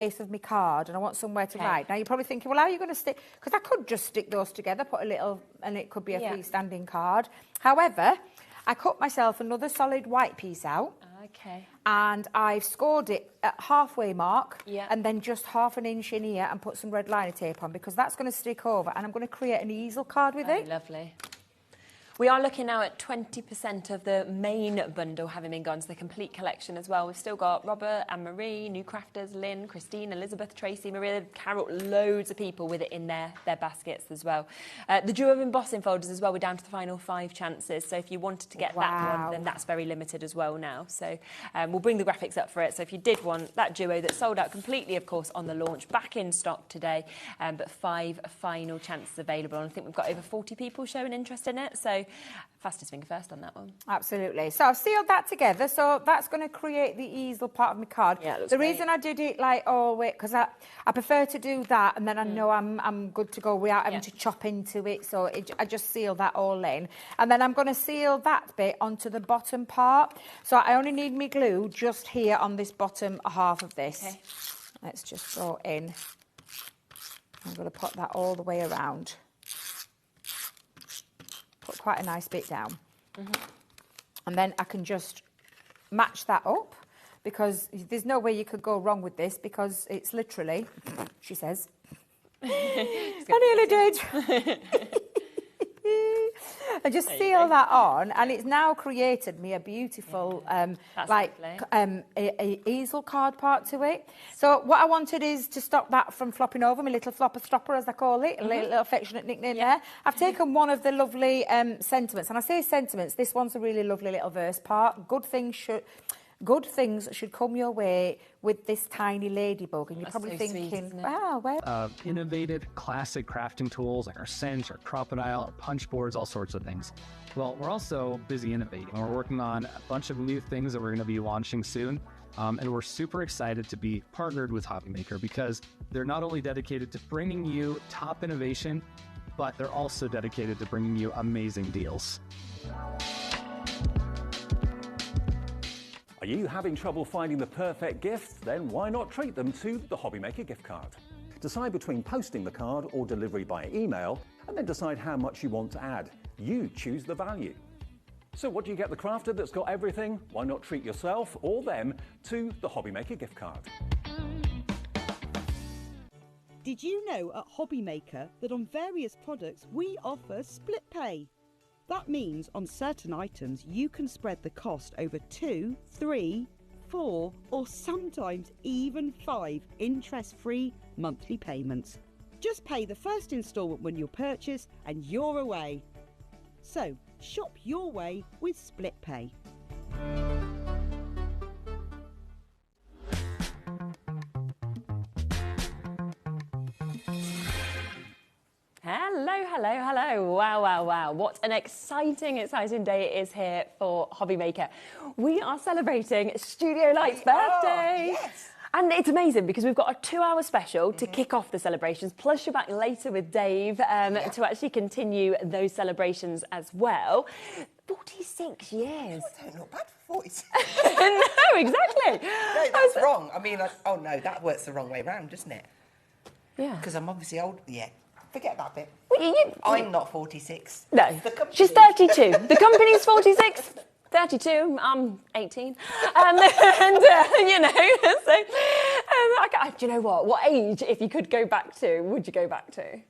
of my card and I want somewhere to write. Now you're probably thinking, well, how are you going to stick? Because I could just stick those together, put a little, and it could be a freestanding card. However, I cut myself another solid white piece out. Okay. And I've scored it at halfway mark and then just half an inch in here and put some red liner tape on because that's going to stick over and I'm going to create an easel card with it. Lovely. We are looking now at 20% of the main bundle having been gone, so the complete collection as well. We've still got Robert and Marie, New Crafters, Lynn, Christine, Elizabeth, Tracy, Maria, Carol, loads of people with it in their baskets as well. The duo of embossing folders as well, we're down to the final 5 chances. So if you wanted to get that one, then that's very limited as well now. So we'll bring the graphics up for it. So if you did want that duo that sold out completely, of course, on the launch, back in stock today, but 5 final chances available. And I think we've got over 40 people showing interest in it. So fastest finger first on that one. Absolutely. So I've sealed that together. So that's going to create the easel part of my card. Yeah, the reason I did it like because I prefer to do that and then I know I'm good to go without having to chop into it. So I just seal that all in. And then I'm going to seal that bit onto the bottom part. So I only need my glue just here on this bottom half of this. Okay. Let's just throw it in. I'm going to put that all the way around. Put quite a nice bit down. And then I can just match that up because there's no way you could go wrong with this because it's literally, she says, I nearly did. I just seal that on and it's now created me a beautiful a easel card part to it. So what I wanted is to stop that from flopping over, my little flopper stopper as I call it, a little affectionate nickname there. I've taken one of the lovely sentiments, and I say sentiments, this one's a really lovely little verse part. Good things should come your way with this tiny ladybug. And you're probably thinking, wow, where? Innovative, classic crafting tools like our cinch, our crocodile, our punch boards, all sorts of things. Well, we're also busy innovating. We're working on a bunch of new things that we're going to be launching soon. And we're super excited to be partnered with HobbyMaker because they're not only dedicated to bringing you top innovation, but they're also dedicated to bringing you amazing deals. Are you having trouble finding the perfect gift? Then why not treat them to the HobbyMaker gift card? Decide between posting the card or delivery by email, and then decide how much you want to add. You choose the value. So what do you get the crafter that's got everything? Why not treat yourself or them to the HobbyMaker gift card? Did you know at HobbyMaker that on various products we offer split pay? That means on certain items you can spread the cost over 2, 3, 4 or sometimes even 5 interest-free monthly payments. Just pay the first instalment when you purchase and you're away. So shop your way with split pay. Hello. Wow. What an exciting day it is here for HobbyMaker. We are celebrating Studio Light's birthday. Yes. And it's amazing because we've got a 2-hour special to kick off the celebrations, plus you're back later with Dave to actually continue those celebrations as well. 46 years. I don't look bad for 46. No, exactly. No, that's wrong. I mean, oh no, that works the wrong way around, doesn't it? Yeah. Because I'm obviously old. Yeah. Forget that bit. Well, I'm not 46. No, she's 32. The company's 46. 32, I'm 18. And you know, so, do you know what? What age, if you could go back to, would you go back to?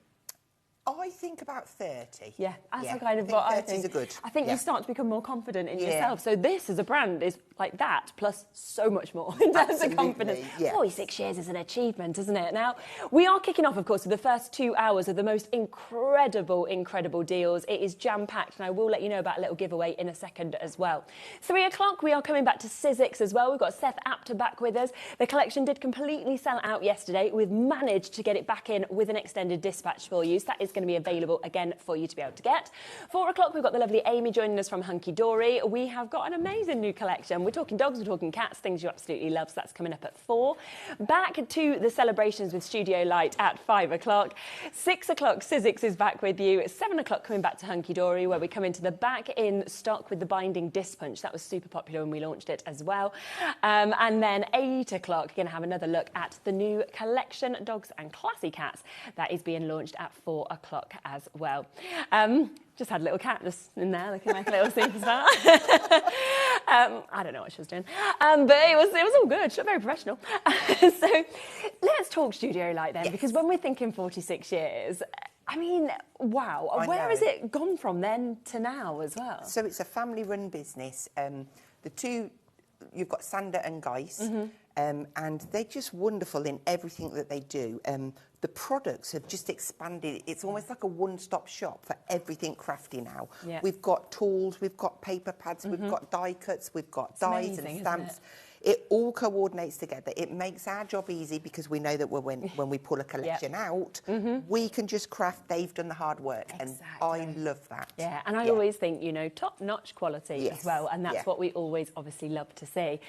I think about 30. Yeah, that's kind of what I think. 30s are good. I think you start to become more confident in yourself. So this as a brand is like that, plus so much more in terms of confidence. Yeah. 46 years is an achievement, isn't it? Now, we are kicking off, of course, with the first 2 hours of the most incredible deals. It is jam-packed, and I will let you know about a little giveaway in a second as well. 3 o'clock, we are coming back to Sizzix as well. We've got Seth Apter back with us. The collection did completely sell out yesterday. We've managed to get it back in with an extended dispatch for you. So that is is going to be available again for you to be able to get. 4 o'clock, we've got the lovely Amy joining us from Hunky Dory. We have got an amazing new collection. We're talking dogs, we're talking cats, things you absolutely love, so that's coming up at 4. Back to the celebrations with Studio Light at 5 o'clock. 6 o'clock, Sizzix is back with you. 7 o'clock, coming back to Hunky Dory, where we come into the back in stock with the binding disc punch. That was super popular when we launched it as well. And then 8 o'clock, you're going to have another look at the new collection, Dogs and Classy Cats. That is being launched at 4 o'clock as well. Just had a little cat just in there looking like a little superstar. I don't know what she was doing, but it was all good. She was very professional. So let's talk Studio Light then, because when we're thinking 46 years, I mean, wow, where has it gone from then to now as well? So it's a family-run business. The two, you've got Sander and Geis, and they're just wonderful in everything that they do. The products have just expanded. It's almost like a one-stop shop for everything crafty now. Yeah. We've got tools, we've got paper pads, we've got die cuts, we've got dies and stamps. It all coordinates together. It makes our job easy because we know that when we pull a collection out, we can just craft. They've done the hard work, and I love that. Yeah, and I always think, you know, top-notch quality as well, and that's what we always obviously love to see.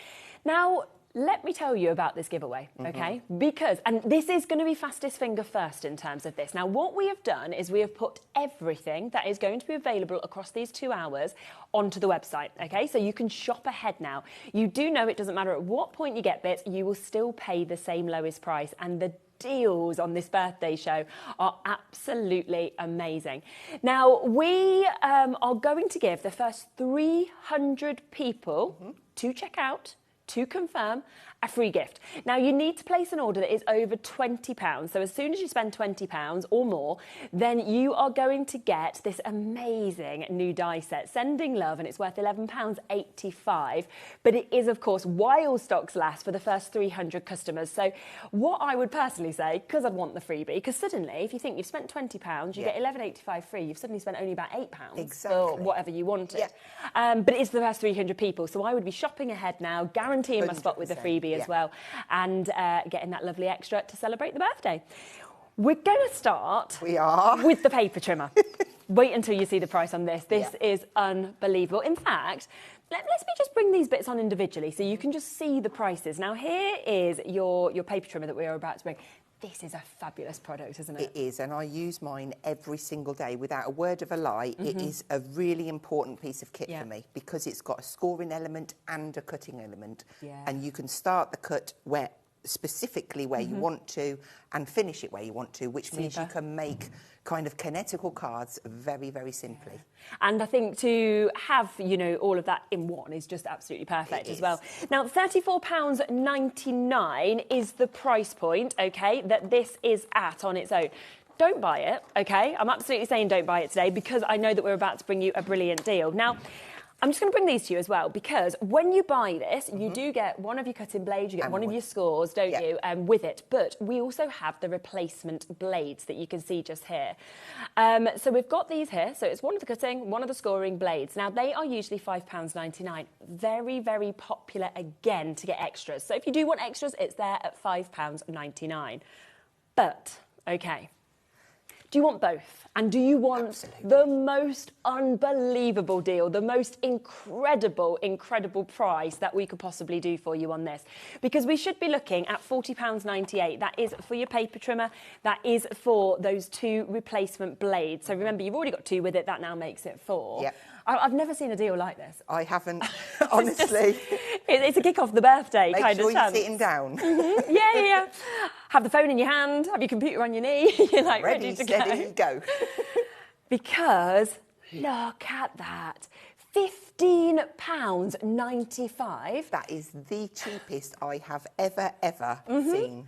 Now, let me tell you about this giveaway, okay? Because, and this is going to be fastest finger first in terms of this. Now, what we have done is we have put everything that is going to be available across these 2 hours onto the website, okay? So you can shop ahead now. You do know it doesn't matter at what point you get bits, you will still pay the same lowest price, and the deals on this birthday show are absolutely amazing. Now, we are going to give the first 300 people to check out, to confirm, a free gift. Now, you need to place an order that is over £20. So as soon as you spend £20 or more, then you are going to get this amazing new die set, Sending Love, and it's worth £11.85. But it is, of course, while stocks last for the first 300 customers. So what I would personally say, because I'd want the freebie, because suddenly, if you think you've spent £20, you get £11.85 free, you've suddenly spent only about £8 for whatever you wanted. But it is the first 300 people. So I would be shopping ahead now, guaranteeing my spot with the freebie as well, and getting that lovely extra to celebrate the birthday. We're going to start with the paper trimmer. Wait until you see the price on this. This is unbelievable. In fact, let me just bring these bits on individually so you can just see the prices. Now, here is your paper trimmer that we are about to bring. This is a fabulous product, isn't it? It is, and I use mine every single day without a word of a lie. It is a really important piece of kit for me because it's got a scoring element and a cutting element. And you can start the cut specifically where you want to and finish it where you want to, which means you can make kind of kinetical cards very, very simply. And I think to have, you know, all of that in one is just absolutely perfect as well. Now, £34.99 is the price point, okay, that this is at on its own. Don't buy it, okay? I'm absolutely saying don't buy it today because I know that we're about to bring you a brilliant deal. Now, I'm just going to bring these to you as well, because when you buy this, you do get one of your cutting blades, you get one of your scores, don't you, with it. But we also have the replacement blades that you can see just here. So we've got these here. So it's one of the cutting, one of the scoring blades. Now, they are usually £5.99. Very, very popular, again, to get extras. So if you do want extras, it's there at £5.99. But, okay, do you want both? And do you want the most unbelievable deal, the most incredible, incredible price that we could possibly do for you on this? Because we should be looking at £40.98. That is for your paper trimmer. That is for those 2 replacement blades. So remember, you've already got 2 with it. That now makes it 4. Yep. I've never seen a deal like this. I haven't, honestly. It's a kick off the birthday kind of chance. Make sure you're sitting down. Yeah. Have the phone in your hand, have your computer on your knee. You're like ready to go. Because look at that. £15.95. That is the cheapest I have ever seen.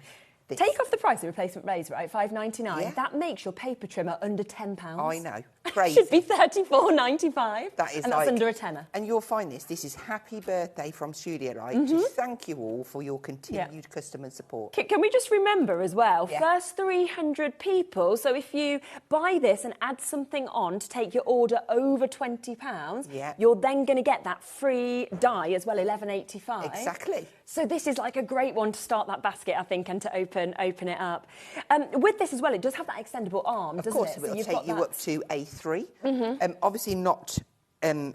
Take off the price of replacement blades, right? £5.99. That makes your paper trimmer under £10. I know. Crazy. Should be £34.95. That is, and that's under a tenner. And you'll find this. This is happy birthday from Studio Light to thank you all for your continued customer support. Can we just remember as well, first 300 people, so if you buy this and add something on to take your order over £20, you're then going to get that free die as well, £11.85. Exactly. So this is like a great one to start that basket, I think, and to open open it up. With this as well, it does have that extendable arm, doesn't it? Of course, it'll take you up to A3. Obviously not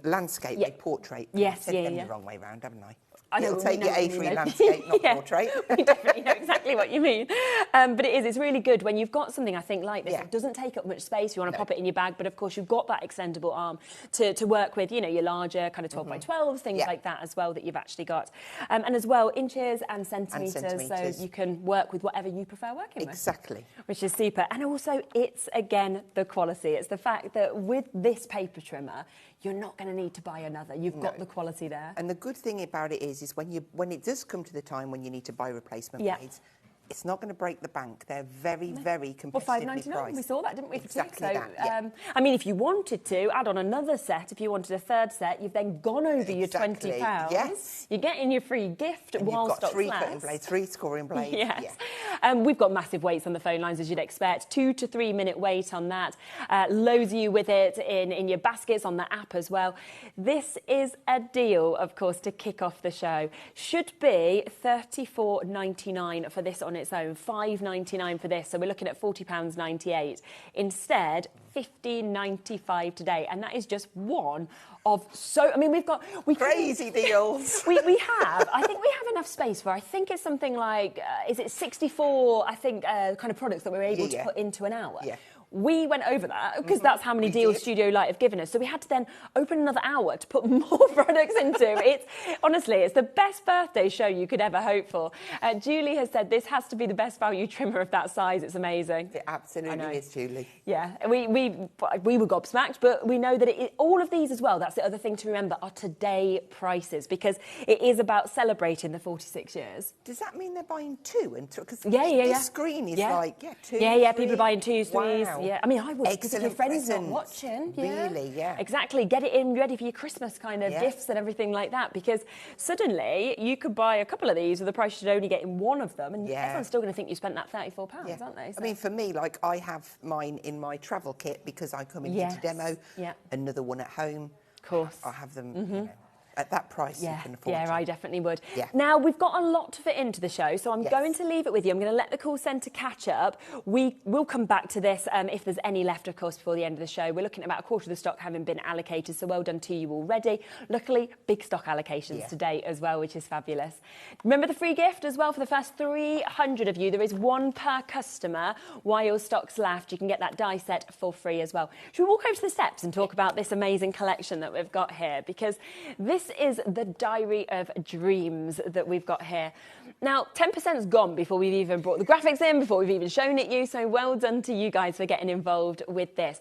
landscape, but portrait. Yes, I said them the wrong way round, haven't I? It'll take you A3 landscape, not portrait. We definitely know exactly what you mean. But it's really good when you've got something, I think, like this. It doesn't take up much space. You want to pop it in your bag, but of course you've got that extendable arm to work with, you know, your larger kind of 12 by 12s, things like that as well that you've actually got. And as well, inches and centimetres, so you can work with whatever you prefer working with. Exactly. Which is super. And also, it's, again, the quality. It's the fact that with this paper trimmer, you're not going to need to buy another. You've got the quality there. And the good thing about it is when it does come to the time when you need to buy replacement blades, it's not going to break the bank. They're very, very competitively priced. We saw that, didn't we? For exactly two. that. I mean, if you wanted to add on another set, if you wanted a third set, you've then gone over your £20. Yes. You're getting your free gift and while you've got stock 3 lasts. cutting blades, 3 scoring blades. Yes. We've got massive waits on the phone lines, as you'd expect. 2 to 3 minute wait on that. Loads of you with it in your baskets on the app as well. This is a deal, of course, to kick off the show. Should be $34.99 for this on its own. $5.99 for this, so we're looking at £40.98. Instead, $15.95 today, and that is just one of so. I mean, we've got crazy deals. we have. I think we have enough space for. I think it's something like is it 64? I think kind of products that we're able to put into an hour. Yeah. We went over that because that's how many deals Studio Light have given us. So we had to then open another hour to put more products into. Honestly, it's the best birthday show you could ever hope for. Julie has said this has to be the best value trimmer of that size. It's amazing. It absolutely is, Julie. Yeah, we were gobsmacked, but we know that all of these as well, that's the other thing to remember, are today prices because it is about celebrating the 46 years. Does that mean they're buying 2? Because this screen is like, 2, 3. People are buying 2s, 3s. Wow. Yeah, I mean, I would, because if your friend's presents. not watching. Really, Exactly. Get it in ready for your Christmas kind of gifts and everything like that, because suddenly you could buy a couple of these with the price you should only get in one of them, and everyone's still going to think you spent that £34, aren't they? So. I mean, for me, like, I have mine in my travel kit because I come into demo. Another one at home. Of course. I have them, you know, at that price you can afford I definitely would. Yeah. Now, we've got a lot to fit into the show, so I'm going to leave it with you. I'm going to let the call centre catch up. We will come back to this if there's any left, of course, before the end of the show. We're looking at about a quarter of the stock having been allocated, so well done to you already. Luckily, big stock allocations today as well, which is fabulous. Remember the free gift as well for the first 300 of you. There is one per customer while stock's left. You can get that die set for free as well. Should we walk over to the steps and talk about this amazing collection that we've got here? Because this is the Diary of Dreams that we've got here. Now, 10%'s gone before we've even brought the graphics in, before we've even shown it you, so well done to you guys for getting involved with this.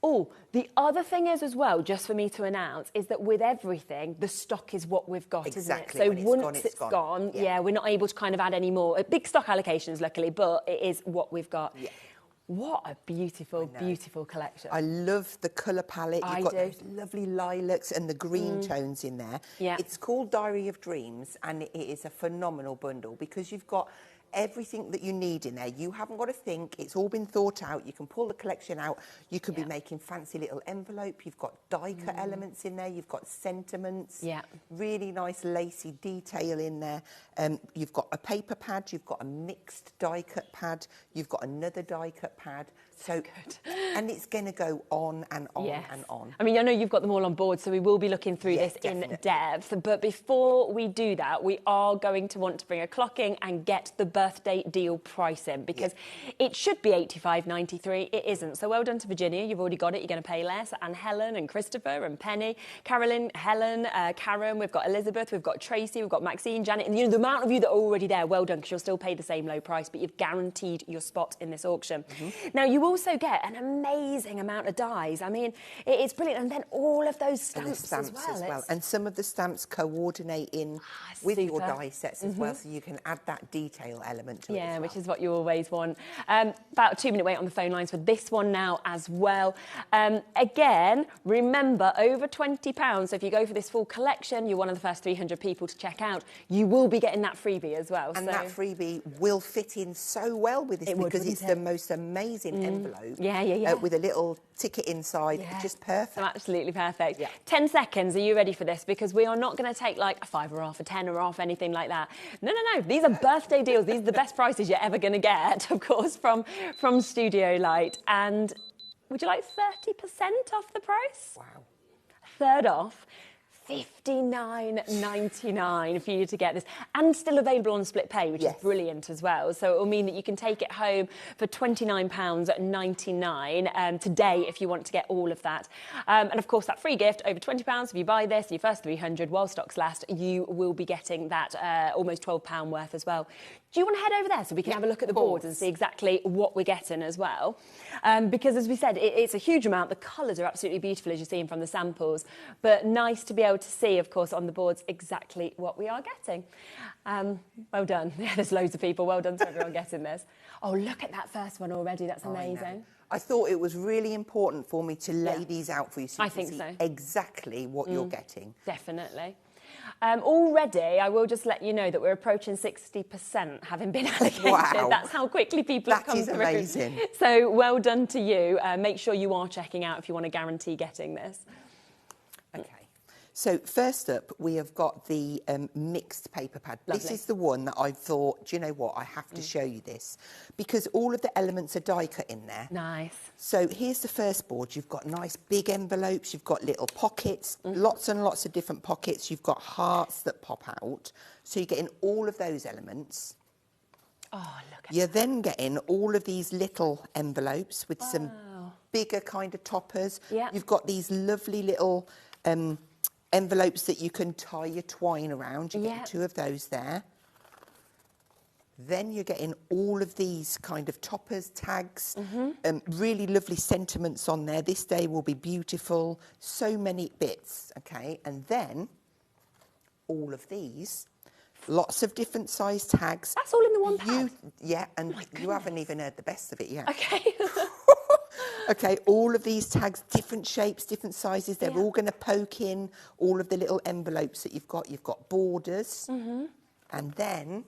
Oh, the other thing is as well, just for me to announce, is that with everything, the stock is what we've got, isn't it? So once it's gone, we're not able to kind of add any more. Big stock allocations, luckily, but it is what we've got. Yeah. What a beautiful, beautiful collection. I love the colour palette. You've got those lovely lilacs and the green tones in there. Yeah. It's called Diary of Dreams, and it is a phenomenal bundle because you've got everything that you need in there. You haven't got to think. It's all been thought out. You can pull the collection out. You could be making fancy little envelope. You've got die-cut elements in there. You've got sentiments. Yeah. Really nice lacy detail in there. You've got a paper pad. You've got a mixed die-cut pad. You've got another die-cut pad. So good. And it's going to go on and on and on. I mean, I know you've got them all on board, so we will be looking through this in depth. But before we do that, we are going to want to bring a clock in and get the birthday deal price in, because it should be $85.93. It isn't. So well done to Virginia. You've already got it. You're going to pay less. And Helen and Christopher and Penny, Carolyn, Helen, Karen. We've got Elizabeth. We've got Tracy. We've got Maxine, Janet. And, you know, the amount of you that are already there, well done, because you'll still pay the same low price, but you've guaranteed your spot in this auction. Now, you also get an amazing amount of dies. I mean, it's brilliant. And then all of those stamps as well. And some of the stamps coordinate in with your die sets as well, so you can add that detail element to it as well. Which is what you always want. About a 2-minute wait on the phone lines for this one now as well. Again, remember, over £20. So if you go for this full collection, you're one of the first 300 people to check out. You will be getting that freebie as well. And that freebie will fit in so well with this because it's the most amazing envelope. With a little ticket inside. Just perfect. Absolutely perfect. 10 seconds. Are you ready for this? Because we are not going to take like a 5 or half, a 10 or half, anything like that. No. These are birthday deals. These are the best prices you're ever going to get, of course, from Studio Light. And would you like 30% off the price? Wow. Third off. $59.99 for you to get this, and still available on split pay, which is brilliant as well. So it will mean that you can take it home for £29.99 today if you want to get all of that. And of course, that free gift over £20 if you buy this, your first 300 while stocks last, you will be getting that almost £12 worth as well. Do you want to head over there so we can have a look at the boards and see exactly what we're getting as well? Because as we said, it's a huge amount. The colours are absolutely beautiful, as you're seeing from the samples, but nice to be able to see, of course, on the boards exactly what we are getting. Well done. Yeah, there's loads of people. Well done to everyone getting this. Oh, look at that first one already. That's amazing. I thought it was really important for me to lay these out for you so you can see exactly what you're getting. Definitely. Already, I will just let you know that we're approaching 60% having been allocated. Wow. That's how quickly people have come through. That is amazing. So well done to you. Make sure you are checking out if you want to guarantee getting this. Okay. So first up, we have got the mixed paper pad. Lovely. This is the one that I thought, do you know what, I have to show you this, because all of the elements are die cut in there. Nice. So here's the first board. You've got nice big envelopes, you've got little pockets, lots and lots of different pockets. You've got hearts that pop out. So you're getting all of those elements. Oh, look at You're then getting all of these little envelopes with some bigger kind of toppers. Yeah. You've got these lovely little envelopes that you can tie your twine around. You get 2 of those there. Then you're getting all of these kind of toppers, tags, really lovely sentiments on there. This day will be beautiful. So many bits, okay? And then all of these, lots of different size tags. That's all in the one pad? Yeah, and you haven't even heard the best of it yet. Okay. Okay, all of these tags, different shapes, different sizes, they're all going to poke in all of the little envelopes that you've got. You've got borders, and then,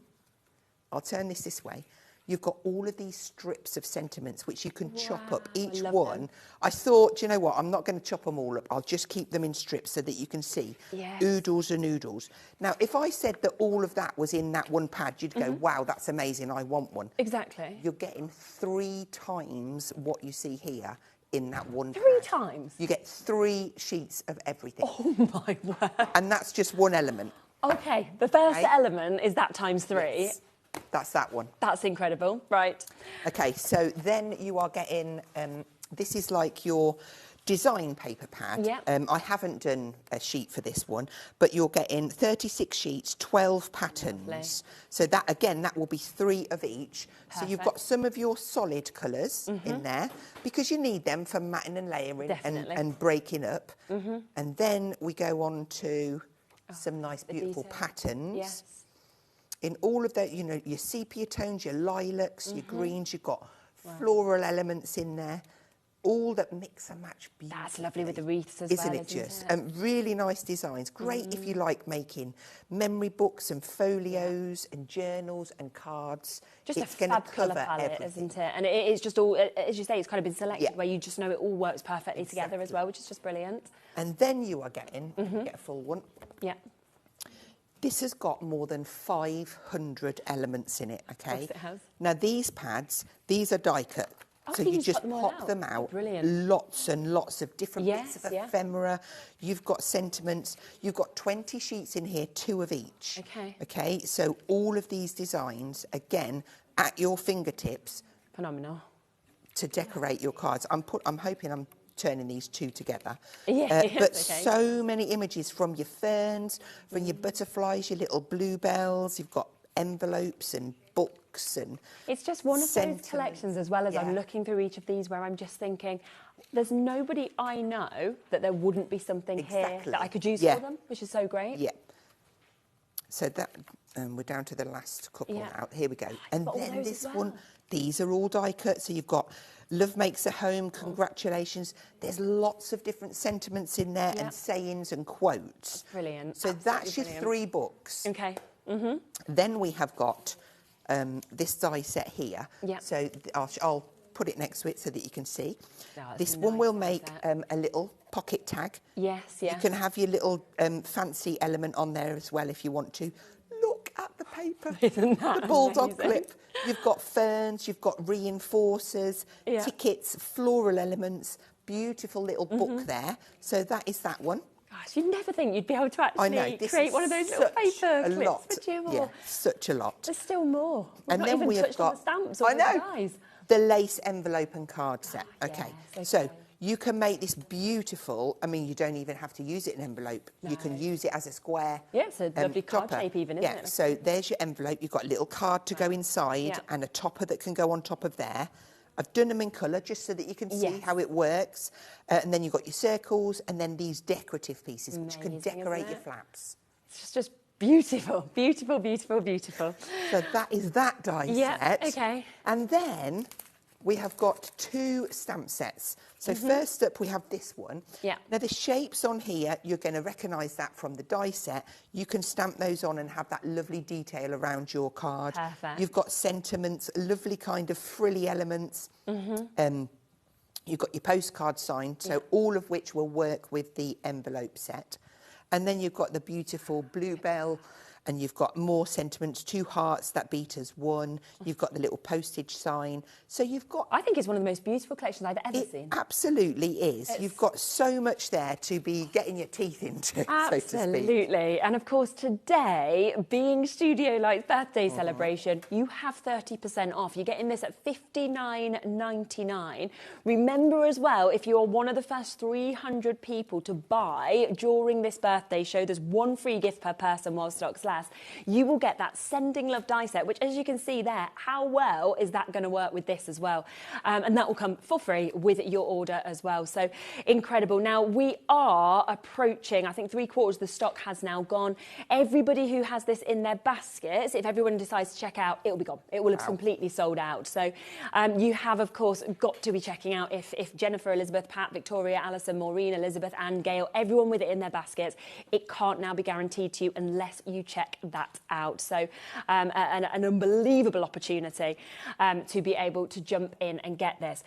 I'll turn this way, you've got all of these strips of sentiments which you can chop up, each one. Them. I thought, do you know what, I'm not going to chop them all up, I'll just keep them in strips so that you can see oodles and oodles. Now, if I said that all of that was in that one pad, you'd go, wow, that's amazing, I want one. Exactly. You're getting 3 times what you see here in that one pad. 3 times? You get 3 sheets of everything. Oh, my word. And that's just one element. Okay, the first element is that times 3. Yes. That's that one. That's incredible, right. Okay, so then you are getting, this is like your design paper pad. Yeah. I haven't done a sheet for this one, but you're getting 36 sheets, 12 patterns. Lovely. So that, again, that will be 3 of each. Perfect. So you've got some of your solid colours in there, because you need them for matting and layering and breaking up. And then we go on to some nice, beautiful patterns. Yes. In all of that, you know, your sepia tones, your lilacs, your greens, you've got floral elements in there, all that mix and match beautifully. That's lovely with the wreaths as isn't well, it just? Really nice designs. Great if you like making memory books and folios and journals and cards. Just it's a going to fab colour cover palette, everything. isn't it? And it is just all, as you say, it's kind of been selected where you just know it all works perfectly together as well, which is just brilliant. And then you are getting, get a full one. Yeah. This has got more than 500 elements in it, okay? Of course it has. Now, these pads, these are die cut. Oh, so you you just just pop pop them out. Brilliant. Lots and lots of different bits of Yes, ephemera. You've got sentiments. You've got 20 sheets in here, 2 of each. Okay. Okay, so all of these designs, again, at your fingertips. Phenomenal. To decorate your cards. I'm hoping I'm turning these 2 together. Yeah, but okay. so many images from your ferns, from your butterflies, your little bluebells. You've got envelopes and books and it's just one of those collections, as well as I'm looking through each of these where I'm just thinking, there's nobody I know that there wouldn't be something here that I could use for them, which is so great. Yeah. So that, we're down to the last couple now. Here we go. And then this one, these are all die cut. So you've got Love Makes a Home, congratulations. There's lots of different sentiments in there and sayings and quotes. That's brilliant. So that's your 3 books. Okay. Then we have got this die set here. Yeah. So I'll put it next to it so that you can see. Oh, this one will make a little pocket tag. Yes, yes. You can have your little fancy element on there as well if you want to. Look at the paper. Isn't that The bulldog amazing? clip. You've got ferns, you've got reinforcers, tickets, floral elements, beautiful little book there. So that is that one. Gosh, you'd never think you'd be able to actually create one of those little paper clips, would you? Yeah, such a lot. There's still more. And not then even we have touched on got, the stamps or I know, the dies. the lace envelope and card set. Okay, yes, so you can make this beautiful. I mean, you don't even have to use it in an envelope. No. You can use it as a square. Yeah, it's a lovely card topper. shape even, isn't it? it? So there's your envelope. You've got a little card to go inside and a topper that can go on top of there. I've done them in colour just so that you can see how it works. And then you've got your circles and then these decorative pieces which can decorate your flaps. It's just beautiful, beautiful, beautiful, beautiful. So that is that die set. Okay. And then we have got 2 stamp sets. So first up, we have this one. Yeah. Now, the shapes on here, you're going to recognise that from the die set. You can stamp those on and have that lovely detail around your card. Perfect. You've got sentiments, lovely kind of frilly elements. You've got your postcard signed, so all of which will work with the envelope set. And then you've got the beautiful bluebell, and you've got more sentiments, 2 hearts that beat as 1. You've got the little postage sign. So you've got... I think it's one of the most beautiful collections I've ever seen. Absolutely is. You've got so much there to be getting your teeth into, so to speak. Absolutely. And of course, today, being Studio Light's birthday celebration, you have 30% off. You're getting this at $59.99. Remember as well, if you're one of the first 300 people to buy during this birthday show, there's 1 free gift per person while stocks last. You will get that Sending Love die set, which, as you can see there, how well is that going to work with this as well? And that will come for free with your order as well. So incredible. Now, we are approaching, I think, 3/4 of the stock has now gone. Everybody who has this in their baskets, if everyone decides to check out, it will be gone. It will have completely sold out. So you have, of course, got to be checking out if Jennifer, Elizabeth, Pat, Victoria, Alison, Maureen, Elizabeth and Gail, everyone with it in their baskets, it can't now be guaranteed to you unless you check that out. So an unbelievable opportunity to be able to jump in and get this.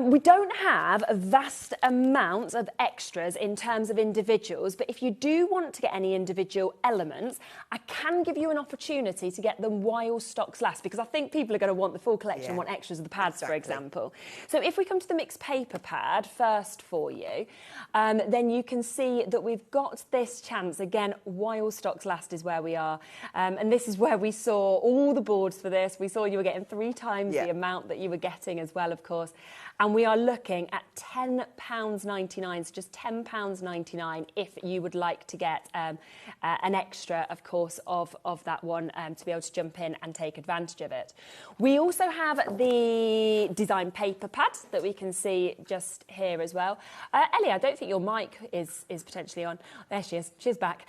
We don't have vast amounts of extras in terms of individuals, but if you do want to get any individual elements, I can give you an opportunity to get them while stocks last, because I think people are going to want the full collection, want extras of the pads, for example. So if we come to the mixed paper pad first for you, then you can see that we've got this chance, again, while stocks last is where we are. And this is where we saw all the boards for this. We saw you were getting 3 times the amount that you were getting as well, of course. And we are looking at £10.99, so just £10.99 if you would like to get an extra, of course, of that one to be able to jump in and take advantage of it. We also have the design paper pad that we can see just here as well. Ellie, I don't think your mic is potentially on. There she is. She's back.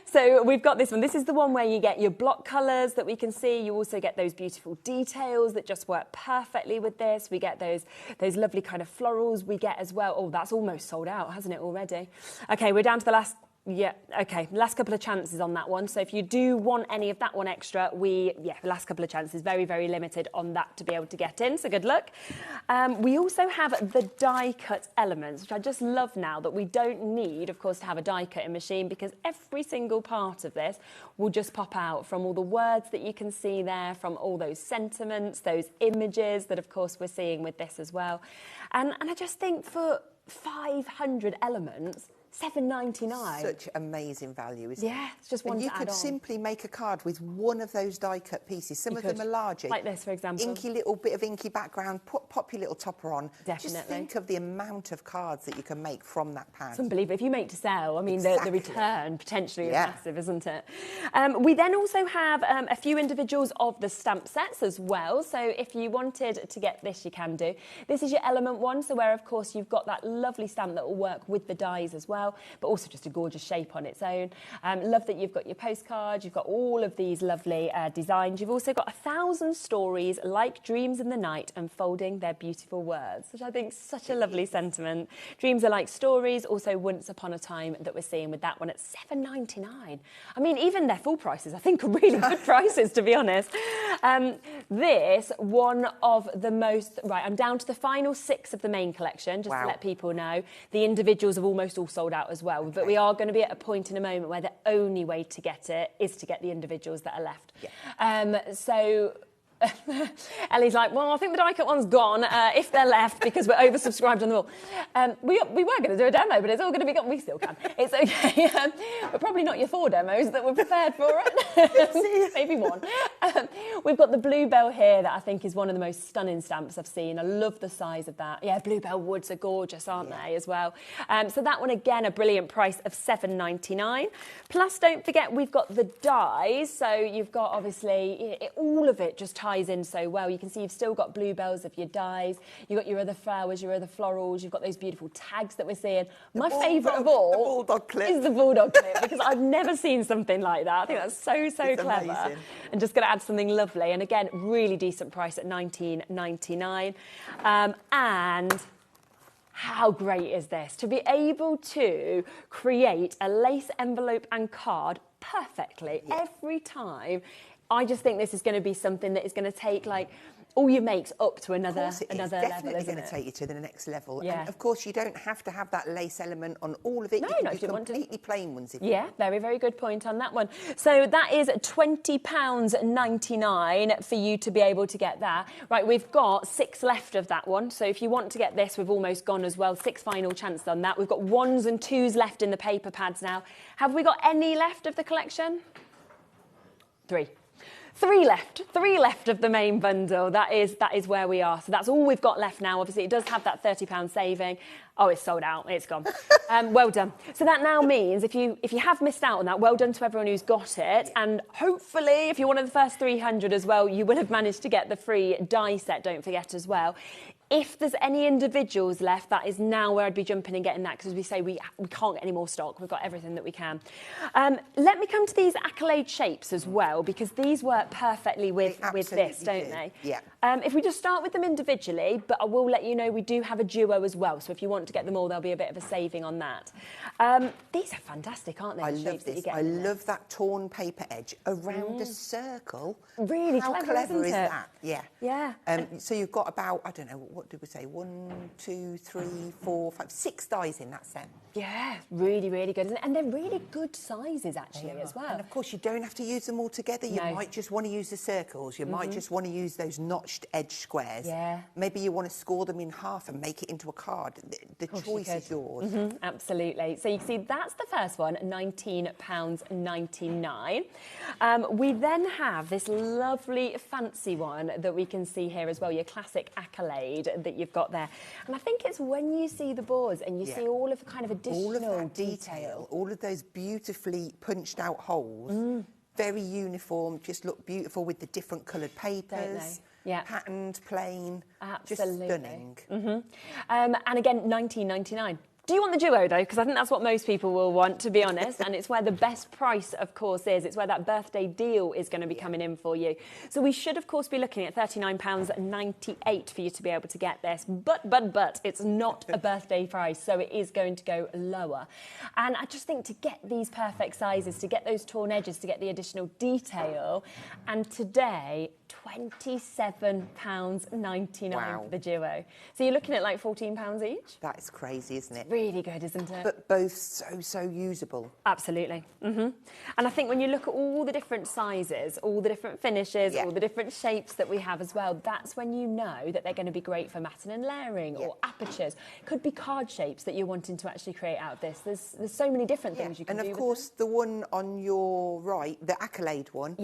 So we've got this one. This is the one where you get your block colours that we can see. You also get those beautiful details that just work perfectly with this. We get those lovely kind of florals we get as well. Oh, that's almost sold out, hasn't it, already? Okay, we're down to the last... Yeah, okay, last couple of chances on that one. So if you do want any of that one extra, last couple of chances, very, very limited on that to be able to get in, so good luck. We also have the die cut elements, which I just love now that we don't need, of course, to have a die cutting machine, because every single part of this will just pop out from all the words that you can see there, from all those sentiments, those images that, of course, we're seeing with this as well. And I just think for 500 elements, $7.99. Such amazing value, isn't it? Yeah, it's just one and to you add could on. simply make a card with one of those die-cut pieces. Some of them are larger. Like this, for example. Inky little bit of inky background, pop your little topper on. Definitely. Just think of the amount of cards that you can make from that pad. It's unbelievable. If you make to sell, I mean, the return potentially is massive, isn't it? We then also have a few individuals of the stamp sets as well. So if you wanted to get this, you can do. This is your element one, so where, of course, you've got that lovely stamp that will work with the dies as well, but also just a gorgeous shape on its own. Love that you've got your postcard, you've got all of these lovely designs. You've also got 1,000 stories like dreams in the night unfolding their beautiful words, which I think is such a lovely sentiment. Dreams are like stories, also once upon a time that we're seeing with that one at $7.99. I mean, even their full prices, I think, are really good prices, to be honest. This, one of the most... Right, I'm down to the final 6 of the main collection, just to let people know. The individuals have almost all sold out as well. Okay. But we are going to be at a point in a moment where the only way to get it is to get the individuals that are left. Yeah. So... Ellie's like, well, I think the die-cut one's gone if they're left because we're oversubscribed on them all. We were going to do a demo, but it's all going to be gone. We still can. It's okay. But probably not your 4 demos that were prepared for it. Maybe one. We've got the Bluebell here that I think is one of the most stunning stamps I've seen. I love the size of that. Yeah, Bluebell woods are gorgeous, aren't they, as well? So that one, again, a brilliant price of $7.99. Plus, don't forget, we've got the dies. So you've got, obviously, all of it just ties in so well. You can see you've still got bluebells of your dies. You've got your other flowers, your other florals. You've got those beautiful tags that we're seeing. My favourite of all the bulldog clip. Is the bulldog clip because I've never seen something like that. I think that's so clever. Amazing. And just going to add something lovely. And again, really decent price at $19.99. And how great is this? To be able to create a lace envelope and card perfectly every time. I just think this is going to be something that is going to take like all your makes up to another level, isn't it? It's definitely going to take you to the next level. Yeah. And of course, you don't have to have that lace element on all of it. No, you can do completely plain ones. If you want. Very, very good point on that one. So that is £20.99 for you to be able to get that. Right, we've got 6 left of that one. So if you want to get this, we've almost gone as well. 6 final chances on that. We've got 1s and 2s left in the paper pads now. Have we got any left of the collection? 3. 3 left. 3 left of the main bundle. That is where we are. So that's all we've got left now. Obviously, it does have that £30 saving. Oh, it's sold out. It's gone. Well done. So that now means if you have missed out on that, well done to everyone who's got it. And hopefully, if you're one of the first 300 as well, you will have managed to get the free die set, don't forget as well. If there's any individuals left, that is now where I'd be jumping and getting that, because as we say, we can't get any more stock. We've got everything that we can. Let me come to these accolade shapes as well, because these work perfectly with this, don't they? Yeah. If we just start with them individually, but I will let you know we do have a duo as well. So if you want to get them all, there'll be a bit of a saving on that. These are fantastic, aren't they? I love this. I love that torn paper edge around a circle. Really How clever is that? Yeah. Yeah. So you've got about, I don't know, what did we say? 1, 2, 3, 4, 5, 6 dies in that set. Yeah, really, really good, isn't it? And they're really good sizes actually as well. And of course, you don't have to use them all together. You might just want to use the circles. You might just want to use those notched edge squares. Yeah. Maybe you want to score them in half and make it into a card. The choice is yours. Absolutely. So you can see that's the first one, £19.99. We then have this lovely fancy one that we can see here as well, your classic accolade that you've got there. And I think it's when you see the boards and you see all of the kind of additional all of that detail, all of those beautifully punched out holes, very uniform, just look beautiful with the different coloured papers. Patterned, plain, absolutely. Just stunning. And again, £19.99. Do you want the duo, though? Because I think that's what most people will want, to be honest. And it's where the best price, of course, is. It's where that birthday deal is going to be coming in for you. So we should, of course, be looking at £39.98 for you to be able to get this. But it's not a birthday price, so it is going to go lower. And I just think to get these perfect sizes, to get those torn edges, to get the additional detail, and today, £27.99 for the duo. So you're looking at like £14 each? That is crazy, isn't it? Really good, isn't it? But both so usable. Absolutely. And I think when you look at all the different sizes, all the different finishes, all the different shapes that we have as well, that's when you know that they're going to be great for matting and layering or apertures. Could be card shapes that you're wanting to actually create out of this. There's so many different things you can do. And of course, the one on your right, the accolade one,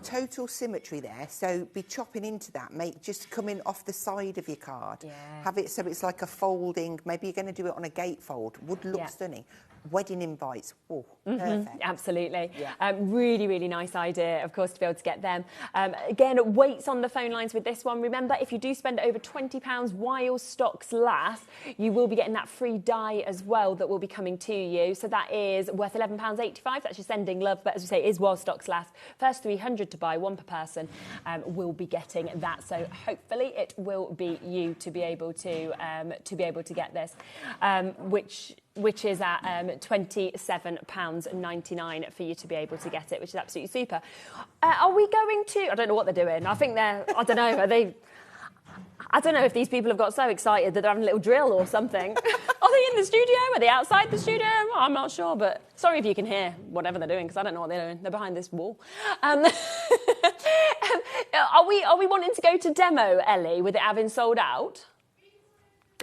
total symmetry there. So be chopping into that, just coming off the side of your card. Have it so it's like a folding, maybe you're going to do it on a gatefold, would look stunning. Wedding invites, perfect. Absolutely. Really, really nice idea, of course, to be able to get them. Again, waits on the phone lines with this one. Remember, if you do spend over £20 while stocks last, you will be getting that free die as well that will be coming to you. So that is worth £11.85. That's your sending love, but as we say, it is while stocks last. First 300 to buy, 1 per person, will be getting that. So hopefully it will be you to be able to get this, which which is at £27.99 for you to be able to get it, which is absolutely super. Are we going to... I don't know what they're doing. I think they're... I don't know. Are they... I don't know if these people have got so excited that they're having a little drill or something. Are they in the studio? Are they outside the studio? I'm not sure, but sorry if you can hear whatever they're doing, because I don't know what they're doing. They're behind this wall. Are we wanting to go to demo, Ellie, with it having sold out?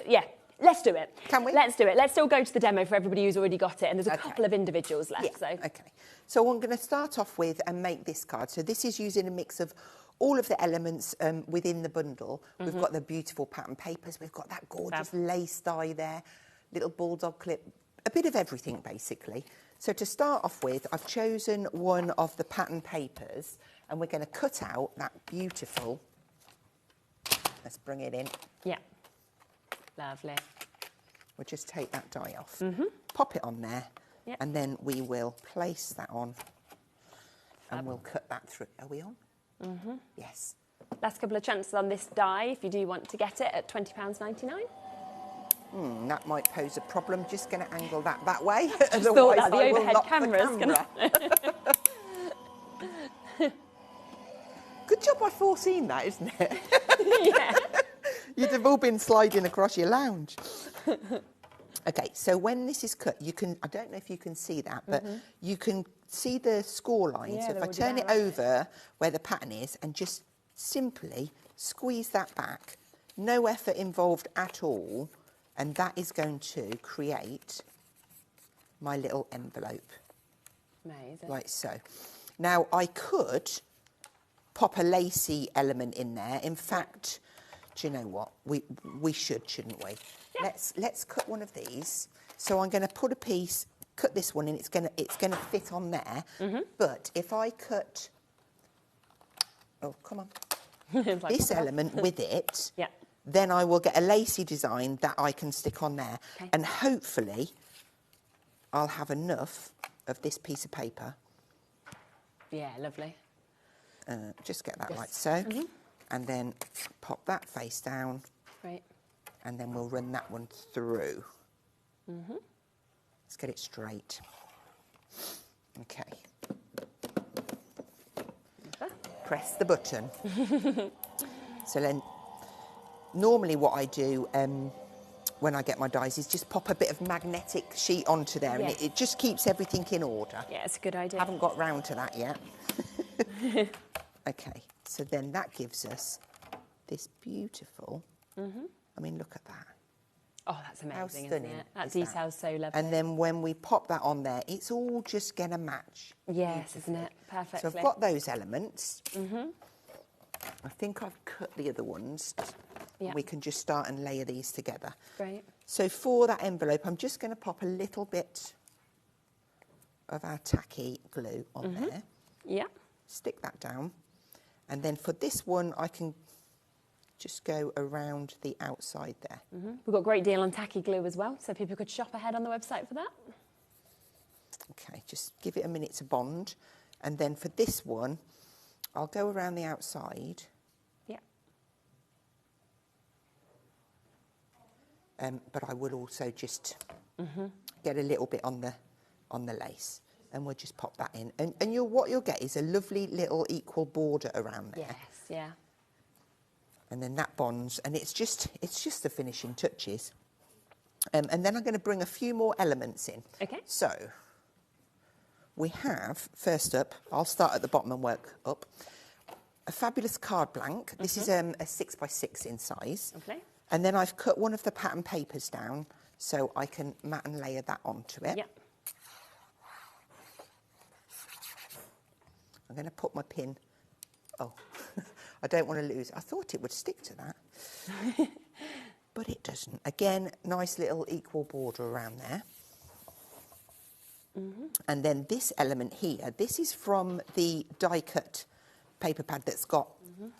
Yeah. Let's do it. Can we? Let's do it. Let's still go to the demo for everybody who's already got it. And there's a couple of individuals left. Yeah. So. Okay. So I'm going to start off with and make this card. So this is using a mix of all of the elements within the bundle. We've got the beautiful pattern papers. We've got that gorgeous lace dye there, little bulldog clip, a bit of everything basically. So to start off with, I've chosen one of the pattern papers and we're going to cut out that beautiful, let's bring it in. Yeah. Lovely. We'll just take that die off, pop it on there, and then we will place that on and we'll cut that through. Are we on? Yes. Last couple of chances on this die if you do want to get it at £20.99. That might pose a problem. Just going to angle that way. Just thought that the overhead camera's gonna... Good job I foreseen that, isn't it? Yeah. You'd have all been sliding across your lounge. Okay, so when this is cut, you can, I don't know if you can see that, but you can see the score line. Yeah, so if I turn it over where the pattern is and just simply squeeze that back, no effort involved at all, and that is going to create my little envelope. Amazing. Like so. Now, I could pop a lacy element in there. In fact, do you know what? We should, shouldn't we? Yeah. Let's cut one of these. So I'm going to put a piece, cut this one in. It's going to fit on there. But if I cut, oh come on, like this element with it, then I will get a lacy design that I can stick on there, and hopefully I'll have enough of this piece of paper. Yeah, lovely. Just get that like so. And then pop that face down. Right. And then we'll run that one through. Let's get it straight. Okay. Press the button. So then, normally what I do when I get my dies is just pop a bit of magnetic sheet onto there, and it just keeps everything in order. Yeah, it's a good idea. Haven't got round to that yet. Okay. So then that gives us this beautiful, I mean, look at that. Oh, that's amazing, How stunning isn't it? That is detail's so lovely. And then when we pop that on there, it's all just going to match. Yes, isn't it? Perfectly. So I've got those elements. I think I've cut the other ones. Yeah. We can just start and layer these together. Great. So for that envelope, I'm just going to pop a little bit of our tacky glue on there. Yeah. Stick that down. And then for this one, I can just go around the outside there. We've got a great deal on tacky glue as well, so people could shop ahead on the website for that. Okay, just give it a minute to bond. And then for this one, I'll go around the outside. Yeah. But I will also just get a little bit on the lace. And we'll just pop that in. And what you'll get is a lovely little equal border around there. Yes, yeah. And then that bonds, and it's just the finishing touches. And then I'm going to bring a few more elements in. Okay. So we have, first up, I'll start at the bottom and work up, a fabulous card blank. This is a 6x6 in size. Okay. And then I've cut one of the pattern papers down so I can mat and layer that onto it. Yep. I'm going to put my pin. Oh, I don't want to lose. I thought it would stick to that, but it doesn't. Again, nice little equal border around there. And then this element here, this is from the die cut paper pad that's got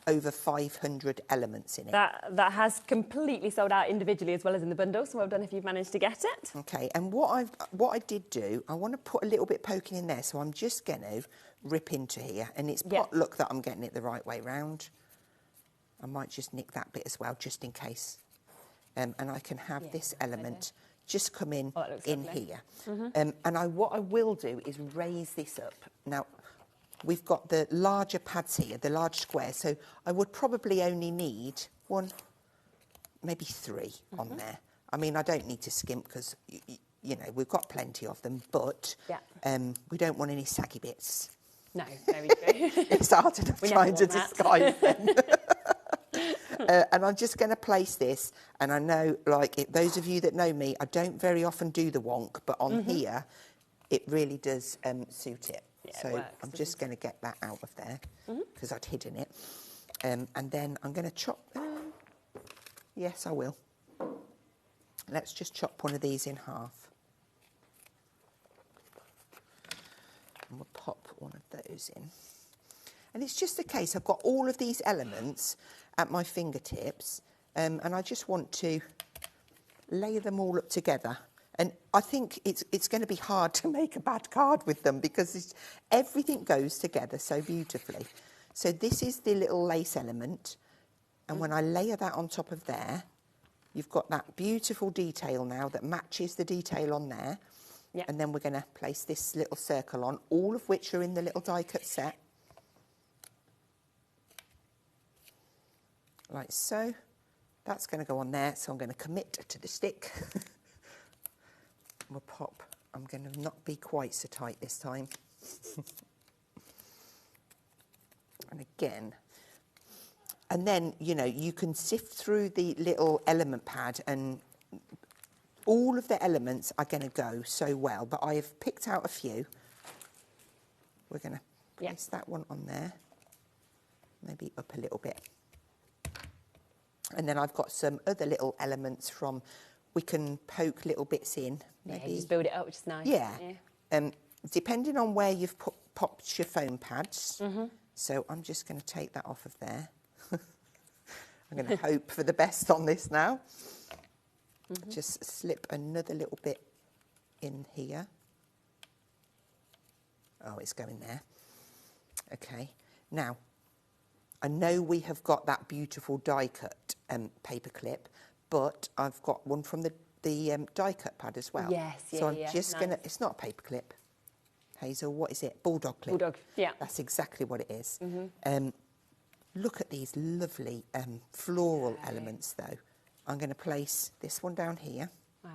over 500 elements in it. That has completely sold out individually as well as in the bundle, so well done if you've managed to get it. Okay, and what I did do, I want to put a little bit poking in there, so I'm just going to rip into here, and it's potluck that I'm getting it the right way round. I might just nick that bit as well, just in case. And I can have this element just come in lovely. here. And what I will do is raise this up. Now, we've got the larger pads here, the large square, so I would probably only need 1, maybe 3 on there. I mean, I don't need to skimp because, you know, we've got plenty of them, but we don't want any saggy bits. No, very true. It's hard enough trying to disguise them. And I'm just going to place this, and I know, like, those of you that know me, I don't very often do the wonk, but on here, it really does suit it. Yeah, so it works, I'm just going to get that out of there, because I'd hidden it. And then I'm going to chop... yes, I will. Let's just chop one of these in half. And we'll pop one of those in. And it's just a case, I've got all of these elements at my fingertips, and I just want to lay them all up together. And I think it's going to be hard to make a bad card with them because everything goes together so beautifully. So this is the little lace element, and when I layer that on top of there, you've got that beautiful detail now that matches the detail on there. Yep. And then we're going to place this little circle on, all of which are in the little die cut set. Like so. That's going to go on there, so I'm going to commit to the stick. We'll pop. I'm going to not be quite so tight this time. And again. And then, you know, you can sift through the little element pad and all of the elements are going to go so well, but I have picked out a few. We're going to place that one on there, maybe up a little bit. And then I've got some other little elements from, we can poke little bits in. Maybe. Yeah, just build it up, which is nice. Yeah. Depending on where you've popped your foam pads. So I'm just going to take that off of there. I'm going to hope for the best on this now. Just slip another little bit in here. Oh, it's going there. Okay. Now, I know we have got that beautiful die cut paper clip, but I've got one from the die cut pad as well. Yes, yeah, so I'm just going to, it's not a paper clip. Hazel, what is it? Bulldog clip. Bulldog, yeah. That's exactly what it is. Look at these lovely floral elements, though. I'm going to place this one down here. Wow.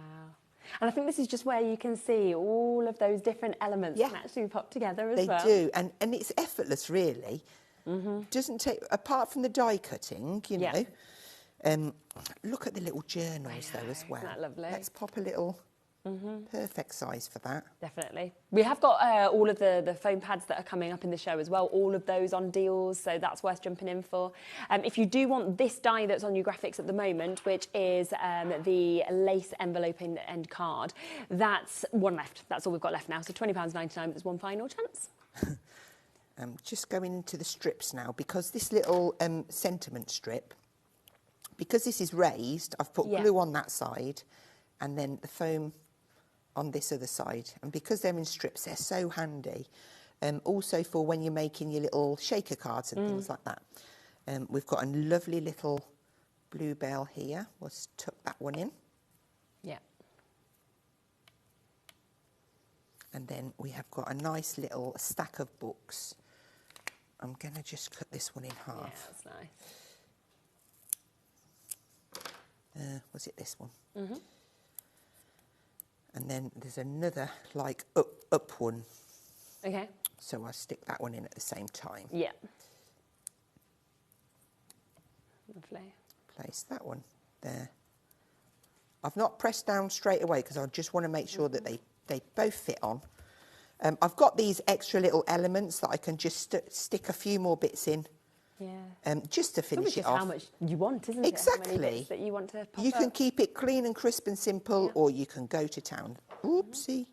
And I think this is just where you can see all of those different elements can actually pop together as well. They do, and it's effortless, really. Doesn't take, apart from the die cutting, you know. Look at the little journals, though, as well. Isn't that lovely? Let's pop a little perfect size for that. Definitely. We have got all of the foam pads that are coming up in the show as well, all of those on deals, so that's worth jumping in for. If you do want this die that's on your graphics at the moment, which is the lace envelope end card, that's one left. That's all we've got left now, so £20.99, but there's one final chance. Just going into the strips now, because this little sentiment strip, because this is raised, I've put glue on that side and then the foam on this other side. And because they're in strips, they're so handy. Also for when you're making your little shaker cards and things like that. We've got a lovely little bluebell here. We'll just tuck that one in. Yeah. And then we have got a nice little stack of books. I'm going to just cut this one in half. Yeah, that's nice. Was it this one? And then there's another, like, up one. Okay. So I'll stick that one in at the same time. Yeah. Lovely. Place that one there. I've not pressed down straight away because I just want to make sure that they both fit on. I've got these extra little elements that I can just stick a few more bits in. Yeah. Just to finish it off. How much you want, isn't exactly. it? How many bits that you want to pop You can up. keep it clean and crisp and simple, or you can go to town. Oopsie.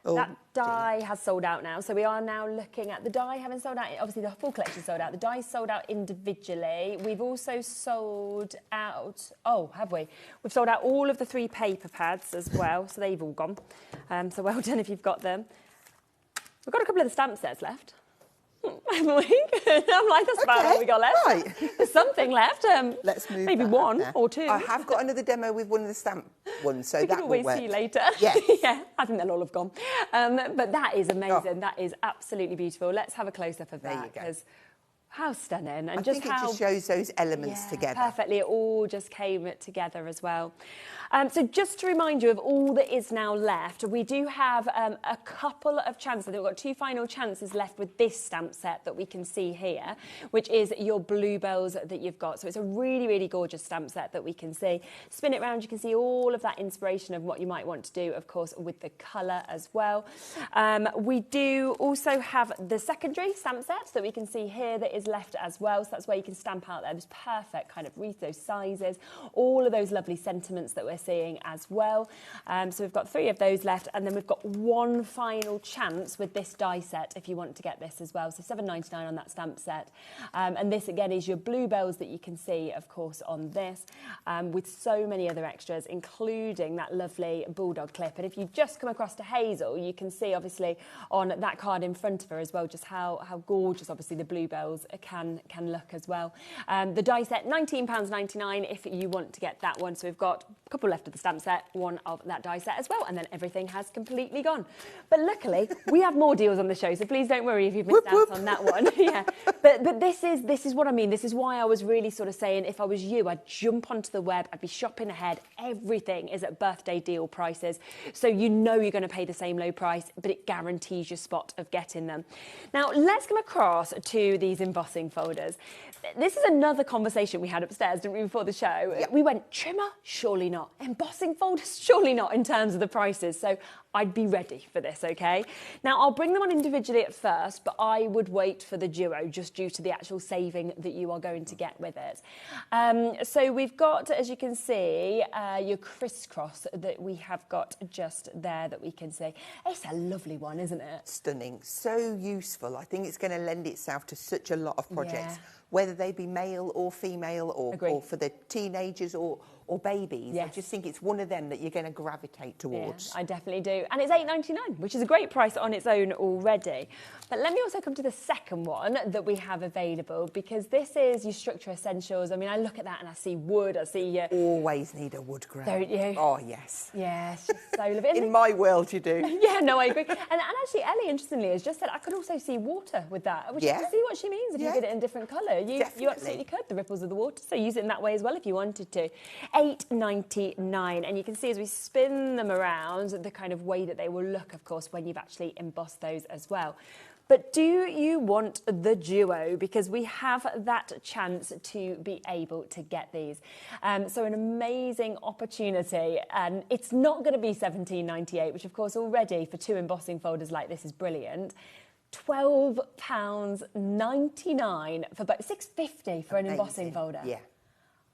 Oh, that die has sold out now, so we are now looking at the die having sold out. Obviously, the full collection sold out. The die sold out individually. We've also sold out... Oh, have we? We've sold out all of the 3 paper pads as well, so they've all gone. So well done if you've got them. We've got a couple of the stamp sets left. I'm like, that's about all we got left. Right. There's something left. Let's move maybe that one there. or two. I have got another demo with one of the stamp ones, so We that can will always work. see later. Yes. Yeah, I think they'll all have gone. But that is amazing. Oh. That is absolutely beautiful. Let's have a close-up of There that. you go. Because how stunning. And I just think how... it just shows those elements Yeah, together. perfectly. It all just came together as well. So just to remind you of all that is now left, we do have a couple of chances. We've got 2 final chances left with this stamp set that we can see here, which is your bluebells that you've got. So it's a really, really gorgeous stamp set that we can see. Spin it round, you can see all of that inspiration of what you might want to do, of course, with the colour as well. We do also have the secondary stamp set that we can see here that is left as well. So that's where you can stamp out those perfect kind of wreath, those sizes, all of those lovely sentiments that we're seeing as well. So we've got 3 of those left, and then we've got 1 final chance with this die set if you want to get this as well. So £7.99 on that stamp set. And this again is your bluebells that you can see, of course, on this, with so many other extras, including that lovely bulldog clip. And if you just come across to Hazel, you can see obviously on that card in front of her as well, just how gorgeous obviously the bluebells can look as well. The die set, £19.99 if you want to get that one. So we've got a couple left of the stamp set, 1 of that die set as well, and then everything has completely gone. But luckily, we have more deals on the show, so please don't worry if you've missed out on that one. Yeah, but this is what I mean. This is why I was really sort of saying, if I was you, I'd jump onto the web, I'd be shopping ahead. Everything is at birthday deal prices, so you know you're going to pay the same low price, but it guarantees your spot of getting them. Now, let's come across to these embossing folders. This is another conversation we had upstairs, didn't we, before the show? Yep. We went, trimmer? Surely not. Embossing folders? Surely not in terms of the prices. So I'd be ready for this, okay? Now, I'll bring them on individually at first, but I would wait for the duo just due to the actual saving that you are going to get with it. So we've got, as you can see, your crisscross that we have got just there that we can see. It's a lovely one, isn't it? Stunning. So useful. I think it's going to lend itself to such a lot of projects. Yeah. Whether they be male or female or for the teenagers or babies. Yes. I just think it's one of them that you're going to gravitate towards. Yeah, I definitely do. And it's £8.99, which is a great price on its own already. But let me also come to the second one that we have available, because this is your Structure Essentials. I mean, I look at that and I see wood, I see... Always need a wood grain. Don't you? Oh, yes. Yeah, it's just so lovely. In my world, you do. Yeah, no, I agree. And actually, Ellie, interestingly, has just said I could also see water with that, which I can see what she means if you did it in a different colour. You absolutely could, the ripples of the water, so use it in that way as well if you wanted to. £8.99, and you can see as we spin them around the kind of way that they will look, of course, when you've actually embossed those as well. But do you want the duo? Because we have that chance to be able to get these. So an amazing opportunity. And it's not going to be £17.98, which of course already for 2 embossing folders like this is brilliant. £12.99 for both, £6.50 for an embossing folder. Yeah.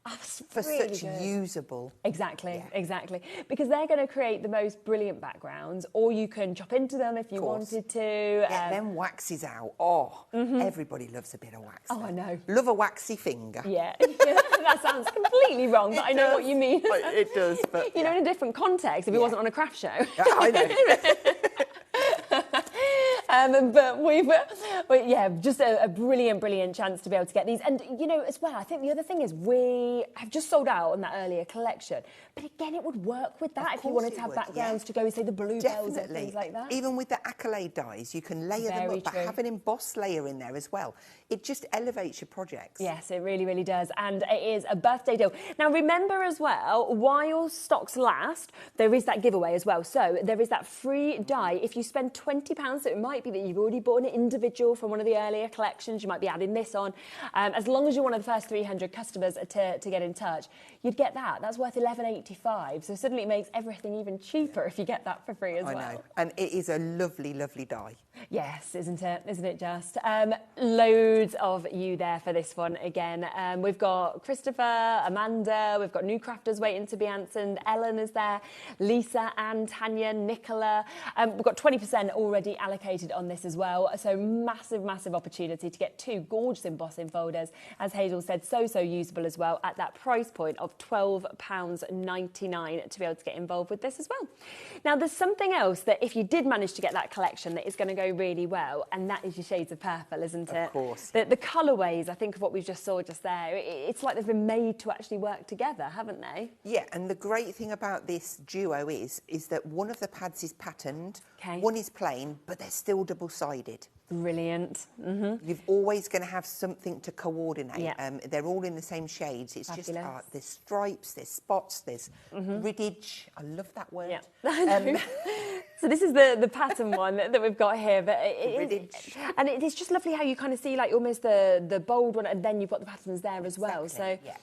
For really such usable. Exactly. Because they're going to create the most brilliant backgrounds, or you can chop into them if you wanted to. Get them waxes out. Oh, everybody loves a bit of wax. Oh, I know. Love a waxy finger. Yeah, that sounds completely wrong, but I know what you mean. It does, but... You know, in a different context, if it wasn't on a craft show. I know. But yeah, just a brilliant chance to be able to get these. And, you know, as well, I think the other thing is we have just sold out on that earlier collection. But again, it would work with that if you wanted to have backgrounds to go with, say, the bluebells and things like that. Even with the accolade dies, you can layer them up, but have an embossed layer in there as well. It just elevates your projects. Yes, it really does. And it is a birthday deal. Now, remember as well, while stocks last, there is that giveaway as well. So there is that free die. If you spend £20, so it might be that you've already bought an individual from one of the earlier collections, you might be adding this on. As long as you're one of the first 300 customers to get in touch, you'd get that. That's worth £11.85. So suddenly it makes everything even cheaper if you get that for free as well. I know. And it is a lovely die. Yes, isn't it? Isn't it just? Loads of you there for this one again. We've got Christopher, Amanda, we've got new crafters waiting to be answered. Ellen is there, Lisa, Anne, Tanya, Nicola. We've got 20% already allocated on this as well. So massive opportunity to get 2 gorgeous embossing folders. As Hazel said, so usable as well at that price point of £12.99 to be able to get involved with this as well. Now, there's something else that if you did manage to get that collection that is going to go really well, and that is your shades of purple, isn't it? Of course. The colourways, I think, of what we just saw just there, it's like they've been made to actually work together, haven't they? Yeah, and the great thing about this duo is that one of the pads is patterned, Okay. one is plain, but they're still double-sided. Brilliant. You're always going to have something to coordinate. Yeah. They're all in the same shades. It's just Fabulous. there's stripes, there's spots, there's riddage. I love that word. Yeah. I know. So this is the pattern one that we've got here, but and it is just lovely how you kind of see like almost the bold one, and then you've got the patterns there as well. So yeah.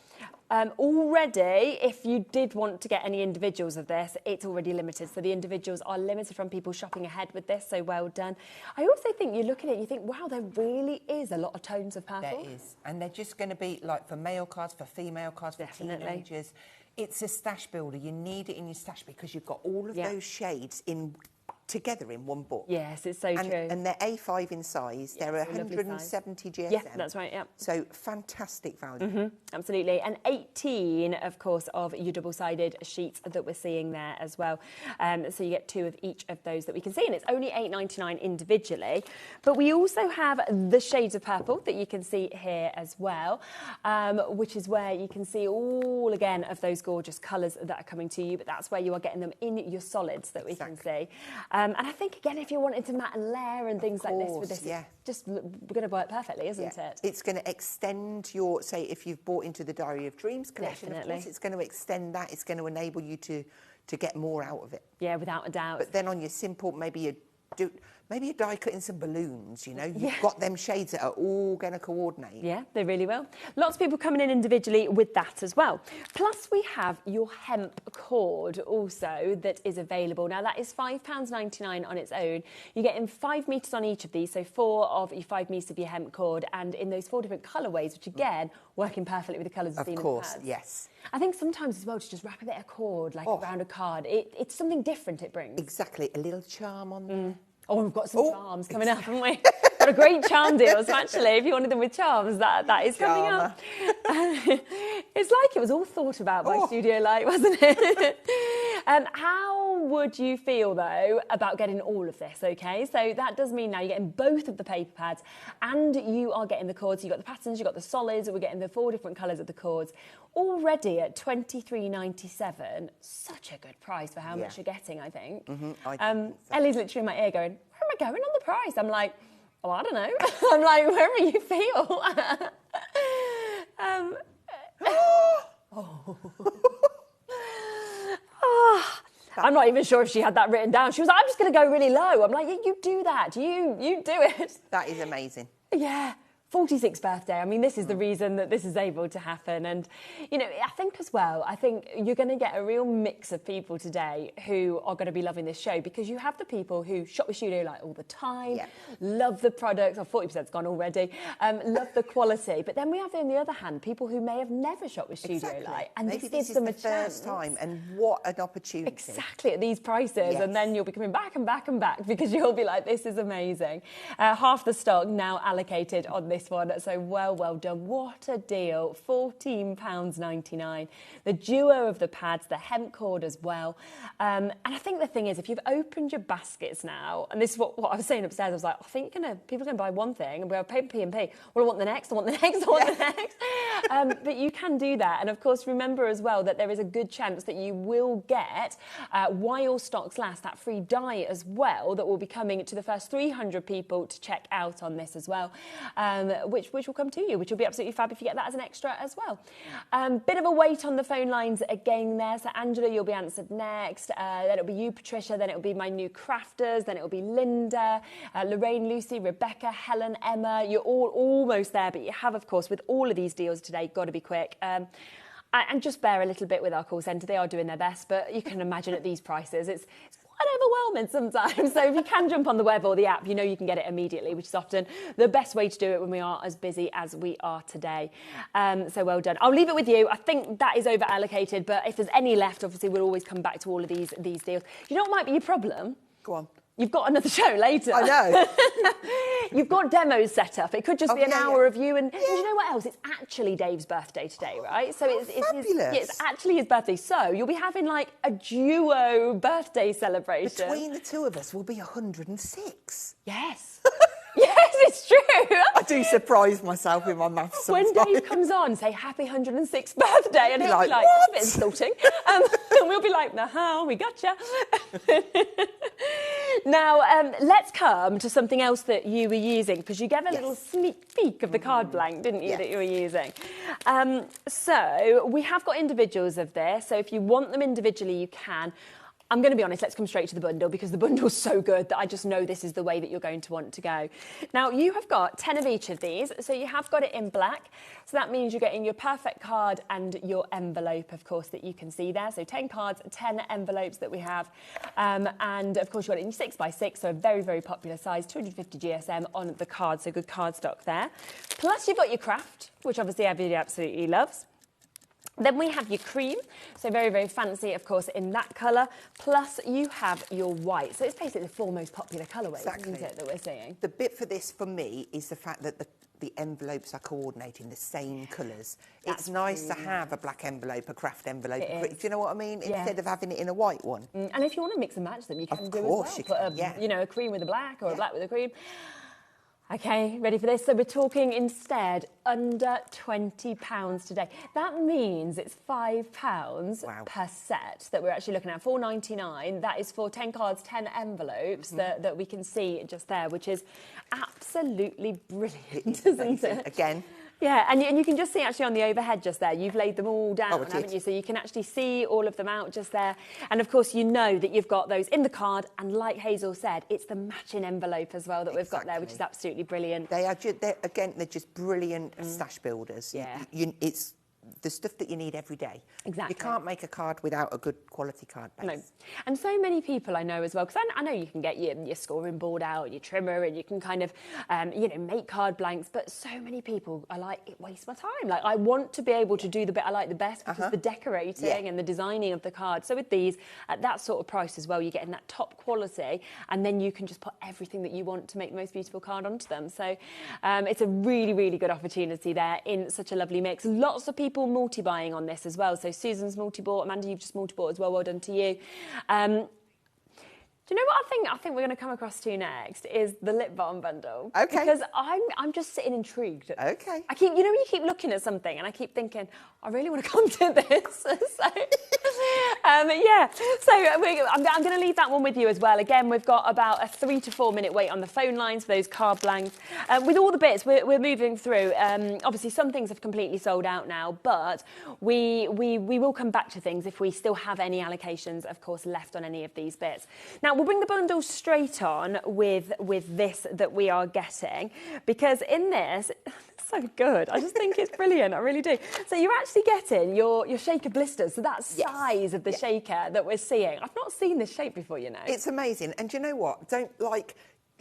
already, if you did want to get any individuals of this, it's already limited. So the individuals are limited from people shopping ahead with this, so well done. I also think you look at it, you think, wow, there really is a lot of tones of purple. There is. And they're just going to be like for male cards, for female cards, for Definitely. teenagers. It's a stash builder. You need it in your stash because you've got all of those shades together in one book. Yes, it's so true. And they're A5 in size. Yeah, they're it's a lovely 170 GSM. Yeah, that's right, yeah. So fantastic value. Absolutely. And 18, of course, of your double-sided sheets that we're seeing there as well. So you get 2 of each of those that we can see. And it's only £8.99 individually. But we also have the shades of purple that you can see here as well, which is where you can see all, again, of those gorgeous colours that are coming to you. But that's where you are getting them in your solids that we can see. And I think, again, if you're wanting to mat and layer and things like this with this, it's just going to work perfectly, isn't it? It's going to extend your, say, if you've bought into the Diary of Dreams collection, Definitely. of course, it's going to extend that. It's going to enable you to get more out of it. Yeah, without a doubt. But then on your simple, maybe you die cutting some balloons, you know. You've got them shades that are all going to coordinate. Yeah, they really will. Lots of people coming in individually with that as well. Plus, we have your hemp cord also that is available. Now, that is £5.99 on its own. You're getting 5 metres on each of these, so 4 of your 5 metres of your hemp cord, and in those 4 different colourways, which, again, working perfectly with the colours we've seen in the Of course, pads. yes. I think sometimes as well to just wrap a bit of cord, like around a card, it's something different it brings. Exactly, a little charm on there. Oh, we've got some charms coming up, haven't we? Got a great charm deal, so actually, if you wanted them with charms, that is coming up. It's like it was all thought about by Studio Light, wasn't it? How would you feel, though, about getting all of this, OK? So that does mean now you're getting both of the paper pads and you are getting the cords. You've got the patterns, you've got the solids, we're getting the 4 different colours of the cords. Already at £23.97, such a good price for how much you're getting, I think. Ellie's literally in my ear going, where am I going on the price? I'm like, oh, I don't know. I'm like, wherever you feel. I'm not even sure if she had that written down. She was like, I'm just going to go really low. I'm like, yeah, you do that. You do it. That is amazing. Yeah. 46th birthday. I mean, this is the reason that this is able to happen. And, you know, I think as well, I think you're going to get a real mix of people today who are going to be loving this show, because you have the people who shop with Studio Light all the time, love the products, or 40%'s gone already, love the quality. But then we have, on the other hand, people who may have never shopped with Studio Light. And maybe this gives is them the a chance. first time, and what an opportunity. Exactly, at these prices. And then you'll be coming back and back and back because you'll be like, this is amazing. Half the stock now allocated on this one, so well done. What a deal. £14.99. The duo of the pads, the hemp cord as well. And I think the thing is, if you've opened your baskets now, and this is what I was saying upstairs, I was like, I think people are going to buy one thing, and we have paper P&P. Well, I want the next, I want the next, I want the next. But you can do that. And of course, remember as well that there is a good chance that you will get, while stocks last, that free die as well that will be coming to the first 300 people to check out on this as well, which will come to you, which will be absolutely fab if you get that as an extra as well. Bit of a wait on the phone lines again there. So Angela, you'll be answered next. Then it'll be you, Patricia. Then it'll be my new crafters. Then it'll be Linda, Lorraine, Lucy, Rebecca, Helen, Emma. You're all almost there, but you have, of course, with all of these deals today, got to be quick. And just bear a little bit with our call centre. They are doing their best, but you can imagine at these prices, it's quite overwhelming sometimes. So if you can jump on the web or the app, you know you can get it immediately, which is often the best way to do it when we are as busy as we are today. So well done. I'll leave it with you. I think that is over allocated, but if there's any left, obviously we'll always come back to all of these deals. You know what might be your problem? Go on. You've got another show later. I know. You've got demos set up. It could just be an hour of you. And you know what else? It's actually Dave's birthday today, right? So it's actually his birthday. So you'll be having like a duo birthday celebration. Between the two of us, we'll be 106. Yes. Yes, it's true. I do surprise myself with my maths sometimes. When Dave comes on, say happy 106th birthday, and he'll be like, what? That's a bit insulting. And we'll be like, nah, we gotcha. Now, let's come to something else that you were using, because you gave a little sneak peek of the card blank, didn't you, that you were using? So we have got individuals of this. So if you want them individually, you can. I'm going to be honest, let's come straight to the bundle, because the bundle's so good that I just know this is the way that you're going to want to go. Now, you have got 10 of each of these, so you have got it in black. So that means you're getting your perfect card and your envelope, of course, that you can see there. So 10 cards, 10 envelopes that we have. And, of course, you've got it in 6x6, so a very, very popular size, 250 GSM on the card, so good card stock there. Plus, you've got your craft, which obviously everybody absolutely loves. Then we have your cream, so very, very fancy, of course, in that colour. Plus, you have your white. So it's basically the 4 most popular colourways, isn't it, that we're seeing? The bit for this, for me, is the fact that the envelopes are coordinating the same colours. It's nice to have a black envelope, a craft envelope. Do you know what I mean? Instead of having it in a white one. And if you want to mix and match them, you can do as well. Put a cream with a black or a black with a cream. Okay, ready for this? So we're talking instead under £20 today. That means it's £5 per set that we're actually looking at. £4.99. That is for 10 cards, 10 envelopes that we can see just there, which is absolutely brilliant, isn't it? Again. Yeah, and you can just see actually on the overhead just there, you've laid them all down, haven't you? So you can actually see all of them out just there. And of course, you know that you've got those in the card. And like Hazel said, it's the matching envelope as well that we've got there, which is absolutely brilliant. They're just brilliant stash builders. Yeah. It's the stuff that you need every day. Exactly. You can't make a card without a good quality card base. No. And so many people I know as well, because I know you can get your scoring board out, your trimmer, and you can kind of, make card blanks, but so many people are like, it wastes my time. Like, I want to be able to do the bit I like the best, which is the decorating and the designing of the card. So with these, at that sort of price as well, you're getting that top quality, and then you can just put everything that you want to make the most beautiful card onto them. So it's a really, really good opportunity there in such a lovely mix. Lots of people multi-buying on this as well. So Susan's multi-bought, Amanda, you've just multi-bought as well. Well done to you. Do you know what I think we're going to come across to next is the lip balm bundle. Okay. Because I'm just sitting intrigued. Okay. I keep, when you keep looking at something and I keep thinking, I really want to come to this. I'm going to leave that one with you as well. Again, we've got about a 3 to 4 minute wait on the phone lines for those card blanks. With all the bits we're moving through, obviously some things have completely sold out now, but we will come back to things if we still have any allocations, of course, left on any of these bits. Now, we'll bring the bundle straight on with this that we are getting, because in this, it's so good. I just think it's brilliant. I really do. So you're actually getting your shaker blisters. So that size of the shaker that we're seeing. I've not seen this shape before, you know. It's amazing. And do you know what?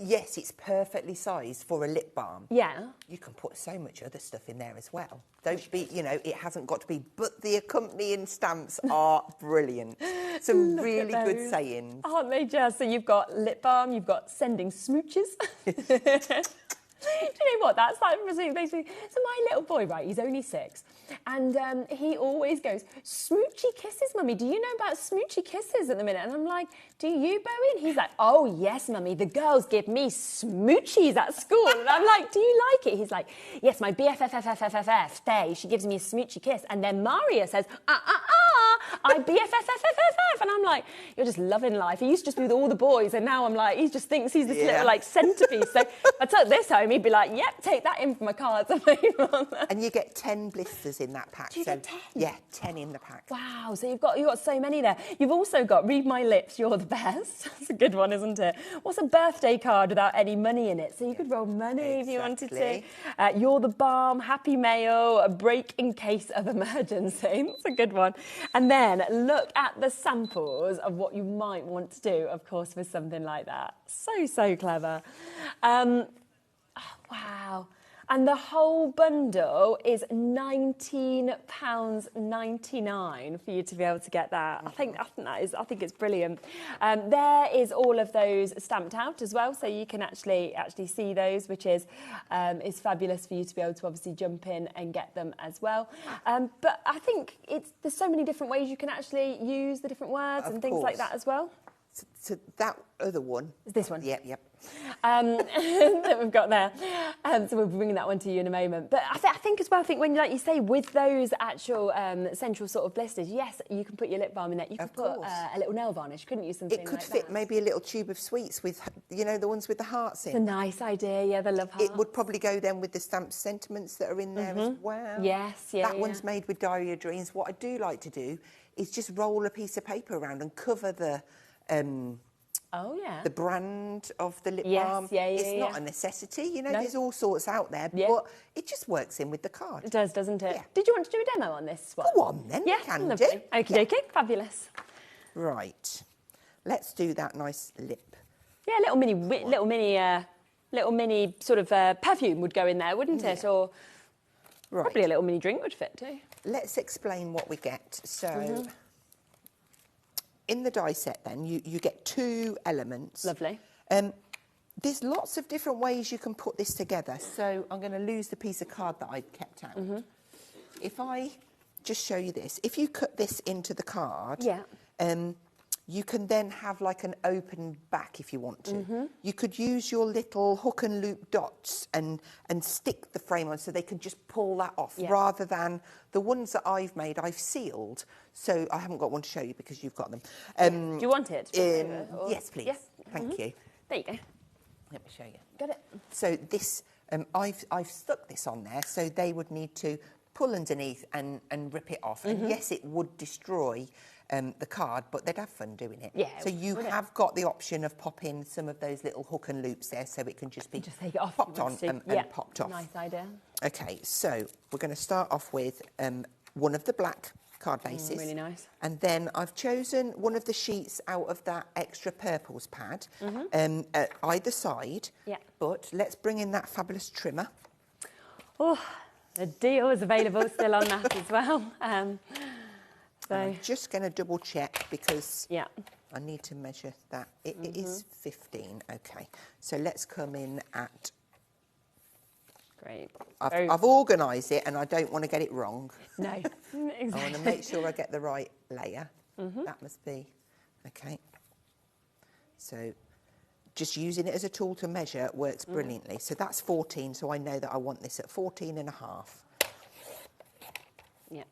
Yes, it's perfectly sized for a lip balm. Yeah. You can put so much other stuff in there as well. Don't be, it hasn't got to be, but the accompanying stamps are brilliant. Some really good sayings. Aren't they just? So you've got lip balm, you've got sending smooches. Do you know what? That's like basically. So my little boy, right? He's only 6, and he always goes, "Smoochy kisses, mummy. Do you know about smoochy kisses at the minute?" And I'm like, "Do you, Bowie?" And he's like, "Oh yes, mummy. The girls give me smoochies at school." And I'm like, "Do you like it?" He's like, "Yes, my BFFFFFF day. She gives me a smoochy kiss." And then Maria says, I BFFFFF. And I'm like, "You're just loving life." He used to just be with all the boys, and now I'm like, he just thinks he's this little centerpiece. So I took this home. He'd be like, "Yep, take that in for my cards." And you get 10 blisters in that pack. Do you get 10? Yeah, 10 in the pack. Wow, so you've got so many there. You've also got Read My Lips, You're the Best. That's a good one, isn't it? What's a birthday card without any money in it? So you could roll money if you wanted to. You're the Balm, Happy Mayo, A Break in Case of Emergency. That's a good one. And then look at the samples of what you might want to do, of course, with something like that. So clever. Wow. And the whole bundle is £19.99 for you to be able to get that. I think it's brilliant. There is all of those stamped out as well, so you can actually see those, which is fabulous for you to be able to obviously jump in and get them as well. But I think there's so many different ways you can actually use the different words and things like that as well. So that other one is this one. Yep. That we've got there. So we'll be bringing that one to you in a moment. But I think as well, when, like you say, with those actual central sort of blisters, yes, you can put your lip balm in there. You could put a little nail varnish, couldn't you? Something it could like fit that. Maybe a little tube of sweets with, the ones with the hearts in. It's a nice idea, yeah, the love hearts. It would probably go then with the stamped sentiments that are in there as well. Yes, yeah. That one's made with Diary of Dreams. What I do like to do is just roll a piece of paper around and cover the the brand of the lip balm. It's not a necessity, there's all sorts out there, but it just works in with the card. It does, doesn't it? Yeah. Did you want to do a demo on this one? Go on then, yeah, we can lovely. do. Okie dokie, fabulous. Right, let's do that nice lip. Yeah, little mini sort of perfume would go in there, wouldn't it? Or probably a little mini drink would fit too. Let's explain what we get. So, in the die set then, you get 2 elements. Lovely. There's lots of different ways you can put this together. So I'm going to lose the piece of card that I'd kept out. If I just show you this, if you cut this into the card, you can then have like an open back if you want to. You could use your little hook and loop dots and stick the frame on so they can just pull that off, rather than the ones that I've made, I've sealed. So I haven't got one to show you because you've got them. Do you want it? Yes, please. Yes. Thank you. There you go. Let me show you. Got it. So this, I've stuck this on there, so they would need to pull underneath and rip it off. And yes, it would destroy the card, but they'd have fun doing it. Yeah. So you have got the option of popping some of those little hook and loops there, so it can just be take it off popped on and popped off. Nice idea. Okay, so we're going to start off with one of the black card bases. Really nice. And then I've chosen one of the sheets out of that extra purples pad at either side. Yeah. But let's bring in that fabulous trimmer. Oh, the deal is available still on that as well. So I'm just going to double check because I need to measure that. It is 15. Okay. So let's come in at... Great. I've organised it and I don't want to get it wrong. No, exactly. I want to make sure I get the right layer. That must be... Okay. So just using it as a tool to measure works brilliantly. So that's 14, so I know that I want this at 14 and a half. Yeah.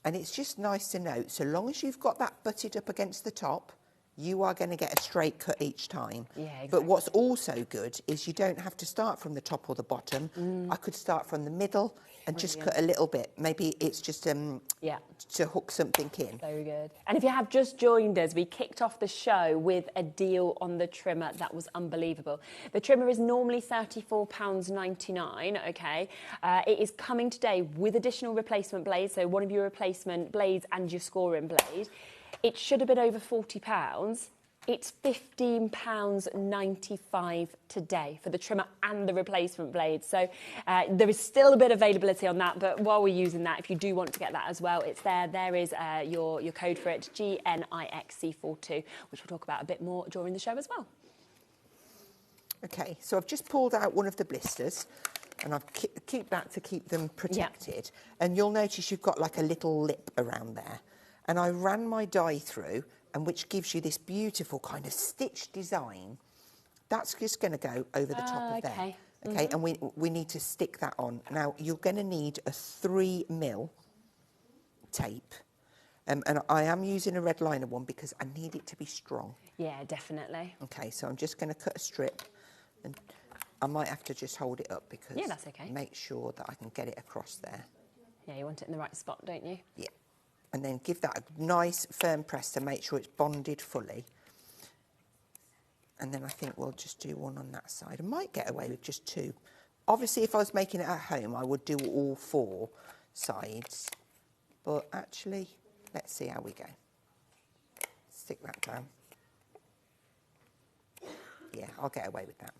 And it's just nice to note, so long as you've got that butted up against the top, you are going to get a straight cut each time. Yeah, exactly. But what's also good is you don't have to start from the top or the bottom. I could start from the middle and just cut a little bit. Maybe it's just to hook something in. Very good. And if you have just joined us, we kicked off the show with a deal on the trimmer that was unbelievable. The trimmer is normally £34.99, okay? It is coming today with additional replacement blades, so one of your replacement blades and your scoring blade. It should have been over £40. It's £15.95 today for the trimmer and the replacement blade. So there is still a bit of availability on that, but while we're using that, if you do want to get that as well, it's there. There is your code for it, GNIXC42, which we'll talk about a bit more during the show as well. Okay, so I've just pulled out one of the blisters and I've keep that to keep them protected. And you'll notice you've got like a little lip around there. And I ran my die through, and which gives you this beautiful kind of stitched design. That's just going to go over the top of there. Okay, and we need to stick that on. Now, you're going to need a 3mm tape. And I am using a red liner one because I need it to be strong. Yeah, definitely. Okay, so I'm just going to cut a strip. And I might have to just hold it up because... Yeah, that's okay. Make sure that I can get it across there. Yeah, you want it in the right spot, don't you? Yeah. And then give that a nice firm press to make sure it's bonded fully. And then I think we'll just do one on that side. I might get away with just 2. Obviously, if I was making it at home, I would do all 4 sides. But actually, let's see how we go. Stick that down. Yeah, I'll get away with that.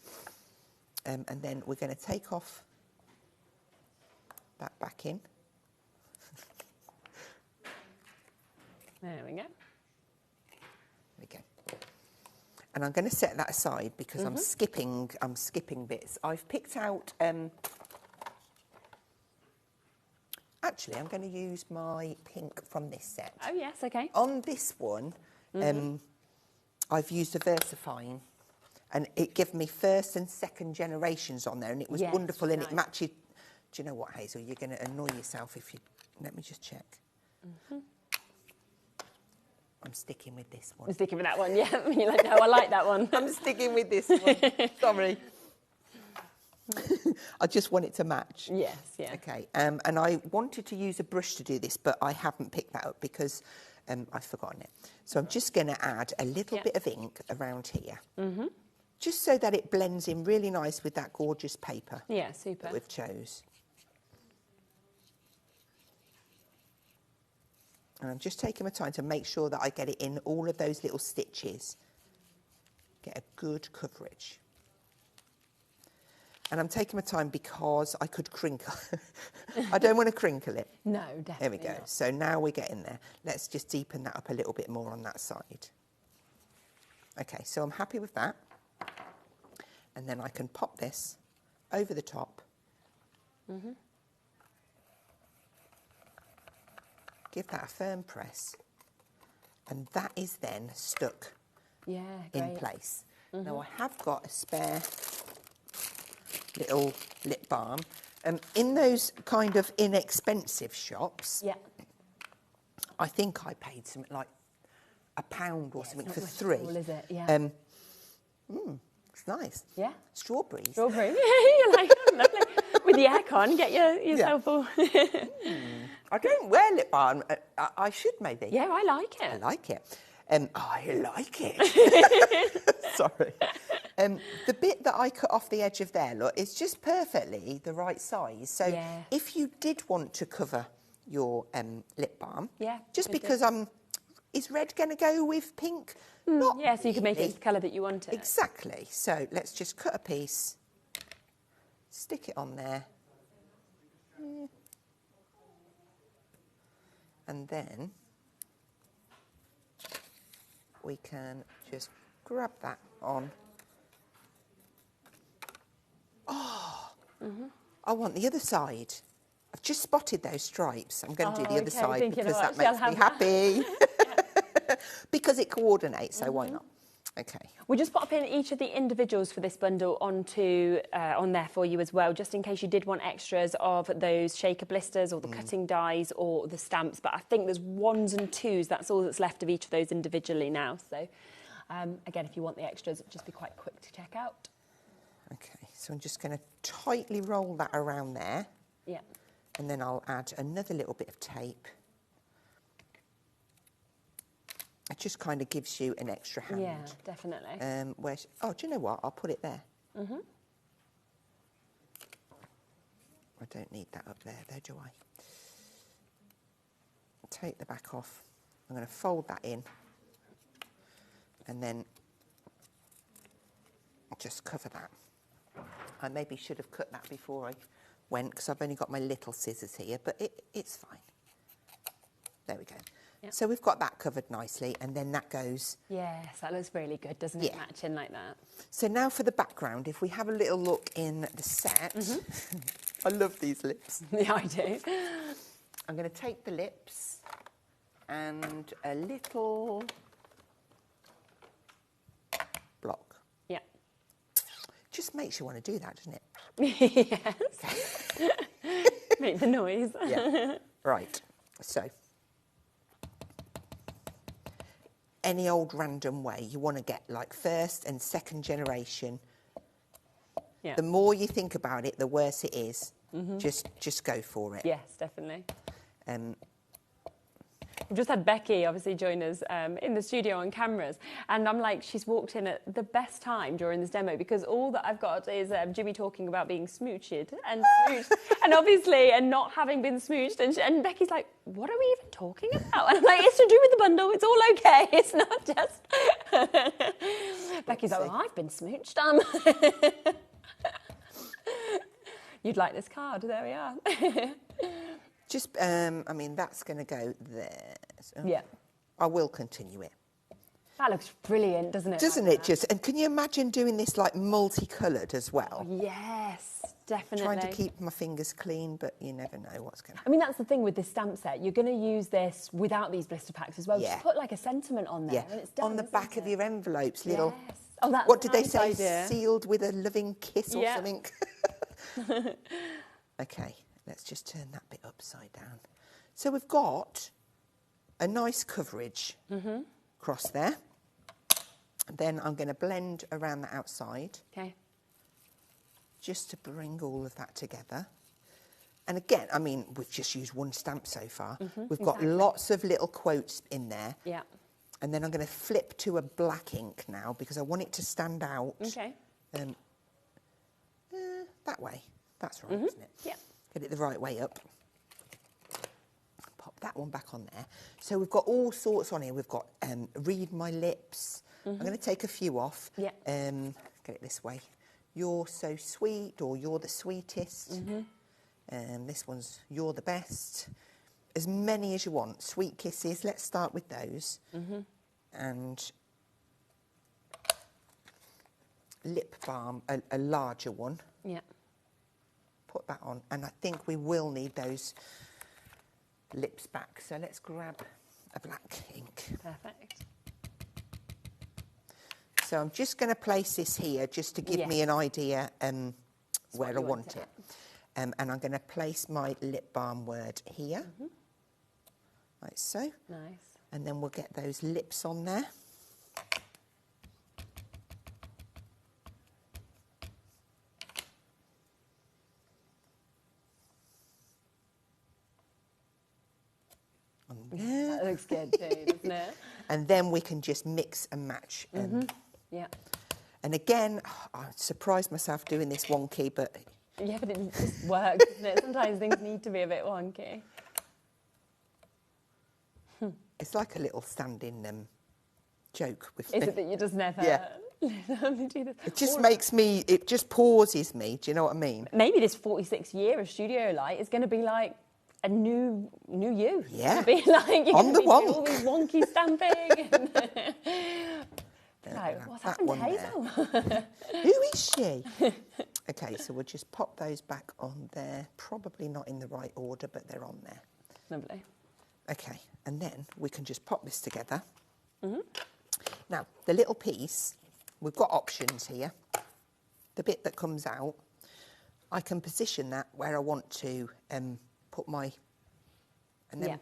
And then we're going to take off that back in. There we go. There we go. And I'm going to set that aside because I'm skipping bits. I've picked out, actually I'm going to use my pink from this set. Oh yes, okay. On this one, I've used a VersaFine, and it gave me first and second generations on there, and it was wonderful, and nice. it matches. Do you know what, Hazel? You're going to annoy yourself if you... Let me just check. I'm sticking with this one. I'm sticking with that one, yeah. You're like, no, I like that one. I'm sticking with this one. Sorry. I just want it to match. Yes, yeah. Okay, and I wanted to use a brush to do this, but I haven't picked that up because I've forgotten it. So I'm just going to add a little bit of ink around here, just so that it blends in really nice with that gorgeous paper super. that we've chose. And I'm just taking my time to make sure that I get it in all of those little stitches. Get a good coverage. And I'm taking my time because I could crinkle. I don't want to crinkle it. No, definitely There we go. not. So now we're getting there. Let's just deepen that up a little bit more on that side. Okay, so I'm happy with that. And then I can pop this over the top. Give that a firm press. And that is then stuck in place. Now I have got a spare little lip balm. In those kind of inexpensive shops, I think I paid something like £1 or something for 3. All, is it? Yeah. It's nice. Yeah. Strawberries. Strawberry. You're like, oh, lovely. With the aircon, get yourself all... I don't wear lip balm. I should maybe. Yeah, I like it. I like it. I like it. Sorry. The bit that I cut off the edge of there, look, is just perfectly the right size. So if you did want to cover your lip balm, just because is red going to go with pink? Not so you can make it the colour that you want it. Exactly. So let's just cut a piece, stick it on there. And then we can just grab that on. Oh, I want the other side. I've just spotted those stripes. I'm going to do the other side because that makes me happy. Because it coordinates, so why not? Okay. We'll just pop in each of the individuals for this bundle onto on there for you as well, just in case you did want extras of those shaker blisters or the cutting dies or the stamps. But I think there's 1s and 2s. That's all that's left of each of those individually now. So, again, if you want the extras, just be quite quick to check out. Okay, so I'm just going to tightly roll that around there. Yeah. And then I'll add another little bit of tape. It just kind of gives you an extra hand. Yeah, definitely. Oh, do you know what? I'll put it there. I don't need that up there, though, do I? Take the back off. I'm going to fold that in. And then just cover that. I maybe should have cut that before I went, because I've only got my little scissors here, but it's fine. There we go. Yep. So we've got that covered nicely, and then that goes... Yes, that looks really good, doesn't it, matching like that? So now for the background, if we have a little look in the set... I love these lips. Yeah, I do. I'm going to take the lips and a little block. Yeah. Just makes you want to do that, doesn't it? Yes. Make the noise. Yeah. Right. So... any old random way. You want to get like first and second generation. Yeah. The more you think about it, the worse it is. Just go for it. Yes, definitely. We've just had Becky obviously join us in the studio on cameras, and I'm like, she's walked in at the best time during this demo, because all that I've got is Jimmy talking about being smooched and smooched, and obviously, and not having been smooched, and Becky's like, what are we even talking about? And I'm like, it's to do with the bundle, it's all okay, it's not just... Becky's like, well, I've been smooched. You'd like this card. There we are. Just, I mean, that's going to go there. So Yeah. I will continue it. That looks brilliant, doesn't it? Doesn't like it just? And can you imagine doing this like multicoloured as well? Yes, definitely. Trying to keep my fingers clean, but you never know what's going to I mean, that's the thing with this stamp set. You're going to use this without these blister packs as well. Yeah. Just put like a sentiment on there and it's done, on the back of your envelopes, little... Yes. Oh, that's what did a they nice say? idea. Sealed with a loving kiss or Yeah. something? Okay, let's just turn that bit upside down. So we've got a nice coverage across there. Then I'm going to blend around the outside. Okay. Just to bring all of that together. And again, I mean, we've just used one stamp so far. We've got lots of little quotes in there. Yeah. And then I'm going to flip to a black ink now because I want it to stand out. Okay. That way. That's right, isn't it? Yeah. Get it the right way up. Pop that one back on there. So we've got all sorts on here. We've got Read My Lips. I'm going to take a few off. Yeah. Get it this way. You're so sweet, or you're the sweetest. This one's you're the best. As many as you want. Sweet kisses. Let's start with those. And lip balm, a larger one. Yeah. Put that on. And I think we will need those lips back. So let's grab a black ink. Perfect. So I'm just going to place this here just to give me an idea where I want it. And I'm going to place my lip balm word here, like so. Nice. And then we'll get those lips on there. That looks good too, doesn't it? And then we can just mix and match. Yeah. And again, I surprised myself doing this wonky, but... Yeah, but it just works, doesn't it? Sometimes things need to be a bit wonky. It's like a little standing joke with me. Is it that you just never... Yeah. do this? It just makes me, it just pauses me, do you know what I mean? Maybe this 46th year of Studio Light is going to be like a new you. Yeah. Be like, you're On the gonna be doing all wonk. these wonky stamping. Like, what's that happened to one Hazel? Who is she? Okay, so we'll just pop those back on there. Probably not in the right order, but they're on there. Lovely. Okay, and then we can just pop this together. Now, the little piece, we've got options here. The bit that comes out, I can position that where I want to put my... And then,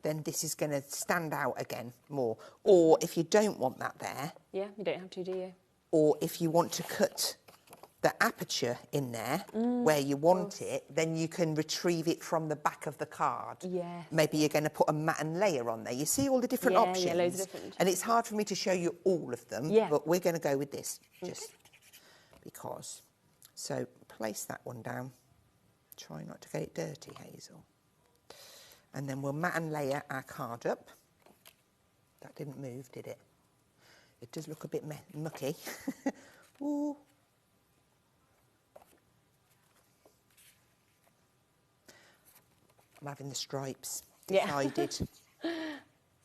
then this is going to stand out again more. Or if you don't want that there... Yeah, you don't have to, do you? Or if you want to cut the aperture in there where you want it, then you can retrieve it from the back of the card. Yes. Maybe you're going to put a matte and layer on there. You see all the different options. Yeah, loads of different. And it's hard for me to show you all of them, but we're going to go with this just because. So place that one down. Try not to get it dirty, Hazel. And then we'll matte and layer our card up. That didn't move, did it? It does look a bit mucky. Ooh. I'm having the stripes decided.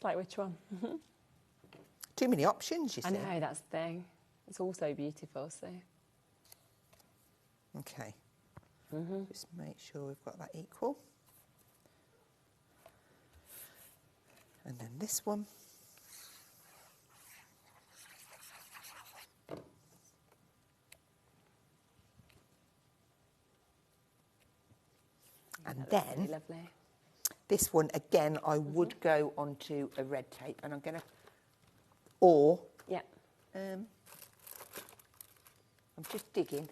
Like which one? Too many options, you see. I know, that's the thing. It's all so beautiful, so... Okay. Just make sure we've got that equal. And then this one. And then really lovely. This one, again, I would go onto a red tape, and I'm going to, or, I'm just digging.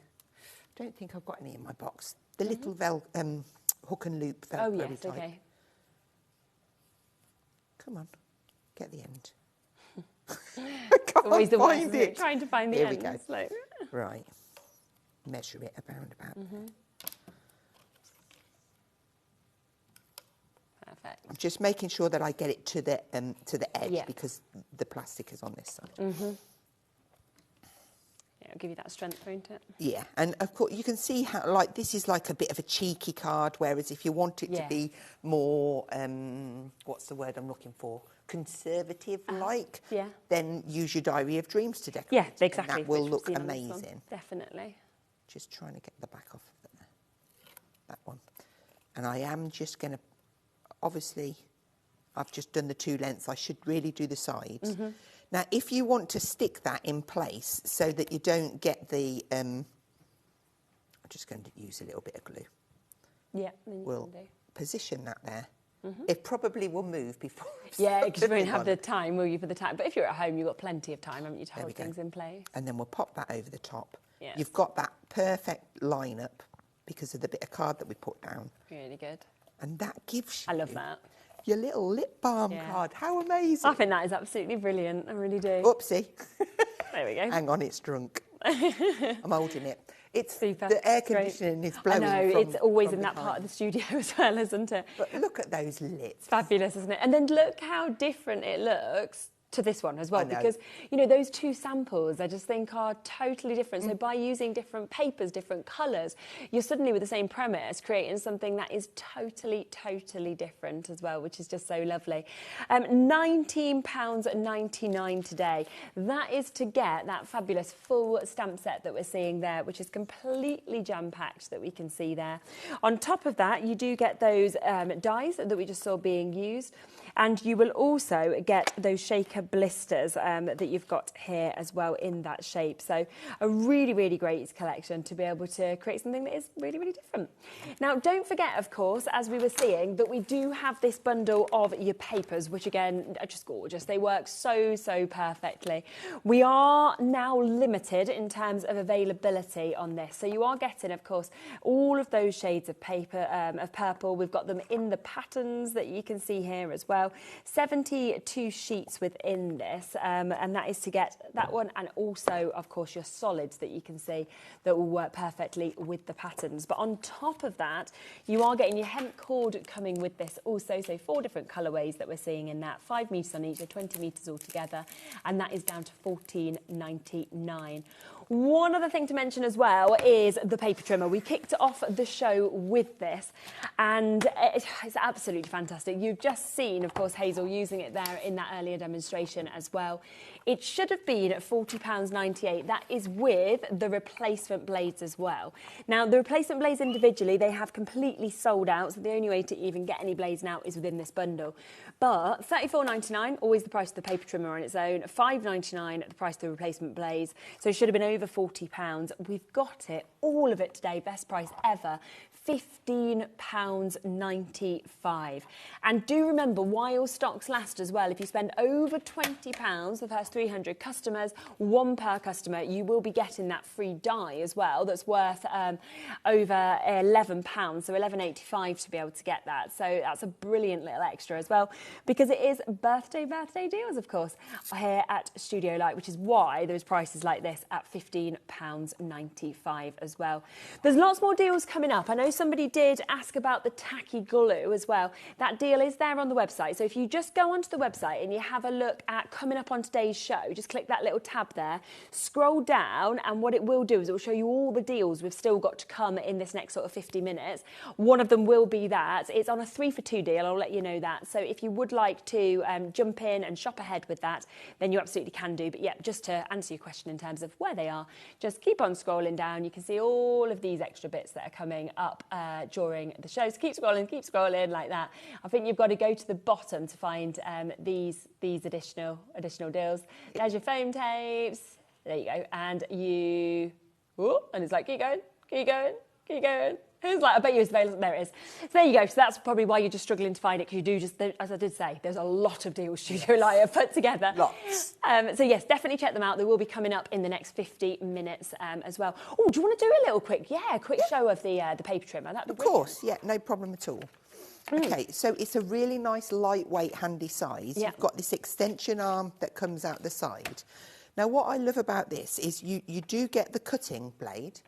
Don't think I've got any in my box. The little hook and loop Velcro type. Okay. Come on, get the end. I can't Always the worst, find isn't it? it. Trying to find the Here end. we go. Like... Right, measure it around about. Perfect. I'm just making sure that I get it to the edge because the plastic is on this side. Yeah, It'll give you that strength, won't it? Yeah, and of course you can see how, like, this is like a bit of a cheeky card, whereas if you want it to be more, what's the word I'm looking for? Conservative-like, then use your Diary of Dreams to decorate. Yeah, exactly. And that will look amazing. Definitely. Just trying to get the back off that one. And I am just going to, obviously, I've just done the 2 lengths. I should really do the sides. Now, if you want to stick that in place so that you don't get the, I'm just going to use a little bit of glue. Yeah, then you we'll can do. Position that there. It probably will move before. Yeah, because you won't have the time, will you, for the time? But if you're at home, you've got plenty of time, haven't you, to hold things in place? And then we'll pop that over the top. Yes. You've got that perfect line-up because of the bit of card that we put down. Really good. And that gives you... I love that. Your little lip balm card. How amazing. I think that is absolutely brilliant. I really do. Oopsie. There we go. Hang on, it's drunk. I'm holding it. It's super. The air conditioning is blowing. I know, it's always in that behind. part of the studio as well, isn't it? But look at those lips. It's fabulous, isn't it? And then look how different it looks to this one as well, because, you know, those 2 samples I just think are totally different. So by using different papers, different colours, you're suddenly with the same premise creating something that is totally, totally different as well, which is just so lovely. £19.99 today. That is to get that fabulous full stamp set that we're seeing there, which is completely jam-packed that we can see there. On top of that, you do get those dies that we just saw being used, and you will also get those shaker blisters that you've got here as well in that shape. So a really, really great collection to be able to create something that is really, really different. Now, don't forget, of course, as we were seeing, that we do have this bundle of your papers, which again are just gorgeous. They work so, so perfectly. We are now limited in terms of availability on this. So you are getting, of course, all of those shades of paper, of purple. We've got them in the patterns that you can see here as well. 72 sheets within this, and that is to get that one, and also, of course, your solids that you can see that will work perfectly with the patterns. But on top of that, you are getting your hemp cord coming with this also, so 4 different colourways that we're seeing in that, 5 metres on each, so 20 metres altogether, and that is down to £14.99. One other thing to mention as well is the paper trimmer. We kicked off the show with this, and it's absolutely fantastic. You've just seen, of course, Hazel using it there in that earlier demonstration as well. It should have been at £40.98. That is with the replacement blades as well. Now, the replacement blades individually, they have completely sold out, so the only way to even get any blades now is within this bundle. But £34.99, always the price of the paper trimmer on its own, £5.99 at the price of the replacement blades, so it should have been over £40. We've got it, all of it today, best price ever, £15.95. And do remember, while stocks last as well, if you spend over £20, the first 300 customers, 1 per customer, you will be getting that free die as well that's worth over £11, so £11.85 to be able to get that. So that's a brilliant little extra as well, because it is birthday deals, of course, here at Studio Light, which is why there's prices like this at £15.95 as well. There's lots more deals coming up. I know somebody did ask about the tacky glue as well. That deal is there on the website. So if you just go onto the website and you have a look at coming up on today's show, just click that little tab there, scroll down, and what it will do is it will show you all the deals we've still got to come in this next sort of 50 minutes. One of them will be that. It's on a 3 for 2 deal, I'll let you know that. So if you would like to jump in and shop ahead with that, then you absolutely can do. But yeah, just to answer your question in terms of where they are, just keep on scrolling down. You can see all of these extra bits that are coming up during the show. So keep scrolling like that. I think you've got to go to the bottom to find these additional deals. There's your foam tapes. There you go. And it's like, keep going. It's like, I bet you it's available. There it is. So there you go. So that's probably why you're just struggling to find it, because you do just, as I did say, there's a lot of deals Studio Light have put together. Lots. So yes, definitely check them out. They will be coming up in the next 50 minutes as well. Oh, do you want to do a little quick show of the paper trimmer? That'd be brilliant. Of course, yeah, no problem at all. Okay, so it's a really nice, lightweight, handy size. You've got this extension arm that comes out the side. Now, what I love about this is you do get the cutting blade,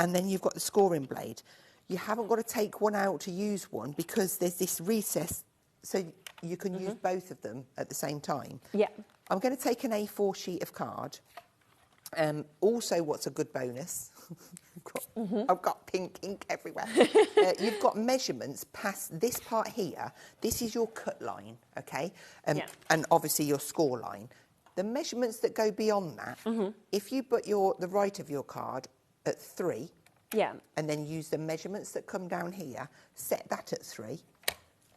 and then you've got the scoring blade. You haven't got to take one out to use one because there's this recess, so you can use both of them at the same time. Yeah. I'm going to take an A4 sheet of card, Also, what's a good bonus? I've got pink ink everywhere. You've got measurements past this part here. This is your cut line, okay? And obviously your score line. The measurements that go beyond that, if you put the right of your card at 3, and then use the measurements that come down here, set that at 3,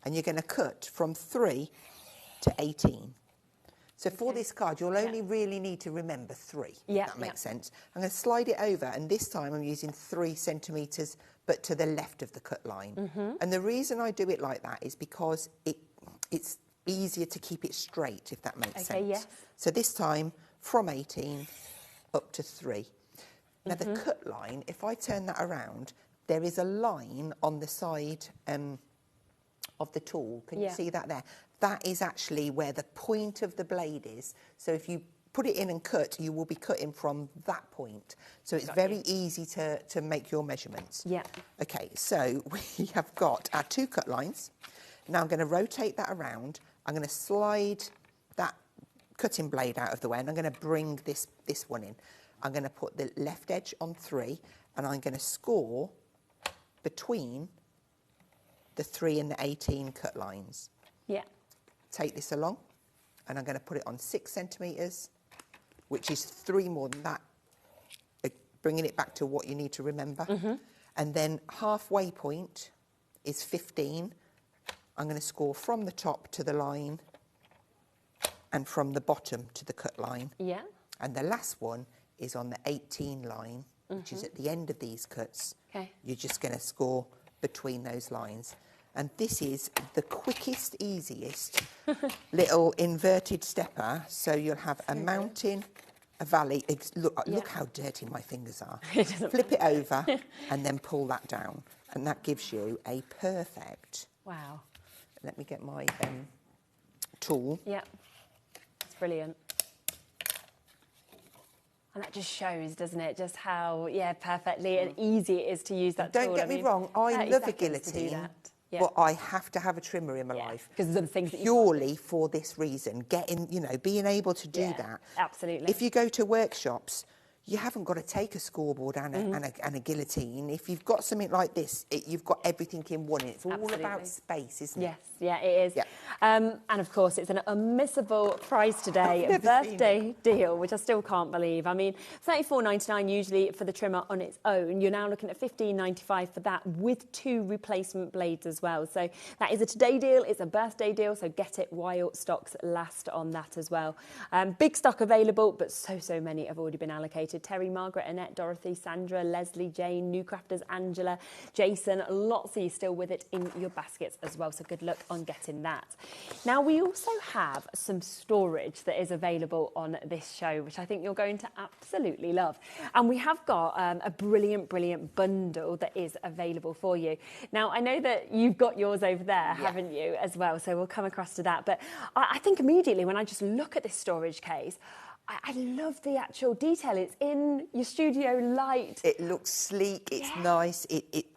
and you're going to cut from 3 to 18. So for this card, you'll only really need to remember 3. That makes sense. I'm going to slide it over, and this time I'm using 3 centimetres, but to the left of the cut line. And the reason I do it like that is because it's easier to keep it straight, if that makes sense. So this time, from 18 up to 3. Now, the cut line, if I turn that around, there is a line on the side of the tool. Can you see that there? That is actually where the point of the blade is. So if you put it in and cut, you will be cutting from that point. So it's very easy to make your measurements. Okay, so we have got our 2 cut lines. Now I'm going to rotate that around. I'm going to slide that cutting blade out of the way, and I'm going to bring this one in. I'm going to put the left edge on 3, and I'm going to score between the 3 and the 18 cut lines. Take this along, and I'm going to put it on 6 centimetres, which is 3 more than that, bringing it back to what you need to remember. And then halfway point is 15. I'm going to score from the top to the line and from the bottom to the cut line. And the last one is on the 18 line, which is at the end of these cuts. You're just going to score between those lines. And this is the quickest, easiest little inverted stepper. So you'll have a mountain, a valley. Look how dirty my fingers are. Flip it over and then pull that down. And that gives you a perfect... Wow. Let me get my tool. It's brilliant. And that just shows, doesn't it, just how, perfectly and easy it is to use that tool. Don't get me wrong, I love a guillotine. But I have to have a trimmer in my life. Because of the things that purely for this reason, being able to do that. Absolutely. If you go to workshops, you haven't got to take a scoreboard and a guillotine. If you've got something like this, you've got everything in one. It's all about space, isn't it? Yes, it is. And of course, it's an unmissable price today, a birthday deal, which I still can't believe. I mean, $34.99 usually for the trimmer on its own. You're now looking at $15.95 for that with 2 replacement blades as well. So that is a today deal. It's a birthday deal. So get it while stocks last on that as well. Big stock available, but so many have already been allocated. Terry, Margaret, Annette, Dorothy, Sandra, Leslie, Jane, new crafters, Angela, Jason, lots of you still with it in your baskets as well, so good luck on getting that. Now, we also have some storage that is available on this show, which I think you're going to absolutely love. And we have got a brilliant bundle that is available for you. Now, I know that you've got yours over there, haven't you, as well, so we'll come across to that. But I think immediately when I just look at this storage case, I love the actual detail. It's in your studio light. It looks sleek. It's nice.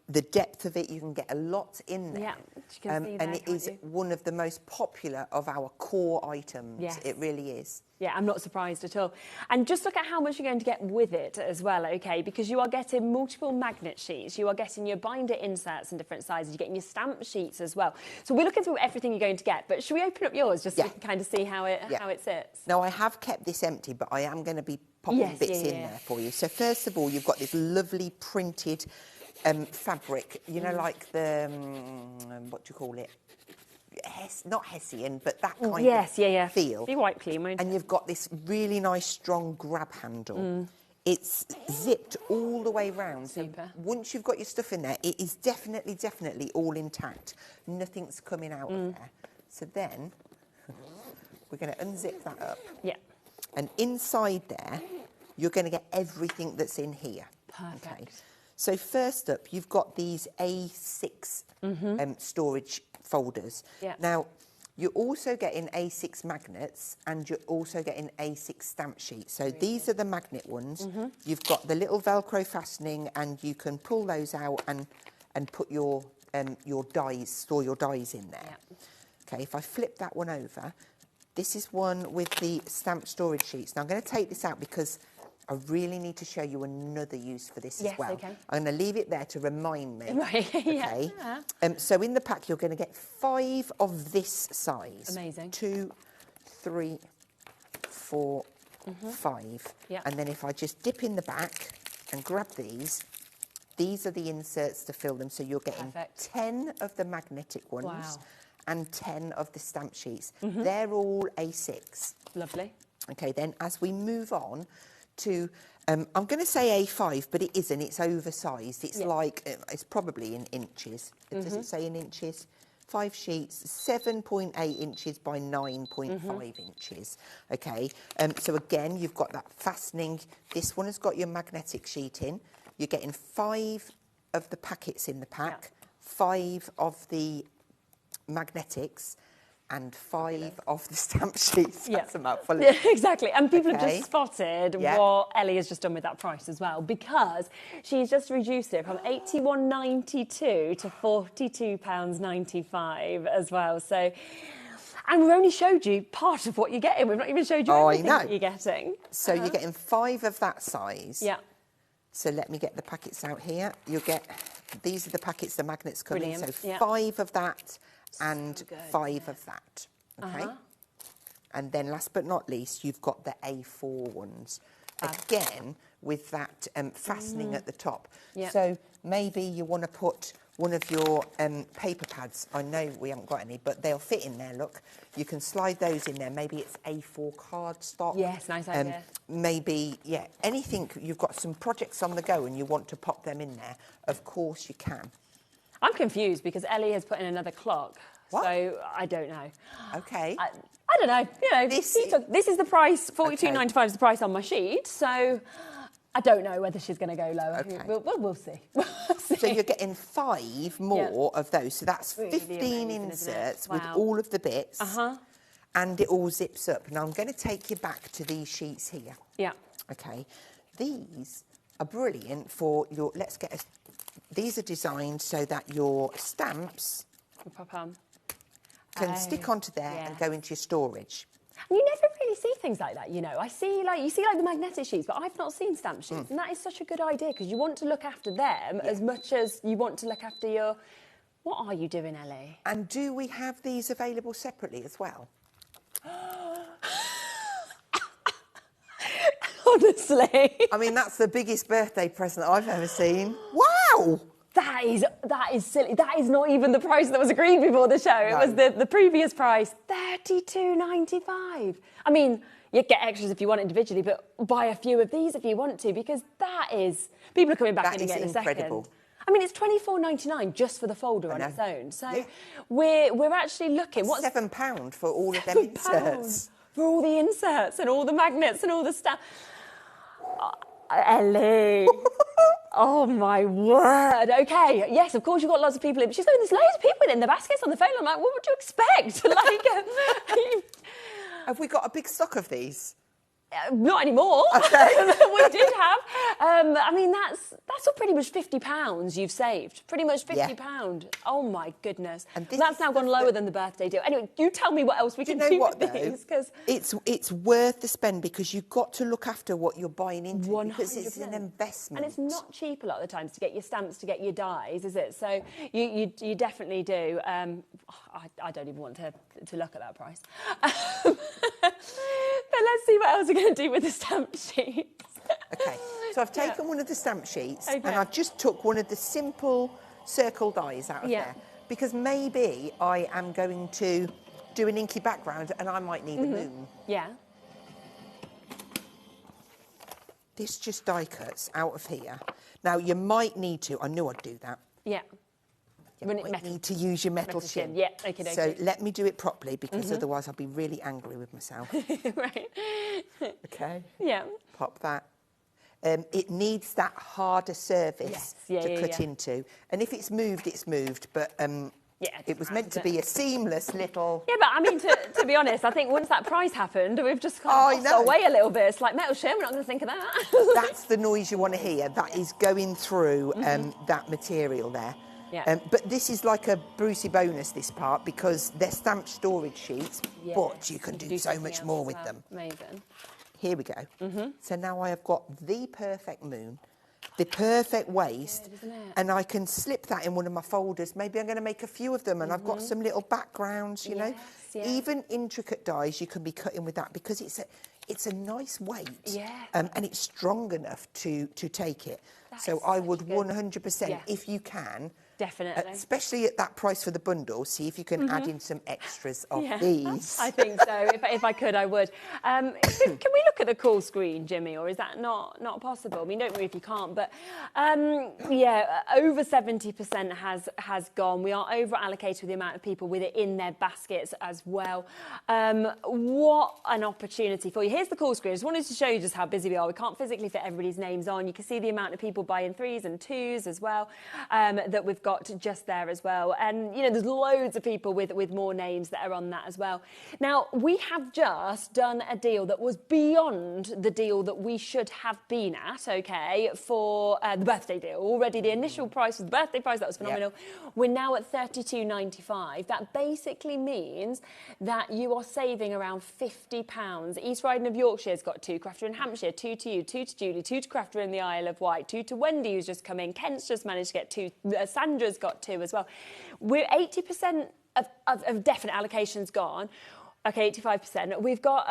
The depth of it, you can get a lot in there. Yeah, you can see and it is one of the most popular of our core items. Yes. It really is. Yeah, I'm not surprised at all. And just look at how much you're going to get with it as well, OK? Because you are getting multiple magnet sheets. You are getting your binder inserts in different sizes. You're getting your stamp sheets as well. So we're looking through everything you're going to get. But should we open up yours just so we can kind of see how it sits? Now, I have kept this empty, but I am going to be popping bits in there for you. So first of all, you've got this lovely printed fabric, you know, like the, what do you call it? Not Hessian, but that kind of feel. Be white clean, and you've got this really nice, strong grab handle. It's zipped all the way round. Super. So once you've got your stuff in there, it is definitely all intact. Nothing's coming out of there. So then we're going to unzip that up. Yeah. And inside there, you're going to get everything that's in here. Perfect. Okay. So first up, you've got these A6 storage folders. Yeah. Now, you're also getting A6 magnets and you're also getting A6 stamp sheets. So these are the magnet ones. You've got the little Velcro fastening and you can pull those out and put your dies, store your dies in there. Yeah. Okay, if I flip that one over, this is one with the stamped storage sheets. Now, I'm going to take this out because I really need to show you another use for this Yes, as well. okay. I'm going to leave it there to remind me. Right, yeah. Okay. So in the pack, you're going to get 5 of this size. Amazing. 2, 3, 4, 5. Yeah. And then if I just dip in the back and grab these are the inserts to fill them. So you're getting Perfect. 10 of the magnetic ones. Wow. And 10 of the stamp sheets. They're all A6. Lovely. Okay, then as we move on to, I'm going to say A5, but it isn't. It's oversized. It's like, it's probably in inches. Does it say in inches? 5 sheets, 7.8 inches by 9.5 inches. Okay, so again, you've got that fastening. This one has got your magnetic sheet in. You're getting 5 of the packets in the pack, 5 of the magnetics, and 5 of the stamp sheets. That's a mouthful. Yeah, exactly. And people have Okay. just spotted what Ellie has just done with that price as well, because she's just reduced it from £81.92 to £42.95 as well. So, and we've only showed you part of what you're getting. We've not even showed you everything that you're getting. So you're getting 5 of that size. Yeah. So let me get the packets out here. You'll get, these are the packets the magnets come in. Brilliant. So 5 of that and good, 5 of that. Okay. And then last but not least, you've got the A4 ones. Again, with that fastening at the top. Yeah. So maybe you want to put one of your paper pads. I know we haven't got any, but they'll fit in there, look. You can slide those in there. Maybe it's A4 cardstock. Yes, nice idea. Maybe, anything. You've got some projects on the go and you want to pop them in there. Of course you can. I'm confused because Ellie has put in another clock. What? So I don't know. Okay. I don't know. You know, this is the price. £42.95 is the price on my sheet. So I don't know whether she's going to go lower. Okay. We'll see. We'll see. So you're getting 5 more of those. So that's Really 15 amazing, inserts isn't it? with Wow. all of the bits. And it all zips up. Now I'm going to take you back to these sheets here. Yeah. Okay. These are brilliant for your, these are designed so that your stamps can stick onto there and go into your storage. And you never really see things like that, you know. You see the magnetic sheets, but I've not seen stamp sheets. And that is such a good idea because you want to look after them as much as you want to look after your... What are you doing, Ellie? And do we have these available separately as well? Honestly. I mean, that's the biggest birthday present I've ever seen. Wow! That is silly. That is not even the price that was agreed before the show. No. It was the previous price, $32.95. I mean, you get extras if you want individually, but buy a few of these if you want to, because that is... People are coming back in again in a second. Incredible. I mean, it's $24.99 just for the folder on its own. So we're actually looking... What's £7 for all of them inserts? For all the inserts and all the magnets and all the stuff. Ellie. Oh, my word. OK, yes, of course you've got lots of people in. But she's going, there's loads of people in the baskets on the phone. I'm like, what would you expect? Have we got a big stock of these? Not anymore. Okay. We did have. I mean, that's all pretty much £50 you've saved. Pretty much £50. Oh, my goodness. And that's now gone lower than the birthday deal. Anyway, you tell me what else we can do with these. Cause it's worth the spend because you've got to look after what you're buying into 100%. because it's an investment. And it's not cheap a lot of the times to get your stamps, to get your dies, is it? So you definitely do. I don't even want to look at that price. But let's see what else we're going to do with the stamp sheets. Okay, so I've taken one of the stamp sheets and I've just took one of the simple circle dies out of there because maybe I am going to do an inky background and I might need a moon. Yeah. This just die cuts out of here. Now, you might need to, I knew I'd do that. Yeah. You might need to use your metal shim. Yeah, okay. So let me do it properly because otherwise I'll be really angry with myself. Right. Okay. Yeah. Pop that. It needs that harder surface to cut into. And if it's moved, it's moved. But it was meant to be a seamless little... Yeah, but I mean, to be honest, I think once that price happened, we've just kind of lost our way a little bit. It's like metal shim, we're not going to think of that. That's the noise you want to hear. That is going through that material there. Yeah. But this is like a Brucey bonus, this part, because they're stamped storage sheets, but you can do so much more with them. Amazing. here we go. So now I have got the perfect moon, the perfect waist, Good, isn't it? and I can slip that in one of my folders. Maybe I'm going to make a few of them, and I've got some little backgrounds, you know. Yes. Even intricate dies you can be cutting with that, because it's a nice weight, Yeah. and it's strong enough to take it. That So is I such would a good- 100%, Yeah. if you can, Definitely. especially at that price for the bundle, see if you can add in some extras of these. I think so. If I could, I would. Can we look at the call screen, Jimmy, or is that not possible? I mean, don't worry if you can't, but yeah, over 70% has gone. We are over allocated with the amount of people with it in their baskets as well. What an opportunity for you. Here's the call screen. I just wanted to show you just how busy we are. We can't physically fit everybody's names on. You can see the amount of people buying 3s and 2s as well that we've got just there as well. And, you know, there's loads of people with more names that are on that as well. Now, we have just done a deal that was beyond the deal that we should have been at, okay, for the birthday deal. Already the initial price was the birthday price, that was phenomenal. Yep. We're now at £32.95. That basically means that you are saving around £50. East Riding of Yorkshire's got 2, Crafter in Hampshire, 2 to you, 2 to Julie, 2 to Crafter in the Isle of Wight, 2 to Wendy, who's just come in. Kent's just managed to get 2. Sandra's got 2 as well. We're 80% of definite allocations gone. Okay, 85%. We've got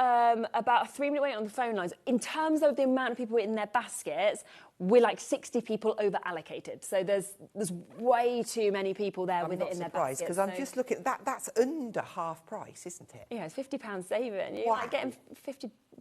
about a 3-minute wait on the phone lines. In terms of the amount of people in their baskets, we're like 60 people over allocated. So there's way too many people there with it in their baskets. Because I'm just looking at that. That's under half price, isn't it? Yeah, it's £50 saving. You're like getting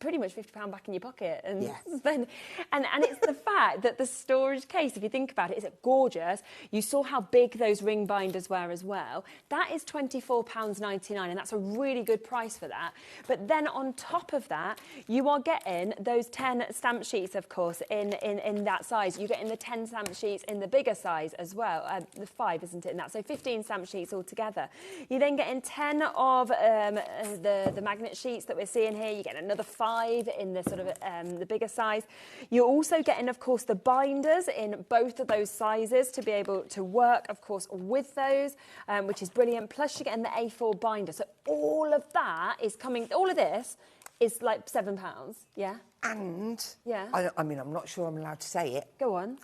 pretty much £50 back in your pocket. And yes. Then, and it's the fact that the storage case, if you think about it, is gorgeous. You saw how big those ring binders were as well. That is £24.99, and that's a really good price for that. But then on top of that, you are getting those 10 stamp sheets, of course, in that size. You're getting the 10 stamp sheets in the bigger size as well. The 5, isn't it, in that? So 15 stamp sheets altogether. You're then getting 10 of the magnet sheets that we're seeing here. You're getting another 5 in the sort of the bigger size. You're also getting, of course, the binders in both of those sizes to be able to work, of course, with those, which is brilliant. Plus, you're getting the A4 binder. So all of that is coming. All of this is like £7. Yeah. And yeah. I mean, I'm not sure I'm allowed to say it. Go on.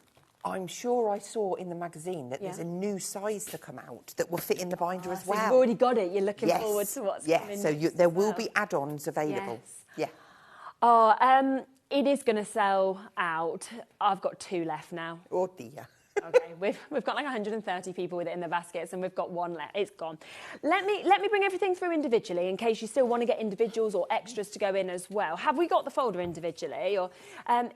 I'm sure I saw in the magazine that there's a new size to come out that will fit in the binder as well. So you've already got it. You're looking forward to what's coming. So there will be add-ons available. Yes. Yeah. Oh, it is going to sell out. I've got 2 left now. Oh dear. Okay, we've got like 130 people with it in the baskets, and we've got 1 left. It's gone. Let me bring everything through individually in case you still want to get individuals or extras to go in as well. Have we got the folder individually? Or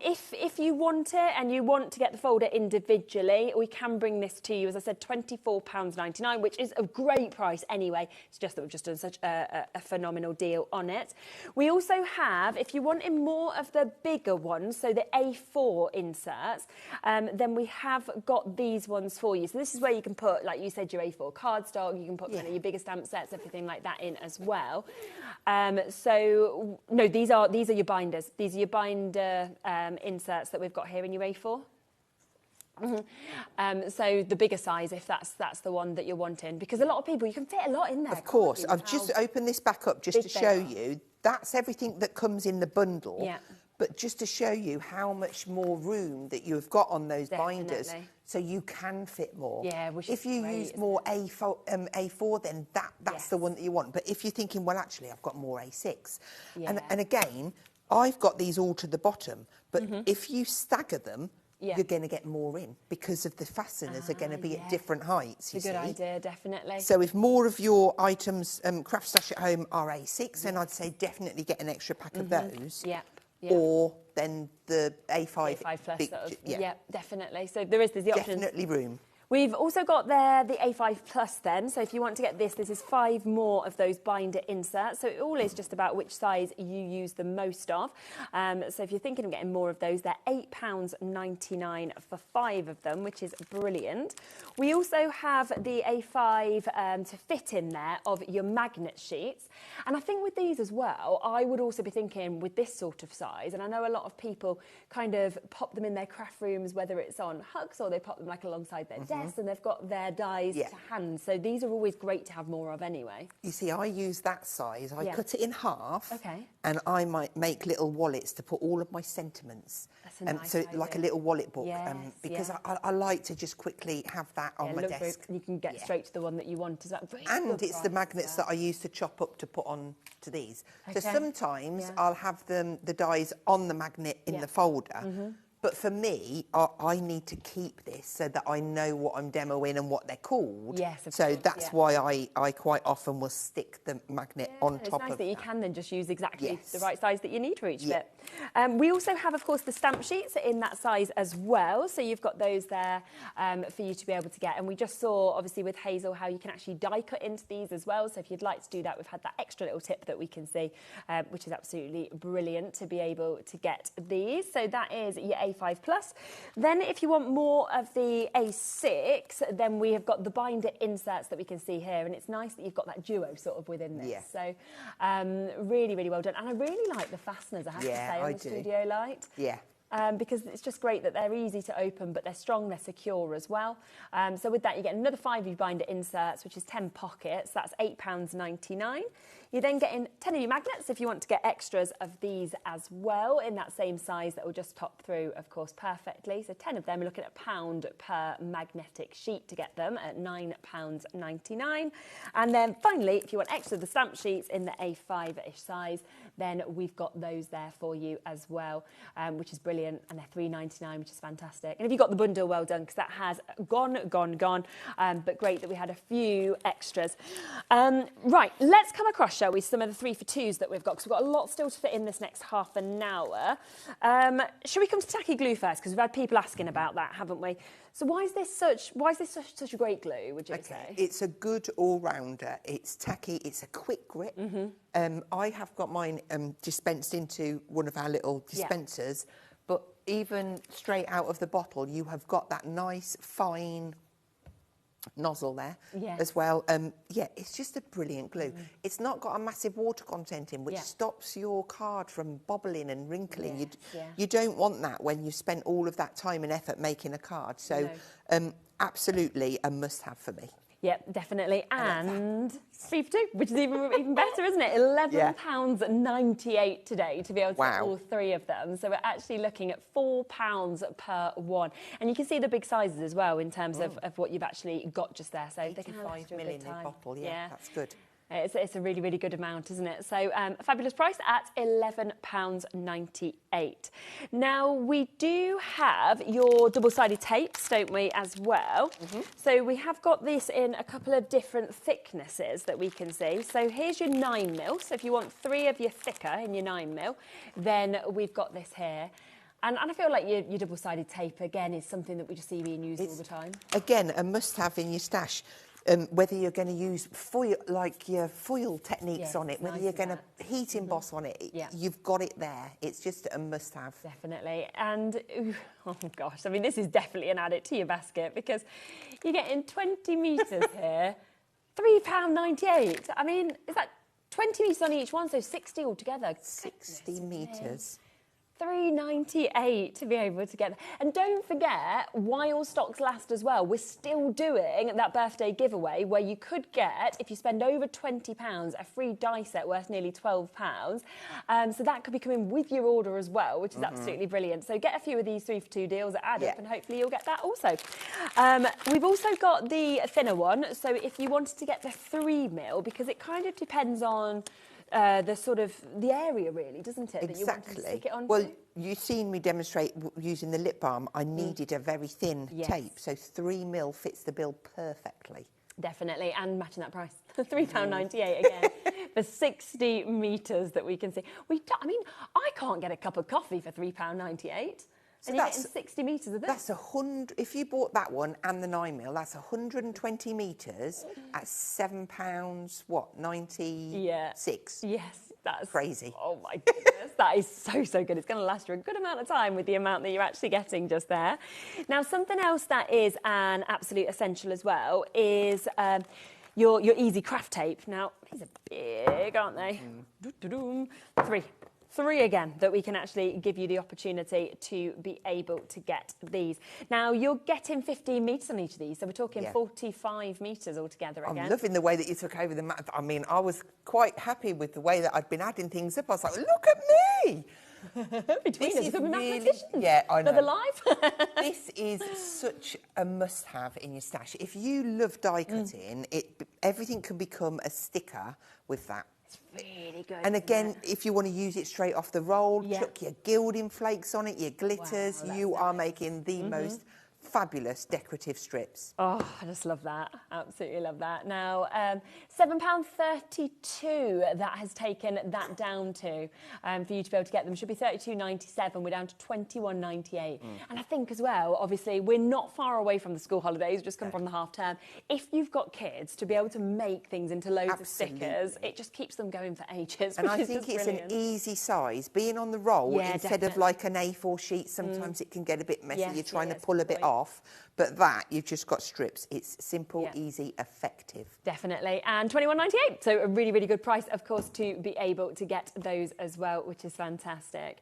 if you want it and you want to get the folder individually, we can bring this to you. As I said, £24.99, which is a great price anyway. It's just that we've just done such a phenomenal deal on it. We also have, if you wanted more of the bigger ones, so the A4 inserts, then we have got these ones for you. So this is where you can put, like you said, your A4 cardstock. You can put kind of your bigger stamp sets, everything like that in as well. So no, these are your binders. These are your binder inserts that we've got here in your A4. So the bigger size, if that's the one that you're wanting, because a lot of people, you can fit a lot in there. Of course, I've just opened this back up just to show you. That's everything that comes in the bundle. Yeah. But just to show you how much more room that you've got on those binders, so you can fit more. Yeah, which if you use more A4, then that's the one that you want. But if you're thinking, well, actually, I've got more A6. Yeah. And again, I've got these all to the bottom. But if you stagger them, you're going to get more in because of the fasteners are going to be at different heights. It's a good idea, definitely. So if more of your items, craft stash at home, are A6, then I'd say definitely get an extra pack of those. Yeah. Yeah. Or then the A5. A5 plus, yeah, definitely. So there's the option. Definitely room. We've also got there the A5 Plus then, so if you want to get this is 5 more of those binder inserts. So it all is just about which size you use the most of. So if you're thinking of getting more of those, they're £8.99 for 5 of them, which is brilliant. We also have the A5 to fit in there of your magnet sheets. And I think with these as well, I would also be thinking with this sort of size, and I know a lot of people kind of pop them in their craft rooms, whether it's on hooks or they pop them like alongside their desk Yes, and they've got their dies to hand. So these are always great to have more of anyway. You see, I use that size. I cut it in half. Okay. And I might make little wallets to put all of my sentiments. That's a nice so idea. like a little wallet book. Yes, because I like to just quickly have that on my desk. You can get straight to the one that you want. Is that very And good it's the price magnets that I use to chop up to put on to these. Okay. So sometimes I'll have the dies on the magnet in the folder. But for me, I need to keep this so that I know what I'm demoing and what they're called. Yes, of so course, that's why I quite often will stick the magnet on top of that. It's nice that you can then just use exactly Yes. the right size that you need for each bit. We also have, of course, the stamp sheets in that size as well. So you've got those there for you to be able to get. And we just saw, obviously, with Hazel, how you can actually die cut into these as well. So if you'd like to do that, we've had that extra little tip that we can see, which is absolutely brilliant to be able to get these. So that is your A5 Plus. Then if you want more of the A6, then we have got the binder inserts that we can see here. And it's nice that you've got that duo sort of within this. Yeah. So really, really well done. And I really like the fasteners, I have to say, on the Studio Light. Yeah. Because it's just great that they're easy to open, but they're strong, they're secure as well. So with that, you get another 5 binder inserts, which is 10 pockets. That's £8.99. You're then getting 10 of your magnets if you want to get extras of these as well in that same size that will just pop through, of course, perfectly. So 10 of them, you're looking at £1 per magnetic sheet to get them at £9.99. And then finally, if you want extra of the stamp sheets in the A5-ish size, then we've got those there for you as well, which is brilliant. And they're £3.99, which is fantastic. And if you've got the bundle, well done, because that has gone. But great that we had a few extras. Right, let's come across, shall we, some of the 3 for 2s that we've got, because we've got a lot still to fit in this next half an hour. Shall we come to tacky glue first? Because we've had people asking about that, haven't we? So why is this such a great glue, would you say? It's a good all-rounder. It's tacky. It's a quick grip. I have got mine dispensed into one of our little dispensers, but even straight out of the bottle, you have got that nice, fine nozzle there as well. It's just a brilliant glue. It's not got a massive water content in, which stops your card from bobbling and wrinkling. You don't want that when you've spent all of that time and effort making a card. So absolutely a must-have for me. Yep, definitely. And 3 for 2, which is even better, isn't it? £11.98 today to be able to get all 3 of them. So we're actually looking at £4 per one. And you can see the big sizes as well in terms of what you've actually got just there. So they can last you a good time. Bottle, that's good. It's a really, really good amount, isn't it? So a fabulous price at £11.98. Now, we do have your double-sided tapes, don't we, as well? So we have got this in a couple of different thicknesses that we can see. So here's your 9mm. So if you want 3 of your thicker in your 9mm, then we've got this here. And I feel like your double-sided tape, again, is something that we just see being used all the time. Again, a must-have in your stash. Whether you're going to use foil, like your foil techniques on it, whether you're going to heat emboss on it, you've got it there. It's just a must-have. Definitely. And, oh gosh, I mean, this is definitely an add it to your basket, because you're getting 20 metres here, £3.98. I mean, is that 20 metres on each one, so 60 altogether? 60 metres. £3.98 to be able to get that. And don't forget, while stocks last as well, we're still doing that birthday giveaway where you could get, if you spend over £20, a free die set worth nearly £12. So that could be coming with your order as well, which is absolutely brilliant. So get a few of these 3 for 2 deals at Add Up and hopefully you'll get that also. We've also got the thinner one. So if you wanted to get the 3mm, because it kind of depends on the area, really, doesn't it? Exactly. That you want to stick it onto? Well, you've seen me demonstrate using the lip balm. I needed a very thin tape, so 3mm fits the bill perfectly. Definitely, and matching that price. £3.98 again for 60 metres that we can see. I mean, I can't get a cup of coffee for £3.98. So and you're getting 60 metres of this. That's 100. If you bought that one and the 9mm, that's 120 metres at £7. What, 96? Yes, that's crazy. Oh my goodness, that is so good. It's going to last you a good amount of time with the amount that you're actually getting just there. Now, something else that is an absolute essential as well is your easy craft tape. Now, these are big, aren't they? 3 3 again that we can actually give you the opportunity to be able to get these. Now, you're getting 15 metres on each of these, so we're talking 45 metres altogether again. I'm loving the way that you took over the map. I mean, I was quite happy with the way that I'd been adding things up. I was like, look at me! Between us, we're mathematicians. Yeah, I know. Another live. This is such a must-have in your stash. If you love die cutting, everything can become a sticker with that. It's really good. And again, if you want to use it straight off the roll, chuck your gilding flakes on it, your glitters, you are making the most fabulous decorative strips. Oh, I just love that. Absolutely love that. Now, £7.32 that has taken that down to for you to be able to get them. Should be £32.97. We're down to £21.98. And I think as well, obviously, we're not far away from the school holidays, just come from the half term. If you've got kids, to be able to make things into loads of stickers, it just keeps them going for ages. And I think it's an easy size. Being on the roll instead of like an A4 sheet, sometimes it can get a bit messy. You're trying to pull a bit off. But that, you've just got strips. It's simple, easy, effective. Definitely. And £21.98. So a really, really good price, of course, to be able to get those as well, which is fantastic.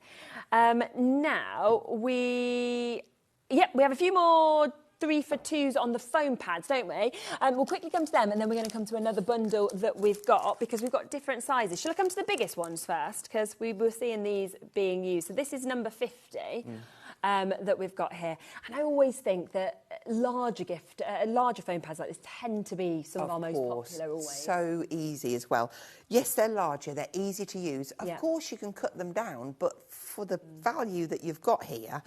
Now, we have a few more 3 for 2s on the foam pads, don't we? We'll quickly come to them, and then we're going to come to another bundle that we've got, because we've got different sizes. Shall I come to the biggest ones first? Because we were seeing these being used. So this is number 50. That we've got here. And I always think that larger foam pads like this tend to be some of our most popular always. So easy as well. Yes, they're larger, they're easy to use. Of course you can cut them down, but for the value that you've got here,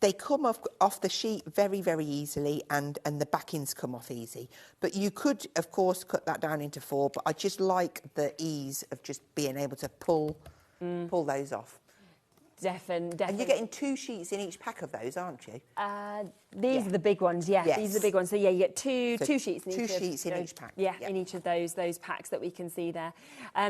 they come off the sheet very, very easily, and the backings come off easy. But you could, of course, cut that down into 4, but I just like the ease of just being able to pull those off. Definitely. And you're getting 2 sheets in each pack of those, aren't you? These are the big ones, yes. These are the big ones. So yeah, you get two sheets in each pack. Yeah, in each of those packs that we can see there.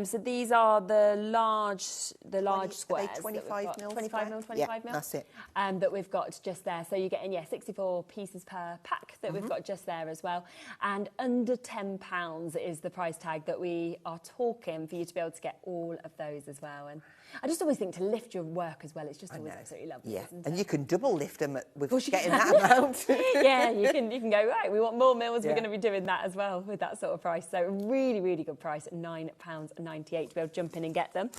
So these are the large squares. Are they 25 mil? 25 mil. That's it. That we've got just there. So you're getting 64 pieces per pack that we've got just there as well. And under £10 is the price tag that we are talking for you to be able to get all of those as well. And I just always think to lift your work as well, it's just always absolutely lovely. Yeah, and you can double lift them with getting that amount. Yeah, you can go, right, we want more mils, we're going to be doing that as well with that sort of price. So really, really good price at £9.98 to be able to jump in and get them.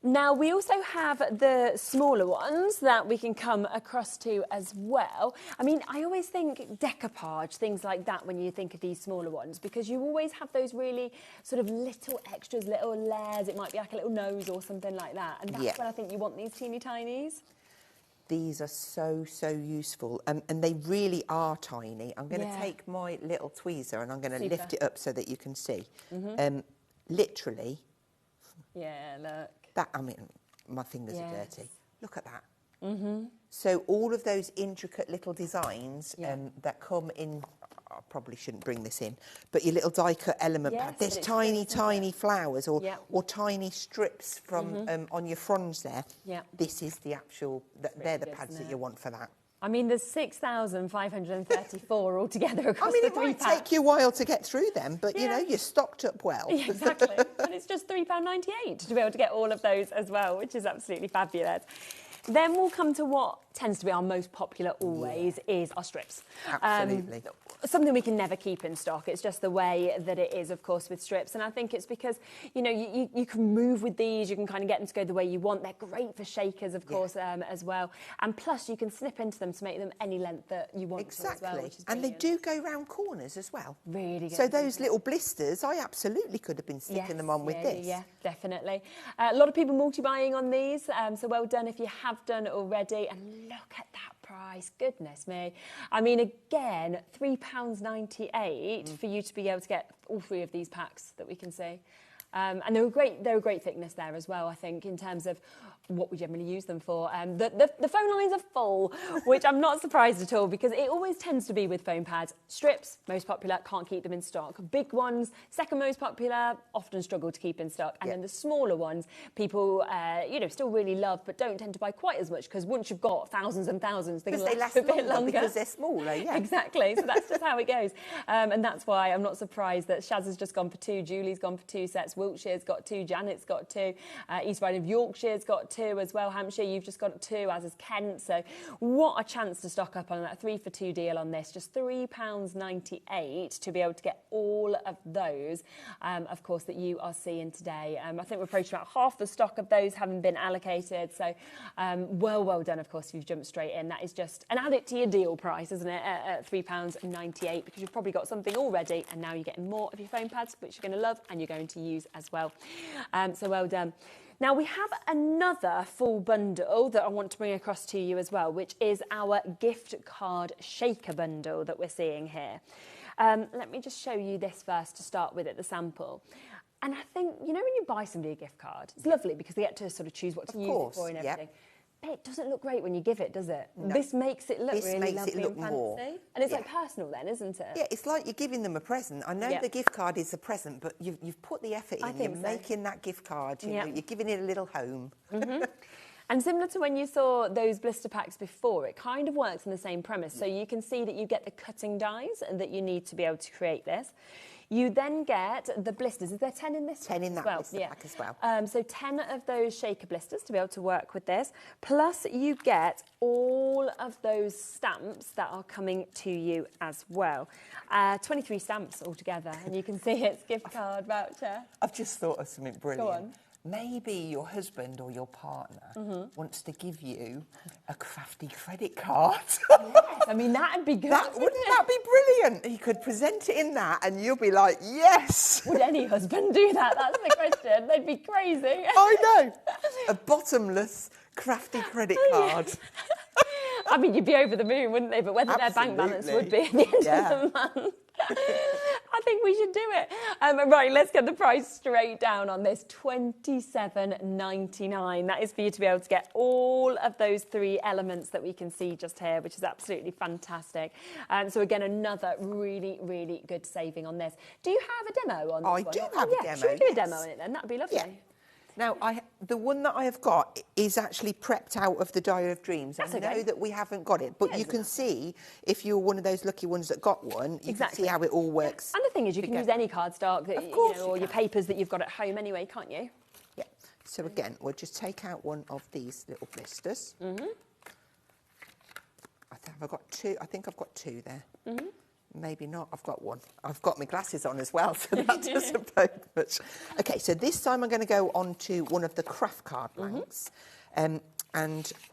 Now, we also have the smaller ones that we can come across to as well. I mean, I always think decoupage, things like that, when you think of these smaller ones, because you always have those really sort of little extras, little layers. It might be like a little nose or something like that. And that's when I think you want these teeny tinies. These are so, so useful, and they really are tiny. I'm going to take my little tweezer and I'm going to lift it up so that you can see. Literally. Yeah, look. That, I mean, my fingers are dirty. Look at that. So all of those intricate little designs that come in, I probably shouldn't bring this in, but your little die cut element pad. There's tiny, tiny flowers or tiny strips from on your fronds there. This is the actual, they're the pads that you want for that. I mean, there's 6,534 altogether across the 3 packs. I mean, it might take you a while to get through them, but, you know, you're stocked up well. Yeah, exactly. And it's just £3.98 to be able to get all of those as well, which is absolutely fabulous. Then we'll come to what tends to be our most popular always, is our strips. Absolutely. Something we can never keep in stock. It's just the way that it is, of course, with strips. And I think it's because, you know, you can move with these. You can kind of get them to go the way you want. They're great for shakers, of course, as well. And plus, you can snip into them to make them any length that you want to as well, which is and they do go round corners as well. Really good. So those little blisters, I absolutely could have been sticking them on with this. Yeah, definitely. A lot of people multi-buying on these, so well done if you have done already. And look at that price, goodness me. I mean, again, £3.98 for you to be able to get all 3 of these packs that we can see. And they're a great thickness there as well, I think, in terms of what we generally use them for. The phone lines are full, which I'm not surprised at all, because it always tends to be with foam pads. Strips, most popular, can't keep them in stock. Big ones, second most popular, often struggle to keep in stock. And then the smaller ones, people, you know, still really love, but don't tend to buy quite as much, because once you've got thousands and thousands, they last a bit longer. Because they're smaller, Exactly, so that's just how it goes. And that's why I'm not surprised that Shaz has just gone for 2, Julie's gone for 2 sets, Wiltshire's got 2, Janet's got 2, East Riding of Yorkshire's got 2 as well, Hampshire, you've just got 2, as has Kent. So what a chance to stock up on that 3 for 2 deal on this. Just £3.98 to be able to get all of those, of course, that you are seeing today. I think we're approaching about half the stock of those having been allocated. So well done, of course, if you've jumped straight in. That is just an add it to your deal price, isn't it, at £3.98, because you've probably got something already and now you're getting more of your foam pads, which you're going to love and you're going to use as well. So well done. Now we have another full bundle that I want to bring across to you as well, which is our gift card shaker bundle that we're seeing here. Let me just show you this first to start with at the sample. And I think, you know, when you buy somebody a gift card, it's lovely because they get to sort of choose what to use it for and everything. But it doesn't look great when you give it, does it? No. This makes it look really lovely and fancy. More. And it's like personal then, isn't it? Yeah, it's like you're giving them a present. I know the gift card is a present, but you've put the effort in. You're making that gift card. You know, you're giving it a little home. And similar to when you saw those blister packs before, it kind of works on the same premise. So you can see that you get the cutting dies that you need to be able to create this. You then get the blisters. Is there 10 in this? 10 in that blister pack as well. So 10 of those shaker blisters to be able to work with this. Plus you get all of those stamps that are coming to you as well. 23 stamps altogether. And you can see it's gift card voucher. I've just thought of something brilliant. Go on. Maybe your husband or your partner wants to give you a crafty credit card. Yes, I mean, that'd be good. Wouldn't that be brilliant? He could present it in that and you'll be like, yes. Would any husband do that? That's the question. They'd be crazy. I know. A bottomless crafty credit card. I mean, you'd be over the moon, wouldn't they? But whether their bank balance would be at the end of the month. I think we should do it. Right, let's get the price straight down on this. £27.99. That is for you to be able to get all of those 3 elements that we can see just here, which is absolutely fantastic. So again, another really, really good saving on this. Do you have a demo on this one? I do have a demo. Should we do a demo on it then? That'd be lovely. Yeah. Now, the one that I have got is actually prepped out of the Diary of Dreams. I know that we haven't got it, but you can see, if you're one of those lucky ones that got one, you can see how it all works. And the thing is, you can use any cardstock, that, or your papers that you've got at home anyway, can't you? Yeah. So again, we'll just take out one of these little blisters. I think I've got 2 there. Maybe not. I've got 1. I've got my glasses on as well, so that doesn't bode much. Okay, so this time I'm going to go on to one of the craft card blanks. And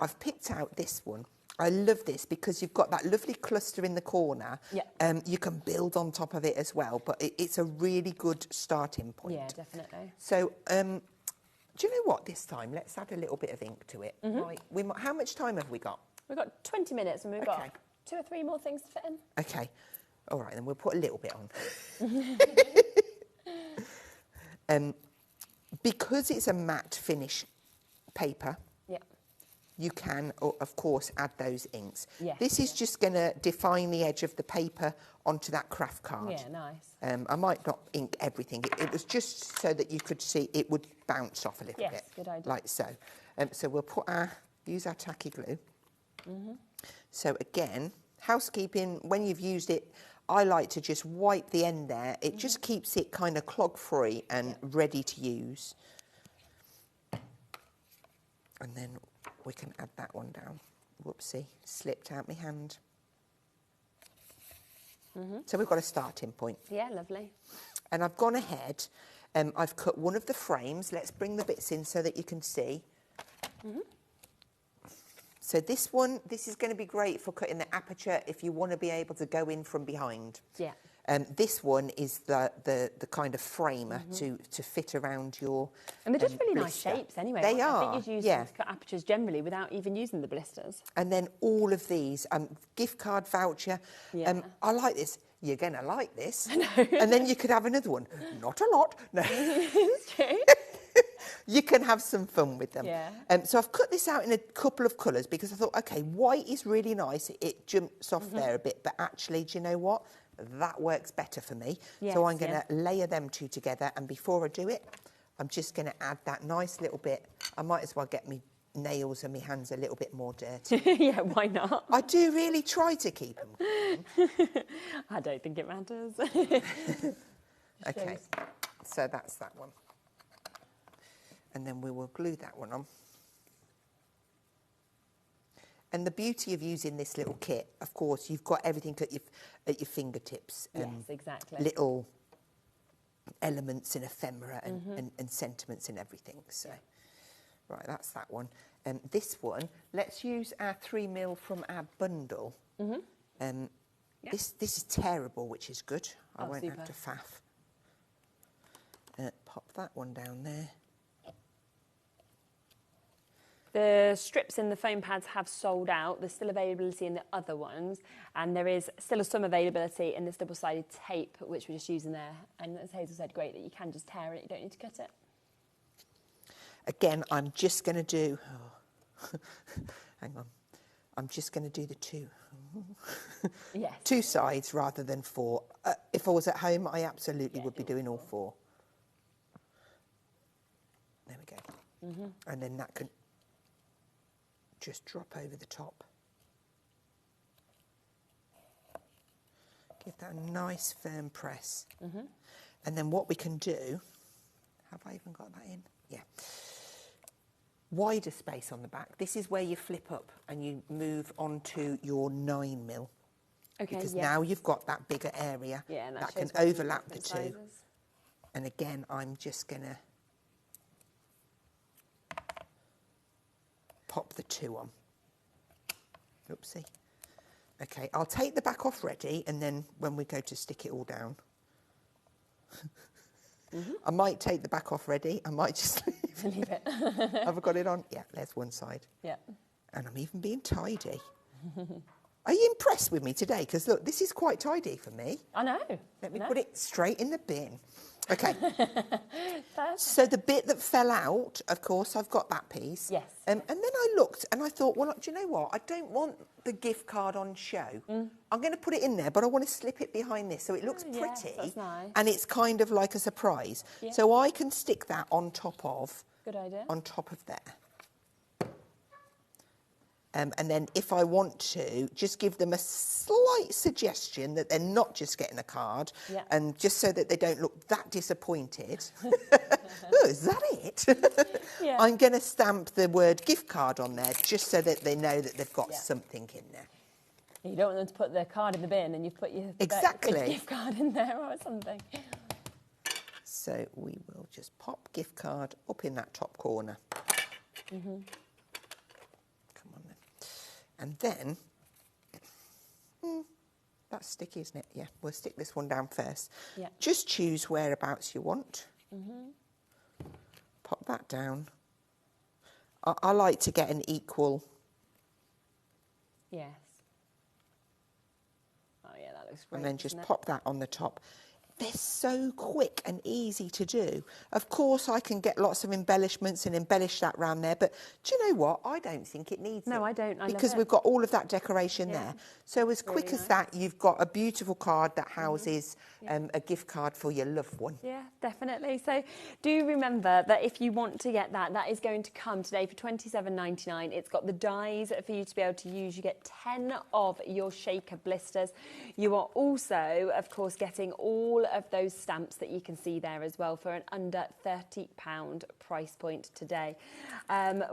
I've picked out this one. I love this because you've got that lovely cluster in the corner. Yeah. You can build on top of it as well, but it's a really good starting point. Yeah, definitely. So, do you know what? This time, let's add a little bit of ink to it. Right. How much time have we got? We've got 20 minutes and we've got 2 or 3 more things to fit in. Okay. All right, then we'll put a little bit on. Because it's a matte finish paper, you can, of course, add those inks. This is just going to define the edge of the paper onto that craft card. Yeah, nice. I might not ink everything. It was just so that you could see it would bounce off a little bit. Good idea. Like so. So we'll use our tacky glue. So again, housekeeping, when you've used it, I like to just wipe the end there. It just keeps it kind of clog-free and ready to use. And then we can add that one down. Whoopsie, slipped out my hand. So we've got a starting point. Yeah, lovely. And I've gone ahead, I've cut one of the frames. Let's bring the bits in so that you can see. So this is going to be great for cutting the aperture if you want to be able to go in from behind. Yeah. This one is the kind of framer to fit around your And they're just really nice shapes anyway. They are. I think you'd use them to cut apertures generally without even using the blisters. And then all of these, gift card voucher. I like this. You're going to like this. I know. And then you could have another one. Not a lot. No. It's true. You can have some fun with them. Yeah. So I've cut this out in a couple of colours because I thought, OK, white is really nice. It jumps off there a bit. But actually, do you know what? That works better for me. Yes, so I'm going to layer them 2 together. And before I do it, I'm just going to add that nice little bit. I might as well get me nails and my hands a little bit more dirty. Yeah, why not? I do really try to keep them clean. I don't think it matters. OK, so that's that one. And then we will glue that one on. And the beauty of using this little kit, of course, you've got everything at your fingertips. Yes, exactly. Little elements and ephemera and sentiments and everything. So, right, that's that one. This one, let's use our 3mm from our bundle. This is tearable, which is good. I won't have to faff. Pop that one down there. The strips in the foam pads have sold out. There's still availability in the other ones, and there is still some availability in this double-sided tape, which we're just using there. And as Hazel said, great that you can just tear it, you don't need to cut it. Again, I'm just going to do... hang on. I'm just going to do the two. Yes. 2 sides rather than 4. If I was at home, I absolutely would be doing all 4. There we go. And then that can just drop over the top. Give that a nice firm press. And then what we can do, have I even got that in? Yeah. Wider space on the back. This is where you flip up and you move onto your 9mm. Okay, because now you've got that bigger area that can overlap the two. Sizes. And again, I'm just going to pop the 2 on. Oopsie. Okay, I'll take the back off ready, and then when we go to stick it all down, I might take the back off ready. I might just leave it. Have I got it on? Yeah, there's one side. Yeah. And I'm even being tidy. Are you impressed with me today? Because look, this is quite tidy for me. I know. Let me put it straight in the bin. Okay. So the bit that fell out, of course, I've got that piece. Yes. And then I looked and I thought, well, do you know what? I don't want the gift card on show. I'm going to put it in there, but I want to slip it behind this so it looks pretty. Yes, that's nice. And it's kind of like a surprise. Yeah. So I can stick that on top of. Good idea. On top of there. And then if I want to, just give them a slight suggestion that they're not just getting a card, and just so that they don't look that disappointed. Oh, is that it? I'm going to stamp the word gift card on there just so that they know that they've got something in there. You don't want them to put their card in the bin and you've put your gift card in there or something. So we will just pop gift card up in that top corner. And then, that's sticky, isn't it? Yeah, we'll stick this one down first. Yeah. Just choose whereabouts you want. Pop that down. I like to get an equal. Yes. Oh yeah, that looks great. And then just pop that on the top. They're so quick and easy to do. Of course, I can get lots of embellishments and embellish that round there, but do you know what? I don't think it needs it. No, I don't. Because we've got all of that decoration there. So as quick as that, you've got a beautiful card that houses a gift card for your loved one. Yeah, definitely. So do remember that if you want to get that, that is going to come today for £27.99. It's got the dies for you to be able to use. You get 10 of your shaker blisters. You are also, of course, getting all of those stamps that you can see there as well for an under £30 price point today,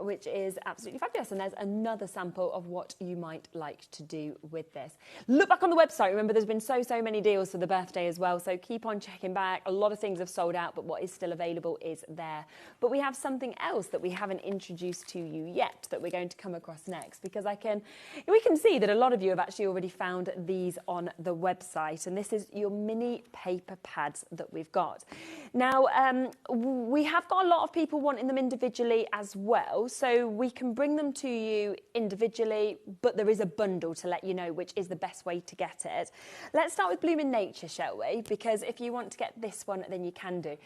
which is absolutely fabulous. And there's another sample of what you might like to do with this. Look back on the website. Remember, there's been so many deals for the birthday as well, so keep on checking back. A lot of things have sold out, but what is still available is there. But we have something else that we haven't introduced to you yet that we're going to come across next, because we can see that a lot of you have actually already found these on the website, and this is your mini paper pads that we've got. Now, we have got a lot of people wanting them individually as well, so we can bring them to you individually, but there is a bundle to let you know which is the best way to get it. Let's start with Bloom in Nature, shall we? Because if you want to get this one, then you can do.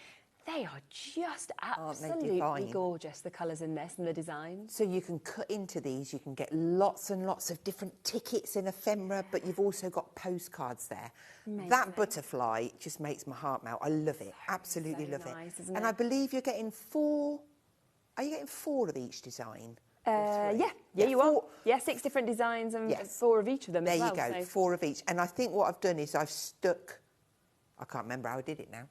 They are just absolutely gorgeous, the colours in this and the designs. So you can cut into these, you can get lots and lots of different tickets and ephemera, but you've also got postcards there. Amazing. That butterfly just makes my heart melt. I love it, absolutely love it. And I believe you're getting 4, are you getting 4 of each design? Yeah, you are. Yeah, 6 different designs and 4 of each of them as well. There you go, 4 of each. And I think what I've done is I've stuck, I can't remember how I did it now.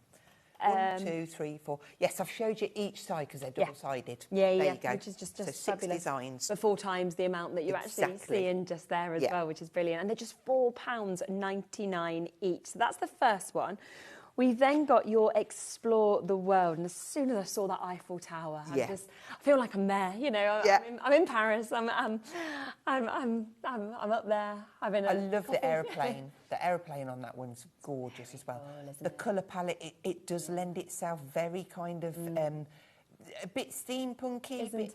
1, 2, 3, 4. Yes, I've showed you each side because they're double-sided. Yeah, there you go. Which is just so 6 fabulous. designs. For 4 times the amount that you're actually seeing just there as well, which is brilliant. And they're just £4.99 each. So that's the first one. We've then got your Explore the World, and as soon as I saw that Eiffel Tower, I feel like I'm there. You know, I'm in Paris. I'm up there. I love the aeroplane. The aeroplane on that one's gorgeous as well. The colour palette, it does lend itself very kind of a bit steampunky, Isn't it?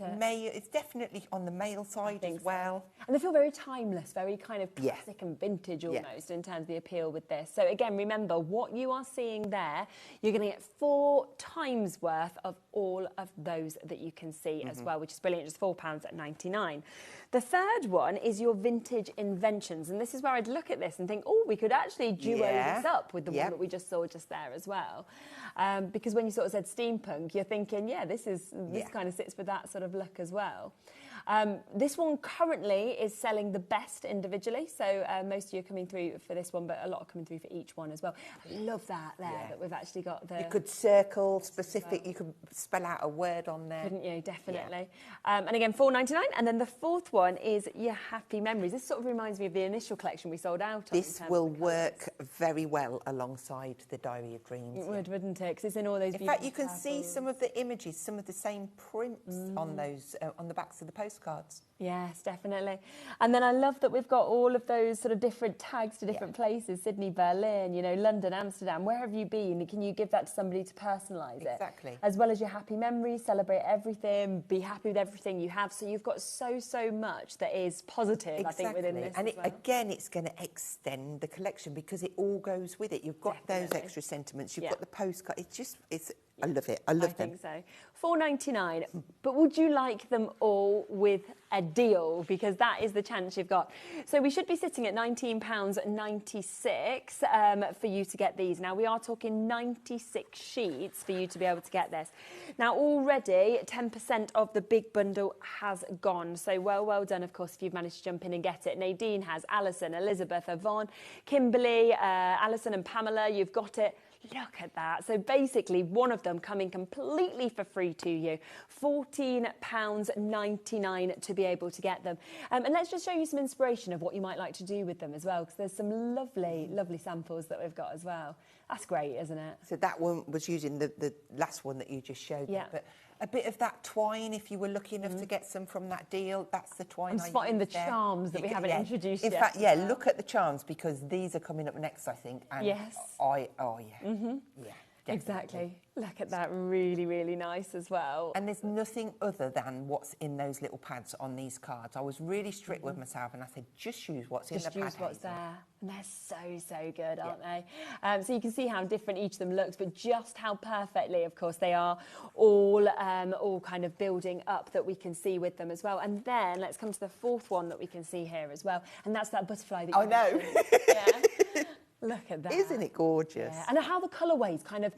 It's definitely on the male side as well. And they feel very timeless, very kind of classic and vintage almost in terms of the appeal with this. So again, remember what you are seeing there, you're going to get 4 times worth of all of those that you can see as well, which is brilliant, just £4.99. The third one is your vintage inventions. And this is where I'd look at this and think, oh, we could actually duo this up with the one that we just saw just there as well. Because when you sort of said steampunk, you're thinking, this kind of sits with that sort of look as well. This one currently is selling the best individually, so most of you are coming through for this one, but a lot are coming through for each one as well. I love that that we've actually got the... You could circle specific, you could spell out a word on there. Couldn't you? Definitely. And again, $4.99. And then the fourth one is your Happy Memories. This sort of reminds me of the initial collection we sold out on. This will work very well alongside the Diary of Dreams. It would, wouldn't it? Because it's in all those. In fact, you can see some of the images, some of the same prints on those on the backs of the postcards. Yes, definitely. And then I love that we've got all of those sort of different tags to different places, Sydney, Berlin, you know, London, Amsterdam. Where have you been? Can you give that to somebody to personalise it? Exactly. As well as your happy memories, celebrate everything, be happy with everything you have. So you've got so much that is positive, I think, within this. And again, it's going to extend the collection because it all goes with it. You've got those extra sentiments. You've got the postcard. I love it. I love them. I think so. $4.99. But would you like them all with a deal? Because that is the chance you've got. So we should be sitting at £19.96 for you to get these. Now, we are talking 96 sheets for you to be able to get this. Now, already 10% of the big bundle has gone. So well done, of course, if you've managed to jump in and get it. Nadine has, Alison, Elizabeth, Yvonne, Kimberly, Alison and Pamela, you've got it. Look at that. So basically, one of them coming completely for free to you. £14.99 to be able to get them. And let's just show you some inspiration of what you might like to do with them as well, because there's some lovely samples that we've got as well. That's great, isn't it? So that one was using the last one that you just showed me. But a bit of that twine, if you were lucky enough to get some from that deal, that's the twine. I'm spotting the charms that we haven't introduced yet. In fact, look at the charms because these are coming up next, I think. And yes. Exactly. Look at that, really nice as well. And there's nothing other than what's in those little pads on these cards. I was really strict with myself and I said, just use what's in the pad. Just use what's there. And they're so good, aren't they? So you can see how different each of them looks, but just how perfectly, of course, they are all kind of building up that we can see with them as well. And then let's come to the fourth one that we can see here as well. And that's that butterfly that you know. Look at that. Isn't it gorgeous? Yeah. And how the colourways kind of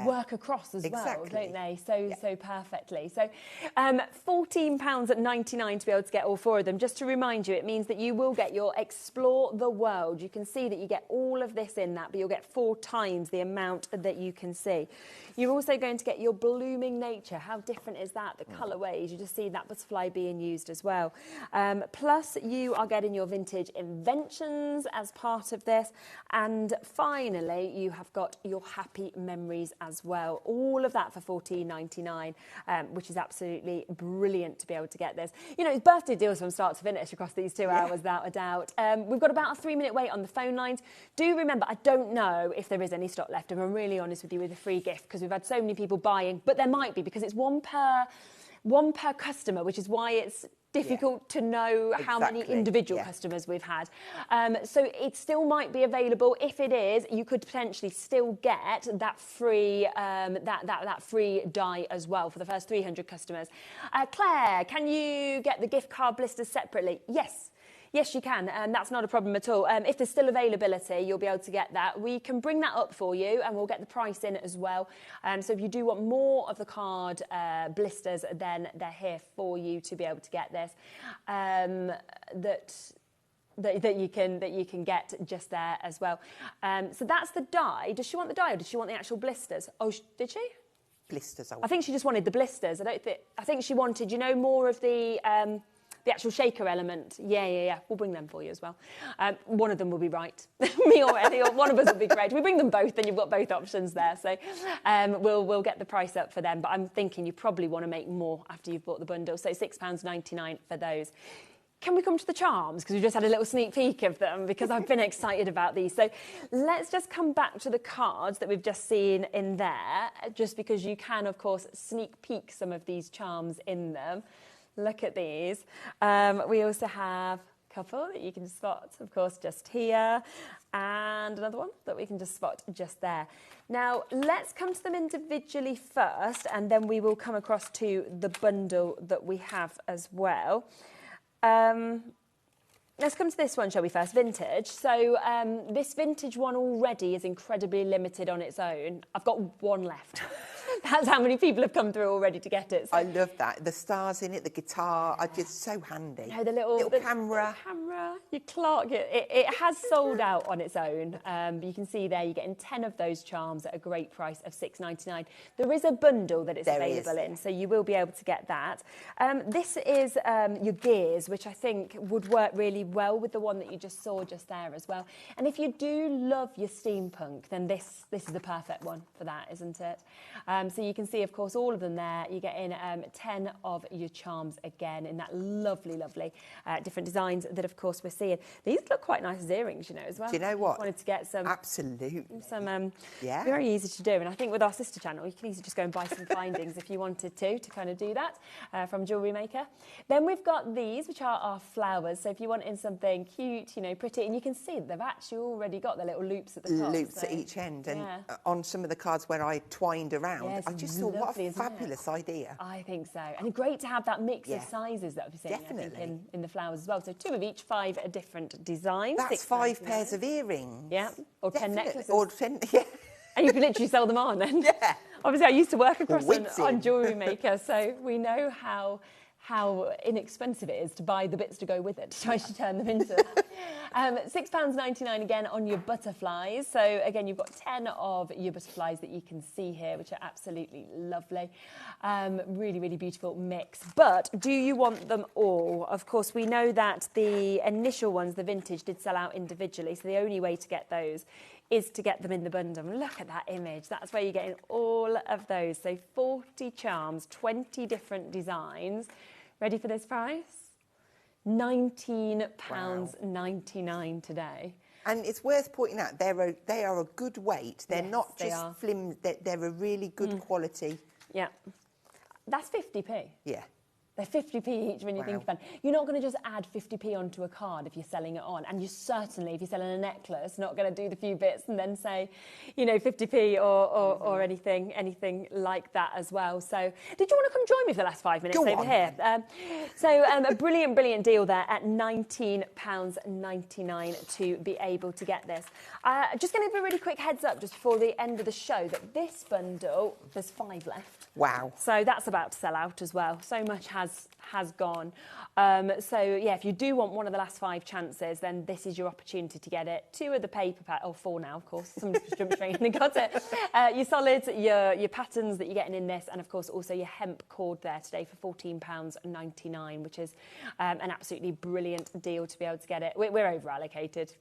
work across as well, don't they? So perfectly. So £14.99 to be able to get all 4 of them. Just to remind you, it means that you will get your Explore the World. You can see that you get all of this in that, but you'll get 4 times the amount that you can see. You're also going to get your Blooming Nature. How different is that? The colourways. You just see that butterfly being used as well. Plus, you are getting your Vintage Inventions as part of this. And finally, you have got your Happy Memories as well. All of that for $14.99, which is absolutely brilliant to be able to get this. You know, it's birthday deals from start to finish across these 2 hours, without a doubt. We've got about a 3-minute wait on the phone lines. Do remember, I don't know if there is any stock left, and I'm really honest with you with a free gift, because we've had so many people buying, but there might be, because it's one per customer, which is why it's difficult to know how many individual customers we've had. So it still might be available. If it is, you could potentially still get that free that free die as well for the first 300 customers. Claire, can you get the gift card blisters separately? Yes, you can, and that's not a problem at all. If there's still availability, you'll be able to get that. We can bring that up for you, and we'll get the price in as well. So if you do want more of the card blisters, then they're here for you to be able to get this. that you can get just there as well. So that's the die. Does she want the die or does she want the actual blisters? Oh, did she? Blisters. I think she just wanted the blisters. I think she wanted, more of the actual shaker element. Yeah. We'll bring them for you as well. One of them will be right. Me or Ellie, or one of us will be great. We bring them both, then you've got both options there. So we'll get the price up for them. But I'm thinking you probably want to make more after you've bought the bundle. So £6.99 for those. Can we come to the charms? Because we just had a little sneak peek of them because I've been excited about these. So let's just come back to the cards that we've just seen in there, just because you can, of course, sneak peek some of these charms in them. Look at these. We also have a couple that you can spot, of course, just here, and another one that we can just spot just there. Now, let's come to them individually first, and then we will come across to the bundle that we have as well. Let's come to this one, shall we, first? Vintage. So this vintage one already is incredibly limited on its own. I've got one left. That's how many people have come through already to get it. So. I love that. The stars in it, the guitar, are just so handy. No, the little camera. The camera. You clock it. It has sold out on its own. You can see there you're getting 10 of those charms at a great price of £6.99. There is a bundle that it's available in, so you will be able to get that. This is your gears, which I think would work really well with the one that you just saw just there as well. And if you do love your steampunk, then this is the perfect one for that, isn't it? So you can see, of course, all of them there. You're getting 10 of your charms again in that lovely, lovely different designs that, of course, we're seeing. These look quite nice as earrings, as well. Do you know what? I wanted to get some. Absolutely. Some, very easy to do. And I think with our sister channel, you can easily just go and buy some findings if you wanted to kind of do that from HobbyMaker. Then we've got these, which are our flowers. So if you want in something cute, pretty, and you can see that they've actually already got the little loops at the top. Loops at each end. And on some of the cards where I twined around, I just thought, what a fabulous idea. I think so. And great to have that mix of sizes that we're seeing, I think, in the flowers as well. So 2 of each, 5 different designs. That's 5 pairs of earrings. Yeah. Or 10 necklaces. Or 10, yeah. And you can literally sell them on then. Yeah. Obviously, I used to work across on HobbyMaker, so we know how inexpensive it is to buy the bits to go with it, to try to turn them into £6.99 again on your butterflies. So again, you've got 10 of your butterflies that you can see here, which are absolutely lovely. Really, really beautiful mix. But do you want them all? Of course, we know that the initial ones, the vintage, did sell out individually. So the only way to get those is to get them in the bundle. Look at that image. That's where you're getting all of those. So 40 charms, 20 different designs. Ready for this price? £19.99 today. And it's worth pointing out, they are a good weight. They're not just flimsy. They're a really good quality. Yeah. That's 50p. Yeah. They're 50p each when you think about it. You're not going to just add 50p onto a card if you're selling it on. And you certainly, if you're selling a necklace, not going to do the few bits and then say, 50p or anything like that as well. So did you want to come join me for the last 5 minutes over here? A brilliant deal there at £19.99 to be able to get this. Just going to give a really quick heads up just before the end of the show that this bundle, there's 5 left. Wow. So that's about to sell out as well. So much has gone. If you do want one of the last 5 chances, then this is your opportunity to get it. 2 of the paper pack, 4 now, of course. Somebody just jumped straight in and got it. Your solids, your patterns that you're getting in this, and of course also your hemp cord there today for £14.99, which is an absolutely brilliant deal to be able to get it. We're over allocated,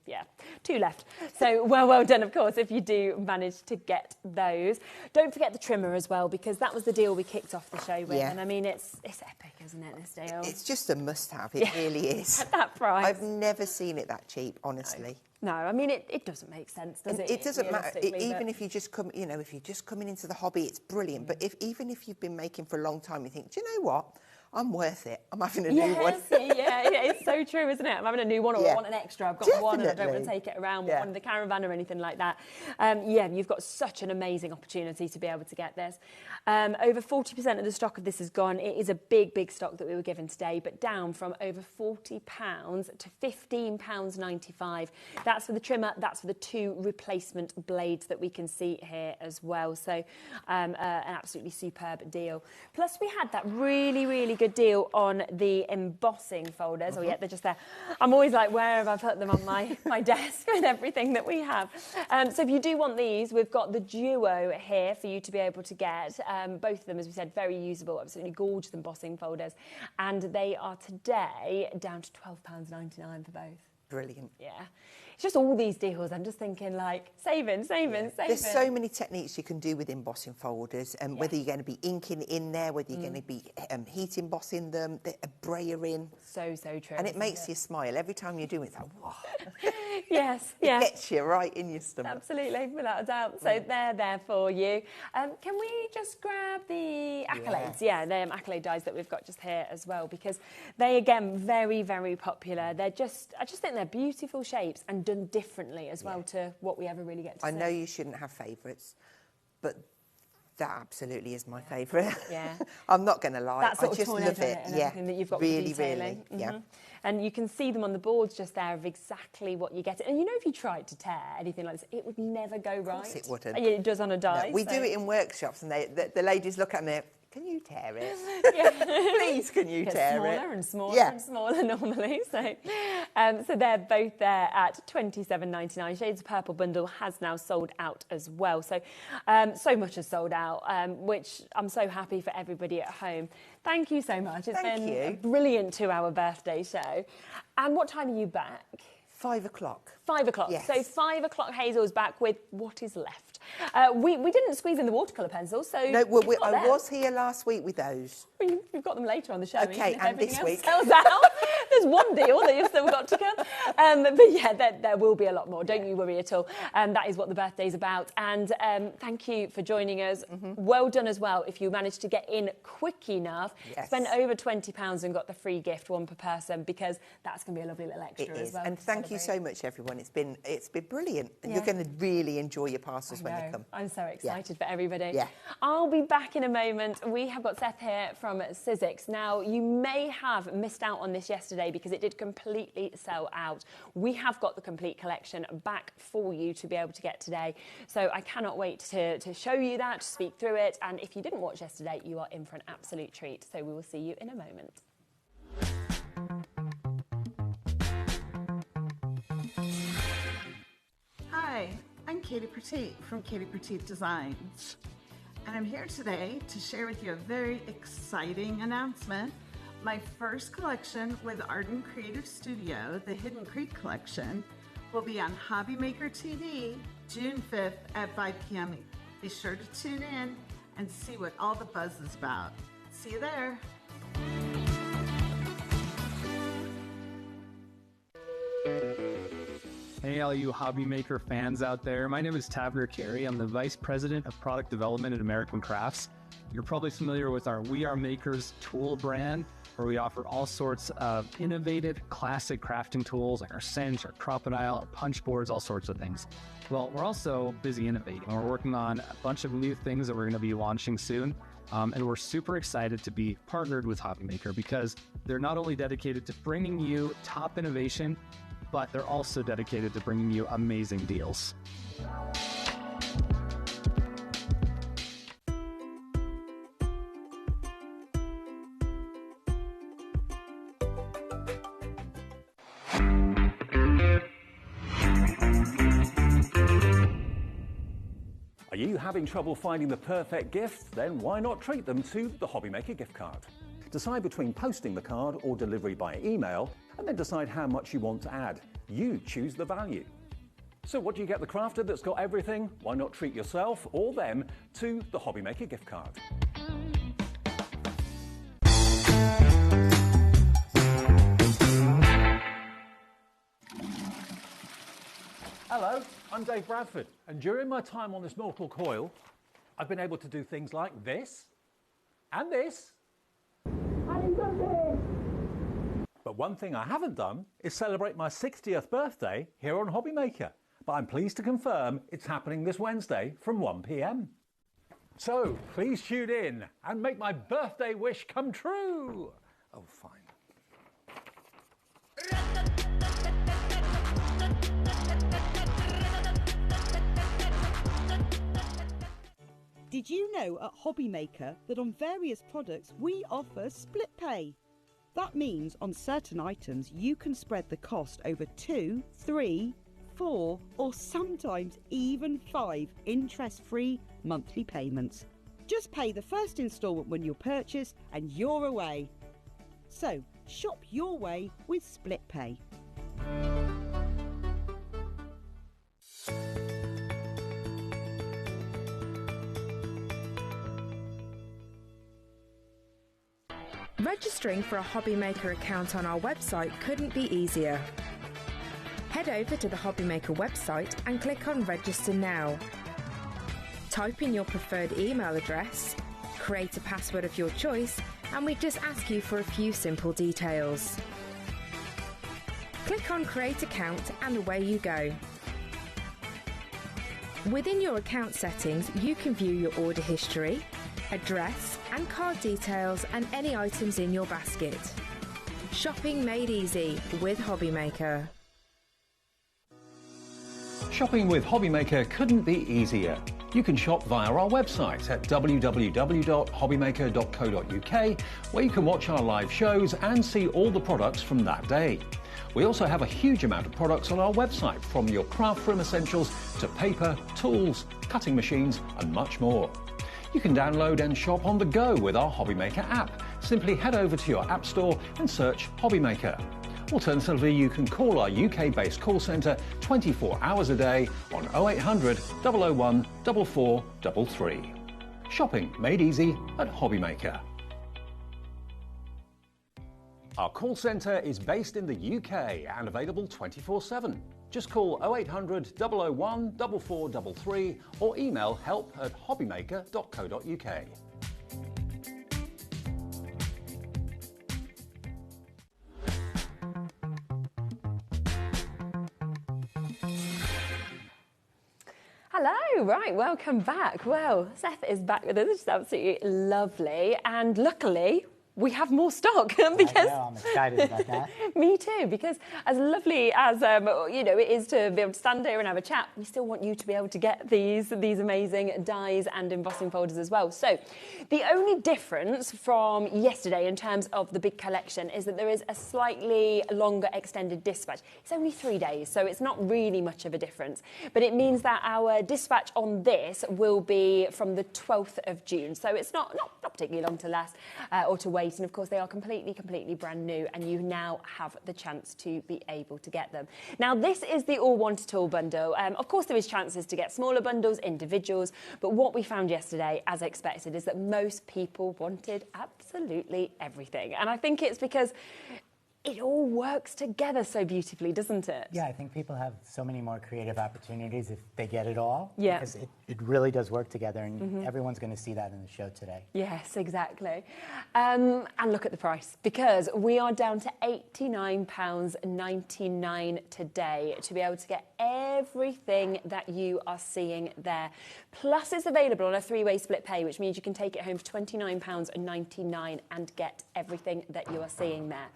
2 left. So well done, of course, if you do manage to get those. Don't forget the trimmer as well, because that was the deal we kicked off the show with. Yeah. And I mean, it's epic, isn't it, this deal? It's just a must-have. It really is. At that price. I've never seen it that cheap, honestly. No, I mean, it doesn't make sense, does it? It doesn't matter. Even if you just come, if you're just coming into the hobby, it's brilliant. But even if you've been making for a long time, you think, do you know what? I'm worth it. I'm having a new one. It's so true, isn't it? I'm having a new one, or I want an extra. I've got one and I don't want to take it around with one in the caravan or anything like that. You've got such an amazing opportunity to be able to get this. Over 40% of the stock of this is gone. It is a big stock that we were given today, but down from over £40 to £15.95. That's for the trimmer. That's for the 2 replacement blades that we can see here as well. So an absolutely superb deal. Plus we had that really good deal on the embossing folders. Oh yeah, they're just there. I'm always like, where have I put them on my desk with everything that we have? So if you do want these, we've got the Duo here for you to be able to get. Both of them, as we said, very usable, absolutely gorgeous embossing folders. And they are today down to £12.99 for both. Brilliant. Yeah. It's just all these deals. I'm just thinking like saving. There's so many techniques you can do with embossing folders, and whether you're going to be inking in there, whether you're going to be heat embossing them, a brayer in. So true. And it makes you smile every time you do it. It's like, wow. Yes. It gets you right in your stomach. Absolutely, without a doubt. So they're there for you. Can we just grab the accolades? Yeah, the accolade dies that we've got just here as well, because they, again, very, very popular. I just think they're beautiful shapes and done differently as well to what we ever really get to see. I know you shouldn't have favourites, but that absolutely is my favourite. Yeah. I'm not going to lie. That sort I of just love it. And everything that you've got with really, detailing. really. Yeah. And you can see them on the boards just there of exactly what you get. And you know, if you tried to tear anything like this, it would never go right. Of course it wouldn't. Yeah, it does on a die. No, we do it in workshops, and the ladies look at me. Can you tear it? Please, can you tear it? Smaller and smaller and smaller normally. So they're both there at £27.99. Shades of Purple bundle has now sold out as well. So so much has sold out, which I'm so happy for everybody at home. Thank you so much. It's been a brilliant 2-hour birthday show. And what time are you back? 5 o'clock. 5 o'clock. Yes. So 5 o'clock, Hazel's back with what is left. We didn't squeeze in the watercolour pencils, so no. Well, I was here last week with those. We've got them later on the show. Okay, and this week sells out. There's one deal that you've still got to come. But yeah, there will be a lot more. Don't you worry at all. That is what the birthday's about. And thank you for joining us. Well done as well if you managed to get in quick enough. Spend over £20 and got the free gift, one per person, because that's going to be a lovely little extra as well. And thank you so much, everyone. It's been brilliant. And you're going to really enjoy your parcels when they come. I'm so excited for everybody. Yeah. I'll be back in a moment. We have got Seth here from Sizzix. Now, you may have missed out on this yesterday because it did completely sell out. We have got the complete collection back for you to be able to get today. So I cannot wait to show you that, to speak through it. And if you didn't watch yesterday, you are in for an absolute treat. So we will see you in a moment. Hi, I'm Katie Petit from Katie Petit Designs, and I'm here today to share with you a very exciting announcement. My first collection with Arden Creative Studio, the Hidden Creek collection, will be on HobbyMaker TV June 5th at 5 p.m. Be sure to tune in and see what all the buzz is about. See you there. Hey, all you HobbyMaker fans out there. My name is Tavner Carey. I'm the Vice President of Product Development at American Crafts. You're probably familiar with our We Are Makers tool brand, where we offer all sorts of innovative, classic crafting tools like our cinch, our crocodile, our punch boards, all sorts of things. Well, we're also busy innovating. We're working on a bunch of new things that we're going to be launching soon. And we're super excited to be partnered with HobbyMaker because they're not only dedicated to bringing you top innovation, but they're also dedicated to bringing you amazing deals. Are you having trouble finding the perfect gift? Then why not treat them to the HobbyMaker gift card? Decide between posting the card or delivery by email, and then decide how much you want to add. You choose the value. So what do you get the crafter that's got everything? Why not treat yourself or them to the HobbyMaker gift card? Hello, I'm Dave Bradford, and during my time on this mortal coil, I've been able to do things like this, and this, but one thing I haven't done is celebrate my 60th birthday here on HobbyMaker. But I'm pleased to confirm it's happening this Wednesday from 1 p.m. So please tune in and make my birthday wish come true. Oh, fine. Did you know at HobbyMaker that on various products we offer split pay? That means on certain items you can spread the cost over 2, 3, 4 or sometimes even 5 interest-free monthly payments. Just pay the first instalment when you purchase and you're away. So shop your way with split pay. Registering for a HobbyMaker account on our website couldn't be easier. Head over to the HobbyMaker website and click on Register Now. Type in your preferred email address, create a password of your choice, and we just ask you for a few simple details. Click on Create Account and away you go. Within your account settings, you can view your order history, address and card details and any items in your basket. Shopping made easy with HobbyMaker. Shopping with HobbyMaker couldn't be easier. You can shop via our website at www.hobbymaker.co.uk, where you can watch our live shows and see all the products from that day. We also have a huge amount of products on our website, from your craft room essentials to paper, tools, cutting machines and much more. You can download and shop on the go with our HobbyMaker app. Simply head over to your app store and search HobbyMaker. Alternatively, you can call our UK-based call centre 24 hours a day on 0800 001 4433. Shopping made easy at HobbyMaker. Our call centre is based in the UK and available 24/7. Just call 0800 001 4433 or email help@hobbymaker.co.uk. Hello, right, welcome back. Well, Seth is back with us, which is absolutely lovely, and luckily we have more stock because I know, I'm excited about that. Me too, because as lovely as it is to be able to stand here and have a chat, we still want you to be able to get these amazing dies and embossing folders as well. So the only difference from yesterday in terms of the big collection is that there is a slightly longer extended dispatch. It's only 3 days, so it's not really much of a difference, but it means that our dispatch on this will be from the 12th of June, so it's not particularly long to last or to wait. And of course they are completely brand new, and you now have the chance to be able to get them. Now this is the all want it all bundle. Of course there is chances to get smaller bundles, individuals, but what we found yesterday, as expected, is that most people wanted absolutely everything. And I think it's because it all works together so beautifully, doesn't it? Yeah, I think people have so many more creative opportunities if they get it all. Yeah. Because it really does work together, and everyone's going to see that in the show today. Yes, exactly. And look at the price, because we are down to £89.99 today to be able to get everything that you are seeing there. Plus it's available on a 3-way split pay, which means you can take it home for £29.99 and get everything that you are seeing there.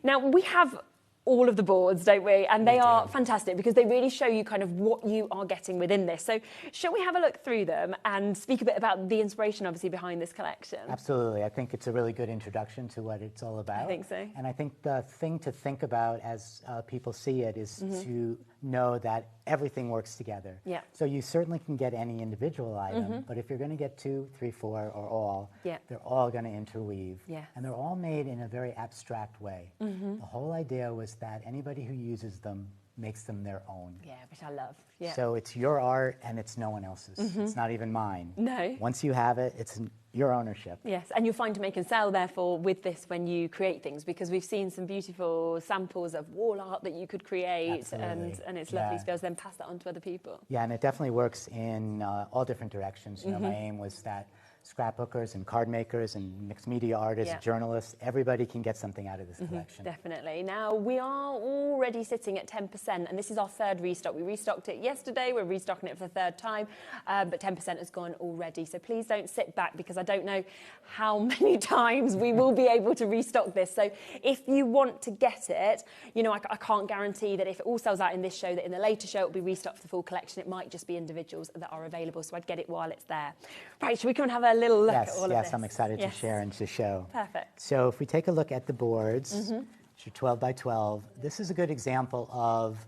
Now, we have all of the boards, don't we? And they are fantastic because they really show you kind of what you are getting within this. So shall we have a look through them and speak a bit about the inspiration, obviously, behind this collection? Absolutely. I think it's a really good introduction to what it's all about. I think so. And I think the thing to think about as people see it is to know that everything works together. Yeah. So you certainly can get any individual item, but if you're going to get 2, 3, 4, or all, they're all going to interweave. Yeah. And they're all made in a very abstract way. The whole idea was that anybody who uses them makes them their own. Yeah, which I love. Yeah. So it's your art and it's no one else's. It's not even mine. No. Once you have it, it's your ownership. Yes, and you'll find to make and sell, therefore, with this when you create things, because we've seen some beautiful samples of wall art that you could create, and it's lovely to be able to then pass that on to other people. Yeah, and it definitely works in all different directions. You know, my aim was that scrapbookers and card makers and mixed media artists, journalists, everybody can get something out of this collection. Definitely. Now, we are already sitting at 10%, and this is our third restock. We restocked it yesterday, we're restocking it for the third time, but 10% has gone already. So please don't sit back, because I don't know how many times we will be able to restock this. So if you want to get it, you know, I can't guarantee that if it all sells out in this show, that in the later show it'll be restocked for the full collection. It might just be individuals that are available, so I'd get it while it's there. Right, should we come and have a little look at all of this? Yes, I'm excited to share and to show. Perfect. So if we take a look at the boards, which are 12 by 12, this is a good example of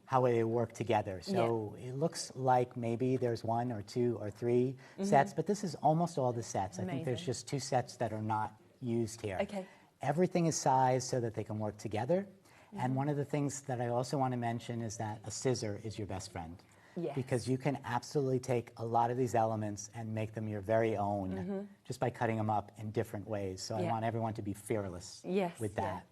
how they work together. So it looks like maybe there's 1 or 2 or 3 sets, but this is almost all the sets. Amazing. I think there's just 2 sets that are not used here. Okay. Everything is sized so that they can work together. And one of the things that I also want to mention is that a scissor is your best friend. Yes. Because you can absolutely take a lot of these elements and make them your very own just by cutting them up in different ways. So I want everyone to be fearless with that.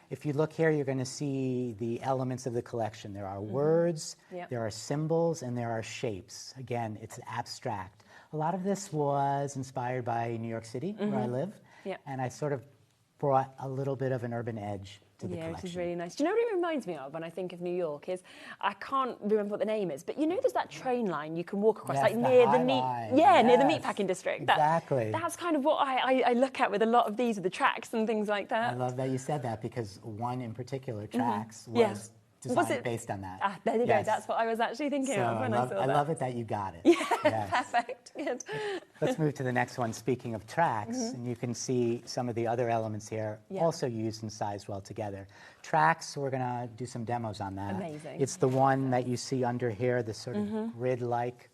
If you look here, you're going to see the elements of the collection. There are words, there are symbols, and there are shapes. Again, it's abstract. A lot of this was inspired by New York City, where I live, and I sort of brought a little bit of an urban edge to the collection. Which is really nice. Do you know what it reminds me of when I think of New York is, I can't remember what the name is, but you know there's that train line you can walk across, like near the meat, near the meatpacking district. Exactly. That's kind of what I look at with a lot of these, the tracks and things like that. I love that you said that, because one in particular, tracks, was designed based on that. Ah, there you go. That's what I was actually thinking of when I saw that. I love it that you got it. Perfect. Good. Let's move to the next one. Speaking of tracks, and you can see some of the other elements here also used and sized well together. Tracks, we're going to do some demos on that. Amazing. It's the one that you see under here, this sort of grid-like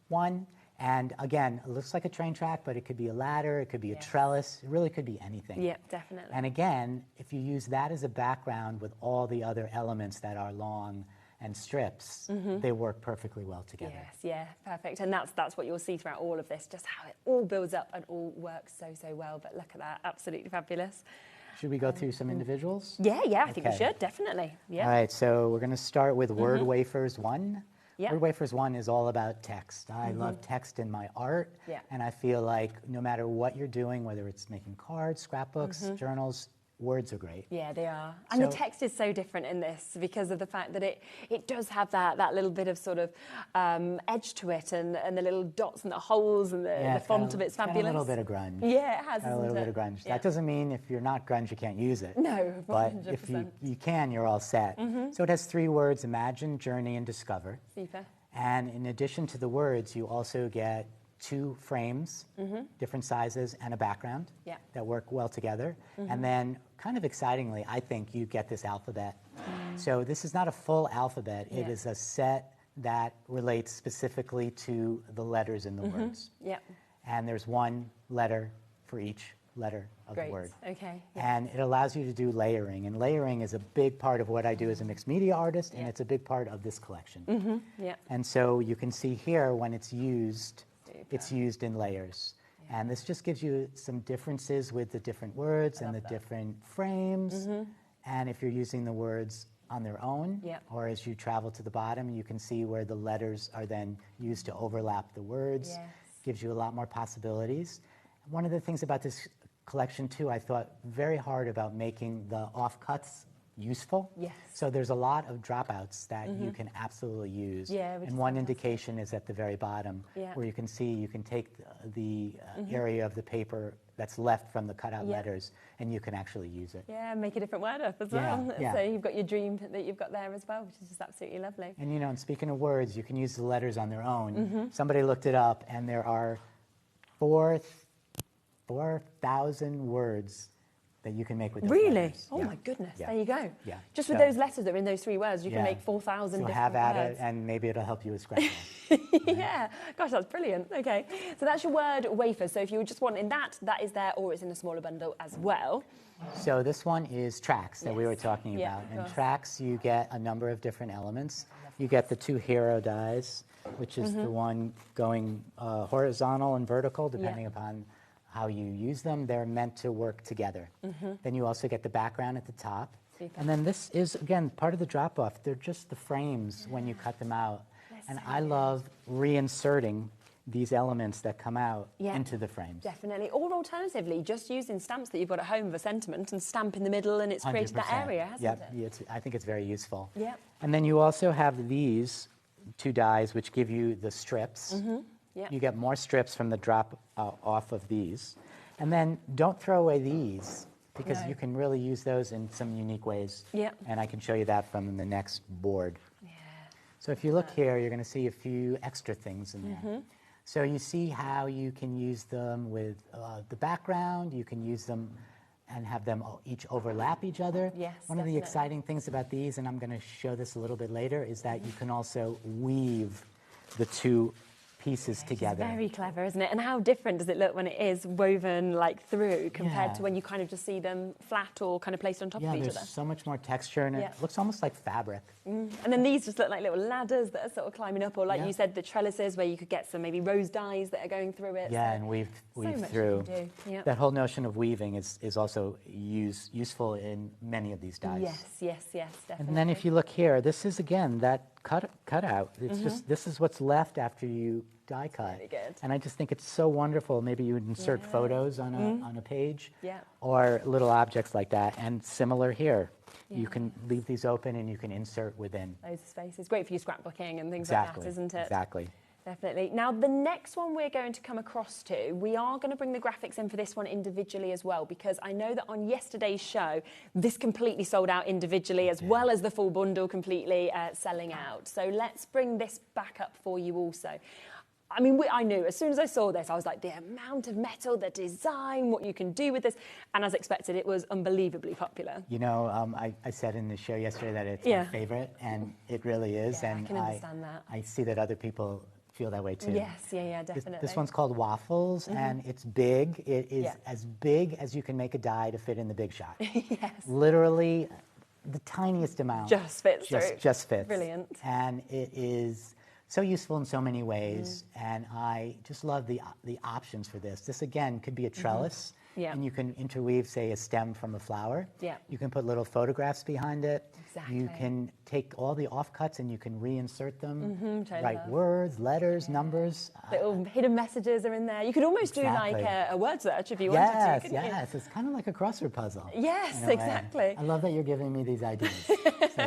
one. And again, it looks like a train track, but it could be a ladder, it could be a trellis, it really could be anything. Yeah, definitely. And again, if you use that as a background with all the other elements that are long and strips, they work perfectly well together. Yes, yeah, perfect. And that's what you'll see throughout all of this, just how it all builds up and all works so well. But look at that, absolutely fabulous. Should we go through some individuals? Yeah, I think we should, definitely. Yeah. All right, so we're going to start with Word Wafers 1. Yeah. Word Wafers 1 is all about text. I love text in my art, and I feel like no matter what you're doing, whether it's making cards, scrapbooks, journals, words are great. Yeah, they are. And the text is so different in this because of the fact that it does have that little bit of sort of edge to it, and the little dots and the holes and the font of it's fabulous. A little bit of grunge. Yeah, it has, a little bit of grunge. That doesn't mean if you're not grunge, you can't use it. No, 100%. But if you can, you're all set. So it has 3 words: imagine, journey, and discover. Super. And in addition to the words, you also get 2 frames, different sizes, and a background that work well together. And then, kind of excitingly, I think you get this alphabet. So this is not a full alphabet. It is a set that relates specifically to the letters in the words. And there's 1 letter for each letter of the word. Okay. And it allows you to do layering. And layering is a big part of what I do as a mixed media artist, and it's a big part of this collection. And so you can see here when it's used, it's used in layers. And this just gives you some differences with the different words and the different frames. And if you're using the words on their own, or as you travel to the bottom, you can see where the letters are then used to overlap the words. Gives you a lot more possibilities. One of the things about this collection, too, I thought very hard about making the offcuts useful. So there's a lot of dropouts that you can absolutely use. And one indication is at the very bottom, where you can see you can take the area of the paper that's left from the cutout letters, and you can actually use it. Yeah, make a different word up as well. So you've got your dream that you've got there as well, which is just absolutely lovely. And, you know, and speaking of words, you can use the letters on their own. Somebody looked it up, and there are 4,000 words that you can make with those letters. Oh my goodness, there you go. Yeah. Just with those letters that are in those 3 words, you can make 4,000 different have at words. it, and maybe it'll help you with scratching. Yeah, gosh, that's brilliant. Okay, so that's your word wafer. So if you were just wanting that is there, or it's in a smaller bundle as well. So this one is tracks that we were talking about. And tracks, you get a number of different elements. You get the 2 hero dies, which is the one going horizontal and vertical, depending upon how you use them. They're meant to work together. Then you also get the background at the top. And then this is, again, part of the drop-off. They're just the frames when you cut them out. And I love reinserting these elements that come out into the frames. Definitely. Or alternatively, just using stamps that you've got at home of a sentiment and stamp in the middle, and it's created that area, hasn't it? I think it's very useful. Yep. And then you also have these 2 dies, which give you the strips. Yep. You get more strips from the drop off of these. And then don't throw away these, because you can really use those in some unique ways. Yep. And I can show you that from the next board. So if you look here, you're going to see a few extra things in there. So you see how you can use them with the background. You can use them and have them each overlap each other. Yes, One of the exciting things about these, and I'm going to show this a little bit later, is that you can also weave the 2 pieces together. It's very clever, isn't it? And how different does it look when it is woven like through compared to when you kind of just see them flat or kind of placed on top of each other? There's so much more texture, and it looks almost like fabric. And then these just look like little ladders that are sort of climbing up, or like you said, the trellises where you could get some maybe rose dyes that are going through it. Yeah, and weave through. That whole notion of weaving is also useful in many of these dyes. Yes, definitely. And then if you look here, this is again that cutout. It's just, this is what's left after you die cut. Really good. And I just think it's so wonderful. Maybe you would insert photos on a page, Yeah. or little objects like that. And similar here. You can leave these open and you can insert within. Loads of spaces. Great for your scrapbooking and things like that, isn't it? Exactly. Definitely. Now, the next one we're going to come across to, we are going to bring the graphics in for this one individually as well, because I know that on yesterday's show, this completely sold out individually, as well as the full bundle completely selling out. So let's bring this back up for you also. I mean, I knew as soon as I saw this, I was like, the amount of metal, the design, what you can do with this. And as expected, it was unbelievably popular. You know, I said in the show yesterday that it's my favorite, and it really is. Yeah, and I can understand that. I see that other people feel that way too. Yes, yeah, definitely. This one's called Waffles, and it's big. It is as big as you can make a die to fit in the big shot. Yes. Literally, the tiniest amount. Just fits through. Just fits. Brilliant. And it is so useful in so many ways, and I just love the options for this. This, again, could be a trellis, and you can interweave, say, a stem from a flower. Yeah. You can put little photographs behind it. Exactly. You can take all the offcuts and you can reinsert them, totally. write words, letters, numbers. Little hidden messages are in there. You could almost do like a word search if you wanted to, couldn't you? Yes, it's kind of like a crossword puzzle. Yes, exactly. I love that you're giving me these ideas, so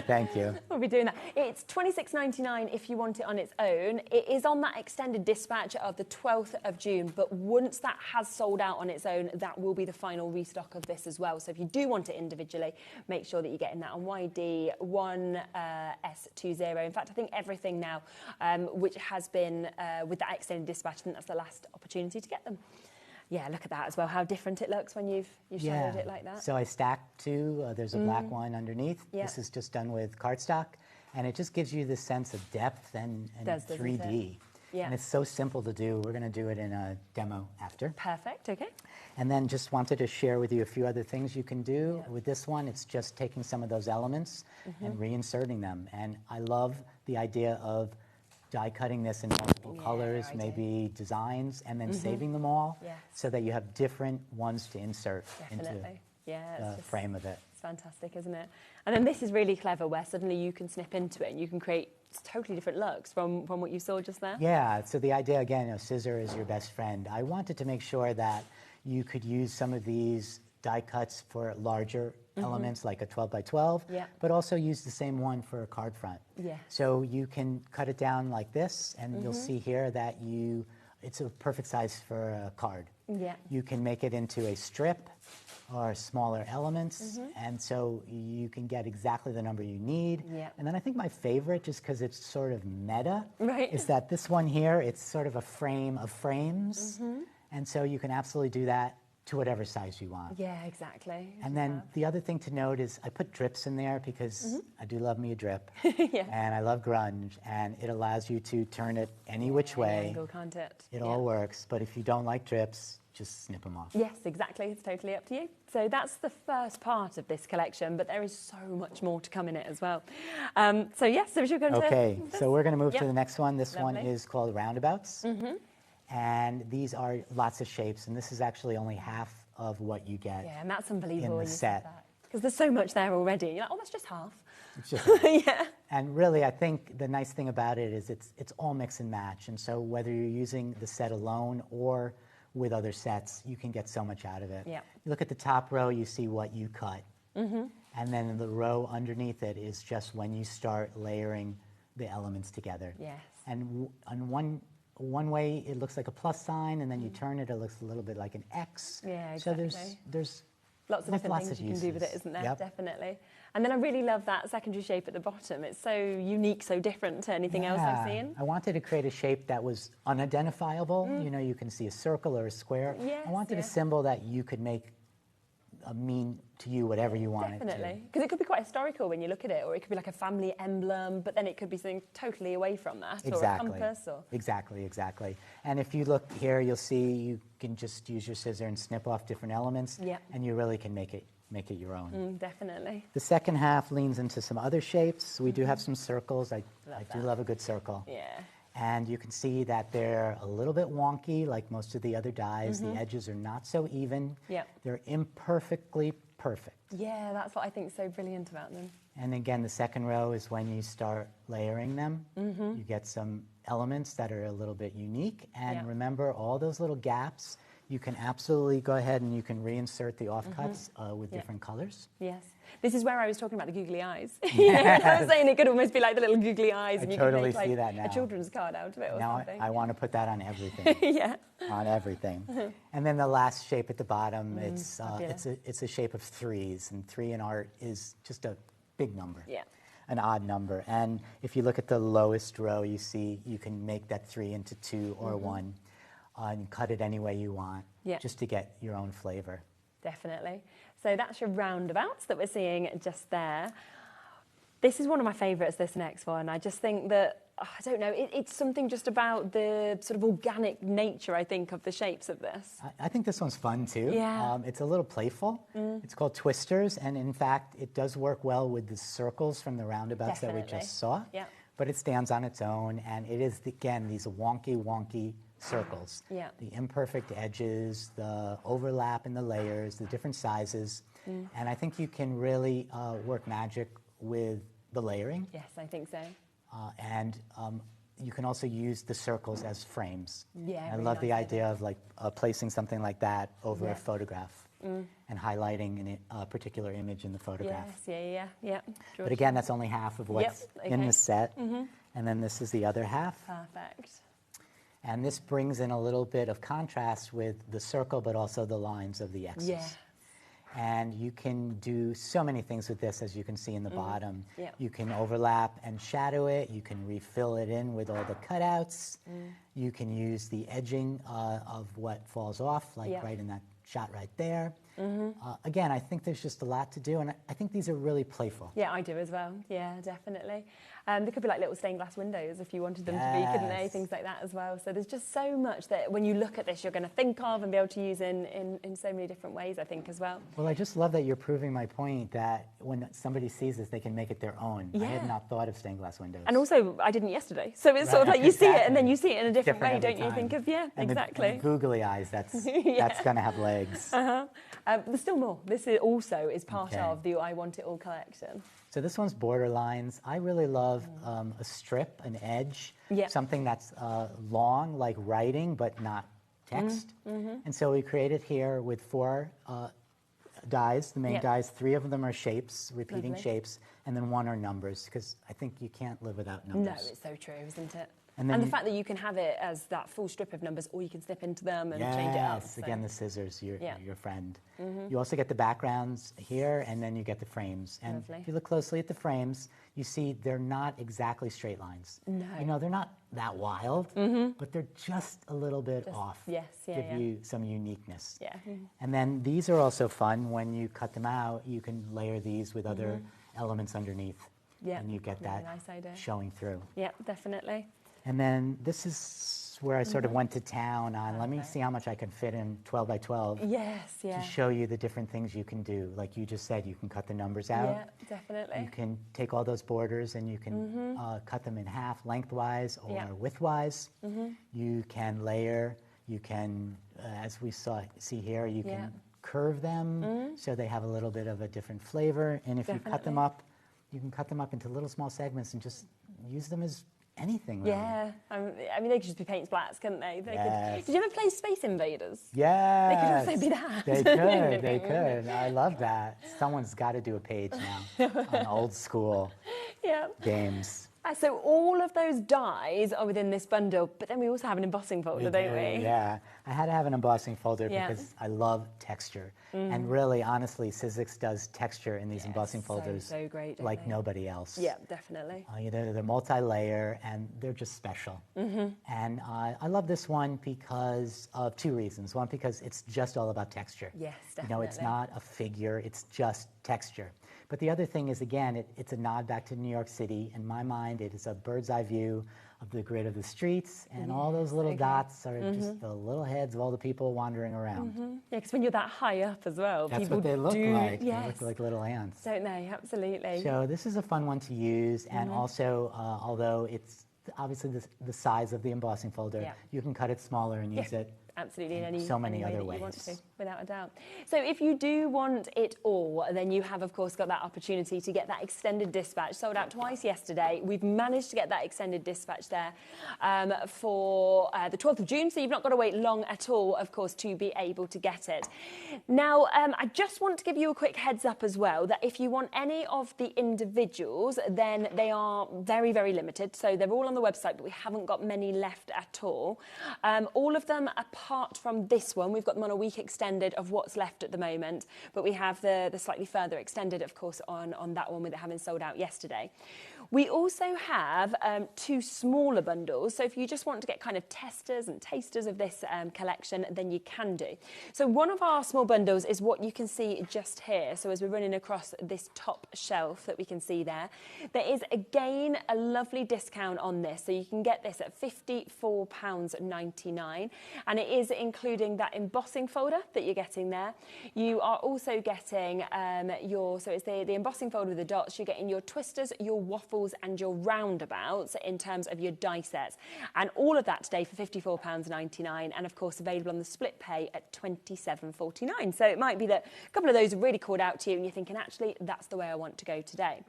thank you. We'll be doing that. It's $26.99 if you want it on its own. It is on that extended dispatch of the 12th of June, but once that has sold out on its own, that will be the final restock of this as well. So if you do want it individually, make sure that you're getting that on YD1S20. In fact, I think everything now, which has been with that extended dispatch, I think that's the last opportunity to get them. Yeah, look at that as well, how different it looks when you've shadowed it like that. So I stacked 2. There's a black one underneath. Yeah. This is just done with cardstock, and it just gives you this sense of depth and 3D. Yeah. And it's so simple to do. We're going to do it in a demo after. Perfect, okay. And then just wanted to share with you a few other things you can do. With this one, it's just taking some of those elements and reinserting them. And I love the idea of die cutting this in multiple colors, maybe designs, and then saving them all so that you have different ones to insert into the frame of it. It's fantastic, isn't it? And then this is really clever, where suddenly you can snip into it and you can create totally different looks from what you saw just there. Yeah, so the idea, again, of scissor is your best friend. I wanted to make sure that you could use some of these die cuts for larger elements, like a 12 by 12, but also use the same one for a card front. Yeah. So you can cut it down like this, and you'll see here that it's a perfect size for a card. Yeah. You can make it into a strip or smaller elements, and so you can get exactly the number you need. Yeah. And then I think my favorite, just because it's sort of meta, Right. is that this one here, it's sort of a frame of frames, and so you can absolutely do that to whatever size you want. Yeah, exactly. And then the other thing to note is I put drips in there because I do love me a drip, and I love grunge, and it allows you to turn it any which way. Angle, can't it? It all works, but if you don't like drips, just snip them off. Yes, exactly. It's totally up to you. So that's the first part of this collection, but there is so much more to come in it as well. So yes, so we should go into Okay, this. so we're going to move to the next one. This one Lovely. is called roundabouts, and these are lots of shapes, and this is actually only half of what you get Yeah, and that's unbelievable in when the you set. said that. Because there's so much there already. You're like, oh, that's just half. It's just Yeah. And really, I think the nice thing about it is it's all mix and match. And so whether you're using the set alone or with other sets, you can get so much out of it. Yeah. You look at the top row, you see what you cut. And then the row underneath it is just when you start layering the elements together. Yes. And on one way, it looks like a plus sign, and then you turn it, it looks a little bit like an X. Yeah, exactly. So there's lots of different things you can do with it, isn't there? Yep. Definitely. And then I really love that secondary shape at the bottom. It's so unique, so different to anything else I've seen. I wanted to create a shape that was unidentifiable. You know, you can see a circle or a square. Yes, I wanted a symbol that you could make mean to you whatever you wanted to. Definitely. Because it could be quite historical when you look at it, or it could be like a family emblem, but then it could be something totally away from that, or a compass. Or... Exactly. And if you look here, you'll see you can just use your scissor and snip off different elements, and you really can make it your own. Definitely. The second half leans into some other shapes. We do have some circles. I do love a good circle. Yeah. And you can see that they're a little bit wonky, like most of the other dies. The edges are not so even. Yep. They're imperfectly perfect. Yeah, that's what I think is so brilliant about them. And again, the second row is when you start layering them. You get some elements that are a little bit unique. And remember, all those little gaps, you can absolutely go ahead and you can reinsert the offcuts with different colors. Yes. This is where I was talking about the googly eyes. I was saying it could almost be like the little googly eyes, and you totally can make see that now. a children's card out of it or something. I want to put that on everything. On everything. And then the last shape at the bottom, it's a shape of threes, and 3 in art is just a big number. Yeah. An odd number. And if you look at the lowest row, you see you can make that 3 into 2 or 1 and cut it any way you want just to get your own flavor. Definitely. So that's your roundabouts that we're seeing just there. This is one of my favourites, this next one. I just think that, I don't know, it's something just about the sort of organic nature, I think, of the shapes of this. I think this one's fun too. Yeah. It's a little playful. It's called Twisters, and in fact, it does work well with the circles from the roundabouts that we just saw. Yeah. But it stands on its own, and it is, again, these wonky circles. Yeah. The imperfect edges, the overlap in the layers, the different sizes. And I think you can really work magic with the layering. Yes, I think so. And you can also use the circles as frames. Yeah, I really love the nice idea of like placing something like that over a photograph and highlighting a particular image in the photograph. Yes, yeah. But again, that's only half of what's in the set. And then this is the other half. Perfect. And this brings in a little bit of contrast with the circle, but also the lines of the X's. Yeah. And you can do so many things with this, as you can see in the bottom. Yeah. You can overlap and shadow it. You can refill it in with all the cutouts. You can use the edging of what falls off, like right in that shot right there. Again, I think there's just a lot to do, and I think these are really playful. Yeah, I do as well. Yeah, definitely. There could be like little stained glass windows if you wanted them to be, couldn't they? Things like that as well. So there's just so much that when you look at this, you're going to think of and be able to use in so many different ways, I think, as well. Well, I just love that you're proving my point that when somebody sees this, they can make it their own. I had not thought of stained glass windows. And also, I didn't yesterday. So it's sort of like you see it and then you see it in a different way, don't you? Time. Think of, and exactly. The googly eyes, that's going to have legs. There's still more. This is also part of the I Want It All collection. So this one's borderlines. I really love a strip, an edge, something that's long, like writing, but not text. And so we created here with 4 dies, the main dies. 3 of them are shapes, repeating shapes, and then 1 are numbers, because I think you can't live without numbers. No, it's so true, isn't it? And the fact that you can have it as that full strip of numbers, or you can snip into them and change it up. Yes, again, the scissors, your friend. You also get the backgrounds here, and then you get the frames. And if you look closely at the frames, you see they're not exactly straight lines. No. You know, they're not that wild, but they're just a little bit off. Yes, give you some uniqueness. Yeah. And then these are also fun. When you cut them out, you can layer these with other elements underneath. Yeah. And you get that nice showing through. Yeah, definitely. And then this is where I sort of went to town on, let me see how much I can fit in 12 by 12. Yes, to show you the different things you can do. Like you just said, you can cut the numbers out. Yeah, definitely. You can take all those borders and you can cut them in half lengthwise or widthwise. You can layer, you can, as we see here, you can curve them so they have a little bit of a different flavor. And if you cut them up, you can cut them up into little small segments and just use them as anything, really. Yeah, I mean, they could just be paint splats, couldn't they? Yes. Did you ever play Space Invaders? Yeah. They could also be that. They could, they could. I love that. Someone's got to do a page now on old school games. So all of those dies are within this bundle, but then we also have an embossing folder, don't we? Yeah, I had to have an embossing folder because I love texture. And really, honestly, Sizzix does texture in these embossing folders so great, like nobody else. Yeah, definitely. They're multi-layer and they're just special. And I love this one because of two reasons. One, because it's just all about texture. Yes, definitely. You know, it's not a figure, it's just texture. But the other thing is, again, it's a nod back to New York City. In my mind, it is a bird's eye view of the grid of the streets, and all those little dots are just the little heads of all the people wandering around. Yeah, because when you're that high up as well, that's people what they look like. Yes. They look like little ants. Don't they? Absolutely. So this is a fun one to use, and also, although it's obviously the size of the embossing folder, you can cut it smaller and use it absolutely in so many other way that ways. you want to, without a doubt. So if you do want it all, then you have, of course, got that opportunity to get that extended dispatch. Sold out twice yesterday. We've managed to get that extended dispatch there for the 12th of June, so you've not got to wait long at all, of course, to be able to get it. Now, I just want to give you a quick heads up as well that if you want any of the individuals, then they are very, very limited. So they're all on the website, but we haven't got many left at all. All of them, apart from this one, we've got them on a week extended of what's left at the moment, but we have the slightly further extended, of course, on that one with it having sold out yesterday. We also have two smaller bundles, so if you just want to get kind of testers and tasters of this collection, then you can do. So one of our small bundles is what you can see just here. So as we're running across this top shelf that we can see there, there is again a lovely discount on this. So you can get this at £54.99, and it is including that embossing folder that you're getting there. You are also getting so it's the embossing folder with the dots. You're getting your twisters, your waffles, and your roundabouts in terms of your die sets, and all of that today for £54.99, and of course available on the split pay at £27.49. So it might be that a couple of those have really called out to you and you're thinking, actually, that's the way I want to go today.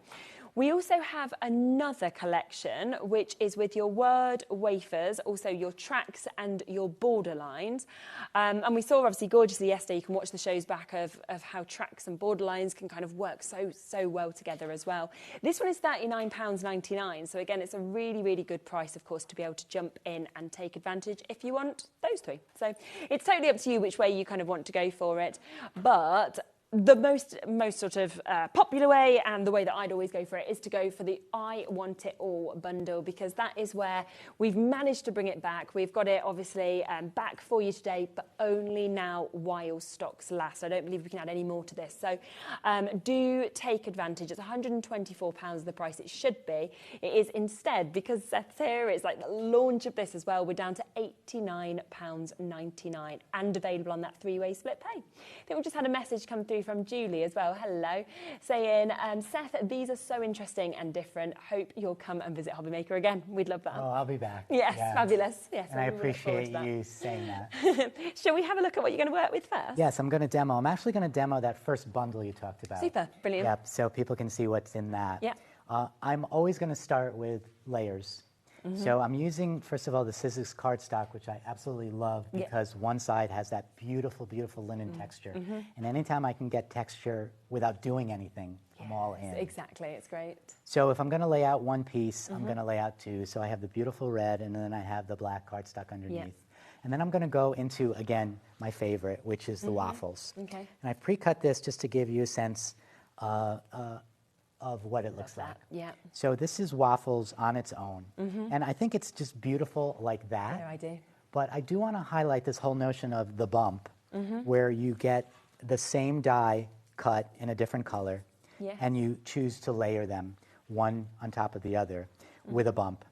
We also have another collection, which is with your word wafers, also your tracks and your borderlines. And we saw obviously gorgeously yesterday, you can watch the shows back of how tracks and borderlines can kind of work so well together as well. This one is £39.99. So again, it's a really, really good price, of course, to be able to jump in and take advantage if you want those three. So it's totally up to you which way you kind of want to go for it. But the most sort of popular way, and the way that I'd always go for it, is to go for the I Want It All bundle, because that is where we've managed to bring it back. We've got it obviously back for you today, but only now while stocks last. I don't believe we can add any more to this. So do take advantage. It's £124 the price it should be. It is instead, because Seth's here, it's like the launch of this as well, we're down to £89.99 and available on that three-way split pay. I think we just had a message come through from Julie as well, hello, saying, Seth, these are so interesting and different. Hope you'll come and visit HobbyMaker again. We'd love that. Oh, I'll be back. Yes, yeah. Fabulous. Yes, and I appreciate you saying that. Shall we have a look at what you're going to work with first? Yes, I'm going to demo. I'm actually going to demo that first bundle you talked about. Super, brilliant. Yep, so people can see what's in that. Yeah. I'm always going to start with layers. So I'm using, first of all, the Sizzix cardstock, which I absolutely love because one side has that beautiful, beautiful linen texture. And anytime I can get texture without doing anything, I'm all in. Exactly, it's great. So if I'm going to lay out one piece, I'm going to lay out two. So I have the beautiful red, and then I have the black cardstock underneath. And then I'm going to go into, again, my favorite, which is the waffles. Okay. And I've pre-cut this just to give you a sense of what it looks like. Yeah. So this is waffles on its own. And I think it's just beautiful like that. Yeah, I do. But I do want to highlight this whole notion of the bump, where you get the same die cut in a different color, and you choose to layer them one on top of the other with a bump.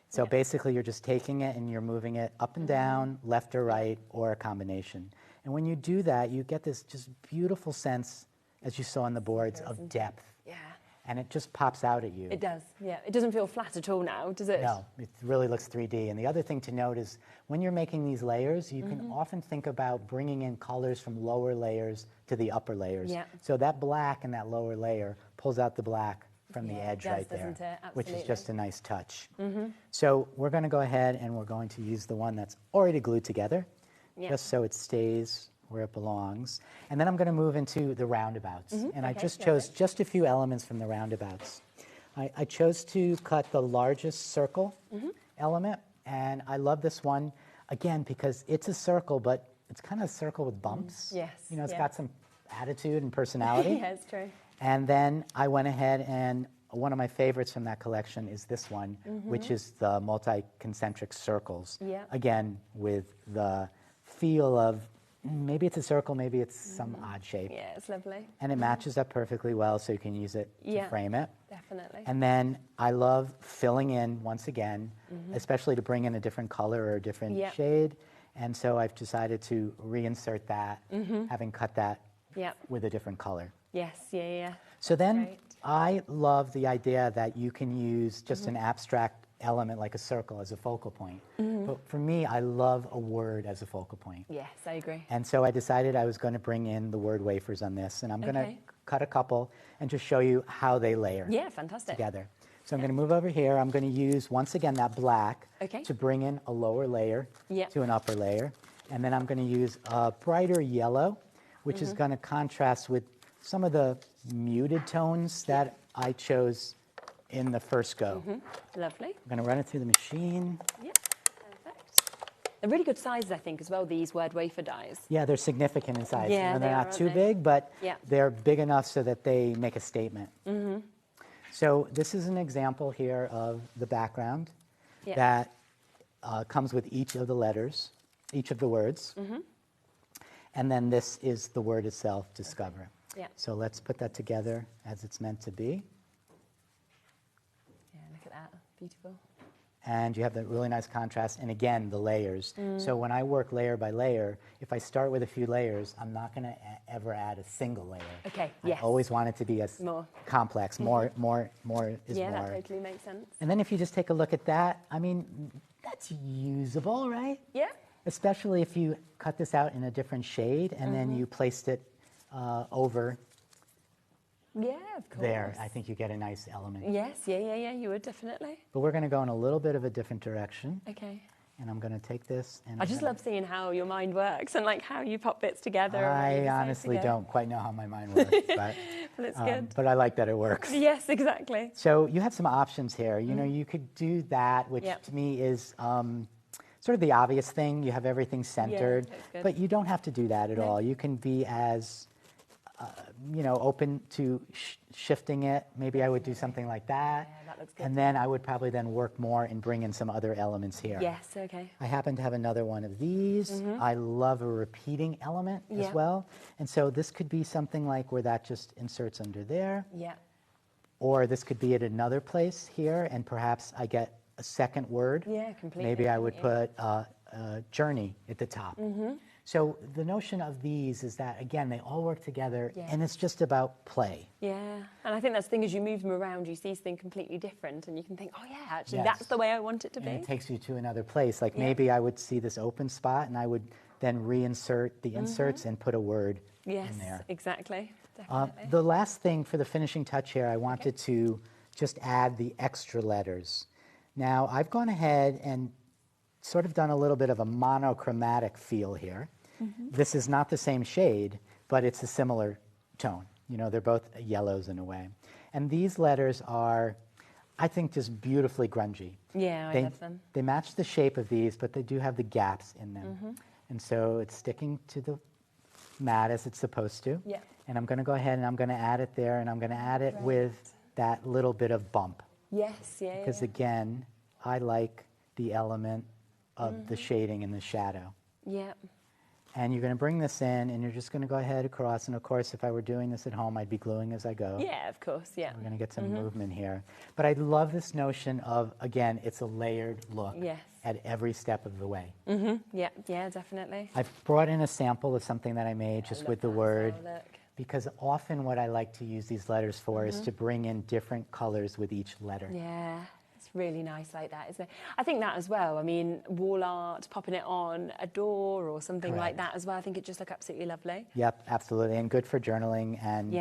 So basically you're just taking it and you're moving it up and down, left or right, or a combination. And when you do that, you get this just beautiful sense, as you saw on the boards, of depth. Yeah. And it just pops out at you. It does, yeah. It doesn't feel flat at all now, does it? No, it really looks 3D. And the other thing to note is when you're making these layers, you can often think about bringing in colors from lower layers to the upper layers. Yeah. So that black in that lower layer pulls out the black from the edge it does, right there, doesn't it? which is Absolutely. just a nice touch. So we're going to go ahead and we're going to use the one that's already glued together, just so it stays where it belongs. And then I'm going to move into the roundabouts. And I just chose just a few elements from the roundabouts. I chose to cut the largest circle element, and I love this one, again, because it's a circle, but it's kind of a circle with bumps. Yes. You know, it's got some attitude and personality. Yeah, it's true. And then I went ahead, and one of my favorites from that collection is this one, which is the multi-concentric circles. Yeah. Again, with the feel of maybe it's a circle, maybe it's some odd shape. Yeah, it's lovely. And it matches up perfectly well, so you can use it to frame it. Definitely. And then I love filling in, once again, especially to bring in a different color or a different shade. And so I've decided to reinsert that, having cut that with a different color. Yes, yeah. So then great. I love the idea that you can use just an abstract element like a circle as a focal point. But for me, I love a word as a focal point. Yes, I agree. And so I decided I was going to bring in the word wafers on this, and I'm going to cut a couple and just show you how they layer fantastic. together. So I'm going to move over here. I'm going to use, once again, that black to bring in a lower layer to an upper layer. And then I'm going to use a brighter yellow, which is going to contrast with some of the muted tones that I chose in the first go. Lovely. I'm going to run it through the machine. Yeah, perfect. They're really good sizes, I think, as well, these word wafer dies. Yeah, they're significant in size. Yeah, You know, they're they not are, too aren't they? big, but Yeah. they're big enough so that they make a statement. So this is an example here of the background that comes with each of the letters, each of the words. And then this is the word itself, discover. Yeah. So let's put that together as it's meant to be. Yeah, look at that. Beautiful. And you have the really nice contrast, and again, the layers. So when I work layer by layer, if I start with a few layers, I'm not going to ever add a single layer. Okay, I yes. always want it to be as More. complex. More is Yeah, more. that totally makes sense. And then if you just take a look at that, I mean, that's usable, right? Yeah. Especially if you cut this out in a different shade and then you placed it over Yeah, of course. there. I think you get a nice element. Yes, yeah, you would definitely. But we're going to go in a little bit of a different direction. Okay. And I'm going to take this and I just love seeing how your mind works and like how you pop bits together. and I you decide honestly to go. don't quite know how my mind works, but, Well, it's good. but I like that it works. Yes, exactly. So you have some options here. You know, you could do that, which Yep. to me is sort of the obvious thing. You have everything centered, that's good. but you don't have to do that at No. all. You can be as, you know, open to shifting it. Maybe I would do something like that. Yeah, that looks good. And then I would probably then work more and bring in some other elements here. Yes, okay. I happen to have another one of these. I love a repeating element as Yeah. well. And so this could be something like where that just inserts under there. Yeah. Or this could be at another place here, and perhaps I get a second word. Yeah, completely. Maybe I would yeah. put journey at the top. So the notion of these is that, again, they all work together, Yeah. and it's just about play. Yeah, and I think that's the thing, as you move them around, you see something completely different, and you can think, oh yeah, actually, Yes. that's the way I want it to And be. it takes you to another place. Like Yeah. maybe I would see this open spot, and I would then reinsert the inserts and put a word Yes, in there. exactly, definitely. The last thing for the finishing touch here, I wanted to just add the extra letters. Now, I've gone ahead and sort of done a little bit of a monochromatic feel here. This is not the same shade, but it's a similar tone. You know, they're both yellows in a way. And these letters are, I think, just beautifully grungy. Yeah, I love them. They match the shape of these, but they do have the gaps in them. And so it's sticking to the mat as it's supposed to. Yeah. And I'm going to go ahead and I'm going to add it there, and I'm going to add it with that little bit of bump. Yes, yeah, Because again, I like the element of the shading and the shadow. yeah. And you're going to bring this in, and you're just going to go ahead across. And of course, if I were doing this at home, I'd be gluing as I go. Yeah, of course, yeah. We're going to get some movement here. But I love this notion of, again, it's a layered look Yes. at every step of the way. Yeah, yeah, definitely. I've brought in a sample of something that I made just love with the that word. style look. Because often what I like to use these letters for is to bring in different colors with each letter. Yeah, it's really nice like that, isn't it? I think that as well. I mean, wall art, popping it on a door or something like that as well. I think it just look absolutely lovely. Yep, absolutely, and good for journaling and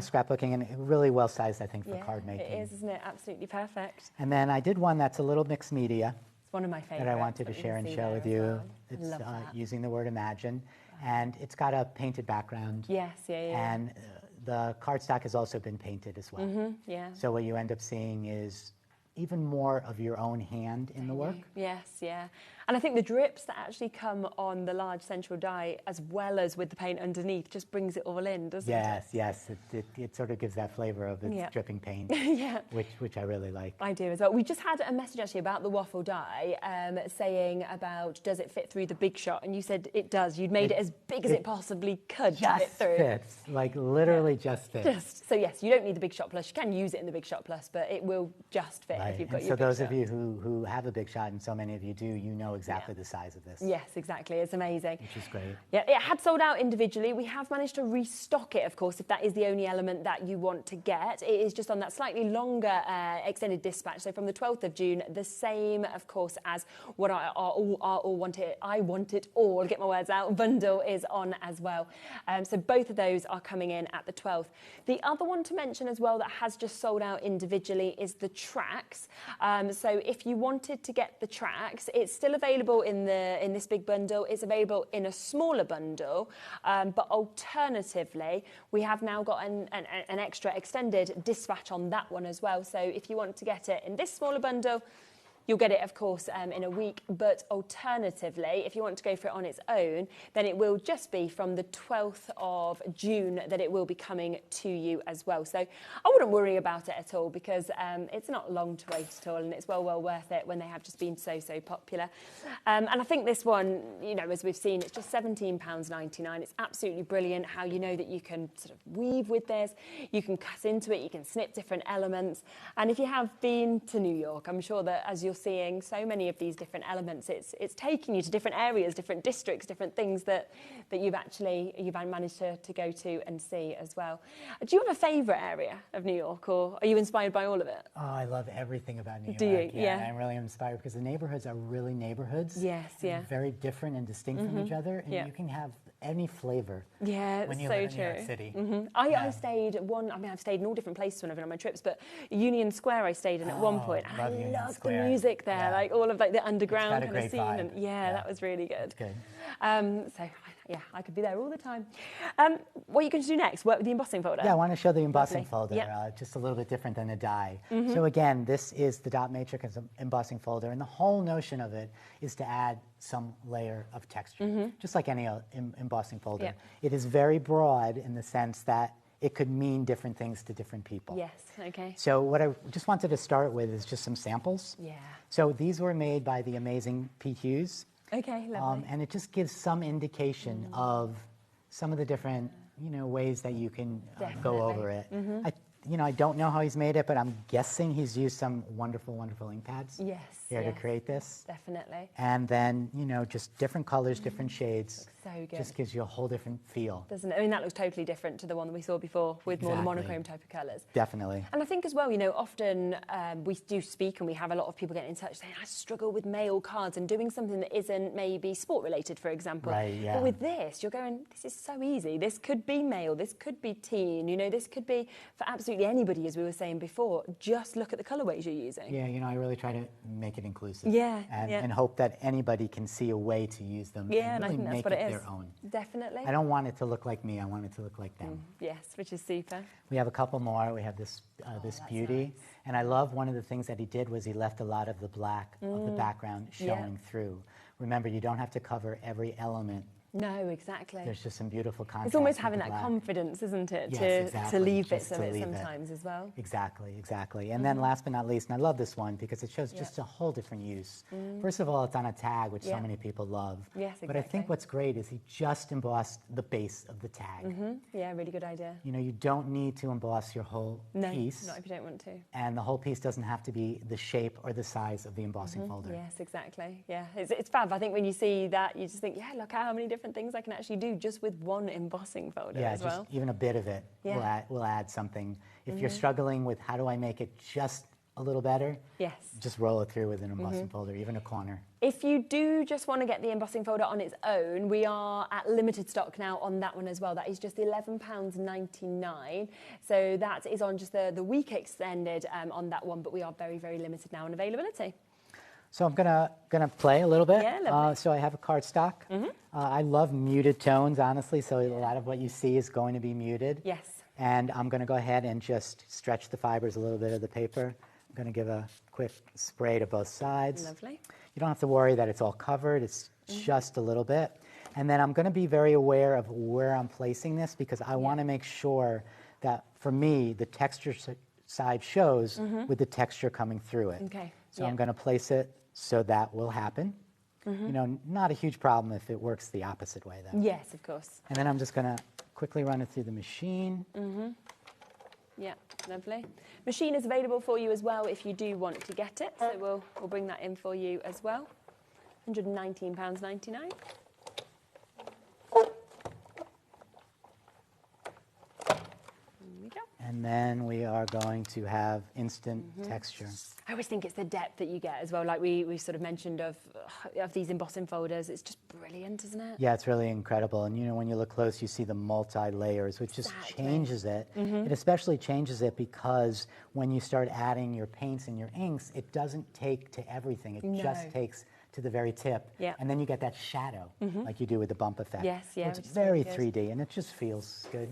scrapbooking, and really well sized, I think, for card making. It is, isn't it? Absolutely perfect. And then I did one that's a little mixed media. It's one of my favorites. That I wanted to share and show with you. It's using the word imagine, and it's got a painted background. Yes, And the cardstock has also been painted as well. So what you end up seeing is even more of your own hand in the work. Yes, and I think the drips that actually come on the large central die, as well as with the paint underneath, just brings it all in, doesn't it? Yes. It sort of gives that flavour of its dripping paint, which I really like. I do as well. We just had a message actually about the waffle die, saying about does it fit through the Big Shot, and you said it does. You'd made it as big as it possibly could to fit through. Fits, like literally just fits. So yes, you don't need the Big Shot Plus. You can use it in the Big Shot Plus, but it will just fit if you've got your Big Shot. So those of you who have a Big Shot, and so many of you do, you know exactly the size of this. Yes, exactly. It's amazing. Which is great. Yeah, it had sold out individually. We have managed to restock it, of course, if that is the only element that you want to get. It is just on that slightly longer extended dispatch. So from the 12th of June, the same, of course, as what I want it all, get my words out, bundle is on as well. So both of those are coming in at the 12th. The other one to mention as well that has just sold out individually is the tracks. So if you wanted to get the tracks, it's still available in this big bundle. It's available in a smaller bundle, but alternatively, we have now got an extra extended dispatch on that one as well. So if you want to get it in this smaller bundle, you'll get it, of course, in a week. But alternatively, if you want to go for it on its own, then it will just be from the 12th of June that it will be coming to you as well. So I wouldn't worry about it at all, because it's not long to wait at all, and it's well worth it when they have just been so popular. And I think this one, you know, as we've seen, it's just £17.99. It's absolutely brilliant how you know that you can sort of weave with this, you can cut into it, you can snip different elements. And if you have been to New York, I'm sure that as you're seeing so many of these different elements, it's taking you to different areas, different districts, different things that you've managed to go to and see as well. Do you have a favourite area of New York, or are you inspired by all of it? Oh, I love everything about New York. Do you? Yeah. I'm really inspired because the neighborhoods are really neighborhoods. Yes, very different and distinct from each other, and you can have any flavour when you live in New York City. I stayed I've stayed in all different places when I've been on my trips, but Union Square I stayed in at one point. I loved the music there, like all of like the underground kind of scene, and that was really good. Good. So I could be there all the time. What are you going to do next? Work with the embossing folder? Yeah, I want to show the embossing folder, just a little bit different than a die. So again, this is the dot matrix embossing folder, and the whole notion of it is to add some layer of texture, just like any embossing folder. It is very broad in the sense that it could mean different things to different people. Yes, okay. So what I just wanted to start with is just some samples. Yeah. So these were made by the amazing Pete Hughes. Okay, lovely. And it just gives some indication of some of the different, ways that you can go over it. I don't know how he's made it, but I'm guessing he's used some wonderful ink pads here to create this. Definitely. And then, just different colors, different shades. So good. Just gives you a whole different feel. Doesn't it? I mean, that looks totally different to the one that we saw before with more the monochrome type of colours. Definitely. And I think as well, often we do speak and we have a lot of people getting in touch saying, I struggle with mail cards and doing something that isn't maybe sport related, for example. Right, yeah. But with this, you're going, this is so easy. This could be male, this could be teen, this could be for absolutely anybody, as we were saying before. Just look at the colourways you're using. Yeah, I really try to make it inclusive. And hope that anybody can see a way to use them and really make it their own. Definitely. I don't want it to look like me, I want it to look like them. Yes, which is super. We have a couple more. We have this beauty. Nice. And I love one of the things that he did was he left a lot of the black of the background showing through. Remember, you don't have to cover every element. No, exactly. There's just some beautiful contrast. It's almost having that confidence, isn't it? To leave bits of it sometimes as well. Exactly. And then last but not least, and I love this one because it shows just a whole different use. First of all, it's on a tag, which so many people love. Yes, exactly. But I think what's great is he just embossed the base of the tag. Yeah, really good idea. You don't need to emboss your whole piece. Not if you don't want to. And the whole piece doesn't have to be the shape or the size of the embossing folder. Yes, exactly. Yeah, it's fab. I think when you see that, you just think, look how many different things I can actually do just with one embossing folder as well. Just even a bit of it will add something. If you're struggling with how do I make it just a little better, yes, just roll it through with an embossing folder, even a corner. If you do just want to get the embossing folder on its own, we are at limited stock now on that one as well. That is just £11.99. So that is on just the week extended on that one, but we are very, very limited now on availability. So I'm gonna play a little bit. Yeah, lovely. So I have a cardstock. I love muted tones, honestly, so a lot of what you see is going to be muted. Yes. And I'm gonna go ahead and just stretch the fibers a little bit of the paper. I'm gonna give a quick spray to both sides. Lovely. You don't have to worry that it's all covered, it's just a little bit. And then I'm gonna be very aware of where I'm placing this because I wanna make sure that, for me, the texture side shows with the texture coming through it. Okay. So I'm gonna place it so that will happen. You know, not a huge problem if it works the opposite way though. Yes, of course. And then I'm just gonna quickly run it through the machine. Yeah, lovely. Machine is available for you as well if you do want to get it. So we'll bring that in for you as well. £119.99. And then we are going to have instant texture. I always think it's the depth that you get as well. Like we sort of mentioned of these embossing folders. It's just brilliant, isn't it? Yeah, it's really incredible. And you know, when you look close, you see the multi-layers, which just changes it. It especially changes it because when you start adding your paints and your inks, it doesn't take to everything. It just takes to the very tip. Yeah. And then you get that shadow, like you do with the bump effect. Yes, yeah. It's very 3D, and it just feels good.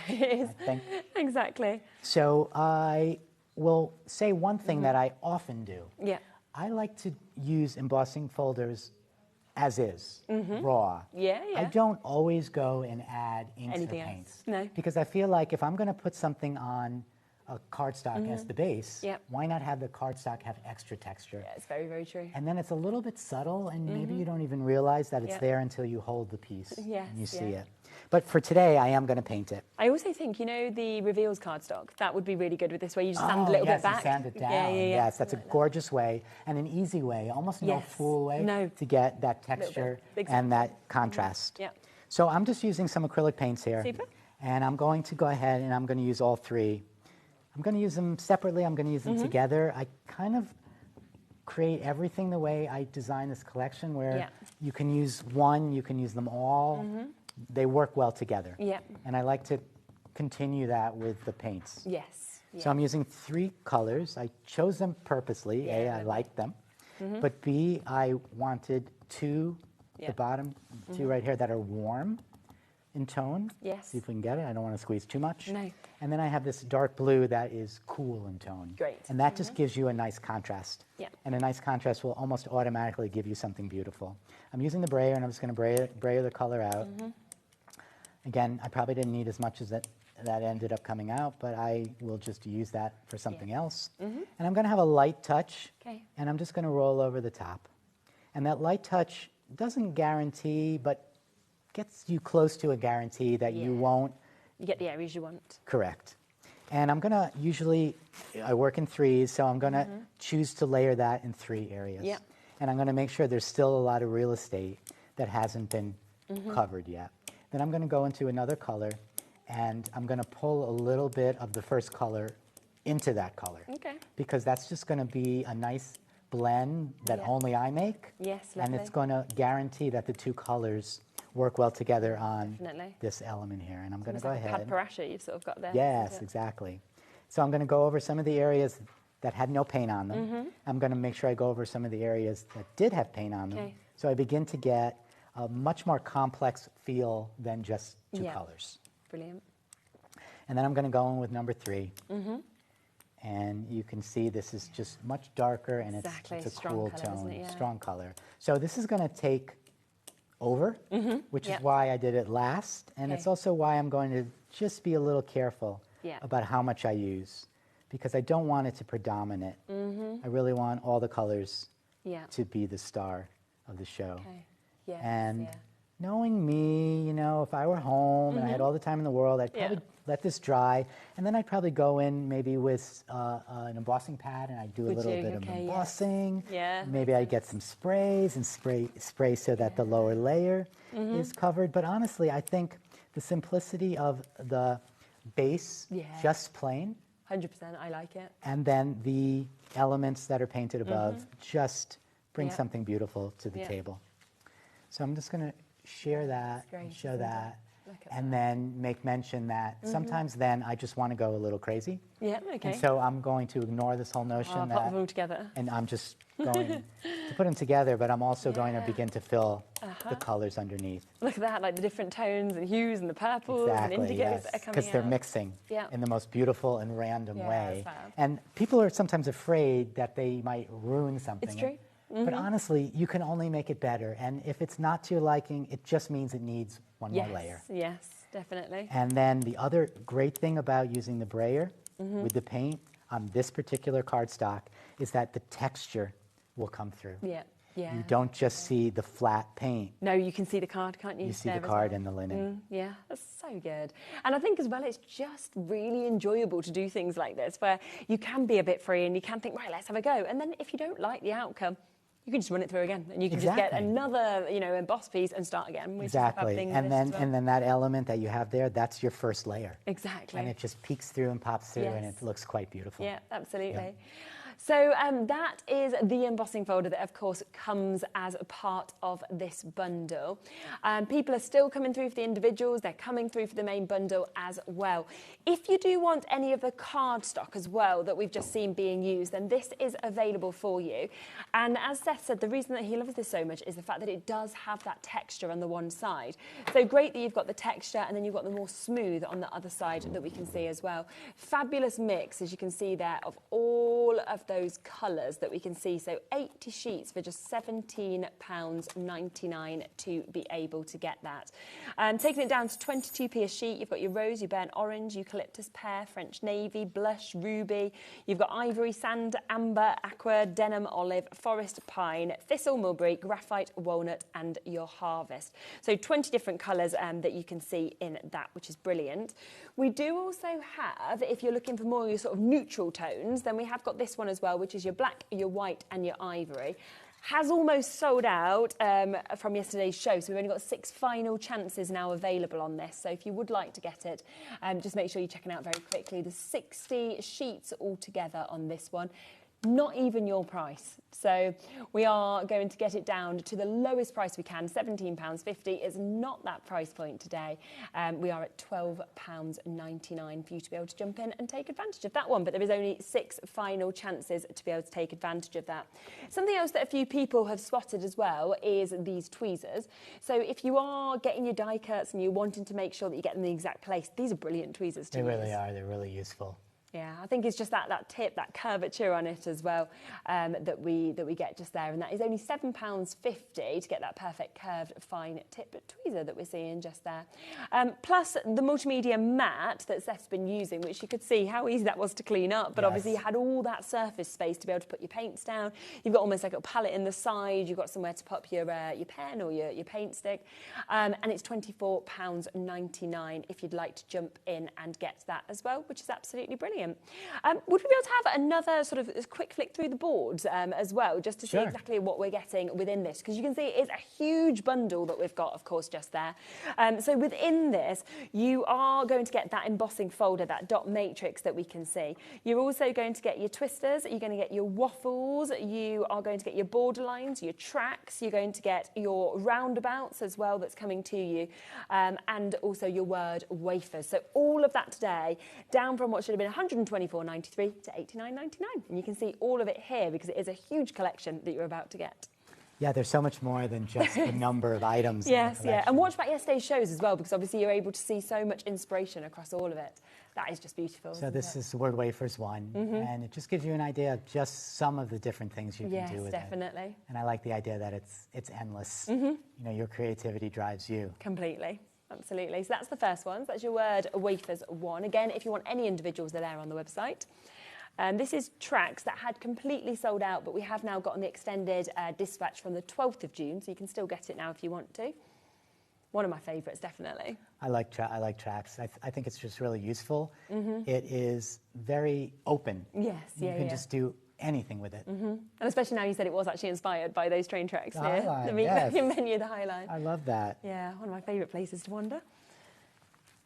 It is. I think. Exactly. So I will say one thing that I often do. Yeah. I like to use embossing folders as is, raw. Yeah, yeah. I don't always go and add inks Anything or else? paints. No. Because I feel like if I'm going to put something on a cardstock as the base, Yep. why not have the cardstock have extra texture? Yeah, it's very, very true. And then it's a little bit subtle, and maybe you don't even realize that it's Yep. there until you hold the piece Yes, and you see yeah. it. But for today, I am going to paint it. I also think, you know, the reveals cardstock, that would be really good with this, where you just sand a little yes, bit back. and sand it down. Yeah, yeah, yeah. Yes, that's a gorgeous way and an easy way, almost no Yes. fool way No. to get that texture Exactly. and that contrast. Yeah. So I'm just using some acrylic paints here. Super. And I'm going to go ahead and I'm going to use all three. I'm going to use them separately. I'm going to use them together. I kind of create everything the way I design this collection, where Yeah. you can use one, you can use them all. They work well together. Yeah. And I like to continue that with the paints. Yes. Yeah. So I'm using 3 colors. I chose them purposely. Yeah, A, I lovely. liked them. But B, I wanted 2, Yeah. the bottom 2 right here, that are warm in tone. Yes. See if we can get it. I don't want to squeeze too much. No. And then I have this dark blue that is cool in tone. Great. And that just gives you a nice contrast. Yeah. And a nice contrast will almost automatically give you something beautiful. I'm using the brayer, and I'm just going to brayer the color out. Again, I probably didn't need as much as that ended up coming out, but I will just use that for something else. And I'm going to have a light touch, Okay. and I'm just going to roll over the top. And that light touch doesn't guarantee, but gets you close to a guarantee that you Yeah. won't You get the areas you want. correct. And I'm going to I work in 3s, so I'm going to choose to layer that in 3 areas. Yeah. And I'm going to make sure there's still a lot of real estate that hasn't been covered yet. Then I'm going to go into another color, and I'm going to pull a little bit of the first color into that color. Okay. Because that's just going to be a nice blend that Yeah. only I make. Yes, And lovely. it's going to guarantee that the 2 colors work well together on Definitely. this element here. And I'm going to It's go like ahead. a pad parasha you've sort of got there. Yes, isn't it? exactly. So I'm going to go over some of the areas that had no paint on them. I'm going to make sure I go over some of the areas that did have paint on them. Okay. So I begin to get a much more complex feel than just 2 Yeah. colors. Brilliant. And then I'm going to go in with number 3. And you can see this is just much darker, and Exactly. it's a Strong cool colour, isn't tone, it? Yeah. strong color. So this is going to take over, which Yep. is why I did it last. And it's Okay. also why I'm going to just be a little careful Yeah. about how much I use, because I don't want it to predominate. I really want all the colors Yeah. to be the star of the show. Okay. Yes. And yeah. knowing me, you know, if I were home and I had all the time in the world, I'd Yeah. probably let this dry, and then I'd probably go in maybe with an embossing pad, and I'd do a Would little you? bit of Okay, yes. embossing. Yeah, Maybe I'd get some sprays and spray so that the lower layer is covered. But honestly, I think the simplicity of the base, Yeah. just plain, 100%, I like it. And then the elements that are painted above just bring something beautiful to the table. So I'm just going to share that and show that. And then make mention that sometimes then I just want to go a little crazy. Yeah, okay. And so I'm going to ignore this whole notion Put them all together. and I'm just going to put them together, but I'm also going to begin to fill the colors underneath. Look at that, like the different tones and hues and the purples and indigos that are coming out. Because they're mixing in the most beautiful and random way. And people are sometimes afraid that they might ruin something. It's true. But honestly, you can only make it better. And if it's not to your liking, it just means it needs one more layer. Yes, definitely. And then the other great thing about using the brayer with the paint on this particular cardstock is that the texture will come through. Yeah. You don't just see the flat paint. No, you can see the card, can't you? You see the card and the linen. Yeah, that's so good. And I think as well, it's just really enjoyable to do things like this, where you can be a bit free and you can think, right, let's have a go. And then if you don't like the outcome, you can just run it through again, and you can just get another, embossed piece and start again. Exactly, and then that element that you have there, that's your first layer. Exactly. And it just peeks through and pops through, and it looks quite beautiful. Yeah, absolutely. Yeah. So that is the embossing folder that, of course, comes as a part of this bundle. People are still coming through for the individuals. They're coming through for the main bundle as well. If you do want any of the cardstock as well that we've just seen being used, then this is available for you. And as Seth said, the reason that he loves this so much is the fact that it does have that texture on the one side. So great that you've got the texture and then you've got the more smooth on the other side that we can see as well. Fabulous mix, as you can see there, of all of those colours that we can see. So 80 sheets for just £17.99 to be able to get that. Taking it down to 22p a sheet, you've got your rose, your burnt orange, eucalyptus pear, French navy, blush, ruby. You've got ivory, sand, amber, aqua, denim, olive, forest, pine, thistle, mulberry, graphite, walnut and your harvest. So 20 different colours that you can see in that, which is brilliant. We do also have, if you're looking for more of your sort of neutral tones, then we have got this one as well, which is your black, your white and your ivory. Has almost sold out from yesterday's show, so we've only got 6 final chances now available on this. So if you would like to get it, just make sure you're checking out very quickly. There's 60 sheets altogether on this one. Not even your price. So we are going to get it down to the lowest price we can, £17.50. It's not that price point today. We are at £12.99 for you to be able to jump in and take advantage of that one. But there is only 6 final chances to be able to take advantage of that. Something else that a few people have spotted as well is these tweezers. So if you are getting your die cuts and you're wanting to make sure that you get them in the exact place, these are brilliant tweezers to use. They really are. They're really useful. Yeah, I think it's just that tip, that curvature on it as well, that we get just there, and that is only £7.50 to get that perfect curved fine tip tweezer that we're seeing just there. Plus the multimedia mat that Seth's been using, which you could see how easy that was to clean up, but obviously you had all that surface space to be able to put your paints down. You've got almost like a palette in the side. You've got somewhere to pop your pen or your paint stick, and it's £24.99 if you'd like to jump in and get that as well, which is absolutely brilliant. Would we be able to have another sort of quick flick through the boards as well, just to see exactly what we're getting within this? Because you can see it is a huge bundle that we've got, of course, just there. So within this, you are going to get that embossing folder, that dot matrix that we can see. You're also going to get your twisters, you're going to get your waffles, you are going to get your borderlines, your tracks, you're going to get your roundabouts as well that's coming to you, and also your word wafers. So all of that today, down from what should have been £124.93 to £89.99. And you can see all of it here because it is a huge collection that you're about to get. Yeah, there's so much more than just the number of items. Yes, yeah. And watch back yesterday's shows as well, because obviously you're able to see so much inspiration across all of it. That is just beautiful. So this is the Word Wafers one, and it just gives you an idea of just some of the different things you can do with it. Yes, definitely. And I like the idea that it's endless. You know, your creativity drives you. Completely. Absolutely. So that's the first one. So that's your Word Wafers one. Again, if you want any individuals, they're there on the website. This is tracks that had completely sold out, but we have now gotten the extended dispatch from the 12th of June, so you can still get it now if you want to. One of my favourites, definitely. I like tracks. I think it's just really useful. It is very open. Yes, you can just do anything with it. And especially now you said it was actually inspired by those train tracks. The High Line, yes. The menu, the High Line. I love that. Yeah, one of my favourite places to wander.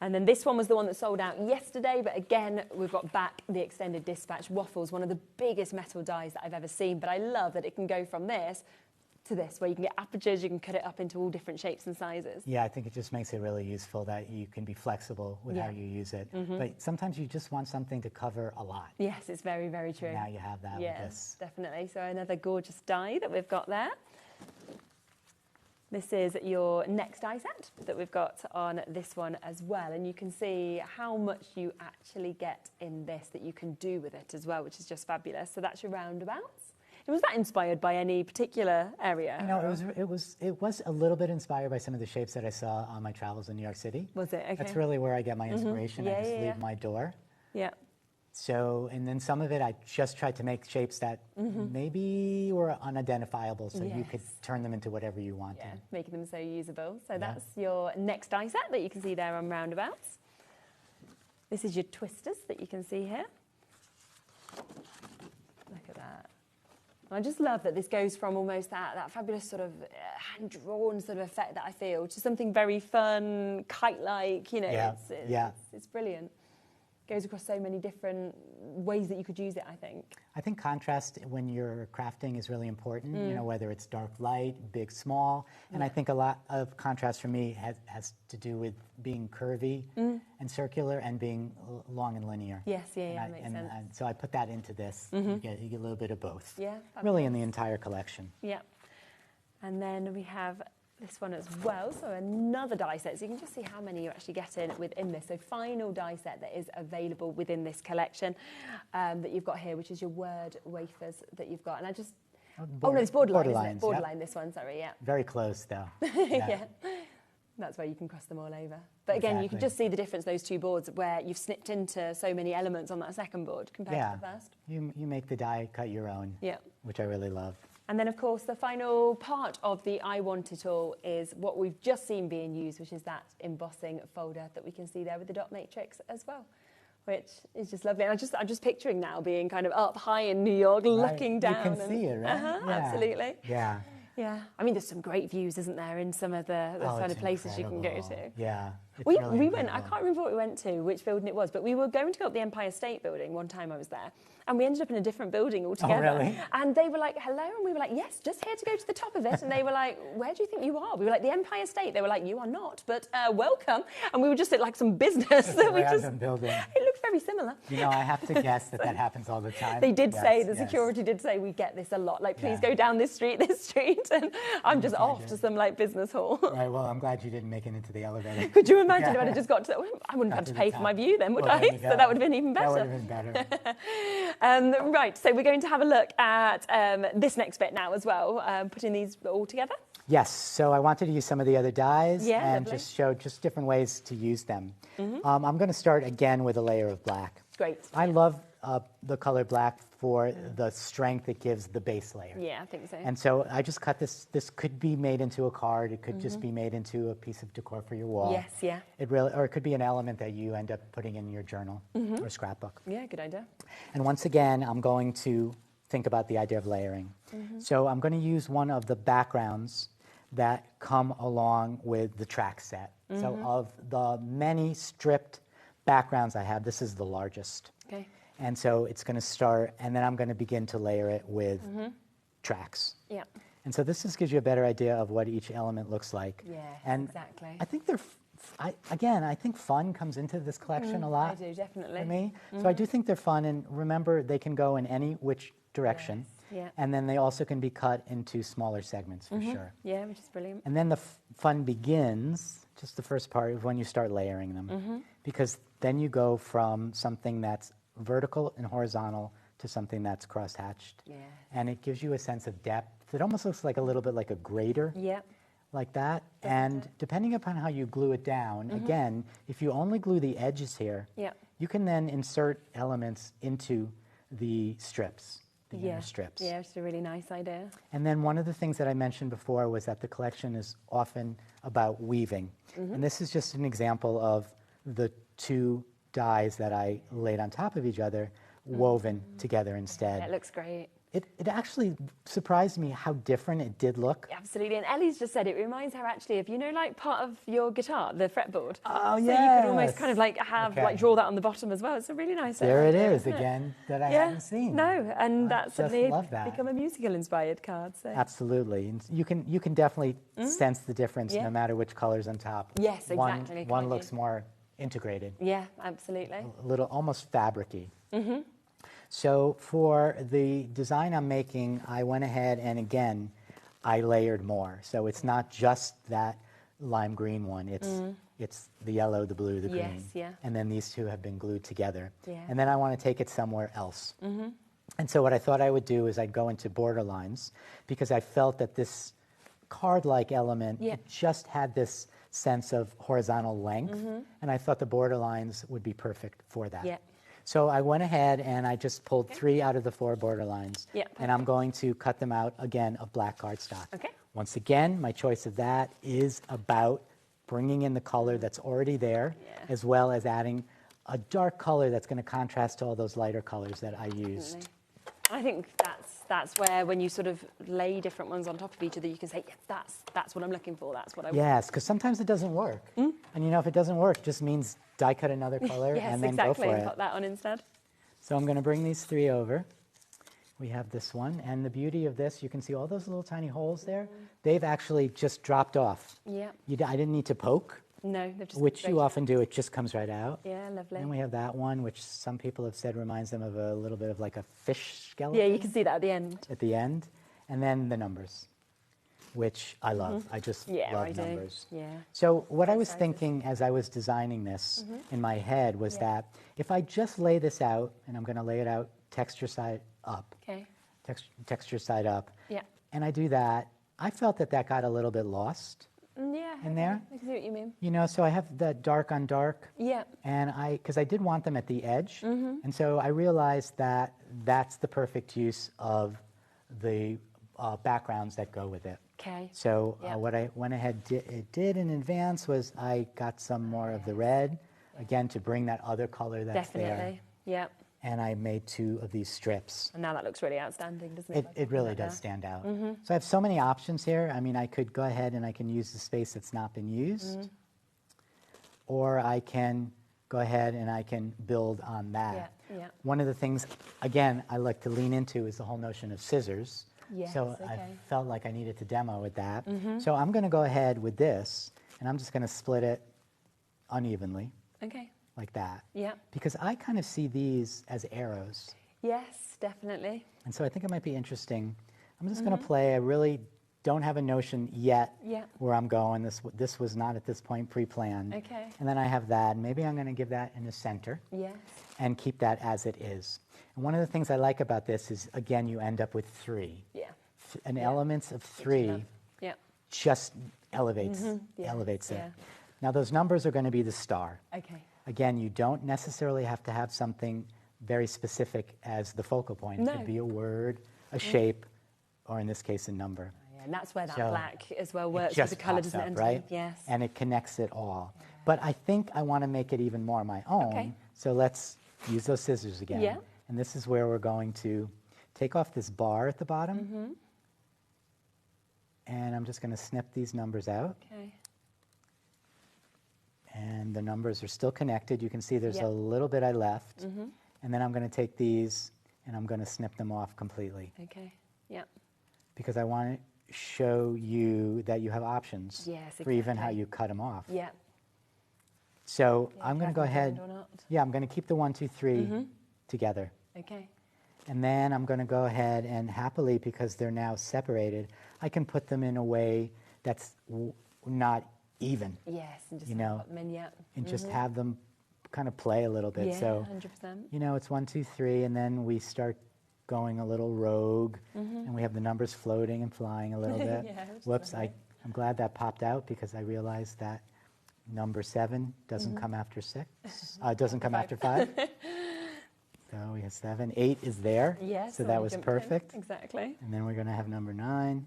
And then this one was the one that sold out yesterday, but again, we've got back the extended dispatch waffles, one of the biggest metal dies that I've ever seen, but I love that it can go from this to this, where you can get apertures, you can cut it up into all different shapes and sizes. Yeah, I think it just makes it really useful that you can be flexible with how you use it. But sometimes you just want something to cover a lot. Yes, it's very, very true. And now you have that with this. Definitely. So another gorgeous die that we've got there. This is your next die set that we've got on this one as well. And you can see how much you actually get in this that you can do with it as well, which is just fabulous. So that's your roundabouts. Was that inspired by any particular area? You know, it was a little bit inspired by some of the shapes that I saw on my travels in New York City. Was it? Okay. That's really where I get my inspiration. I just leave my door. Yeah. So, and then some of it, I just tried to make shapes that maybe were unidentifiable, so you could turn them into whatever you wanted. Yeah, making them so usable. So that's your next die set that you can see there on roundabouts. This is your twisters that you can see here. Look at that. I just love that this goes from almost that fabulous sort of hand-drawn sort of effect that I feel to something very fun, kite-like, you know, it's brilliant. Goes across so many different ways that you could use it, I think. I think contrast when you're crafting is really important, you know, whether it's dark, light, big, small. And I think a lot of contrast for me has to do with being curvy and circular and being long and linear. Yes, makes sense. And so I put that into this. You get a little bit of both. Yeah. Really in the entire collection. Yeah. And then we have this one as well, so another die set. So you can just see how many you're actually getting within this. So final die set that is available within this collection that you've got here, which is your word wafers that you've got. And I just, no, it's borderline, isn't it? Borderline, this one, sorry, yeah. Very close, though. Yeah. That's where you can cross them all over. But again, you can just see the difference, those two boards, where you've snipped into so many elements on that second board compared to the first. You make the die cut your own, which I really love. And then, of course, the final part of the I Want It All is what we've just seen being used, which is that embossing folder that we can see there with the dot matrix as well, which is just lovely. And I'm just picturing now being kind of up high in New York, looking down. You can see it, right? Absolutely. Yeah. Yeah. I mean, there's some great views, isn't there, in some of the kind of places you can go to. Yeah. We went, I can't remember what we went to, which building it was, but we were going to go up the Empire State Building one time I was there. And we ended up in a different building altogether. Oh, really? And they were like, hello. And we were like, yes, just here to go to the top of it. And they were like, where do you think you are? We were like, the Empire State. They were like, you are not, but welcome. And we were just at like some business. That we just, building. It looked very similar. You know, I have to guess that happens all the time. They did say, the security did say, we get this a lot. Like, please go down this street. And I'm just off to some like business hall. Right, well, I'm glad you didn't make it into the elevator. Could you imagine if I'd have just got to, I wouldn't have to pay for my view then, would I? So that would have been even better. That would have been better. Right, so we're going to have a look at this next bit now as well, putting these all together. Yes, so I wanted to use some of the other dyes and lovely. just show just different ways to use them. I'm going to start again with a layer of black. Great. I love the color black for the strength it gives the base layer. Yeah, I think so. And so I just cut this. This could be made into a card. It could just be made into a piece of decor for your wall. Yes, yeah. Or it could be an element that you end up putting in your journal or scrapbook. Yeah, good idea. And once again, I'm going to think about the idea of layering. So I'm going to use one of the backgrounds that come along with the track set. So of the many stripped backgrounds I have, this is the largest. Okay. And so it's going to start, and then I'm going to begin to layer it with tracks. Yeah. And so this just gives you a better idea of what each element looks like. Yes, and exactly. I think I think fun comes into this collection a lot. I do, definitely. For me. So I do think they're fun, and remember, they can go in any which direction. Yes. Yeah. And then they also can be cut into smaller segments for sure. Yeah, which is brilliant. And then the fun begins, just the first part, of when you start layering them. Because then you go from something that's vertical and horizontal to something that's cross-hatched. Yeah. And it gives you a sense of depth. It almost looks like a little bit like a grater. Yeah. Like that. And depending upon how you glue it down, again, if you only glue the edges here, you can then insert elements into the strips. The inner strips. Yeah, it's a really nice idea. And then one of the things that I mentioned before was that the collection is often about weaving. And this is just an example of the two dyes that I laid on top of each other woven together instead. Yeah, it looks great. it actually surprised me how different it did look. Absolutely, and Ellie's just said it reminds her actually of, you know, like part of your guitar, the fretboard. Oh, so you could almost yes. kind of like have, like draw that on the bottom as well. It's a really nice There it idea, is isn't it? again that I Yeah. hadn't seen. No, and that's just suddenly love that. become a musical inspired card. So. Absolutely, and you can definitely sense the difference no matter which color's on top. Yes, exactly. One looks more integrated. Yeah, absolutely. A little almost fabric-y. So for the design I'm making, I went ahead and again, I layered more. So it's not just that lime green one. It's the yellow, the blue, the green. Yes, yeah. And then these two have been glued together. Yeah. And then I want to take it somewhere else. And so what I thought I would do is I'd go into border lines because I felt that this card-like element it just had this sense of horizontal length. And I thought the border lines would be perfect for that. Yeah. So I went ahead and I just pulled 3 out of the 4 border lines. Yeah, and I'm going to cut them out again of black cardstock. Okay. Once again, my choice of that is about bringing in the color that's already there, as well as adding a dark color that's going to contrast to all those lighter colors that I used. I think that's where when you sort of lay different ones on top of each other, you can say, yeah, that's what I'm looking for. That's what I want. Yes, because sometimes it doesn't work. And you know, if it doesn't work, it just means die cut another color Yes, and then exactly. go for And it. put that on instead. So I'm going to bring these 3 over. We have this one, and the beauty of this, you can see all those little tiny holes there. They've actually just dropped off. Yeah. I didn't need to poke, No, they've just which you often do. It just comes right out. Yeah, lovely. And we have that one, which some people have said reminds them of a little bit of like a fish skeleton. Yeah, you can see that at the end. At the end. And then the numbers, which I love. I just love numbers. Yeah. So what I was thinking as I was designing this in my head was that if I just lay this out, and I'm going to lay it out texture side up, Okay. texture side up, Yeah. and I do that, I felt that that got a little bit lost Yeah. in there. I can see what you mean. You know, so I have the dark on dark, Yeah. and because I did want them at the edge, and so I realized that that's the perfect use of the backgrounds that go with it. Okay. So what I went ahead did in advance was I got some more of the red, again, to bring that other color that's there. Definitely. Yeah. And I made 2 of these strips. And now that looks really outstanding, doesn't it? It really does stand out. So I have so many options here. I mean, I could go ahead and I can use the space that's not been used, or I can go ahead and I can build on that. Yeah. One of the things, again, I like to lean into is the whole notion of scissors. Yes, So I okay. felt like I needed to demo with that. So I'm going to go ahead with this, and I'm just going to split it unevenly, Okay. like that. Yeah. Because I kind of see these as arrows. Yes, definitely. And so I think it might be interesting. I'm just going to play. I really don't have a notion yet where I'm going. This was not at this point pre-planned. Okay. And then I have that. Maybe I'm going to give that in the center Yes. and keep that as it is. And one of the things I like about this is, again, you end up with 3. Yeah. And elements of 3 Yeah. just elevates elevates it. Yeah. Now those numbers are going to be the star. Okay. Again, you don't necessarily have to have something very specific as the focal point. It No. could be a word, a shape, or in this case, a number. Yeah, and that's where that So black as well It works. just With the colour pops doesn't up, enter. right? Yes. And it connects it all. But I think I want to make it even more my own. Okay. So let's use those scissors again. Yeah. And this is where we're going to take off this bar at the bottom. And I'm just going to snip these numbers out. Okay. And the numbers are still connected. You can see there's Yep. a little bit I left. And then I'm going to take these and I'm going to snip them off completely Okay. Yeah. because I want to show you that you have options Yes, for even how exactly. you cut them off. Yeah. So Yeah, I'm going to have go them ahead. joined or not. Yeah, I'm going to keep the 1, 2, 3 together. Okay. And then I'm going to go ahead and happily, because they're now separated, I can put them in a way that's not even. Yes, and just You know, put them in, yeah. and just have them kind of play a little bit. Yeah, So, 100%. you know, it's 1, 2, 3, and then we start going a little rogue, and we have the numbers floating and flying a little bit. Yeah, which is Whoops, lovely. I'm glad that popped out because I realized that number 7 doesn't come after 6. Doesn't come after 5. So we have 7. 8 is there. Yes. So that was perfect. Exactly. And then we're going to have number 9.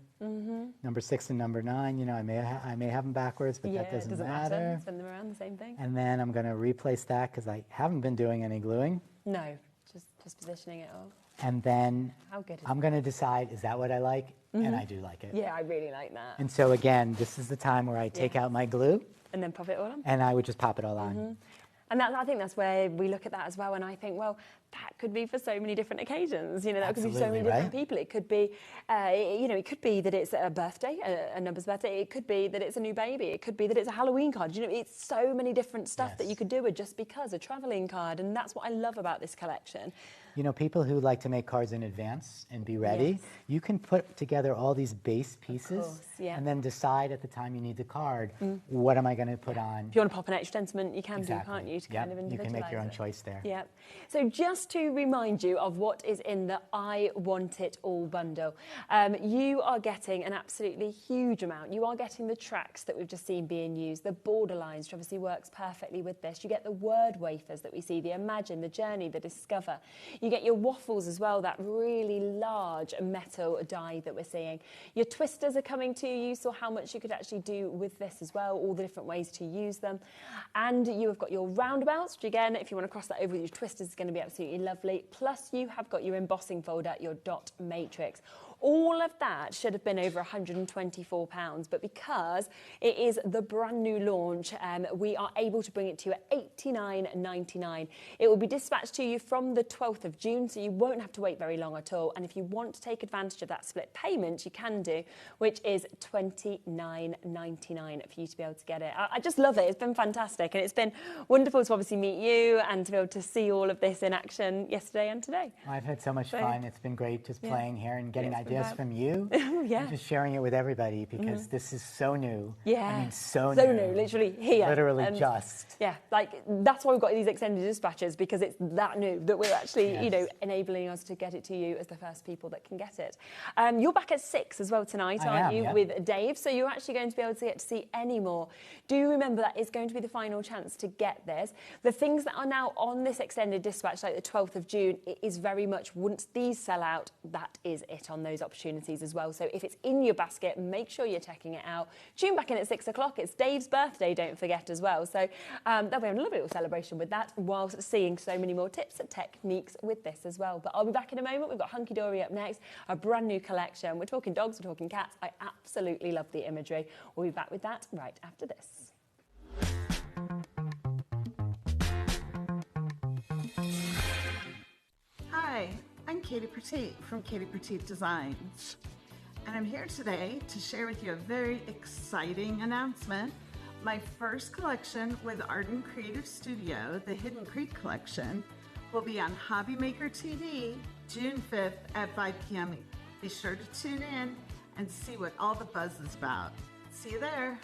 Number 6 and number 9, you know, I may have them backwards, but Yeah, that it doesn't matter. matter. Spin them around, the same thing. And then I'm going to replace that because I haven't been doing any gluing. No. Just positioning it all. And then How good is I'm going to decide, is that what I like? And I do like it. Yeah, I really like that. And so again, this is the time where I take out my glue. And then pop it all on. And I would just pop it all on. And I think that's where we look at that as well. And I think, well, that could be for so many different occasions. You know, that could be for so many different people. It could be, you know, it could be that it's a birthday, a number's birthday. It could be that it's a new baby. It could be that it's a Halloween card. You know, it's so many different stuff that you could do with just because, a travelling card. And that's what I love about this collection. You know, people who like to make cards in advance and be ready, you can put together all these base pieces and then decide at the time you need the card, what am I going to put on? If you want to pop an extra sentiment, you can do, can't you, to kind of individualise you can make your own choice there. Yeah. So just to remind you of what is in the I Want It All bundle, you are getting an absolutely huge amount. You are getting the tracks that we've just seen being used, the borderlines, which obviously works perfectly with this. You get the word wafers that we see, the Imagine, the Journey, the Discover. You get your waffles as well, that really large metal die that we're seeing. Your twisters are coming to you, so how much you could actually do with this as well, all the different ways to use them. And you have got your roundabouts, which again, if you want to cross that over with your twisters, is going to be absolutely lovely. Plus you have got your embossing folder, your dot matrix. All of that should have been over £124, but because it is the brand new launch, we are able to bring it to you at $89.99. It will be dispatched to you from the 12th of June, so you won't have to wait very long at all. And if you want to take advantage of that split payment, you can do, which is $29.99 for you to be able to get it. I just love it. It's been fantastic, and it's been wonderful to obviously meet you and to be able to see all of this in action yesterday and today. I've had so much fun. It's been great just playing here and getting ideas from you. And just sharing it with everybody, because this is so new. I mean, so new, literally here. Literally just. Yeah, like that's why we've got these extended dispatches, because it's that new that we're actually, you know, enabling us to get it to you as the first people that can get it. You're back at 6 as well tonight, aren't you, with Dave? So you're actually going to be able to get to see any more. Do remember that is going to be the final chance to get this. The things that are now on this extended dispatch, like the 12th of June, it is very much, once these sell out, that is it on those opportunities as well. So if it's in your basket, make sure you're checking it out. Tune back in at 6 o'clock. It's Dave's birthday, don't forget as well. So they'll be having a lovely little celebration with that, whilst seeing so many more tips and techniques with this as well. But I'll be back in a moment. We've got Hunky Dory up next, a brand new collection. We're talking dogs, we're talking cats. I absolutely love the imagery. We'll be back with that right after this. Hi, I'm Katie Petit from Katie Petit Designs, and I'm here today to share with you a very exciting announcement. My first collection with Arden Creative Studio, the Hidden Creek collection, will be on HobbyMaker TV June 5th at 5 p.m. Be sure to tune in and see what all the buzz is about. See you there.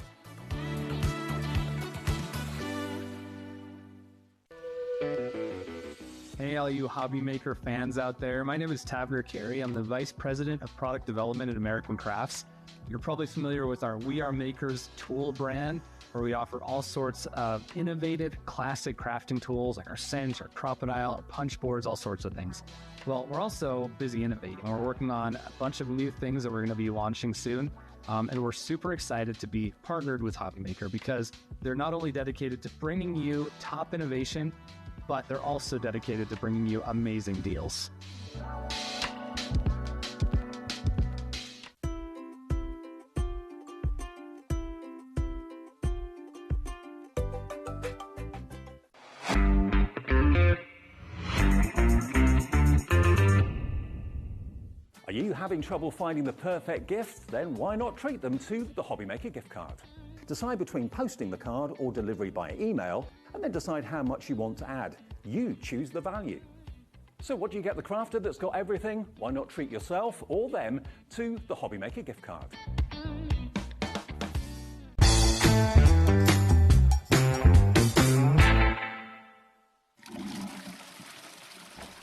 Hey, all you HobbyMaker fans out there. My name is Tavner Carey. I'm the Vice President of Product Development at American Crafts. You're probably familiar with our We Are Makers tool brand, where we offer all sorts of innovative, classic crafting tools like our cinch, our crocodile, our punch boards, all sorts of things. Well, we're also busy innovating. We're working on a bunch of new things that we're going to be launching soon. And we're super excited to be partnered with HobbyMaker, because they're not only dedicated to bringing you top innovation, but they're also dedicated to bringing you amazing deals. Are you having trouble finding the perfect gift? Then why not treat them to the HobbyMaker gift card? Decide between posting the card or delivery by email, and then decide how much you want to add. You choose the value. So what do you get the crafter that's got everything? Why not treat yourself or them to the HobbyMaker gift card?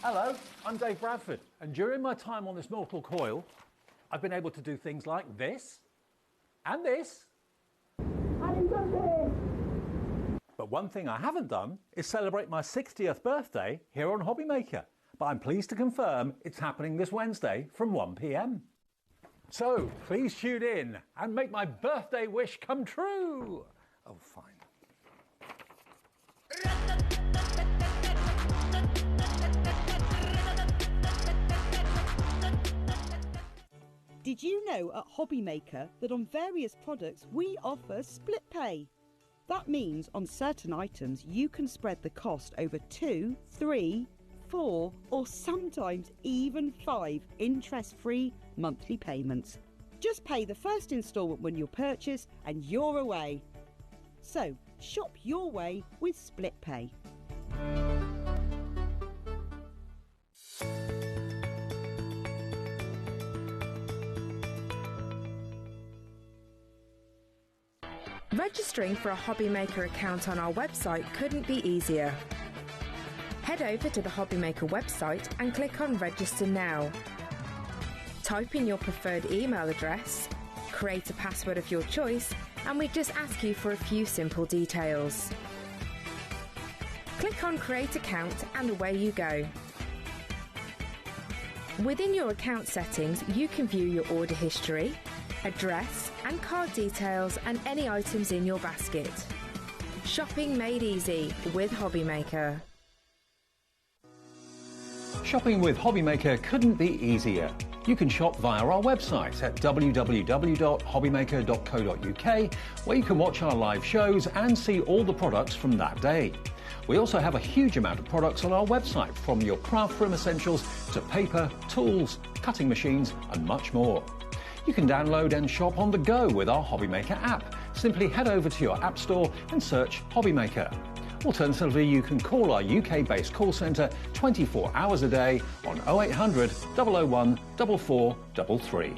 Hello, I'm Dave Bradford, and during my time on this mortal coil, I've been able to do things like this, and this. But one thing I haven't done is celebrate my 60th birthday here on HobbyMaker. But I'm pleased to confirm it's happening this Wednesday from 1 p.m. So please tune in and make my birthday wish come true. Oh, fine. Did you know at HobbyMaker that on various products we offer split pay? That means on certain items you can spread the cost over 2, 3, 4 or sometimes even 5 interest-free monthly payments. Just pay the first instalment when you purchase and you're away. So shop your way with split pay. Registering for a HobbyMaker account on our website couldn't be easier. Head over to the HobbyMaker website and click on Register Now. Type in your preferred email address, create a password of your choice, and we just ask you for a few simple details. Click on Create Account and away you go. Within your account settings, you can view your order history, address and card details and any items in your basket. Shopping made easy with HobbyMaker. Shopping with HobbyMaker couldn't be easier. You can shop via our website at www.hobbymaker.co.uk, where you can watch our live shows and see all the products from that day. We also have a huge amount of products on our website, from your craft room essentials to paper, tools, cutting machines and much more. You can download and shop on the go with our HobbyMaker app. Simply head over to your app store and search HobbyMaker. Alternatively, you can call our UK-based call centre 24 hours a day on 0800 001 4433.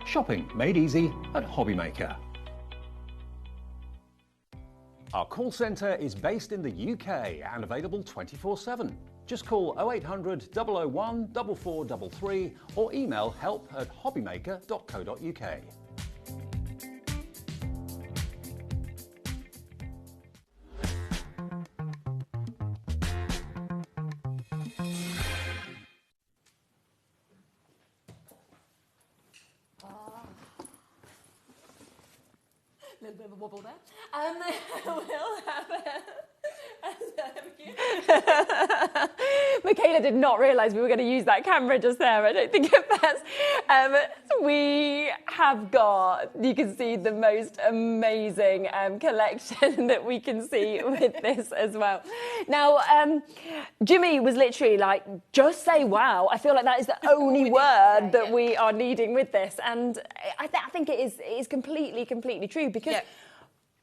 Shopping made easy at HobbyMaker. Our call centre is based in the UK and available 24/7. Just call 0800 001 4433 or email help@hobbymaker.co.uk. A little bit of a wobble there. We'll have Michaela did not realise we were going to use that camera just there. I don't think at first. We have got, you can see the most amazing collection that we can see with this as well. Now, Jimmy was literally like, just say wow. I feel like that is the only word that we are needing with this. And I think it is completely true, because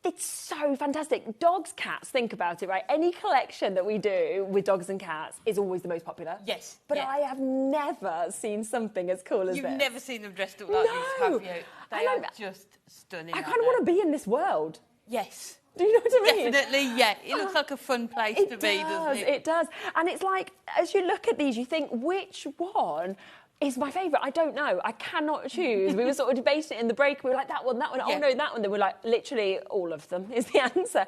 it's so fantastic. Dogs, cats, think about it, right? Any collection that we do with dogs and cats is always the most popular. Yes. But I have never seen something as cool as You've this. You've never seen them dressed up like this, have you? They are just stunning. I kind of want to be in this world. Yes. Do you know what I mean? Definitely, yeah. It looks like a fun place to be, doesn't it? It does. And it's like, as you look at these, you think, which one is my favourite? I don't know. I cannot choose. We were sort of debating it in the break. We were like, that one. Oh, no, that one. Then we're like, literally all of them is the answer.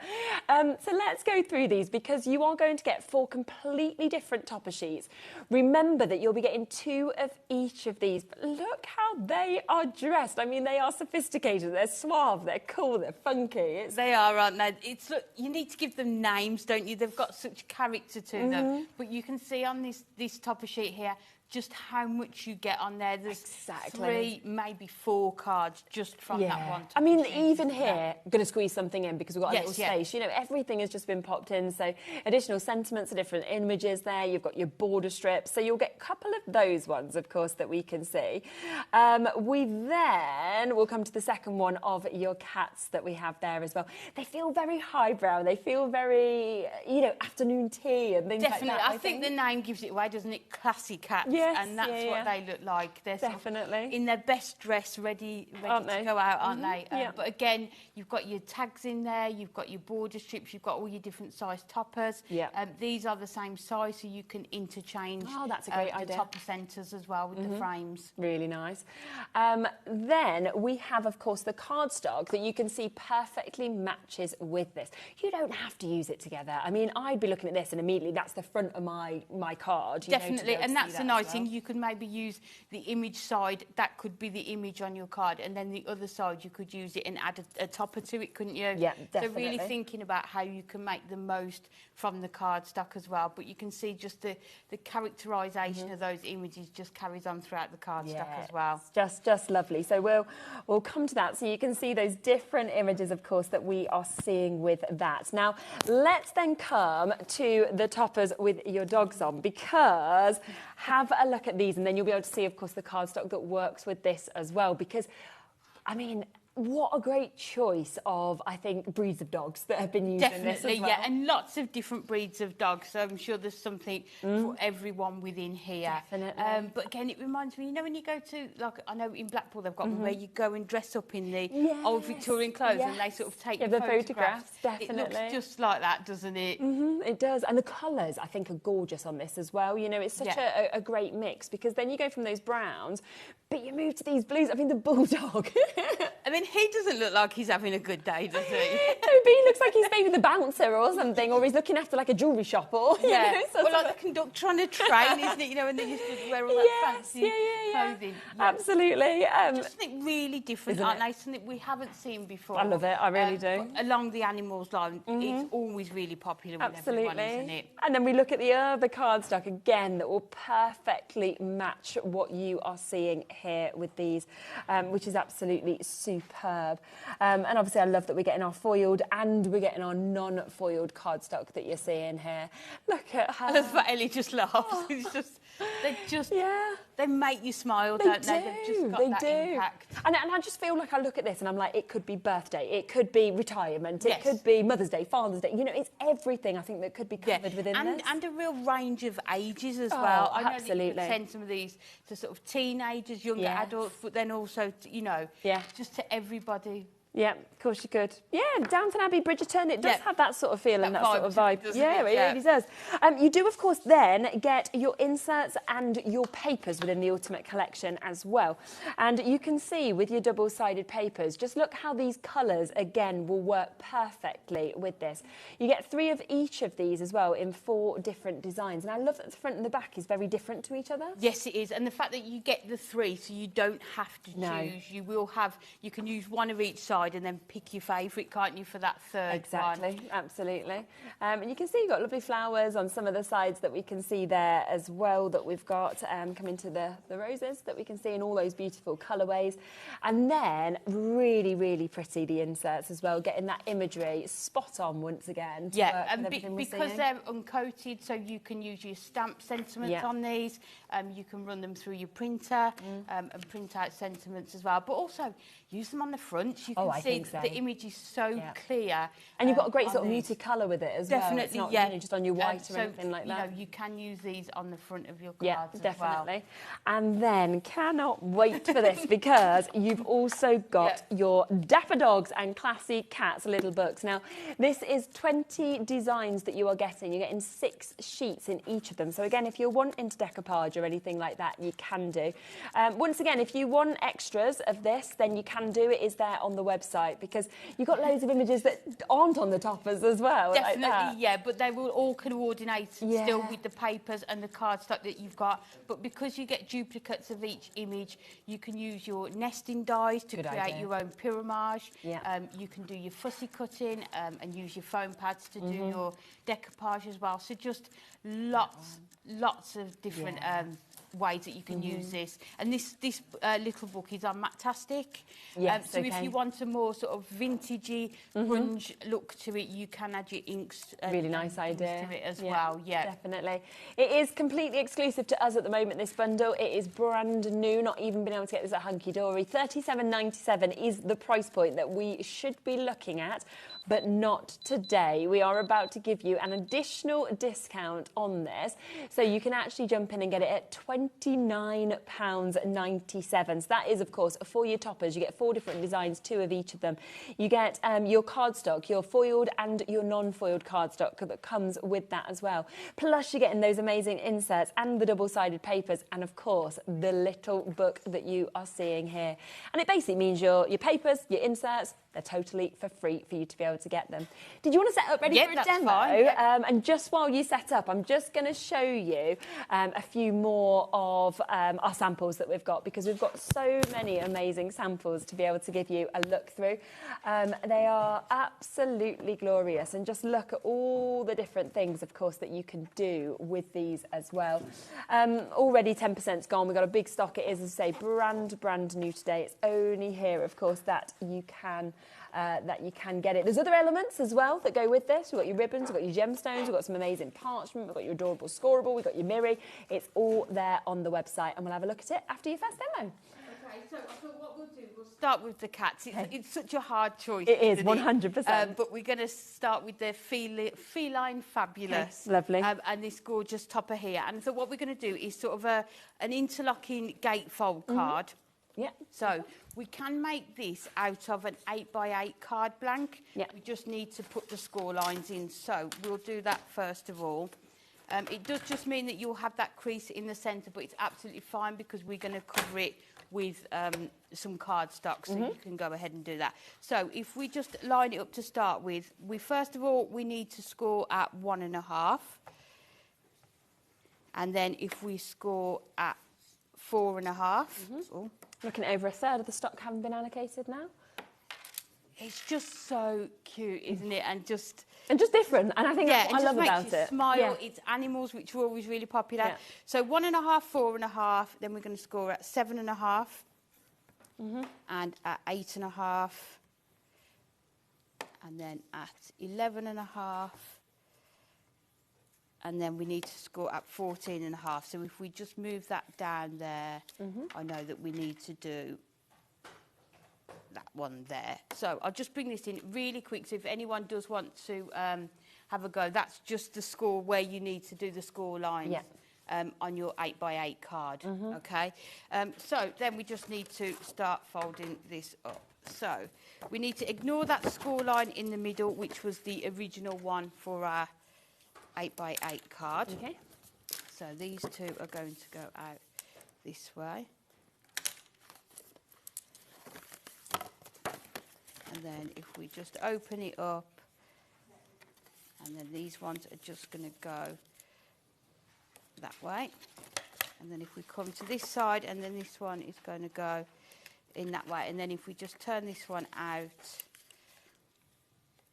So let's go through these, because you are going to get 4 completely different topper sheets. Remember that you'll be getting 2 of each of these. But look how they are dressed. I mean, they are sophisticated. They're suave. They're cool. They're funky. They are, aren't they? Look, you need to give them names, don't you? They've got such character to them. But you can see on this topper sheet here just how much you get on there. There's 3, maybe 4 cards just from that one. I mean, even here, I'm going to squeeze something in because we've got a little space. You know, everything has just been popped in. So additional sentiments, different images there. You've got your border strips. So you'll get a couple of those ones, of course, that we can see. We then will come to the second one of your cats that we have there as well. They feel very highbrow. They feel very, afternoon tea and things like that. I think the name gives it away, doesn't it? Classy cats. Yes, and that's what they look like. They're definitely in their best dress, ready to go out, aren't they? But again, you've got your tags in there, you've got your border strips, you've got all your different size toppers. These are the same size, so you can interchange. Oh, that's a great idea. Topper centres as well with the frames. Really nice. Then we have, of course, the cardstock that you can see perfectly matches with this. You don't have to use it together. I mean, I'd be looking at this and immediately that's the front of my card. Definitely, and that's the nice anything. You could maybe use the image side, that could be the image on your card, and then the other side you could use it and add a topper to it, couldn't you? Yeah, definitely. So really thinking about how you can make the most from the cardstock as well. But you can see just the characterisation of those images just carries on throughout the cardstock as well. It's just lovely. So we'll come to that. So you can see those different images, of course, that we are seeing with that. Now, let's then come to the toppers with your dogs on, because have a look at these, and then you'll be able to see, of course, the cardstock that works with this as well. Because, I mean, what a great choice of, I think, breeds of dogs that have been used in this as well. Yeah, and lots of different breeds of dogs, so I'm sure there's something for everyone within here. Definitely. But again, it reminds me, you know, when you go to, like, I know in Blackpool they've got one where you go and dress up in the old Victorian clothes and they sort of take the photographs. It looks just like that, doesn't it? It does, and the colours, I think, are gorgeous on this as well. You know, it's such a great mix, because then you go from those browns, but you move to these blues. I mean, the bulldog. I mean, he doesn't look like he's having a good day, does he? No, but he looks like he's maybe the bouncer or something, or he's looking after like a jewellery shop, or you know, or like the conductor on a train, isn't it? You know, and they used to wear all that fancy clothing. Absolutely. Just something really different, aren't they? Something we haven't seen before. I love it. I really do. Along the animals line, it's always really popular with everyone, isn't it? And then we look at the other cardstock again that will perfectly match what you are seeing here with these, which is absolutely superb. And obviously I love that we're getting our foiled and we're getting our non-foiled cardstock that you're seeing here. Look at her. I love that Ellie just laughs. It's just, they make you smile, don't they? They've just got that impact. And I just feel like I look at this and I'm like, it could be birthday, it could be retirement, it could be Mother's Day, Father's Day. You know, it's everything, I think, that could be covered within this. And a real range of ages as well. I know absolutely. that you send some of these to sort of teenagers, younger adults, but then also, to, you know, just to everybody. Yeah, of course you could. Yeah, Downton Abbey, Bridgerton, it does have that sort of feel and that sort of vibe. Yeah, it really does. You do, of course, then get your inserts and your papers within the Ultimate Collection as well. And you can see with your double-sided papers, just look how these colours, again, will work perfectly with this. You get 3 of each of these as well in 4 different designs. And I love that the front and the back is very different to each other. Yes, it is. And the fact that you get the 3, so you don't have to choose. You can use one of each side and then pick your favourite, can't you, for that third one? Absolutely. And you can see you've got lovely flowers on some of the sides that we can see there as well, that we've got coming to the roses that we can see in all those beautiful colourways. And then really, really pretty, the inserts as well, getting that imagery spot on once again. Yeah, and because they're uncoated, so you can use your stamp sentiments on these. You can run them through your printer and print out sentiments as well. But also use them on the front. You can see the image is so clear. And you've got a great sort of muted colour with it as well. Definitely, it's not, just on your white or anything like that. You know, you can use these on the front of your cards as well. And then cannot wait for this, because you've also got your Dapper Dogs and Classy Cats little books. Now, this is 20 designs that you are getting. You're getting 6 sheets in each of them. So again, if you're wanting to decoupage or anything like that, you can do. Once again, if you want extras of this, then you can do. It is there on the website, because you've got loads of images that aren't on the toppers as well. Definitely, like that. but they will all coordinate still with the papers and the cardstock that you've got. But because you get duplicates of each image, you can use your nesting dies to create your own pyramage. You can do your fussy cutting and use your foam pads to do your decoupage as well. So just lots of different ways that you can use this. And this little book is on Matastic. So if you want a more sort of vintagey, grunge look to it, you can add your inks. Really nice idea. To it as well. Yeah, definitely. It is completely exclusive to us at the moment, this bundle. It is brand new, not even been able to get this at Hunky Dory. $37.97 is the price point that we should be looking at. But not today. We are about to give you an additional discount on this. So you can actually jump in and get it at £29.97. So that is, of course, for your toppers. You get 4 different designs, 2 of each of them. You get your cardstock, your foiled and your non-foiled cardstock that comes with that as well. Plus, you're getting those amazing inserts and the double-sided papers and, of course, the little book that you are seeing here. And it basically means your papers, your inserts, They're totally for free for you to be able to get them. Did you want to set up ready for a that's demo? fine, And just while you set up, I'm just going to show you a few more of our samples that we've got, because we've got so many amazing samples to be able to give you a look through. They are absolutely glorious, and just look at all the different things, of course, that you can do with these as well. Already 10%'s gone. We've got a big stock. It is, as I say, brand new today. It's only here, of course, that you can get it. There's other elements as well that go with this. We've got your ribbons, we've got your gemstones, we've got some amazing parchment, we've got your adorable scoreable, we've got your mirror. It's all there on the website, and we'll have a look at it after your first demo. Okay, so I thought what we'll do, we'll start with the cats. It's such a hard choice. It is, isn't 100%. But we're going to start with the feline fabulous. Okay, lovely. And this gorgeous topper here. And so what we're going to do is sort of an interlocking gatefold card. Yeah. So we can make this out of an 8x8 card blank. Yeah. We just need to put the score lines in. So we'll do that first of all. It does just mean that you'll have that crease in the centre, but it's absolutely fine because we're going to cover it with some cardstock, so you can go ahead and do that. So if we just line it up to start with, first of all, we need to score at 1.5. And then if we score at 4.5. Looking at over a third of the stock having been allocated now. It's just so cute, isn't it? And just different. And I think that's what I love about it. Smile. Yeah. It's animals, which are always really popular. Yeah. So 1.5, 4.5. Then we're going to score at 7.5, and at 8.5, and then at 11.5. And then we need to score at 14.5. So if we just move that down there, I know that we need to do that one there. So I'll just bring this in really quick. So if anyone does want to have a go, that's just the score where you need to do the score lines on your 8x8 card. Okay. So then we just need to start folding this up. So we need to ignore that score line in the middle, which was the original one for our 8x8 card. Okay. So these two are going to go out this way. And then if we just open it up, and then these ones are just going to go that way. And then if we come to this side, and then this one is going to go in that way. And then if we just turn this one out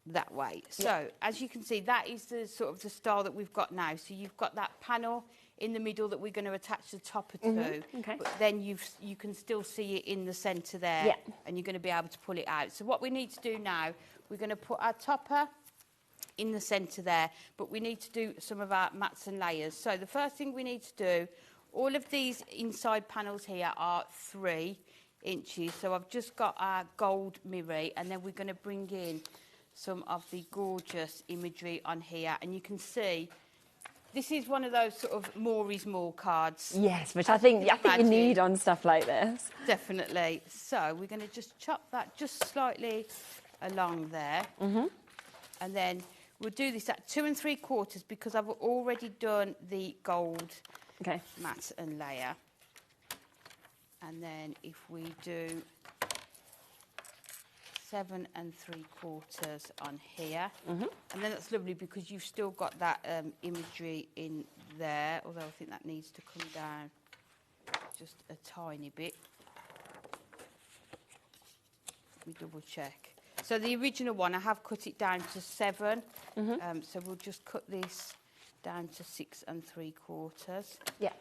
that way. So as you can see, that is the sort of the style that we've got now. So you've got that panel in the middle that we're going to attach the topper to, but then you can still see it in the centre there, and you're going to be able to pull it out. So what we need to do now, we're going to put our topper in the centre there, but we need to do some of our mats and layers. So the first thing we need to do, all of these inside panels here are 3 inches. So I've just got our gold mirror, and then we're going to bring in some of the gorgeous imagery on here, and you can see this is one of those sort of more is more cards. Yes, which I think you need on stuff like this. Definitely. So we're going to just chop that just slightly along there, and then we'll do this at 2 3/4 because I've already done the gold mat and layer. And then if we do 7 3/4 on here, and then that's lovely because you've still got that imagery in there, although I think that needs to come down just a tiny bit. Let me double check. So the original one, I have cut it down to 7, so we'll just cut this down to 6 3/4. Yeah.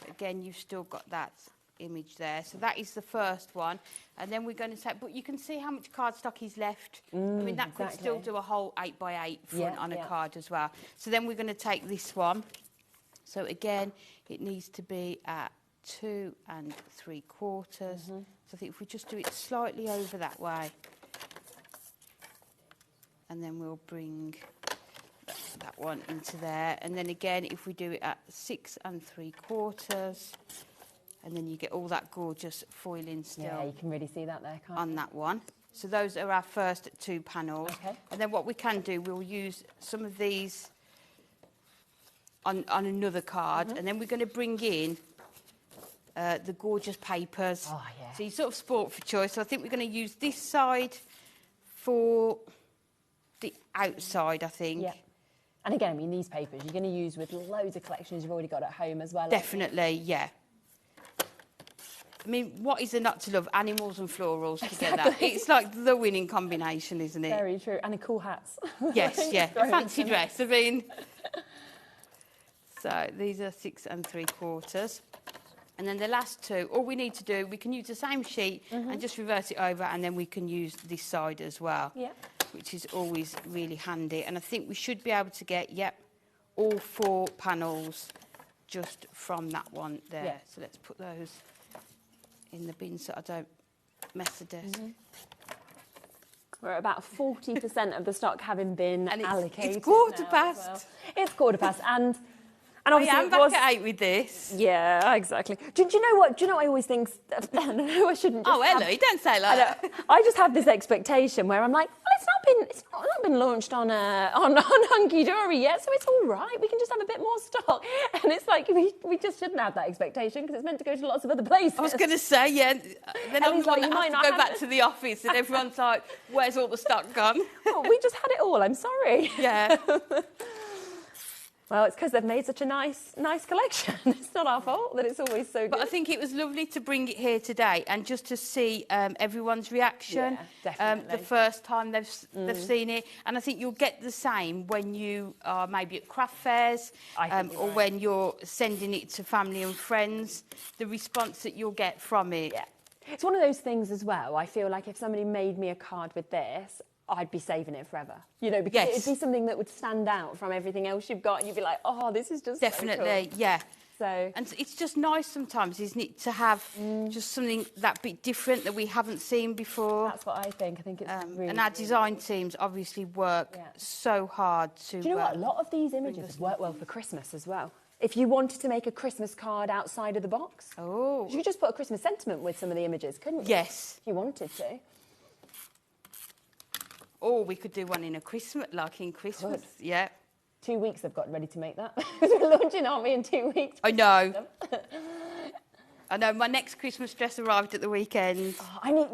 Again, you've still got that image there. So that is the first one. And then we're going to take, but you can see how much cardstock is left. I mean, that could still do a whole 8x8 front on a card as well. So then we're going to take this one. So again, it needs to be at 2 3/4. So I think if we just do it slightly over that way, and then we'll bring that one into there. And then again, if we do it at 6 3/4, and then you get all that gorgeous foiling still. Yeah, you can really see that there, can't you? On that one. So those are our first 2 panels. Okay. And then what we can do, we'll use some of these on another card, and then we're going to bring in the gorgeous papers. Oh, yeah. So you sort of sport for choice. So I think we're going to use this side for the outside, I think. Yeah. And again, I mean, these papers you're going to use with loads of collections you've already got at home as well. Definitely, yeah. I mean, what is there not to love? Animals and florals together. Exactly. It's like the winning combination, isn't it? Very true. And cool hats. Yes, yeah. Throw A fancy in. dress, I mean. So these are 6 3/4. And then the last two, all we need to do, we can use the same sheet and just reverse it over, and then we can use this side as well. Yeah. Which is always really handy. And I think we should be able to get, all 4 panels just from that one there. Yeah. So let's put those in the bin so I don't mess the desk. We're at about 40% of the stock having been allocated. It's quarter now as past. well. It's quarter past, and I obviously am it back was, at 8 with this. Yeah, exactly. Do you know what? Do you know what I always think? No, I shouldn't. Just Ellie, don't say like that. I just have this expectation where I'm like, well, it's not been launched on Hunky Dory yet, so it's all right. We can just have a bit more stock. And it's like we just shouldn't have that expectation because it's meant to go to lots of other places. I was going to say, yeah. Then I'm like, going to have to go back to the office and everyone's like, where's all the stock gone? Oh, we just had it all. I'm sorry. Yeah. Well, it's because they've made such a nice collection. It's not our fault that it's always so good. But I think it was lovely to bring it here today and just to see everyone's reaction. Yeah, definitely. The first time they've seen it. And I think you'll get the same when you are maybe at craft fairs or when you're sending it to family and friends, the response that you'll get from it. Yeah. It's one of those things as well. I feel like if somebody made me a card with this, I'd be saving it forever, because it'd be something that would stand out from everything else you've got, and you'd be like, oh, this is just definitely, so cool. yeah. So, and it's just nice sometimes, isn't it, to have just something that bit different that we haven't seen before. That's what I think. I think it's really. And our design teams obviously work so hard to. Do you know what? A lot of these images work well for Christmas as well. If you wanted to make a Christmas card outside of the box, you could just put a Christmas sentiment with some of the images, couldn't you? Yes. If you wanted to. Or we could do one in Christmas. Good. Yeah. 2 weeks they've got ready to make that. We're launching, aren't we, in 2 weeks? I know. I know. My next Christmas dress arrived at the weekend. Oh, I need...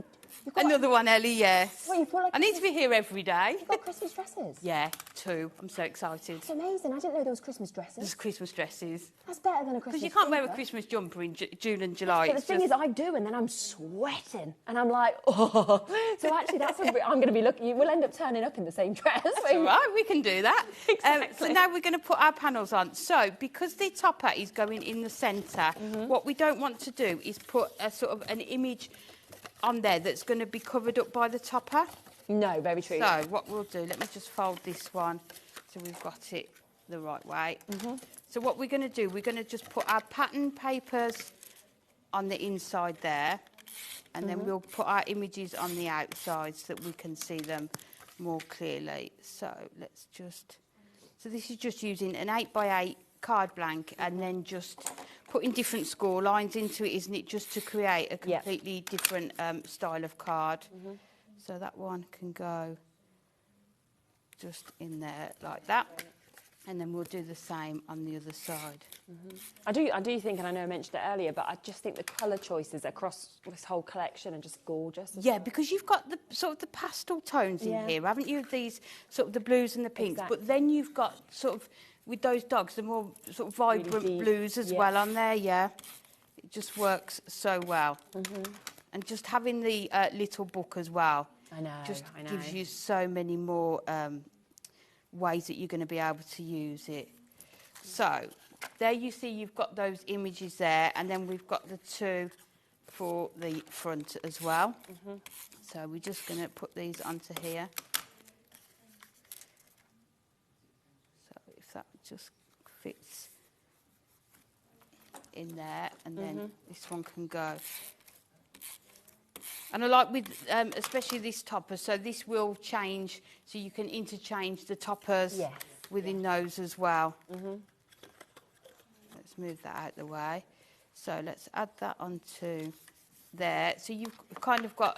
Another one, Ellie, yes. What, you put like I need to be here every day. You've got Christmas dresses? Yeah, 2. I'm so excited. It's amazing. I didn't know there was Christmas dresses. There's Christmas dresses. That's better than a Christmas Because you can't wear a jumper. Christmas jumper in June and July. But the thing is, I do, and then I'm sweating, and I'm like, oh. So actually, I'm going to be looking. We'll end up turning up in the same dress. That's all right, we can do that. Exactly. So now we're going to put our panels on. So because the topper is going in the centre, what we don't want to do is put a sort of an image on there that's going to be covered up by the topper. No, very true. So what we'll do, let me just fold this one so we've got it the right way. So what we're going to do, we're going to just put our pattern papers on the inside there, and then we'll put our images on the outside so that we can see them more clearly. So let's just, so this is just using an 8x8 card blank and then just putting different score lines into it, isn't it, just to create a completely different style of card. So that one can go just in there like that, and then we'll do the same on the other side. I do think, and I know I mentioned it earlier, but I just think the colour choices across this whole collection are just gorgeous. Yeah, because you've got the sort of the pastel tones in here, haven't you? These sort of the blues and the pinks, but then you've got sort of, with those dogs, the more sort of vibrant really blues as well on there, It just works so well. And just having the little book as well. I know, gives you so many more ways that you're going to be able to use it. So there you see you've got those images there, and then we've got the 2 for the front as well. So we're just going to put these onto here. That just fits in there, and then this one can go. And I like with especially this topper, so this will change, so you can interchange the toppers within those as well. Let's move that out of the way. So let's add that onto there. So you've kind of got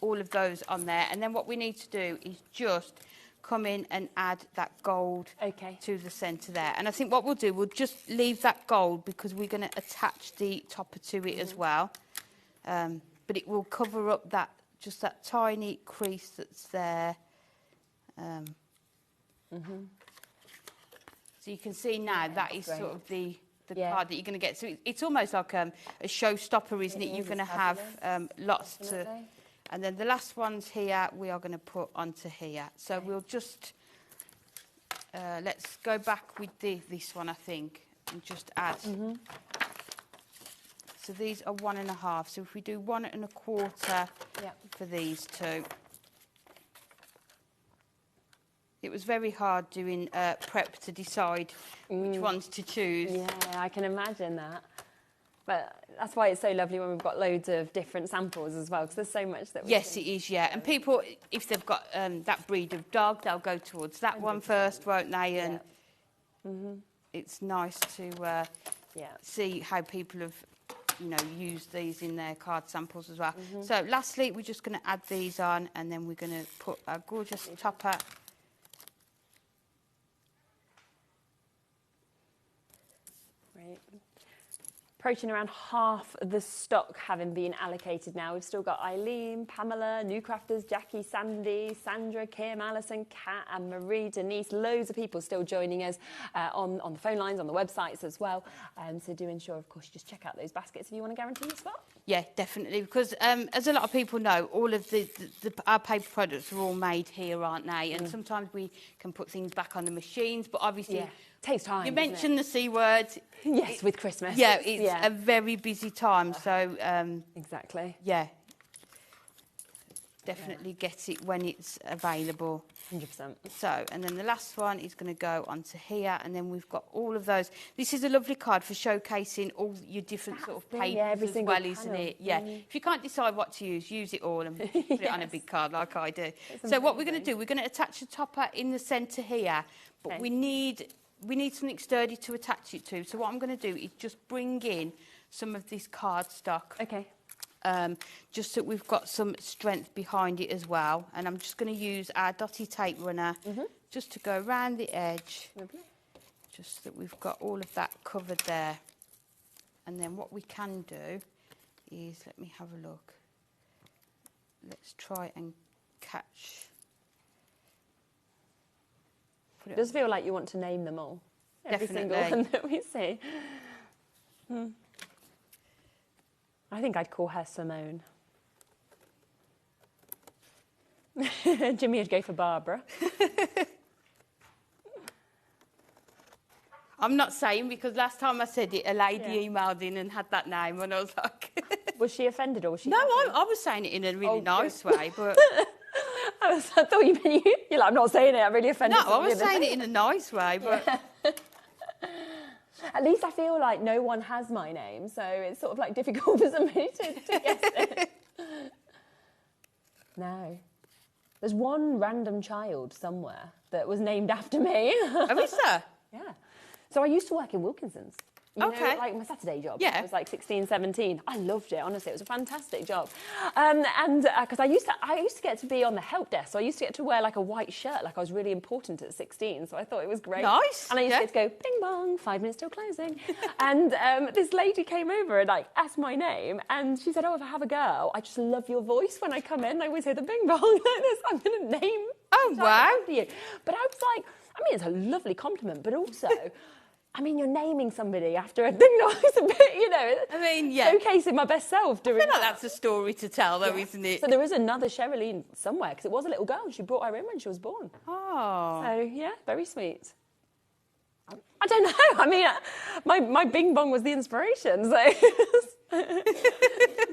all of those on there, and then what we need to do is just come in and add that gold to the centre there. And I think what we'll do, we'll just leave that gold because we're going to attach the topper to it as well. But it will cover up that, just that tiny crease that's there. So you can see now that is sort of the card that you're going to get. So it's almost like a showstopper, isn't it? You're going to have lots to... And then the last ones here, we are going to put onto here. So we'll just... let's go back with this one, I think, and just add... So these are 1.5. So if we do 1.25 for these two... It was very hard doing prep to decide which ones to choose. Yeah, I can imagine that. But that's why it's so lovely when we've got loads of different samples as well, because there's so much that we Yes, it is, yeah. And people, if they've got that breed of dog, they'll go towards that 100%. One first, won't they? And it's nice to see how people have, used these in their card samples as well. So lastly, we're just going to add these on, and then we're going to put our gorgeous topper. Approaching around half the stock having been allocated now. We've still got Eileen, Pamela, New Crafters, Jackie, Sandy, Sandra, Kim, Alison, Kat and Marie, Denise. Loads of people still joining us on the phone lines, on the websites as well. So do ensure, of course, you just check out those baskets if you want to guarantee your spot. Yeah, definitely, because as a lot of people know, all of our paper products are all made here, aren't they? And sometimes we can put things back on the machines, but obviously... Takes time. You mentioned the C word. Yes, with Christmas. Yeah, it's a very busy time. So exactly. Yeah, definitely get it when it's available. 100%. So, and then the last one is going to go onto here, and then we've got all of those. This is a lovely card for showcasing all your different sort of papers as well, isn't it? Yeah. If you can't decide what to use it all and put it on a big card like I do. So what we're going to do, we're going to attach the topper in the centre here, but we need something sturdy to attach it to. So what I'm going to do is just bring in some of this cardstock. Okay. Just so we've got some strength behind it as well. And I'm just going to use our dotty tape runner just to go around the edge. Just so that we've got all of that covered there. And then what we can do is, let me have a look. Let's try and catch... It does feel like you want to name them all. Definitely. Every single one that we see. I think I'd call her Simone. Jimmy would go for Barbara. I'm not saying, because last time I said it, a lady emailed in and had that name, and I was like... Was she offended, or was she... No, I was saying it in a really nice way, but... I thought you meant you're like, I'm not saying it, I'm really offended. No, I was saying it in a nice way, but... At least I feel like no one has my name, so it's sort of like difficult for somebody to guess it. No. There's one random child somewhere that was named after me. Oh, is there? Yeah. So I used to work in Wilkinson's. You know, like my Saturday job. Yeah. I was like 16, 17. I loved it, honestly. It was a fantastic job. And because I used to get to be on the help desk. So I used to get to wear like a white shirt, like I was really important at 16. So I thought it was great. Nice. And I used to get to go, bing bong, 5 minutes till closing. And this lady came over and like asked my name. And she said, oh, if I have a girl, I just love your voice when I come in. I always hear the bing bong like this. I'm going to name. Oh, wow. You. But I was like, I mean, it's a lovely compliment, but also... I mean, you're naming somebody after a thing that's a bit, you know. I mean, yeah. Showcasing my best self doing I feel like that's a story to tell, though, isn't it? So there is another Sherilyn somewhere, because it was a little girl. She brought her in when she was born. Oh. So, yeah, very sweet. I don't know. I mean, my bing bong was the inspiration, so...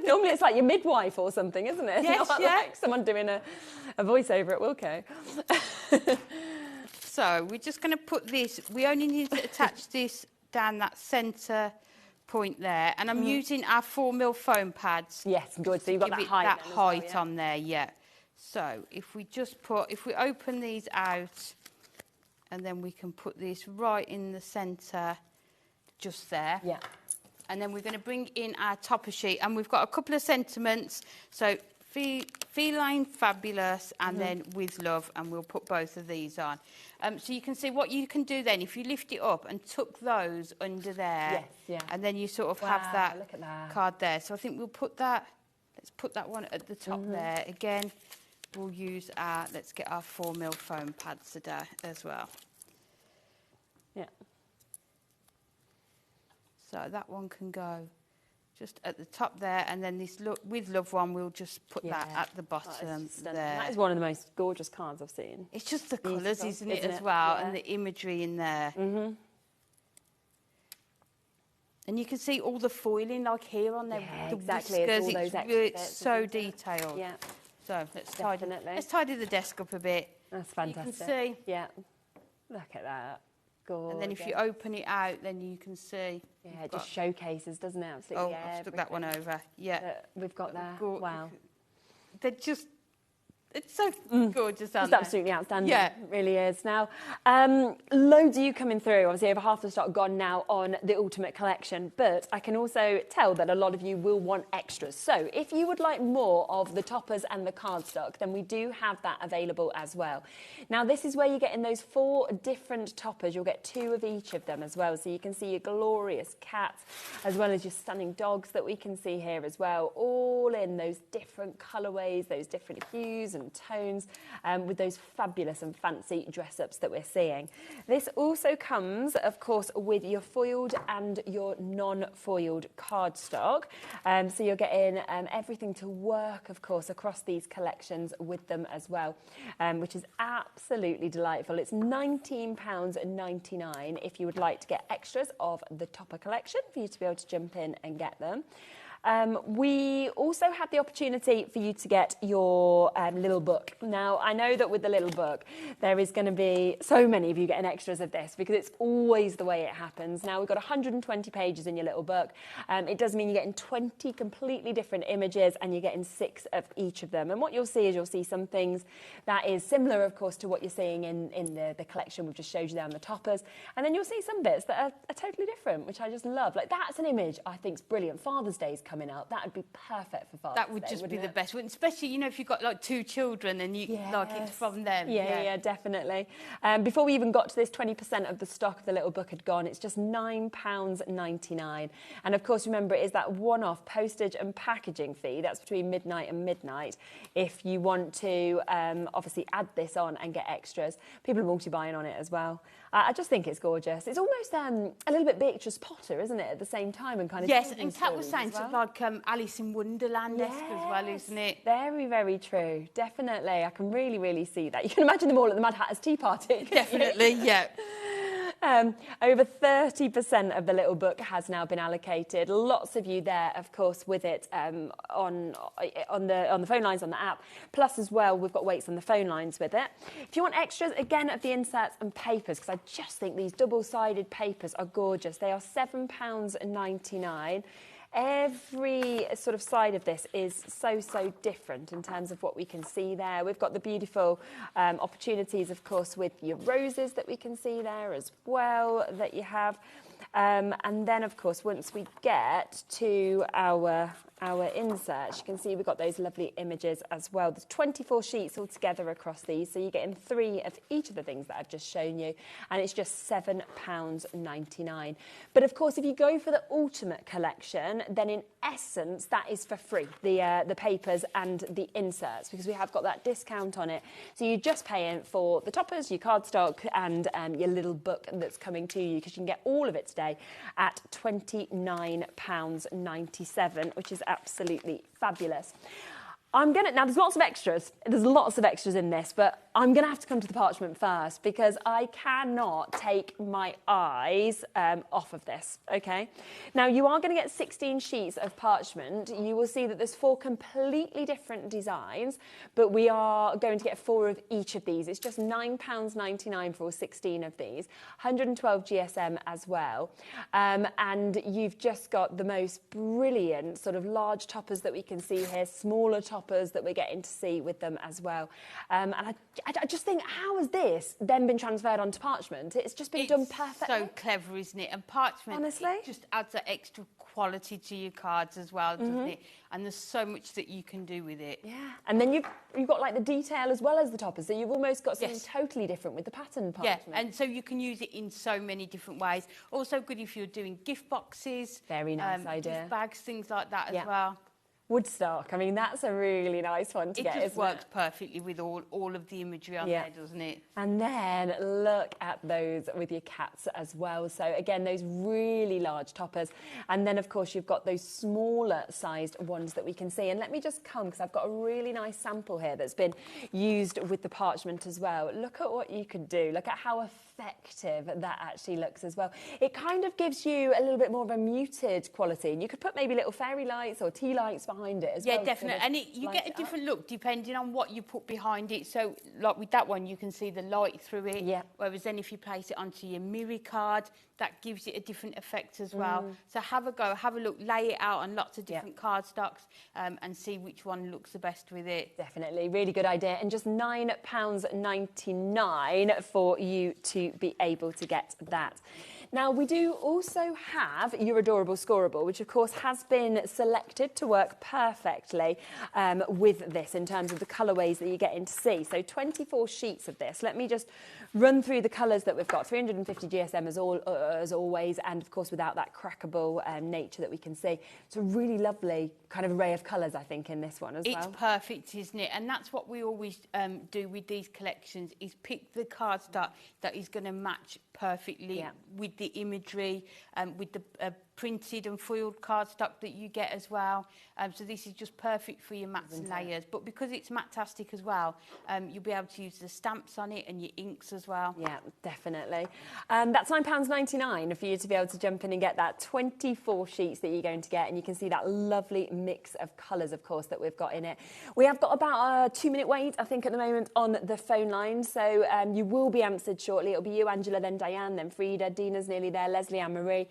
Normally it's like your midwife or something, isn't it? Yes, Not like someone doing a voiceover at Wilco. So we're just going to put this, we only need to attach this down that centre point there. And I'm using our 4mm foam pads. Yes, good. So you've got that height. On there, yeah. So if we open these out, and then we can put this right in the centre, just there. Yeah. And then we're going to bring in our topper sheet. And we've got a couple of sentiments. So Feline Fabulous and then With Love, and we'll put both of these on. So you can see what you can do then if you lift it up and tuck those under there. Yes, yeah. And then you sort of have that, look at that card there. So I think we'll put that, let's put that one at the top there. Again, we'll use our, let's get our 4mm foam pads today as well. Yeah. So that one can go just at the top there, and then this With Love one, we'll just put that at the bottom there. That is one of the most gorgeous cards I've seen. It's just the colours, isn't it, as well, and the imagery in there. And you can see all the foiling, like here on there. Yeah, the exactly. whiskers, It's all those extra it's bits, so isn't it? detailed. Yeah. So let's tidy the desk up a bit. That's fantastic. You can see. Yeah. Look at that. Gorgeous. And then if you open it out, then you can see. Yeah, it just showcases, doesn't it? Absolutely. Oh, I've stuck that one over. Yeah. We've got there. Wow. They're just, it's so gorgeous, aren't It's they? absolutely outstanding. Yeah. It really is. Now, loads of you coming through. Obviously, over half the stock gone now on the Ultimate Collection, but I can also tell that a lot of you will want extras. So if you would like more of the toppers and the cardstock, then we do have that available as well. Now, this is where you get in those 4 different toppers. You'll get 2 of each of them as well. So you can see your glorious cats, as well as your stunning dogs that we can see here as well, all in those different colourways, those different hues and tones, with those fabulous and fancy dress-ups that we're seeing. This also comes, of course, with your foiled and your non-foiled cardstock. So you're getting everything to work, of course, across these collections with them as well, which is absolutely delightful. It's £19.99 if you would like to get extras of the topper collection for you to be able to jump in and get them. We also have the opportunity for you to get your little book. Now, I know that with the little book, there is going to be so many of you getting extras of this because it's always the way it happens. Now, we've got 120 pages in your little book. It does mean you're getting 20 completely different images and you're getting 6 of each of them. And what you'll see is you'll see some things that is similar, of course, to what you're seeing in the collection we've just showed you there on the toppers. And then you'll see some bits that are totally different, which I just love. Like, that's an image I think is brilliant. Father's Day is coming up. That would be perfect for Father's Day. That would just be the best one, especially, you know, if you've got like 2 children and you like it's from them. Yeah, definitely. Before we even got to this, 20% of the stock of the little book had gone. It's just £9.99. And of course, remember, it is that one-off postage and packaging fee. That's between midnight and midnight. If you want to obviously add this on and get extras, people are multi-buying on it as well. I just think it's gorgeous. It's almost a little bit Beatrice Potter, isn't it, at the same time? And kind of yes, and Kat was saying sort of like Alice in Wonderland-esque as well, isn't it? Very, very true. Definitely. I can really, really see that. You can imagine them all at the Mad Hatter's tea party. Definitely, yeah. Over 30% of the little book has now been allocated. Lots of you there, of course, with it on the phone lines on the app. Plus, as well, we've got weights on the phone lines with it. If you want extras, again, of the inserts and papers, because I just think these double-sided papers are gorgeous. They are £7.99. Every sort of side of this is so different in terms of what we can see there. We've got the beautiful opportunities, of course, with your roses that we can see there as well that you have. And then, of course, once we get to our inserts, you can see we've got those lovely images as well. There's 24 sheets altogether across these, so you're getting 3 of each of the things that I've just shown you, and it's just £7.99. But of course, if you go for the Ultimate Collection, then in essence, that is for free, the papers and the inserts, because we have got that discount on it. So you're just paying for the toppers, your cardstock, and your little book that's coming to you, because you can get all of it today at £29.97, which is absolutely fabulous. Now there's lots of extras. There's lots of extras in this, but I'm going to have to come to the parchment first because I cannot take my eyes off of this, okay? Now, you are going to get 16 sheets of parchment. You will see that there's 4 completely different designs, but we are going to get 4 of each of these. It's just £9.99 for all 16 of these, 112 GSM as well. And you've just got the most brilliant sort of large toppers that we can see here, smaller toppers that we're getting to see with them as well. And I just think, how has this then been transferred onto parchment? It's just been done perfectly. So clever, isn't it? And parchment, honestly, just adds that extra quality to your cards as well, doesn't it? And there's so much that you can do with it. Yeah, and then you've got like the detail as well as the toppers, so you've almost got something totally different with the pattern parchment. Yeah, and so you can use it in so many different ways. Also good if you're doing gift boxes. Very nice idea. Gift bags, things like that as well. Woodstock, I mean, that's a really nice one to get, isn't it? It just works perfectly with all of the imagery on there, doesn't it? And then look at those with your cats as well. So again, those really large toppers. And then, of course, you've got those smaller sized ones that we can see. And let me just come, because I've got a really nice sample here that's been used with the parchment as well. Look at what you could do. Look at how effective that actually looks as well. It kind of gives you a little bit more of a muted quality. And you could put maybe little fairy lights or tea lights behind it as well. Yeah, definitely. And you get a different look depending on what you put behind it. So, like with that one, you can see the light through it. Yeah. Whereas then if you place it onto your mirror card, that gives it a different effect as well. So have a go, have a look, lay it out on lots of different card stocks and see which one looks the best with it. Definitely, really good idea. And just £9.99 for you to be able to get that. Now, we do also have your Adorable Scoreable, which, of course, has been selected to work perfectly with this in terms of the colourways that you're getting to see. So 24 sheets of this. Let me just run through the colours that we've got. 350 GSM as always, and, of course, without that crackable nature that we can see. It's a really lovely kind of array of colours, I think, in this one as well. It's perfect, isn't it? And that's what we always do with these collections, is pick the cardstock that is going to match perfectly with the imagery, with the printed and foiled cardstock that you get as well. So this is just perfect for your mats and layers. But because it's matte-tastic as well, you'll be able to use the stamps on it and your inks as well. Yeah, definitely. That's £9.99 for you to be able to jump in and get that 24 sheets that you're going to get. And you can see that lovely mix of colours, of course, that we've got in it. We have got about a 2-minute wait, I think, at the moment on the phone line. So you will be answered shortly. It'll be you, Angela, then Diane, then Frida. Dina's nearly there, Leslie, Anne-Marie.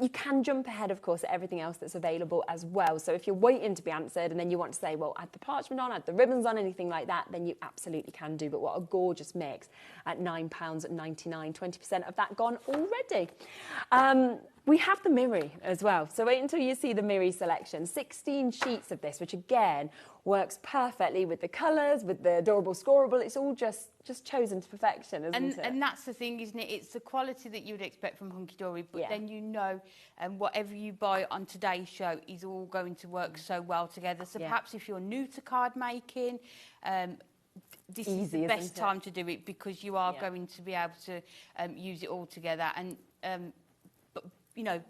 You can jump ahead, of course, at everything else that's available as well. So if you're waiting to be answered and then you want to say, well, add the parchment on, add the ribbons on, anything like that, then you absolutely can do. But what a gorgeous mix at £9.99, 20% of that gone already. We have the Miri as well, so wait until you see the Miri selection. 16 sheets of this, which again works perfectly with the colours, with the Adorable Scoreable. It's all just chosen to perfection, isn't it? And that's the thing, isn't it? It's the quality that you would expect from Hunky Dory, but then you know whatever you buy on today's show is all going to work so well together. So perhaps if you're new to card making, this is the best time to do it, because you are going to be able to use it all together. And you know,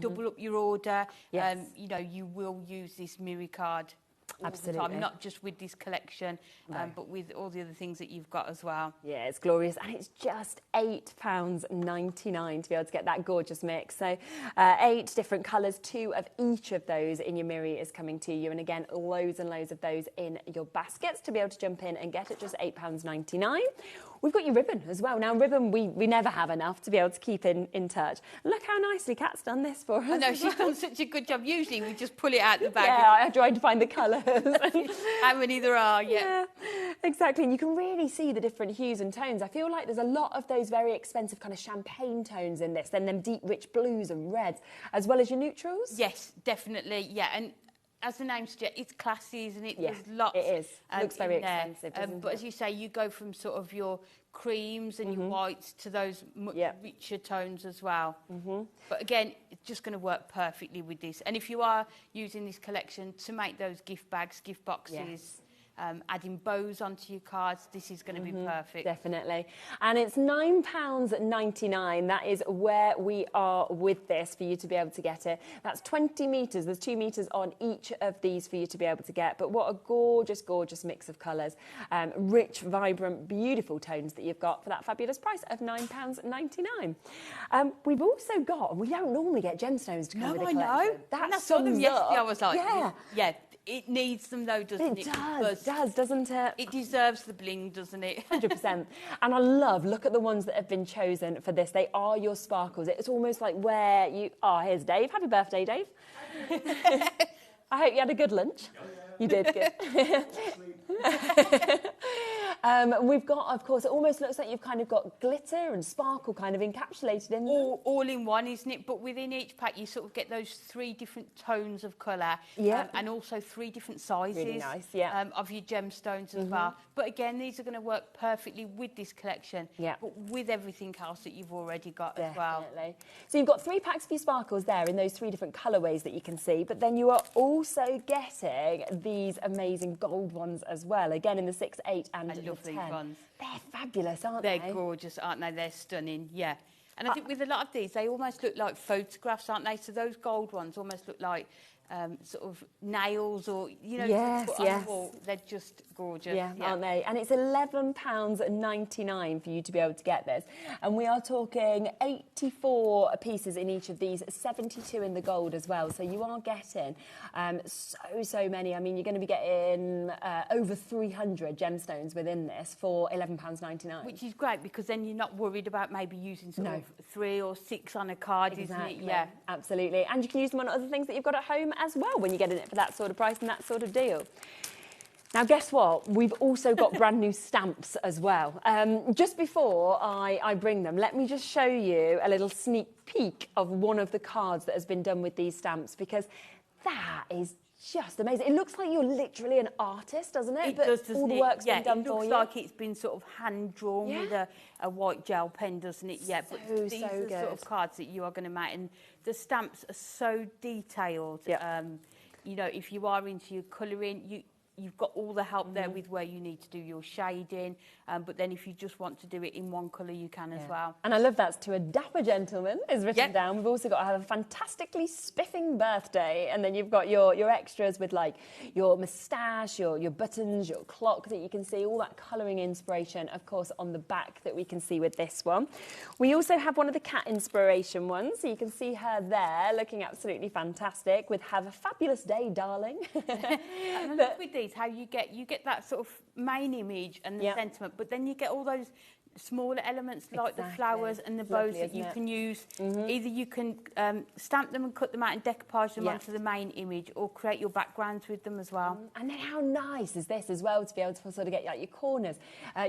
double up your order. You know, you will use this Miri card all the time, not just with this collection, but with all the other things that you've got as well. Yeah, it's glorious, and it's just £8.99 to be able to get that gorgeous mix. So 8 different colours, 2 of each of those in your Miri is coming to you, and again, loads and loads of those in your baskets to be able to jump in and get it, just £8.99. We've got your ribbon as well. Now, ribbon, we never have enough to be able to keep in touch. Look how nicely Kat's done this for us. I know, she's done such a good job. Usually we just pull it out the bag. Yeah, I tried to find the colours. How many there are, yeah, exactly. And you can really see the different hues and tones. I feel like there's a lot of those very expensive kind of champagne tones in this, then them deep, rich blues and reds, as well as your neutrals. Yes, definitely, yeah. And as the name suggests, it's classy, isn't it? Yeah, there's lots. It is. Looks very expensive, doesn't but it? as you say, you go from sort of your creams and your whites to those much richer tones as well. But again, it's just going to work perfectly with this. And if you are using this collection to make those gift bags, gift boxes, adding bows onto your cards, this is going to be perfect. Definitely. And it's £9.99. That is where we are with this for you to be able to get it. That's 20 metres. There's 2 metres on each of these for you to be able to get. But what a gorgeous, gorgeous mix of colours. Rich, vibrant, beautiful tones that you've got for that fabulous price of £9.99. We've also got, we don't normally get gemstones to come with a collection. I know. That I saw them yesterday. I was like, yeah. It needs them though, doesn't it? It does, doesn't it? It deserves the bling, doesn't it? 100%. And I look at the ones that have been chosen for this. They are your sparkles. It's almost like where you are. Here's Dave. Happy birthday, Dave. I hope you had a good lunch. You did, good. We've got, of course, it almost looks like you've kind of got glitter and sparkle kind of encapsulated in there. All in one, isn't it? But within each pack, you sort of get those 3 different tones of colour. And also 3 different sizes. Really nice, of your gemstones as well. But again, these are going to work perfectly with this collection. But with everything else that you've already got as well. So you've got 3 packs of your sparkles there in those 3 different colourways that you can see. But then you are also getting these amazing gold ones as well. Again, in the 6, 8 and the 10. These ones. They're fabulous, aren't they? They're gorgeous, aren't they? They're stunning, yeah. And I think with a lot of these, they almost look like photographs, aren't they? So those gold ones almost look like sort of nails or, you know, to put on the wall. They're just gorgeous. Aren't they? And it's £11.99 for you to be able to get this. And we are talking 84 pieces in each of these, 72 in the gold as well. So you are getting so many. I mean, you're going to be getting over 300 gemstones within this for £11.99. Which is great, because then you're not worried about maybe using sort of 3 or 6 on a card, isn't it? Yeah, absolutely. And you can use them on other things that you've got at home as well when you're getting it for that sort of price and that sort of deal. Now, guess what? We've also got brand new stamps as well. Just before I bring them, let me just show you a little sneak peek of one of the cards that has been done with these stamps, because that is just amazing. It looks like you're literally an artist, doesn't it? It does, doesn't it? All the work's been done for you. It looks like it's been sort of hand-drawn with a white gel pen, doesn't it? Yeah, but these are the sort of cards that you are going to make, and the stamps are so detailed. You know, if you are into your colouring, you've got all the help there with where you need to do your shading, but then if you just want to do it in one colour, you can as well. And I love that's to a dapper gentleman is written down. We've also got to have a fantastically spiffing birthday, and then you've got your extras with like your moustache, your buttons, your clock that you can see, all that colouring inspiration, of course, on the back that we can see with this one. We also have one of the cat inspiration ones, so you can see her there looking absolutely fantastic with "Have a fabulous day, darling." And I love with these how you get that sort of main image and the sentiment, but then you get all those smaller elements like the flowers and the bows that you can use. Either you can stamp them and cut them out and decoupage them onto the main image, or create your backgrounds with them as well. And then how nice is this as well, to be able to sort of get like your corners.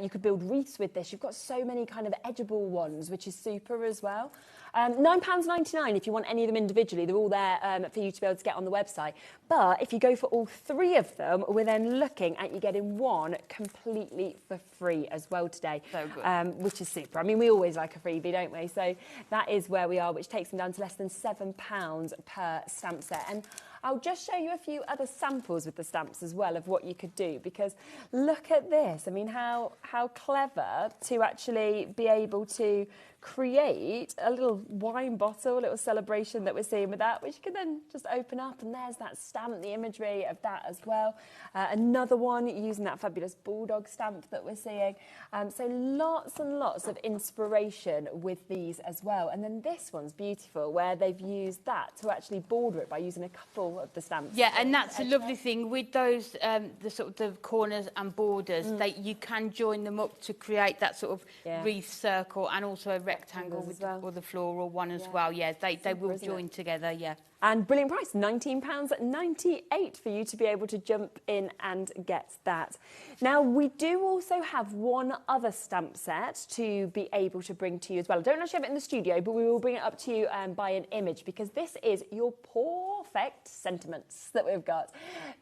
You could build wreaths with this. You've got so many kind of edgeable ones, which is super as well. £9.99 if you want any of them individually. They're all there for you to be able to get on the website. But if you go for all 3 of them, we're then looking at you getting one completely for free as well today. So good. Which is super. I mean, we always like a freebie, don't we? So that is where we are, which takes them down to less than £7 per stamp set. And I'll just show you a few other samples with the stamps as well of what you could do, because look at this. I mean, how clever to actually be able to create a little wine bottle, a little celebration that we're seeing with that, which you can then just open up, and there's that stamp, the imagery of that as well. Another one using that fabulous bulldog stamp that we're seeing. So lots and lots of inspiration with these as well. And then this one's beautiful, where they've used that to actually border it by using a couple of the stamps. Yeah, and that's a lovely thing with those, the sort of the corners and borders, you can join them up to create that sort of wreath circle, and also a rectangle with or the floral one as well. Yeah, they will join together, And brilliant price, £19.98 for you to be able to jump in and get that. Now, we do also have one other stamp set to be able to bring to you as well. I don't actually have it in the studio, but we will bring it up to you by an image, because this is your perfect sentiments that we've got.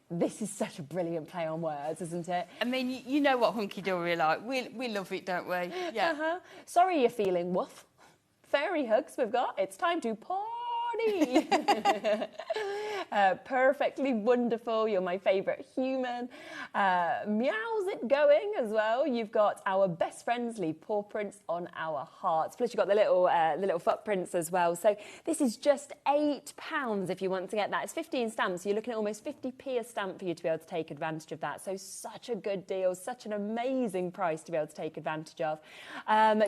This is such a brilliant play on words, isn't it? I mean, you know what hunky-dory like. We love it, don't we? Yeah. Sorry you're feeling woof. Fairy hugs we've got. It's time to party. Perfectly wonderful. You're my favourite human. Meows it going as well. You've got our best friends leave paw prints on our hearts. Plus you've got the little footprints as well. So this is just £8 if you want to get that. It's 15 stamps. So you're looking at almost 50p a stamp for you to be able to take advantage of that. So such a good deal, such an amazing price to be able to take advantage of.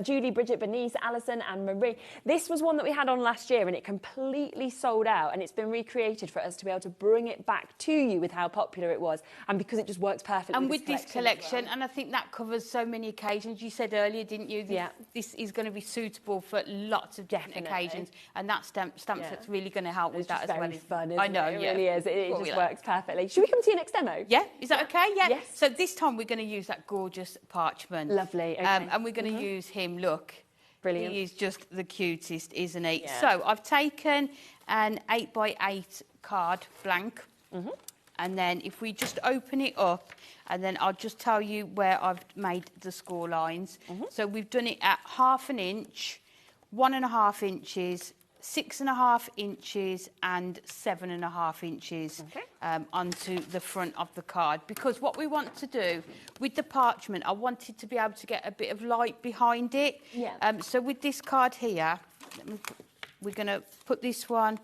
Julie, Bridget, Bernice, Alison and Marie. This was one that we had on last year, and it completely sold out, and it's been recreated for as to be able to bring it back to you with how popular it was, and because it just works perfectly. And with this collection, and I think that covers so many occasions. You said earlier, didn't you? This is going to be suitable for lots of different occasions, and that stamp set's really going to help with that as well. It's very fun, I know, it really is. It just like works perfectly. Should we come to your next demo? Yeah, is that okay? Yeah. Yes. So this time we're going to use that gorgeous parchment. Lovely. Okay. And we're going to use him. Look. Brilliant. He is just the cutest, isn't he? Yeah. So I've taken an 8x8 card, blank. And then if we just open it up, and then I'll just tell you where I've made the score lines. So we've done it at 1/2 inch, 1.5 inches, 6.5 inches and 7.5 inches onto the front of the card, because what we want to do with the parchment, I wanted to be able to get a bit of light behind it. So with this card here, we're going to put this one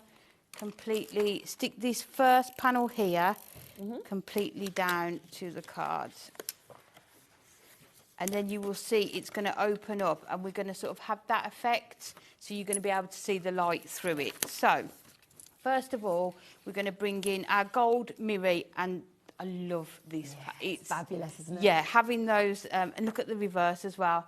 completely, stick this first panel here completely down to the cards. And then you will see it's going to open up, and we're going to sort of have that effect, so you're going to be able to see the light through it. So first of all, we're going to bring in our gold mirror, and I love this. It's fabulous, isn't it? Yeah, having those, and look at the reverse as well.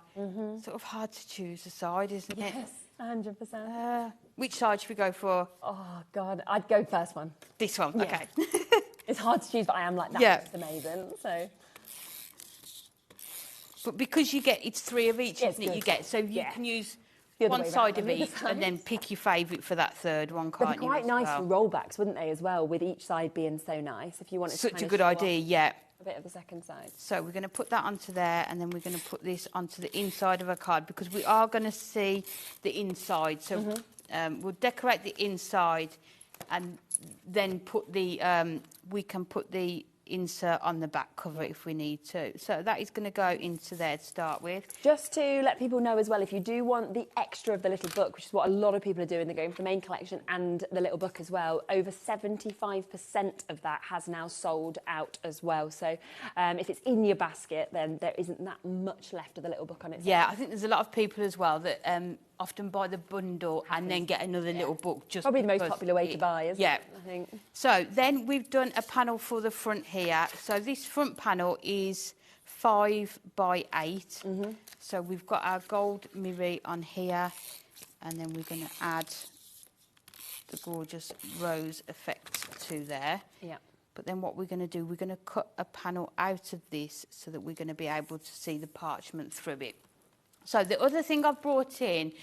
Sort of hard to choose a side, isn't it? Yes, 100%. Which side should we go for? Oh, God, I'd go first one. This one, okay. It's hard to choose, but I am like, that's amazing, so... But because you get, it's 3 of each, isn't it, you get, so you can use one side of each and then pick your favourite for that third one, can't you? They'd be quite nice for rollbacks, wouldn't they, as well, with each side being so nice, if you wanted to Such a good idea, yeah. A bit of a second side. So we're going to put that onto there, and then we're going to put this onto the inside of a card, because we are going to see the inside. So we'll decorate the inside, and then put the, we can put the insert on the back cover if we need to. So that is going to go into there to start with. Just to let people know as well, if you do want the extra of the little book, which is what a lot of people are doing, they're going for the main collection and the little book as well, over 75% of that has now sold out as well. So if it's in your basket, then there isn't that much left of the little book on its own. Yeah, I think there's a lot of people as well that often buy the bundle and then get another little book. Just probably the most popular way to buy, isn't it? I think. So then we've done a panel for the front here. So this front panel is 5x8. So we've got our gold mirror on here, and then we're going to add the gorgeous rose effect to there. Yeah. But then what we're going to do, we're going to cut a panel out of this so that we're going to be able to see the parchment through it. So the other thing I've brought in,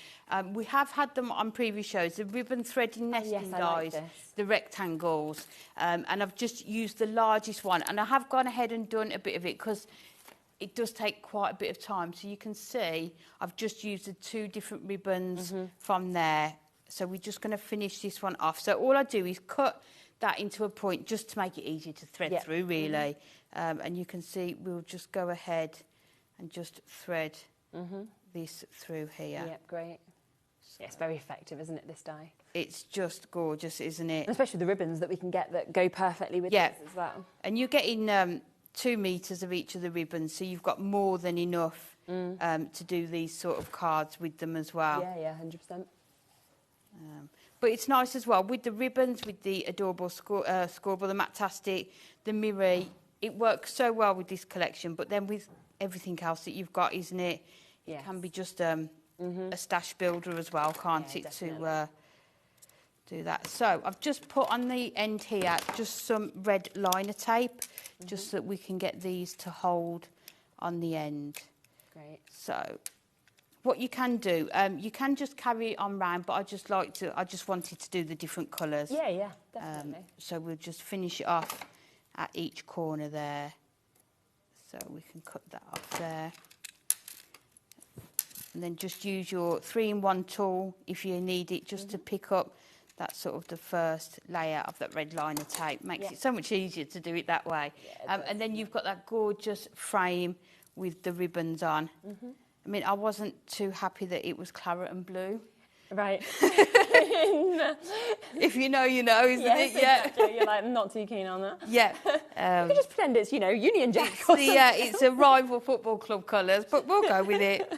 we have had them on previous shows, the ribbon threading nesting dies, the rectangles, and I've just used the largest one, and I have gone ahead and done a bit of it because it does take quite a bit of time. So you can see I've just used the 2 different ribbons from there. So we're just going to finish this one off. So all I do is cut that into a point just to make it easier to thread through, really. And you can see we'll just go ahead and just thread this through here. Yep, great. Yeah, it's very effective, isn't it, this die? It's just gorgeous, isn't it? And especially the ribbons that we can get that go perfectly with this as well. And you're getting 2 metres of each of the ribbons, so you've got more than enough to do these sort of cards with them as well. Yeah, 100%. But it's nice as well, with the ribbons, with the adorable scoreboard, the Matastic, the mirror, it works so well with this collection, but then with everything else that you've got, isn't it? It can be just a stash builder as well, can't it, to do that. So I've just put on the end here just some red liner tape, just so that we can get these to hold on the end. Great. So what you can do, you can just carry it on round, but I just wanted to do the different colours. Yeah, definitely. So we'll just finish it off at each corner there. So we can cut that off there. And then just use your 3-in-1 tool if you need it, just to pick up that sort of the first layer of that red liner tape. Makes it so much easier to do it that way. And then you've got that gorgeous frame with the ribbons on. I mean, I wasn't too happy that it was claret and blue. Right. If you know, you know, isn't it? Exactly. You're like, not too keen on that. Yeah. You just pretend it's, Union Jack. It's a rival football club colours, but we'll go with it.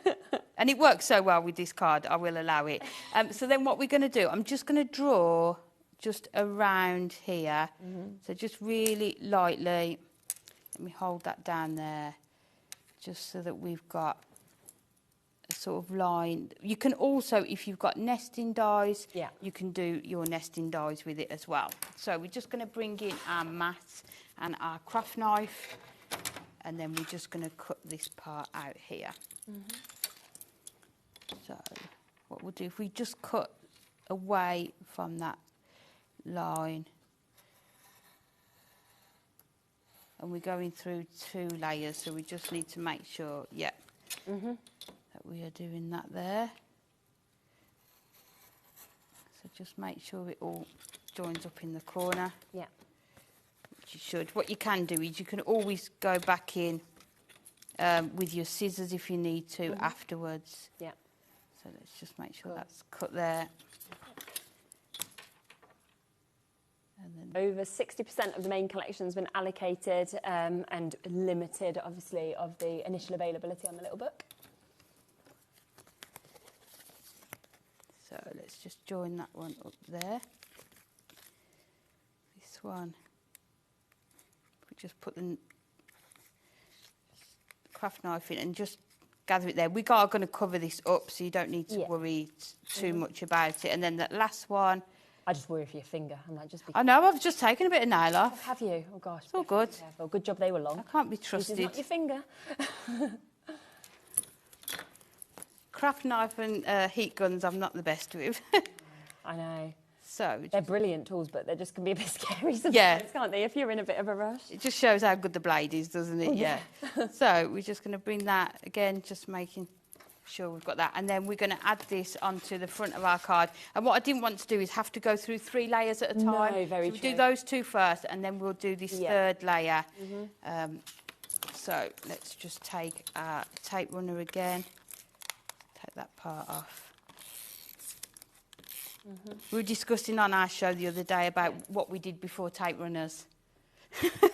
And it works so well with this card, I will allow it. So then what we're going to do, I'm just going to draw just around here. So just really lightly, let me hold that down there, just so that we've got a sort of line. You can also, if you've got nesting dies, you can do your nesting dies with it as well. So we're just going to bring in our mat and our craft knife, and then we're just going to cut this part out here. So what we'll do, if we just cut away from that line, and we're going through 2 layers, so we just need to make sure, that we are doing that there. So just make sure it all joins up in the corner. Yeah. Which you should. What you can do is you can always go back in with your scissors if you need to afterwards. Yeah. So let's just make sure that's cut there. And then over 60% of the main collection has been allocated and limited, obviously, of the initial availability on the little book. So let's just join that one up there. This one, we just put the craft knife in and just gather it there. We are going to cover this up, so you don't need to worry too much about it. And then that last one, I just worry for your finger. I'm like, just be I know, I've just taken a bit of nail off. Have you? Oh gosh. It's all good. Careful. Good job they were long. I can't be trusted. This is not your finger. Craft knife and heat guns I'm not the best with. I know. So they're brilliant tools, but they just can be a bit scary sometimes, can't they, if you're in a bit of a rush? It just shows how good the blade is, doesn't it? Yeah. So we're just going to bring that, again, just making sure we've got that. And then we're going to add this onto the front of our card. And what I didn't want to do is have to go through 3 layers at a time. No, very so we'll true. do those 2 first, and then we'll do this 3rd layer. So let's just take our tape runner again. Take that part off. We were discussing on our show the other day about what we did before tape runners.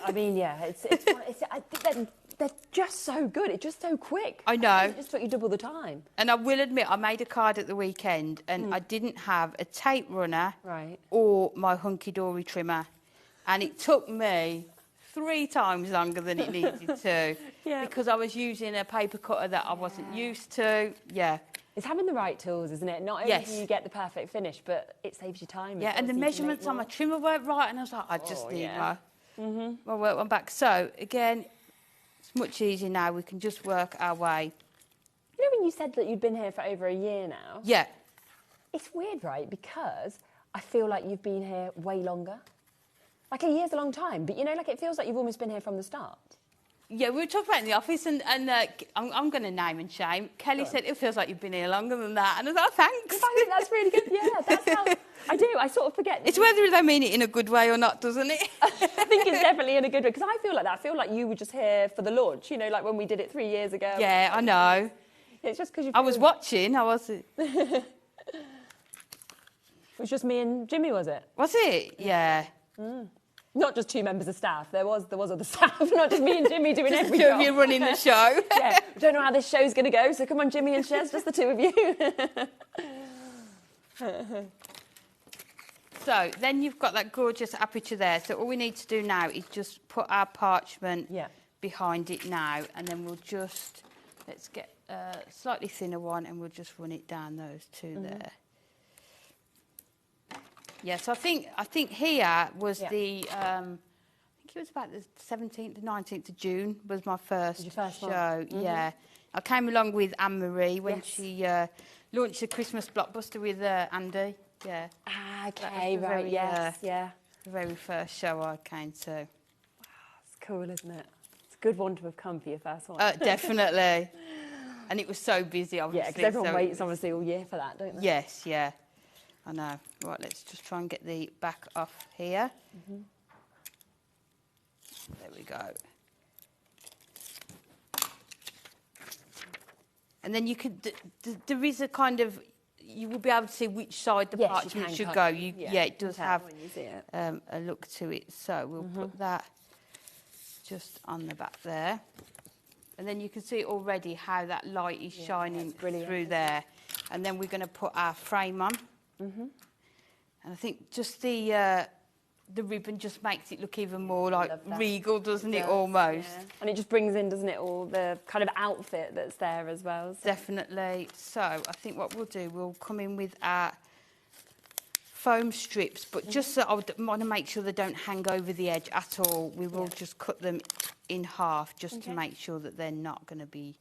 I mean, yeah, I think they're just so good. It's just so quick. I know. It just took you double the time. And I will admit, I made a card at the weekend and I didn't have a tape runner or my hunky-dory trimmer. And it took me 3 times longer than it needed to because I was using a paper cutter that I wasn't used to. Yeah. It's having the right tools, isn't it? Not only do you get the perfect finish, but it saves you time. Yeah, and the measurements on my trimmer weren't right, and I was like, I just need my work one back. So, again, it's much easier now. We can just work our way. You know when you said that you'd been here for over a year now? Yeah. It's weird, right? Because I feel like you've been here way longer. Like a year's a long time, but you know, like it feels like you've almost been here from the start. Yeah, we were talking about it in the office, and I'm going to name and shame. Kelly said, it feels like you've been here longer than that. And I was like, oh, thanks. I think that's really good. Yeah, that's how I do. I sort of forget. It's whether they mean it in a good way or not, doesn't it? I think it's definitely in a good way, because I feel like that. I feel like you were just here for the launch, you know, like when we did it 3 years ago. Yeah, I know. It's just because I was watching, I wasn't. It was just me and Jimmy, was it? Was it? Yeah. Not just 2 members of staff. There was other staff, not just me and Jimmy doing just every the 2 job. of you running the show. Yeah. We don't know how this show's going to go, so come on, Jimmy and Shez, just the 2 of you. So then you've got that gorgeous aperture there. So all we need to do now is just put our parchment behind it now, and then we'll just, let's get a slightly thinner one, and we'll just run it down those 2 there. Yeah, so I think here was the, I think it was about the 17th, 19th of June was my first show. Yeah, I came along with Anne-Marie when she launched the Christmas blockbuster with Andy. Yeah. Ah, okay, right, the very first show I came to. Wow, it's cool, isn't it? It's a good one to have come for your first one. Definitely. And it was so busy, obviously. Yeah, because everyone waits, obviously, all year for that, don't they? Yes, yeah. I know. Right, let's just try and get the back off here. There we go. And then you could, there is a kind of, you will be able to see which side the parchment should go. It does have a look to it. So we'll put that just on the back there. And then you can see already how that light is shining through there. And then we're going to put our frame on. And I think just the ribbon just makes it look even more like regal, doesn't it, almost? Yeah. And it just brings in, doesn't it, all the kind of outfit that's there as well. So. Definitely. So I think what we'll do, we'll come in with our foam strips, but just so I want to make sure they don't hang over the edge at all, we will just cut them in half just to make sure that they're not going to be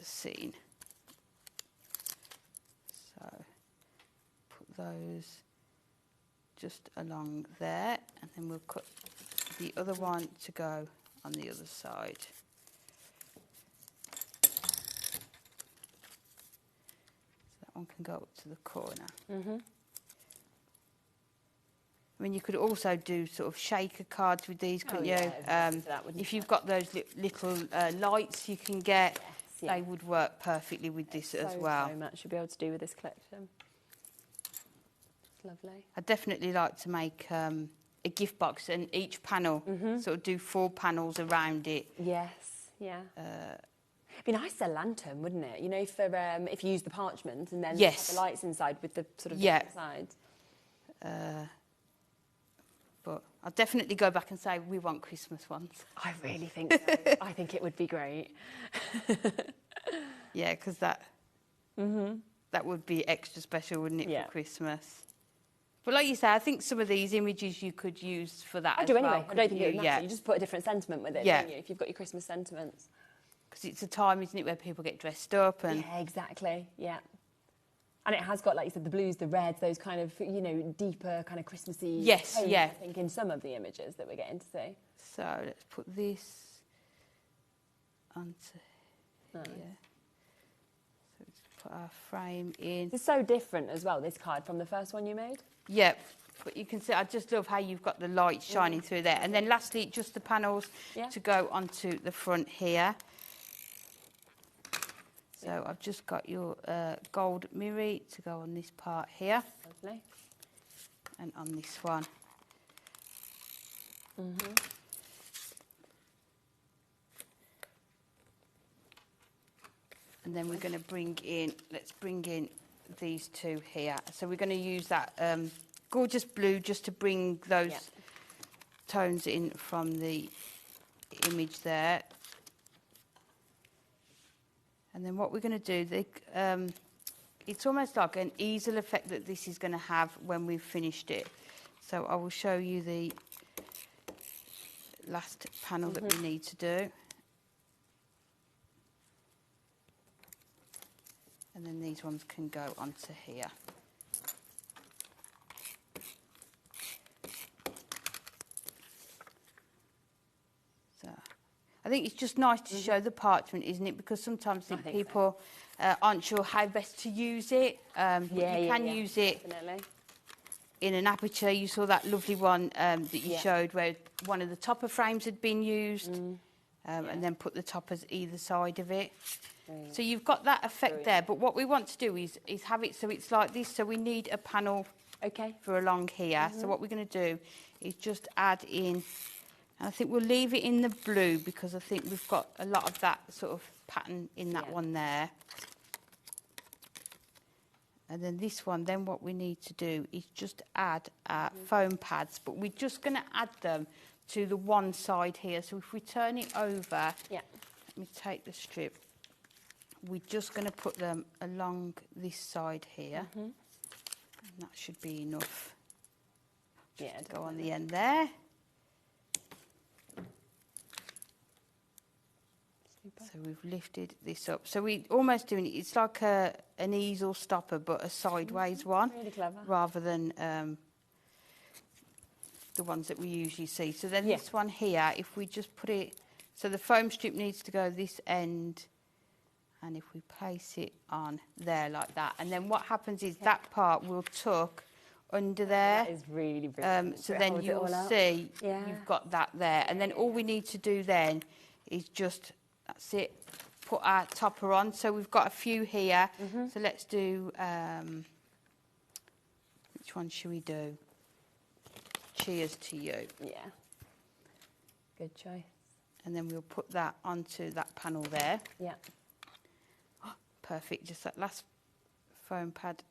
seen. So put those just along there, and then we'll cut the other one to go on the other side. So that one can go up to the corner. I mean, you could also do sort of shaker cards with these, couldn't you? If you've got those little lights you can get, they would work perfectly with this as well. So much you'll be able to do with this collection. It's lovely. I'd definitely like to make a gift box, and each panel sort of do 4 panels around it. Yes, yeah. It'd be nice to a lantern, wouldn't it? You know, for if you use the parchment and then have the lights inside with the sort of different sides. But I'll definitely go back and say we want Christmas ones. I really think so. I think it would be great. Yeah, because that would be extra special, wouldn't it, for Christmas? But like you say, I think some of these images you could use for that as well. I don't think it would matter. You just put a different sentiment with it, don't you, if you've got your Christmas sentiments. Because it's a time, isn't it, where people get dressed up and... Yeah, exactly, yeah. And it has got, like you said, the blues, the reds, those kind of, you know, deeper kind of Christmassy tones, I think, in some of the images that we're getting to see. So let's put this onto here. So let's put our frame in. It's so different as well, this card, from the first one you made. Yep. But you can see, I just love how you've got the light shining through there. And then lastly, just the panels to go onto the front here. So I've just got your gold mirror to go on this part here. Lovely. And on this one. And then we're going to bring in, let's bring in these 2 here. So we're going to use that gorgeous blue just to bring those tones in from the image there. And then what we're going to do, it's almost like an easel effect that this is going to have when we've finished it. So I will show you the last panel that we need to do. And then these ones can go onto here. So I think it's just nice to show the parchment, isn't it? Because sometimes people aren't sure how best to use it. You can use it in an aperture. You saw that lovely one that you showed where one of the topper frames had been used and then put the toppers either side of it. So you've got that effect there. But what we want to do is have it so it's like this. So we need a panel for along here. So what we're going to do is just add in... I think we'll leave it in the blue because I think we've got a lot of that sort of pattern in that one there. And then this one, then what we need to do is just add our foam pads, but we're just going to add them to the one side here. So if we turn it over, let me take the strip, we're just going to put them along this side here. And that should be enough. Just go on the end there. So we've lifted this up. So we're almost doing it. It's like an easel stopper, but a sideways one. Really clever. Rather than the ones that we usually see. So then this one here, if we just put it... So the foam strip needs to go this end. And if we place it on there like that. And then what happens is that part will tuck under there. That is really brilliant. So then you'll see you've got that there. And then all we need to do then is just... That's it. Put our topper on. So we've got a few here. So let's do... which one should we do? Cheers to you. Yeah. Good choice. And then we'll put that onto that panel there. Yeah. Oh, perfect. Just that last foam pad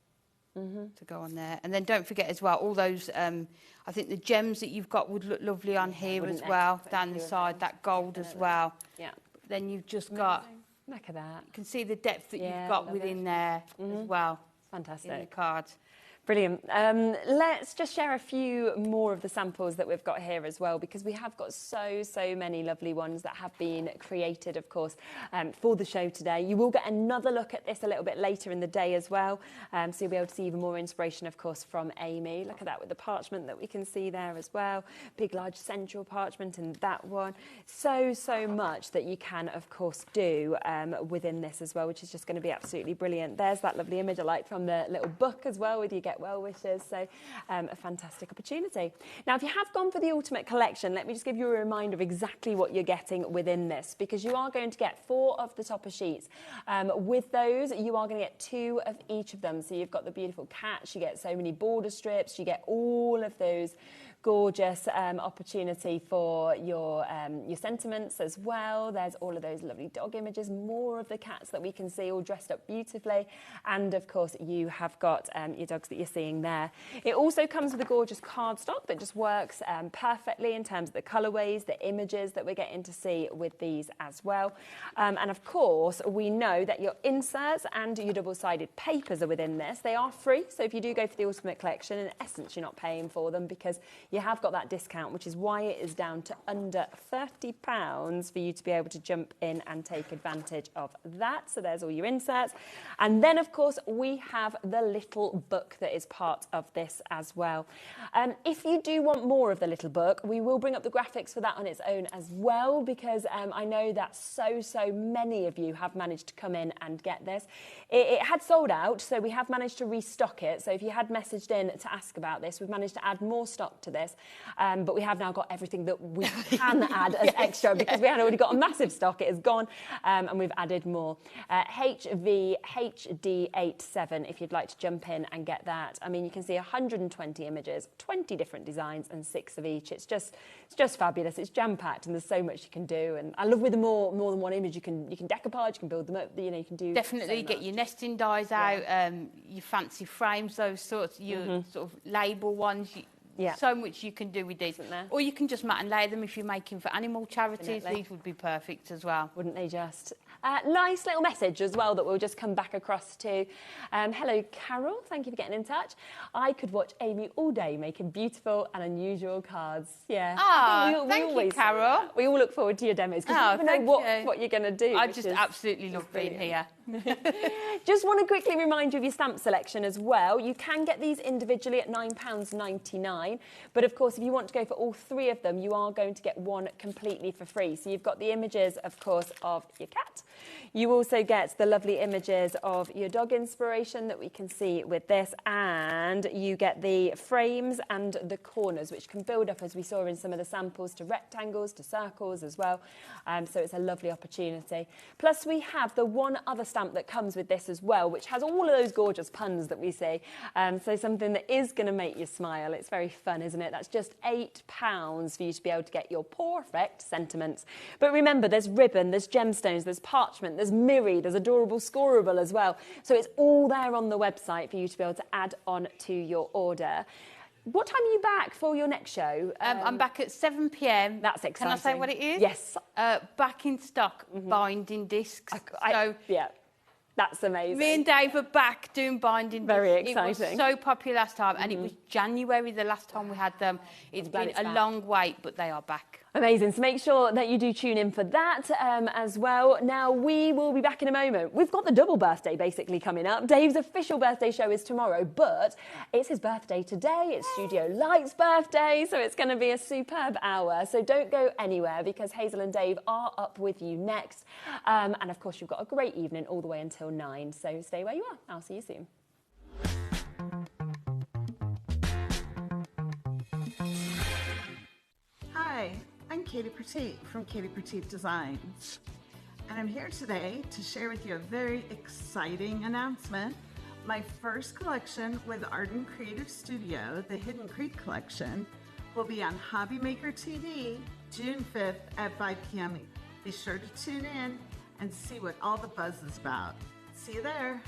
to go on there. And then don't forget as well, all those, I think the gems that you've got would look lovely on here as well, down the side, that gold as well. Yeah. Then you've just got, look at that. you can see the depth that you've got within there as well. Fantastic. In the cards. Brilliant. Let's just share a few more of the samples that we've got here as well, because we have got so many lovely ones that have been created, of course, for the show today. You will get another look at this a little bit later in the day as well, so you'll be able to see even more inspiration, of course, from Amy. Look at that with the parchment that we can see there as well. Big, large central parchment in that one. So much that you can, of course, do within this as well, which is just going to be absolutely brilliant. There's that lovely image I like from the little book as well, with you get well wishes, so a fantastic opportunity. Now, if you have gone for the Ultimate Collection, let me just give you a reminder of exactly what you're getting within this, because you are going to get 4 of the topper sheets. With those, you are going to get 2 of each of them. So you've got the beautiful cats, you get so many border strips, you get all of those gorgeous opportunity for your sentiments as well. There's all of those lovely dog images, more of the cats that we can see all dressed up beautifully, and of course you have got your dogs that you're seeing there. It also comes with a gorgeous cardstock that just works perfectly in terms of the colourways, the images that we're getting to see with these as well. And of course we know that your inserts and your double-sided papers are within this. They are free, so if you do go for the Ultimate Collection, in essence you're not paying for them, because you have got that discount, which is why it is down to under £30 for you to be able to jump in and take advantage of that. So there's all your inserts. And then, of course, we have the little book that is part of this as well. If you do want more of the little book, we will bring up the graphics for that on its own as well, because I know that so many of you have managed to come in and get this. It had sold out, so we have managed to restock it. So if you had messaged in to ask about this, we've managed to add more stock to this, but we have now got everything that we can add as extra, because we had already got a massive stock. It is gone, and we've added more. HVHD87 if you'd like to jump in and get that. I mean, you can see 120 images, 20 different designs, and 6 of each. It's just fabulous. It's jam-packed, and there's so much you can do. And I love with the more than one image, you can decoupage, you can build them up. You know, you can do definitely get your nesting dies out, your fancy frames, those sorts, your sort of label ones. So much you can do with these. Or you can just mat and lay them if you're making for animal charities. Definitely. These would be perfect as well. Wouldn't they just? Nice little message as well that we'll just come back across to. Hello, Carol. Thank you for getting in touch. I could watch Amy all day making beautiful and unusual cards. Yeah. Oh, thank you, Carol. We all look forward to your demos, because you never know what you're going to do. I just absolutely love being here. Just want to quickly remind you of your stamp selection as well. You can get these individually at £9.99, but of course if you want to go for all 3 of them, you are going to get one completely for free. So you've got the images, of course, of your cat. You also get the lovely images of your dog inspiration that we can see with this, and you get the frames and the corners, which can build up, as we saw in some of the samples, to rectangles, to circles as well. So it's a lovely opportunity. Plus we have the one other stamp that comes with this as well, which has all of those gorgeous puns that we see. So something that is going to make you smile. It's very fun, isn't it? That's just £8 for you to be able to get your perfect sentiments. But remember, there's ribbon, there's gemstones, there's parchment, there's mirri, there's adorable scoreable as well. So it's all there on the website for you to be able to add on to your order. What time are you back for your next show? I'm back at 7 p.m. That's exciting. Can I say what it is? Yes. Back in stock, binding discs. Yeah. That's amazing. Me and Dave are back doing binding. Very exciting. It was so popular last time, and it was January the last time we had them. It's been a long wait, but they are back. Amazing. So make sure that you do tune in for that as well. Now, we will be back in a moment. We've got the double birthday basically coming up. Dave's official birthday show is tomorrow, but it's his birthday today. It's Studio Light's birthday, so it's going to be a superb hour. So don't go anywhere, because Hazel and Dave are up with you next. And of course, you've got a great evening all the way until 9. So stay where you are. I'll see you soon. Hi, I'm Katie Petit from Katie Petit Designs, and I'm here today to share with you a very exciting announcement. My first collection with Arden Creative Studio, the Hidden Creek collection, will be on HobbyMaker TV June 5th at 5 p.m. Be sure to tune in and see what all the buzz is about. See you there.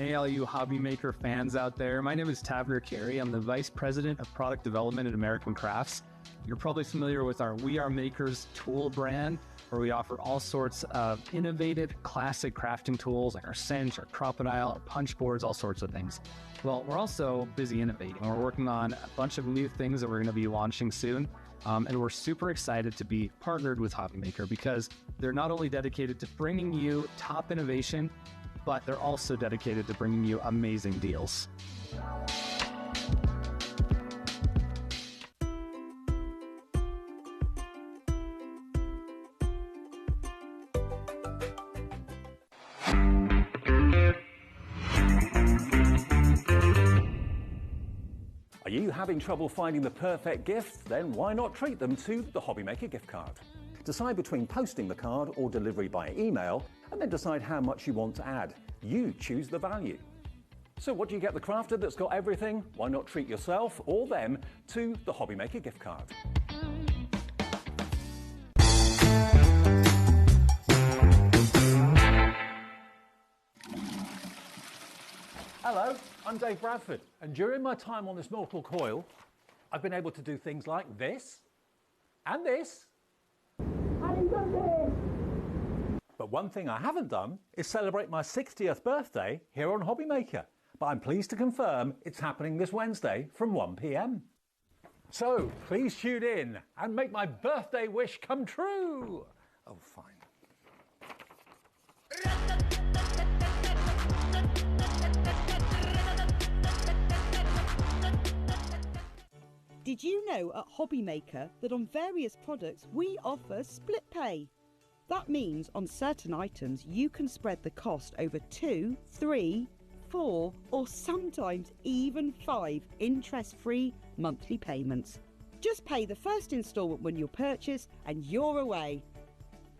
Hey, all you HobbyMaker fans out there. My name is Tavner Carey. I'm the Vice President of Product Development at American Crafts. You're probably familiar with our We Are Makers tool brand, where we offer all sorts of innovative, classic crafting tools like our cinch, our crocodile, our punch boards, all sorts of things. Well, we're also busy innovating. We're working on a bunch of new things that we're going to be launching soon. And we're super excited to be partnered with HobbyMaker because they're not only dedicated to bringing you top innovation, but they're also dedicated to bringing you amazing deals. Are you having trouble finding the perfect gift? Then why not treat them to the HobbyMaker gift card? Decide between posting the card or delivery by email, and then decide how much you want to add. You choose the value. So what do you get the crafter that's got everything? Why not treat yourself or them to the HobbyMaker gift card? Hello, I'm Dave Bradford, and during my time on this mortal coil, I've been able to do things like this, and this. But one thing I haven't done is celebrate my 60th birthday here on HobbyMaker. But I'm pleased to confirm it's happening this Wednesday from 1 p.m. So please tune in and make my birthday wish come true. Oh, fine. Did you know at HobbyMaker that on various products we offer split pay? That means on certain items you can spread the cost over 2, 3, 4 or sometimes even 5 interest-free monthly payments. Just pay the first instalment when you purchase and you're away.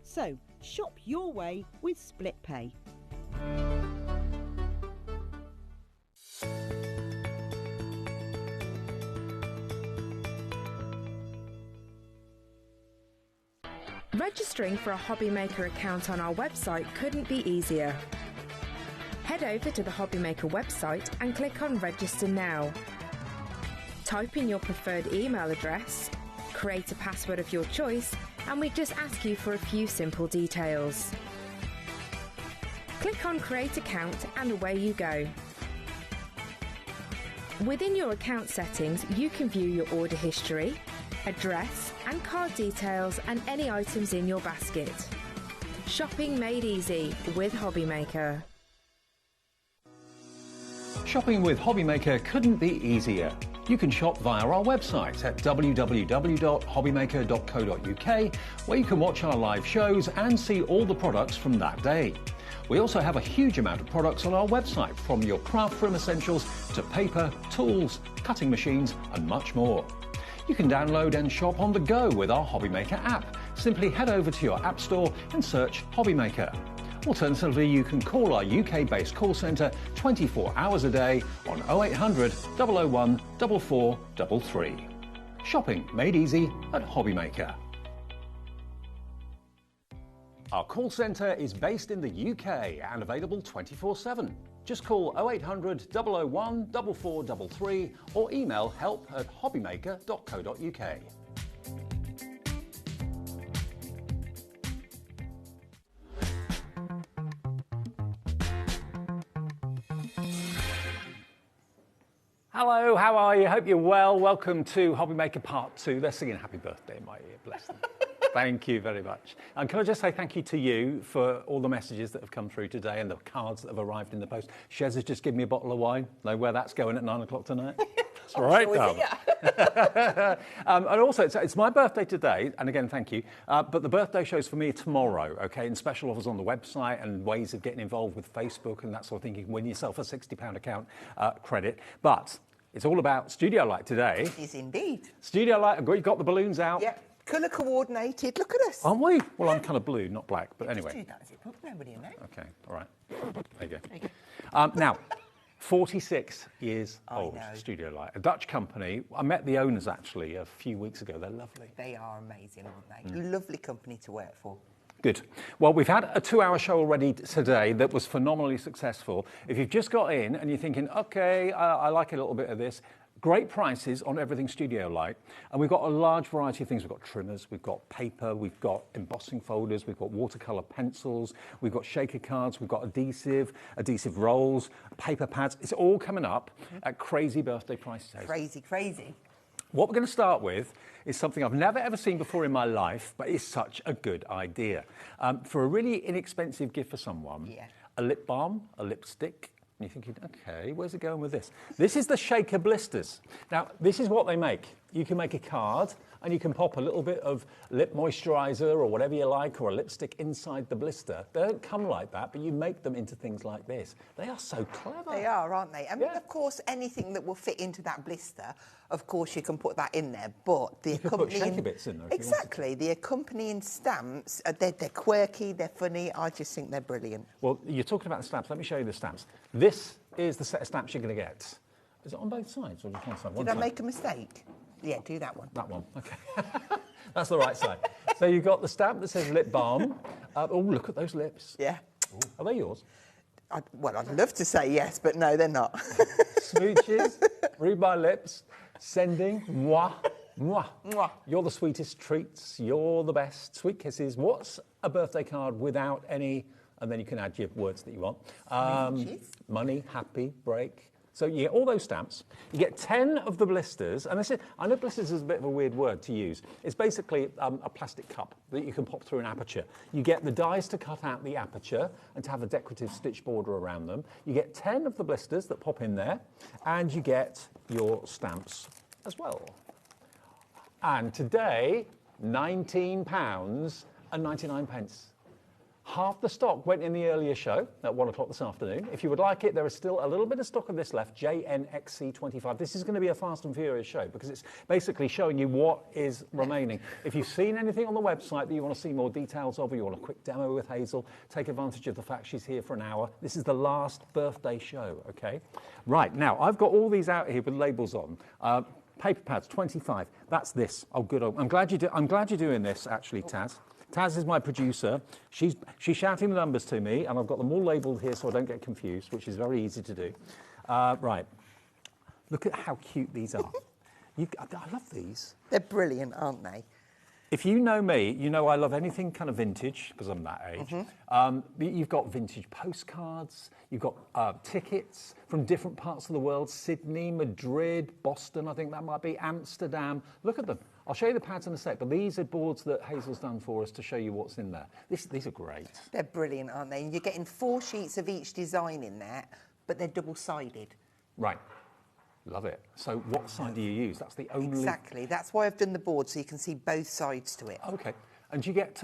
So shop your way with split pay. Registering for a HobbyMaker account on our website couldn't be easier. Head over to the HobbyMaker website and click on Register Now. Type in your preferred email address, create a password of your choice, and we just ask you for a few simple details. Click on Create Account and away you go. Within your account settings, you can view your order history, address and card details and any items in your basket. Shopping made easy with HobbyMaker. Shopping with HobbyMaker couldn't be easier. You can shop via our website at www.hobbymaker.co.uk, where you can watch our live shows and see all the products from that day. We also have a huge amount of products on our website, from your craft room essentials to paper, tools, cutting machines and much more. You can download and shop on the go with our HobbyMaker app. Simply head over to your app store and search HobbyMaker. Alternatively, you can call our UK-based call centre 24 hours a day on 0800 001 4433. Shopping made easy at HobbyMaker. Our call centre is based in the UK and available 24/7. Just call 0800 001 4433 or email help@hobbymaker.co.uk. Hello, how are you? Hope you're well. Welcome to HobbyMaker Part 2. They're singing happy birthday in my ear, bless them. Thank you very much. And can I just say thank you to you for all the messages that have come through today and the cards that have arrived in the post. Shez has just given me a bottle of wine. Know where that's going at 9 o'clock tonight? That's right, and also, it's my birthday today, and again, thank you. But the birthday show's for me tomorrow, okay? And special offers on the website and ways of getting involved with Facebook and that sort of thing. You can win yourself a £60 account credit. But it's all about Studio Light today. It is indeed. Studio Light, you've got the balloons out. Yep. Colour coordinated. Look at us. Aren't we? Well, I'm kind of blue, not black, but anyway. Just do that as it puts nobody in there. Okay, all right. There you go. Now, 46 years old, Studio Light, a Dutch company. I met the owners actually a few weeks ago. They're lovely. They are amazing, aren't they? Lovely company to work for. Good. Well, we've had a 2-hour show already today that was phenomenally successful. If you've just got in and you're thinking, okay, I like a little bit of this, great prices on everything Studio Light. And we've got a large variety of things. We've got trimmers, we've got paper, we've got embossing folders, we've got watercolor pencils, we've got shaker cards, we've got adhesive rolls, paper pads. It's all coming up at crazy birthday prices. Crazy, crazy. What we're going to start with is something I've never ever seen before in my life, but it's such a good idea. For a really inexpensive gift for someone, a lip balm, a lipstick, and you're thinking, okay, where's it going with this? This is the shaker blisters. Now, this is what they make. You can make a card and you can pop a little bit of lip moisturizer or whatever you like, or a lipstick inside the blister. They don't come like that, but you make them into things like this. They are so clever. They are, aren't they? And of course, anything that will fit into that blister, of course, you can put that in there. But the accompanying shaker bits in there. Exactly, the accompanying stamps, they're quirky, they're funny. I just think they're brilliant. Well, you're talking about the stamps. Let me show you the stamps. This is the set of stamps you're going to get. Is it on both sides or just one side? Did I make a mistake? Yeah, do that one. That one, okay. That's the right side. So you've got the stamp that says lip balm. Oh, look at those lips. Yeah. Ooh, are they yours? Well, I'd love to say yes, but no, they're not. Smooches, read my lips, sending, mwah, mwah. Mwah. You're the sweetest treats, you're the best. Sweet kisses. What's a birthday card without any, and then you can add your words that you want. Money, happy, break. So you get all those stamps. You get 10 of the blisters, and this is, I know blisters is a bit of a weird word to use. It's basically a plastic cup that you can pop through an aperture. You get the dies to cut out the aperture and to have a decorative stitch border around them. You get 10 of the blisters that pop in there, and you get your stamps as well. And today, £19.99. Half the stock went in the earlier show at 1 o'clock this afternoon. If you would like it, there is still a little bit of stock of this left, JNXC25. This is going to be a fast and furious show because it's basically showing you what is remaining. If you've seen anything on the website that you want to see more details of, or you want a quick demo with Hazel, take advantage of the fact she's here for an hour. This is the last birthday show, okay? Right, now, I've got all these out here with labels on. Paper pads, 25. That's this. Oh, good. I'm glad you're doing this, actually, Taz. Taz is my producer. She's shouting the numbers to me, and I've got them all labelled here so I don't get confused, which is very easy to do. Right. Look at how cute these are. I love these. They're brilliant, aren't they? If you know me, you know I love anything kind of vintage, because I'm that age. You've got vintage postcards, you've got tickets from different parts of the world, Sydney, Madrid, Boston, I think that might be, Amsterdam. Look at them. I'll show you the pads in a sec, but these are boards that Hazel's done for us to show you what's in there. These are great. They're brilliant, aren't they? And you're getting 4 sheets of each design in there, but they're double-sided. Right. Love it. So what side do you use? That's the only... Exactly. That's why I've done the board, so you can see both sides to it. OK. And do you get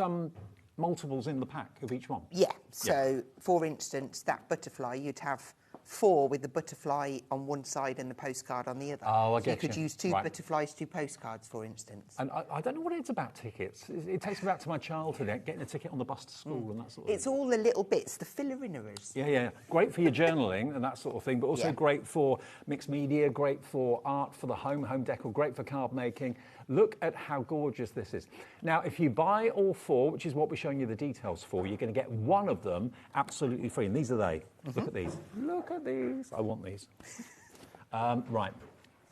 multiples in the pack of each one? Yeah. So, for instance, that butterfly, you'd have 4 with the butterfly on one side and the postcard on the other. Oh, I so get you could use 2 butterflies, 2 postcards, for instance. And I don't know what it's about tickets. It takes me back to my childhood, getting a ticket on the bus to school and that sort of thing. It's all the little bits, the filler-inners. Yeah. Great for your journaling and that sort of thing, but also great for mixed media, great for art, for the home decor, great for card making. Look at how gorgeous this is. Now, if you buy all 4, which is what we're showing you the details for, you're going to get one of them absolutely free. And these are they. Look at these. Look at these. I want these. Right.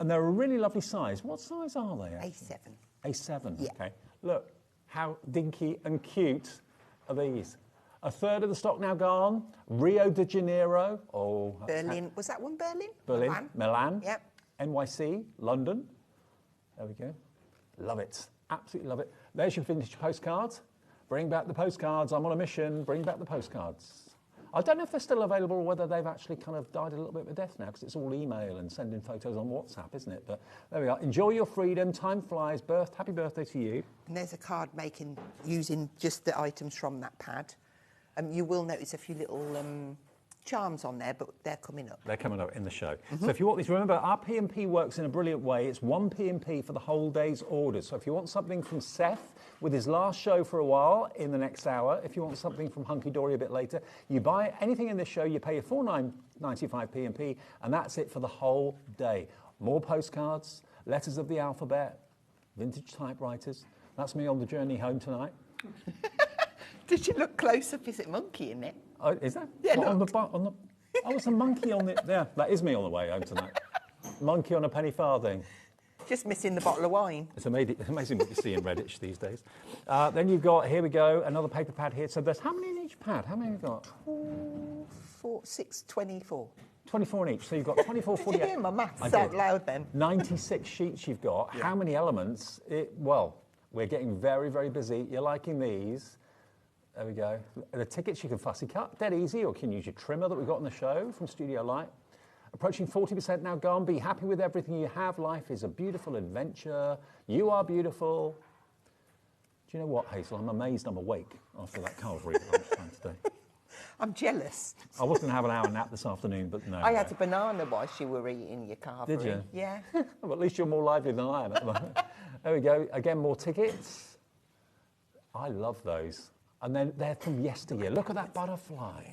And they're a really lovely size. What size are they? A7. A7, yeah. OK. Look, how dinky and cute are these? A third of the stock now gone. Rio de Janeiro. Oh, Berlin. Was that one Berlin? Berlin. Milan. Yep. NYC. London. There we go. Love it. Absolutely love it. There's your vintage postcards. Bring back the postcards. I'm on a mission. Bring back the postcards. I don't know if they're still available or whether they've actually kind of died a little bit of a death now because it's all email and sending photos on WhatsApp, isn't it? But there we are. Enjoy your freedom. Time flies. Happy birthday to you. And there's a card making using just the items from that pad. You will notice a few little charms on there, but they're coming up. They're coming up in the show. So if you want these, remember our P&P works in a brilliant way. It's 1 P&P for the whole day's orders. So if you want something from Seth with his last show for a while in the next hour, if you want something from Hunky Dory a bit later, you buy anything in this show, you pay your $4.95 P&P, and that's it for the whole day. More postcards, letters of the alphabet, vintage typewriters. That's me on the journey home tonight. Did you look close up? Is it monkey in it? Oh, is that? Yeah, What, look. on the. Oh, it's a monkey on the. Yeah, that is me on the way home tonight. Monkey on a penny farthing. Just missing the bottle of wine. It's amazing what you see in Redditch these days. Then you've got, here we go, another paper pad here. So there's how many in each pad? How many have you got? 2, 4, 6, 24. 24 in each. So you've got 24, 48. Did you hear my maths I out did. loud then? 96 sheets you've got. Yeah. How many elements? Well, we're getting very, very busy. You're liking these. There we go. The tickets you can fussy cut, dead easy, or you can use your trimmer that we've got on the show from Studio Light. Approaching 40% now gone. Be happy with everything you have. Life is a beautiful adventure. You are beautiful. Do you know what, Hazel? I'm amazed I'm awake after that Carvery lunchtime today. I'm jealous. I was going to have an hour nap this afternoon, but no. I had a banana whilst you were eating your Carvery. Did you? Yeah. Well, at least you're more lively than I am at the moment. There we go. Again, more tickets. I love those. And then they're from yesteryear. Look at that butterfly.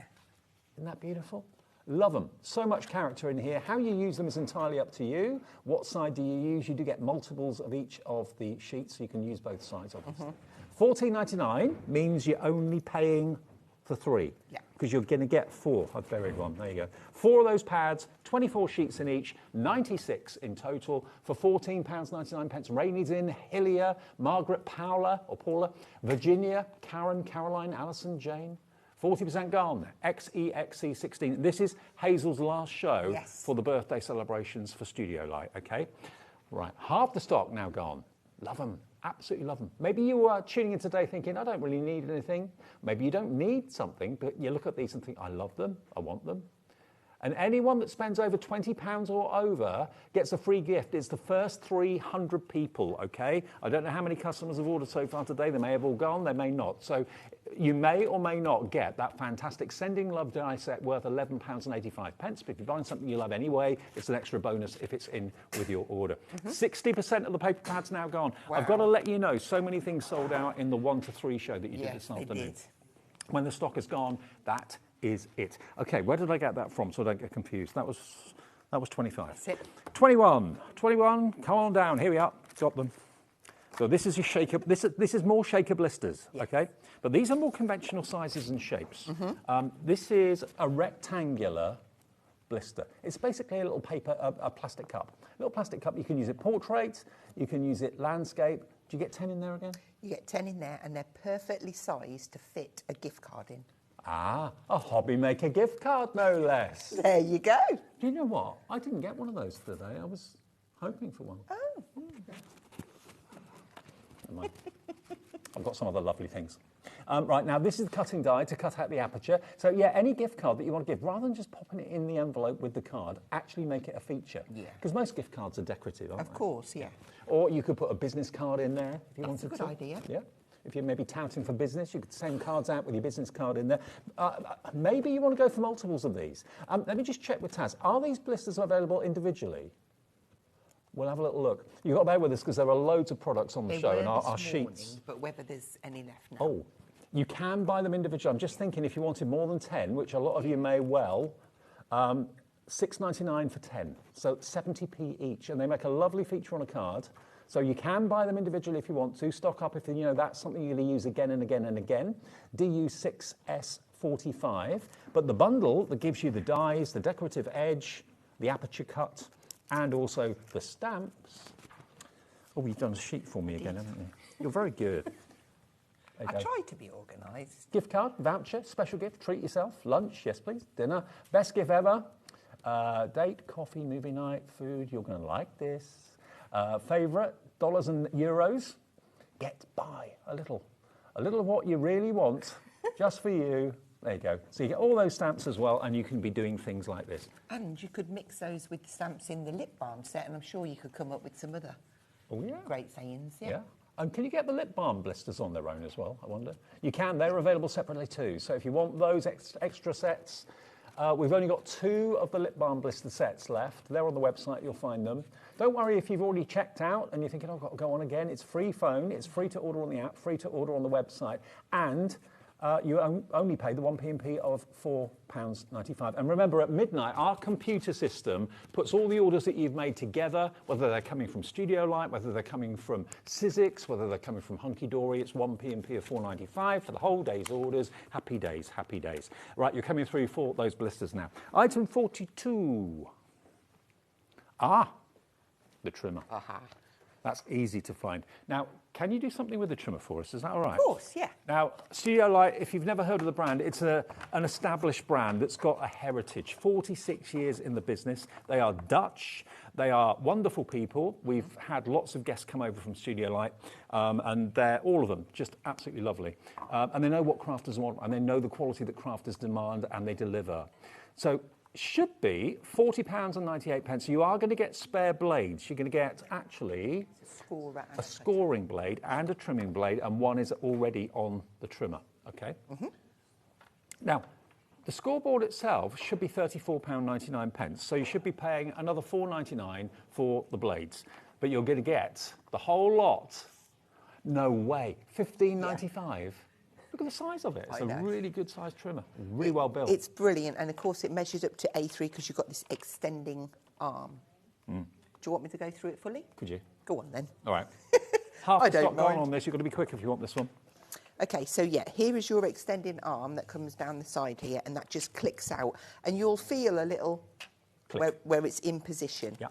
Isn't that beautiful? Love them. So much character in here. How you use them is entirely up to you. What side do you use? You do get multiples of each of the sheets, so you can use both sides, obviously. $14.99 means you're only paying for 3. Yeah. Because you're going to get 4. I've buried one. There you go. 4 of those pads, 24 sheets in each, 96 in total for £14.99. Rainy's in, Hillier, Margaret, Paula, Virginia, Karen, Caroline, Alison, Jane. 40% gone, XEXC16. This is Hazel's last show for the birthday celebrations for Studio Light, okay? Right, half the stock now gone. Love them, absolutely love them. Maybe you are tuning in today thinking, I don't really need anything. Maybe you don't need something, but you look at these and think, I love them, I want them. And anyone that spends over £20 or over gets a free gift. It's the first 300 people, okay? I don't know how many customers have ordered so far today. They may have all gone, they may not. So you may or may not get that fantastic Sending Love die set worth £11.85. But if you're buying something you love anyway, it's an extra bonus if it's in with your order. 60% of the paper pads now gone. Wow. I've got to let you know, so many things sold out in the 1 to 3 show that you did this afternoon. Did. When the stock is gone, that is it. Okay, where did I get that from so I don't get confused? That was 25. That's it. 21, come on down, here we are, got them. So this is your shaker, this is more shaker blisters, okay? But these are more conventional sizes and shapes. This is a rectangular blister. It's basically a little paper, a plastic cup. A little plastic cup, you can use it portrait, you can use it landscape. Do you get 10 in there again? You get 10 in there and they're perfectly sized to fit a gift card in. Ah, a HobbyMaker gift card, no less. There you go. Do you know what? I didn't get one of those today. I was hoping for one. Oh. Never mind. I've got some other lovely things. Right, now this is the cutting die to cut out the aperture. So yeah, any gift card that you want to give, rather than just popping it in the envelope with the card, actually make it a feature. Yeah. Because most gift cards are decorative, aren't they? Of course, yeah. Or you could put a business card in there if you That's wanted to. That's a good idea. Yeah. If you're maybe touting for business, you could send cards out with your business card in there. Maybe you want to go for multiples of these. Let me just check with Taz. Are these blisters available individually? We'll have a little look. You've got to bear with us because there are loads of products on the show and our sheets. But whether there's any left now. Oh, you can buy them individually. I'm just thinking if you wanted more than 10, which a lot of you may well, $6.99 for 10. So 70p each. And they make a lovely feature on a card. So you can buy them individually if you want to. Stock up if you know that's something you're going to use again and again and again. DU6S45. But the bundle that gives you the dies, the decorative edge, the aperture cut, and also the stamps. Oh, you've done a sheet for me again, haven't you? You're very good. I try to be organised. Gift card, voucher, special gift, treat yourself, lunch, yes please, dinner, best gift ever, date, coffee, movie night, food, you're going to like this. Favourite, dollars and euros, get by a little of what you really want, just for you. There you go. So you get all those stamps as well, and you can be doing things like this. And you could mix those with the stamps in the lip balm set, and I'm sure you could come up with some other great sayings. Yeah. And can you get the lip balm blisters on their own as well, I wonder? You can. They're available separately too. So if you want those extra sets, we've only got 2 of the lip balm blister sets left. They're on the website. You'll find them. Don't worry if you've already checked out and you're thinking, oh, I've got to go on again. It's free phone. It's free to order on the app, free to order on the website. And you only pay the 1p&P of £4.95. And remember, at midnight, our computer system puts all the orders that you've made together, whether they're coming from Studio Light, whether they're coming from Sizzix, whether they're coming from Hunky Dory. It's 1p&P of £4.95 for the whole day's orders. Happy days, happy days. Right, you're coming through for those blisters now. Item 42. The trimmer. That's easy to find. Now, can you do something with the trimmer for us? Is that all right? Of course, yeah. Now, Studio Light, if you've never heard of the brand, it's an established brand that's got a heritage. 46 years in the business. They are Dutch. They are wonderful people. We've had lots of guests come over from Studio Light, and they're, all of them, just absolutely lovely. And they know what crafters want, and they know the quality that crafters demand, and they deliver. So, should be £40.98. You are going to get spare blades. You're going to get, actually, a scoring blade and a trimming blade, and one is already on the trimmer, okay? Now, the scoreboard itself should be £34.99, so you should be paying another £4.99 for the blades. But you're going to get the whole lot. No way. £15.95. Look at the size of it. It's a really good sized trimmer. Really well built. It's brilliant. And of course, it measures up to A3 because you've got this extending arm. Do you want me to go through it fully? Could you? Go on then. All right. Half the stock going on this. You've got to be quick if you want this one. Okay, so yeah, here is your extending arm that comes down the side here, and that just clicks out. And you'll feel a little where it's in position. Yeah.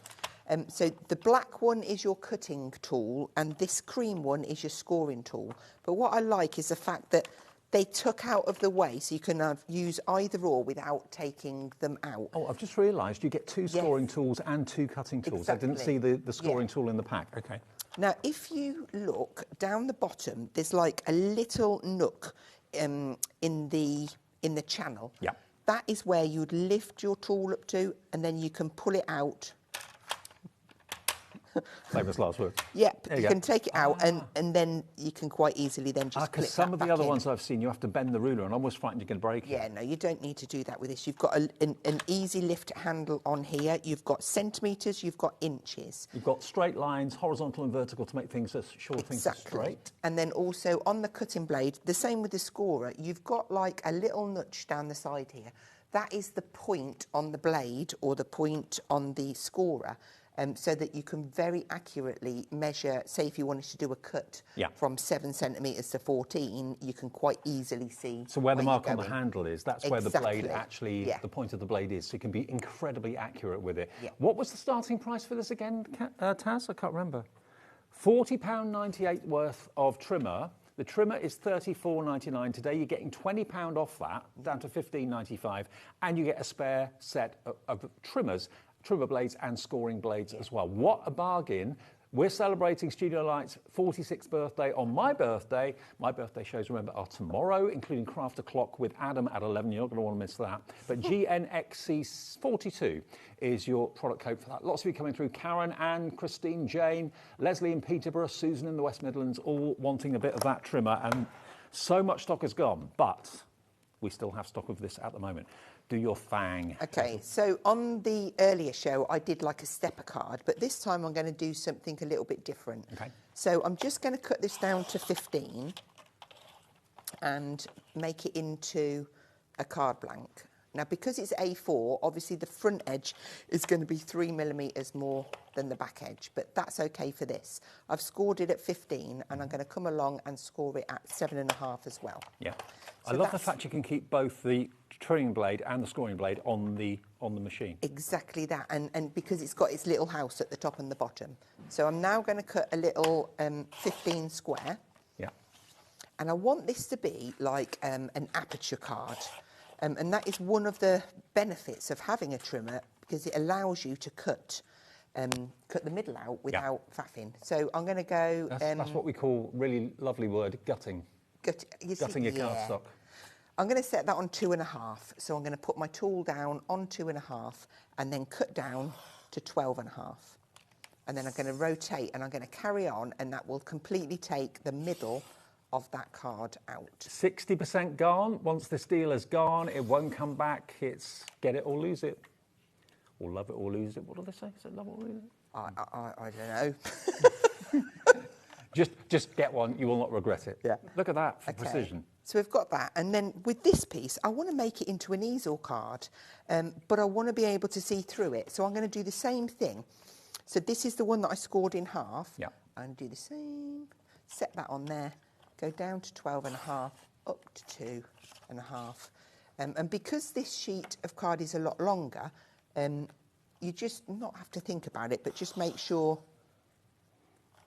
So the black one is your cutting tool, and this cream one is your scoring tool. But what I like is the fact that they took out of the way, so you can use either or without taking them out. Oh, I've just realised you get two scoring tools and two cutting tools. Exactly. I didn't see the scoring tool in the pack. Okay. Now, if you look down the bottom, there's like a little nook in the channel. Yeah. That is where you'd lift your tool up to, and then you can pull it out. Famous last word. Yep, you can take it out, and then you can quite easily then just clip because some that of the back other in. ones I've seen, you have to bend the ruler, and I'm almost frightened you're going to break it. Yeah, no, you don't need to do that with this. You've got an easy lift handle on here. You've got centimetres, you've got inches. You've got straight lines, horizontal and vertical, to make things as things are straight. And then also on the cutting blade, the same with the scorer, you've got like a little notch down the side here. That is the point on the blade or the point on the scorer. So that you can very accurately measure, say if you wanted to do a cut from 7 centimetres to 14, you can quite easily see. So where the mark on the handle is, that's where the blade actually, the point of the blade is. So you can be incredibly accurate with it. What was the starting price for this again, Taz? I can't remember. £40.98 worth of trimmer. The trimmer is £34.99 today. You're getting £20 off that, down to £15.95, and you get a spare set of trimmers. Trimmer blades and scoring blades as well. What a bargain. We're celebrating Studio Light's 46th birthday on my birthday. My birthday shows, remember, are tomorrow, including Craft O'Clock with Adam at 11. You're not going to want to miss that. But GNXC42 is your product code for that. Lots of you coming through. Karen, Anne, Christine, Jane, Leslie in Peterborough, Susan in the West Midlands, all wanting a bit of that trimmer. And so much stock has gone, but we still have stock of this at the moment. Do your thing. Okay, so on the earlier show, I did like a stepper card, but this time I'm going to do something a little bit different. Okay. So I'm just going to cut this down to 15 and make it into a card blank. Now, because it's A4, obviously the front edge is going to be 3 millimetres more than the back edge, but that's okay for this. I've scored it at 15, and I'm going to come along and score it at 7.5 as well. Yeah. So I love the fact you can keep both the trimming blade and the scoring blade on the machine. Exactly that, and because it's got its little house at the top and the bottom. So I'm now going to cut a little 15 square. Yeah. And I want this to be like an aperture card. And that is one of the benefits of having a trimmer, because it allows you to cut the middle out without faffing. So I'm going to go... That's what we call, really lovely word, gutting. Gutting your cardstock. I'm going to set that on 2.5. So I'm going to put my tool down on 2.5 and then cut down to 12.5. And then I'm going to rotate and I'm going to carry on, and that will completely take the middle of that card out. 60% gone. Once this deal is gone, it won't come back. It's get it or lose it. Or love it or lose it. What do they say? Is it love it or lose it? I don't know. Just get one. You will not regret it. Yeah. Look at that for precision. So we've got that, and then with this piece, I want to make it into an easel card, but I want to be able to see through it. So I'm going to do the same thing. So this is the one that I scored in half. Yeah. And do the same. Set that on there. Go down to 12.5, up to 2.5. And because this sheet of card is a lot longer, you just not have to think about it, but just make sure.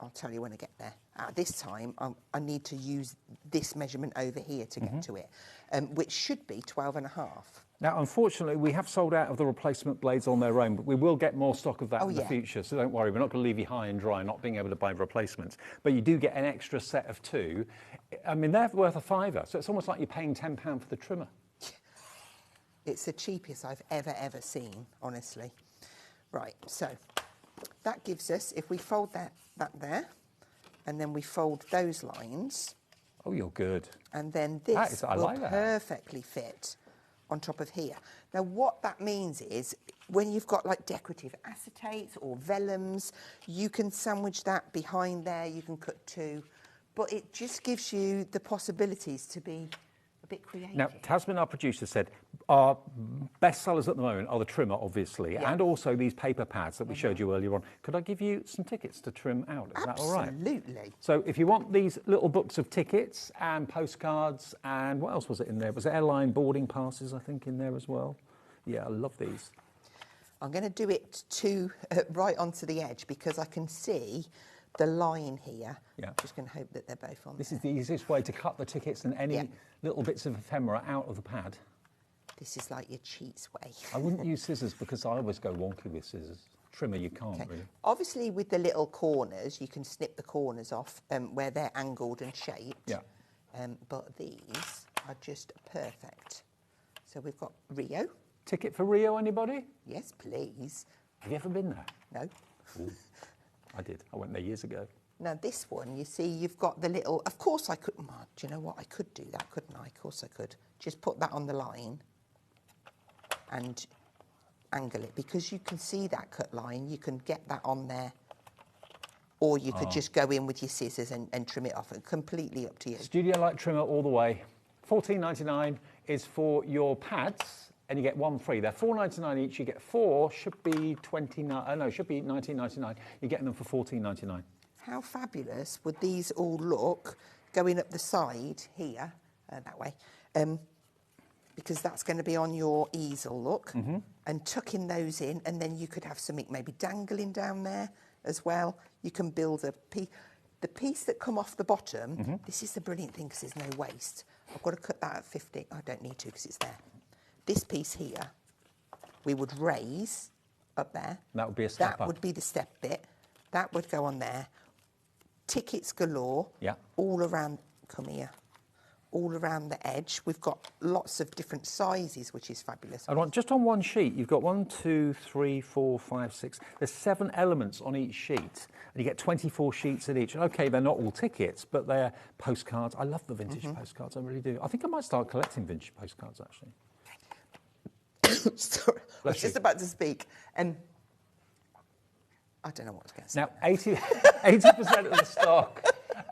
I'll tell you when I get there. At this time, I need to use this measurement over here to get to it, which should be 12.5. Now, unfortunately, we have sold out of the replacement blades on their own, but we will get more stock of that in the yeah. future, so don't worry. We're not going to leave you high and dry not being able to buy replacements. But you do get an extra set of 2. I mean, they're worth £5, so it's almost like you're paying £10 for the trimmer. It's the cheapest I've ever seen, honestly. Right, so that gives us, if we fold that there, and then we fold those lines. Oh, you're good. And then this will like that. perfectly fit on top of here. Now, what that means is when you've got like decorative acetates or vellums, you can sandwich that behind there. You can cut 2, but it just gives you the possibilities to be a bit creative. Now, Tasman, our producer, said our best sellers at the moment are the trimmer, obviously, and also these paper pads that we showed you earlier on. Could I give you some tickets to trim out? Is that all right? Absolutely. So if you want these little books of tickets and postcards and what else was it in there? Was it airline boarding passes, I think, in there as well? Yeah, I love these. I'm going to do it right onto the edge because I can see the line here. Yeah. Just going to hope that they're both on This there. is the easiest way to cut the tickets and any little bits of ephemera out of the pad. This is like your cheats way. I wouldn't use scissors because I always go wonky with scissors. Trimmer, you can't really. Obviously, with the little corners, you can snip the corners off where they're angled and shaped. Yeah. But these are just perfect. So we've got Rio. Ticket for Rio, anybody? Yes, please. Have you ever been there? No. Ooh, I did. I went there years ago. Now, this one, you see, you've got the little... Of course I could... Oh, do you know what? I could do that, couldn't I? Of course I could. Just put that on the line and angle it. Because you can see that cut line, you can get that on there. Or you could just go in with your scissors and trim it off. Completely up to you. Studio Light trimmer all the way. $14.99 is for your pads, and you get 1 free. They're $4.99 each. You get 4. Should be should be $19.99. You're getting them for $14.99. How fabulous would these all look going up the side here, that way, because that's going to be on your easel, look, and tucking those in, and then you could have something maybe dangling down there as well. You can build a piece. The piece that come off the bottom, this is the brilliant thing because there's no waste. I've got to cut that at 50. I don't need to because it's there. This piece here, we would raise up there. That would be a step up. That would be the step bit. That would go on there. Tickets galore. Yeah. All around, come here. All around the edge. We've got lots of different sizes, which is fabulous. And just on one sheet, you've got 1, 2, 3, 4, 5, 6. There's 7 elements on each sheet, and you get 24 sheets in each. And OK, they're not all tickets, but they're postcards. I love the vintage postcards, I really do. I think I might start collecting vintage postcards, actually. Sorry, I was just about to speak. I don't know what I was going to say. Now, 80% of the stock,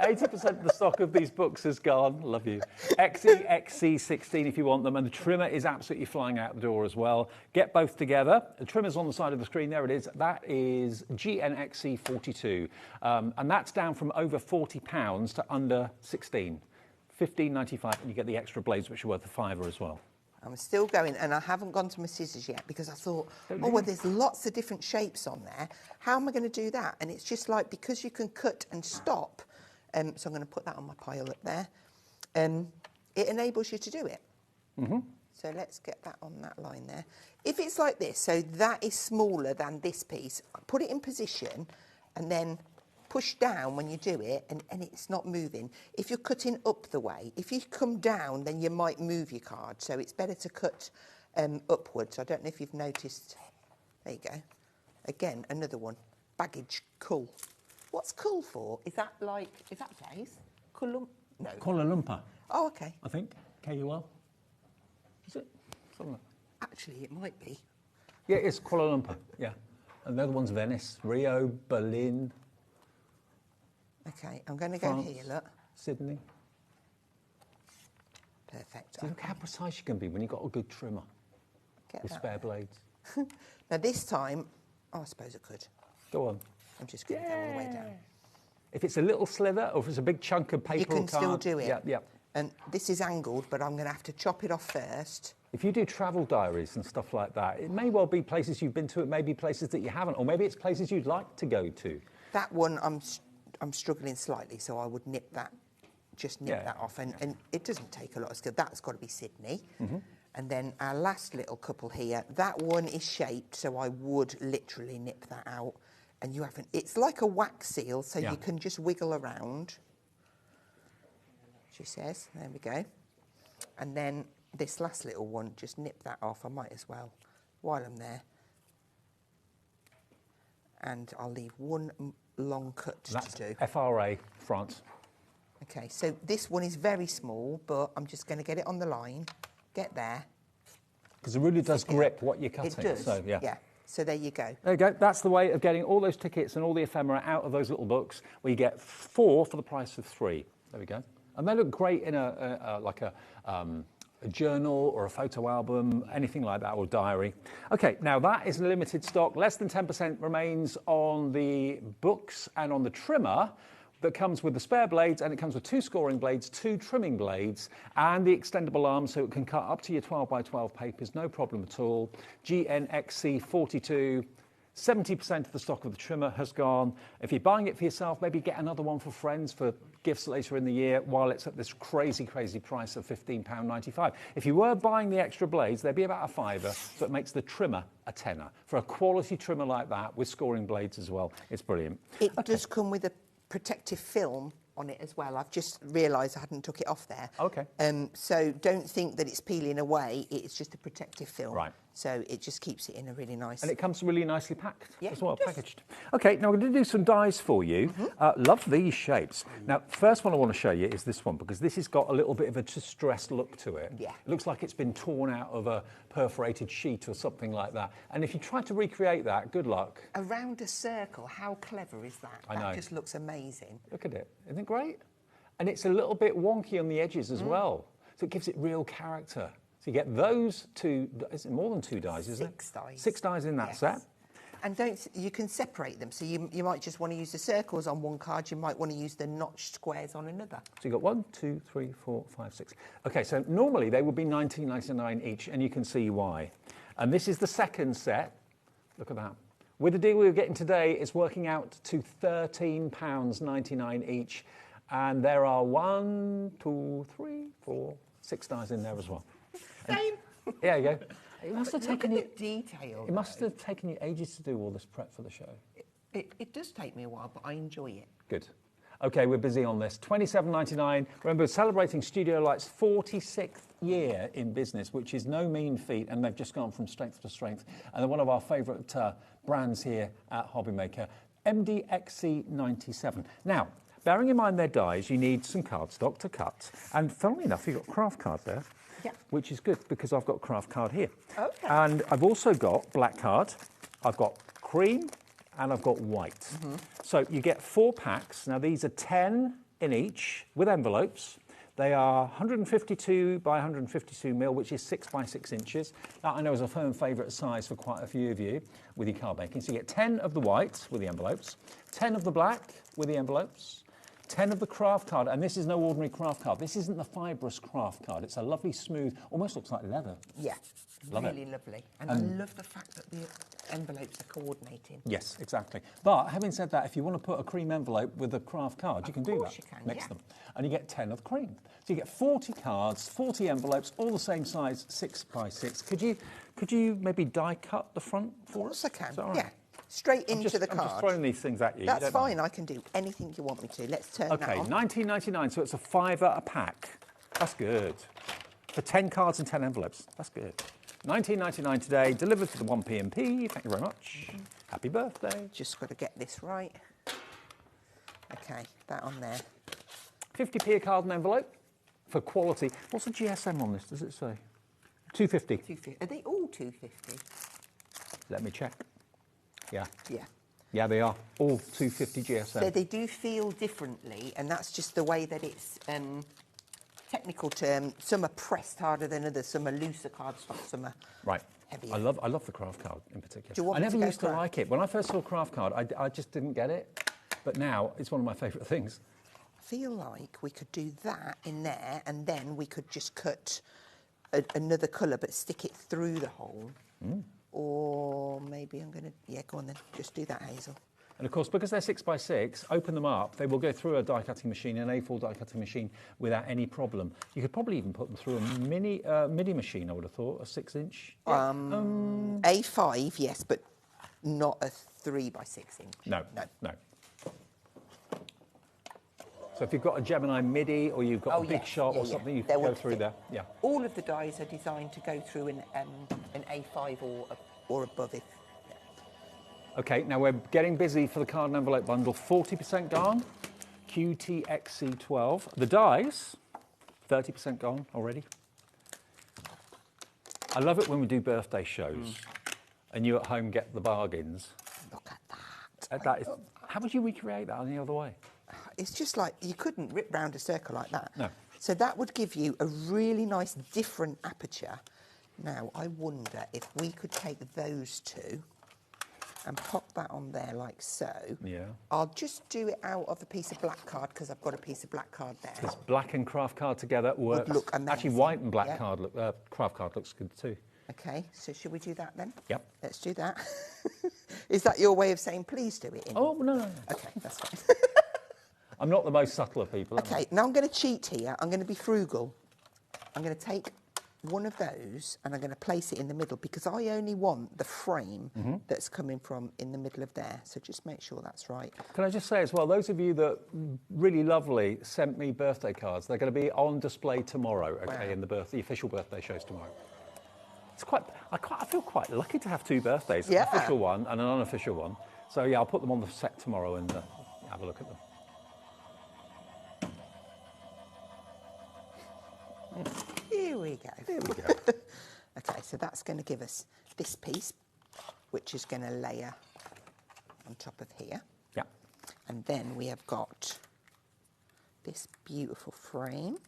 80% of the stock of these books is gone. Love you. XE, XC16 if you want them, and the trimmer is absolutely flying out the door as well. Get both together. The trimmer's on the side of the screen. There it is. That is GNXC42, and that's down from over £40 to under 16, $15.95, and you get the extra blades, which are worth a £5 as well. I'm still going, and I haven't gone to my scissors yet because I thought, oh, well, there's lots of different shapes on there. How am I going to do that? And it's just like, because you can cut and stop, so I'm going to put that on my pile up there, it enables you to do it. So let's get that on that line there. If it's like this, so that is smaller than this piece, put it in position and then push down when you do it, and it's not moving. If you're cutting up the way, if you come down, then you might move your card. So it's better to cut upwards. I don't know if you've noticed. There you go. Again, another one. Baggage, cool. What's cool for? Is that like, is that place? No. Kuala Lumpur. Oh, okay. I think. KUL. Is it? Something like that. Actually, it might be. Yeah, it's Kuala Lumpur. Yeah. And the other one's Venice, Rio, Berlin. Okay, I'm going to go France, here, look. Sydney. Perfect. See, look how precise you can be when you've got a good trimmer Get with that spare there. blades. Now this time, I suppose I could. Go on. I'm just going to go all the way down. If it's a little slither or if it's a big chunk of paper You can or card, still do it. Yeah, yeah. And this is angled, but I'm going to have to chop it off first. If you do travel diaries and stuff like that, it may well be places you've been to, it may be places that you haven't, or maybe it's places you'd like to go to. That one, I'm struggling slightly, so I would nip that, just nip that off. And it doesn't take a lot of skill. That's got to be Sydney. And then our last little couple here, that one is shaped, so I would literally nip that out. And you haven't, it's like a wax seal, so you can just wiggle around. She says, there we go. And then this last little one, just nip that off. I might as well, while I'm there. And I'll leave one long cut That's to do. FRA, France. Okay, so this one is very small, but I'm just going to get it on the line, get there. Because it really does grip what you're cutting. It does, so, yeah. So there you go. There you go. That's the way of getting all those tickets and all the ephemera out of those little books, where you get 4 for the price of 3. There we go. And they look great in a journal or a photo album, anything like that, or diary. Okay, now that is limited stock. Less than 10% remains on the books and on the trimmer that comes with the spare blades, and it comes with 2 scoring blades, 2 trimming blades, and the extendable arm, so it can cut up to your 12 by 12 papers, no problem at all. GNXC42. 70% of the stock of the trimmer has gone. If you're buying it for yourself, maybe get another one for friends for gifts later in the year while it's at this crazy, crazy price of £15.95. If you were buying the extra blades, they'd be about a £5, so it makes the trimmer a tenner. For a quality trimmer like that, with scoring blades as well, it's brilliant. It does come with a protective film on it as well. I've just realised I hadn't took it off there. Okay. So don't think that it's peeling away. It's just a protective film. Right. So it just keeps it in a really nice... And it comes really nicely packed as well, it does. packaged. Okay, now we're going to do some dies for you. Love these shapes. Now, first one I want to show you is this one, because this has got a little bit of a distressed look to it. Yeah. It looks like it's been torn out of a perforated sheet or something like that. And if you try to recreate that, good luck. Around a circle, how clever is that? I know. That just looks amazing. Look at it. Isn't it great? And it's a little bit wonky on the edges as well. So it gives it real character. So you get those 2, is it more than 2 dies, isn't it? 6 dies. 6 dies in that set. And you can separate them. So you might just want to use the circles on one card. You might want to use the notched squares on another. So you've got 1, 2, 3, 4, 5, 6. Okay, so normally they would be $19.99 each, and you can see why. And this is the second set. Look at that. With the deal we were getting today, it's working out to £13.99 each. And there are 1, 2, 3, 4, 6 dies in there as well. Same. There you go. It must have Look taken at you the detail. It must have taken you ages to do all this prep for the show. It does take me a while, but I enjoy it. Good. Okay, we're busy on this. $27.99. Remember, celebrating Studio Light's 46th year in business, which is no mean feat, and they've just gone from strength to strength. And they're one of our favourite brands here at HobbyMaker, MDXC97. Now, bearing in mind their dies, you need some cardstock to cut. And funnily enough, you've got craft card there. Yeah. Which is good because I've got craft card here. Okay. And I've also got black card, I've got cream, and I've got white. So you get 4 packs. Now these are 10 in each with envelopes. They are 152 by 152 mil, which is 6 by 6 inches. That I know is a firm favourite size for quite a few of you with your card making. So you get 10 of the white with the envelopes, 10 of the black with the envelopes, 10 of the craft card, and this is no ordinary craft card. This isn't the fibrous craft card. It's a lovely, smooth, almost looks like leather. Yeah, Love really it. lovely. And I love the fact that the envelopes are coordinating. Yes, exactly. But having said that, if you want to put a cream envelope with a craft card, you can do that. Of course you can, Mix yeah. them. And you get 10 of cream. So you get 40 cards, 40 envelopes, all the same size, 6 by 6. Could you maybe die cut the front for us? Of course I Is that can, all right? yeah. Straight into the I'm card. just throwing these things at you. That's you don't fine, mind. I can do anything you want me to. Let's turn that Okay, on. $19.99, so it's a £5 a pack. That's good. For 10 cards and 10 envelopes. That's good. $19.99 today, delivered to the 1P&P. Thank you very much. Happy birthday. Just got to get this right. Okay, that on there. 50p a card and envelope for quality. What's the GSM on this, does it say? 250. 250. Are they all 250? Let me check. Yeah. Yeah. Yeah, they are. All 250 GSM. So they do feel differently, and that's just the way that it's technical term. Some are pressed harder than others, some are looser cardstock, some are heavier. I love the craft card in particular. Do you want I me never to used go to like it. When I first saw craft card, I just didn't get it. But now it's one of my favourite things. I feel like we could do that in there, and then we could just cut another colour but stick it through the hole. Or maybe I'm going to, go on then, just do that, Hazel. And of course, because they're 6x6, open them up, they will go through a die cutting machine, an A4 die cutting machine, without any problem. You could probably even put them through a mini machine, I would have thought, a 6-inch. A5, yes, but not a 3x6 inch. No. So if you've got a Gemini MIDI or you've got a big shot or something, you can go through there. Yeah. All of the dies are designed to go through an A5 or above it. Okay, now we're getting busy for the card and envelope bundle. 40% gone, QTXC12. The dies, 30% gone already. I love it when we do birthday shows and you at home get the bargains. Look at that. How would you recreate that any other way? It's just like, you couldn't rip round a circle like that. No. So that would give you a really nice different aperture. Now, I wonder if we could take those two and pop that on there like so. Yeah. I'll just do it out of a piece of black card because I've got a piece of black card there. Because black and craft card together works. Would look amazing. Actually, white and black craft card looks good too. Okay, so should we do that then? Yep. Let's do that. Is that your way of saying please do it? Oh, no. Okay, that's fine. I'm not the most subtle of people. Okay, now I'm going to cheat here. I'm going to be frugal. I'm going to take one of those and I'm going to place it in the middle because I only want the frame that's coming from in the middle of there. So just make sure that's right. Can I just say as well, those of you that really lovely sent me birthday cards, they're going to be on display tomorrow, okay, in the official birthday shows tomorrow. It's I feel quite lucky to have two birthdays, an official one and an unofficial one. So yeah, I'll put them on the set tomorrow and have a look at them. Here we go. There we go. Okay, so that's going to give us this piece, which is going to layer on top of here. Yeah. And then we have got this beautiful frame,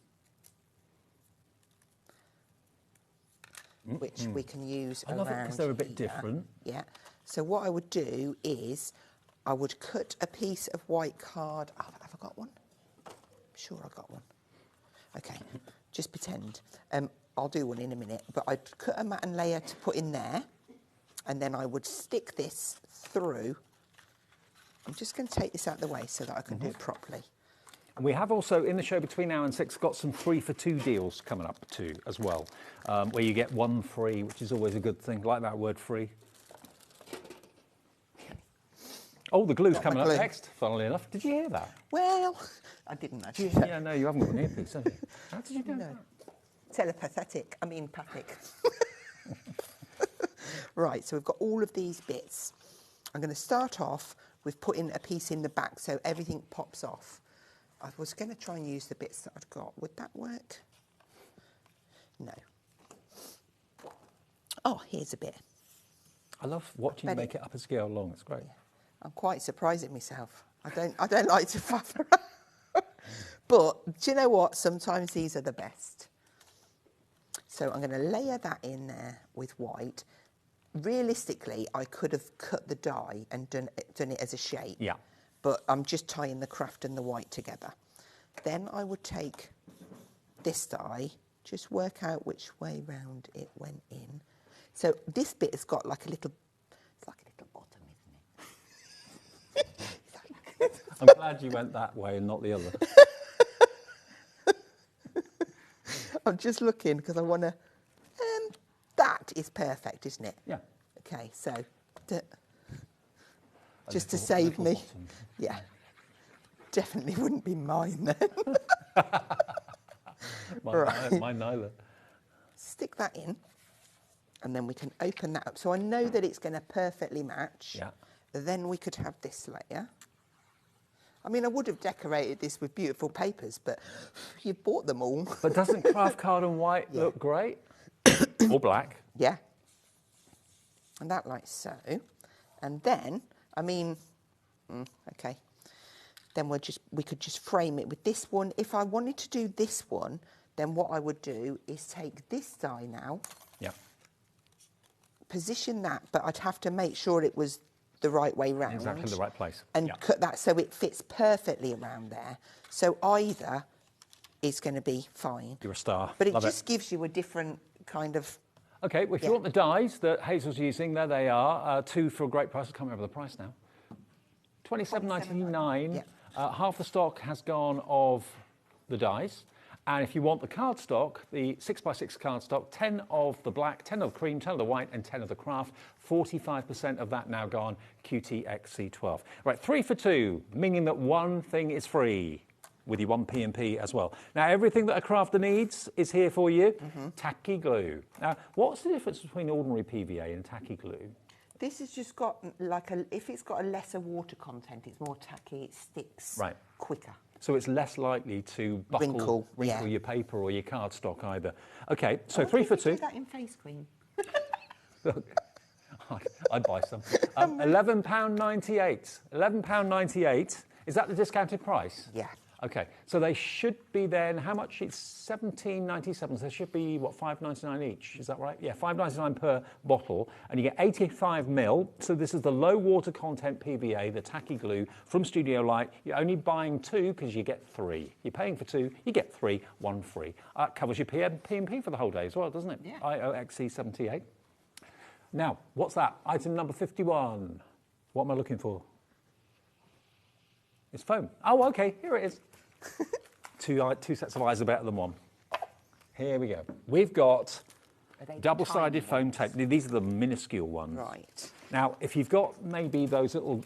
which we can use around. I love it because they're a bit here. different. Yeah. So what I would do is I would cut a piece of white card. Oh, have I got one? I'm sure I got one. Okay, just pretend. I'll do one in a minute, but I'd cut a mat and layer to put in there, and then I would stick this through. I'm just going to take this out of the way so that I can do it properly. And we have also, in the show between now and 6, got some 3 for 2 deals coming up too, as well, where you get 1 free, which is always a good thing. Like that word free. Oh, the glue's coming up next, funnily enough. Did you hear that? Well, I didn't actually. Yeah, no, you haven't got an earpiece, have you? How did you know that? Pathic. Right, so we've got all of these bits. I'm going to start off with putting a piece in the back so everything pops off. I was going to try and use the bits that I've got. Would that work? No. Oh, here's a bit. I love watching you make it up a scale long. It's great. I'm quite surprised at myself. I don't like to faff around. But do you know what? Sometimes these are the best. So I'm going to layer that in there with white. Realistically, I could have cut the die and done it as a shape. Yeah. But I'm just tying the craft and the white together. Then I would take this die, just work out which way round it went in. So this bit has got like a little, it's like a little bottom, isn't it? I'm glad you went that way and not the other. I'm just looking because I want to, that is perfect, isn't it? Yeah. Okay, so, just to save me. Yeah. Definitely wouldn't be mine then. Mine neither. Stick that in, and then we can open that up. So I know that it's going to perfectly match. Yeah. Then we could have this layer. I mean, I would have decorated this with beautiful papers, but you've bought them all. But doesn't craft card and white look great? Or black? Yeah. And that like so. And then, I mean, Okay. Then we could just frame it with this one. If I wanted to do this one, then what I would do is take this die now. Yeah. Position that, but I'd have to make sure it was the right way round. Exactly the right place. And cut that so it fits perfectly around there. So either is going to be fine. You're a star. But it just gives you a different kind of... Okay, well, if you want the dies that Hazel's using, there they are. 2 for a great price. I can't remember the price now. $27.99. Yeah. Half the stock has gone of the dies. And if you want the cardstock, the 6x6 cardstock, 10 of the black, 10 of the cream, 10 of the white, and 10 of the craft. 45% of that now gone, QTXC12. Right, 3 for 2, meaning that one thing is free with your 1 P&P as well. Now, everything that a crafter needs is here for you. Tacky glue. Now, what's the difference between ordinary PVA and tacky glue? This has just got, like, if it's got a lesser water content, it's more tacky, it sticks quicker. So it's less likely to wrinkle your paper or your cardstock either. Okay, so 3 for 2. Do that in face cream. Look, I'd buy some. £11.98. £11.98. Is that the discounted price? Yeah. Okay, so they should be then, how much? It's $17.97, so they should be, what, $5.99 each, is that right? Yeah, $5.99 per bottle, and you get 85 mil. So this is the low water content PVA, the tacky glue from Studio Light. You're only buying 2 because you get 3. You're paying for 2, you get 3, 1 free. That covers your P&P for the whole day as well, doesn't it? Yeah. IOXC78. Now, what's that? Item number 51. What am I looking for? It's foam. Oh, okay, here it is. Two sets of eyes are better than one. Here we go. We've got double-sided foam tape. These are the minuscule ones. Right. Now, if you've got maybe those little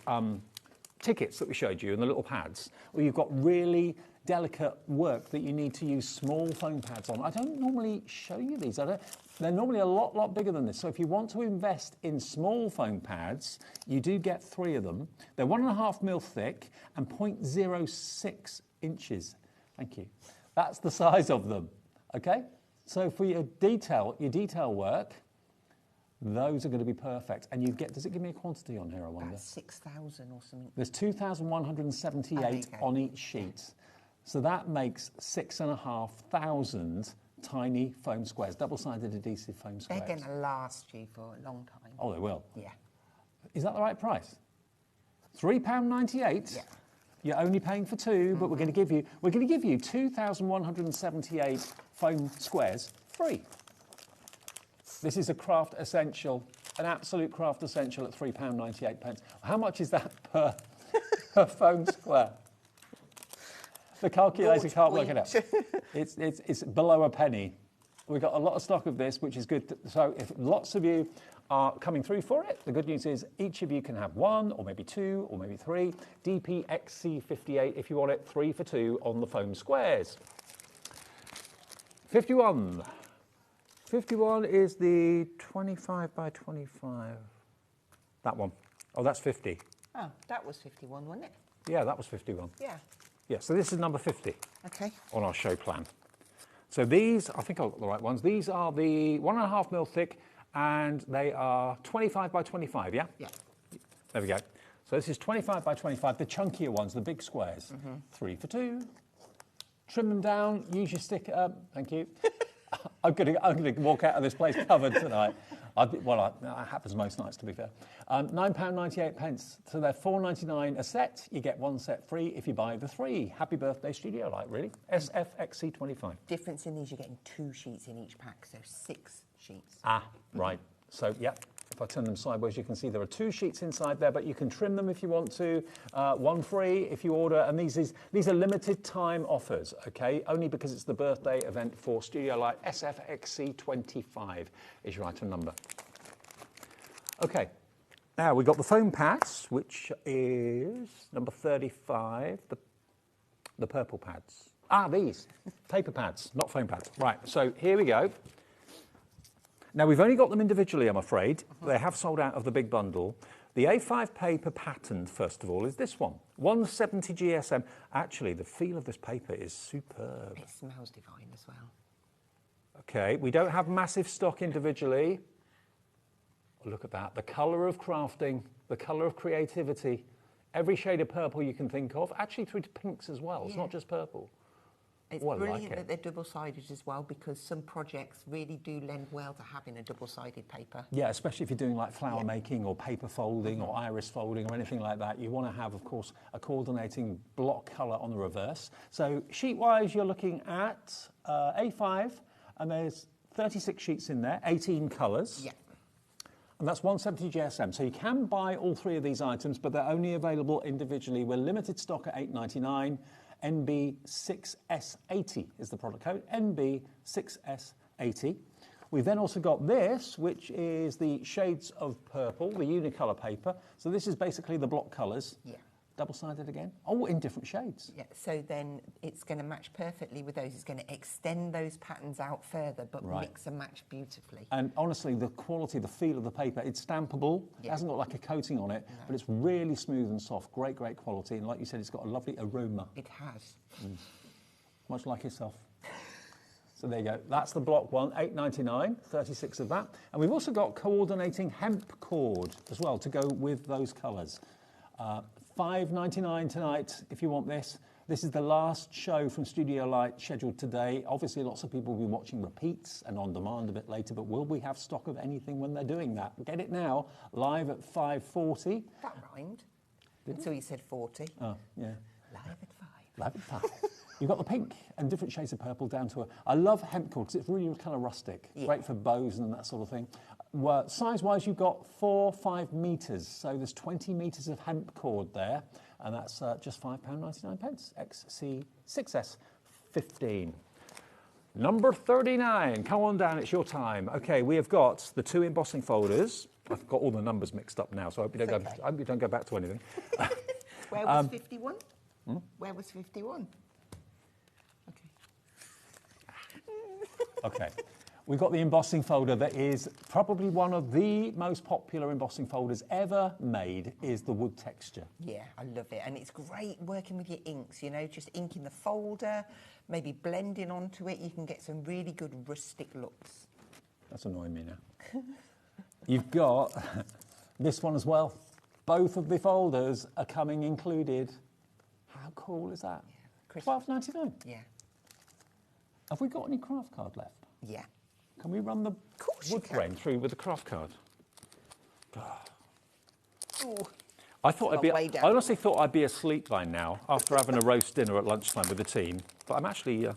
tickets that we showed you and the little pads, or you've got really delicate work that you need to use small foam pads on. I don't normally show you these. They're normally a lot bigger than this. So if you want to invest in small foam pads, you do get 3 of them. They're 1.5 mil thick and 0.06 inches. Thank you. That's the size of them. Okay? So for your detail work, those are going to be perfect. And you get, does it give me a quantity on here, I wonder? That's 6,000 or something. There's 2,178 on each sheet. So that makes 6,500 tiny foam squares, double-sided adhesive foam squares. They're going to last you for a long time. Oh, they will? Yeah. Is that the right price? £3.98? Yeah. You're only paying for 2, but we're going to give you 2,178 foam squares free. This is a craft essential, an absolute craft essential at £3.98. How much is that per foam square? The calculator can't work it out. It's below a penny. We've got a lot of stock of this, which is good. So if lots of you are coming through for it, the good news is each of you can have 1 or maybe 2 or maybe 3 DPXC58 if you want it, 3 for 2 on the foam squares. 51. 51 is the 25 by 25. That one. Oh, that's 50. Oh, that was 51, wasn't it? Yeah, that was 51. Yeah. Yeah, so this is number 50 Okay. on our show plan. So these, I think I've got the right ones. These are the 1.5 mil thick, and they are 25 by 25, yeah? Yeah. There we go. So this is 25 by 25, the chunkier ones, the big squares. 3 for 2. Trim them down, use your sticker. Thank you. I'm gonna walk out of this place covered tonight. That happens most nights, to be fair. £9.98. So they're £4.99 a set. You get 1 set free if you buy the 3. Happy birthday, Studio Light, really. SFXC25. Difference in these, you're getting 2 sheets in each pack, so 6 sheets. Ah, right. So, yeah, if I turn them sideways, you can see there are 2 sheets inside there, but you can trim them if you want to. 1 free if you order. And these are limited time offers, okay? Only because it's the birthday event for Studio Light. SFXC25 is your item number. Okay. Now, we've got the foam pads, which is number 35, the purple pads. Ah, these, paper pads, not foam pads. Right, so here we go. Now, we've only got them individually, I'm afraid. They have sold out of the big bundle. The A5 paper patterned, first of all, is this one. 170 GSM. Actually, the feel of this paper is superb. It smells divine as well. Okay, we don't have massive stock individually. Look at that. The colour of crafting, the colour of creativity every shade of purple you can think of, actually through to pinks as well. It's not just purple. It's brilliant that they're double-sided as well, because some projects really do lend well to having a double-sided paper. Yeah, especially if you're doing like flower making or paper folding or iris folding or anything like that. You want to have, of course, a coordinating block colour on the reverse. So sheet-wise, you're looking at A5, and there's 36 sheets in there, 18 colours. Yeah. And that's 170 GSM. So you can buy all 3 of these items, but they're only available individually. We're limited stock at $8.99. NB6S80 is the product code, NB6S80. We've then also got this, which is the shades of purple, the unicolor paper. So this is basically the block colours. Yeah. Double-sided again. Oh, in different shades. Yeah, so then it's going to match perfectly with those. It's going to extend those patterns out further, but mix and match beautifully. And honestly, the quality, the feel of the paper, it's stampable. It hasn't got like a coating on it, but it's really smooth and soft. Great, great quality. And like you said, it's got a lovely aroma. It has. Much like yourself. So there you go. That's the block one, $8.99, 36 of that. And we've also got coordinating hemp cord as well to go with those colours. $5.99 tonight if you want this. This is the last show from Studio Light scheduled today. Obviously, lots of people will be watching repeats and on demand a bit later, but will we have stock of anything when they're doing that? Get it now, live at 5:40. That rhymed. Until you said 40. Oh, yeah. Live at 5. Live at 5. You've got the pink and different shades of purple down to I love hemp cord because it's really kind of rustic. Yeah. Great for bows and that sort of thing. Well, size-wise, you've got 5 metres. So there's 20 metres of hemp cord there. And that's just £5.99. XC6S15. Number 39. Come on down, it's your time. OK, we have got the 2 embossing folders. I've got all the numbers mixed up now, so I hope you don't go back to anything. Where was 51? Where was 51? OK. We've got the embossing folder that is probably one of the most popular embossing folders ever made, is the wood texture. Yeah, I love it. And it's great working with your inks, you know, just inking the folder, maybe blending onto it. You can get some really good rustic looks. That's annoying me now. You've got this one as well. Both of the folders are coming included. How cool is that? Yeah, $12.99. Yeah. Have we got any craft card left? Yeah. Can we run the wood grain through with the craft card? Oh, I honestly thought I'd be asleep by now after having a roast dinner at lunchtime with the team. But I'm actually,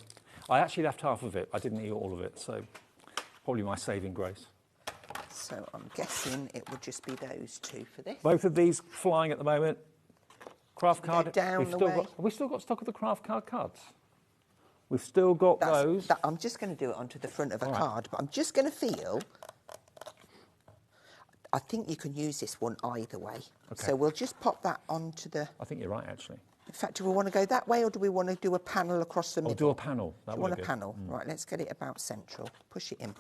I actually left half of it. I didn't eat all of it, so probably my saving grace. So I'm guessing it would just be those 2 for this. Both of these flying at the moment. Craft card. Down the way. Have we still got stock of the craft card cards? We've still got those. I'm just going to do it onto the front of a card, but I'm just going to feel. I think you can use this one either way. Okay. So we'll just pop that onto the... I think you're right, actually. In fact, do we want to go that way or do we want to do a panel across the middle? Do a panel. Do you want a panel? Right, let's get it about central. Push it in.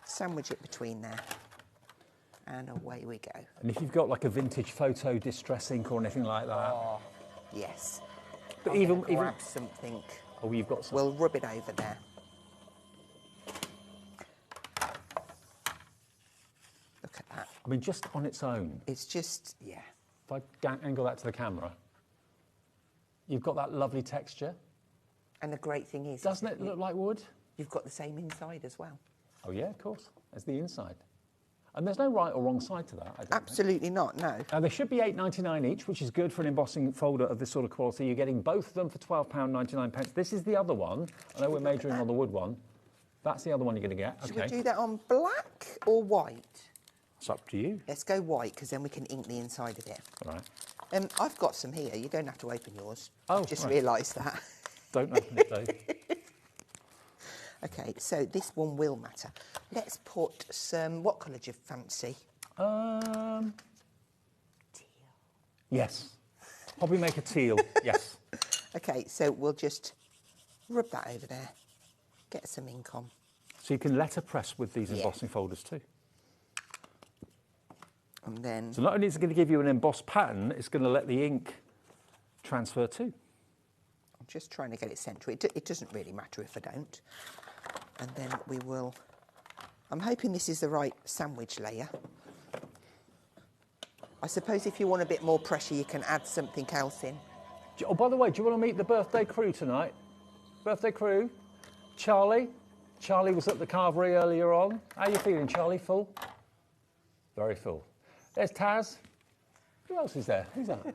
Sandwich it between there. And away we go. And if you've got like a vintage photo distress ink or anything like that. Oh, yes. But even grab something. Oh, you've got some. We'll rub it over there. Look at that. I mean, just on its own. It's just, yeah. If I angle that to the camera, you've got that lovely texture. And the great thing is... Doesn't it look like wood? You've got the same inside as well. Oh, yeah, of course. As the inside. And there's no right or wrong side to that, I don't Absolutely think. not, no. Now, they should be $8.99 each, which is good for an embossing folder of this sort of quality. You're getting both of them for £12.99. This is the other one. I know we're majoring on the wood one. That's the other one you're going to get. Should we do that on black or white? It's up to you. Let's go white, because then we can ink the inside of it. All right. I've got some here. You don't have to open yours. Oh, I've just realised that. Don't open it, Dave. OK, so this one will matter. Let's put some... What colour do you fancy? Teal. Yes. HobbyMaker teal, yes. OK, so we'll just rub that over there. Get some ink on. So you can letterpress with these embossing folders too. And then... So not only is it going to give you an embossed pattern, it's going to let the ink transfer too. I'm just trying to get it central. It doesn't really matter if I don't. And then we will... I'm hoping this is the right sandwich layer. I suppose if you want a bit more pressure, you can add something else in. Oh, by the way, do you want to meet the birthday crew tonight? Birthday crew? Charlie? Charlie was at the carvery earlier on. How are you feeling, Charlie? Full? Very full. There's Taz. Who else is there? Who's that?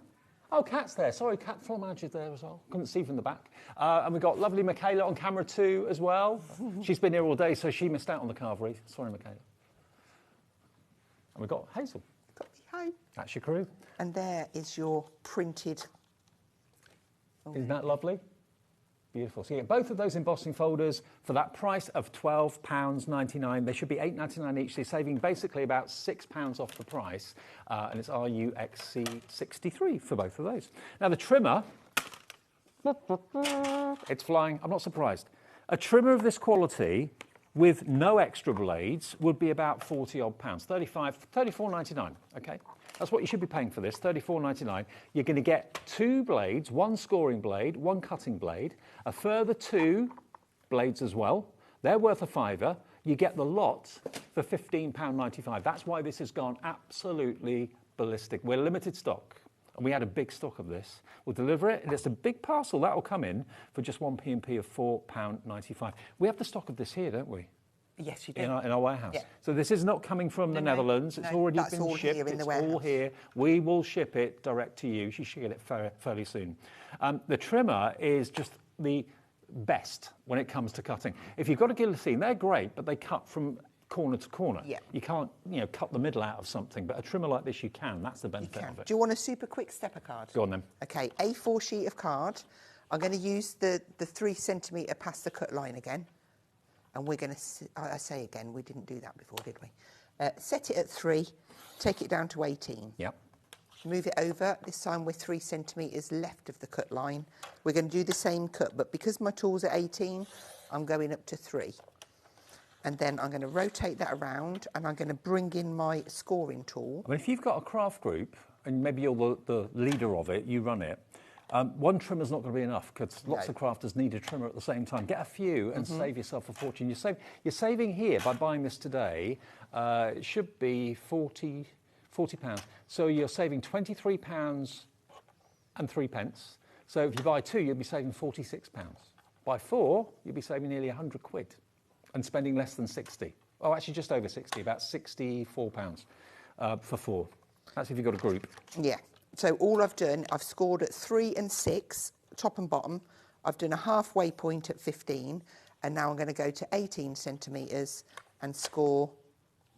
Oh, Kat's there. Sorry, Kat Fromage is there as well. Couldn't see from the back. And we've got lovely Michaela on camera too as well. She's been here all day, so she missed out on the carvery. Sorry, Michaela. And we've got Hazel. Hi. That's your crew. And there is your printed... Isn't that lovely? Beautiful. So you get both of those embossing folders for that price of £12.99. They should be £8.99 each. They're saving basically about £6 off the price. And it's RUXC63 for both of those. Now the trimmer, it's flying. I'm not surprised. A trimmer of this quality with no extra blades would be about 40 odd pounds, £34.99, okay? That's what you should be paying for this, £34.99. You're going to get 2 blades, 1 scoring blade, 1 cutting blade, a further 2 blades as well. They're worth a £5. You get the lot for £15.95. That's why this has gone absolutely ballistic. We're limited stock, and we had a big stock of this. We'll deliver it, and it's a big parcel. That will come in for just one P&P of £4.95. We have the stock of this here, don't we? Yes, you do. In our warehouse. Yeah. So this is not coming from the Netherlands. It's already been all shipped. Here in the it's warehouse. all here. We will ship it direct to you. You should get it fairly soon. The trimmer is just the best when it comes to cutting. If you've got a guillotine, they're great, but they cut from corner to corner. Yeah. You can't, cut the middle out of something, but a trimmer like this you can. That's the benefit of it. Do you want a super quick stepper card? Go on then. Okay, A4 sheet of card. I'm going to use the 3 centimetre past the cut line again. And we're going to, I say again, we didn't do that before, did we? Set it at 3, take it down to 18. Yep. Move it over. This time we're 3 centimetres left of the cut line. We're going to do the same cut, but because my tool's at 18, I'm going up to 3. And then I'm going to rotate that around, and I'm going to bring in my scoring tool. I mean, if you've got a craft group, and maybe you're the leader of it, you run it, one trimmer's not going to be enough because lots of crafters need a trimmer at the same time. Get a few and save yourself a fortune. You're saving here by buying this today. It should be £40. So you're saving £23 and 3 pence. So if you buy 2, you'll be saving £46. Buy 4, you'll be saving nearly £100 and spending less than 60. Oh, actually just over 60, about £64 for 4. That's if you've got a group. Yeah. So all I've done, I've scored at 3 and 6, top and bottom. I've done a halfway point at 15, and now I'm going to go to 18 centimetres and score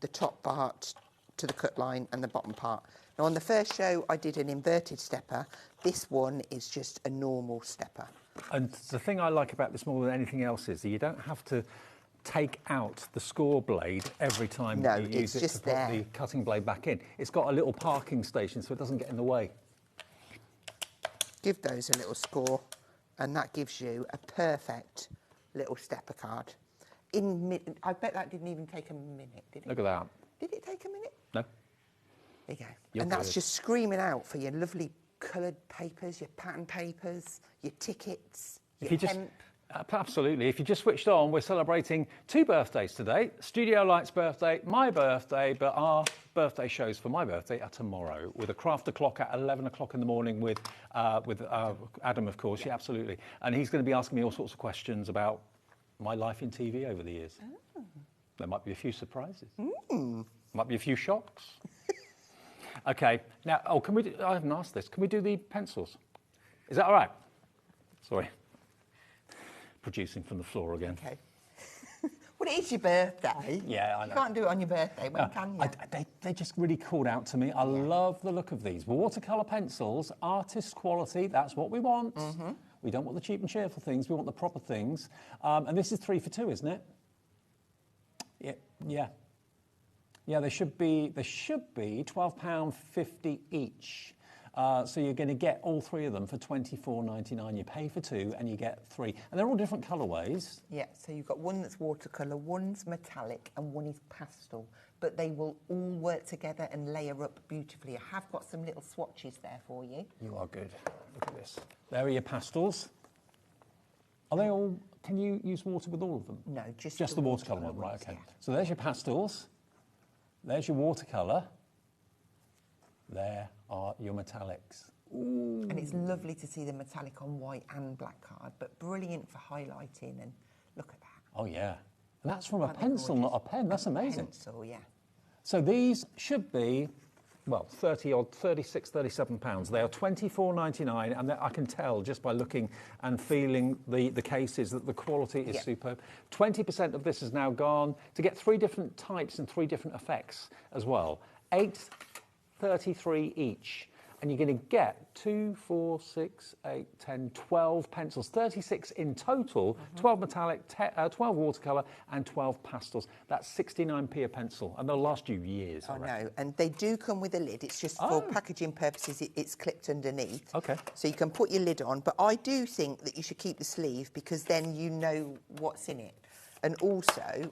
the top part to the cut line and the bottom part. Now on the first show, I did an inverted stepper. This one is just a normal stepper. And the thing I like about this more than anything else is that you don't have to take out the score blade every time you use it to put the cutting blade back in. It's got a little parking station so it doesn't get in the way. Give those a little score, and that gives you a perfect little stepper card. I bet that didn't even take a minute, did it? Look at that. Did it take a minute? No. There you go. And that's just screaming out for your lovely coloured papers, your pattern papers, your tickets, your hemp. Absolutely. If you just switched on, we're celebrating 2 birthdays today. Studio Light's birthday, my birthday, but our birthday shows for my birthday are tomorrow with a craft o'clock at 11 o'clock in the morning with Adam, of course. Yeah, absolutely. And he's going to be asking me all sorts of questions about my life in TV over the years. Oh. There might be a few surprises. Might be a few shocks. Okay. Now, I haven't asked this. Can we do the pencils? Is that all right? Sorry. Producing from the floor again. Okay. Well, it is your birthday. Yeah, I know. You can't do it on your birthday, when can you? They just really called out to me. I love the look of these. Watercolour pencils, artist quality, that's what we want. We don't want the cheap and cheerful things, we want the proper things. And this is 3 for 2, isn't it? Yeah. Yeah, they should be £12.50 each. So you're going to get all 3 of them for £24.99. You pay for 2 and you get 3. And they're all different colourways. Yeah, so you've got one that's watercolour, one's metallic and one is pastel. But they will all work together and layer up beautifully. I have got some little swatches there for you. You are good. Look at this. There are your pastels. Are they all... Can you use water with all of them? No, just the watercolour one. Right, okay. Yeah. So there's your pastels. There's your watercolour. There are your metallics. And it's lovely to see the metallic on white and black card, but brilliant for highlighting, and look at that. Oh, yeah. And that's from a pencil, not a pen. That's amazing. Pencil, yeah. So these should be, well, 36, 37 pounds. They are 24.99, and I can tell just by looking and feeling the cases that the quality is superb. 20% of this is now gone. To get 3 different types and 3 different effects as well. 8.33 each. And you're going to get 2, 4, 6, 8, 10, 12 pencils, 36 in total, 12 metallic, 12 watercolour and 12 pastels. That's 69p a pencil, and they'll last you years. I know, and they do come with a lid. It's just for packaging purposes, it's clipped underneath. Okay. So you can put your lid on, but I do think that you should keep the sleeve because then you know what's in it. And also...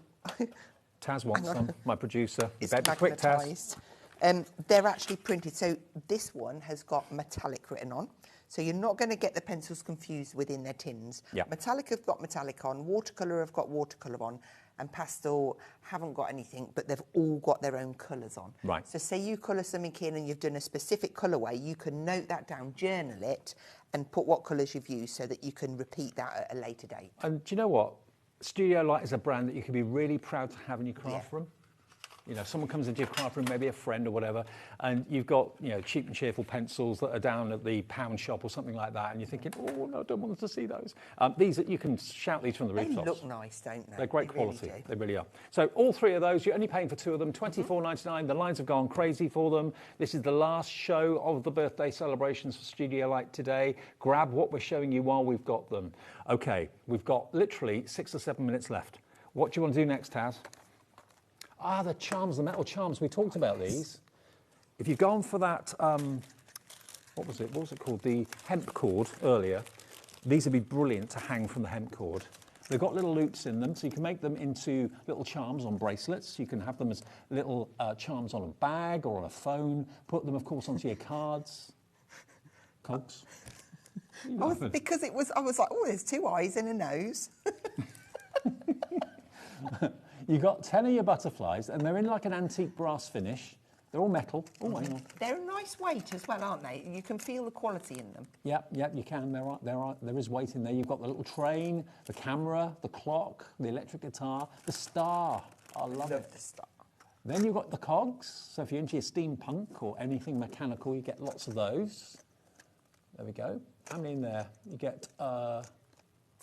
Taz wants some, my producer. It's quick, Taz. They're actually printed, so this one has got metallic written on, so you're not going to get the pencils confused within their tins. Yep. Metallic have got metallic on, watercolour have got watercolour on, and pastel haven't got anything, but they've all got their own colours on. Right. So say you colour something in and you've done a specific colourway, you can note that down, journal it, and put what colours you've used so that you can repeat that at a later date. And do you know what? Studio Light is a brand that you can be really proud to have in your craft room. You know, someone comes into your craft room, maybe a friend or whatever, and you've got, you know, cheap and cheerful pencils that are down at the pound shop or something like that, and you're thinking, oh, no, I don't want them to see those. These, you can shout these from the rooftops. They look nice, don't they? They're great They really quality. do. They really are. So all 3 of those, you're only paying for 2 of them, $24.99. The lines have gone crazy for them. This is the last show of the birthday celebrations for Studio Light today. Grab what we're showing you while we've got them. Okay, we've got literally 6 or 7 minutes left. What do you want to do next, Taz? Ah, the charms, the metal charms. We talked about these. If you've gone for that, what was it called? The hemp cord earlier. These would be brilliant to hang from the hemp cord. They've got little loops in them, so you can make them into little charms on bracelets. You can have them as little charms on a bag or on a phone. Put them, of course, onto your cards. Cogs. Because I was like, oh, there's 2 eyes and a nose. You got 10 of your butterflies, and they're in like an antique brass finish. They're all metal. Oh, hang on. They're a nice weight as well, aren't they? You can feel the quality in them. Yep, you can. There is weight in there. You've got the little train, the camera, the clock, the electric guitar, the star. I love it. The star. Then you've got the cogs. So if you're into your steampunk or anything mechanical, you get lots of those. There we go. How many in there? You get...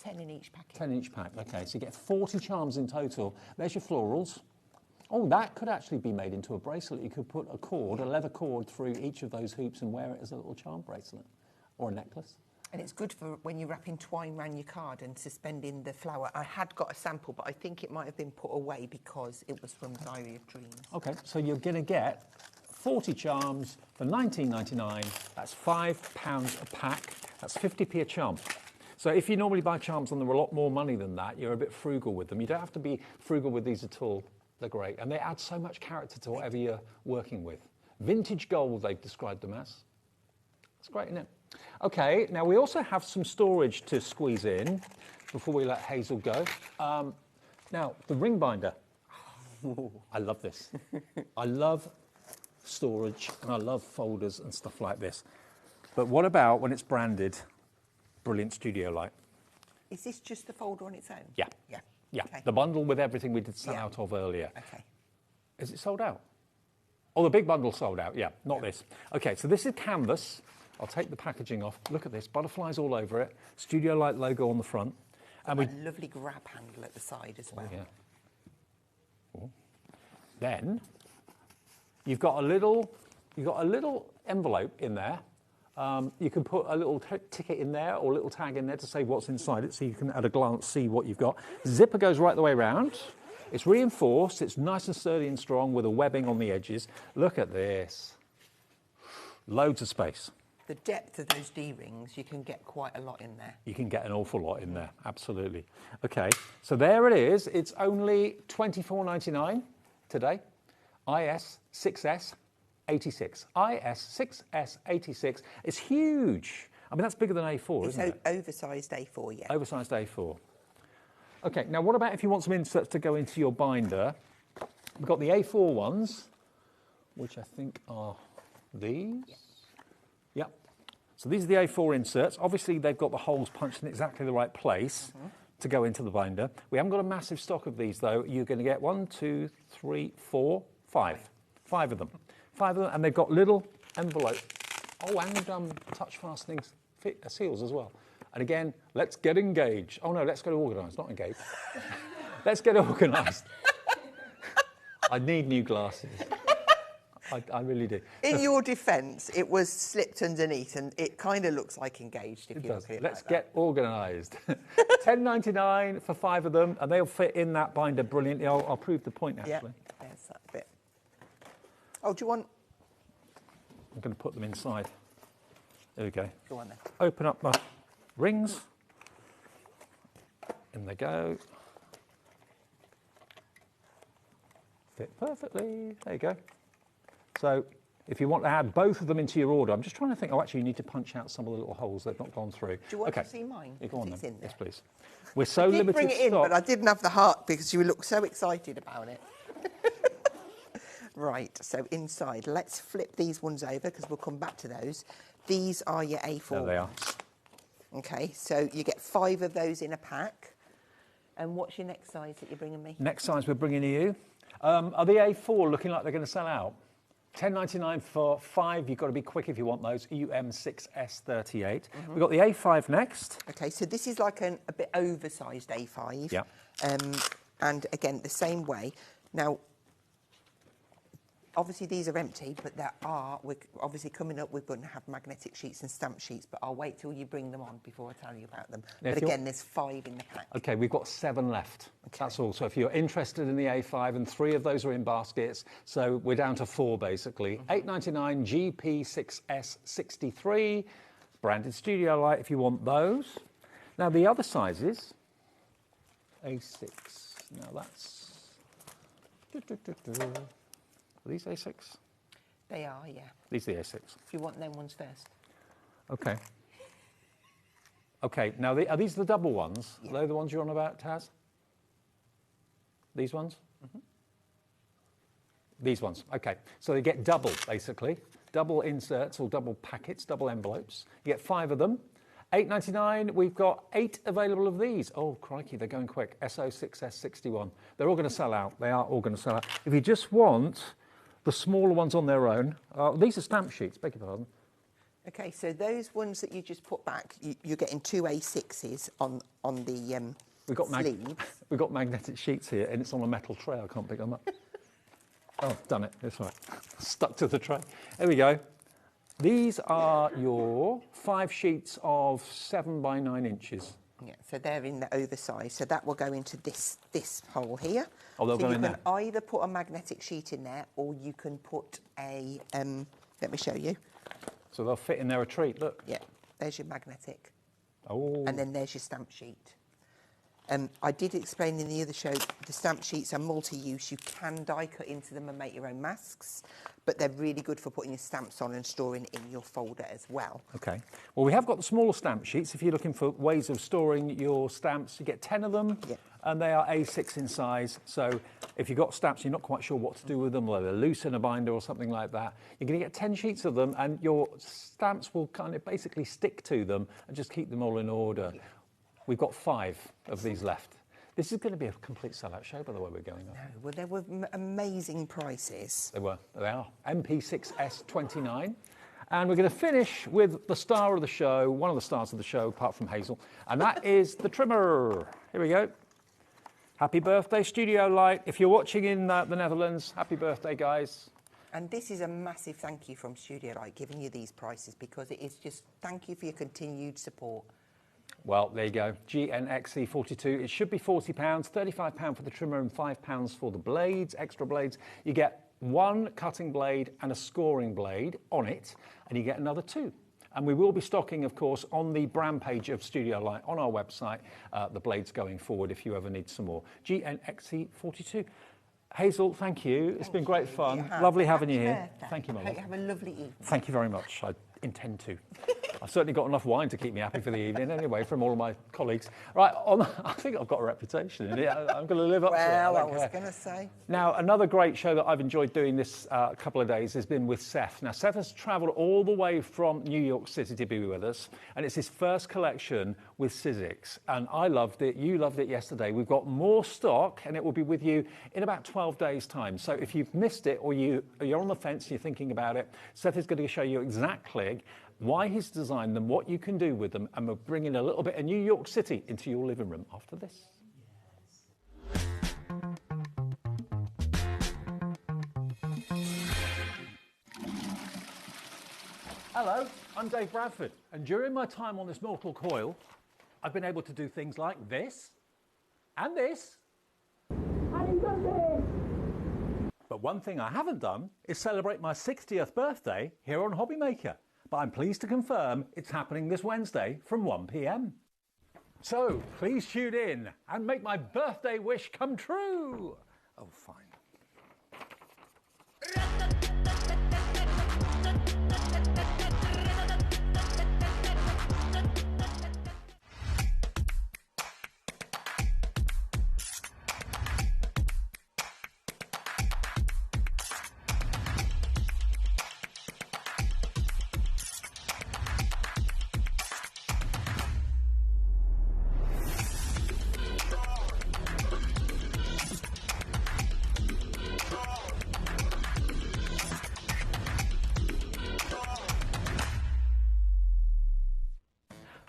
10 in each packet. 10 in each pack, okay. So you get 40 charms in total. There's your florals. Oh, that could actually be made into a bracelet. You could put a cord, a leather cord, through each of those hoops and wear it as a little charm bracelet or a necklace. And it's good for when you're wrapping twine around your card and suspending the flower. I had got a sample, but I think it might have been put away because it was from Diary of Dreams. Okay, so you're going to get 40 charms for $19.99. That's £5 a pack. That's 50p a charm. So if you normally buy charms and they're a lot more money than that, you're a bit frugal with them. You don't have to be frugal with these at all. They're great. And they add so much character to whatever you're working with. Vintage gold, they've described them as. It's great, isn't it? Okay, now we also have some storage to squeeze in before we let Hazel go. Now, the ring binder. I love this. I love storage and I love folders and stuff like this. But what about when it's branded Brilliant Studio Light? Is this just the folder on its own? Yeah. Yeah. Yeah, Okay. the bundle with everything we did sell out of earlier. Okay. Is it sold out? Oh, the big bundle sold out, yeah, not this. Okay, so this is canvas. I'll take the packaging off. Look at this, butterflies all over it. Studio Light logo on the front. And a lovely grab handle at the side as well. Oh, yeah. Oh. Then you've got a little envelope in there. You can put a little ticket in there or a little tag in there to say what's inside it, so you can at a glance see what you've got. Zipper goes right the way around. It's reinforced. It's nice and sturdy and strong with a webbing on the edges. Look at this. Loads of space. The depth of those D-rings, you can get quite a lot in there. You can get an awful lot in there, absolutely. Okay, so there it is. It's only $24.99 today. IS6S 86. IS6S 86. It's huge. I mean, that's bigger than A4, isn't it? It's oversized A4, yeah. Oversized A4. Okay, now what about if you want some inserts to go into your binder? We've got the A4 ones, which I think are these. Yep. So these are the A4 inserts. Obviously, they've got the holes punched in exactly the right place to go into the binder. We haven't got a massive stock of these, though. You're going to get 1, 2, 3, 4, 5. 5 of them. 5 of them, and they've got little envelopes. Oh, and touch fastening seals as well. And again, let's get engaged. Oh, no, let's get organised, not engaged. Let's get organised. I need new glasses. I really do. In your defence, it was slipped underneath, and it kind of looks like engaged if you look at it. Let's get organised. $10.99 for 5 of them, and they'll fit in that binder brilliantly. I'll prove the point, actually. Yeah, there's that bit. Oh, do you want... I'm going to put them inside. There we go. Go on then. Open up my rings. In they go. Fit perfectly. There you go. So if you want to add both of them into your order, I'm just trying to think, actually you need to punch out some of the little holes. They've not gone through. Do you want to see mine? Yeah, go on then. It's in there. Yes, please. We're so limited I did bring it in, stock. but I didn't have the heart because you look so excited about it. Right, so inside, let's flip these ones over because we'll come back to those. These are your A4 There they are. Okay, so you get 5 of those in a pack. And what's your next size that you're bringing me? Next size we're bringing to you. Are the A4 looking like they're going to sell out? $10.99 for 5. You've got to be quick if you want those. UM6S38. We've got the A5 next. Okay, so this is like a bit oversized A5. Yeah. And again, the same way. Now, obviously these are empty, but we're obviously coming up, we're going to have magnetic sheets and stamp sheets, but I'll wait till you bring them on before I tell you about them. Now, but again, there's 5 in the pack. Okay, we've got 7 left. Okay. That's all. So if you're interested in the A5, and 3 of those are in baskets, so we're down to 4 basically. $8.99 GP6S63, branded Studio Light if you want those. Now the other sizes, A6. Now that's... Are these A6? They are, yeah. These are the A6. If you want them ones first. Okay. Okay, now are these the double ones? Yeah. Are they the ones you're on about, Taz? These ones? These ones, okay. So they get double, basically. Double inserts or double packets, double envelopes. You get 5 of them. $8.99, we've got 8 available of these. Oh, crikey, they're going quick. SO6S61. They're all going to sell out. They are all going to sell out. If you just want the smaller ones on their own, these are stamp sheets, beg your pardon. Okay, so those ones that you just put back, you're getting 2 A6s on the sleeves. We've got magnetic sheets here, and it's on a metal tray. I can't pick them up. Oh, done it. That's right. Stuck to the tray. There we go. These are your 5 sheets of 7 by 9 inches. Yeah, so they're in the oversized. So that will go into this hole here. Oh, they'll so go in there. you can either put a magnetic sheet in there, or you can put a. Let me show you. So they'll fit in there a treat. Look. Yeah, there's your magnetic. Oh. And then there's your stamp sheet. I did explain in the other show, the stamp sheets are multi-use. You can die cut into them and make your own masks, but they're really good for putting your stamps on and storing in your folder as well. Okay. Well, we have got the smaller stamp sheets. If you're looking for ways of storing your stamps, you get 10 of them, and they are A6 in size. So if you've got stamps, you're not quite sure what to do with them, or they're loose in a binder or something like that, you're going to get 10 sheets of them, and your stamps will kind of basically stick to them and just keep them all in order. We've got 5 of these left. This is going to be a complete sellout show, by the way we're going on. No, well, there were amazing prices. They were. They are. MP6S29. And we're going to finish with the star of the show, one of the stars of the show, apart from Hazel, and that is the trimmer. Here we go. Happy birthday, Studio Light. If you're watching in the Netherlands, happy birthday, guys. And this is a massive thank you from Studio Light giving you these prices, because it is just thank you for your continued support. Well, there you go. GNXE42. It should be £40, £35 for the trimmer and £5 for the blades, extra blades. You get 1 cutting blade and a scoring blade on it, and you get another 2. And we will be stocking, of course, on the brand page of Studio Light on our website, the blades going forward if you ever need some more. GNXE42. Hazel, thank you. It's been great fun. Lovely having you here. Thank you, my love. Have a lovely evening. Thank you very much. I intend to. I've certainly got enough wine to keep me happy for the evening anyway from all of my colleagues. Right, I think I've got a reputation. I'm going to live up to it. Well, I was going to say. Now, another great show that I've enjoyed doing this couple of days has been with Seth. Now, Seth has travelled all the way from New York City to be with us, and it's his first collection with Sizzix. And I loved it. You loved it yesterday. We've got more stock, and it will be with you in about 12 days' time. So if you've missed it or you're on the fence, you're thinking about it, Seth is going to show you exactly why he's designed them, what you can do with them, and we're bringing a little bit of New York City into your living room after this. Hello, I'm Dave Bradford, and during my time on this mortal coil, I've been able to do things like this, and this, and even this. But one thing I haven't done is celebrate my 60th birthday here on HobbyMaker. But I'm pleased to confirm it's happening this Wednesday from 1 p.m. So please tune in and make my birthday wish come true. Oh, fine.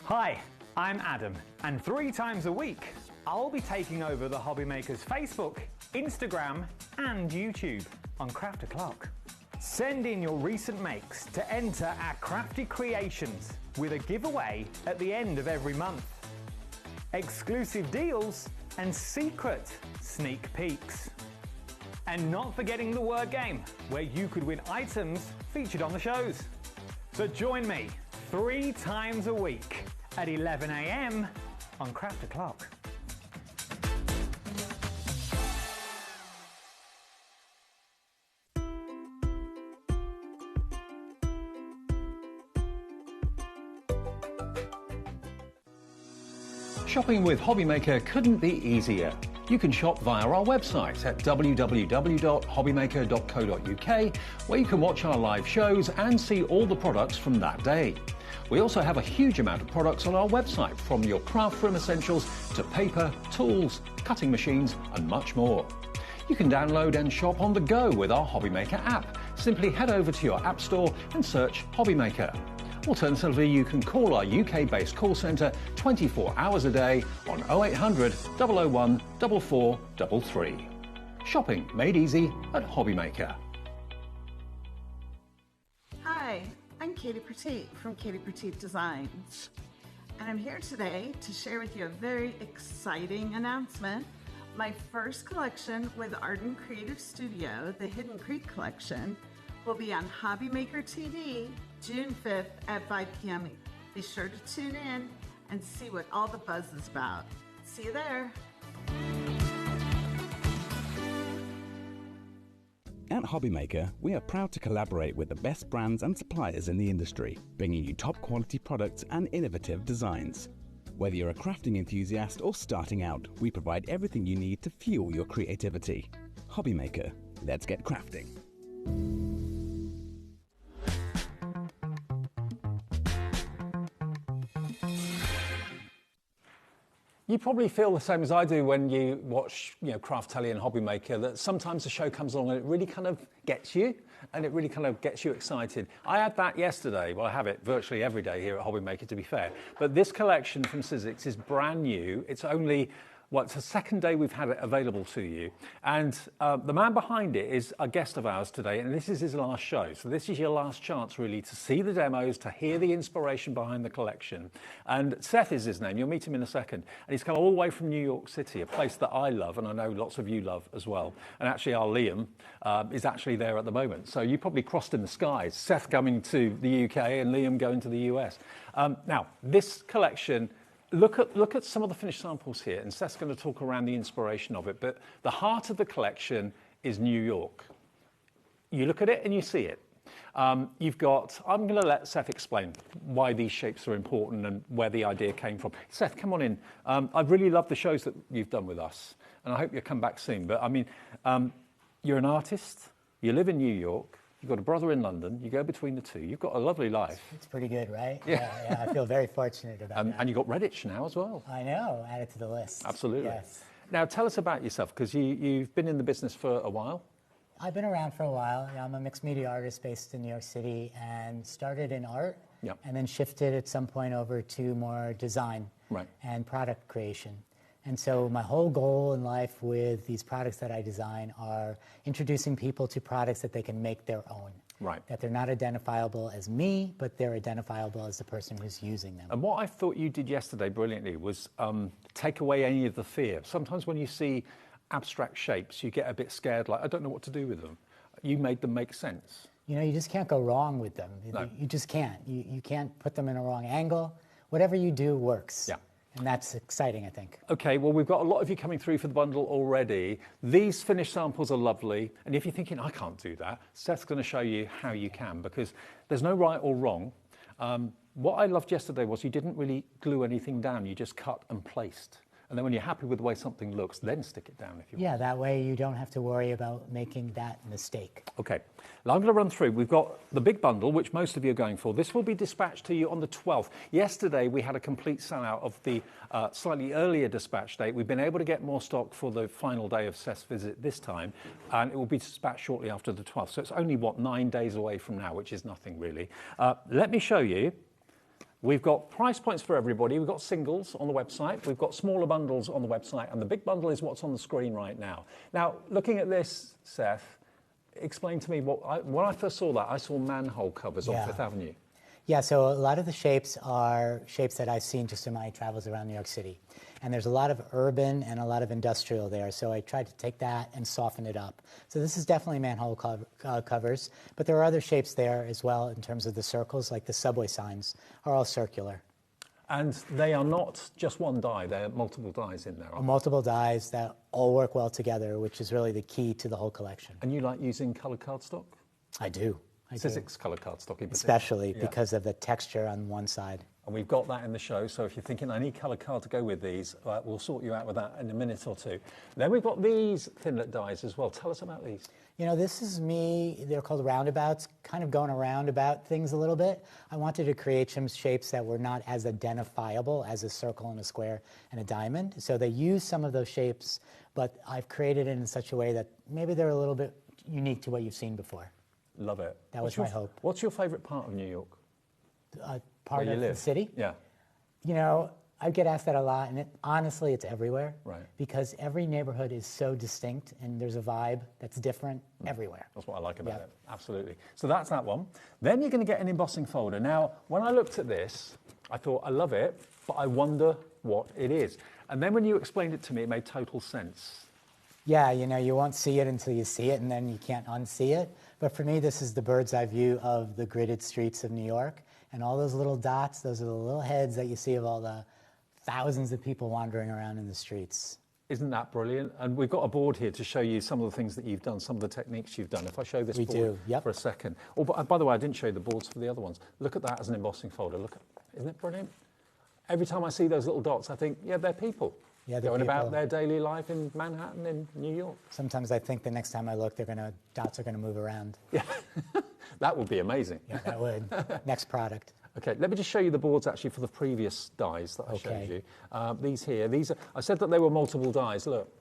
Hi, I'm Adam, and 3 times a week, I'll be taking over the HobbyMaker's Facebook, Instagram, and YouTube on Craft O'Clock. Send in your recent makes to enter our crafty creations with a giveaway at the end of every month. Exclusive deals and secret sneak peeks. And not forgetting the word game, where you could win items featured on the shows. So join me 3 times a week at 11 a.m. on Craft O'Clock. Shopping with HobbyMaker couldn't be easier. You can shop via our website at www.hobbymaker.co.uk, where you can watch our live shows and see all the products from that day. We also have a huge amount of products on our website, from your craft room essentials to paper, tools, cutting machines and much more. You can download and shop on the go with our HobbyMaker app. Simply head over to your app store and search HobbyMaker. Alternatively, you can call our UK-based call centre 24 hours a day on 0800 001 4433. Shopping made easy at HobbyMaker. Hi, I'm Katie Petit from Katie Petit Designs, and I'm here today to share with you a very exciting announcement. My first collection with Arden Creative Studio, the Hidden Creek collection, will be on HobbyMaker TV June 5th at 5 p.m. Be sure to tune in and see what all the buzz is about. See you there. At HobbyMaker, we are proud to collaborate with the best brands and suppliers in the industry, bringing you top quality products and innovative designs. Whether you're a crafting enthusiast or starting out, we provide everything you need to fuel your creativity. HobbyMaker, let's get crafting. You probably feel the same as I do when you watch, Craft Telly and HobbyMaker, that sometimes the show comes along and it really kind of gets you, and it really kind of gets you excited. I had that yesterday. Well, I have it virtually every day here at HobbyMaker, to be fair. But this collection from Sizzix is brand new. It's only, it's the second day we've had it available to you. And the man behind it is a guest of ours today, and this is his last show. So this is your last chance, really, to see the demos, to hear the inspiration behind the collection. And Seth is his name. You'll meet him in a second. And he's come all the way from New York City, a place that I love, and I know lots of you love as well. And actually, our Liam is actually there at the moment. So you probably crossed in the skies. Seth coming to the UK and Liam going to the US. Now, this collection... Look at some of the finished samples here, and Seth's going to talk around the inspiration of it, but the heart of the collection is New York. You look at it and you see it. You've got, I'm going to let Seth explain why these shapes are important and where the idea came from. Seth, come on in. I've really loved the shows that you've done with us, and I hope you'll come back soon. But I mean, you're an artist, you live in New York, you've got a brother in London, you go between the two, you've got a lovely life. It's pretty good, right? Yeah, I feel very fortunate about that. And you've got Redditch now as well. I know, add it to the list. Absolutely. Yes. Now, tell us about yourself, because you've been in the business for a while. I've been around for a while. I'm a mixed media artist based in New York City and started in art and then shifted at some point over to more design and product creation. And so my whole goal in life with these products that I design are introducing people to products that they can make their own. Right. That they're not identifiable as me, but they're identifiable as the person who's using them. And what I thought you did yesterday brilliantly was take away any of the fear. Sometimes when you see abstract shapes, you get a bit scared, like, I don't know what to do with them. You made them make sense. You know, you just can't go wrong with them. No. You just can't. You can't put them in a wrong angle. Whatever you do works. Yeah. And that's exciting, I think. Okay, well, we've got a lot of you coming through for the bundle already. These finished samples are lovely. And if you're thinking, I can't do that, Seth's going to show you how you can, because there's no right or wrong. What I loved yesterday was you didn't really glue anything down. You just cut and placed. And then when you're happy with the way something looks, then stick it down if you want. Yeah, that way you don't have to worry about making that mistake. Okay, now I'm going to run through. We've got the big bundle, which most of you are going for. This will be dispatched to you on the 12th. Yesterday, we had a complete sellout of the slightly earlier dispatch date. We've been able to get more stock for the final day of Seth's visit this time, and it will be dispatched shortly after the 12th. So it's only, 9 days away from now, which is nothing really. Let me show you. We've got price points for everybody. We've got singles on the website. We've got smaller bundles on the website. And the big bundle is what's on the screen right now. Now, looking at this, Seth, explain to me, when I first saw that, I saw manhole covers on Fifth Avenue. Yeah, so a lot of the shapes are shapes that I've seen just in my travels around New York City. And there's a lot of urban and a lot of industrial there, so I tried to take that and soften it up. So this is definitely manhole covers, but there are other shapes there as well in terms of the circles, like the subway signs are all circular. And they are not just one die, there are multiple dies in there, aren't multiple dies that all work well together, which is really the key to the whole collection. And you like using coloured cardstock? I do. Sizzix coloured cardstock in particular. Especially because of the texture on one side. And we've got that in the show, so if you're thinking, I need coloured card to go with these, we'll sort you out with that in a minute or two. Then we've got these thinlet dies as well. Tell us about these. You know, this is me, they're called roundabouts, kind of going around about things a little bit. I wanted to create some shapes that were not as identifiable as a circle and a square and a diamond. So they use some of those shapes, but I've created it in such a way that maybe they're a little bit unique to what you've seen before. Love it. That was my hope. What's your favourite part of New York? Part of the city? Yeah. You know, I get asked that a lot, and honestly, it's everywhere. Right. Because every neighborhood is so distinct, and there's a vibe that's different everywhere. That's what I like about it. Absolutely. So that's that one. Then you're going to get an embossing folder. Now, when I looked at this, I thought, I love it, but I wonder what it is. And then when you explained it to me, it made total sense. Yeah, you know, you won't see it until you see it, and then you can't unsee it. But for me, this is the bird's eye view of the gridded streets of New York. And all those little dots, those are the little heads that you see of all the thousands of people wandering around in the streets. Isn't that brilliant? And we've got a board here to show you some of the things that you've done, some of the techniques you've done. If I show this board for a second. Oh, by the way, I didn't show you the boards for the other ones. Look at that as an embossing folder. Look, isn't it brilliant? Every time I see those little dots, I think, yeah, they're people. Yeah, going about their daily life in Manhattan, in New York. Sometimes I think the next time I look, dots are gonna move around. Yeah, that would be amazing. Yeah, that would. Next product. Okay, let me just show you the boards actually for the previous dies that I showed you. These here, I said that they were multiple dies. Look,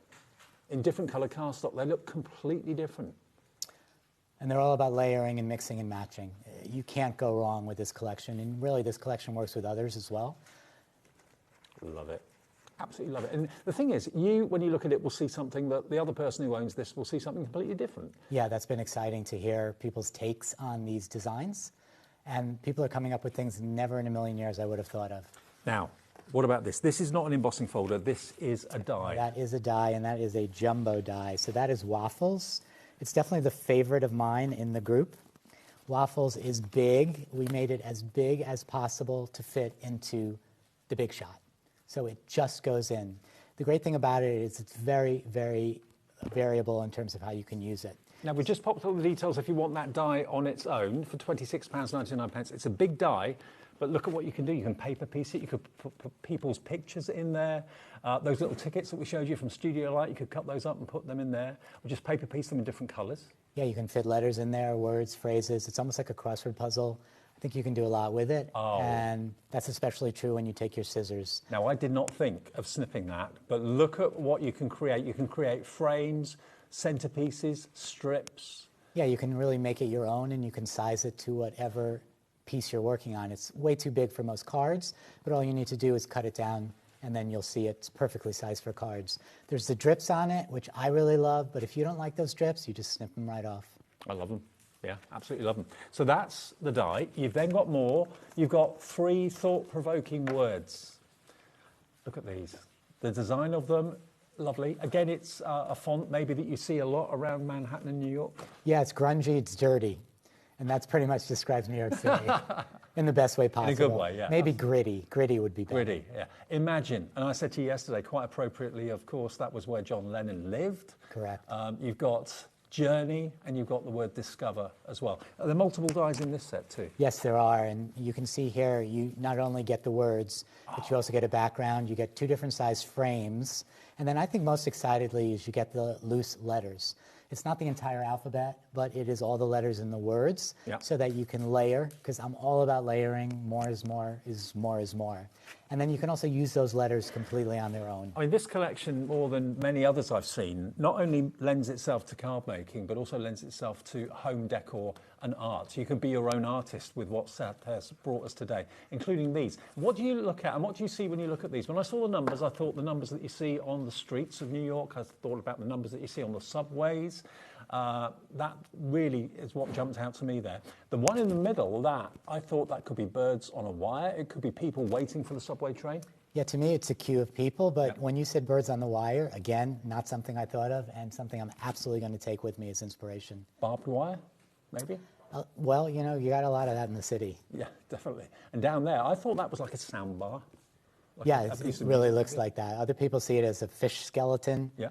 in different colour cardstock, they look completely different. And they're all about layering and mixing and matching. You can't go wrong with this collection, and really this collection works with others as well. Love it. Absolutely love it. And the thing is, when you look at it, will see something that the other person who owns this will see something completely different. Yeah, that's been exciting to hear people's takes on these designs. And people are coming up with things never in a million years I would have thought of. Now, what about this? This is not an embossing folder. This is a die. That is a die, and that is a jumbo die. So that is Waffles. It's definitely the favorite of mine in the group. Waffles is big. We made it as big as possible to fit into the big shot. So it just goes in. The great thing about it is it's very, very variable in terms of how you can use it. Now, we just popped all the details if you want that die on its own for £26.99. It's a big die, but look at what you can do. You can paper piece it, you could put people's pictures in there. Those little tickets that we showed you from Studio Light, you could cut those up and put them in there, or just paper piece them in different colours. Yeah, you can fit letters in there, words, phrases. It's almost like a crossword puzzle. I think you can do a lot with it, and that's especially true when you take your scissors. Now, I did not think of snipping that, but look at what you can create. You can create frames, centerpieces, strips. Yeah, you can really make it your own, and you can size it to whatever piece you're working on. It's way too big for most cards, but all you need to do is cut it down, and then you'll see it's perfectly sized for cards. There's the drips on it, which I really love, but if you don't like those drips, you just snip them right off. I love them. Yeah, absolutely love them. So that's the die. You've then got more. You've got 3 thought-provoking words. Look at these. The design of them, lovely. Again, it's a font maybe that you see a lot around Manhattan and New York. Yeah, it's grungy, it's dirty. And that's pretty much describes New York City in the best way possible. In a good way, yeah. Maybe gritty. Gritty would be better. Gritty, yeah. Imagine, and I said to you yesterday, quite appropriately, of course, that was where John Lennon lived. Correct. You've got journey, and you've got the word discover as well. Are there multiple dies in this set too? Yes, there are, and you can see here, you not only get the words, but you also get a background, you get 2 different size frames, and then I think most excitedly is you get the loose letters. It's not the entire alphabet, but it is all the letters in the words, so that you can layer, because I'm all about layering. More is more is more is more. And then you can also use those letters completely on their own. I mean, this collection, more than many others I've seen, not only lends itself to card making, but also lends itself to home decor and art. You can be your own artist with what Seth has brought us today, including these. What do you look at and what do you see when you look at these? When I saw the numbers, I thought the numbers that you see on the streets of New York. I thought about the numbers that you see on the subways. That really is what jumped out to me there. The one in the middle, that, I thought that could be birds on a wire. It could be people waiting for the subway train. Yeah, to me, it's a queue of people, but when you said birds on the wire, again, not something I thought of, and something I'm absolutely going to take with me as inspiration. Barbed wire, maybe? Well, you know, you got a lot of that in the city. Yeah, definitely. And down there, I thought that was like a sound bar. Like it really looks like that. Other people see it as a fish skeleton. Yeah.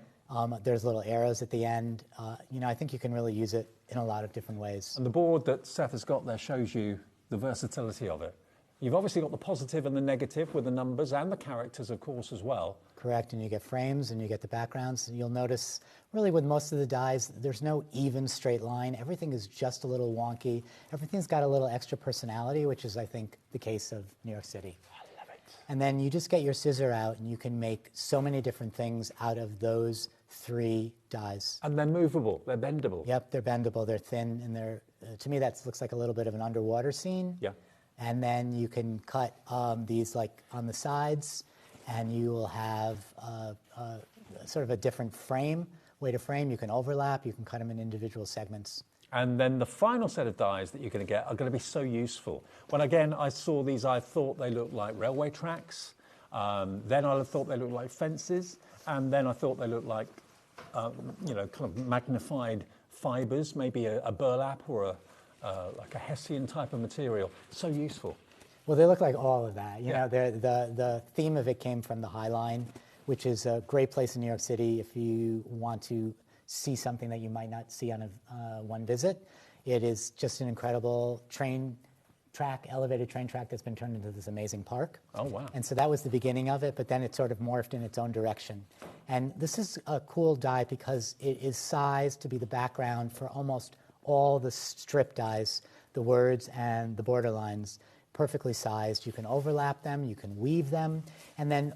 There's little arrows at the end. You know, I think you can really use it in a lot of different ways. And the board that Seth has got there shows you the versatility of it. You've obviously got the positive and the negative with the numbers and the characters, of course, as well. Correct, and you get frames and you get the backgrounds. You'll notice, really with most of the dies, there's no even straight line. Everything is just a little wonky. Everything's got a little extra personality, which is, I think, the case of New York City. I love it. And then you just get your scissor out and you can make so many different things out of those 3 dies. And they're movable, they're bendable. Yep, they're bendable, they're thin, and they're, to me, that looks like a little bit of an underwater scene. Yeah. And then you can cut these like on the sides, and you will have sort of a different way to frame. You can overlap, you can cut them in individual segments. And then the final set of dies that you're going to get are going to be so useful. When again I saw these, I thought they looked like railway tracks. Then I thought they looked like fences, and then I thought they looked like, you know, kind of magnified fibres, maybe a burlap or like a Hessian type of material. So useful. Well, they look like all of that. You know, the theme of it came from the High Line, which is a great place in New York City if you want to see something that you might not see on one visit. It is just an incredible elevated train track that's been turned into this amazing park. Oh, wow. And so that was the beginning of it, but then it sort of morphed in its own direction. And this is a cool die because it is sized to be the background for almost all the strip dies, the words and the border lines, perfectly sized. You can overlap them, you can weave them, and then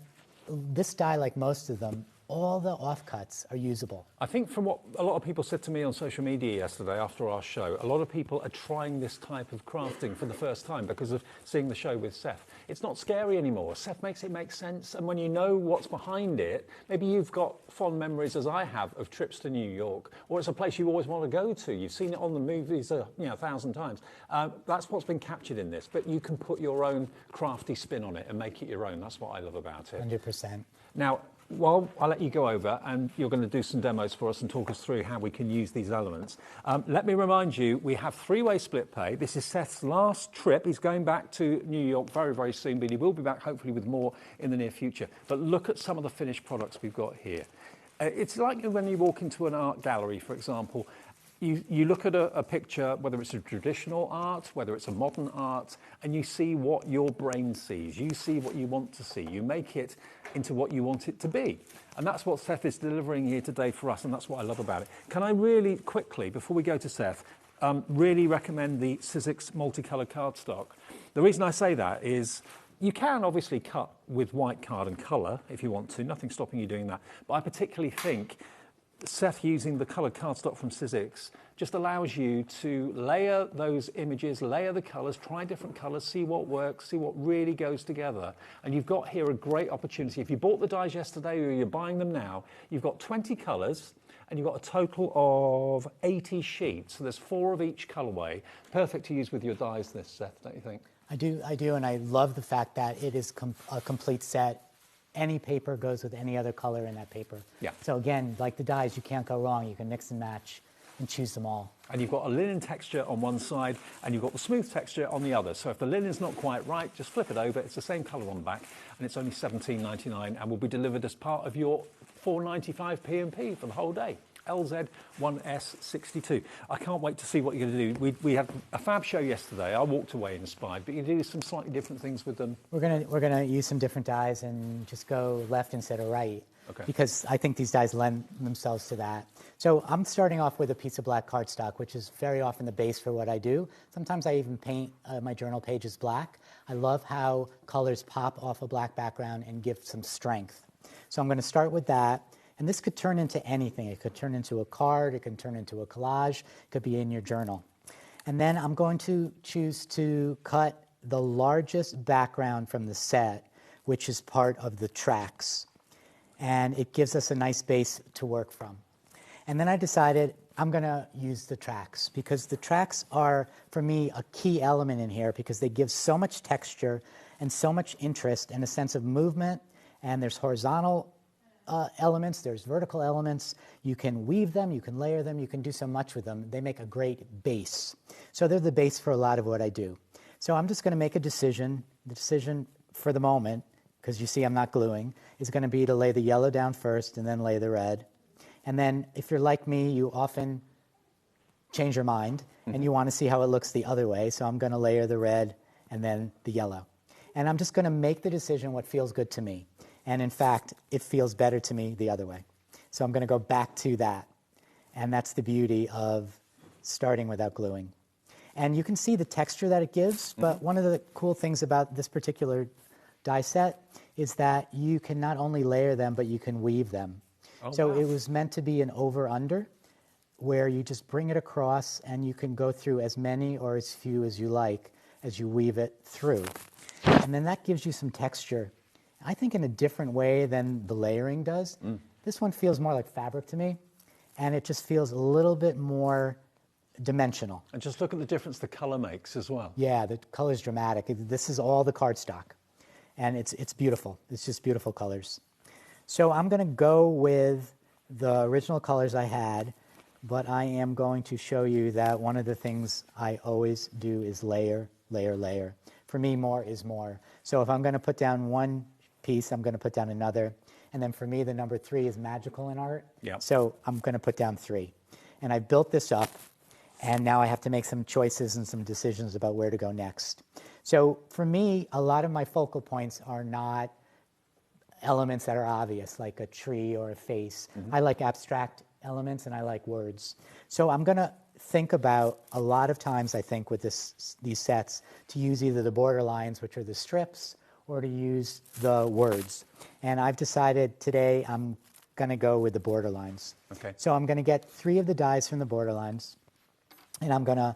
this die, like most of them, all the offcuts are usable. I think from what a lot of people said to me on social media yesterday after our show, a lot of people are trying this type of crafting for the first time because of seeing the show with Seth. It's not scary anymore. Seth makes it make sense, and when you know what's behind it, maybe you've got fond memories, as I have, of trips to New York, or it's a place you always want to go to. You've seen it on the movies, 1,000 times. That's what's been captured in this, but you can put your own crafty spin on it and make it your own. That's what I love about it. 100%. Now, well, I'll let you go over and you're going to do some demos for us and talk us through how we can use these elements. Let me remind you, we have 3-way split pay. This is Seth's last trip. He's going back to New York very, very soon, but he will be back hopefully with more in the near future. But look at some of the finished products we've got here. It's like when you walk into an art gallery, for example, you look at a picture, whether it's a traditional art, whether it's a modern art, and you see what your brain sees. You see what you want to see. You make it into what you want it to be. And that's what Seth is delivering here today for us, and that's what I love about it. Can I really quickly, before we go to Seth, really recommend the Sizzix multicolour cardstock? The reason I say that is you can obviously cut with white card and colour if you want to. Nothing's stopping you doing that. But I particularly think Seth using the coloured cardstock from Sizzix just allows you to layer those images, layer the colours, try different colours, see what works, see what really goes together. And you've got here a great opportunity. If you bought the dies yesterday or you're buying them now, you've got 20 colours and you've got a total of 80 sheets. So there's 4 of each colourway. Perfect to use with your dies, this, Seth, don't you think? I do, and I love the fact that it is a complete set. Any paper goes with any other color in that paper. Yeah. So again, like the dies, you can't go wrong. You can mix and match and choose them all. And you've got a linen texture on one side and you've got the smooth texture on the other. So if the linen's not quite right, just flip it over. It's the same colour on the back and it's only $17.99 and will be delivered as part of your $4.95 P&P for the whole day. LZ1S62. I can't wait to see what you're going to do. We had a fab show yesterday. I walked away inspired, but you do some slightly different things with them. We're gonna use some different dies and just go left instead of right. Okay. Because I think these dies lend themselves to that. So I'm starting off with a piece of black cardstock, which is very often the base for what I do. Sometimes I even paint my journal pages black. I love how colors pop off a black background and give some strength. So I'm going to start with that. And this could turn into anything. It could turn into a card, it can turn into a collage, it could be in your journal. And then I'm going to choose to cut the largest background from the set, which is part of the tracks. And it gives us a nice base to work from. And then I decided I'm going to use the tracks because the tracks are, for me, a key element in here because they give so much texture and so much interest and a sense of movement. And there's horizontal elements, there's vertical elements. You can weave them, you can layer them, you can do so much with them. They make a great base. So they're the base for a lot of what I do. So I'm just going to make a decision. The decision for the moment, because you see I'm not gluing, is going to be to lay the yellow down first and then lay the red. And then if you're like me, you often change your mind and you want to see how it looks the other way. So I'm going to layer the red and then the yellow. And I'm just going to make the decision what feels good to me. And in fact, it feels better to me the other way. So I'm going to go back to that. And that's the beauty of starting without gluing. And you can see the texture that it gives, but one of the cool things about this particular die set is that you can not only layer them, but you can weave them. Oh, so wow. It was meant to be an over-under, where you just bring it across and you can go through as many or as few as you like as you weave it through. And then that gives you some texture. I think in a different way than the layering does. This one feels more like fabric to me, and it just feels a little bit more dimensional. And just look at the difference the colour makes as well. Yeah, the colour's dramatic. This is all the cardstock, and it's beautiful. It's just beautiful colours. So I'm going to go with the original colours I had, but I am going to show you that one of the things I always do is layer, layer, layer. For me, more is more. So if I'm going to put down one piece, I'm going to put down another. And then for me, the number 3 is magical in art. Yep. So I'm going to put down 3. And I built this up, and now I have to make some choices and some decisions about where to go next. So for me, a lot of my focal points are not elements that are obvious, like a tree or a face. I like abstract elements, and I like words. So I'm going to think about, a lot of times I think with these sets, to use either the border lines, which are the strips, or to use the words. And I've decided today I'm going to go with the border lines. Okay. So I'm going to get 3 of the dies from the border lines, and I'm going to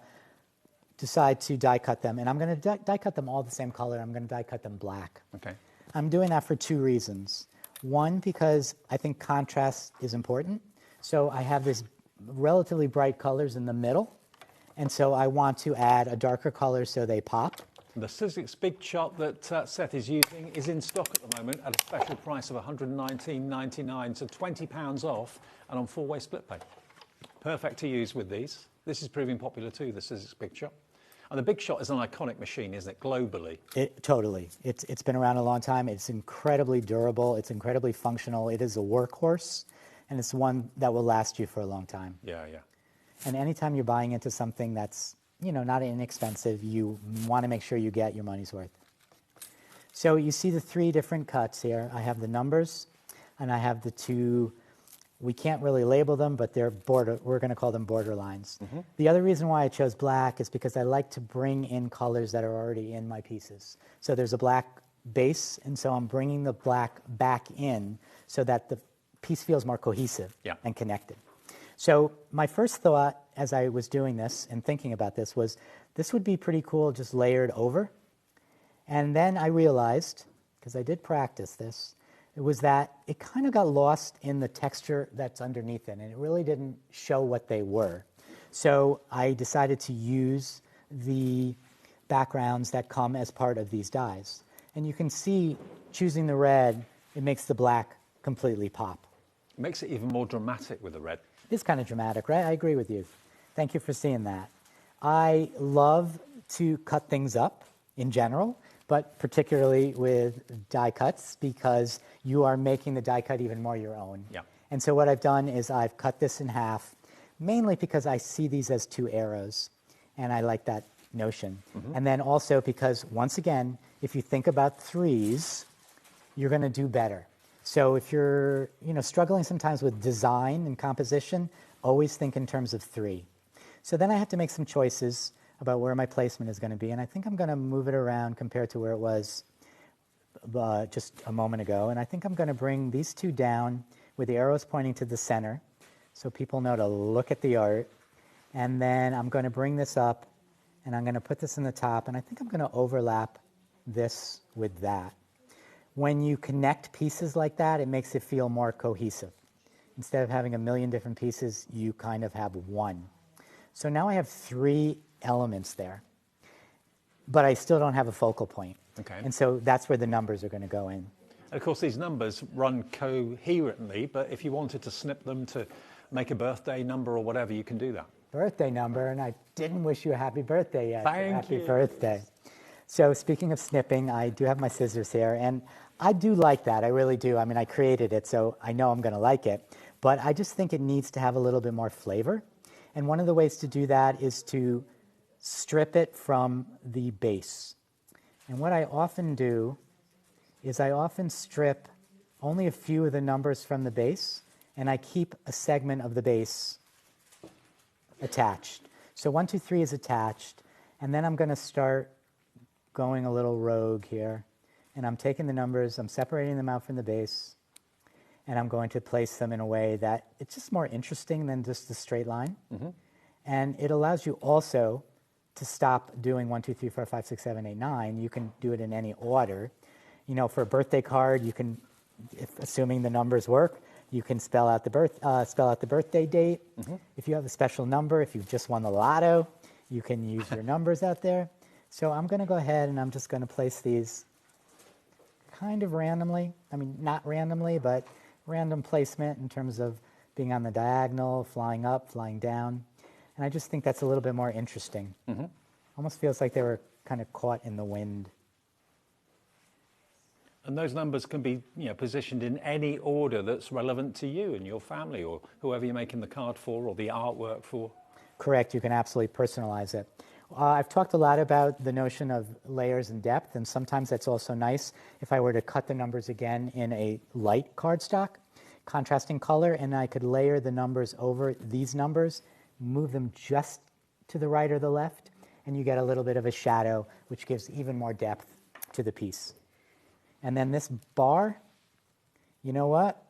decide to die cut them. And I'm going to die cut them all the same color. I'm going to die cut them black. Okay. I'm doing that for 2 reasons. One, because I think contrast is important. So I have this relatively bright colors in the middle, and so I want to add a darker color so they pop. The Sizzix Big Shot that Seth is using is in stock at the moment at a special price of $119.99, so £20 off, and on 4-way split pay. Perfect to use with these. This is proving popular too, the Sizzix Big Shot. And the Big Shot is an iconic machine, isn't it, globally? Totally. It's been around a long time. It's incredibly durable. It's incredibly functional. It is a workhorse, and it's one that will last you for a long time. Yeah, yeah. And anytime you're buying into something that's, not inexpensive, you want to make sure you get your money's worth. So you see the 3 different cuts here. I have the numbers, and I have the 2, we can't really label them, but we're going to call them border lines. The other reason why I chose black is because I like to bring in colors that are already in my pieces. So there's a black base, and so I'm bringing the black back in so that the piece feels more cohesive and connected. So my first thought as I was doing this and thinking about this was, this would be pretty cool just layered over. And then I realized, because I did practice this, it was that it kind of got lost in the texture that's underneath it, and it really didn't show what they were. So I decided to use the backgrounds that come as part of these dies. And you can see, choosing the red, it makes the black completely pop. It makes it even more dramatic with the red. It is kind of dramatic, right? I agree with you. Thank you for seeing that. I love to cut things up in general, but particularly with die cuts, because you are making the die cut even more your own. Yeah. And so what I've done is I've cut this in half, mainly because I see these as 2 arrows, and I like that notion. And then also because, once again, if you think about 3s, you're going to do better. So if you're struggling sometimes with design and composition, always think in terms of 3. So then I have to make some choices about where my placement is going to be, and I think I'm going to move it around compared to where it was just a moment ago. And I think I'm going to bring these 2 down with the arrows pointing to the center so people know to look at the art. And then I'm going to bring this up, and I'm going to put this in the top, and I think I'm going to overlap this with that. When you connect pieces like that, it makes it feel more cohesive. Instead of having a million different pieces, you kind of have one. So now I have 3 elements there, but I still don't have a focal point. Okay. And so that's where the numbers are going to go in. And of course, these numbers run coherently, but if you wanted to snip them to make a birthday number or whatever, you can do that. Birthday number, and I didn't wish you a happy birthday yet. Thank you. Happy birthday. So speaking of snipping, I do have my scissors here, and I do like that. I really do. I mean, I created it, so I know I'm going to like it. But I just think it needs to have a little bit more flavor. And one of the ways to do that is to strip it from the base. And what I often do is I often strip only a few of the numbers from the base, and I keep a segment of the base attached. So 1, 2, 3 is attached, and then I'm going to start going a little rogue here. And I'm taking the numbers, I'm separating them out from the base, and I'm going to place them in a way that it's just more interesting than just a straight line. And it allows you also to stop doing 1, 2, 3, 4, 5, 6, 7, 8, 9. You can do it in any order. For a birthday card, you can, assuming the numbers work, you can spell out the birthday date. If you have a special number, if you've just won the lotto, you can use your numbers out there. So I'm going to go ahead and I'm just going to place these kind of randomly. I mean, not randomly, but random placement in terms of being on the diagonal, flying up, flying down. And I just think that's a little bit more interesting. Almost feels like they were kind of caught in the wind. And those numbers can be positioned in any order that's relevant to you and your family or whoever you're making the card for or the artwork for. Correct. You can absolutely personalize it. I've talked a lot about the notion of layers and depth, and sometimes that's also nice if I were to cut the numbers again in a light cardstock, contrasting color, and I could layer the numbers over these numbers, move them just to the right or the left, and you get a little bit of a shadow, which gives even more depth to the piece. And then this bar, you know what?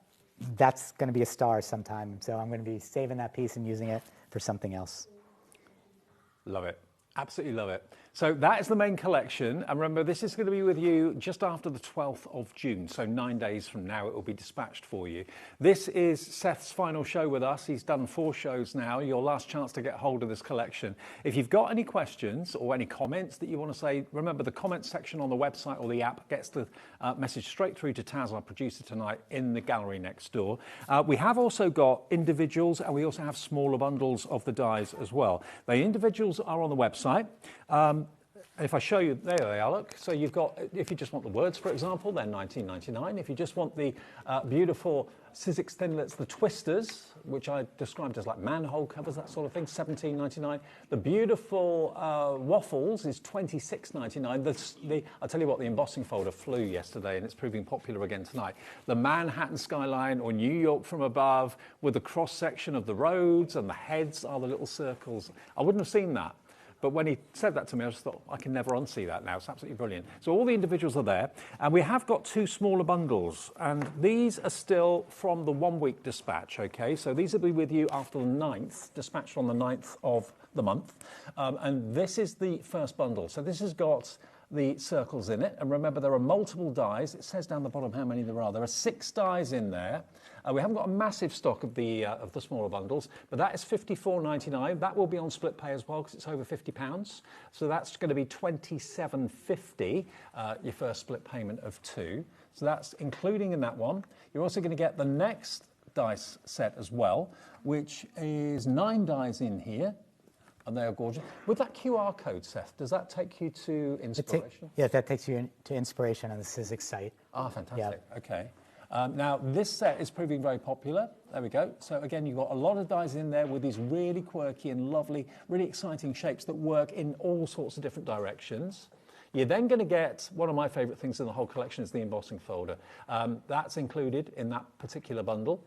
That's going to be a star sometime, so I'm going to be saving that piece and using it for something else. Love it. Absolutely love it. So that is the main collection. And remember, this is going to be with you just after the 12th of June. So 9 days from now, it will be dispatched for you. This is Seth's final show with us. He's done 4 shows now. Your last chance to get hold of this collection. If you've got any questions or any comments that you want to say, remember the comments section on the website or the app gets the message straight through to Taz, our producer tonight, in the gallery next door. We have also got individuals, and we also have smaller bundles of the dies as well. The individuals are on the website. if I show you, there they are, look. So you've got, if you just want the words, for example, they're $19.99. If you just want the beautiful Sizzix Thinlits, the twisters, which I described as like manhole covers, that sort of thing, $17.99. The beautiful waffles is $26.99. I'll tell you what, the embossing folder flew yesterday and it's proving popular again tonight. The Manhattan skyline or New York from above with the cross section of the roads and the heads are the little circles. I wouldn't have seen that. But when he said that to me, I just thought, I can never unsee that now. It's absolutely brilliant. So all the individuals are there. And we have got 2 smaller bundles. And these are still from the 1-week dispatch, OK? So these will be with you after the 9th, dispatched on the 9th of the month. And this is the first bundle. So this has got the circles in it. And remember, there are multiple dies. It says down the bottom how many there are. There are 6 dies in there. We haven't got a massive stock of the smaller bundles, but that is $54.99. That will be on split pay as well because it's over £50. So that's going to be $27.50, your first split payment of 2. So that's including in that one. You're also going to get the next dice set as well, which is 9 dies in here. And they are gorgeous. With that QR code, Seth, does that take you to inspiration? Yeah, that takes you to inspiration on the Sizzix site. Ah, fantastic. Yeah. OK. Now, this set is proving very popular. There we go. So, again, you've got a lot of dies in there with these really quirky and lovely, really exciting shapes that work in all sorts of different directions. You're then going to get, one of my favourite things in the whole collection is the embossing folder. That's included in that particular bundle.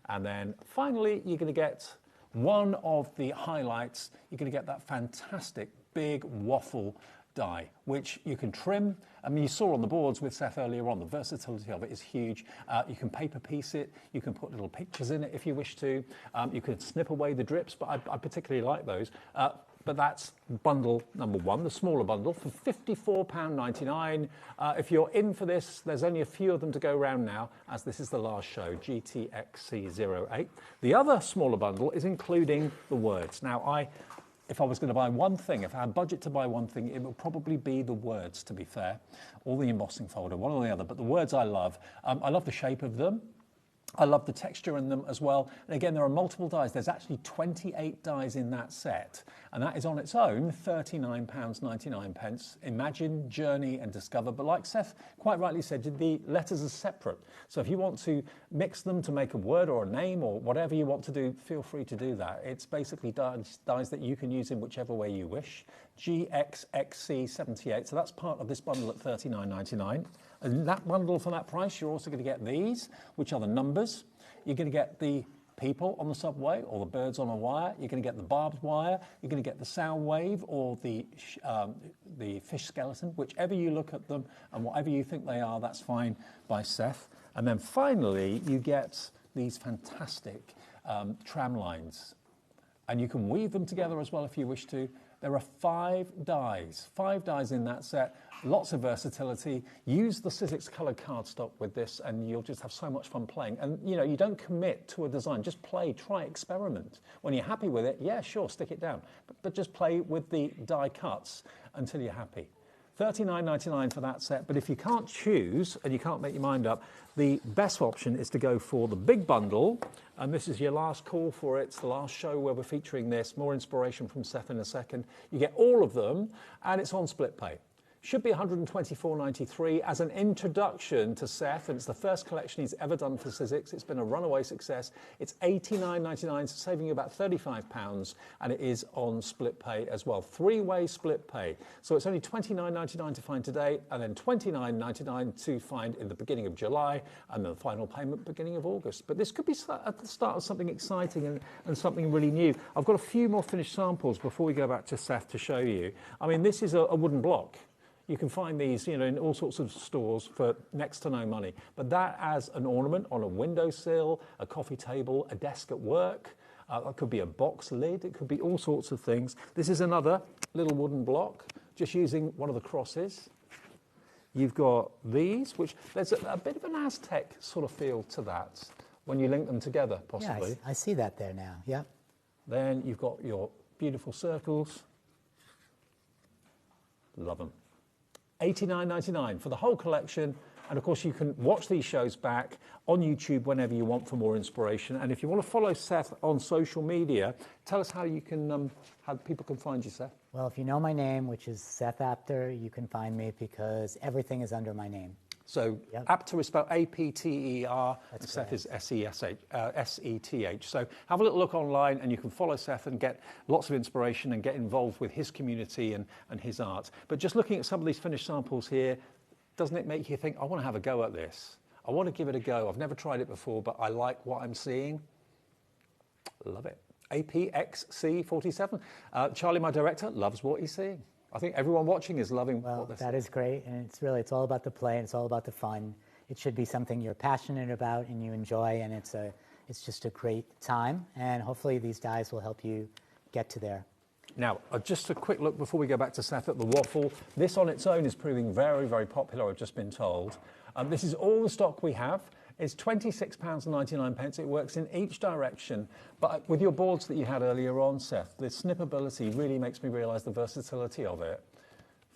And then, finally, you're going to get one of the highlights. You're going to get that fantastic big waffle die, which you can trim. I mean, you saw on the boards with Seth earlier on, the versatility of it is huge. You can paper piece it, you can put little pictures in it if you wish to. You can snip away the drips, but I particularly like those. But that's bundle number 1, the smaller bundle, for £54.99. If you're in for this, there's only a few of them to go around now, as this is the last show, GTXC08. The other smaller bundle is including the words. Now, if I was going to buy one thing, if I had budget to buy one thing, it would probably be the words, to be fair, or the embossing folder, one or the other. But the words I love. I love the shape of them. I love the texture in them as well. And again, there are multiple dies. There's actually 28 dies in that set. And that is on its own £39.99. Imagine, journey and discover. But like Seth quite rightly said, the letters are separate. So if you want to mix them to make a word or a name or whatever you want to do, feel free to do that. It's basically dies that you can use in whichever way you wish. GXXC78. So that's part of this bundle at $39.99. And that bundle for that price, you're also going to get these, which are the numbers. You're going to get the people on the subway or the birds on a wire. You're going to get the barbed wire. You're going to get the sound wave or the fish skeleton. Whichever you look at them and whatever you think they are, that's fine by Seth. And then finally, you get these fantastic tram lines. And you can weave them together as well if you wish to. There are 5 dies in that set, lots of versatility. Use the Sizzix coloured cardstock with this and you'll just have so much fun playing. And, you know, you don't commit to a design, just play, try, experiment. When you're happy with it, yeah, sure, stick it down. But just play with the die cuts until you're happy. $39.99 for that set, but if you can't choose and you can't make your mind up, the best option is to go for the big bundle, and this is your last call for it. It's the last show where we're featuring this. More inspiration from Seth in a second. You get all of them, and it's on split pay. Should be $124.93 as an introduction to Seth, and it's the first collection he's ever done for Sizzix. It's been a runaway success. It's $89.99, so saving you about £35, and it is on split pay as well. 3-way split pay. So it's only $29.99 to find today, and then $29.99 to find in the beginning of July, and then the final payment beginning of August. But this could be at the start of something exciting and something really new. I've got a few more finished samples before we go back to Seth to show you. I mean, this is a wooden block. You can find these, you know, in all sorts of stores for next to no money. But that as an ornament on a windowsill, a coffee table, a desk at work, it could be a box lid, it could be all sorts of things. This is another little wooden block, just using one of the crosses. You've got these, which there's a bit of an Aztec sort of feel to that when you link them together, possibly. Yeah, I see that there now, yeah. Then you've got your beautiful circles. Love them. $89.99 for the whole collection, and of course you can watch these shows back on YouTube whenever you want for more inspiration. And if you want to follow Seth on social media, tell us how you can how people can find you, Seth. Well, if you know my name, which is Seth Apter, you can find me because everything is under my name. So Apter is spelled A-P-T-E-R, and Seth is S-E-T-H. So have a little look online and you can follow Seth and get lots of inspiration and get involved with his community and his art. But just looking at some of these finished samples here, doesn't it make you think, I want to have a go at this? I want to give it a go. I've never tried it before, but I like what I'm seeing. Love it. APXC47. Charlie, my director, loves what he's seeing. I think everyone watching is loving what they're seeing. That is great, and it's all about the play, and it's all about the fun. It should be something you're passionate about and you enjoy, and it's just a great time, and hopefully these dies will help you get to there. Now, just a quick look before we go back to Seth at the waffle. This on its own is proving very, very popular, I've just been told. This is all the stock we have. It's £26.99. It works in each direction. But with your boards that you had earlier on, Seth, the snippability really makes me realise the versatility of it.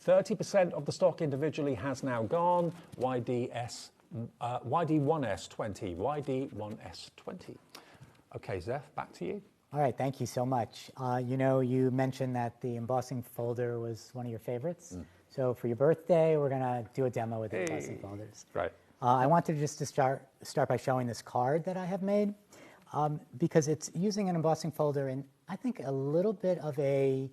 30% of the stock individually has now gone. YD1S20. YD1S20. Okay, Zeph, back to you. All right, thank you so much. You know, you mentioned that the embossing folder was one of your favorites. So for your birthday, we're going to do a demo with the embossing folders. Right. I wanted just to start by showing this card that I have made because it's using an embossing folder in, I think, a little bit of a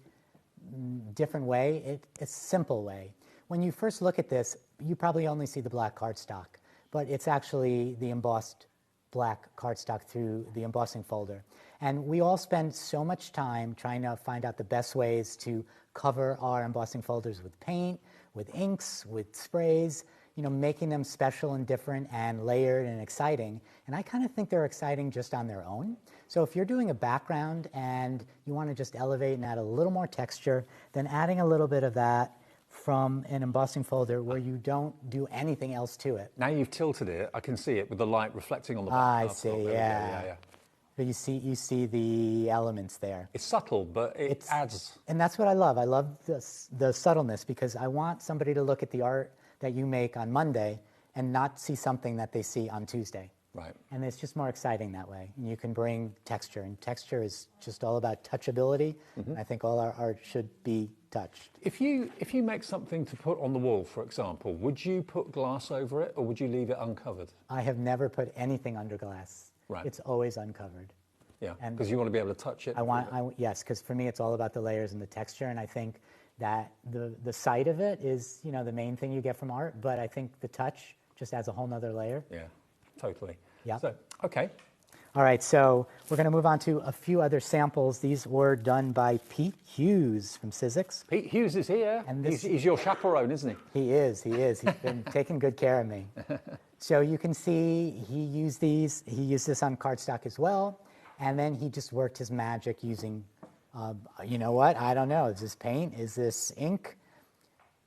different way. It's a simple way. When you first look at this, you probably only see the black cardstock, but it's actually the embossed black cardstock through the embossing folder. And we all spend so much time trying to find out the best ways to cover our embossing folders with paint, with inks, with sprays, you know, making them special and different and layered and exciting. And I kind of think they're exciting just on their own. So if you're doing a background and you want to just elevate and add a little more texture, then adding a little bit of that from an embossing folder where you don't do anything else to it. Now you've tilted it, I can see it with the light reflecting on the back. I see, yeah. But you see the elements there. It's subtle, but it adds. And that's what I love. I love the subtleness because I want somebody to look at the art that you make on Monday and not see something that they see on Tuesday. Right. And it's just more exciting that way. And you can bring texture, and texture is just all about touchability. And I think all our art should be touched. If you make something to put on the wall, for example, would you put glass over it or would you leave it uncovered? I have never put anything under glass. Right. It's always uncovered. Yeah, because you want to be able to touch it. Yes, because for me it's all about the layers and the texture, and I think that the sight of it is, you know, the main thing you get from art, but I think the touch just adds a whole nother layer. Yeah, totally. Yeah. So, okay. All right, so we're going to move on to a few other samples. These were done by Pete Hughes from Sizzix. Pete Hughes is here. And he's your chaperone, isn't he? He is. He's been taking good care of me. So you can see he used this on cardstock as well, and then he just worked his magic using you know what? I don't know. Is this paint? Is this ink?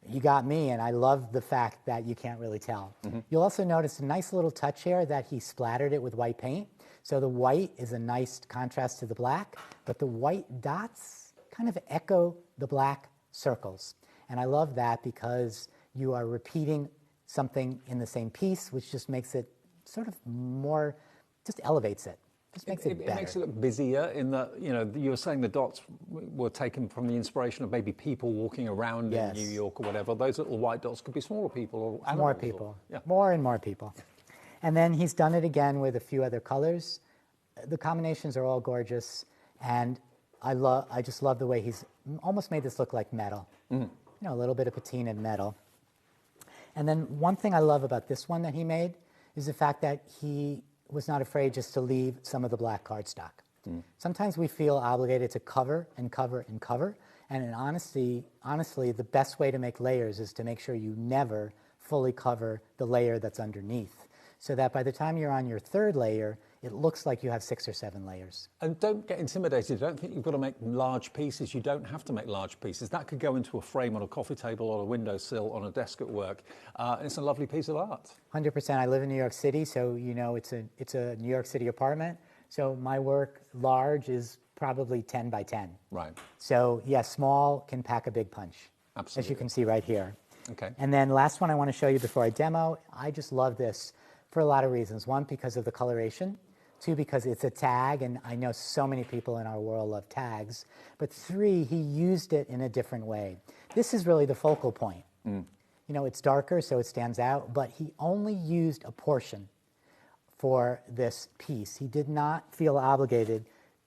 You got me, and I love the fact that you can't really tell. You'll also notice a nice little touch here that he splattered it with white paint. So the white is a nice contrast to the black, but the white dots kind of echo the black circles. And I love that because you are repeating something in the same piece, which just makes it sort of more, just elevates it. Just makes it better. It makes it look busier in that, you know, you were saying the dots were taken from the inspiration of maybe people walking around in New York or whatever. Those little white dots could be smaller people or animals. More people. More and more people. And then he's done it again with a few other colors. The combinations are all gorgeous, and I just love the way he's almost made this look like metal. You know, a little bit of patinaed metal. And then one thing I love about this one that he made is the fact that he was not afraid just to leave some of the black cardstock. Sometimes we feel obligated to cover and cover and cover, and in honestly, the best way to make layers is to make sure you never fully cover the layer that's underneath, so that by the time you're on your third layer, it looks like you have 6 or 7 layers. And don't get intimidated. Don't think you've got to make large pieces. You don't have to make large pieces. That could go into a frame on a coffee table, on a windowsill, on a desk at work. And it's a lovely piece of art. 100%. I live in New York City, so you know it's a New York City apartment. So my work large is probably 10 by 10. Right. So yeah, small can pack a big punch. Absolutely. As you can see right here. Okay. And then last one I want to show you before I demo. I just love this for a lot of reasons. One, because of the coloration. 2, because it's a tag, and I know so many people in our world love tags. But 3, he used it in a different way. This is really the focal point. You know, it's darker, so it stands out, but he only used a portion for this piece. He did not feel obligated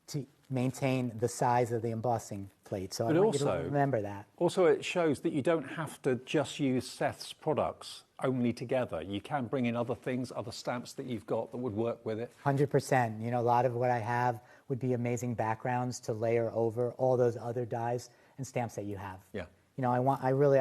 to maintain the size of the embossing plate. So I want you to remember that. Also, it shows that you don't have to just use Seth's products only together. You can bring in other things, other stamps that you've got that would work with it. 100%. You know, a lot of what I have would be amazing backgrounds to layer over all those other dies and stamps that you have. Yeah. You know, I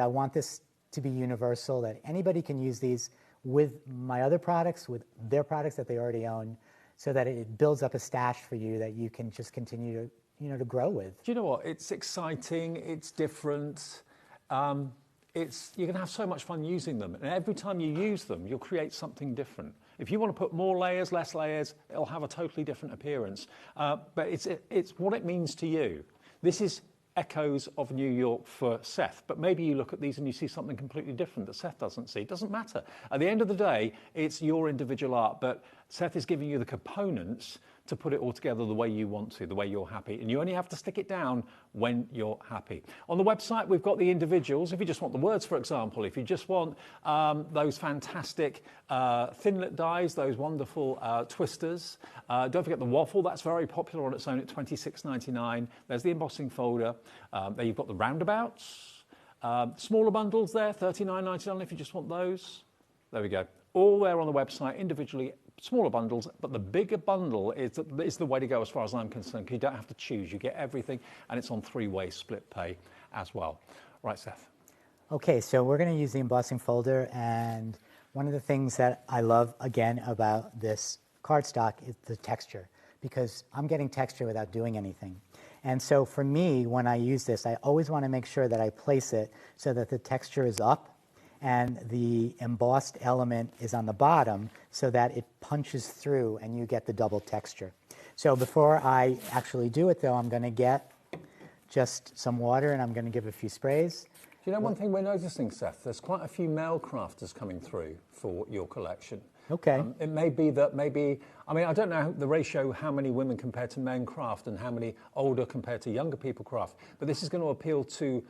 want this to be universal, that anybody can use these with my other products, with their products that they already own, so that it builds up a stash for you that you can just continue to, you know, to grow with. Do you know what? It's exciting. It's different. You're going to have so much fun using them. And every time you use them, you'll create something different. If you want to put more layers, less layers, it'll have a totally different appearance. But it's what it means to you. This is echoes of New York for Seth, but maybe you look at these and you see something completely different that Seth doesn't see. It doesn't matter. At the end of the day, it's your individual art, but Seth is giving you the components to put it all together the way you want to, the way you're happy. And you only have to stick it down when you're happy. On the website, we've got the individuals. If you just want the words, for example, if you just want those fantastic thinlet dies, those wonderful twisters, don't forget the waffle. That's very popular on its own at $26.99. There's the embossing folder. There you've got the roundabouts. Smaller bundles there, $39.99 if you just want those. There we go. All there on the website, individually, smaller bundles, but the bigger bundle is the way to go as far as I'm concerned, because you don't have to choose. You get everything, and it's on 3-way split pay as well. Right, Seth? Okay, so we're going to use the embossing folder, and one of the things that I love, again, about this cardstock is the texture, because I'm getting texture without doing anything. And so for me, when I use this, I always want to make sure that I place it so that the texture is up and the embossed element is on the bottom so that it punches through and you get the double texture. So before I actually do it, though, I'm going to get just some water and I'm going to give a few sprays. Do you know one thing we're noticing, Seth? There's quite a few male crafters coming through for your collection. Okay. It may be that I mean, I don't know the ratio, how many women compared to men craft and how many older compared to younger people craft, but this is going to appeal to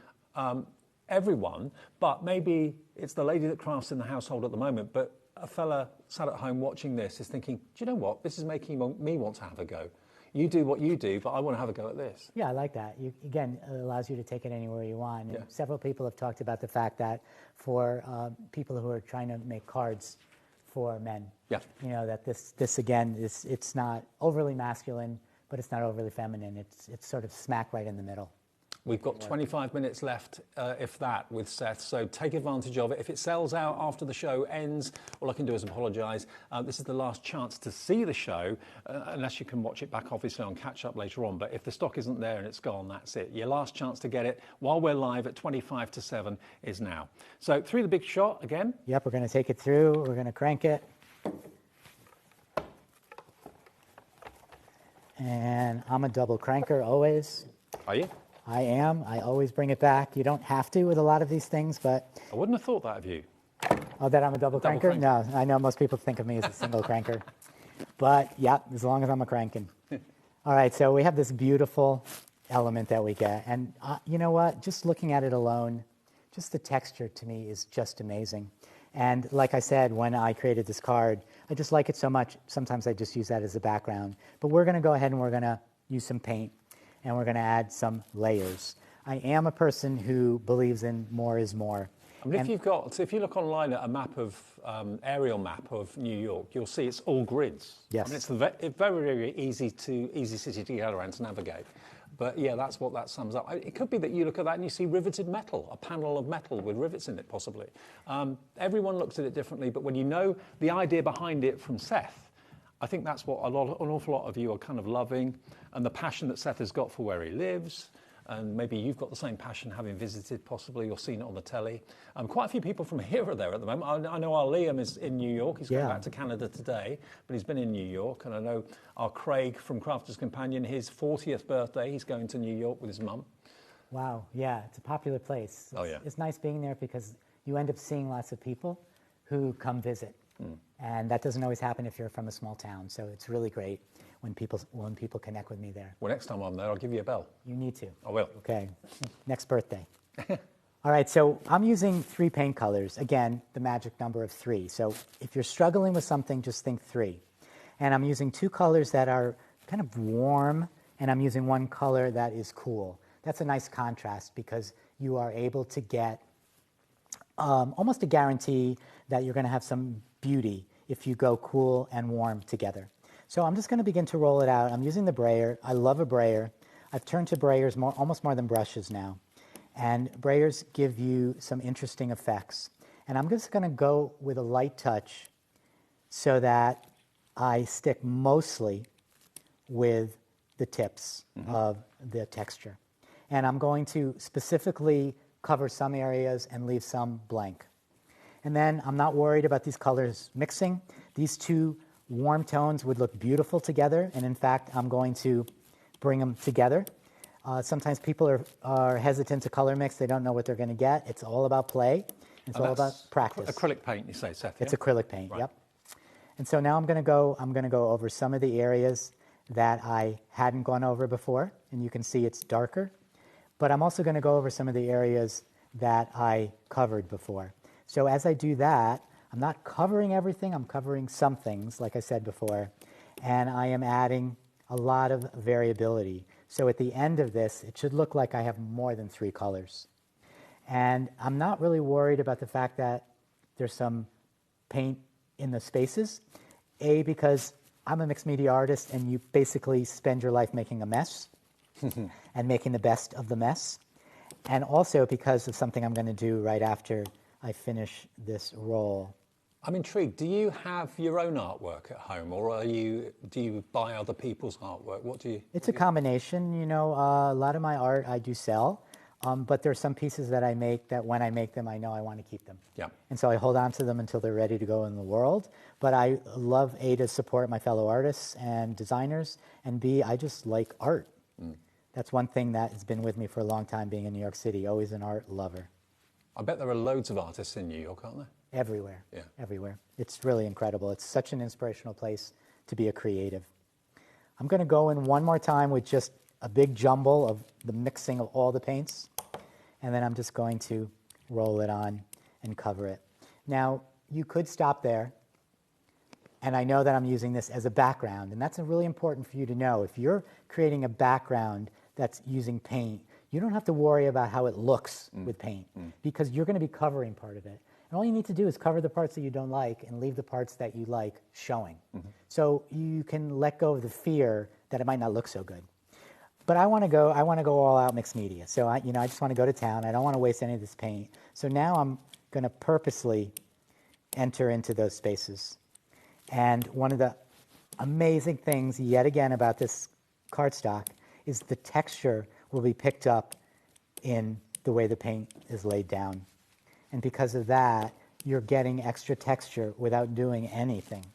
everyone, but maybe it's the lady that crafts in the household at the moment, but a fella sat at home watching this is thinking, do you know what? This is making me want to have a go. You do what you do, but I want to have a go at this. Yeah, I like that. Again, it allows you to take it anywhere you want. And several people have talked about the fact that for people who are trying to make cards for men, you know, that this again, it's not overly masculine, but it's not overly feminine. It's sort of smack right in the middle. We've got 25 minutes left, if that, with Seth, so take advantage of it. If it sells out after the show ends, all I can do is apologise. This is the last chance to see the show, unless you can watch it back, obviously, on catch-up later on. But if the stock isn't there and it's gone, that's it. Your last chance to get it while we're live at 25 to 7 is now. So through the big shot again. Yep, we're going to take it through. We're going to crank it. And I'm a double cranker always. Are you? I am. I always bring it back. You don't have to with a lot of these things, but... I wouldn't have thought that of you. Oh, that I'm a double cranker? No, I know most people think of me as a single cranker. But, yeah, as long as I'm a cranking. All right, so we have this beautiful element that we get. And you know what? Just looking at it alone, just the texture to me is just amazing. And like I said, when I created this card, I just like it so much, sometimes I just use that as a background. But we're going to go ahead and we're going to use some paint. And we're going to add some layers. I am a person who believes in more is more. I mean, if you look online at a map of aerial map of New York, you'll see it's all grids. Yes. I mean, it's very, very easy city to get around, to navigate. But yeah, that's what that sums up. It could be that you look at that and you see riveted metal, a panel of metal with rivets in it, possibly. Everyone looks at it differently, but when you know the idea behind it from Seth, I think that's what an awful lot of you are kind of loving, and the passion that Seth has got for where he lives, and maybe you've got the same passion having visited possibly or seen it on the telly. Quite a few people from here are there at the moment. I know our Liam is in New York. He's going back to Canada today, but he's been in New York. And I know our Craig from Crafter's Companion, his 40th birthday, he's going to New York with his mum. Wow, yeah, it's a popular place. It's nice being there because you end up seeing lots of people who come visit. And that doesn't always happen if you're from a small town. So it's really great when people connect with me there. Well, next time I'm there, I'll give you a bell. You need to. I will. Okay, next birthday. All right, so I'm using 3 paint colors. Again, the magic number of 3. So if you're struggling with something, just think 3. And I'm using 2 colors that are kind of warm, and I'm using 1 color that is cool. That's a nice contrast because you are able to get almost a guarantee that you're going to have some beauty if you go cool and warm together. So I'm just going to begin to roll it out. I'm using the brayer. I love a brayer. I've turned to brayers almost more than brushes now. And brayers give you some interesting effects. And I'm just going to go with a light touch so that I stick mostly with the tips of the texture. And I'm going to specifically cover some areas and leave some blank. And then I'm not worried about these colors mixing. These 2 warm tones would look beautiful together. And in fact, I'm going to bring them together. Sometimes people are hesitant to color mix. They don't know what they're going to get. It's all about play. It's all about practice. Acrylic paint, you say, Seth? It's yeah? acrylic paint, Right. yep. And so now I'm going to go over some of the areas that I hadn't gone over before. And you can see it's darker. But I'm also going to go over some of the areas that I covered before. So as I do that, I'm not covering everything. I'm covering some things, like I said before. And I am adding a lot of variability. So at the end of this, it should look like I have more than 3 colors. And I'm not really worried about the fact that there's some paint in the spaces. A, because I'm a mixed media artist and you basically spend your life making a mess and making the best of the mess. And also because of something I'm going to do right after I finish this roll. I'm intrigued. Do you have your own artwork at home, or do you buy other people's artwork? What do you? It's a combination. You know, a lot of my art I do sell, but there are some pieces that I make that when I make them, I know I want to keep them. Yeah. And so I hold on to them until they're ready to go in the world. But I love A, to support my fellow artists and designers, and B, I just like art. That's one thing that has been with me for a long time, being in New York City, always an art lover. I bet there are loads of artists in New York, aren't there? Everywhere. Yeah. Everywhere. It's really incredible. It's such an inspirational place to be a creative. I'm going to go in one more time with just a big jumble of the mixing of all the paints, and then I'm just going to roll it on and cover it. Now, you could stop there, and I know that I'm using this as a background, and that's really important for you to know. If you're creating a background that's using paint, you don't have to worry about how it looks with paint, because you're going to be covering part of it. And all you need to do is cover the parts that you don't like and leave the parts that you like showing. So you can let go of the fear that it might not look so good. But I want to go all out mixed media. So I just want to go to town. I don't want to waste any of this paint. So now I'm going to purposely enter into those spaces. And one of the amazing things yet again about this cardstock is the texture will be picked up in the way the paint is laid down. And because of that, you're getting extra texture without doing anything.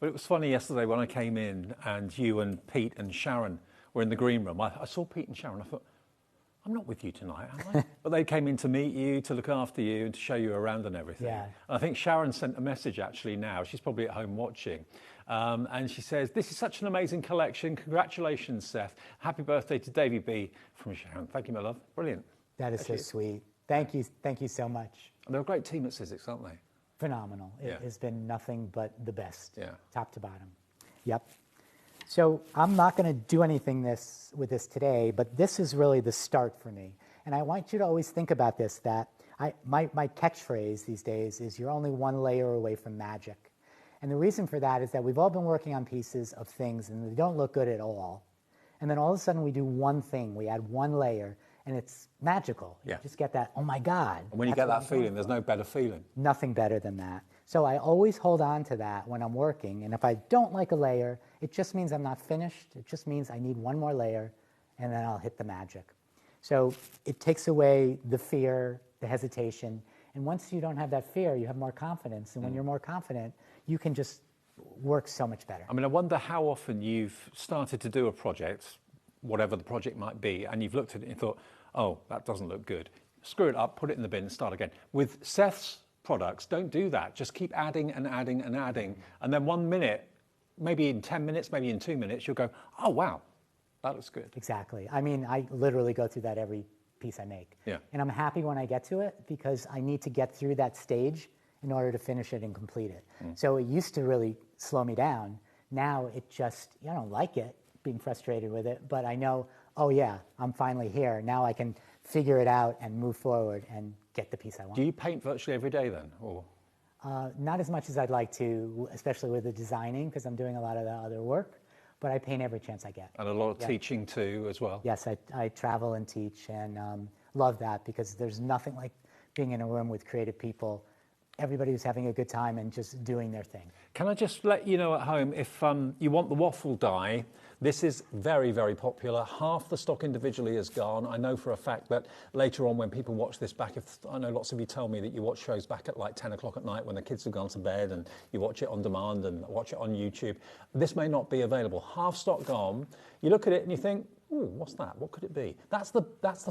But it was funny yesterday when I came in and you and Pete and Sharon were in the green room. I saw Pete and Sharon. I thought, I'm not with you tonight, am I? But they came in to meet you, to look after you, and to show you around and everything. Yeah. And I think Sharon sent a message actually now. She's probably at home watching. And she says, this is such an amazing collection. Congratulations, Seth. Happy birthday to Davey B from Sharon. Thank you, my love. Brilliant. That is so sweet. Thank you so much. And they're a great team at Sizzix, aren't they? Phenomenal. It has been nothing but the best, top to bottom. Yep. So I'm not going to do anything with this today, but this is really the start for me. And I want you to always think about this, that my catchphrase these days is you're only one layer away from magic. And the reason for that is that we've all been working on pieces of things and they don't look good at all. And then all of a sudden we do one thing, we add one layer, and it's magical. Yeah. You just get that, oh my God. And when you get that feeling, there's no better feeling. Nothing better than that. So I always hold on to that when I'm working. And if I don't like a layer, it just means I'm not finished. It just means I need one more layer, and then I'll hit the magic. So it takes away the fear, the hesitation. And once you don't have that fear, you have more confidence. And when you're more confident, you can just work so much better. I mean, I wonder how often you've started to do a project, whatever the project might be, and you've looked at it and thought, oh, that doesn't look good. Screw it up, put it in the bin and start again. With Seth's products don't do that. Just keep adding and adding and adding. And then 1 minute, maybe in 10 minutes, maybe in 2 minutes, you'll go, oh, wow, that looks good. Exactly. I mean, I literally go through that every piece I make. Yeah. And I'm happy when I get to it because I need to get through that stage in order to finish it and complete it. So it used to really slow me down. Now it just, I don't like it, being frustrated with it, but I know, oh yeah, I'm finally here. Now I can figure it out and move forward and get the piece I want. Do you paint virtually every day then? Or? Not as much as I'd like to, especially with the designing, because I'm doing a lot of the other work, but I paint every chance I get. And a lot of teaching too as well? Yes, I travel and teach and love that because there's nothing like being in a room with creative people, everybody who's having a good time and just doing their thing. Can I just let you know at home, if you want the waffle die, this is very, very popular. Half the stock individually is gone. I know for a fact that later on when people watch this back, I know lots of you tell me that you watch shows back at like 10 o'clock at night when the kids have gone to bed and you watch it on demand and watch it on YouTube. This may not be available. Half stock gone. You look at it and you think, ooh, what's that? What could it be? That's the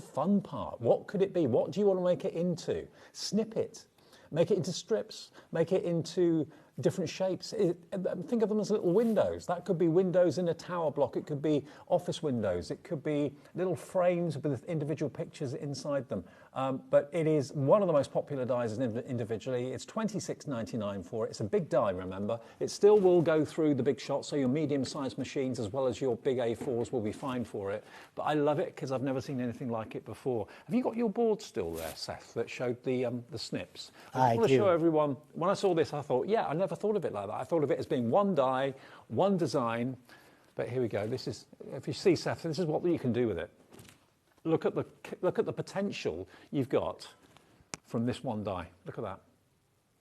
fun part. What could it be? What do you want to make it into? Snip it. Make it into strips. Make it into different shapes. Think of them as little windows. That could be windows in a tower block. It could be office windows. It could be little frames with individual pictures inside them. But it is one of the most popular dies individually. It's $26.99 for it. It's a big die, remember. It still will go through the big shots, so your medium-sized machines as well as your big A4s will be fine for it. But I love it because I've never seen anything like it before. Have you got your board still there, Seth, that showed the snips? I want to show everyone. When I saw this, I thought, yeah, I never thought of it like that. I thought of it as being one die, one design. But here we go. This is, if you see, Seth, this is what you can do with it. Look at the potential you've got from this one die. Look at that.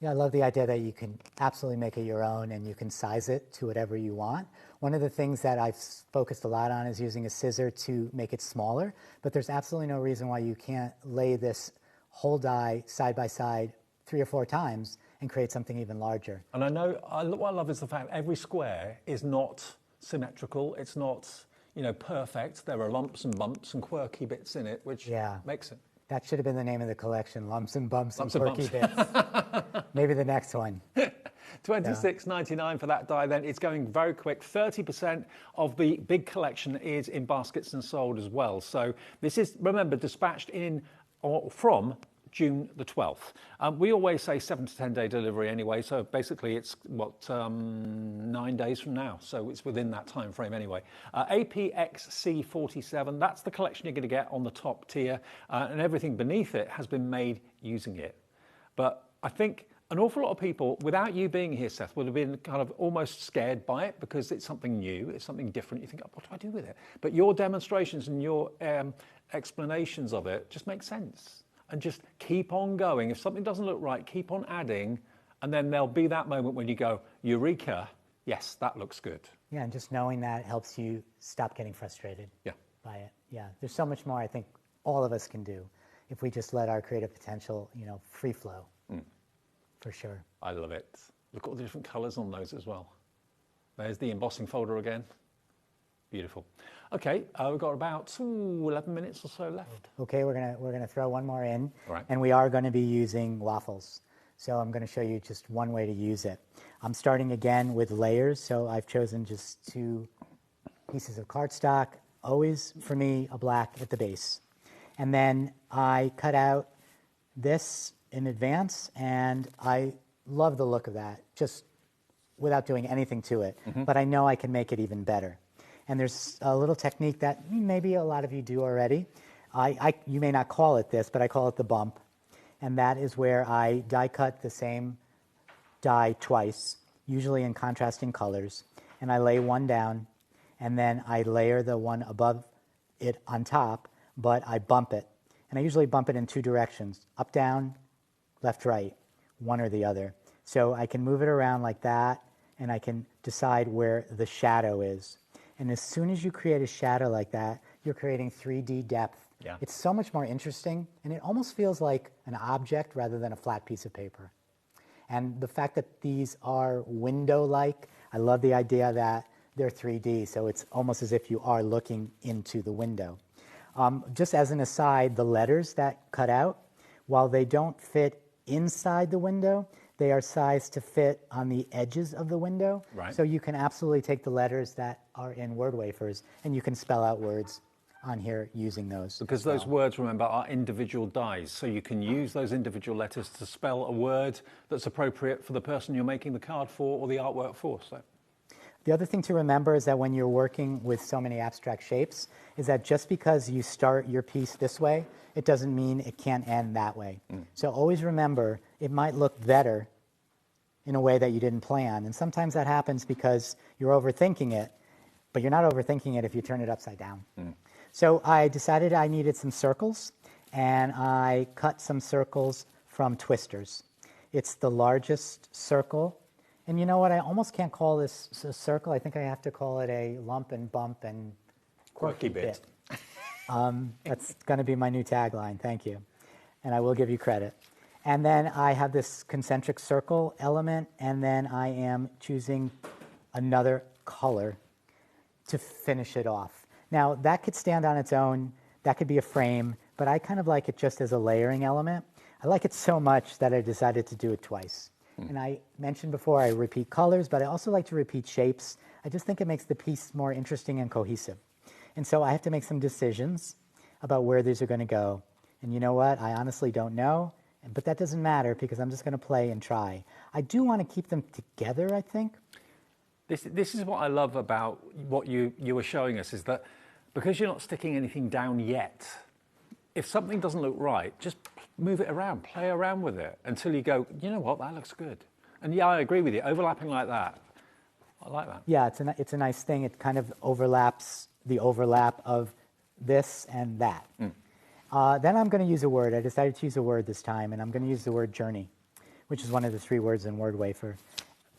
Yeah, I love the idea that you can absolutely make it your own and you can size it to whatever you want. One of the things that I've focused a lot on is using a scissor to make it smaller, but there's absolutely no reason why you can't lay this whole die side by side 3 or 4 times and create something even larger. And I know, what I love is the fact every square is not symmetrical. It's not, perfect. There are lumps and bumps and quirky bits in it, which makes it. That should have been the name of the collection, Lumps and Bumps and Quirky Bits. Maybe the next one. $26.99 for that die then. It's going very quick. 30% of the big collection is in baskets and sold as well. So this is, remember, dispatched in or from June the 12th. We always say 7 to 10 day delivery anyway, so basically it's 9 days from now, so it's within that time frame anyway. APXC47, that's the collection you're going to get on the top tier, and everything beneath it has been made using it. But I think an awful lot of people, without you being here, Seth, would have been kind of almost scared by it because it's something new, it's something different. You think, oh, what do I do with it? But your demonstrations and your explanations of it just make sense. And just keep on going. If something doesn't look right, keep on adding, and then there'll be that moment when you go, Eureka, yes, that looks good. Yeah, and just knowing that helps you stop getting frustrated by it. Yeah, there's so much more I think all of us can do if we just let our creative potential, free flow, for sure. I love it. Look at all the different colors on those as well. There's the embossing folder again. Beautiful. Okay, we've got about 11 minutes or so left. Okay, we're gonna throw one more in, right. And we are going to be using waffles. So I'm going to show you just one way to use it. I'm starting again with layers, so I've chosen just 2 pieces of cardstock. Always, for me, a black at the base, and then I cut out this in advance, and I love the look of that, just without doing anything to it. But I know I can make it even better. And there's a little technique that maybe a lot of you do already. You may not call it this, but I call it the bump. And that is where I die cut the same die twice, usually in contrasting colors. And I lay one down, and then I layer the one above it on top, but I bump it. And I usually bump it in 2 directions, up, down, left, right, one or the other. So I can move it around like that, and I can decide where the shadow is. And as soon as you create a shadow like that, you're creating 3D depth. Yeah. It's so much more interesting, and it almost feels like an object rather than a flat piece of paper. And the fact that these are window-like, I love the idea that they're 3D, so it's almost as if you are looking into the window. Just as an aside, the letters that cut out, while they don't fit inside the window. They are sized to fit on the edges of the window. Right. So you can absolutely take the letters that are in word wafers and you can spell out words on here using those. Because those words, remember, are individual dies. So you can use those individual letters to spell a word that's appropriate for the person you're making the card for or the artwork for. So. The other thing to remember is that when you're working with so many abstract shapes, is that just because you start your piece this way, it doesn't mean it can't end that way. So always remember, it might look better in a way that you didn't plan. And sometimes that happens because you're overthinking it, but you're not overthinking it if you turn it upside down. So I decided I needed some circles, and I cut some circles from twisters. It's the largest circle. And you know what? I almost can't call this a circle. I think I have to call it a lump and bump and quirky bit. That's going to be my new tagline. Thank you. And I will give you credit. And then I have this concentric circle element, and then I am choosing another color to finish it off. Now, that could stand on its own. That could be a frame, but I kind of like it just as a layering element. I like it so much that I decided to do it twice. And I mentioned before I repeat colors, but I also like to repeat shapes. I just think it makes the piece more interesting and cohesive. And so I have to make some decisions about where these are going to go. And you know what? I honestly don't know, but that doesn't matter because I'm just going to play and try. I do want to keep them together, I think. This is what I love about what you were showing us, is that because you're not sticking anything down yet, if something doesn't look right, just move it around, play around with it until you go, you know what, that looks good. And yeah, I agree with you, overlapping like that, I like that. Yeah, it's a nice thing. It kind of overlaps the overlap of this and that. Then I'm going to use a word. I decided to use a word this time, and I'm going to use the word journey, which is one of the 3 words in Word Wafer.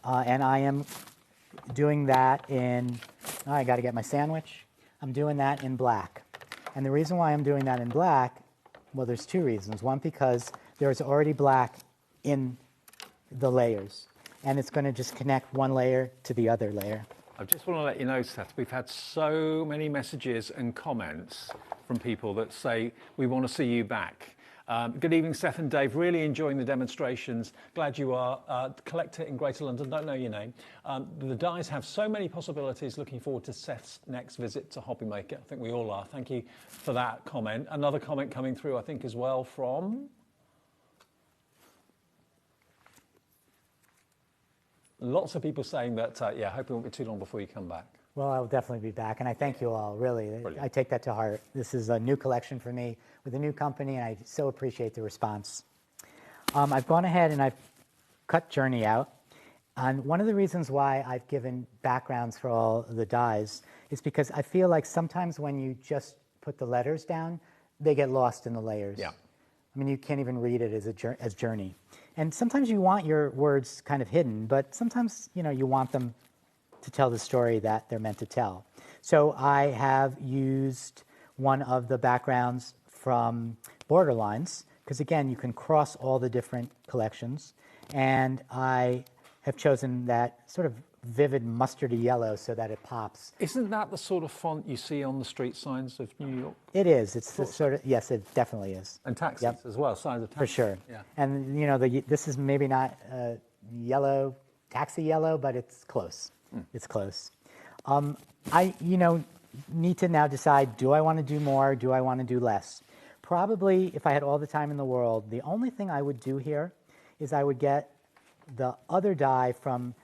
And I am doing that in, I got to get my sandwich. I'm doing that in black. And the reason why I'm doing that in black, well, there's 2 reasons. One, because there's already black in the layers, and it's going to just connect one layer to the other layer. I just want to let you know, Seth, we've had so many messages and comments from people that say, we want to see you back. Good evening, Seth and Dave. Really enjoying the demonstrations. Glad you are. Collector in Greater London. Don't know your name. The dies have so many possibilities. Looking forward to Seth's next visit to HobbyMaker. I think we all are. Thank you for that comment. Another comment coming through, I think, as well from... Lots of people saying that, yeah, I hope it won't be too long before you come back. Well, I'll definitely be back, and I thank you all, really. Brilliant. I take that to heart. This is a new collection for me with a new company, and I so appreciate the response. I've gone ahead and I've cut Journey out. And one of the reasons why I've given backgrounds for all the dies is because I feel like sometimes when you just put the letters down, they get lost in the layers. Yeah. I mean, you can't even read it as Journey. And sometimes you want your words kind of hidden, but sometimes, you know, you want them to tell the story that they're meant to tell. So I have used one of the backgrounds from Borderlines, because again, you can cross all the different collections. And I have chosen that sort of vivid mustardy yellow so that it pops. Isn't that the sort of font you see on the street signs of New York? It is. It's the sort of, yes, it definitely is. And taxis as well, signs of taxis. For sure. Yeah. And, you know, this is maybe not yellow, taxi yellow, but it's close. It's close. I, you know, need to now decide, do I want to do more? Do I want to do less? Probably, if I had all the time in the world, the only thing I would do here is I would get the other die from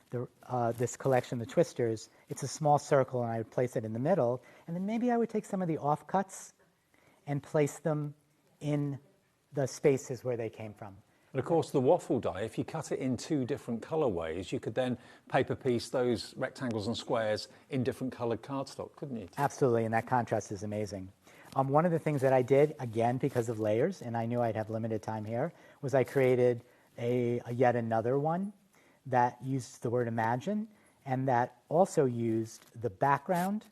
this collection, the Twisters. It's a small circle, and I would place it in the middle. And then maybe I would take some of the offcuts and place them in the spaces where they came from. And of course, the waffle die, if you cut it in 2 different colorways, you could then paper piece those rectangles and squares in different colored cardstock, couldn't you? Absolutely, and that contrast is amazing. One of the things that I did, again, because of layers, and I knew I'd have limited time here, was I created a yet another one that used the word imagine, and that also used the background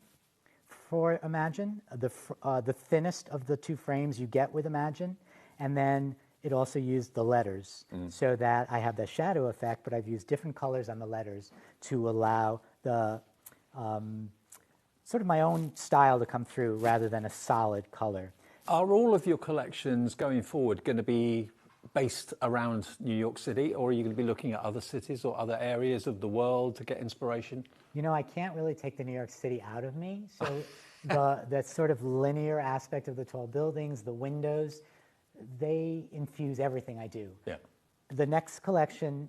for imagine, the thinnest of the 2 frames you get with imagine, and then it also used the letters so that I have the shadow effect, but I've used different colors on the letters to allow the sort of my own style to come through rather than a solid color. Are all of your collections going forward going to be based around New York City, or are you going to be looking at other cities or other areas of the world to get inspiration? You know, I can't really take the New York City out of me. So that sort of linear aspect of the tall buildings, the windows, they infuse everything I do. Yeah. The next collection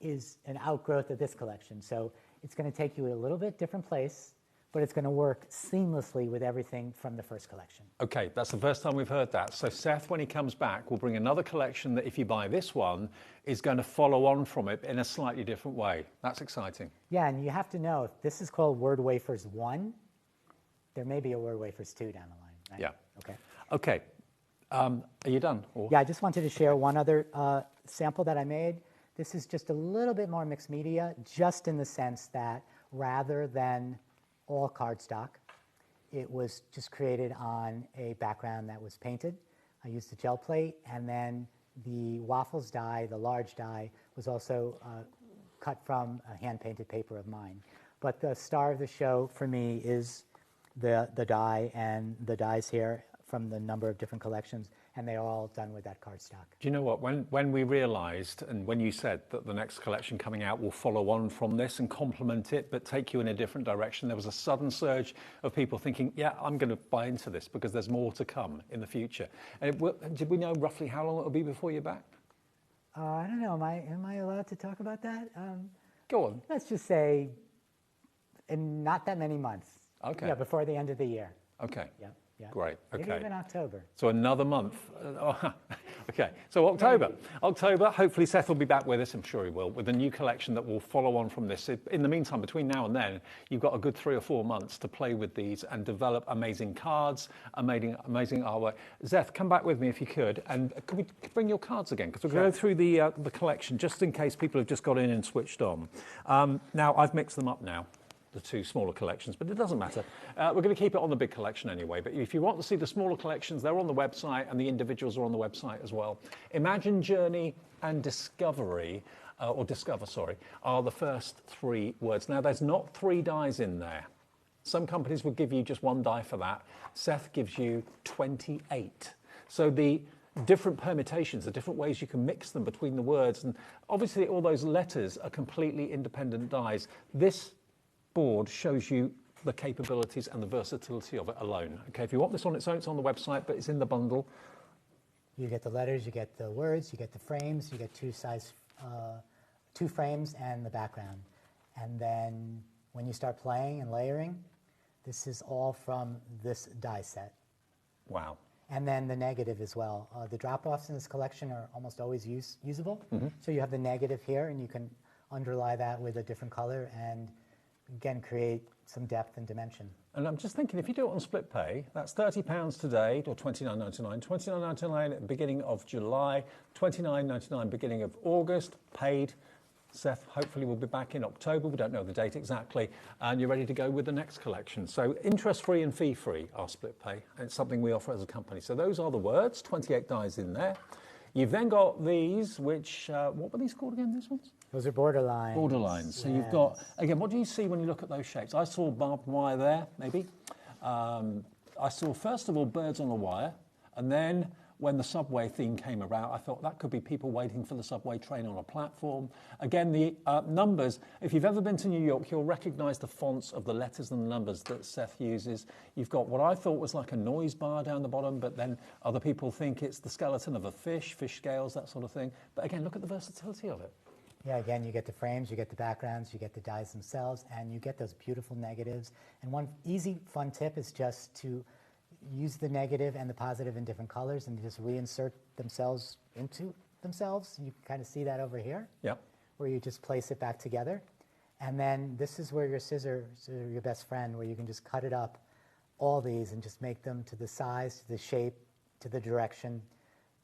is an outgrowth of this collection. So it's going to take you a little bit different place, but it's going to work seamlessly with everything from the first collection. Okay, that's the first time we've heard that. So Seth, when he comes back, will bring another collection that if you buy this one, is going to follow on from it in a slightly different way. That's exciting. Yeah, and you have to know, if this is called Word Wafers 1, there may be a Word Wafers 2 down the line, right? Yeah. Okay. Okay. Are you done? Or? Yeah, I just wanted to share one other sample that I made. This is just a little bit more mixed media, just in the sense that rather than all cardstock, it was just created on a background that was painted. I used a gel plate, and then the waffles die, the large die, was also cut from a hand-painted paper of mine. But the star of the show for me is the die, and the dies here from the number of different collections, and they are all done with that cardstock. Do you know what, when we realised, and when you said that the next collection coming out will follow on from this and complement it, but take you in a different direction, there was a sudden surge of people thinking, yeah, I'm going to buy into this because there's more to come in the future. And did we know roughly how long it will be before you're back? I don't know, am I allowed to talk about that? Go on. Let's just say in not that many months. Okay. Yeah, before the end of the year. Okay. Yeah. Yeah. Great. Okay. Maybe even October. So another month. Okay. So October. October. Hopefully Seth will be back with us. I'm sure he will, with a new collection that will follow on from this. In the meantime, between now and then, you've got a good 3 or 4 months to play with these and develop amazing cards, amazing artwork. Seth, come back with me if you could, and could we bring your cards again? Because we'll go through the collection just in case people have just got in and switched on. Now I've mixed them up now, the 2 smaller collections, but it doesn't matter. We're going to keep it on the big collection anyway, but if you want to see the smaller collections, they're on the website, and the individuals are on the website as well. Imagine, Journey, and Discovery, or Discover, sorry, are the first 3 words. Now, there's not 3 dies in there. Some companies would give you just 1 die for that. Seth gives you 28. So the different permutations, the different ways you can mix them between the words, and obviously all those letters are completely independent dies. This board shows you the capabilities and the versatility of it alone. Okay, if you want this on its own, it's on the website, but it's in the bundle. You get the letters, you get the words, you get the frames, you get 2 frames and the background. And then when you start playing and layering, this is all from this die set. Wow. And then the negative as well. The drop-offs in this collection are almost always usable. Mm-hmm. So you have the negative here, and you can underlie that with a different color and again create some depth and dimension. And I'm just thinking, if you do it on split pay, that's £30 today, or $29.99, $29.99 at the beginning of July, $29.99 beginning of August, paid. Seth hopefully will be back in October. We don't know the date exactly, and you're ready to go with the next collection. So interest-free and fee-free are split pay, and it's something we offer as a company. So those are the words, 28 dies in there. You've then got these, which, what were these called again, these ones? Those are borderlines. Borderlines. So you've got, again, what do you see when you look at those shapes? I saw barbed wire there, maybe. I saw, first of all, birds on a wire. And then when the subway theme came around, I thought that could be people waiting for the subway train on a platform. Again, the numbers, if you've ever been to New York, you'll recognise the fonts of the letters and the numbers that Seth uses. You've got what I thought was like a noise bar down the bottom, but then other people think it's the skeleton of a fish scales, that sort of thing. But again, look at the versatility of it. Yeah, again, you get the frames, you get the backgrounds, you get the dies themselves, and you get those beautiful negatives. And one easy, fun tip is just to use the negative and the positive in different colors and just reinsert themselves into themselves. You can kind of see that over here, where you just place it back together. And then this is where your scissors are your best friend, where you can just cut it up, all these, and just make them to the size, to the shape, to the direction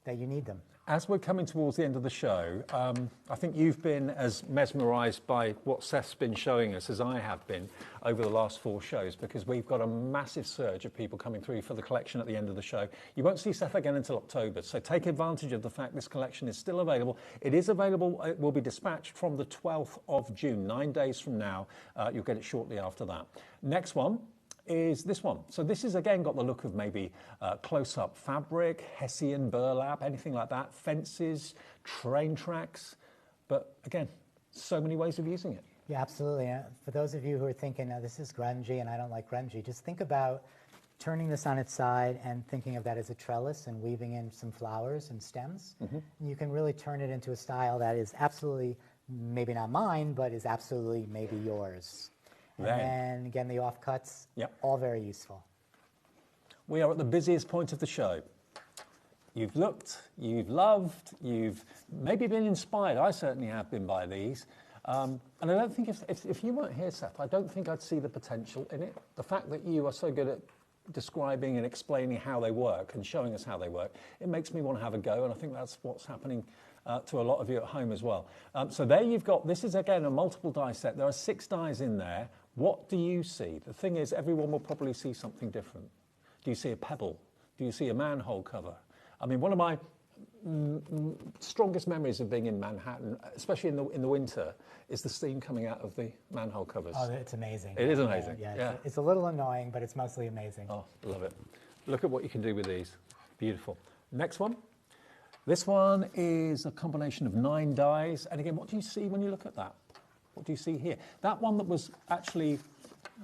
that you need them. As we're coming towards the end of the show, I think you've been as mesmerised by what Seth's been showing us as I have been over the last 4 shows, because we've got a massive surge of people coming through for the collection at the end of the show. You won't see Seth again until October, so take advantage of the fact this collection is still available. It is available, it will be dispatched from the 12th of June, 9 days from now. You'll get it shortly after that. Next one is this one. So this is again got the look of maybe close-up fabric, Hessian burlap, anything like that, fences, train tracks. But again, so many ways of using it. Yeah, absolutely. For those of you who are thinking, this is grungy and I don't like grungy, just think about turning this on its side and thinking of that as a trellis and weaving in some flowers and stems. And you can really turn it into a style that is absolutely, maybe not mine, but is absolutely maybe yours. And then again, the offcuts, all very useful. We are at the busiest point of the show. You've looked, you've loved, you've maybe been inspired. I certainly have been by these. And I don't think if you weren't here, Seth, I don't think I'd see the potential in it. The fact that you are so good at describing and explaining how they work and showing us how they work, it makes me want to have a go, and I think that's what's happening to a lot of you at home as well. So there you've got, this is again a multiple die set. There are 6 dies in there. What do you see? The thing is, everyone will probably see something different. Do you see a pebble? Do you see a manhole cover? I mean, one of my strongest memories of being in Manhattan, especially in the winter, is the steam coming out of the manhole covers. Oh, it's amazing. It is amazing. Yeah. It's a little annoying, but it's mostly amazing. Oh, love it. Look at what you can do with these. Beautiful. Next one. This one is a combination of 9 dies. And again, what do you see when you look at that? What do you see here? That one that was actually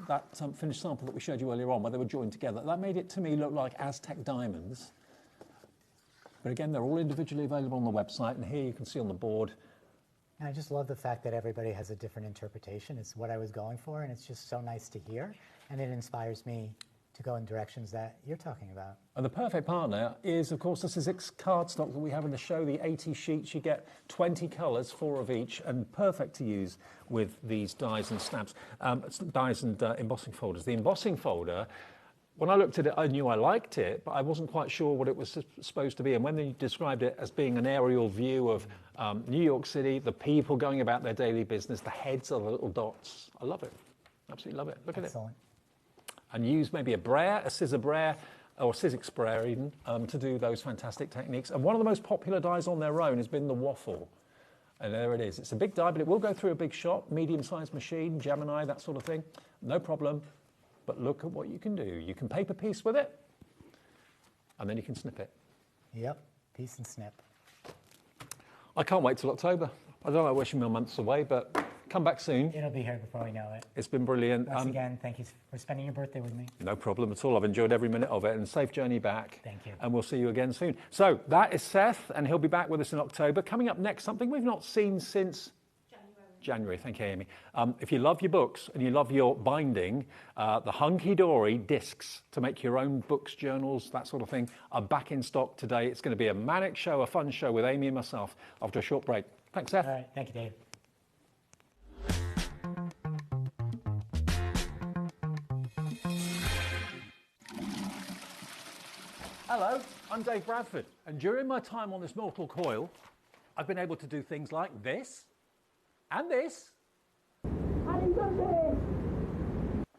that finished sample that we showed you earlier on, where they were joined together, that made it to me look like Aztec diamonds. But again, they're all individually available on the website, and here you can see on the board. And I just love the fact that everybody has a different interpretation. It's what I was going for, and it's just so nice to hear, and it inspires me to go in directions that you're talking about. And the perfect partner is, of course, this is cardstock that we have in the show, the 80 sheets. You get 20 colours, 4 of each, and perfect to use with these dies and stamps, dies and embossing folders. The embossing folder, when I looked at it, I knew I liked it, but I wasn't quite sure what it was supposed to be. And when they described it as being an aerial view of New York City, the people going about their daily business, the heads are the little dots. I love it. Absolutely love it. Look at it. And use maybe a brayer, a scissor brayer, or Sizzix sprayer even, to do those fantastic techniques. And one of the most popular dies on their own has been the waffle. And there it is. It's a big die, but it will go through a big shop, medium-sized machine, Gemini, that sort of thing. No problem. But look at what you can do. You can paper piece with it, and then you can snip it. Yep, piece and snip. I can't wait till October. I don't know, wishing me months away, but come back soon. It'll be here before we know it. It's been brilliant. Once again, thank you for spending your birthday with me. No problem at all. I've enjoyed every minute of it, and safe journey back. Thank you. And we'll see you again soon. So that is Seth, and he'll be back with us in October. Coming up next, something we've not seen since January. Thank you, Amy. If you love your books and you love your binding, the Hunky Dory discs to make your own books, journals, that sort of thing, are back in stock today. It's going to be a manic show, a fun show with Amy and myself after a short break. Thanks, Seth. All right. Thank you, Dave. Hello, I'm Dave Bradford, and during my time on this mortal coil, I've been able to do things like this, and this.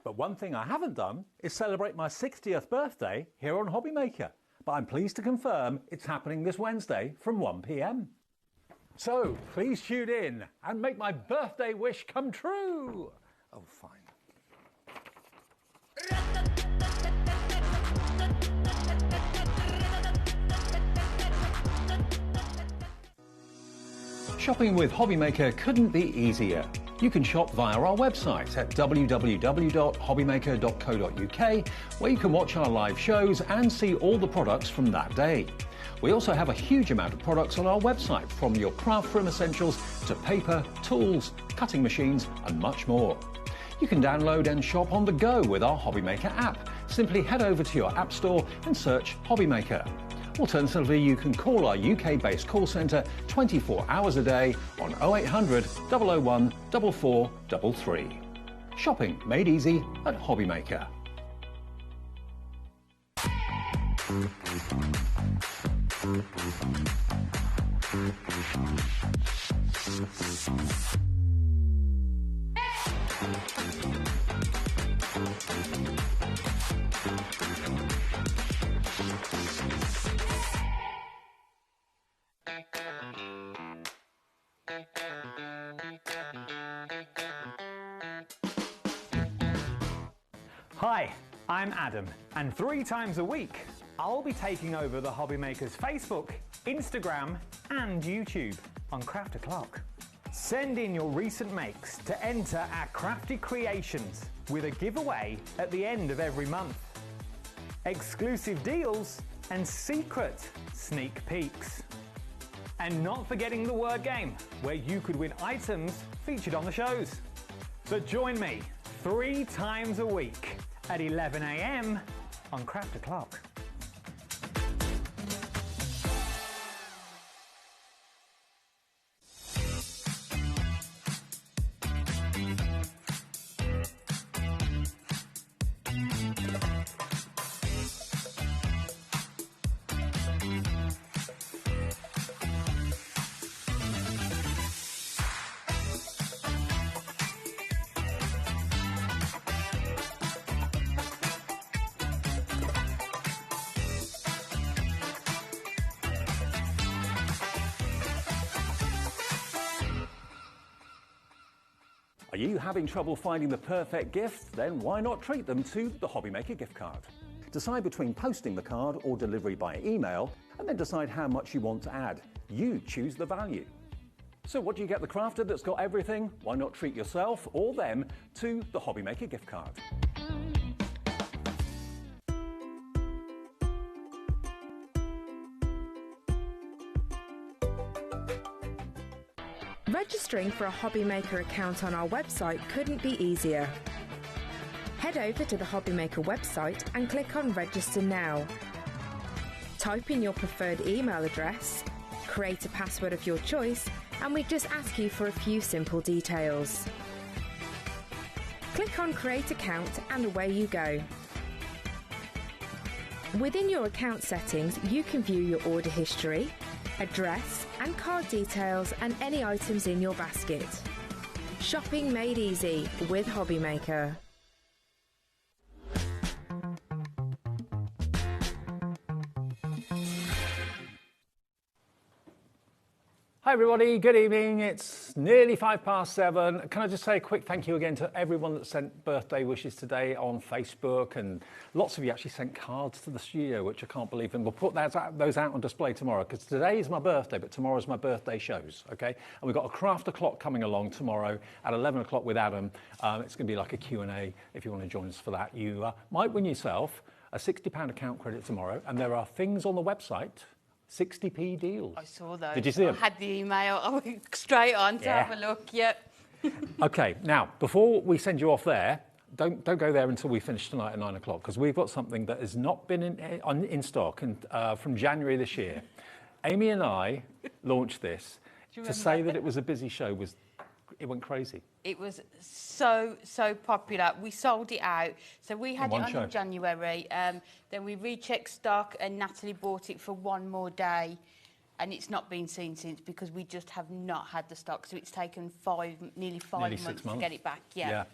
But one thing I haven't done is celebrate my 60th birthday here on HobbyMaker. But I'm pleased to confirm it's happening this Wednesday from 1 p.m. So please tune in and make my birthday wish come true. Oh, fine. Shopping with HobbyMaker couldn't be easier. You can shop via our website at www.hobbymaker.co.uk, where you can watch our live shows and see all the products from that day. We also have a huge amount of products on our website, from your craft room essentials to paper, tools, cutting machines and much more. You can download and shop on the go with our HobbyMaker app. Simply head over to your app store and search HobbyMaker. Alternatively, you can call our UK-based call centre 24 hours a day on 0800 001 4433. Shopping made easy at HobbyMaker. Hi, I'm Adam, and 3 times a week, I'll be taking over the HobbyMaker's Facebook, Instagram, and YouTube on Craft O'Clock. Send in your recent makes to enter our crafty creations with a giveaway at the end of every month. Exclusive deals and secret sneak peeks. And not forgetting the word game, where you could win items featured on the shows. So join me 3 times a week at 11 a.m. on Craft O'Clock. Are you having trouble finding the perfect gift? Then why not treat them to the HobbyMaker gift card? Decide between posting the card or delivery by email, and then decide how much you want to add. You choose the value. So what do you get the crafter that's got everything? Why not treat yourself or them to the HobbyMaker gift card? Registering for a HobbyMaker account on our website couldn't be easier. Head over to the HobbyMaker website and click on Register Now. Type in your preferred email address, create a password of your choice, and we just ask you for a few simple details. Click on Create Account and away you go. Within your account settings, you can view your order history, address and card details and any items in your basket. Shopping made easy with HobbyMaker. Hi everybody, good evening. It's nearly 7:05. Can I just say a quick thank you again to everyone that sent birthday wishes today on Facebook, and lots of you actually sent cards to the studio, which I can't believe, and we'll put those out on display tomorrow, because today is my birthday, but tomorrow's my birthday shows, okay? And we've got a Craft O'Clock coming along tomorrow at 11 o'clock with Adam. It's going to be like a Q&A if you want to join us for that. You might win yourself a £60 account credit tomorrow, and there are things on the website, 60p deals. I saw those. Did you see them? I had the email. I went straight on to have a look. Yep. Okay, now, before we send you off there, don't go there until we finish tonight at 9 o'clock, because we've got something that has not been in stock from January this year. Amy and I launched this. To say that it was a busy show it went crazy. It was so popular. We sold it out. So we had it on in January. Then we rechecked stock and Natalie bought it for one more day. And it's not been seen since, because we just have not had the stock. So it's taken nearly 5 months to get it back. Yeah.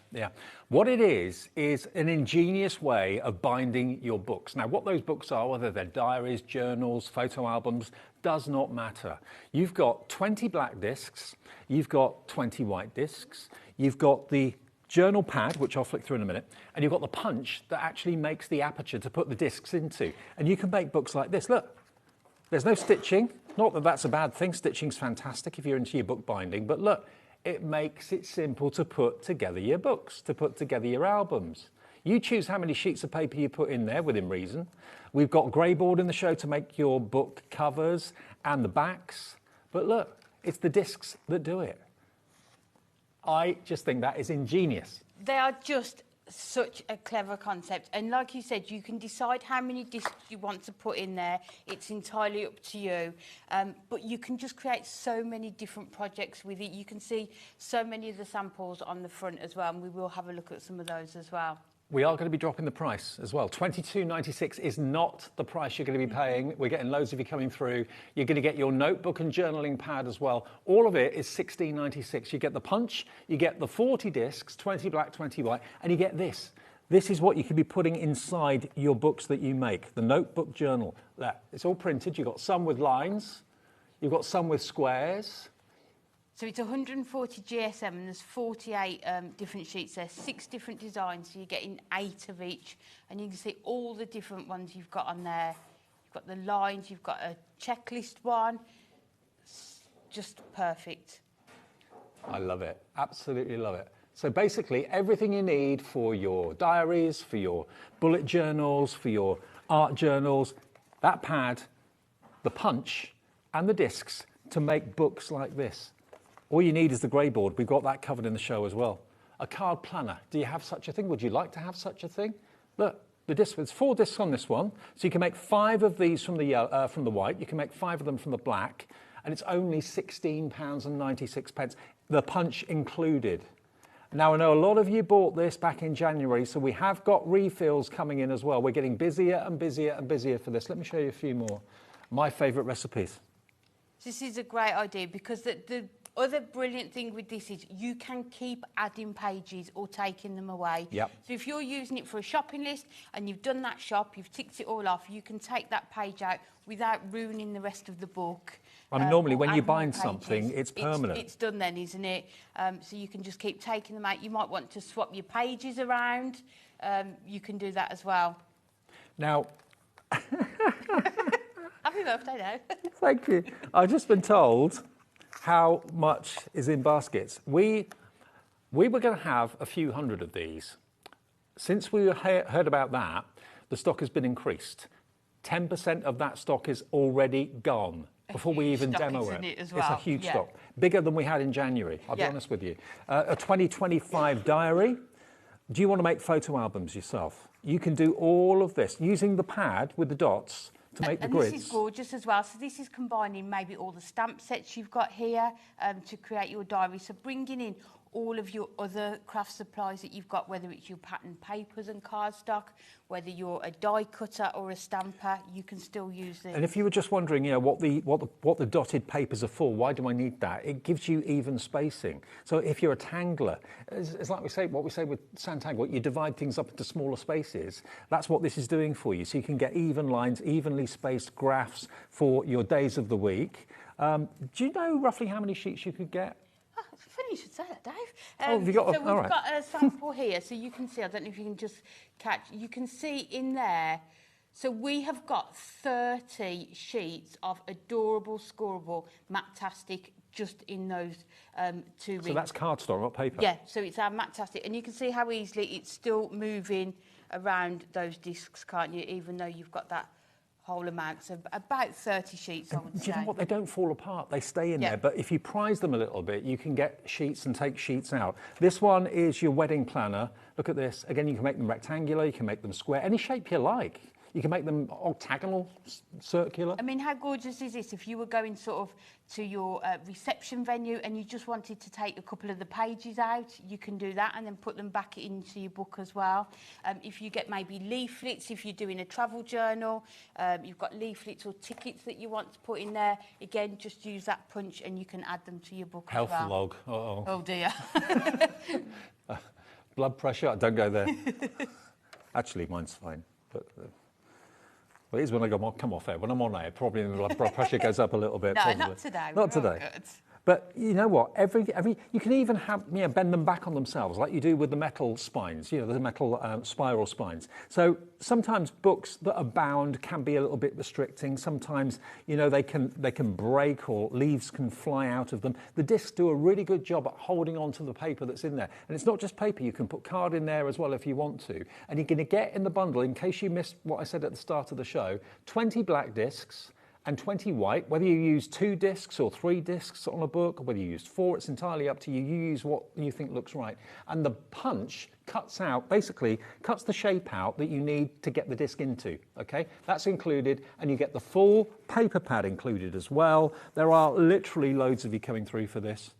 What it is an ingenious way of binding your books. Now, what those books are, whether they're diaries, journals, photo albums, does not matter. You've got 20 black discs, you've got 20 white discs, you've got the journal pad, which I'll flick through in a minute, and you've got the punch that actually makes the aperture to put the discs into. And you can make books like this. Look, there's no stitching. Not that that's a bad thing. Stitching's fantastic if you're into your book binding. But look, it makes it simple to put together your books, to put together your albums. You choose how many sheets of paper you put in there within reason. We've got greyboard in the show to make your book covers and the backs. But look, it's the discs that do it. I just think that is ingenious. They are just such a clever concept, and like you said, you can decide how many discs you want to put in there. It's entirely up to you, but you can just create so many different projects with it. You can see so many of the samples on the front as well, and we will have a look at some of those as well. We are going to be dropping the price as well. $22.96 is not the price you're going to be paying. We're getting loads of you coming through. You're going to get your notebook and journaling pad as well. All of it is $16.96. You get the punch, you get the 40 discs, 20 black, 20 white, and you get this. This is what you can be putting inside your books that you make. The notebook journal. It's all printed. You've got some with lines. You've got some with squares. So it's 140 GSM and there's 48 different sheets there, 6 different designs, so you're getting 8 of each. And you can see all the different ones you've got on there. You've got the lines, you've got a checklist one. It's just perfect. I love it, absolutely love it. So basically everything you need for your diaries, for your bullet journals, for your art journals, that pad, the punch and the discs to make books like this. All you need is the grey board. We've got that covered in the show as well. A card planner. Do you have such a thing? Would you like to have such a thing? Look, the disc, there's 4 discs on this one. So you can make 5 of these from the white. You can make 5 of them from the black. And it's only £16.96, the punch included. Now, I know a lot of you bought this back in January, so we have got refills coming in as well. We're getting busier and busier and busier for this. Let me show you a few more. My favourite recipes. This is a great idea because the other brilliant thing with this is you can keep adding pages or taking them away. Yep. So if you're using it for a shopping list and you've done that shop, you've ticked it all off, you can take that page out without ruining the rest of the book. I mean, normally when you bind something, it's permanent. It's done then, isn't it? So you can just keep taking them out. You might want to swap your pages around. You can do that as well. Now... Happy birthday now. Thank you. I've just been told how much is in baskets. We were going to have a few hundred of these. Since we heard about that, the stock has been increased. 10% of that stock is already gone before we even demo it. It's a huge stock. Bigger than we had in January, I'll be honest with you. A 2025 diary. Do you want to make photo albums yourself? You can do all of this using the pad with the dots to make the grids. This is gorgeous as well. So this is combining maybe all the stamp sets you've got here to create your diary. So bringing in all of your other craft supplies that you've got, whether it's your pattern papers and cardstock, whether you're a die cutter or a stamper, you can still use this. And if you were just wondering, you know, what the dotted papers are for, why do I need that? It gives you even spacing. So if you're a tangler, it's like what we say with Sanntangle, you divide things up into smaller spaces. That's what this is doing for you. So you can get even lines, evenly spaced graphs for your days of the week. Do you know roughly how many sheets you could get? Funny you should say that, Dave. Have you got, so we've got a sample here, so you can see, I don't know if you can just catch, you can see in there, so we have got 30 sheets of adorable, scoreable, Matastic just in those 2 rings. So that's cardstock, not paper? Yeah, so it's our Matastic, and you can see how easily it's still moving around those discs, can't you, even though you've got that whole amount, so about 30 sheets, I would say. Do you know what? They don't fall apart. They stay in there. But if you prise them a little bit, you can get sheets and take sheets out. This one is your wedding planner. Look at this. Again, you can make them rectangular. You can make them square. Any shape you like. You can make them octagonal, circular. I mean, how gorgeous is this? If you were going sort of to your reception venue and you just wanted to take a couple of the pages out, you can do that and then put them back into your book as well. If you get maybe leaflets, if you're doing a travel journal, you've got leaflets or tickets that you want to put in there, again, just use that punch and you can add them to your book Health as well. log. Uh-oh. Oh, dear. Blood pressure? Don't go there. Actually, mine's fine. But... well, it is when I come off air. When I'm on air, probably the blood pressure goes up a little bit. No, probably. not today. Not today. Good. But you know what? Every you can even have bend them back on themselves, like you do with the metal spines. You know, the metal spiral spines. So sometimes books that are bound can be a little bit restricting. Sometimes they can break or leaves can fly out of them. The discs do a really good job at holding on to the paper that's in there. And it's not just paper. You can put card in there as well if you want to. And you're going to get in the bundle, in case you missed what I said at the start of the show, 20 black discs and 20 white. Whether you use 2 discs or 3 discs on a book, or whether you use 4, it's entirely up to you. You use what you think looks right. And the punch basically cuts the shape out that you need to get the disc into, okay? That's included, and you get the full paper pad included as well. There are literally loads of you coming through for this.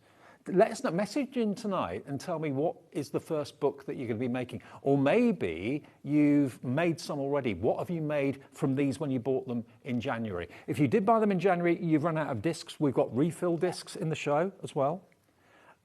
Let us know, message in tonight and tell me what is the first book that you're going to be making. Or maybe you've made some already. What have you made from these when you bought them in January? If you did buy them in January, you've run out of discs. We've got refill discs in the show as well.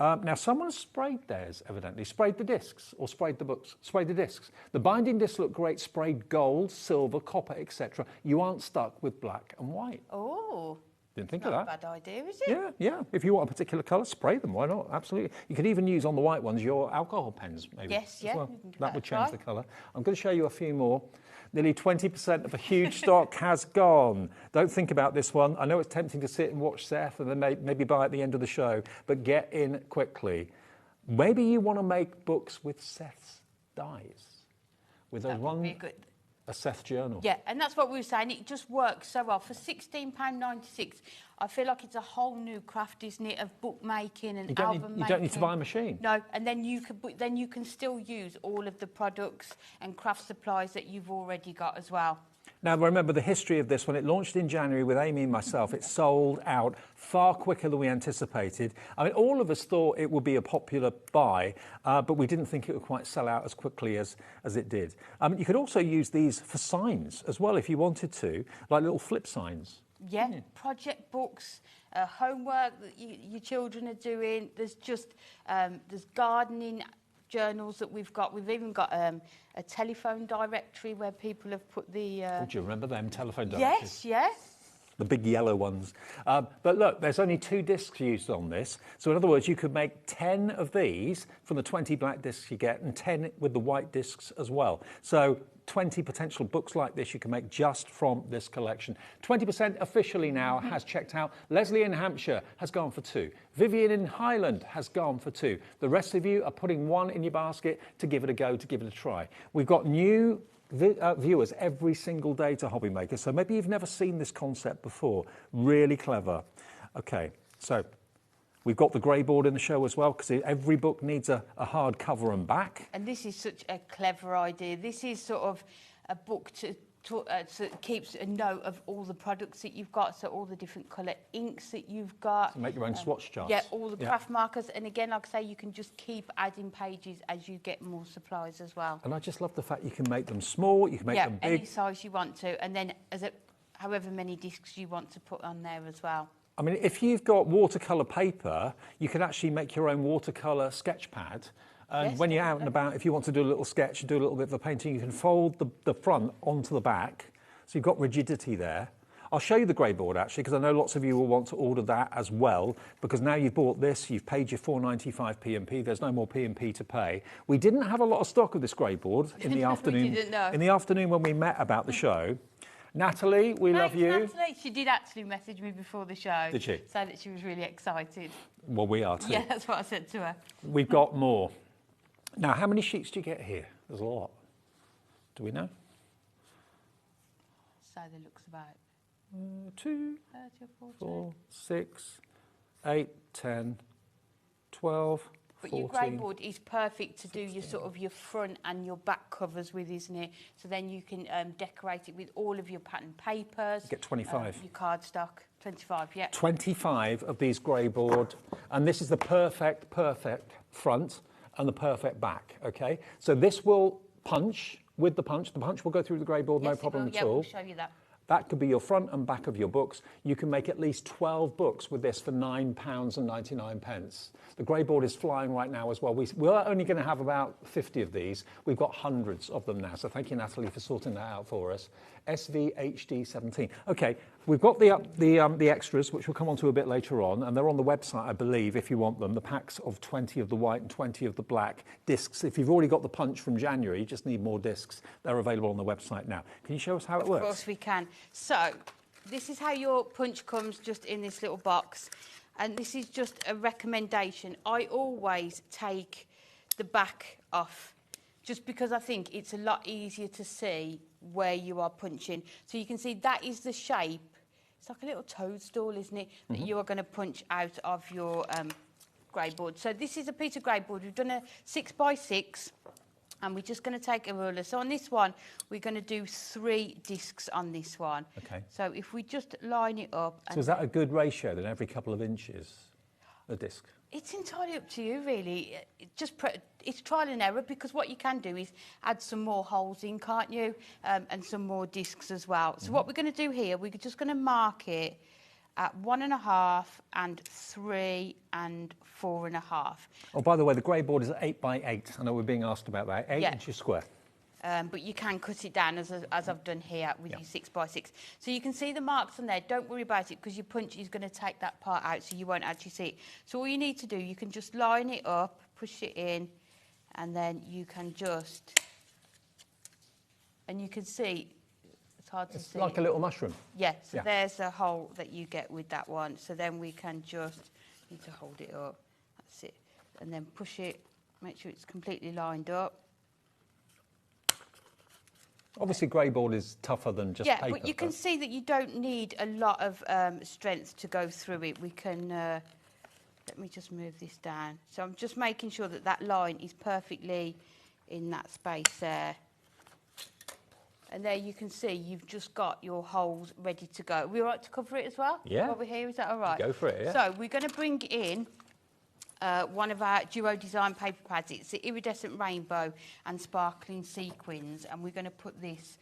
Now, someone sprayed theirs, evidently. Sprayed the discs or sprayed the books. Sprayed the discs. The binding discs look great. Sprayed gold, silver, copper, etc. You aren't stuck with black and white. Oh. Didn't think of that. Not a bad idea, is it? Yeah, yeah. If you want a particular colour, spray them. Why not? Absolutely. You could even use on the white ones your alcohol pens, maybe. Yes, as yeah. well. You can give That would a change try. the colour. I'm going to show you a few more. Nearly 20% of a huge stock has gone. Don't think about this one. I know it's tempting to sit and watch Seth and then maybe buy at the end of the show, but get in quickly. Maybe you want to make books with Seth's dies, with a Seth journal. Yeah, and that's what we were saying. It just works so well. For £16.96, I feel like it's a whole new craft, isn't it, of bookmaking and album making. You don't need to buy a machine. No, and then you can still use all of the products and craft supplies that you've already got as well. Now, remember the history of this. When it launched in January with Amy and myself, it sold out far quicker than we anticipated. I mean, all of us thought it would be a popular buy, but we didn't think it would quite sell out as quickly as it did. You could also use these for signs as well if you wanted to, like little flip signs. Yeah, project books, homework that your children are doing. There's just there's gardening journals that we've got. We've even got a telephone directory where people have put the... Do you remember them telephone directories? Yes, yes. The big yellow ones. But look, there's only 2 discs used on this. So in other words, you could make 10 of these from the 20 black discs you get and 10 with the white discs as well. So 20 potential books like this you can make just from this collection. 20% officially now has checked out. Leslie in Hampshire has gone for 2. Vivian in Highland has gone for 2. The rest of you are putting 1 in your basket to give it a go, to give it a try. We've got new viewers every single day to HobbyMaker, so maybe you've never seen this concept before. Really clever. Okay, so we've got the grey board in the show as well, because every book needs a hard cover and back. And this is such a clever idea. This is sort of a book so it keeps a note of all the products that you've got, so all the different colour inks that you've got. So make your own swatch charts. Yeah, all the craft markers. And again, like I say, you can just keep adding pages as you get more supplies as well. And I just love the fact you can make them small, you can make them big. Any size you want to, and then however many discs you want to put on there as well. I mean, if you've got watercolour paper, you can actually make your own watercolour sketch pad. And when you're out and about, if you want to do a little sketch, do a little bit of a painting, you can fold the front onto the back. So you've got rigidity there. I'll show you the grey board, actually, because I know lots of you will want to order that as well, because now you've bought this, you've paid your £4.95 P&P, there's no more P&P to pay. We didn't have a lot of stock of this grey board in the afternoon. We didn't know. In the afternoon when we met about the show. Natalie, we love you. Natalie, she did actually message me before the show. Did she? Say that she was really excited. Well, we are too. Yeah, that's what I said to her. We've got more. Now, how many sheets do you get here? There's a lot. Do we know? So there looks about 2, 30 or 40. 4, 6, 8, 10, 12, But 14. your grey board is perfect to do your sort of your front and your back covers with, isn't it? So then you can decorate it with all of your pattern papers. You get 25. Your cardstock. 25, yeah. 25 of these grey board, and this is the perfect front and the perfect back, okay? So this will punch with the punch. The punch will go through the grey board, no problem at all. We'll show you that. That could be your front and back of your books. You can make at least 12 books with this for £9.99. The grey board is flying right now as well. We're only going to have about 50 of these. We've got hundreds of them now. So thank you, Natalie, for sorting that out for us. SVHD17. Okay, we've got the extras, which we'll come on to a bit later on, and they're on the website, I believe, if you want them. The packs of 20 of the white and 20 of the black discs. If you've already got the punch from January, you just need more discs. They're available on the website now. Can you show us how it works? Of course we can. So this is how your punch comes, just in this little box. And this is just a recommendation. I always take the back off, just because I think it's a lot easier to see where you are punching. So you can see that is the shape. It's like a little toadstool, isn't it, that you are going to punch out of your grey board. So this is a piece of grey board. We've done a 6x6. And we're just going to take a ruler. So on this one, we're going to do 3 discs on this one. Okay. So if we just line it up. So is that a good ratio then, every couple of inches, a disc? It's entirely up to you, really. It's trial and error, because what you can do is add some more holes in, can't you? And some more discs as well. So what we're going to do here, we're just going to mark it at 1.5 and 3 and 4.5. Oh, by the way, the grey board is 8 by 8. I know we're being asked about that. 8 inches square. but you can cut it down as I've done here with your 6x6. So you can see the marks on there. Don't worry about it because your punch is going to take that part out, so you won't actually see it. So all you need to do, you can just line it up, push it in, and then you can just, and you can see, it's hard to see. It's like a little mushroom. Yeah, so there's the hole that you get with that one. So then we can just, need to hold it up, that's it. And then push it, make sure it's completely lined up. Obviously, grey board is tougher than just paper. Yeah, but you can see that you don't need a lot of strength to go through it. We can, let me just move this down. So I'm just making sure that that line is perfectly in that space there. And there you can see you've just got your holes ready to go. Are we all right to cover it as well? Yeah. While we're here, is that all right? Go for it, yeah. So we're going to bring in one of our duo design paper pads. It's the iridescent rainbow and sparkling sequins, and we're going to put this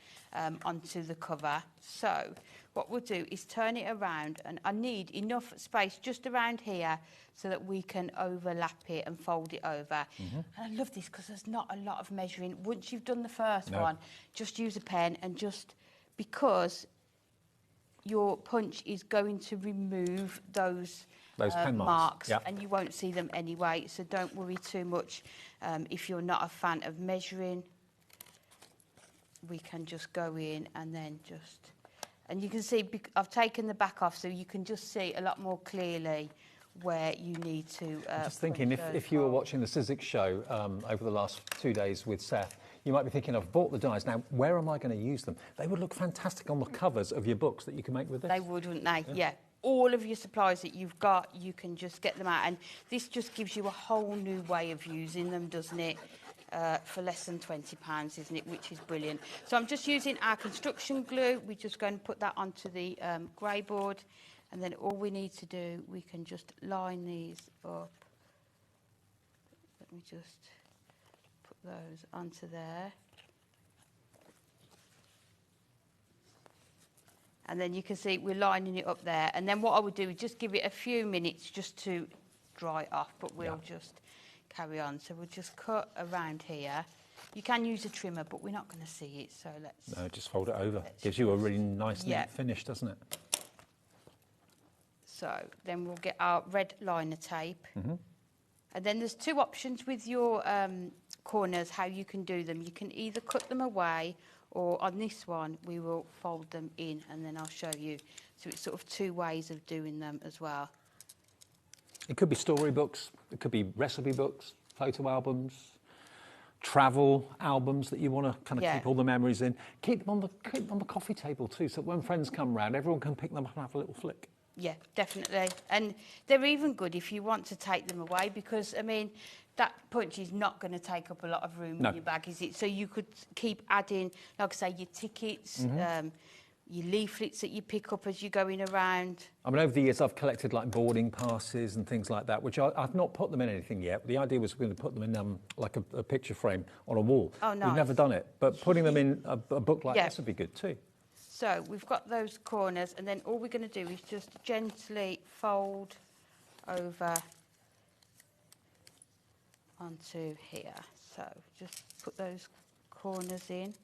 onto the cover. So what we'll do is turn it around, and I need enough space just around here so that we can overlap it and fold it over. And I love this because there's not a lot of measuring. Once you've done the first one, just use a pen and just, because your punch is going to remove those pen marks, and you won't see them anyway, so don't worry too much. If you're not a fan of measuring, we can just go in and then just, and you can see I've taken the back off, so you can just see a lot more clearly where you need to I'm just thinking, if you were watching the Sizzix show over the last 2 days with Seth, you might be thinking, I've bought the dies, now where am I going to use them? They would look fantastic on the covers of your books that you can make with this. They would, wouldn't they? Yeah. All of your supplies that you've got, you can just get them out, and this just gives you a whole new way of using them, doesn't it? For less than £20, isn't it? Which is brilliant. So I'm just using our construction glue. We're just going to put that onto the grey board, and then all we need to do, we can just line these up. Let me just put those onto there. And then you can see we're lining it up there. And then what I would do is just give it a few minutes just to dry off, but we'll just carry on. So we'll just cut around here. You can use a trimmer, but we're not going to see it, so let's... No, just fold it over. Gives you a really nice neat finish, doesn't it? So then we'll get our red liner tape. And then there's two options with your corners, how you can do them. You can either cut them away, or on this one, we will fold them in, and then I'll show you. So it's sort of two ways of doing them as well. It could be storybooks, it could be recipe books, photo albums, travel albums that you want to kind of keep all the memories in. Keep them on the coffee table too, so that when friends come round, everyone can pick them up and have a little flick. Yeah, definitely. And they're even good if you want to take them away, because, I mean, that punch is not going to take up a lot of room in your bag, is it? So you could keep adding, like I say, your tickets, your leaflets that you pick up as you're going around. I mean, over the years, I've collected like boarding passes and things like that, which I've not put them in anything yet. The idea was we're going to put them in like a picture frame on a wall. Oh, nice. We've never done it, but putting them in a book like this would be good too. So we've got those corners, and then all we're going to do is just gently fold over onto here. So just put those corners in,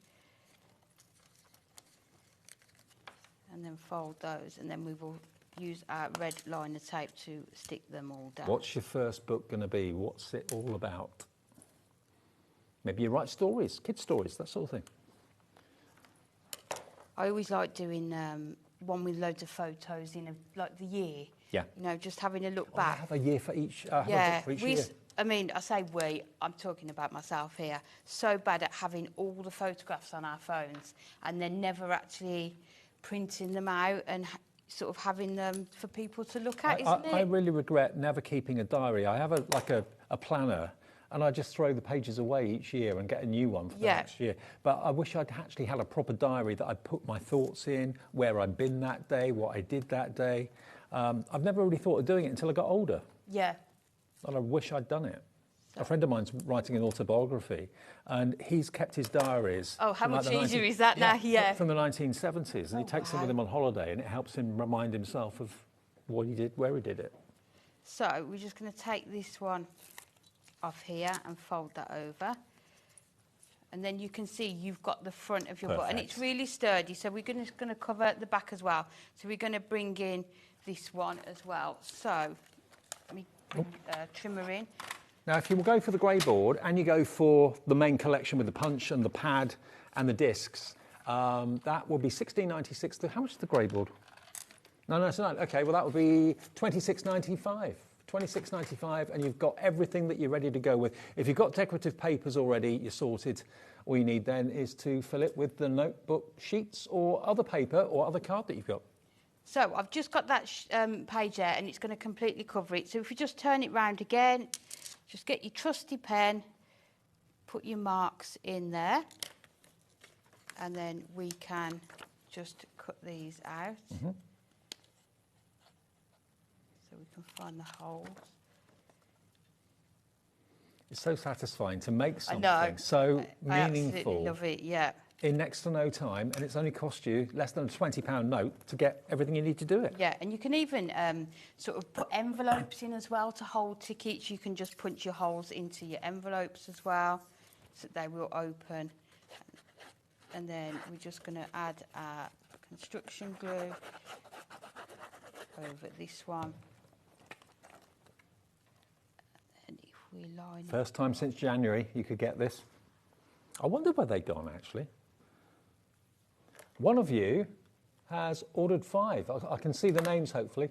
and then fold those, and then we will use our red liner tape to stick them all down. What's your first book going to be? What's it all about? Maybe you write stories, kids' stories, that sort of thing. I always like doing one with loads of photos in like the year. Yeah. You know, just having a look back. I have a year for each. Yeah. A book for each year. I mean, I say we, I'm talking about myself here. So bad at having all the photographs on our phones and then never actually printing them out and sort of having them for people to look at, isn't it? I really regret never keeping a diary. I have a planner, and I just throw the pages away each year and get a new one for the next year. But I wish I'd actually had a proper diary that I put my thoughts in, where I'd been that day, what I did that day. I've never really thought of doing it until I got older. Yeah. And I wish I'd done it. A friend of mine's writing an autobiography, and he's kept his diaries. Oh, how much easier is that now? Yeah. From the 1970s, and he takes them with him on holiday, and it helps him remind himself of what he did, where he did it. So we're just going to take this one off here and fold that over. And then you can see you've got the front of your book, and it's really sturdy. So we're going to cover the back as well. So we're going to bring in this one as well. So let me bring trimmer in. Now, if you will go for the grey board and you go for the main collection with the punch and the pad and the discs, that will be $16.96. How much is the grey board? No, it's not. Okay, well, that would be $26.95. $26.95, and you've got everything that you're ready to go with. If you've got decorative papers already, you're sorted. All you need then is to fill it with the notebook sheets or other paper or other card that you've got. So I've just got that page there, and it's going to completely cover it. So if you just turn it round again, just get your trusty pen, put your marks in there, and then we can just cut these out. So we can find the holes. It's so satisfying to make something so meaningful. I absolutely love it, yeah. In next to no time, and it's only cost you less than a £20 note to get everything you need to do it. Yeah, and you can even sort of put envelopes in as well to hold tickets. You can just punch your holes into your envelopes as well, so they will open. And then we're just going to add our construction glue over this one. And if we line First time since January you could get this. I wonder where they've gone, actually. One of you has ordered 5. I can see the names, hopefully.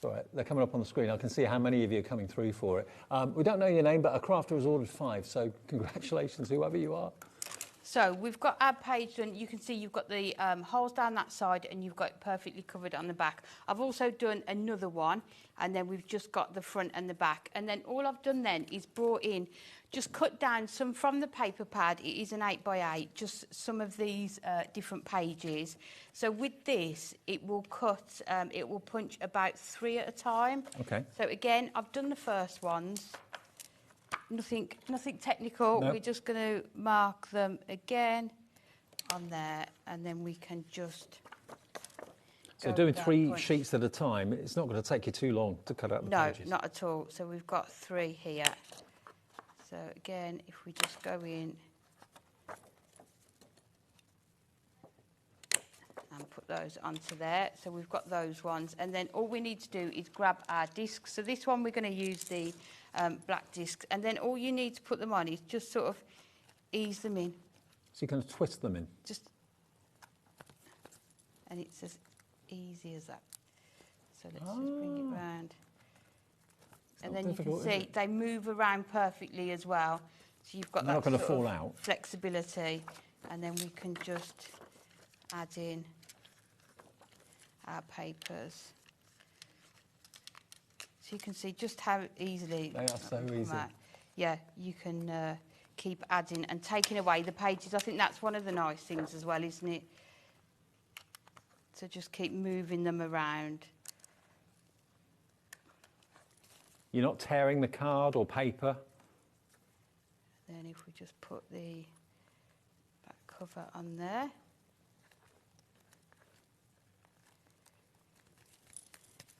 All right, they're coming up on the screen. I can see how many of you are coming through for it. We don't know your name, but a crafter has ordered 5, so congratulations, whoever you are. So we've got our page done. You can see you've got the holes down that side, and you've got it perfectly covered on the back. I've also done another one, and then we've just got the front and the back. And then all I've done then is brought in, just cut down some from the paper pad. It is an 8x8, just some of these different pages. So with this, it will cut, it will punch about 3 at a time. Okay. So again, I've done the first ones. Nothing technical. Nope. We're just going to mark them again on there, and then we can just. So doing 3 sheets at a time, it's not going to take you too long to cut out the pages. No, not at all. So we've got 3 here. So again, if we just go in and put those onto there. So we've got those ones, and then all we need to do is grab our discs. So this one we're going to use the black discs, and then all you need to put them on is just sort of ease them in. So you can twist them in. And it's as easy as that. So let's just bring it round. And then you can see they move around perfectly as well. So you've got They're that not going to sort fall of out. flexibility. And then we can just add in our papers. So you can see just how easily they are so easy. Yeah, you can keep adding and taking away the pages. I think that's one of the nice things as well, isn't it? So just keep moving them around. You're not tearing the card or paper. Then if we just put the back cover on there.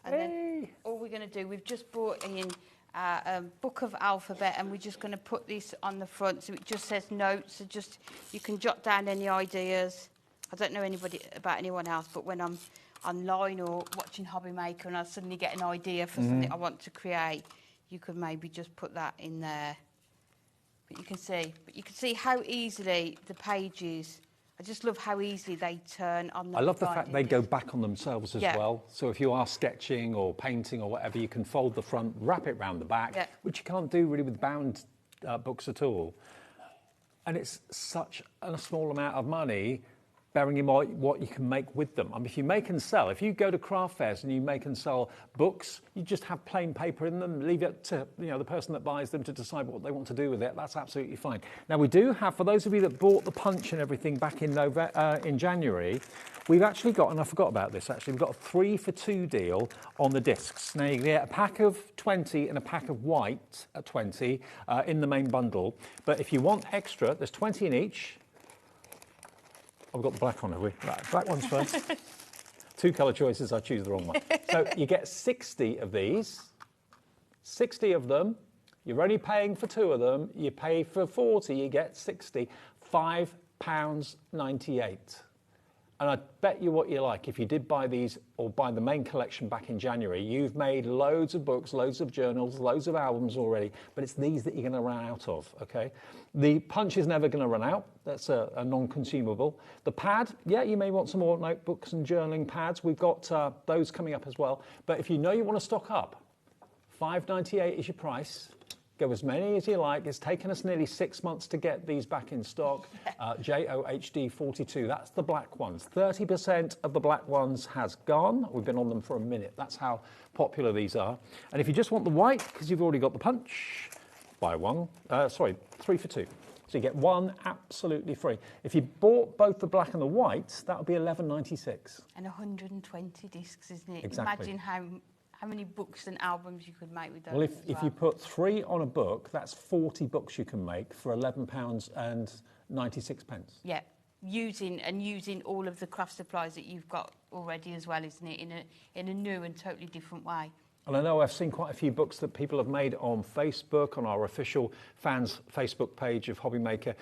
And then all we're going to do, we've just brought in a book of alphabet, and we're just going to put this on the front, so it just says notes. So just you can jot down any ideas. I don't know about anyone else, but when I'm online or watching HobbyMaker and I suddenly get an idea for something I want to create, you could maybe just put that in there. But you can see how easily the pages. I just love how easily they turn on the. I love the fact they go back on themselves as Yeah. well. So if you are sketching or painting or whatever, you can fold the front, wrap it round the back, which you can't do really with bound books at all. And it's such a small amount of money, bearing in mind what you can make with them. I mean, if you make and sell, if you go to craft fairs and you make and sell books, you just have plain paper in them, leave it to the person that buys them to decide what they want to do with it. That's absolutely fine. Now, we do have, for those of you that bought the punch and everything back in January, we've actually got, and I forgot about this actually, we've got a 3 for 2 deal on the discs. Now, you get a pack of 20 and a pack of white at 20 in the main bundle. But if you want extra, there's 20 in each. I've got the black one, have we? Right, black one's first. 2 colour choices, I choose the wrong one. So you get 60 of these, 60 of them, You're only paying for 2 of them. You pay for 40, you get 60. £5.98. And I bet you what you like, if you did buy these or buy the main collection back in January, you've made loads of books, loads of journals, loads of albums already, but it's these that you're going to run out of, okay? The punch is never going to run out. That's a non-consumable. The pad, yeah, you may want some more notebooks and journaling pads. We've got those coming up as well. But if you know you want to stock up, £5.98 is your price. Go as many as you like. It's taken us nearly 6 months to get these back in stock. JOHD 42, that's the black ones. 30% of the black ones has gone. We've been on them for a minute. That's how popular these are. And if you just want the white, because you've already got the punch, buy one. 3 for 2. So you get one absolutely free. If you bought both the black and the white, that would be £11.96. And 120 discs, isn't it? Exactly. Imagine how many books and albums you could make with those. Well, if you put 3 on a book, that's 40 books you can make for £11.96. Yeah, using all of the craft supplies that you've got already as well, isn't it? In a new and totally different way. And I know I've seen quite a few books that people have made on Facebook, on our official fans Facebook page of HobbyMaker,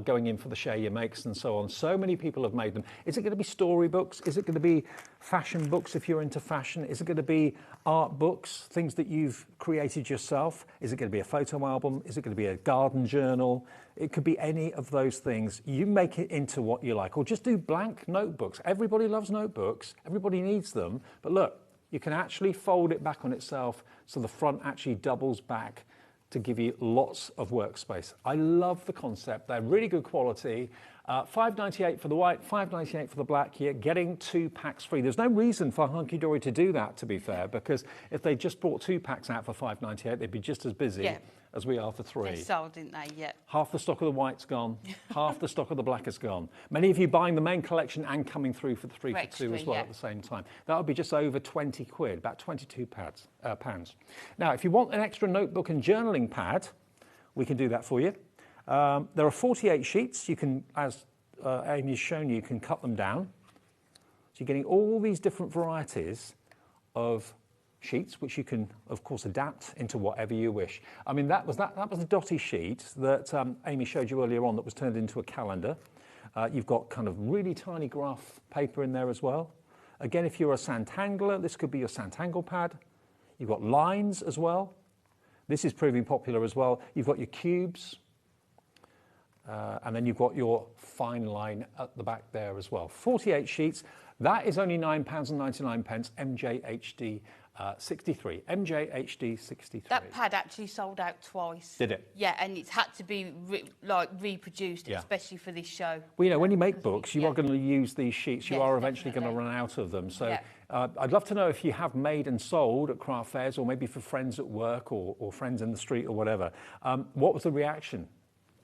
going in for the share your makes and so on. So many people have made them. Is it going to be storybooks? Is it going to be fashion books if you're into fashion? Is it going to be art books, things that you've created yourself? Is it going to be a photo album? Is it going to be a garden journal? It could be any of those things. You make it into what you like, or just do blank notebooks. Everybody loves notebooks. Everybody needs them. But look, you can actually fold it back on itself so the front actually doubles back to give you lots of workspace. I love the concept. They're really good quality. £5.98 for the white, £5.98 for the black. You're getting 2 packs free. There's no reason for Hunky Dory to do that, to be fair, because if they just brought 2 packs out for £5.98, they'd be just as busy as we are for 3. They sold, didn't they? Yeah. Half the stock of the white's gone. Half the stock of the black is gone. Many of you buying the main collection and coming through for the 3 for 2 as well at the same time. That would be just over 20 quid, about 22 pounds. Now, if you want an extra notebook and journaling pad, we can do that for you. There are 48 sheets. You can, as Amy's shown you, can cut them down. So you're getting all these different varieties of sheets, which you can, of course, adapt into whatever you wish. I mean, that was the dotty sheet that Amy showed you earlier on that was turned into a calendar. You've got kind of really tiny graph paper in there as well. Again, if you're a Santangler, this could be your Santangle pad. You've got lines as well. This is proving popular as well. You've got your cubes. And then you've got your fine line at the back there as well. 48 sheets. That is only £9.99, MJHD 63. MJHD 63. That pad actually sold out twice. Did it? Yeah, and it's had to be reproduced, especially for this show. Well, you know, when you make books, you are going to use these sheets. You are eventually going to run out of them. So I'd love to know if you have made and sold at craft fairs, or maybe for friends at work or friends in the street or whatever. What was the reaction?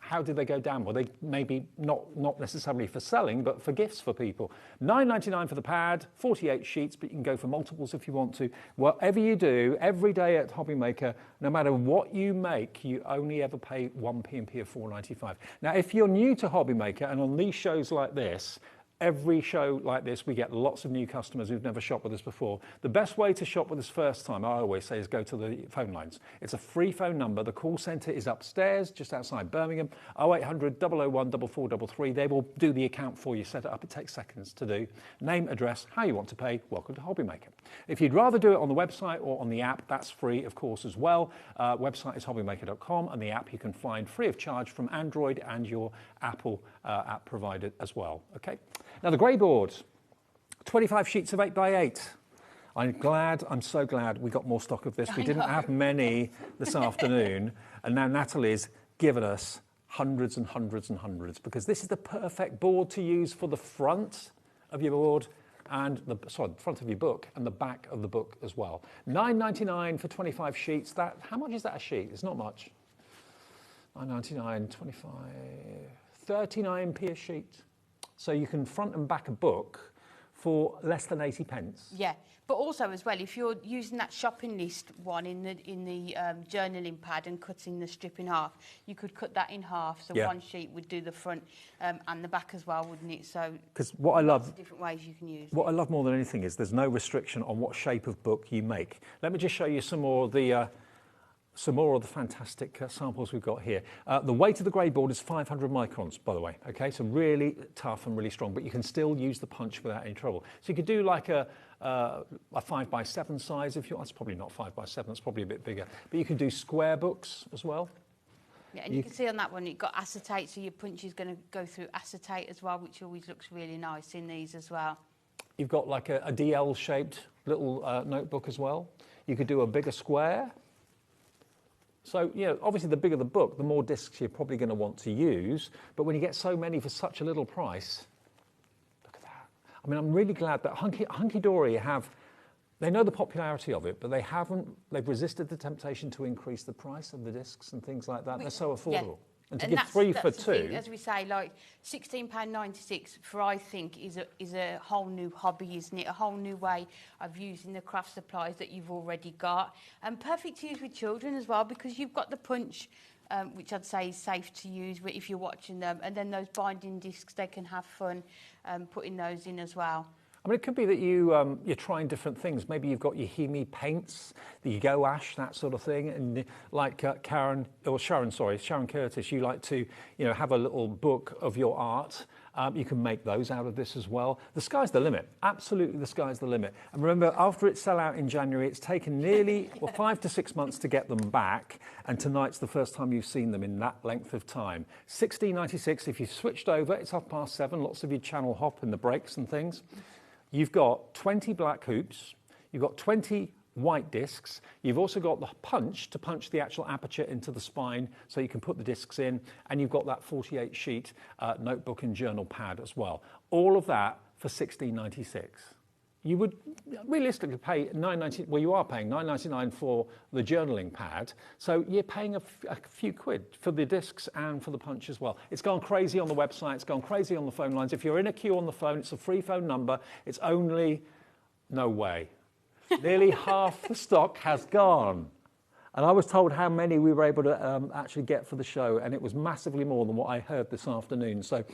How did they go down? Well, they maybe not necessarily for selling, but for gifts for people. £9.99 for the pad, 48 sheets, but you can go for multiples if you want to. Whatever you do, every day at HobbyMaker, no matter what you make, you only ever pay 1 P&P of £4.95. Now, if you're new to HobbyMaker, and on these shows like this, every show like this, we get lots of new customers who've never shopped with us before. The best way to shop with us first time, I always say, is go to the phone lines. It's a free phone number. The call centre is upstairs, just outside Birmingham, 0800 001 4433. They will do the account for you, set it up. It takes seconds to do. Name, address, how you want to pay. Welcome to HobbyMaker. If you'd rather do it on the website or on the app, that's free, of course, as well. Website is hobbymaker.com, and the app you can find free of charge from Android and your Apple app provider as well. Okay. Now, the grey board, 25 sheets of 8x8. I'm so glad we got more stock of this. We didn't have many this afternoon, and now Natalie's given us hundreds and hundreds and hundreds, because this is the perfect board to use for the front of your board and the front of your book and the back of the book as well. £9.99 for 25 sheets. How much is that a sheet? It's not much. £9.99, 25, 39p a sheet. So you can front and back a book for less than 80p. Yeah, but also as well, if you're using that shopping list one in the journaling pad and cutting the strip in half, you could cut that in half. So one sheet would do the front and the back as well, wouldn't it? So because what I love, different ways you can use. What I love more than anything is there's no restriction on what shape of book you make. Let me just show you some more of the some more of the fantastic samples we've got here. The weight of the grey board is 500 microns, by the way. Okay, so really tough and really strong, but you can still use the punch without any trouble. So you could do like a 5x7 size if you. That's probably not 5x7. That's probably a bit bigger. But you can do square books as well. Yeah, and you can see on that one, you've got acetate, so your punch is going to go through acetate as well, which always looks really nice in these as well. You've got like a DL-shaped little notebook as well. You could do a bigger square. So, you know, obviously the bigger the book, the more discs you're probably going to want to use. But when you get so many for such a little price, look at that. I mean, I'm really glad that Hunky Dory they know the popularity of it, but they've resisted the temptation to increase the price of the discs and things like that. They're so affordable. Yeah. And to give three for the two. Thing, as we say, like £16.96 for, I think, is a whole new hobby, isn't it? A whole new way of using the craft supplies that you've already got. And perfect to use with children as well, because you've got the punch, which I'd say is safe to use if you're watching them. And then those binding discs, they can have fun putting those in as well. I mean, it could be that you're trying different things. Maybe you've got your Hemi paints, the gouache, that sort of thing. And like Sharon Curtis, you like to, you know, have a little book of your art. You can make those out of this as well. The sky's the limit. Absolutely, the sky's the limit. And remember, after it sell out in January, it's taken nearly 5 to 6 months to get them back. And tonight's the first time you've seen them in that length of time. £16.96. If you switched over, it's 7:30. Lots of you channel hop in the breaks and things. You've got 20 black hoops, you've got 20 white discs, you've also got the punch to punch the actual aperture into the spine so you can put the discs in, and you've got that 48 sheet notebook and journal pad as well. All of that for £16.96. You would realistically pay £9.99, well, you are paying £9.99 for the journaling pad, so you're paying a few quid for the discs and for the punch as well. It's gone crazy on the website, it's gone crazy on the phone lines. If you're in a queue on the phone, it's a free phone number, it's only, no way. Nearly half the stock has gone. And I was told how many we were able to actually get for the show, and it was massively more than what I heard this afternoon. So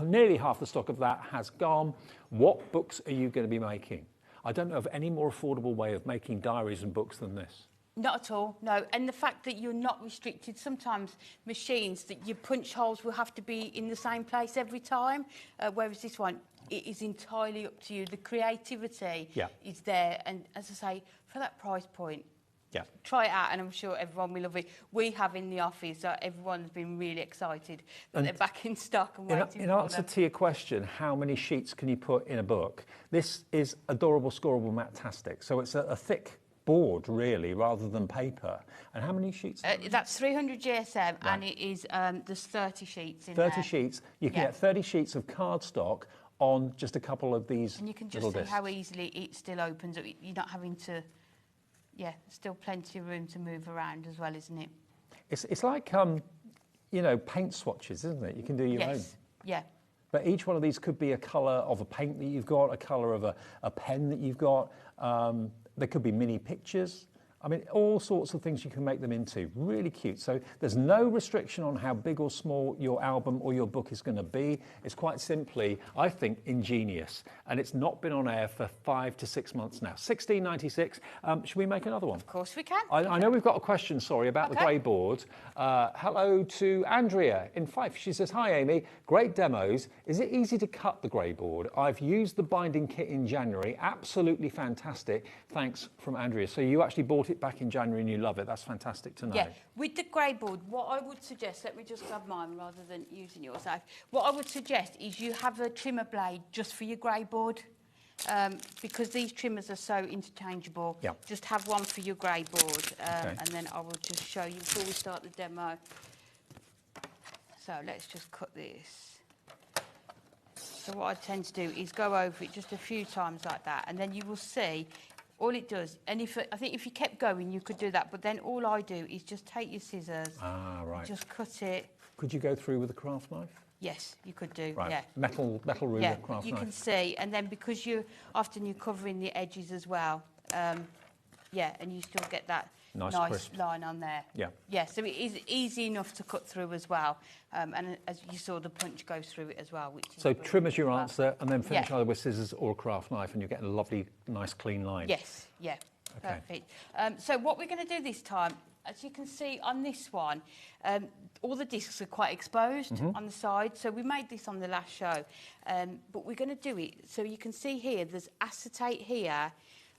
nearly half the stock of that has gone. What books are you going to be making? I don't know of any more affordable way of making diaries and books than this. Not at all, no. And the fact that you're not restricted, sometimes machines, that your punch holes will have to be in the same place every time, whereas this one, it is entirely up to you. The creativity is there. And as I say, for that price point, try it out, and I'm sure everyone will love it. We have in the office, so everyone's been really excited that they're back in stock and waiting for them. In answer to your question, how many sheets can you put in a book? This is adorable, scoreable Matastic. So it's a thick board, really, rather than paper. And how many sheets? That's 300 GSM, and it is, there's 30 sheets in 30 there. sheets. You can get 30 sheets of cardstock on just a couple of these and you can just little see discs. how easily it still opens. You're not having to... Yeah, still plenty of room to move around as well, isn't it? It's like, you know, paint swatches, isn't it? You can do your own. Yeah. But each one of these could be a colour of a paint that you've got, a colour of a pen that you've got. There could be mini pictures. I mean, all sorts of things you can make them into. Really cute. So there's no restriction on how big or small your album or your book is going to be. It's quite simply, I think, ingenious. And it's not been on air for 5 to 6 months now. £16.96. Should we make another one? Of course we can. I know we've got a question, about the grey board. Hello to Andrea in Fife. She says, hi, Amy. Great demos. Is it easy to cut the grey board? I've used the binding kit in January. Absolutely fantastic. Thanks, from Andrea. So you actually bought it back in January and you love it. That's fantastic to know. Yeah, with the grey board, what I would suggest, let me just grab mine rather than using yours. What I would suggest is you have a trimmer blade just for your grey board, because these trimmers are so interchangeable. Just have one for your grey board, and then I will just show you before we start the demo. So let's just cut this. So what I tend to do is go over it just a few times like that, and then you will see all it does. And I think if you kept going, you could do that. But then all I do is just take your scissors, just cut it. Could you go through with a craft knife? Yes, you could do. Right. Yeah. Metal ruler craft knife. You can see, and then because you're covering the edges as well, and you still get that nice line on there. Yeah, so it is easy enough to cut through as well, and as you saw, the punch goes through it as well. So trimmer's your answer, and then finish either with scissors or a craft knife, and you're getting a lovely, nice, clean line. Yes, yeah, perfect. So what we're going to do this time, as you can see on this one, all the discs are quite exposed on the side. So we made this on the last show, but we're going to do it. So you can see here, there's acetate here,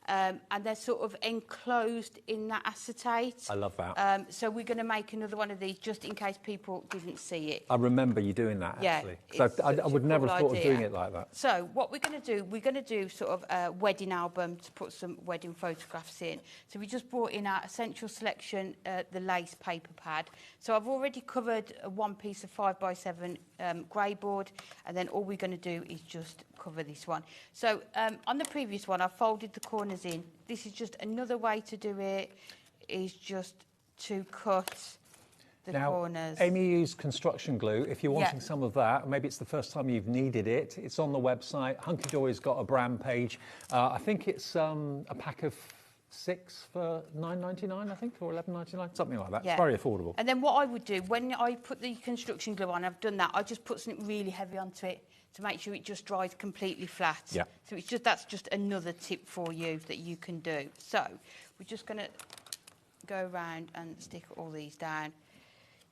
and they're sort of enclosed in that acetate. I love that. So we're going to make another one of these just in case people didn't see it. I remember you doing that, actually. Yeah, I would never have thought of doing it like that. So what we're going to do sort of a wedding album to put some wedding photographs in. So we just brought in our Essential Selection, the lace paper pad. So I've already covered one piece of 5x7 grey board, and then all we're going to do is just cover this one. So on the previous one, I folded the corners in. This is just another way to do it, is just to cut the corners. Amy used construction glue. If you're wanting some of that, maybe it's the first time you've needed it, it's on the website. Hunky Dory's got a brand page. I think it's a pack of 6 for $9.99, I think, or $11.99, something like that. It's very affordable. And then what I would do, when I put the construction glue on, I've done that, I just put something really heavy onto it to make sure it just dries completely flat. Yeah. So it's just, that's just another tip for you that you can do. So we're just going to go around and stick all these down.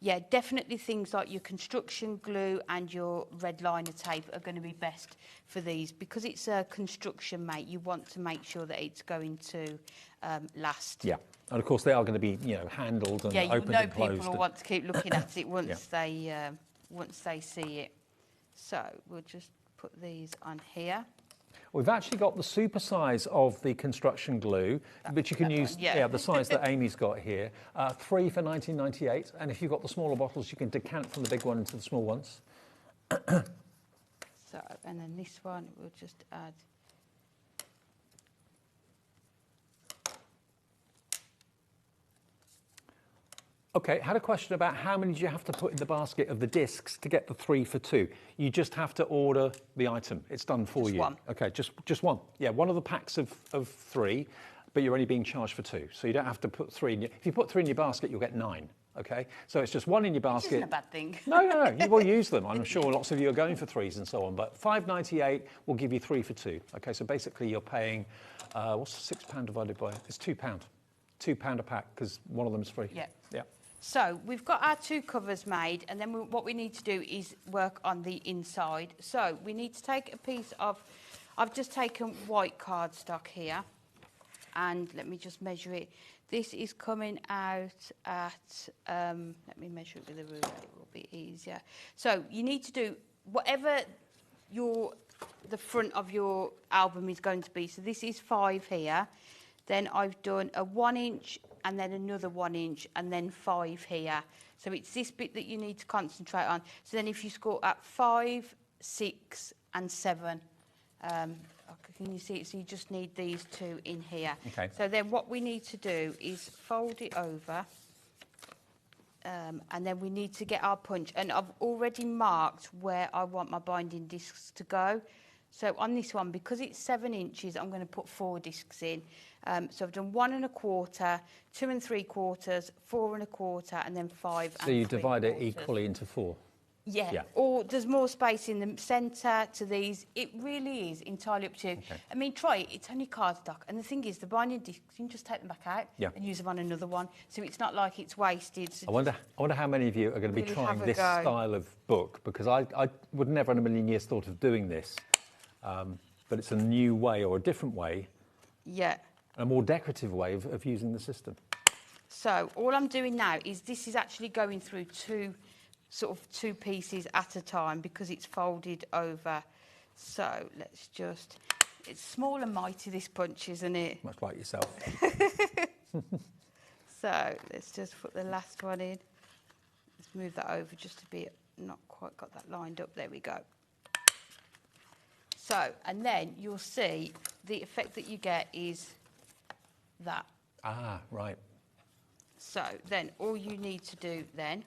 Yeah, definitely things like your construction glue and your red liner tape are going to be best for these, because it's a construction mate. You want to make sure that it's going to last. Yeah, and of course they are going to be, handled and opened and closed. People will want to keep looking at it once they see it. So we'll just put these on here. We've actually got the super size of the construction glue, but you can use the size that Amy's got here. 3 for $19.98, and if you've got the smaller bottles, you can decant from the big one into the small ones. So, and then this one, we'll just add. Okay, had a question about how many do you have to put in the basket of the discs to get the 3 for 2. You just have to order the item. It's done for just you. One. Okay, just one. Yeah, one of the packs of 3, but you're only being charged for 2. So you don't have to put 3 in your... If you put 3 in your basket, you'll get 9. Okay, so it's just one in your basket. Which isn't a bad thing. No, you will use them. I'm sure lots of you are going for 3s and so on, but $5.98 will give you 3 for 2. Okay, so basically you're paying, what's £6 divided by? It's £2. £2 a pack, because one of them is free. Yeah. Yeah. So we've got our 2 covers made, and then what we need to do is work on the inside. So we need to take a piece of, I've just taken white cardstock here, and let me just measure it. This is coming out at, let me measure it with a ruler, it will be easier. So you need to do whatever the front of your album is going to be. So this is 5 here. Then I've done a 1 inch, and then another 1 inch, and then 5 here. So it's this bit that you need to concentrate on. So then if you score at 5, 6 and 7, can you see it? So you just need these 2 in here. Okay. So then what we need to do is fold it over, and then we need to get our punch. And I've already marked where I want my binding discs to go. So on this one, because it's 7 inches, I'm going to put 4 discs in. So I've done 1 1/4, 2 3/4, 4 1/4, and then 5 and 3/4. So you divide it equally into 4? Yeah. Or there's more space in the centre to these. It really is entirely up to you. Okay. I mean, try it. It's only cardstock. And the thing is, the binding discs, you can just take them back out and use them on another one. So it's not like it's wasted. So I wonder how many of you are going to be really trying this style of book, because I would never in a million years thought of doing this. But it's a new way, or a different way. Yeah. A more decorative way of using the system. So all I'm doing now is this is actually going through 2 pieces at a time, because it's folded over. So let's just, it's small and mighty, this punch, isn't it? Much like yourself. So let's just put the last one in. Let's move that over just a bit. Not quite got that lined up. There we go. So, and then you'll see the effect that you get is that. Ah, right. So then all you need to do then...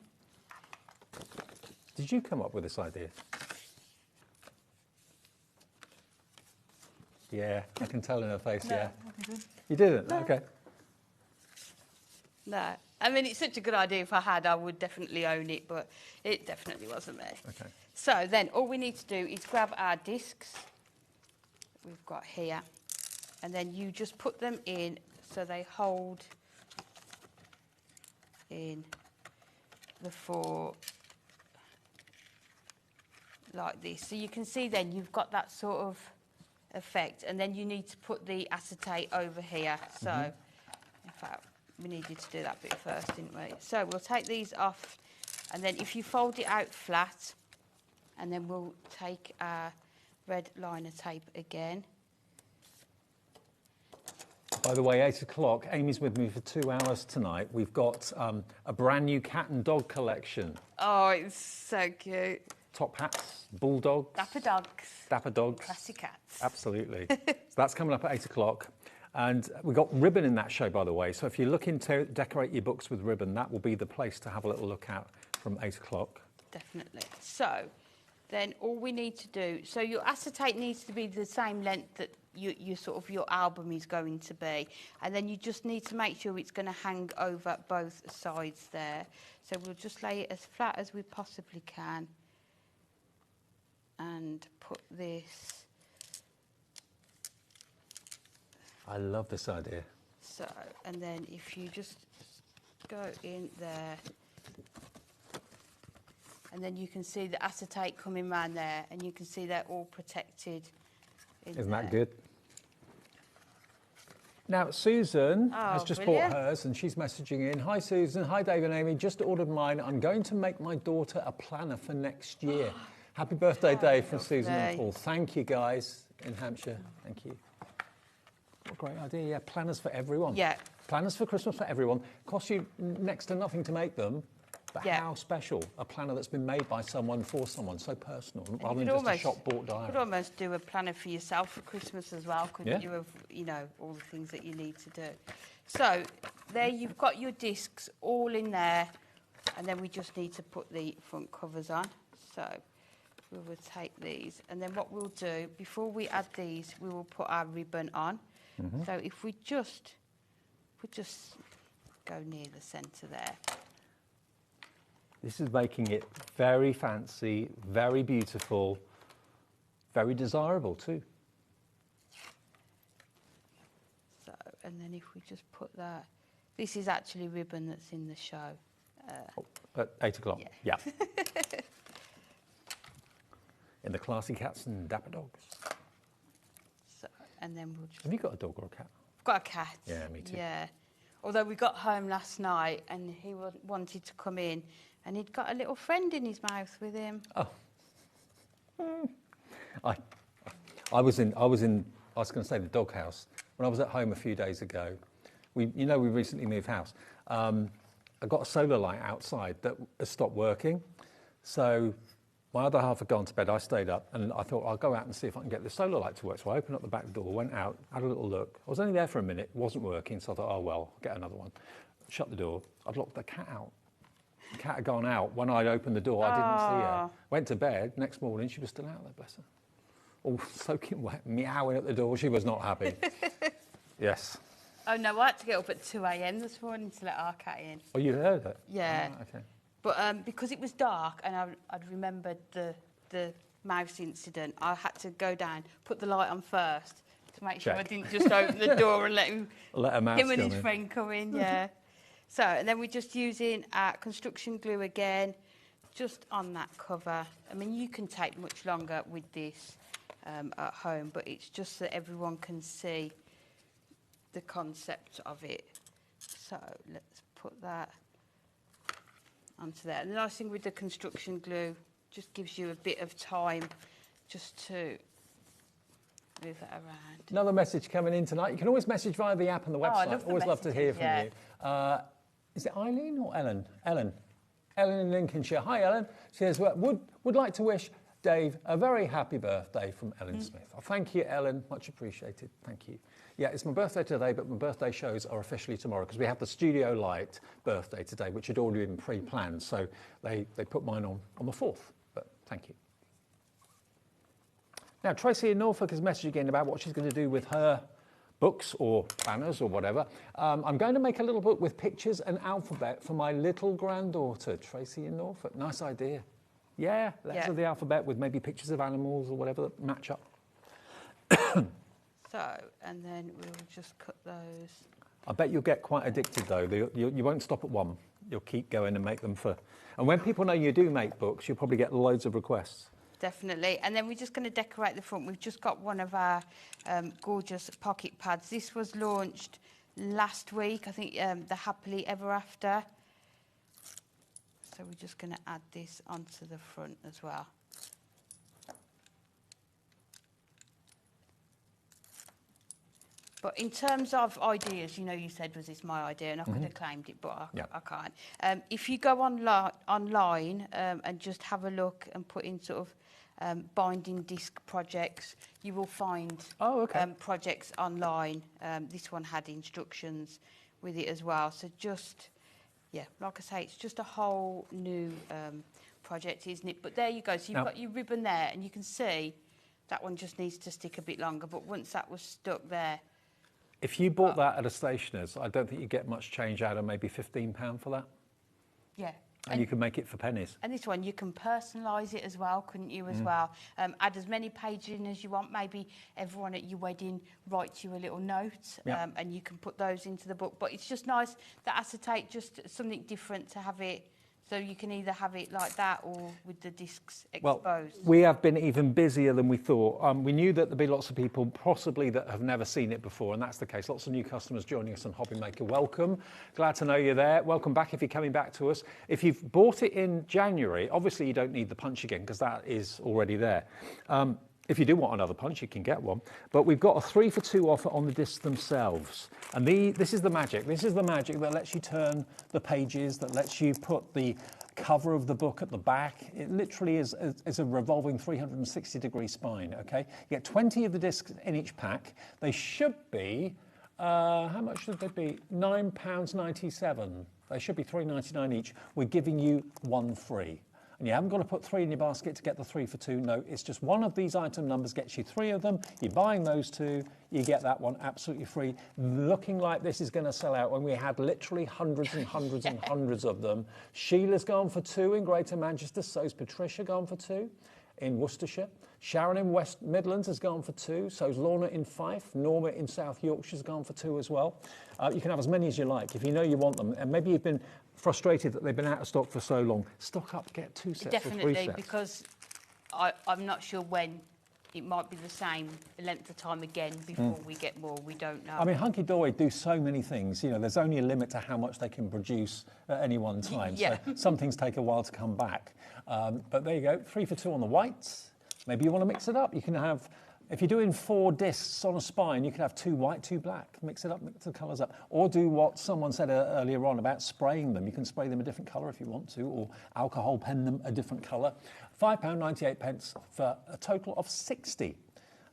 Did you come up with this idea? Yeah, I can tell in her face, No, yeah. I didn't. You didn't? No. Okay. No. I mean, it's such a good idea. If I had, I would definitely own it, but it definitely wasn't me. Okay. So then all we need to do is grab our discs that we've got here, and then you just put them in so they hold in the 4 like this. So you can see then you've got that sort of effect, and then you need to put the acetate over here. So in fact, we needed to do that bit first, didn't we? So we'll take these off, and then if you fold it out flat, and then we'll take our red liner tape again. By the way, 8 o'clock, Amy's with me for 2 hours tonight. We've got a brand new cat and dog collection. Oh, it's so cute. Top hats, bulldogs. Dapper dogs. Dapper dogs. Classy cats. Absolutely. So that's coming up at 8 o'clock. And we've got ribbon in that show, by the way. So if you're looking to decorate your books with ribbon, that will be the place to have a little look at from 8 o'clock. Definitely. So then all we need to do, so your acetate needs to be the same length that your sort of your album is going to be, and then you just need to make sure it's going to hang over both sides there. So we'll just lay it as flat as we possibly can and put this. I love this idea. So, and then if you just go in there, and then you can see the acetate coming round there, and you can see they're all protected. Isn't that good? Now, Susan has just bought hers, and she's messaging in. Hi, Susan. Hi, Dave and Amy. Just ordered mine. I'm going to make my daughter a planner for next year. Happy birthday, Dave, from Susan and Paul. Thank you, guys, in Hampshire. Thank you. What a great idea. Yeah, planners for everyone. Yeah. Planners for Christmas for everyone. Cost you next to nothing to make them. But how special, a planner that's been made by someone for someone, so personal, rather than just a shop-bought diary. You could almost do a planner for yourself for Christmas as well, couldn't you, of, you know, all the things that you need to do. So there you've got your discs all in there, and then we just need to put the front covers on. So we will take these, and then what we'll do, before we add these, we will put our ribbon on. So if we just go near the centre there. This is making it very fancy, very beautiful, very desirable too. So, and then if we just put that, this is actually ribbon that's in the show. At 8 o'clock? Yeah. In the classy cats and dapper dogs. So, and then we'll just... Have you got a dog or a cat? I've got a cat. Yeah, me too. Yeah. Although we got home last night and he wanted to come in, and he'd got a little friend in his mouth with him. Oh. I was going to say the doghouse. When I was at home a few days ago, we recently moved house. I got a solar light outside that has stopped working. So my other half had gone to bed, I stayed up, and I thought I'll go out and see if I can get the solar light to work. So I opened up the back door, went out, had a little look. I was only there for a minute, it wasn't working, so I thought, oh well, I'll get another one. Shut the door, I'd locked the cat out. The cat had gone out. When I opened the door, I didn't see her. Went to bed, next morning she was still out there, bless her. All soaking wet, meowing at the door, she was not happy. Yes. Oh no, I had to get up at 2 a.m. this morning to let our cat in. Oh, you heard it? Yeah. Oh, okay. But because it was dark and I'd remembered the mouse incident, I had to go down, put the light on first to make sure I didn't just open the door and let him and his friend come in. Yeah. So, and then we're just using our construction glue again, just on that cover. I mean, you can take much longer with this at home, but it's just so everyone can see the concept of it. So let's put that onto there. And the nice thing with the construction glue, just gives you a bit of time just to move it around. Another message coming in tonight. You can always message via the app and the website. I always love to hear from you. Is it Eileen or Ellen? Ellen in Lincolnshire. Hi, Ellen. She says, would like to wish Dave a very happy birthday from Ellen Smith. Oh, thank you, Ellen. Much appreciated. Thank you. Yeah, it's my birthday today, but my birthday shows are officially tomorrow because we have the Studio Light birthday today, which had already been pre-planned. So they put mine on the 4th, but thank you. Now, Tracy in Norfolk has messaged again about what she's going to do with her books or banners or whatever. I'm going to make a little book with pictures and alphabet for my little granddaughter, Tracy in Norfolk. Nice idea. Yeah, letters of the alphabet with maybe pictures of animals or whatever that match up. So, and then we'll just cut those. I bet you'll get quite addicted though. You won't stop at one. you'll keep going and make them for... And when people know you do make books, you'll probably get loads of requests. Definitely. And then we're just going to decorate the front. We've just got one of our gorgeous pocket pads. This was launched last week, I think, the Happily Ever After. So we're just going to add this onto the front as well. But in terms of ideas, you know, you said, was this my idea? And I could have claimed it, but I can't. If you go online and just have a look and put in sort of binding disc projects, you will find projects online. This one had instructions with it as well. So just, yeah, like I say, it's just a whole new project, isn't it? But there you go. So you've got your ribbon there, and you can see that one just needs to stick a bit longer. But once that was stuck there... If you bought that at a stationer's, I don't think you'd get much change out of maybe £15 for that. Yeah. And you can make it for pennies. And this one, you can personalise it as well, couldn't you, as well? Add as many pages in as you want. Maybe everyone at your wedding writes you a little note, and you can put those into the book. But it's just nice, the acetate, just something different to have it. So you can either have it like that or with the discs exposed. Well, we have been even busier than we thought. We knew that there'd be lots of people possibly that have never seen it before, and that's the case. Lots of new customers joining us on HobbyMaker. Welcome. Glad to know you're there. Welcome back if you're coming back to us. If you've bought it in January, obviously you don't need the punch again because that is already there. If you do want another punch, you can get one. But we've got a 3 for 2 offer on the discs themselves. And this is the magic. This is the magic that lets you turn the pages, that lets you put the cover of the book at the back. It literally is a revolving 360-degree spine, okay? You get 20 of the discs in each pack. They should be, how much should they be? £9.97. They should be £3.99 each. We're giving you one free. And you haven't got to put 3 in your basket to get the 3 for 2. No, it's just one of these item numbers gets you 3 of them. You're buying those 2, you get that one absolutely free. Looking like this is going to sell out when we had literally hundreds and hundreds and hundreds of them. Sheila's gone for 2 in Greater Manchester. So's Patricia gone for 2 in Worcestershire. Sharon in West Midlands has gone for 2. So's Lorna in Fife. Norma in South Yorkshire's gone for 2 as well. You can have as many as you like if you know you want them. And maybe you've been frustrated that they've been out of stock for so long. Stock up, get 2 sets or 3 sets. Definitely, because I'm not sure when. It might be the same length of time again before we get more. We don't know. I mean, Hunky Dory do so many things. You know, there's only a limit to how much they can produce at any one time. Yeah. So some things take a while to come back. But there you go, 3 for 2 on the whites. Maybe you want to mix it up. You can have, if you're doing 4 discs on a spine, you can have 2 white, 2 black. Mix it up, mix the colours up. Or do what someone said earlier on about spraying them. You can spray them a different colour if you want to, or alcohol pen them a different colour. £5.98 for a total of 60.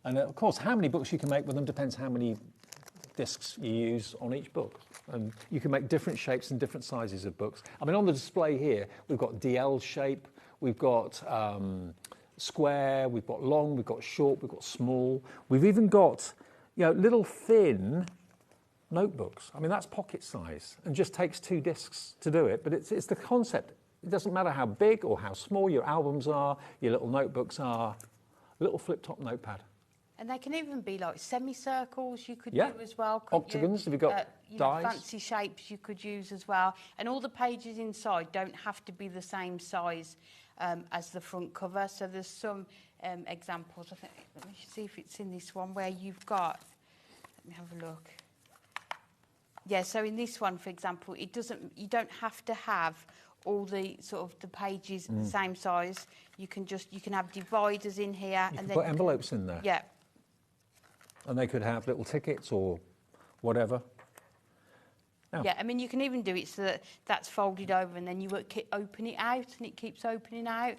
And of course, how many books you can make with them depends how many discs you use on each book. And you can make different shapes and different sizes of books. I mean, on the display here, we've got DL shape, we've got square, we've got long, we've got short, we've got small. We've even got, you know, little thin notebooks. I mean, that's pocket size and just takes 2 discs to do it. But it's the concept. It doesn't matter how big or how small your albums are, your little notebooks are, little flip-top notepad. And they can even be like semicircles you could do as well. Octagons, if you've got dies. Fancy shapes you could use as well. And all the pages inside don't have to be the same size as the front cover. So there's some examples. I think, let me see if it's in this one where you've got, let me have a look. Yeah, so in this one, for example, you don't have to have all the sort of the pages the same size. You can have dividers in here. You can put envelopes in there. Yeah. And they could have little tickets or whatever. Oh. Yeah, I mean, you can even do it so that that's folded over and then you open it out and it keeps opening out.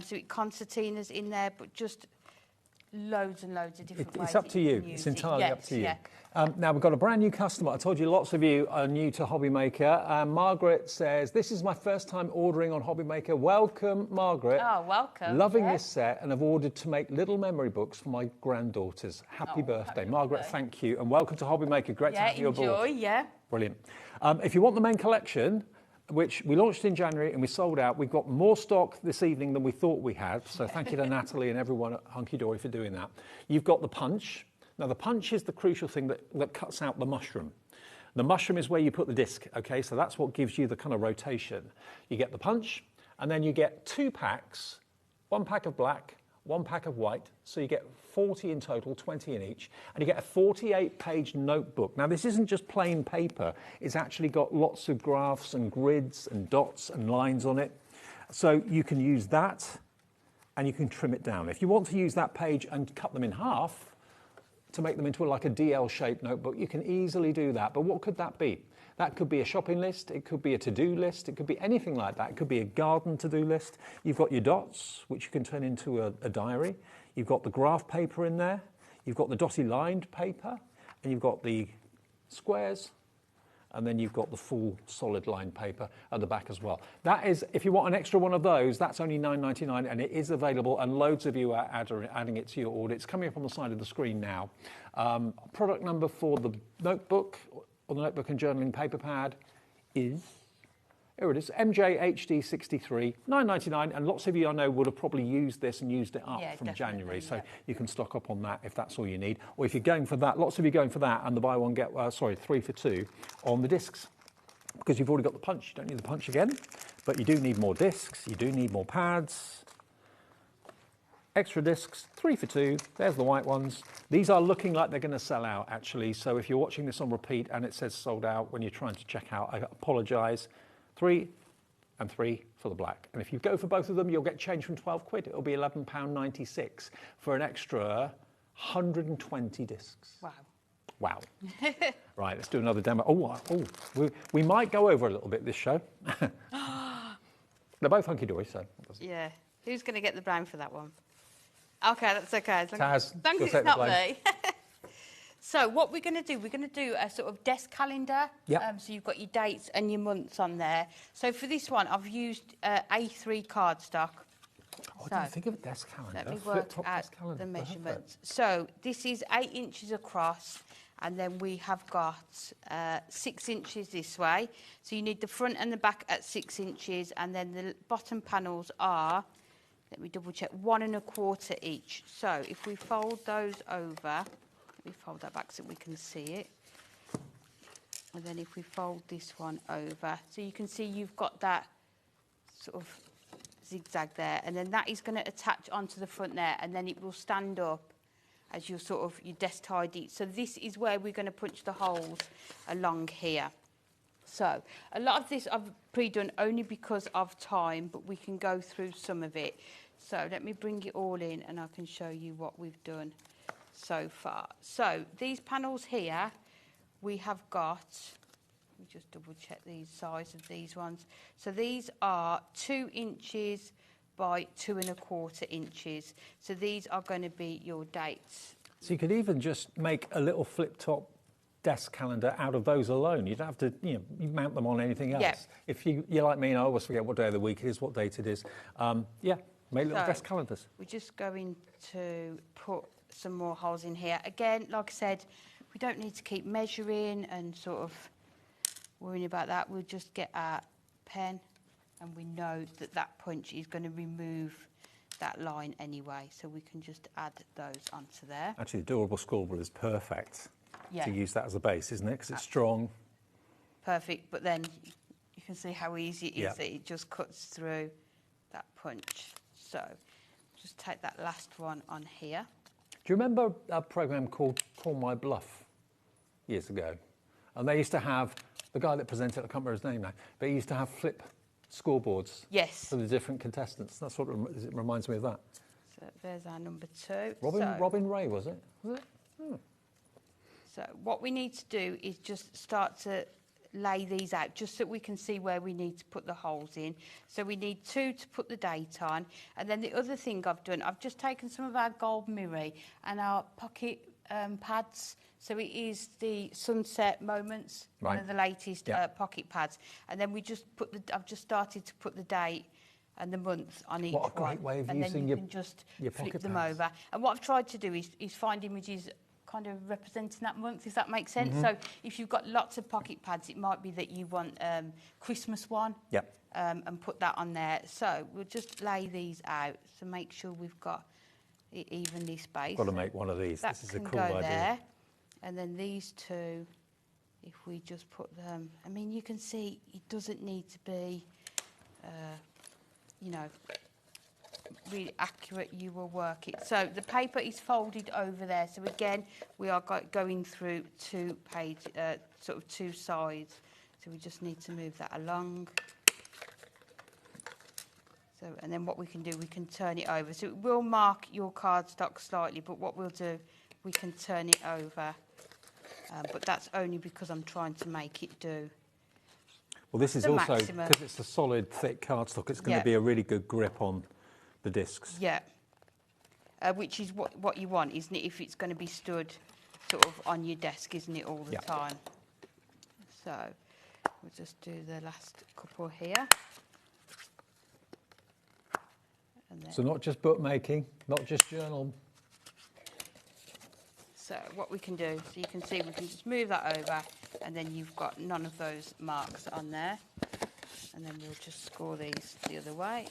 So it concertinas in there, but just loads and loads of different ways. It's up to you. It's entirely up to you. Yeah. Now, we've got a brand new customer. I told you lots of you are new to HobbyMaker. Margaret says, this is my first time ordering on HobbyMaker. Welcome, Margaret. Oh, welcome. Loving this set and have ordered to make little memory books for my granddaughters. Happy birthday. Margaret, thank you. And welcome to HobbyMaker. Great to have you aboard. Enjoy, yeah. Brilliant. If you want the main collection, which we launched in January and we sold out, we've got more stock this evening than we thought we had. So thank you to Natalie and everyone at Hunky Dory for doing that. You've got the punch. Now, the punch is the crucial thing that cuts out the mushroom. The mushroom is where you put the disc, okay? So that's what gives you the kind of rotation. You get the punch, and then you get 2 packs, 1 pack of black, 1 pack of white, so you get 40 in total, 20 in each, and you get a 48-page notebook. Now, this isn't just plain paper. It's actually got lots of graphs and grids and dots and lines on it. So you can use that, and you can trim it down. If you want to use that page and cut them in half to make them into like a DL-shaped notebook, you can easily do that. But what could that be? That could be a shopping list, it could be a to-do list, it could be anything like that. It could be a garden to-do list. You've got your dots, which you can turn into a diary. You've got the graph paper in there. You've got the dotty lined paper, and you've got the squares, and then you've got the full solid line paper at the back as well. That is, if you want an extra one of those, that's only £9.99, and it is available, and loads of you are adding it to your order. It's coming up on the side of the screen now. Product number for the notebook, or the notebook and journaling paper pad is, here it is, MJHD63, £9.99, and lots of you I know would have probably used this and used it up from January, so you can stock up on that if that's all you need. Or if you're going for that, lots of you going for that, and the buy one get, 3 for 2 on the discs. Because you've already got the punch, you don't need the punch again, but you do need more discs, you do need more pads. Extra discs, 3 for 2, there's the white ones. These are looking like they're going to sell out, actually, so if you're watching this on repeat and it says sold out when you're trying to check out, I apologise. 3 and 3 for the black. And if you go for both of them, you'll get change from 12 quid. It'll be £11.96 for an extra 120 discs. Wow. Wow. Right, let's do another demo. We might go over a little bit this show. They're both hunky-dory, so... Yeah. Who's going to get the brown for that one? Okay, that's okay. Taz, as long as it's not me. So what we're going to do, a sort of desk calendar. Yep. So you've got your dates and your months on there. So for this one, I've used A3 cardstock. Oh, I didn't think of a desk calendar. Let me work out the measurements. So this is 8 inches across, and then we have got 6 inches this way. So you need the front and the back at 6 inches, and then the bottom panels are, let me double check, 1 1/4 each. So if we fold those over, we fold that back so we can see it. And then if we fold this one over, so you can see you've got that sort of zigzag there, and then that is going to attach onto the front there, and then it will stand up as your desk tidy. So this is where we're going to punch the holes along here. So a lot of this I've pre-done only because of time, but we can go through some of it. So let me bring it all in and I can show you what we've done so far. So these panels here, we have got, let me just double check the size of these ones. So these are 2 inches by 2 1/4 inches. So these are going to be your dates. So you could even just make a little flip top desk calendar out of those alone. You don't have to, you mount them on anything else. Yeah. If you're like me and I always forget what day of the week it is, what date it is. Make little desk calendars. We're just going to put some more holes in here. Again, like I said, we don't need to keep measuring and sort of worrying about that. We'll just get our pen, and we know that that punch is going to remove that line anyway, so we can just add those onto there. Actually, the durable scribble is perfect Yeah. to use that as a base, isn't it? Because it's strong. Perfect, but then you can see how easy it is Yeah. that it just cuts through that punch. So just take that last one on here. Do you remember a program called Call My Bluff years ago? And they used to have, the guy that presented, I can't remember his name now, but he used to have flip scoreboards. Yes. For the different contestants. That's what it reminds me of that. So there's our number 2. Robin Ray, was it? Was it? Hmm. So what we need to do is just start to lay these out, just so we can see where we need to put the holes in. So we need 2 to put the date on. And then the other thing I've done, I've just taken some of our gold mirror and our pocket pads. So it is the Sunset Moments, one of the latest pocket pads. And then we just I've just started to put the date and the month on each one. What a great way of and using then you can just your flip pocket them pads. over. And what I've tried to do is find images kind of representing that month, if that makes sense. So if you've got lots of pocket pads, it might be that you want Christmas one. Yep. And put that on there. So we'll just lay these out to make sure we've got it evenly spaced. Got to make one of these. That this is a can cool go idea. there. And then these 2 if we just put them, I mean, you can see it doesn't need to be, you know, really accurate. You will work it. So the paper is folded over there. So again, we are going through two sides. So we just need to move that along. So, and then what we can do, we can turn it over. So it will mark your cardstock slightly, but what we'll do, we can turn it over. But that's only because I'm trying to make it do. Well, this is also, because it's a solid, thick cardstock, it's going to be a really good grip on the discs. Yeah. Which is what you want, isn't it? If it's going to be stood sort of on your desk, isn't it, all the time? So we'll just do the last couple here. So not just bookmaking, not just journal. So what we can do, so you can see we can just move that over, and then you've got none of those marks on there. And then we'll just score these the other way.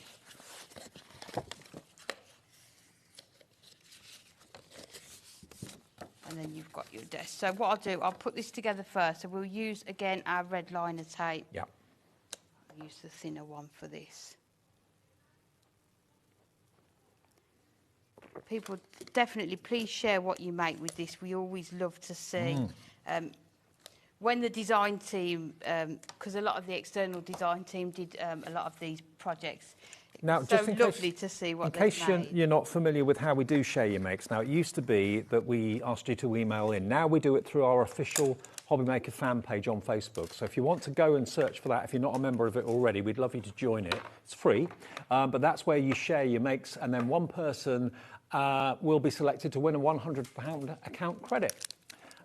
And then you've got your desk. So what I'll do, I'll put this together first. So we'll use, again, our red liner tape. Yeah. I'll use the thinner one for this. People, definitely, please share what you make with this. We always love to see. When the design team, because a lot of the external design team did a lot of these projects. Now, so just in lovely case, to see what in case you're not familiar with how we do share your makes. Now, it used to be that we asked you to email in. Now we do it through our official HobbyMaker fan page on Facebook. So if you want to go and search for that, if you're not a member of it already, we'd love you to join it. It's free, but that's where you share your makes, and then one person will be selected to win a £100 account credit.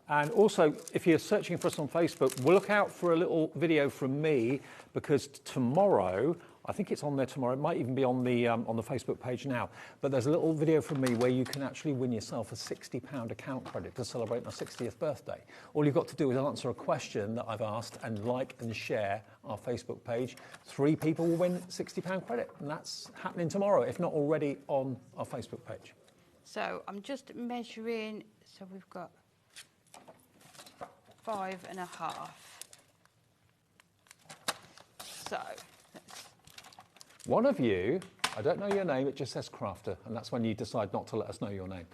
And also, if you're searching for us on Facebook, we'll look out for a little video from me, because tomorrow, I think it's on there tomorrow, it might even be on the Facebook page now, but there's a little video from me where you can actually win yourself a £60 account credit to celebrate my 60th birthday. All you've got to do is answer a question that I've asked and like and share our Facebook page. 3 people will win £60 credit, and that's happening tomorrow, if not already on our Facebook page. So I'm just measuring, so we've got 5.5. So one of you, I don't know your name, it just says Crafter, and that's when you decide not to let us know your name,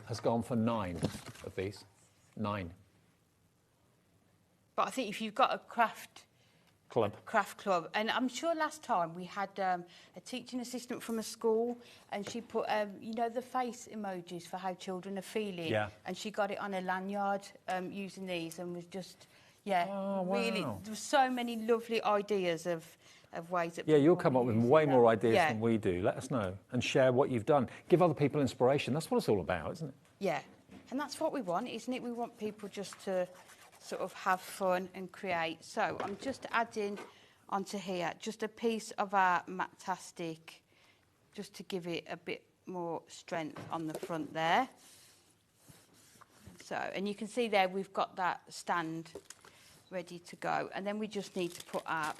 has gone for 9 of these. 9. But I think if you've got a craft club, and I'm sure last time we had a teaching assistant from a school, and she put you know, the face emojis for how children are feeling, and she got it on a lanyard using these, and was just really, there were so many lovely ideas of ways that you'll come up with way more ideas than we do. Let us know and share what you've done. Give other people inspiration. That's what it's all about, isn't it? Yeah, and that's what we want, isn't it? We want people just to sort of have fun and create. So I'm just adding onto here just a piece of our Matastic, just to give it a bit more strength on the front there. So, and you can see there we've got that stand ready to go, and then we just need to put our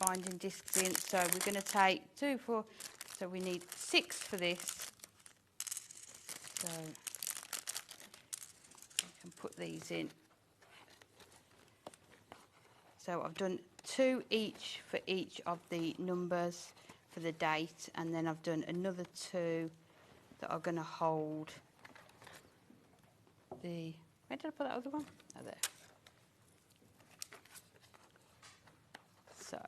binding discs in. So we're going to take 2, 4, so we need 6 for this. So we can put these in. So I've done 2 each for each of the numbers for the date, and then I've done another 2 that are going to hold the... Where did I put that other one? Oh, there. So,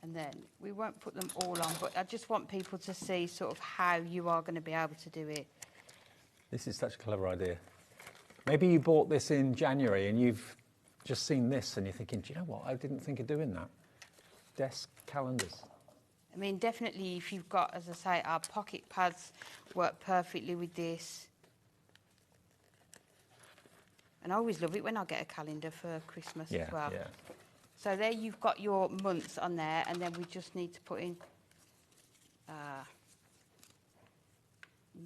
and then we won't put them all on, but I just want people to see sort of how you are going to be able to do it. This is such a clever idea. Maybe you bought this in January and you've just seen this and you're thinking, do you know what, I didn't think of doing that. Desk calendars. I mean, definitely if you've got, as I say, our pocket pads work perfectly with this. And I always love it when I get a calendar for Christmas as well. Yeah. So there you've got your months on there, and then we just need to put in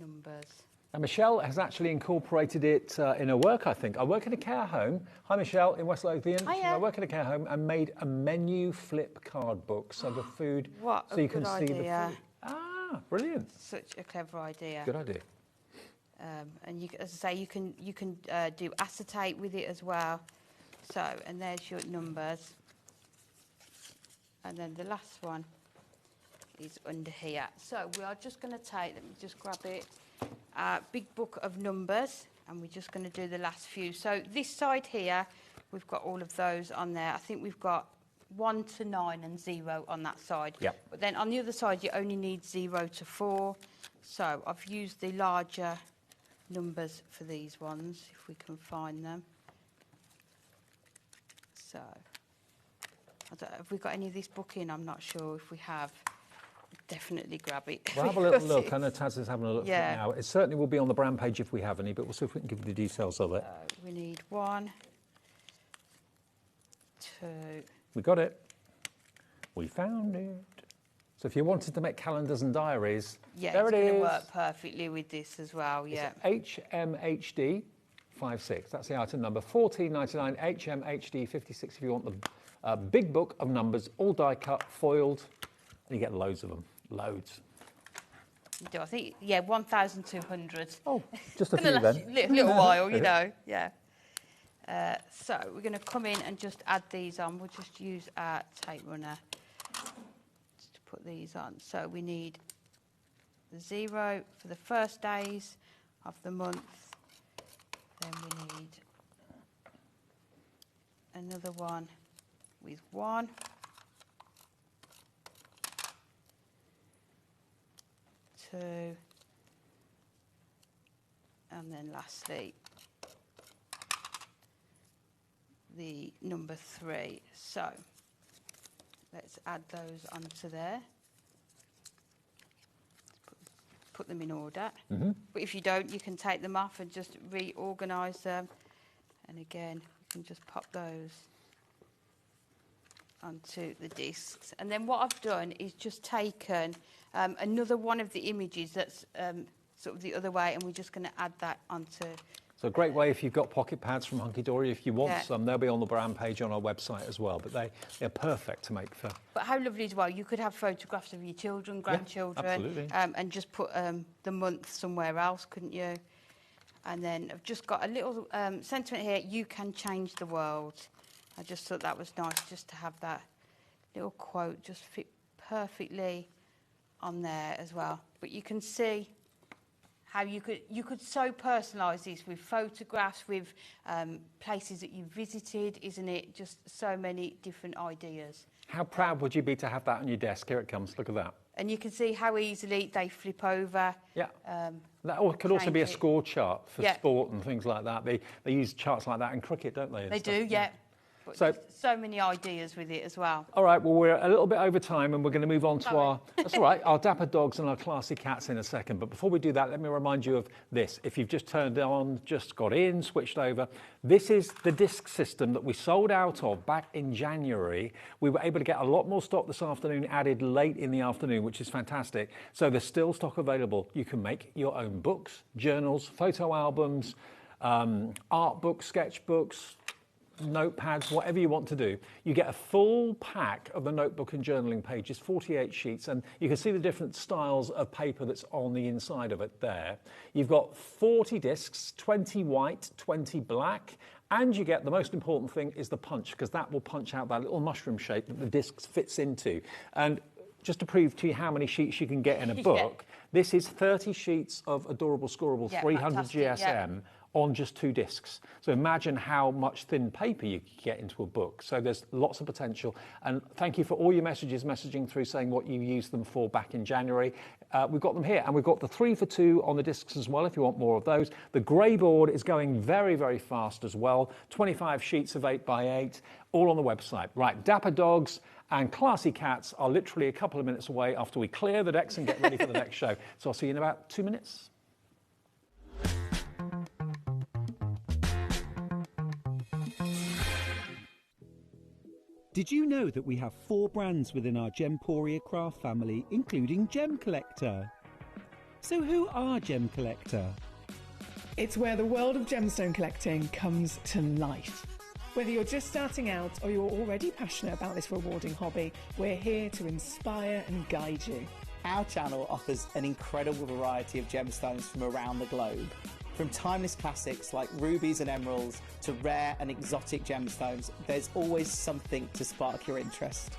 numbers. And Michelle has actually incorporated it in her work, I think. I work in a care home. Hi, Michelle, in West Lothian. I work in a care home and made a menu flip card book, so the food, what so you can see the food. Ah, brilliant. Such a clever idea. Good idea. And you, as I say, you can do acetate with it as well. So, and there's your numbers. And then the last one is under here. So we are just going to take, let me just grab it, big book of numbers, and we're just going to do the last few. So this side here, we've got all of those on there. I think we've got 1 to 9 and 0 on that side. Yep. But then on the other side, you only need 0 to 4. So I've used the larger numbers for these ones, if we can find them. So, have we got any of this book in? I'm not sure if we have. Definitely grab it. We'll have a little look. I know Taz is having a look Yeah. now. It certainly will be on the brand page if we have any, but we'll see if we can give you the details of it. We need 1, 2. We got it. We found it. So if you wanted to make calendars and diaries, Yeah, there it's it going is. to work perfectly with this as well. Yeah. It's HMHD 56. That's the item number. $14.99. HMHD 56. If you want the big book of numbers, all die cut, foiled, and you get loads of them. Loads. You do, I think, yeah, 1,200. Oh, just a few then. Little while, you know. Yeah. So we're going to come in and just add these on. We'll just use our tape runner just to put these on. So we need the 0 for the first days of the month. Then we need another one with 1. 2. And then lastly, the number 3. So let's add those onto there. Put them in order. Mm-hmm. But if you don't, you can take them off and just reorganise them. And again, you can just pop those onto the discs. And then what I've done is just taken another one of the images that's sort of the other way, and we're just going to add that onto. So a great way if you've got pocket pads from Hunky Dory. If you want Yeah. some, they'll be on the brand page on our website as well. But they're perfect to make for. But how lovely as well, you could have photographs of your children, grandchildren, absolutely. And just put the month somewhere else, couldn't you? And then I've just got a little sentiment here, you can change the world. I just thought that was nice just to have that little quote just fit perfectly on there as well. But you can see how you could so personalise this with photographs, with places that you've visited, isn't it? Just so many different ideas. How proud would you be to have that on your desk? Here it comes. Look at that. And you can see how easily they flip over. Yeah. That could also be a change it. score chart for Yeah. sport and things like that. They use charts like that in cricket, don't they? and They stuff? do, yeah. But So- so many ideas with it as well. All right, well, we're a little bit over time and we're going to move on to that's all right, our dapper dogs and our classy cats in a second. But before we do that, let me remind you of this. If you've just turned on, just got in, switched over, this is the disc system that we sold out of back in January. We were able to get a lot more stock this afternoon, added late in the afternoon, which is fantastic. So there's still stock available. You can make your own books, journals, photo albums, art books, sketchbooks, notepads, whatever you want to do. You get a full pack of the notebook and journaling pages, 48 sheets, and you can see the different styles of paper that's on the inside of it there. You've got 40 discs, 20 white, 20 black, and you get the most important thing is the punch, because that will punch out that little mushroom shape that the disc fits into. And just to prove to you how many sheets you can get in a book, this is 30 sheets of adorable, scoreable 300 GSM. On just 2 discs. So imagine how much thin paper you could get into a book. So there's lots of potential. And thank you for all your messages messaging through saying what you used them for back in January. We've got them here, and we've got the 3 for 2 on the discs as well if you want more of those. The grey board is going very, very fast as well. 25 sheets of 8x8, all on the website. Right, Dapper Dogs and Classy Cats are literally a couple of minutes away after we clear the decks and get ready for the next show. So I'll see you in about 2 minutes. Did you know that we have 4 brands within our Gemporia craft family, including Gem Collector? So who are Gem Collector? It's where the world of gemstone collecting comes to life. Whether you're just starting out or you're already passionate about this rewarding hobby, we're here to inspire and guide you. Our channel offers an incredible variety of gemstones from around the globe. From timeless classics like rubies and emeralds to rare and exotic gemstones, there's always something to spark your interest.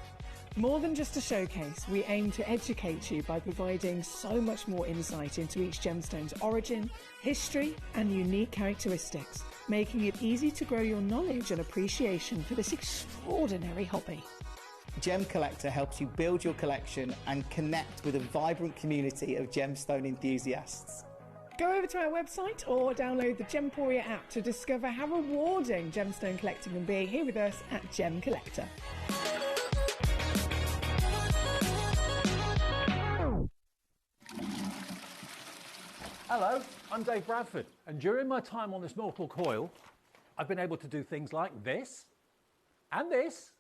More than just a showcase, we aim to educate you by providing so much more insight into each gemstone's origin, history, and unique characteristics, making it easy to grow your knowledge and appreciation for this extraordinary hobby. Gem Collector helps you build your collection and connect with a vibrant community of gemstone enthusiasts. Go over to our website or download the Gemporia app to discover how rewarding gemstone collecting can be here with us at Gem Collector. Hello, I'm Dave Bradford, and during my time on this mortal coil, I've been able to do things like this, and this,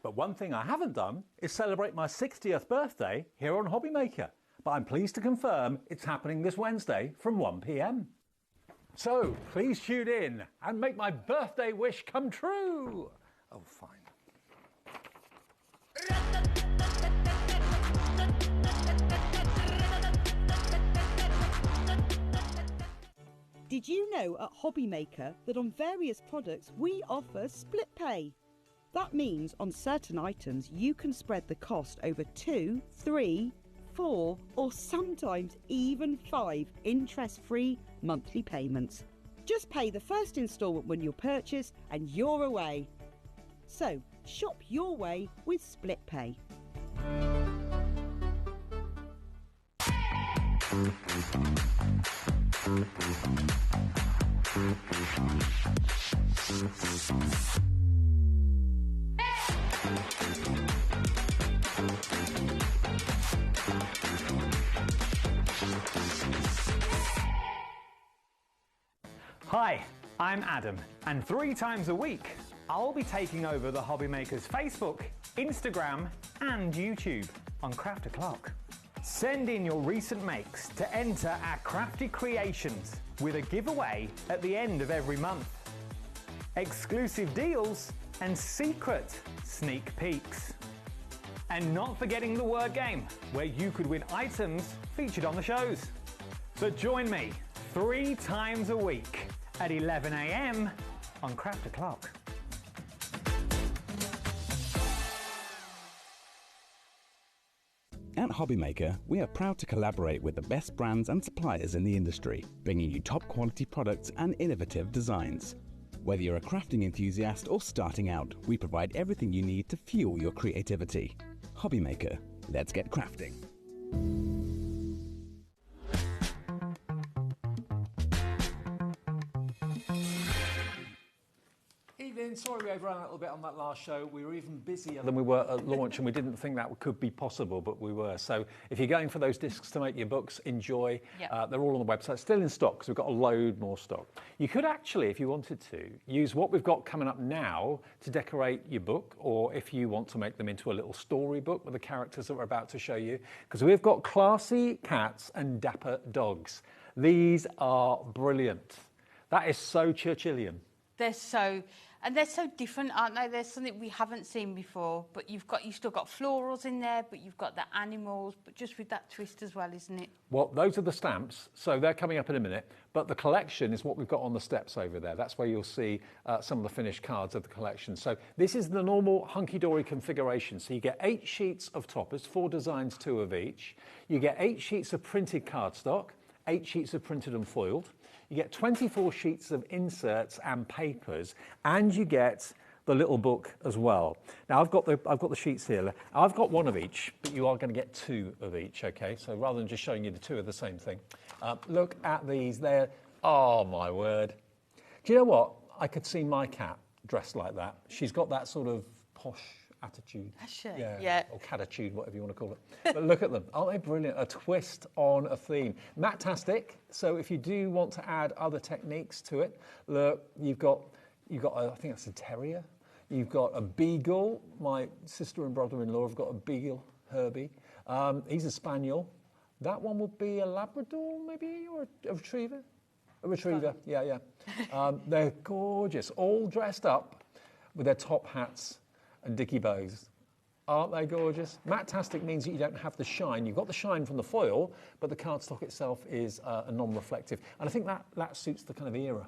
but one thing I haven't done is celebrate my 60th birthday here on HobbyMaker, but I'm pleased to confirm it's happening this Wednesday from 1 p.m. So please tune in and make my birthday wish come true. Oh, fine. Did you know at HobbyMaker that on various products we offer split pay? That means on certain items you can spread the cost over 2, 3, 4 or sometimes even 5 interest-free monthly payments. Just pay the first instalment when you purchase and you're away. So shop your way with split pay. Hi, I'm Adam, and 3 times a week, I'll be taking over the HobbyMaker's Facebook, Instagram, and YouTube on Craft O'Clock. Send in your recent makes to enter our crafty creations with a giveaway at the end of every month. Exclusive deals and secret sneak peeks. And not forgetting the word game, where you could win items featured on the shows. So join me 3 times a week at 11 a.m. on Craft O'Clock. At HobbyMaker, we are proud to collaborate with the best brands and suppliers in the industry, bringing you top quality products and innovative designs. Whether you're a crafting enthusiast or starting out, we provide everything you need to fuel your creativity. HobbyMaker, let's get crafting. Evening, sorry we overran a little bit on that last show. We were even busier than we were at launch and we didn't think that could be possible, but we were. So if you're going for those discs to make your books, enjoy. Yep. They're all on the website, still in stock because we've got a load more stock. You could actually, if you wanted to, use what we've got coming up now to decorate your book, or if you want to make them into a little storybook with the characters that we're about to show you, because we've got classy cats and dapper dogs. These are brilliant. That is so Churchillian. They're so different, aren't they? There's something we haven't seen before, but you've still got florals in there, but you've got the animals, but just with that twist as well, isn't it? Well, those are the stamps, so they're coming up in a minute, but the collection is what we've got on the steps over there. That's where you'll see some of the finished cards of the collection. So this is the normal hunky-dory configuration. So you get 8 sheets of toppers, 4 designs, 2 of each. You get 8 sheets of printed cardstock, 8 sheets of printed and foiled. You get 24 sheets of inserts and papers, and you get the little book as well. Now I've got the sheets here. I've got 1 of each, but you are going to get 2 of each. Okay, so rather than just showing you the 2 of the same thing, look at these. They're, oh my word! Do you know what? I could see my cat dressed like that. She's got that sort of posh attitude. Has she? Yeah. Or catitude, whatever you want to call it. But look at them. Aren't they brilliant? A twist on a theme. Matte-tastic, so if you do want to add other techniques to it, look, you've got I think that's a terrier. You've got a beagle. My sister and brother-in-law have got a beagle, Herbie. He's a spaniel. That one will be a Labrador, maybe, or a retriever? A retriever, yeah. They're gorgeous, all dressed up with their top hats and dicky bows. Aren't they gorgeous? Matte-tastic means that you don't have the shine. You've got the shine from the foil, but the cardstock itself is a non-reflective. And I think that suits the kind of era.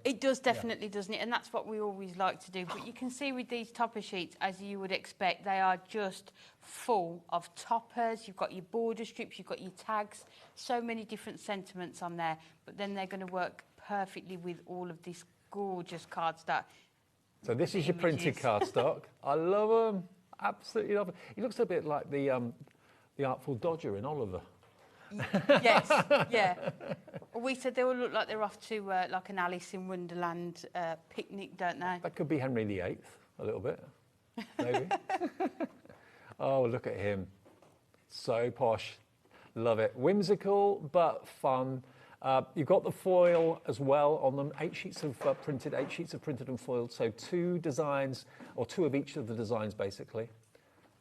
It does definitely, doesn't it? And that's what we always like to do. But you can see with these topper sheets, as you would expect, they are just full of toppers. You've got your border strips, you've got your tags, so many different sentiments on there. But then they're going to work perfectly with all of this gorgeous cardstock. So this is your printed cardstock. I love them. Absolutely love it. He looks a bit like the Artful Dodger in Oliver. Yes, yeah. We said they all look like they're off to like an Alice in Wonderland picnic, don't they? That could be Henry VIII, a little bit, maybe. Oh, look at him. So posh. Love it. Whimsical, but fun. You've got the foil as well on them. 8 sheets of printed and foiled. So 2 designs, or 2 of each of the designs, basically.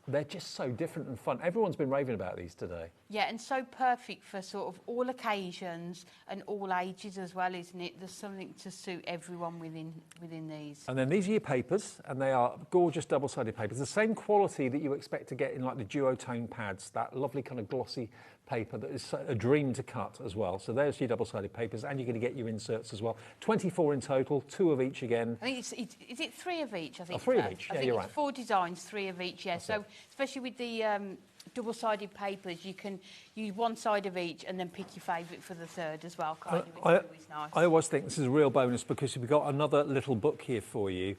They're just so different and fun. Everyone's been raving about these today. Yeah, and so perfect for sort of all occasions and all ages as well, isn't it? There's something to suit everyone within these. And then these are your papers, and they are gorgeous double-sided papers. The same quality that you expect to get in like the duotone pads, that lovely kind of glossy paper that is a dream to cut as well. So there's your double-sided papers, and you're going to get your inserts as well. 24 in total, 2 of each again. I think is it 3 of each? I think 3 of each. Yeah, you're right. I think it's 4 designs, 3 of each. Yeah. So especially with the double-sided papers, you can use one side of each and then pick your favourite for the third as well. Kind of. It's always nice. I always think this is a real bonus because we've got another little book here for you.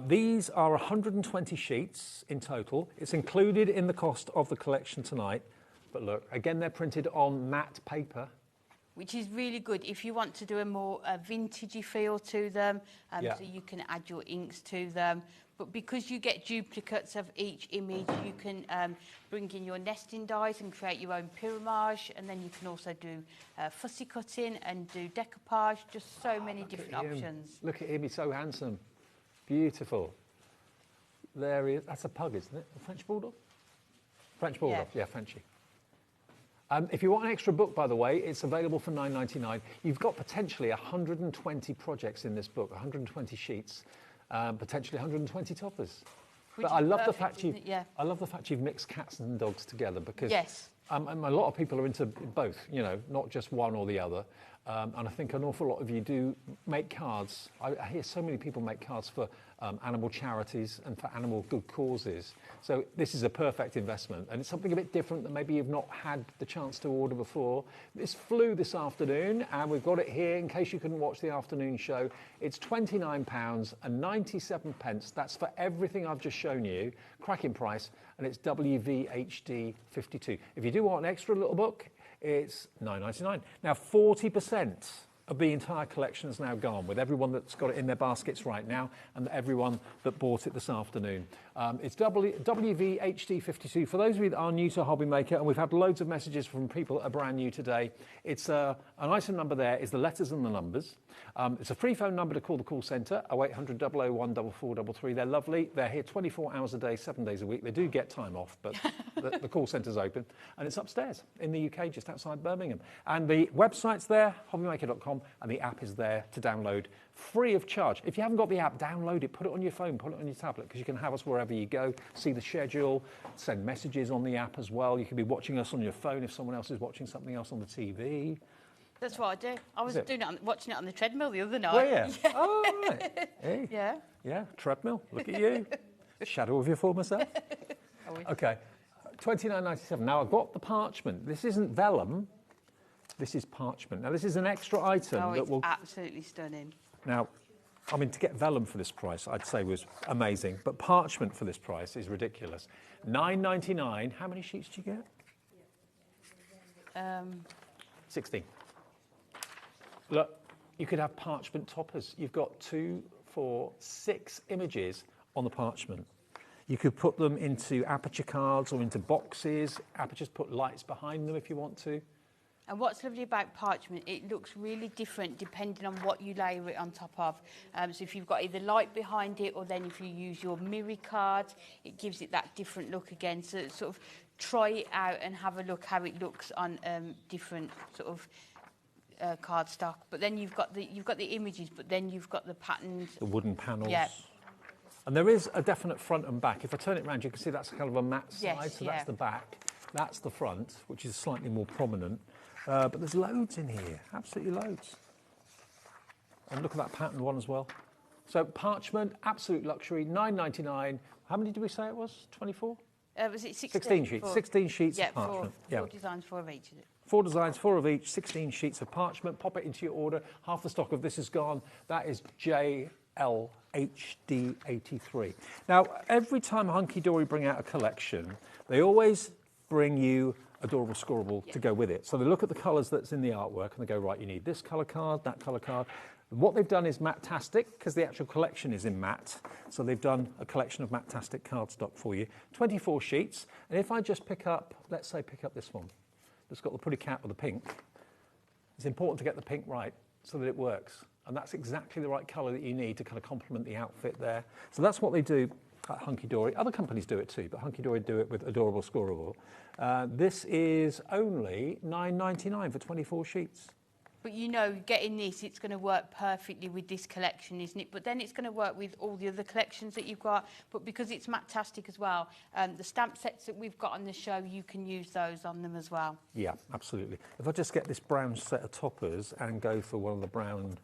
These are 120 sheets in total. It's included in the cost of the collection tonight. But look, again, they're printed on matte paper. Which is really good if you want to do a more vintagey feel to them, so you can add your inks to them. But because you get duplicates of each image, you can bring in your nesting dies and create your own pyramage, and then you can also do fussy cutting and do decoupage, just so many different options. Look at him, he's so handsome. Beautiful. There he is. That's a pug, isn't it? A French Bulldog? French Bulldog, yeah Frenchie. If you want an extra book, by the way, it's available for $9.99. You've got potentially 120 projects in this book, 120 sheets, potentially 120 toppers. But I love the fact I love the fact you've mixed cats and dogs together because a lot of people are into both, you know, not just one or the other. And I think an awful lot of you do make cards. I hear so many people make cards for animal charities and for animal good causes. So this is a perfect investment, and it's something a bit different that maybe you've not had the chance to order before. This flew this afternoon, and we've got it here in case you couldn't watch the afternoon show. It's £29.97. That's for everything I've just shown you. Cracking price, and it's WVHD 52. If you do want an extra little book, it's $9.99. Now, 40% of the entire collection is now gone, with everyone that's got it in their baskets right now and everyone that bought it this afternoon. It's WVHD 52. For those of you that are new to HobbyMaker, and we've had loads of messages from people that are brand new today, it's an item number there is the letters and the numbers. It's a free phone number to call the call centre, 0800 001 4433. They're lovely. They're here 24 hours a day, 7 days a week. They do get time off, but the call centre's open. And it's upstairs in the UK, just outside Birmingham. And the website's there, hobbymaker.com, and the app is there to download free of charge. If you haven't got the app, download it, put it on your phone, put it on your tablet, because you can have us wherever you go, see the schedule, send messages on the app as well. You can be watching us on your phone if someone else is watching something else on the TV. That's what I do. I was watching it on the treadmill the other night. Oh, yeah. Oh, right. Hey. Yeah. Yeah, treadmill. Look at you. Shadow of your former self. Okay, $29.97. Now, I've got the parchment. This isn't vellum. This is parchment. Now, this is an extra item that will... absolutely stunning. Now, I mean, to get vellum for this price, I'd say was amazing. But parchment for this price is ridiculous. $9.99. How many sheets do you get? 16. Look, you could have parchment toppers. You've got 2, 4, 6 images on the parchment. You could put them into aperture cards or into boxes. Apertures, put lights behind them if you want to. And what's lovely about parchment, it looks really different depending on what you layer it on top of. So if you've got either light behind it, or then if you use your mirror cards, it gives it that different look again. So sort of try it out and have a look how it looks on different sort of cardstock. But then you've got the images, but then you've got the patterns. The wooden panels. Yeah. And there is a definite front and back. If I turn it around, you can see that's kind of a matte side. Yes, so yeah. that's the back. That's the front, which is slightly more prominent. But there's loads in here, absolutely loads. And look at that patterned one as well. So parchment, absolute luxury, $9.99. How many did we say it was? 24? Was it 16? 16 sheets. 16 sheets yeah, of parchment. Four designs, 4 of each, is it? 4 designs, 4 of each, 16 sheets of parchment. Pop it into your order. Half the stock of this is gone. That is JLHD83. Now, every time Hunky Dory bring out a collection, they always bring you adorable scoreable to go with it. So they look at the colours that's in the artwork and they go, right, you need this colour card, that colour card. What they've done is matte-tastic, because the actual collection is in matte. So they've done a collection of matte-tastic cardstock for you. 24 sheets. And if I just pick up, let's say pick up this one. It's got the pretty cat with the pink. It's important to get the pink right so that it works. And that's exactly the right colour that you need to kind of complement the outfit there. So that's what they do at Hunky Dory. Other companies do it too, but Hunky Dory do it with Adorable Scoreable. This is only $9.99 for 24 sheets. But you know, getting this, it's going to work perfectly with this collection, isn't it? But then it's going to work with all the other collections that you've got. But because it's matte-tastic as well, the stamp sets that we've got on the show, you can use those on them as well. Yeah, absolutely. If I just get this brown set of toppers and go for one of the brown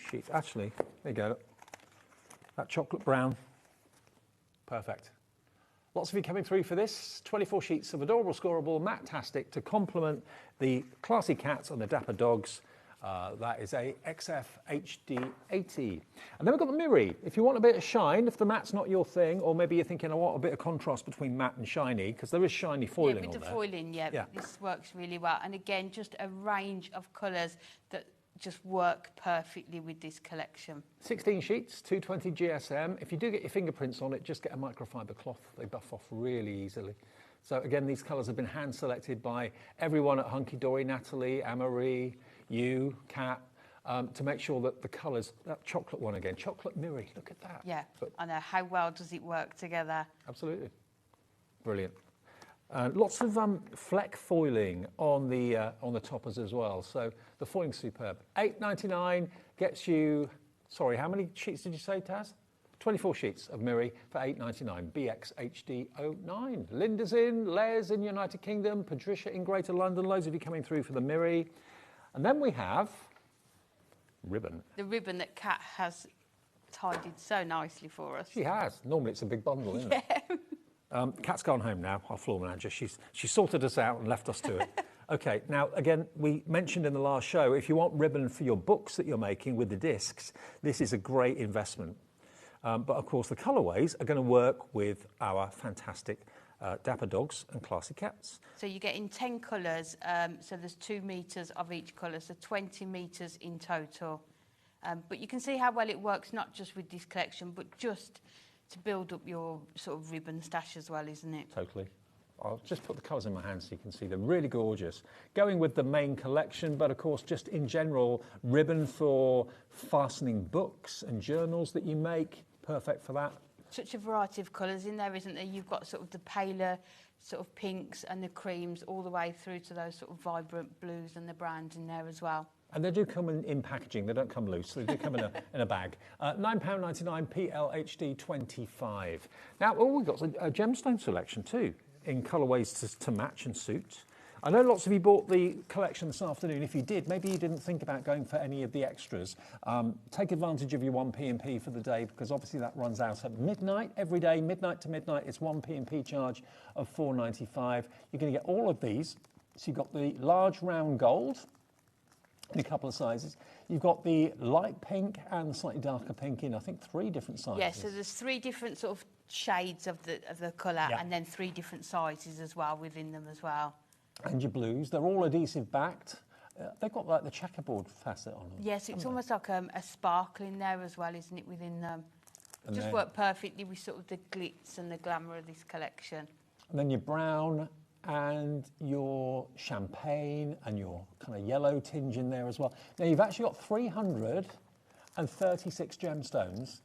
sheets. Actually, there you go. That chocolate brown. Perfect. Lots of you coming through for this. 24 sheets of Adorable Scoreable matte-tastic to complement the classy cats and the dapper dogs. That is a XF HD80. And then we've got the Miri. If you want a bit of shine, if the matte's not your thing, or maybe you're thinking, I want a bit of contrast between matte and shiny, because there is shiny foiling on there. With the foiling, yeah, this works really well. And again, just a range of colours that just work perfectly with this collection. 16 sheets, 220 GSM. If you do get your fingerprints on it, just get a microfiber cloth. They buff off really easily. So again, these colours have been hand selected by everyone at Hunky Dory, Natalie, Anne-Marie, you, Kat, to make sure that the colours, that chocolate one again, chocolate Miri, look at that. Yeah, I know, how well does it work together? Absolutely. Brilliant. Lots of fleck foiling on the toppers as well. So the foiling's superb. $8.99 gets you, sorry, how many sheets did you say, Taz? 24 sheets of Miri for $8.99. BXHD09. Linda's in, Les in United Kingdom, Patricia in Greater London. Loads of you coming through for the Miri. And then we have ribbon. The ribbon that Kat has tidied so nicely for us. She has. Normally it's a big bundle, isn't it? Kat's gone home now, our floor manager. She's sorted us out and left us to it. Okay, now, again, we mentioned in the last show, if you want ribbon for your books that you're making with the discs, this is a great investment. But, of course, the colourways are going to work with our fantastic dapper dogs and classy cats. So you're getting 10 colours, so there's 2 metres of each colour, so 20 metres in total. But you can see how well it works, not just with this collection, but just to build up your sort of ribbon stash as well, isn't it? Totally. I'll just put the colours in my hand so you can see they're really gorgeous. Going with the main collection, but of course just in general, ribbon for fastening books and journals that you make, perfect for that. Such a variety of colours in there, isn't there? You've got sort of the paler sort of pinks and the creams all the way through to those sort of vibrant blues and the browns in there as well. And they do come in packaging, they don't come loose, they do come in a bag. £9.99 PLHD 25. Now, we've got a gemstone selection too, in colourways to match and suit. I know lots of you bought the collection this afternoon. If you did, maybe you didn't think about going for any of the extras. Take advantage of your 1 P&P for the day, because obviously that runs out at midnight every day, midnight to midnight. It's 1 P&P charge of £4.95. You're going to get all of these. So you've got the large round gold in a couple of sizes. You've got the light pink and the slightly darker pink in, I think, 3 different sizes. Yeah, so there's 3 different sort of shades of the colour, and then 3 different sizes as well within them as well. And your blues, they're all adhesive backed. They've got like the checkerboard facet on them. Yes, it's almost like a sparkle in there as well, isn't it, within them? And just work perfectly with sort of the glitz and the glamour of this collection. And then your brown and your champagne and your kind of yellow tinge in there as well. Now, you've actually got 336 gemstones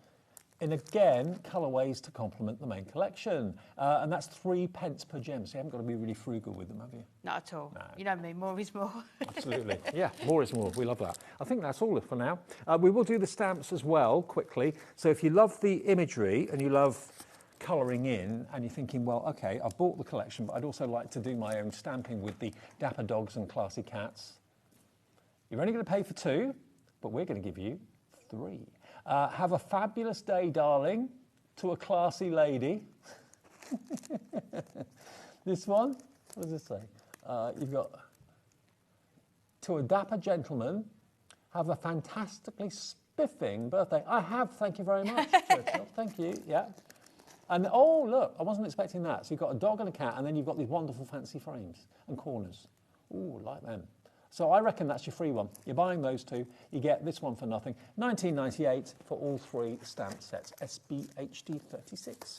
in, again, colourways to complement the main collection. And that's 3p per gem, so you haven't got to be really frugal with them, have you? Not at all. No. You know me, more is more. Absolutely. Yeah, more is more. We love that. I think that's all for now. We will do the stamps as well, quickly. So if you love the imagery and you love colouring in and you're thinking, well, OK, I've bought the collection, but I'd also like to do my own stamping with the dapper dogs and classy cats. You're only going to pay for 2, but we're going to give you 3. Have a fabulous day, darling, to a classy lady. This one, what does it say? You've got, to a dapper gentleman, have a fantastically spiffing birthday. I have, thank you very much, Churchill. Thank you, yeah. And, oh, look, I wasn't expecting that. So you've got a dog and a cat, and then you've got these wonderful fancy frames and corners. Ooh, like them. So I reckon that's your free one. You're buying those 2. You get this one for nothing. $19.98 for all 3 stamp sets. SBHD 36.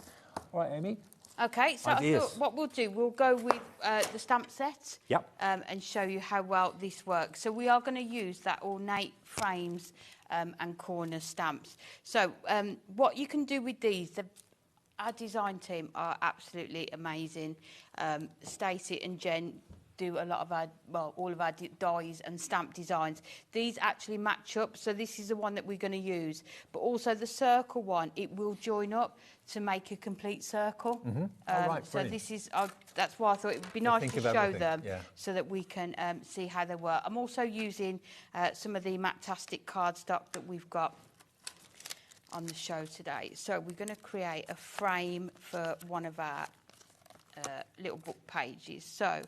All right, Amy. OK, so I thought what we'll do, we'll go with the stamp set. Yep. And show you how well this works. So we are going to use that ornate frames and corner stamps. So what you can do with these, our design team are absolutely amazing. Stacey and Jen do a lot of our, well, all of our dies and stamp designs. These actually match up, so this is the one that we're going to use. But also the circle one, it will join up to make a complete circle. Mm-hmm. So this is, that's why I thought it would be nice to show them so that we can see how they work. I'm also using some of the Mactastic cardstock that we've got on the show today. So we're going to create a frame for one of our little book pages. So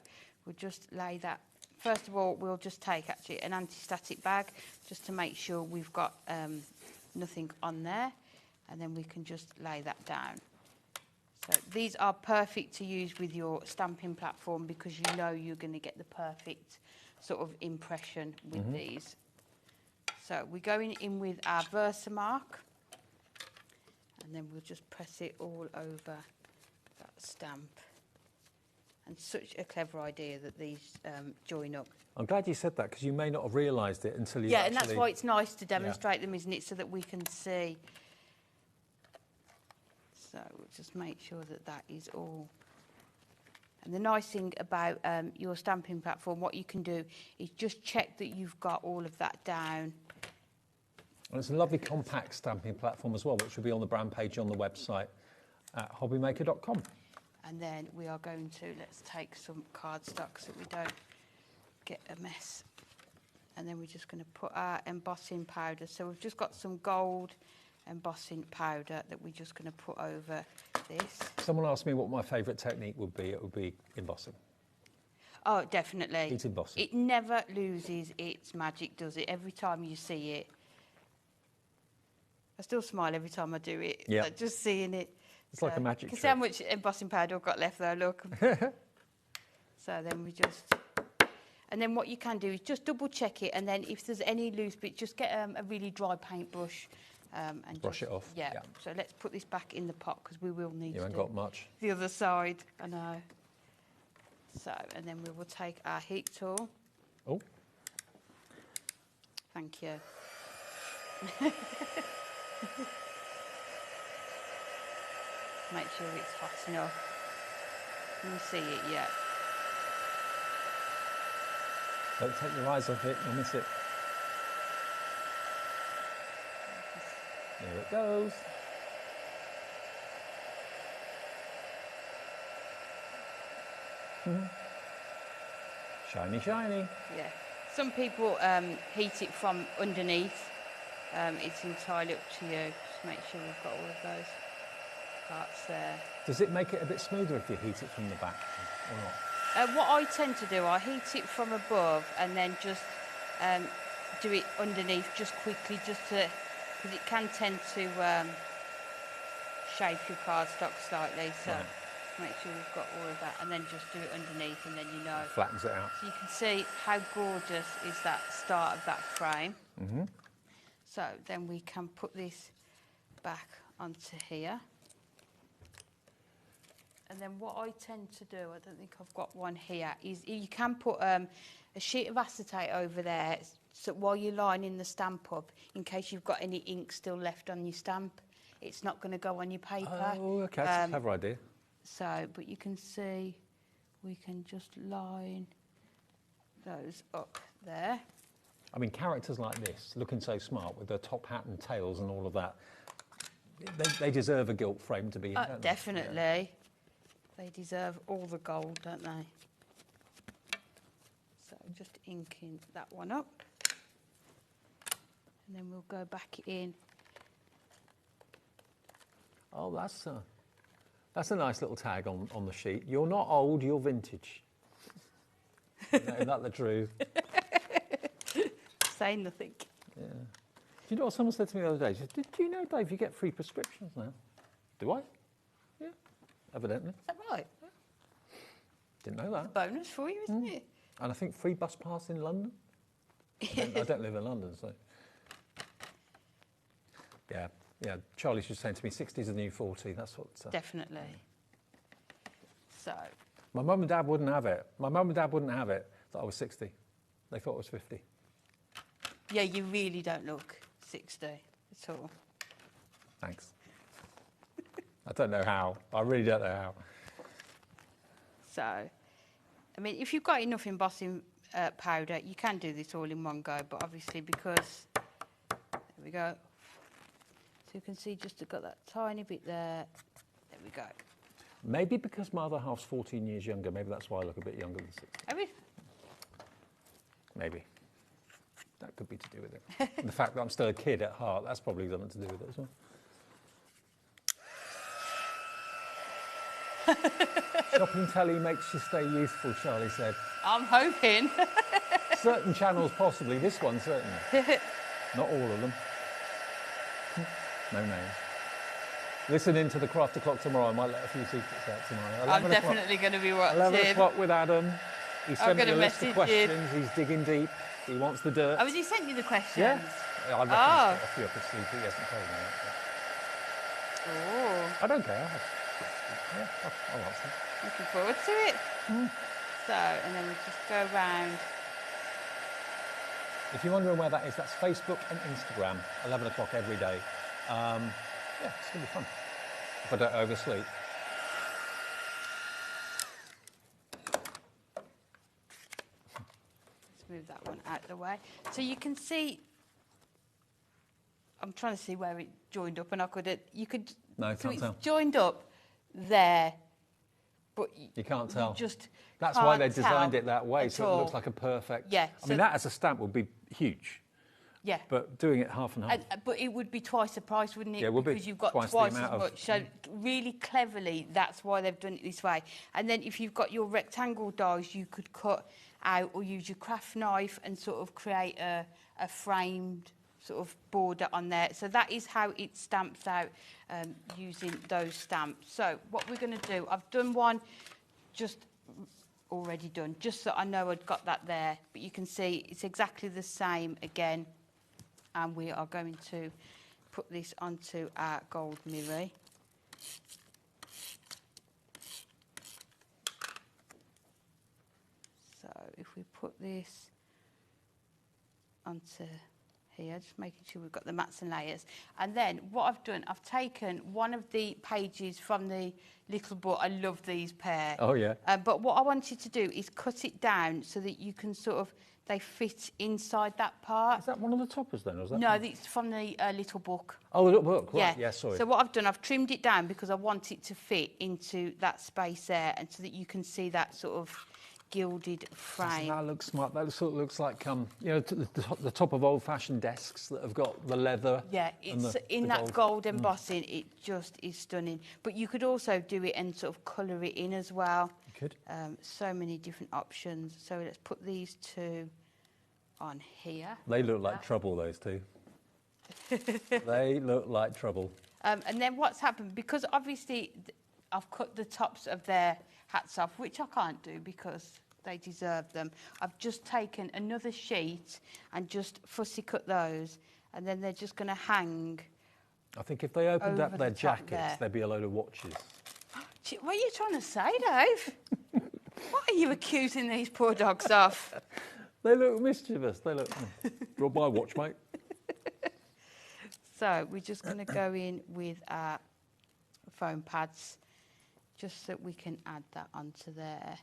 we'll just lay that. First of all, we'll just take actually an anti-static bag just to make sure we've got nothing on there, and then we can just lay that down. So these are perfect to use with your stamping platform because you know you're going to get the perfect sort of impression with these. So we're going in with our Versamark, and then we'll just press it all over that stamp. And such a clever idea that these join up. I'm glad you said that because you may not have realised it until you and that's why it's nice to demonstrate them, isn't it, so that we can see. So we'll just make sure that that is all. And the nice thing about your stamping platform, what you can do is just check that you've got all of that down. And it's a lovely compact stamping platform as well, which will be on the brand page on the website at hobbymaker.com. And then we are going to, let's take some cardstock so we don't get a mess. And then we're just going to put our embossing powder. So we've just got some gold embossing powder that we're just going to put over this. Someone asked me what my favourite technique would be. It would be embossing. Oh, definitely. Heat embossing. It never loses its magic, does it? Every time you see it. I still smile every time I do it. Yeah. Like just seeing it. It's like a magic trick. You can see how much embossing powder I've got left there, look. So then we just... And then what you can do is just double check it, and then if there's any loose bit, just get a really dry paintbrush. And brush it off. Yeah. So let's put this back in the pot because we will need You haven't to got much. The other side, I know. So, and then we will take our heat tool. Oh. Thank you. Make sure it's hot enough. Can you see it yet? Don't take your eyes off it, you'll miss it. There it goes. Shiny, shiny. Yeah. Some people heat it from underneath. It's entirely up to you. Just make sure we've got all of those parts there. Does it make it a bit smoother if you heat it from the back or not? What I tend to do, I heat it from above and then just do it underneath just quickly, just to, because it can tend to shape your cardstock slightly. So make sure we've got all of that, and then just do it underneath, and then you know. Flattens it out. So you can see how gorgeous is that start of that frame. So then we can put this back onto here. And then what I tend to do, I don't think I've got one here, is you can put a sheet of acetate over there so while you're lining the stamp up, in case you've got any ink still left on your stamp. it's not going to go on your paper. Oh, okay, that's a clever idea. So, but you can see we can just line those up there. I mean, characters like this, looking so smart with their top hat and tails and all of that, they deserve a gilt frame to be in. Definitely. Yeah. They deserve all the gold, don't they? So just inking that one up. And then we'll go back in. Oh, that's a nice little tag on the sheet. You're not old, you're vintage. Isn't that the truth? Say nothing. Yeah. Do you know what someone said to me the other day? She said, "Did you know, Dave, you get free prescriptions now?" Do I? Yeah, evidently. Is that right? Yeah. Didn't know that. It's a bonus for you, isn't it? And I think free bus pass in London. I don't live in London, so. Yeah. Charlie's just saying to me, 60's the new 40. That's what. Definitely. So. My mum and dad wouldn't have it. My mum and dad wouldn't have it that I was 60. They thought I was 50. Yeah, you really don't look 60 at all. Thanks. I don't know how. I really don't know how. So, I mean, if you've got enough embossing powder, you can do this all in one go, but obviously because, there we go. So you can see just got that tiny bit there. There we go. Maybe because my other half's 14 years younger, maybe that's why I look a bit younger than 60. Are we? Maybe. That could be to do with it. And the fact that I'm still a kid at heart, that's probably something to do with it as well. Shopping telly makes you stay youthful, Charlie said. I'm hoping. Certain channels possibly, this one certainly. Not all of them. No names. Listening to the Craft O'Clock tomorrow, I might let a few secrets out tomorrow. I'm definitely going to be watching. 11 o'clock with Adam. He sent me a list of questions. You. He's digging deep. He wants the dirt. Oh, has he sent you the questions? Yeah. I reckon he's got a few up his sleeve, but he hasn't told me that. Oh. I don't care. Yeah, I'll answer. Looking forward to it. So, and then we just go round. If you're wondering where that is, that's Facebook and Instagram, 11 o'clock every day. Yeah, it's going to be fun if I don't oversleep. Let's move that one out of the way. So you can see, I'm trying to see where it joined up, and I couldn't, you could, no, so can't tell. It's joined up there, but you can't tell. Just that's why they designed it that way, so it looks like a perfect. Yeah. I mean, that as a stamp would be huge. Yeah. But doing it half and half. But it would be twice the price, wouldn't it? Yeah, it would be. Because you've got twice as much. So really cleverly, that's why they've done it this way. And then if you've got your rectangle dies, you could cut out or use your craft knife and sort of create a framed sort of border on there. So that is how it stamps out using those stamps. So what we're going to do, I've done one just already done, just so I know I'd got that there. But you can see it's exactly the same again. And we are going to put this onto our gold mirror. So if we put this onto here, just making sure we've got the mats and layers. And then what I've done, I've taken one of the pages from the little book. I love these pair. Oh, yeah. But what I wanted to do is cut it down so that you can sort of, they fit inside that part. Is that one of the toppers then? Or is that no, it's from the little book. Oh, the little book, right. Yeah. Yeah, sorry. So what I've done, I've trimmed it down because I want it to fit into that space there and so that you can see that sort of gilded frame. That looks smart. That sort of looks like, you know, the top of old-fashioned desks that have got the leather. Yeah, it's in that gold embossing. It just is stunning. But you could also do it and sort of colour it in as well. You could. So many different options. So let's put these two on here. They look like trouble, those two. They look like trouble. And then what's happened, because obviously I've cut the tops of their hats off, which I can't do because they deserve them. I've just taken another sheet and just fussy cut those, and then they're just going to hang. I think if they opened up their jackets, there'd be a load of watches. What are you trying to say, Dave? What are you accusing these poor dogs of? They look mischievous. They look. Drop my watch, mate. So we're just going to go in with our foam pads, just so we can add that onto there.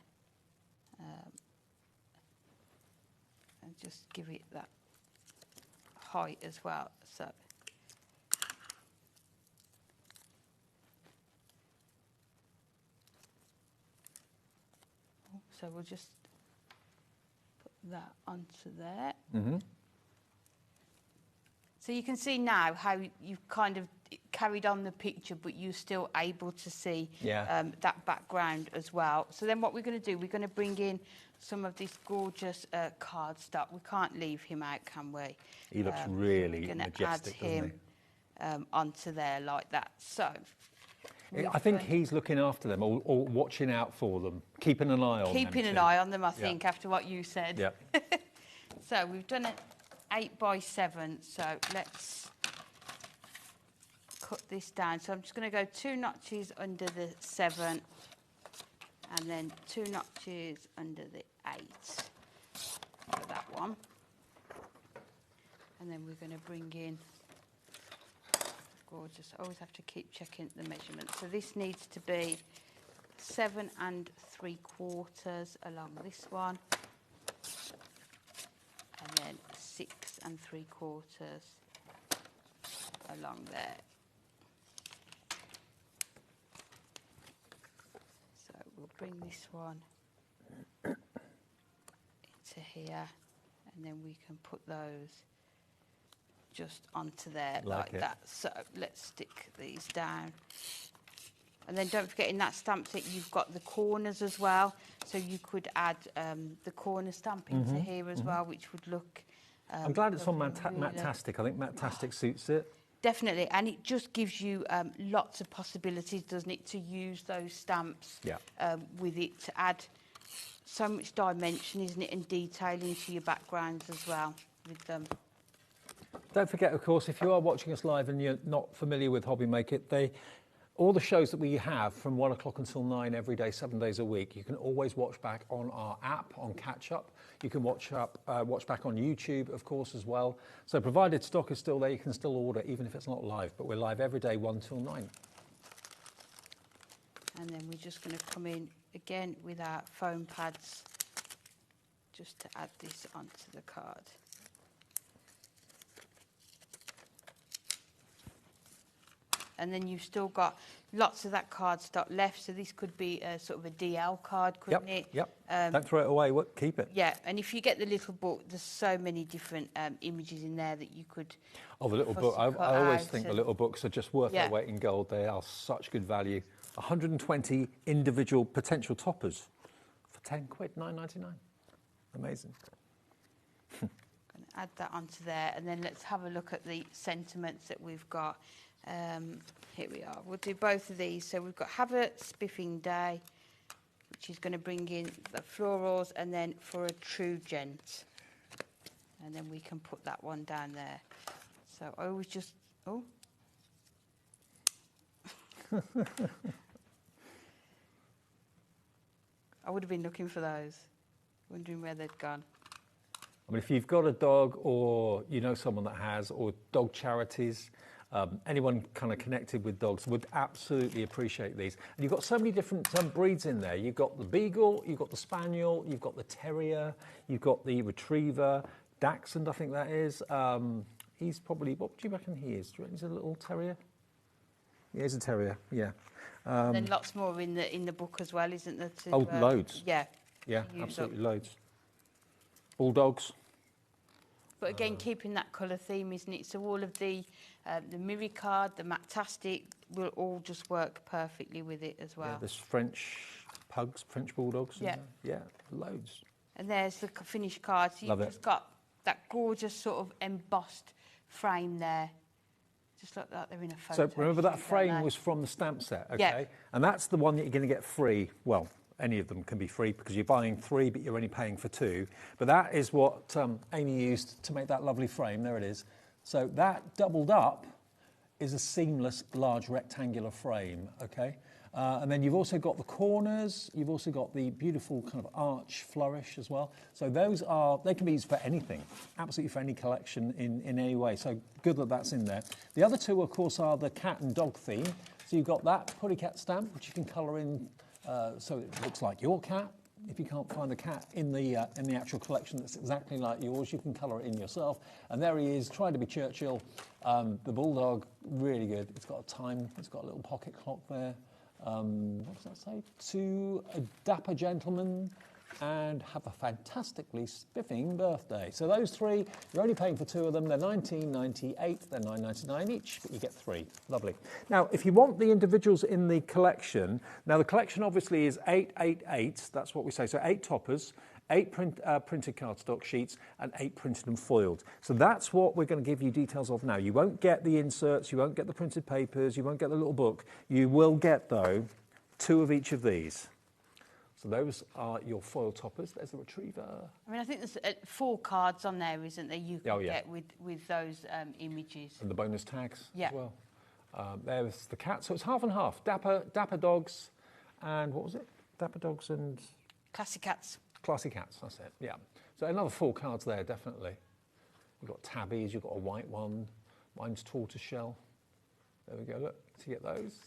And just give it that height as well. So we'll just put that onto there. So you can see now how you've kind of carried on the picture, but you're still able to see that background as well. So then what we're going to do, we're going to bring in some of this gorgeous cardstock. We can't leave him out, can we? He looks really so majestic, add him onto there like that. So I think he's looking after them or watching out for them, keeping an eye on them. Keeping an eye on them, I think, after what you said. Yeah. So we've done it 8 by 7. So let's cut this down. So I'm just going to go 2 notches under the 7 and then 2 notches under the 8 for that one. And then we're going to bring in, gorgeous, I always have to keep checking the measurements. So this needs to be 7 3/4 along this one, and then 6 3/4 along there. So we'll bring this one into here, and then we can put those just onto there like that. So let's stick these down. And then don't forget, in that stamp set you've got the corners as well, so you could add the corner stamp into here as well, which would look I'm glad it's on Mattastic. I think Mattastic suits it. Definitely, and it just gives you lots of possibilities, doesn't it, to use those stamps with it, to add so much dimension, isn't it, and detail into your backgrounds as well with them. Don't forget, of course, if you are watching us live and you're not familiar with HobbyMaker, all the shows that we have from 1 o'clock until 9 every day, 7 days a week, you can always watch back on our app, on Catch Up. You can watch back on YouTube, of course, as well. So provided stock is still there, you can still order, even if it's not live. But we're live every day, 1 till 9. And then we're just going to come in again with our foam pads, just to add this onto the card. And then you've still got lots of that cardstock left, so this could be a sort of a DL card, couldn't it? Yep. Don't throw it away. Keep it. Yeah, and if you get the little book, there's so many different images in there that you could. Oh, the little book! I always think the little books are just worth their weight in gold. They are such good value. 120 individual potential toppers for £10, £9.99. Amazing. Going to add that onto there, and then let's have a look at the sentiments that we've got. Here we are. We'll do both of these. So we've got Have a Spiffing Day, which is going to bring in the florals, and then For a True Gent. And then we can put that one down there. So I always just... Oh. I would have been looking for those, wondering where they'd gone. I mean, if you've got a dog or you know someone that has, or dog charities, anyone kind of connected with dogs would absolutely appreciate these. And you've got so many different breeds in there. You've got the Beagle, you've got the Spaniel, you've got the Terrier, you've got the Retriever, Dachshund, I think that is. He's probably, what do you reckon he is? Do you reckon he's a little terrier? Yeah, he's a terrier, yeah. Then lots more in the book as well, isn't there? Loads. Yeah. Yeah, absolutely loads. Bulldogs. But again, keeping that colour theme, isn't it? So all of the Miri card, the Mattastic will all just work perfectly with it as well. Yeah, there's French pugs, French bulldogs. Yeah. Yeah, loads. And there's the finished card. So you've just got that gorgeous sort of embossed frame there. Just look like they're in a photo. So remember that frame was from the stamp set, okay? Yeah. And that's the one that you're going to get free. Well, any of them can be free because you're buying 3, but you're only paying for 2. But that is what Amy used to make that lovely frame. There it is. So that doubled up is a seamless large rectangular frame, okay? And then you've also got the corners, you've also got the beautiful kind of arch flourish as well. So those they can be used for anything, absolutely for any collection in any way. So good that that's in there. The other two, of course, are the cat and dog theme. So you've got that Putty Cat stamp, which you can colour in so it looks like your cat. If you can't find a cat in the actual collection that's exactly like yours, you can colour it in yourself. And there he is, trying to be Churchill. The bulldog, really good. It's got a time, it's got a little pocket clock there. What does that say? To a dapper gentleman and have a fantastically spiffing birthday. So those three, you're only paying for two of them. They're $19.98, they're $9.99 each, but you get three. Lovely. Now, if you want the individuals in the collection, now the collection obviously is 888, that's what we say, so 8 toppers, 8 printed cardstock sheets and 8 printed and foiled. So that's what we're going to give you details of now. You won't get the inserts, you won't get the printed papers, you won't get the little book. You will get, though, 2 of each of these. So those are your foil toppers. There's the retriever. I mean, I think there's 4 cards on there, isn't there, you can get with those images. And the bonus tags as well. There's the cat. So it's half and half. Dapper dogs and what was it? Dapper dogs and... Classy cats. Classy cats, that's it, yeah. So another 4 cards there, definitely. You've got tabbies, you've got a white one. Mine's tortoiseshell. There we go, look, to get those.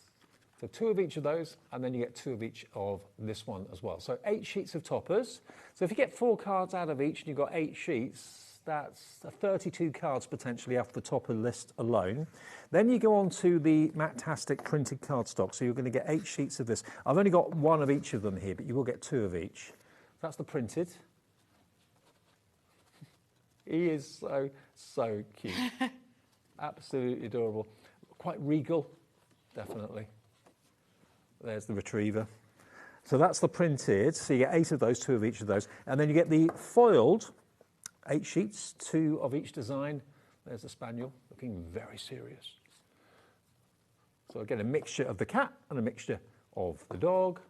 So 2 of each of those, and then you get 2 of each of this one as well. So 8 sheets of toppers. So if you get 4 cards out of each and you've got 8 sheets, that's 32 cards potentially off the topper list alone. Then you go on to the Matastic printed cardstock. So you're going to get 8 sheets of this. I've only got 1 of each of them here, but you will get 2 of each. That's the printed. He is so cute. Absolutely adorable. Quite regal, definitely. There's the retriever. So that's the printed. So you get 8 of those, 2 of each of those. And then you get the foiled, 8 sheets, 2 of each design. There's the spaniel, looking very serious. So again, a mixture of the cat and a mixture of the dog.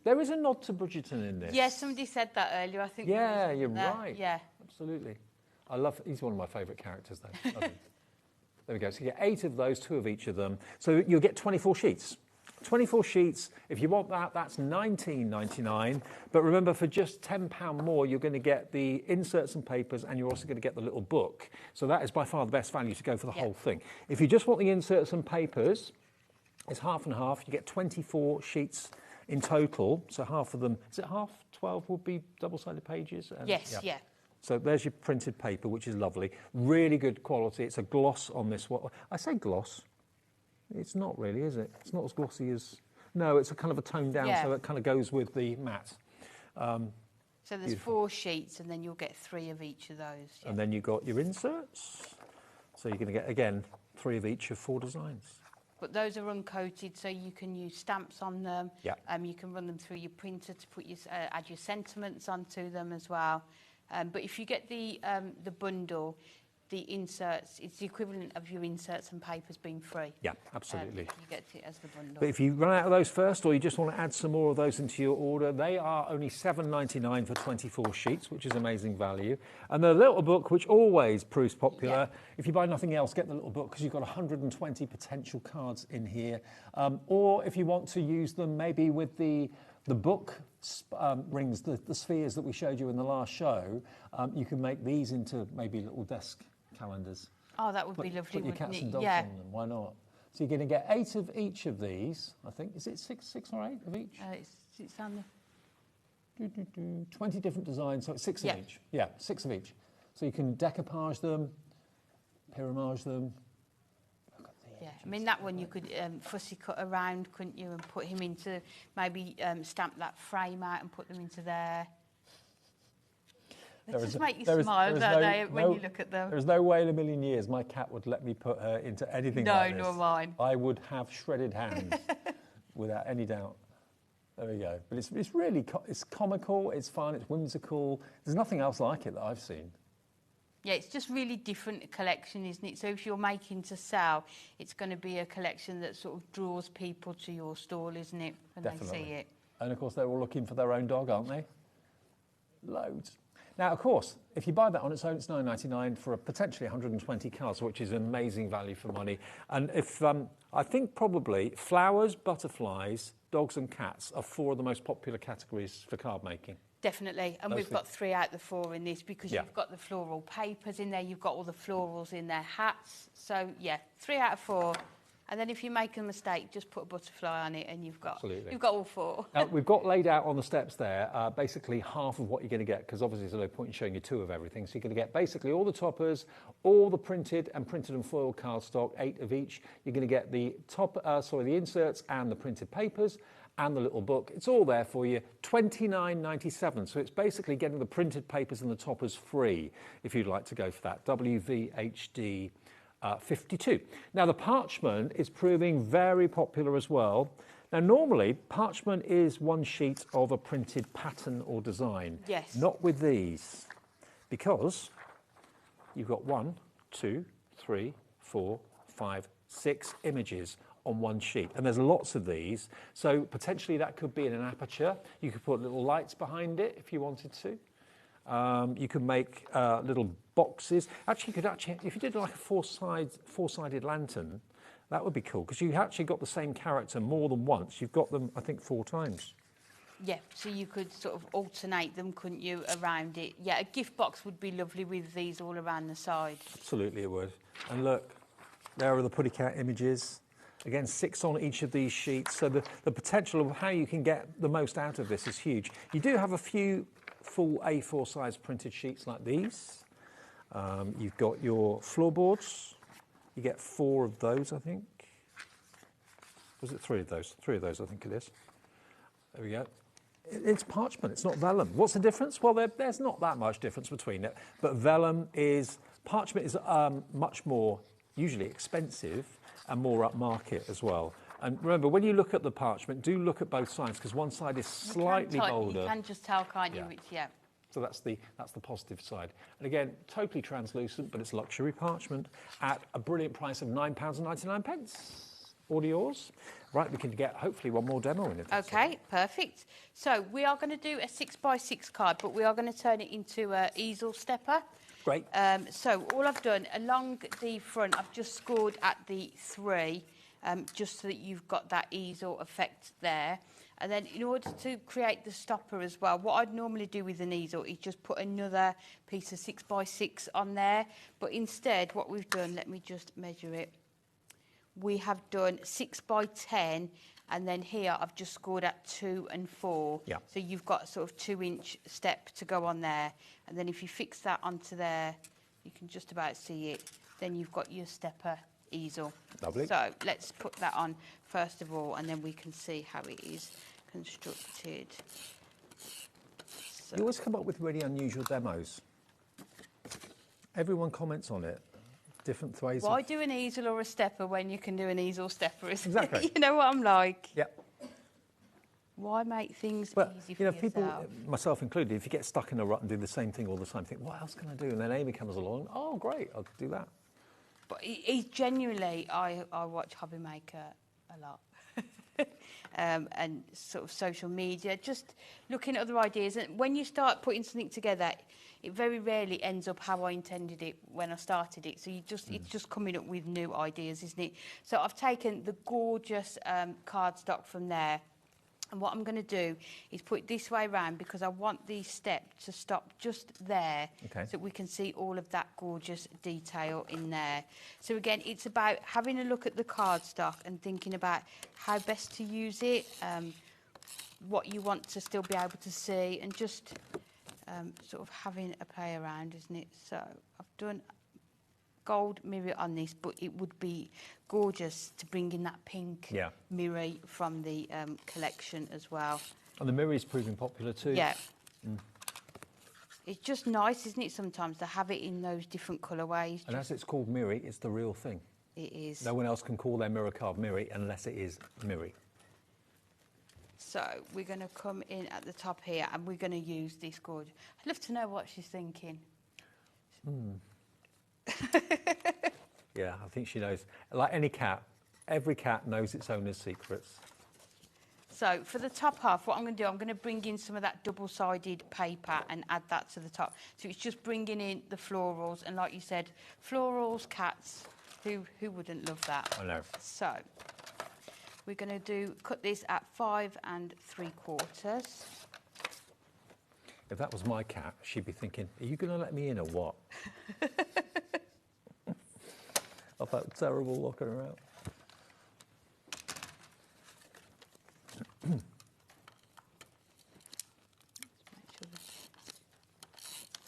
There is a nod to Bridgerton in this. Yeah, somebody said that earlier, I think. Yeah, you're right. Yeah. Absolutely. He's one of my favourite characters, though. Love him. There we go. So you get 8 of those, 2 of each of them. So you'll get 24 sheets. 24 sheets. If you want that, that's $19.99. But remember, for just £10 more, you're going to get the inserts and papers, and you're also going to get the little book. So that is by far the best value to go for the whole thing. If you just want the inserts and papers, it's half and half. You get 24 sheets in total. So half of them, is it half? 12 would be double-sided pages? And, yes, yeah. So there's your printed paper, which is lovely. Really good quality. It's a gloss on this one. I say gloss. It's not really, is it? It's not as glossy as... No, it's a kind of a toned down, so it kind of goes with the matte. So there's beautiful. 4 sheets, and then you'll get 3 of each of those. Yeah. And then you've got your inserts. So you're going to get, again, 3 of each of 4 designs. But those are uncoated, so you can use stamps on them. Yeah. You can run them through your printer to put add your sentiments onto them as well. But if you get the bundle, the inserts, it's the equivalent of your inserts and papers being free. Yeah, absolutely. You get it as the bundle. But if you run out of those first, or you just want to add some more of those into your order, they are only $7.99 for 24 sheets, which is amazing value. And the little book, which always proves popular, if you buy nothing else, get the little book, because you've got 120 potential cards in here. Or if you want to use them maybe with the book rings, the spheres that we showed you in the last show, you can make these into maybe little desk calendars. Oh, that would be lovely, Put your cats wouldn't and it? dogs on them, why not? So you're going to get 8 of each of these, I think. Is it 6 or 8 of each? It's on the... 20 different designs, so it's 6 of each. Yeah, 6 of each. So you can decoupage them, pyramage them. Yeah, I mean, that one you could fussy cut around, couldn't you, and put him into, maybe stamp that frame out and put them into there. They just make you smile, don't they, when you look at them? There's no way in a million years my cat would let me put her into anything like this. No, nor mine. I would have shredded hands, without any doubt. There we go. But it's really, it's comical, it's fun, it's whimsical. There's nothing else like it that I've seen. Yeah, it's just really different collection, isn't it? So if you're making to sell, it's going to be a collection that sort of draws people to your stall, isn't it, when Definitely. they see it? And of course, they're all looking for their own dog, aren't they? Loads. Now, of course, if you buy that on its own, it's £9.99 for potentially 120 cards, which is an amazing value for money. And if I think probably flowers, butterflies, dogs and cats are 4 of the most popular categories for card making. Definitely, and we've got 3 out of the 4 in this because you've got the floral papers in there, you've got all the florals in their hats. So, yeah, 3 out of 4. And then if you make a mistake, just put a butterfly on it and you've got all 4. We've got laid out on the steps there basically half of what you're going to get, because obviously there's no point in showing you 2 of everything. So you're going to get basically all the toppers, all the printed and foiled cardstock, 8 of each. You're going to get the the inserts and the printed papers and the little book. It's all there for you, $29.97. So it's basically getting the printed papers and the toppers free if you'd like to go for that. WVHD 52. Now the parchment is proving very popular as well. Now normally parchment is 1 sheet of a printed pattern or design. Yes. Not with these, because you've got 1, 2, 3, 4, 5, 6 images on 1 sheet, and there's lots of these, so potentially that could be in an aperture. You could put little lights behind it if you wanted to. You could make little boxes. Actually, you could if you did like a four-sided lantern, that would be cool, because you actually got the same character more than once. You've got them, I think, 4 times. Yeah, so you could sort of alternate them, couldn't you, around it? Yeah, a gift box would be lovely with these all around the side. Absolutely, it would. And look, there are the Putty Cat images. Again, 6 on each of these sheets, so the potential of how you can get the most out of this is huge. You do have a few full A4 size printed sheets like these. You've got your floorboards. You get 4 of those, I think. Was it 3 of those? 3 of those, I think it is. There we go. It's parchment, it's not vellum. What's the difference? Well, there's not that much difference between it, but parchment is much more usually expensive and more upmarket as well. And remember, when you look at the parchment, do look at both sides, because one side is slightly bolder. You can just tell, can't you? Yeah. So that's the positive side. And again, totally translucent, but it's luxury parchment at a brilliant price of £9.99. All yours. Right, we can get hopefully one more demo in it. Okay, perfect. So we are going to do a 6x6 card, but we are going to turn it into an easel stepper. Great. So all I've done along the front, I've just scored at the 3, just so that you've got that easel effect there. And then in order to create the stopper as well, what I'd normally do with an easel is just put another piece of 6x6 on there. But instead, what we've done, let me just measure it. We have done 6x10, and then here I've just scored at 2 and 4. Yeah. So you've got a sort of 2-inch step to go on there. And then if you fix that onto there, you can just about see it. Then you've got your stepper easel. Lovely. So let's put that on first of all, and then we can see how it is constructed. So. You always come up with really unusual demos. Everyone comments on it. Different ways. Why do an easel or a stepper when you can do an easel stepper? Exactly. You know what I'm like? Yep. Why make things easy for yourself? People, myself included, if you get stuck in a rut and do the same thing all the time, think, what else can I do? And then Amy comes along, oh, great, I'll do that. But he's genuinely, I watch HobbyMaker a lot. And sort of social media, just looking at other ideas. And when you start putting something together, it very rarely ends up how I intended it when I started it. So it's just coming up with new ideas, isn't it? So I've taken the gorgeous cardstock from there. And what I'm going to do is put it this way around, because I want these steps to stop just there, so that we can see all of that gorgeous detail in there. So again, it's about having a look at the cardstock and thinking about how best to use it, what you want to still be able to see, and just sort of having a play around, isn't it? So I've done gold mirror on this, but it would be gorgeous to bring in that pink mirror from the collection as well. And the mirror is proving popular too. Yeah. It's just nice, isn't it, sometimes to have it in those different colourways. And as it's called mirror, it's the real thing. It is. No one else can call their mirror card mirror unless it is mirror. So we're going to come in at the top here, and we're going to use this gorgeous. I'd love to know what she's thinking. Yeah, I think she knows. Like any cat, every cat knows its owner's secrets. So for the top half, what I'm going to do, I'm going to bring in some of that double-sided paper and add that to the top. So it's just bringing in the florals, and like you said, florals, cats, who wouldn't love that? I know. So we're going to cut this at 5 3/4. If that was my cat, she'd be thinking, are you going to let me in or what? I felt terrible looking around.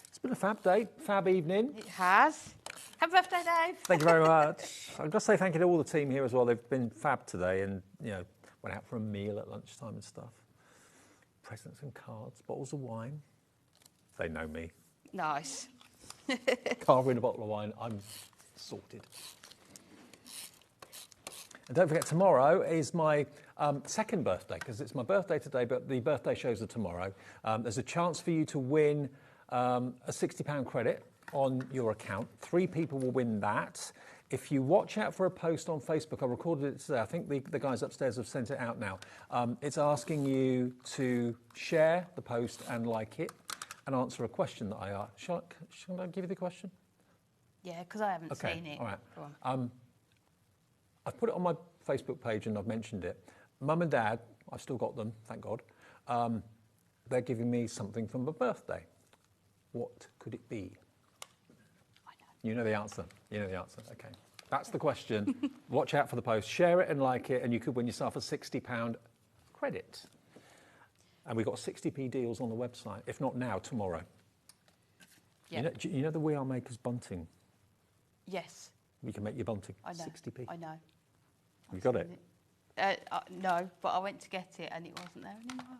It's been a fab day, fab evening. It has. Happy birthday, Dave. Thank you very much. I've got to say thank you to all the team here as well. They've been fab today, and went out for a meal at lunchtime and stuff. Presents and cards, bottles of wine. They know me. Nice. Carver in a bottle of wine. I'm sorted. And don't forget, tomorrow is my second birthday, because it's my birthday today, but the birthday shows are tomorrow. There's a chance for you to win a £60 credit on your account. 3 people will win that. If you watch out for a post on Facebook, I recorded it today. I think the guys upstairs have sent it out now. It's asking you to share the post and like it and answer a question that I asked. Shall I give you the question? Yeah, because I haven't seen it. All right. Go on. I've put it on my Facebook page and I've mentioned it. Mum and Dad, I've still got them, thank God. They're giving me something for my birthday. What could it be? I know. You know the answer. You know the answer. Okay. That's the question. Watch out for the post. Share it and like it, and you could win yourself a £60 credit. And we've got 60p deals on the website. If not now, tomorrow. Yep. You know the We Are Makers bunting? Yes. You can make your bunting. I know. 60p. I know. You got it? No, but I went to get it and it wasn't there anymore.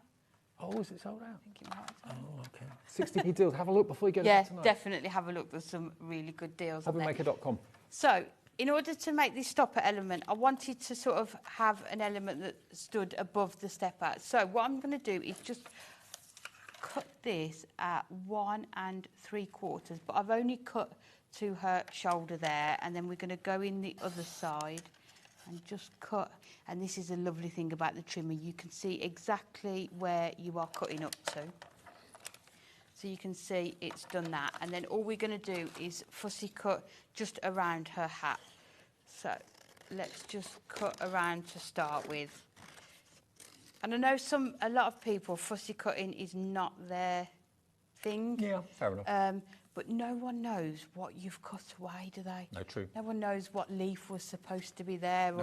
Oh, is it sold out? I think it might have. Oh, okay. 60p deals. Have a look before you get it Yeah, tonight. definitely have a look. There's some really good deals on there. HobbyMaker.com. So, in order to make this stopper element, I wanted to sort of have an element that stood above the stepper. So, what I'm going to do is just cut this at 1 3/4, but I've only cut to her shoulder there, and then we're going to go in the other side and just cut. And this is a lovely thing about the trimmer. You can see exactly where you are cutting up to. So you can see it's done that. And then all we're going to do is fussy cut just around her hat. So let's just cut around to start with. And I know a lot of people, fussy cutting is not their thing. Yeah, fair enough. But no one knows what you've cut away, do they? No, true. No one knows what leaf was supposed to be there,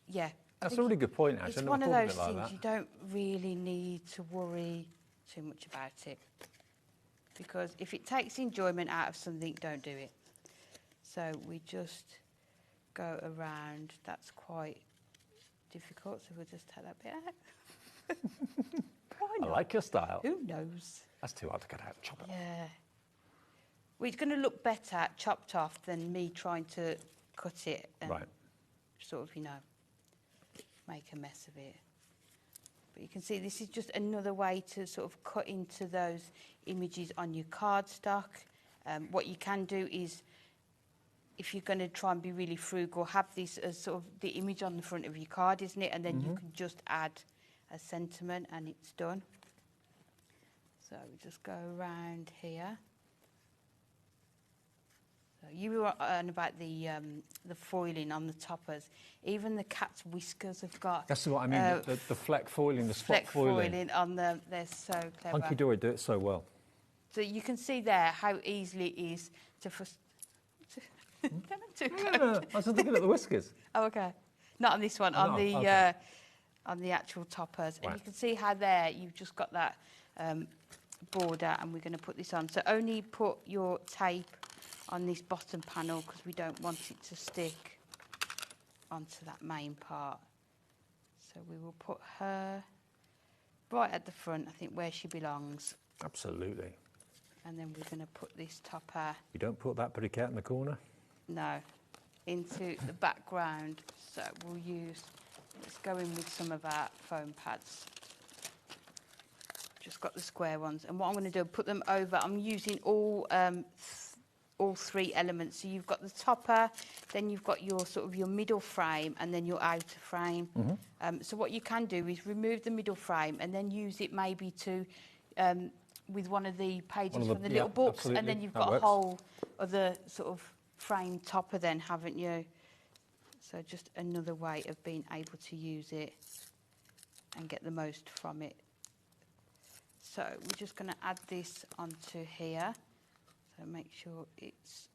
yeah. That's a really good point, actually. It's one of those things you don't really need to worry too much about it, because if it takes enjoyment out of something, don't do it. So we just go around. That's quite difficult, so we'll just take that bit out. Why not? I like your style. Who knows? That's too hard to cut out. Chop it off. Yeah. Well, it's going to look better chopped off than me trying to cut it and sort of, make a mess of it. But you can see this is just another way to sort of cut into those images on your cardstock. What you can do is, if you're going to try and be really frugal, have this as sort of the image on the front of your card, isn't it? And then you can just add a sentiment and it's done. So we just go around here. So you were on about the foiling on the toppers. Even the cat's whiskers have got. That's what I mean. The fleck foiling, the spot fleck foiling on them. They're so clever. Hunky Dory do it so well. So you can see there how easily it is to. No, I was looking at the whiskers. Oh, okay. Not on this one. Oh, on the okay. On the actual toppers, and Right. you can see how there you've just got that border, and we're going to put this on. So only put your tape on this bottom panel because we don't want it to stick onto that main part. So we will put her right at the front, I think, where she belongs. Absolutely. And then we're going to put this topper, You don't put that pretty cat in the corner. no, into the background. So we'll use, let's go in with some of our foam pads. Just got the square ones. And what I'm going to do, put them over. I'm using all all three elements. So you've got the topper, then you've got your sort of your middle frame, and then your outer frame. So what you can do is remove the middle frame and then use it maybe to with one of the pages from the little books, absolutely. and then you've That got works. a whole other sort of frame topper then, haven't you? So just another way of being able to use it and get the most from it. So we're just going to add this onto here. So make sure it's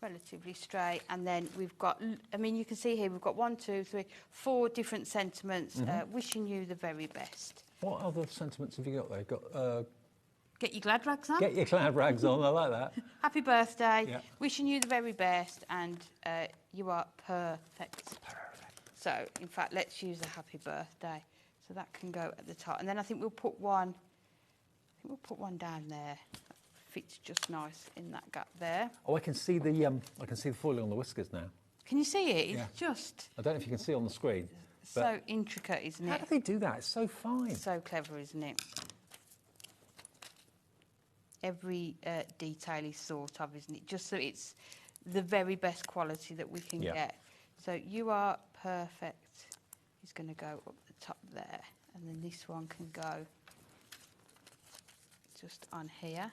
relatively straight. And then we've got, I mean, you can see here, we've got 1, 2, 3, 4 different sentiments. Wishing you the very best. What other sentiments have you got there? Got Get your glad rags on. get your glad rags on. I like that. Happy birthday. Yeah. Wishing you the very best, and you are perfect. So, in fact, let's use a happy birthday. So that can go at the top, and then I think we'll put one. Down there. Fits just nice in that gap there. Oh, I can see the foiling on the whiskers now. Can you see it? It's Yeah. just I don't know if you can see on the screen. so intricate, isn't it? How do they do that? It's so fine. So clever, isn't it? Every detail is thought of, isn't it? Just so it's the very best quality that we can get. So you are perfect. It's going to go up the top there, and then this one can go just on here.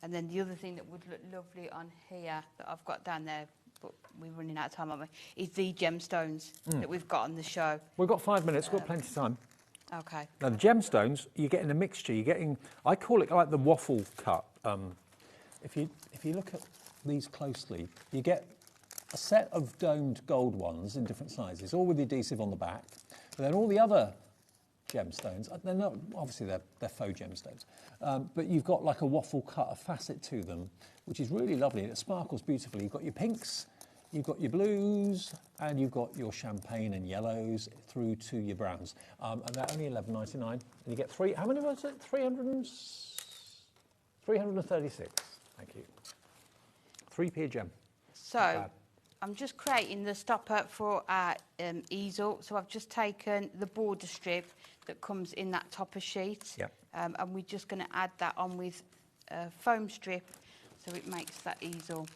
And then the other thing that would look lovely on here that I've got down there, but we're running out of time, aren't we, is the gemstones that we've got on the show. We've got 5 minutes. We've got plenty of time. Okay. Now, the gemstones, you're getting a mixture. You're getting, I call it like the waffle cut. If you look at these closely, you get a set of domed gold ones in different sizes, all with the adhesive on the back. And then all the other gemstones, they're not, obviously they're faux gemstones, but you've got like a waffle cut, a facet to them, which is really lovely, and it sparkles beautifully. You've got your pinks, you've got your blues, and you've got your champagne and yellows through to your browns. And they're only $11.99. And you get three, how many was it? 336. Thank you. 3p a gem. So I'm just creating the stopper for our easel. So I've just taken the border strip that comes in that topper sheet. Yep. And we're just going to add that on with a foam strip so it makes that easel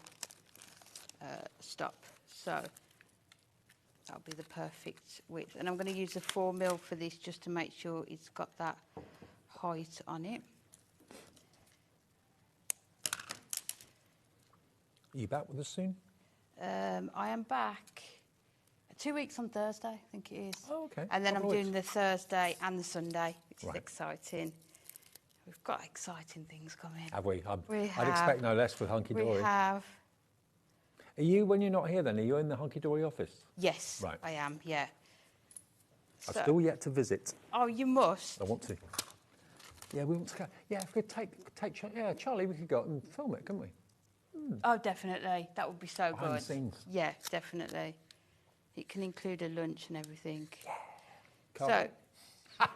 stop. So that'll be the perfect width. And I'm going to use a 4mm for this just to make sure it's got that height on it. Are you back with us soon? I am back 2 weeks on Thursday, I think it is. Oh, okay. And then Couple I'm of doing the Thursday and the Sunday, which Right. is exciting. We've got exciting things coming. Have we? We I'd expect no less with Hunky Dory. We have. Are you, when you're not here then, are you in the Hunky Dory office? Yes, Right. I am, yeah. I've So- still yet to visit. Oh, you must. I want to. Yeah, we want to go. Yeah, if we could take Charlie, we could go out and film it, couldn't we? Oh, definitely. That would be so Behind the good. scenes. Yeah, definitely. It can include a lunch and everything. Can't So,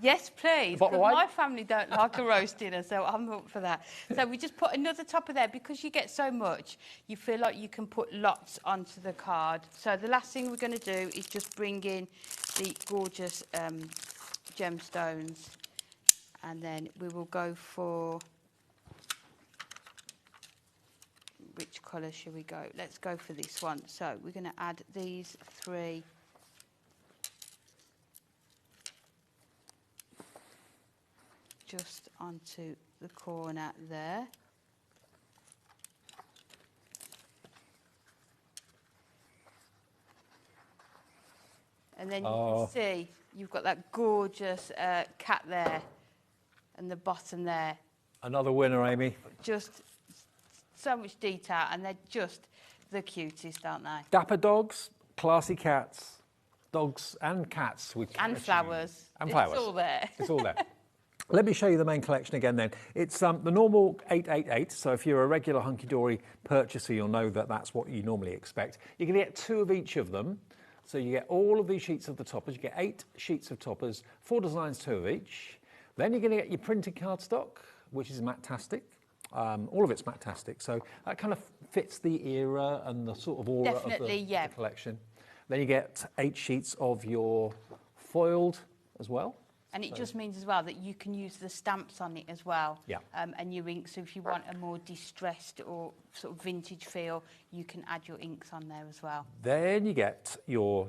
yes, please. bottle of Because wine? my family don't like a roast dinner, so I'm up for that. So we just put another topper there. Because you get so much, you feel like you can put lots onto the card. So the last thing we're going to do is just bring in the gorgeous gemstones. And then we will go for... Which colour should we go? Let's go for this one. So we're going to add these 3. Just onto the corner there. And then you can see you've got that gorgeous cat there and the bottom there. Another winner, Amy. Just so much detail, and they're just the cutest, aren't they? Dapper dogs, classy cats, dogs and cats with And catchy- flowers. And flowers. It's all there. It's all there. Let me show you the main collection again then. It's the normal 888, so if you're a regular Hunky Dory purchaser, you'll know that that's what you normally expect. You're going to get 2 of each of them. So you get all of these sheets of the toppers. You get 8 sheets of toppers, 4 designs, 2 of each. Then you're going to get your printed cardstock, which is matte-tastic. All of it's matte-tastic, so that kind of fits the era and the sort of aura of the collection. Then you get 8 sheets of your foiled as well. And it just means as well that you can use the stamps on it as well. Yeah. And your ink. So if you want a more distressed or sort of vintage feel, you can add your inks on there as well. Then you get your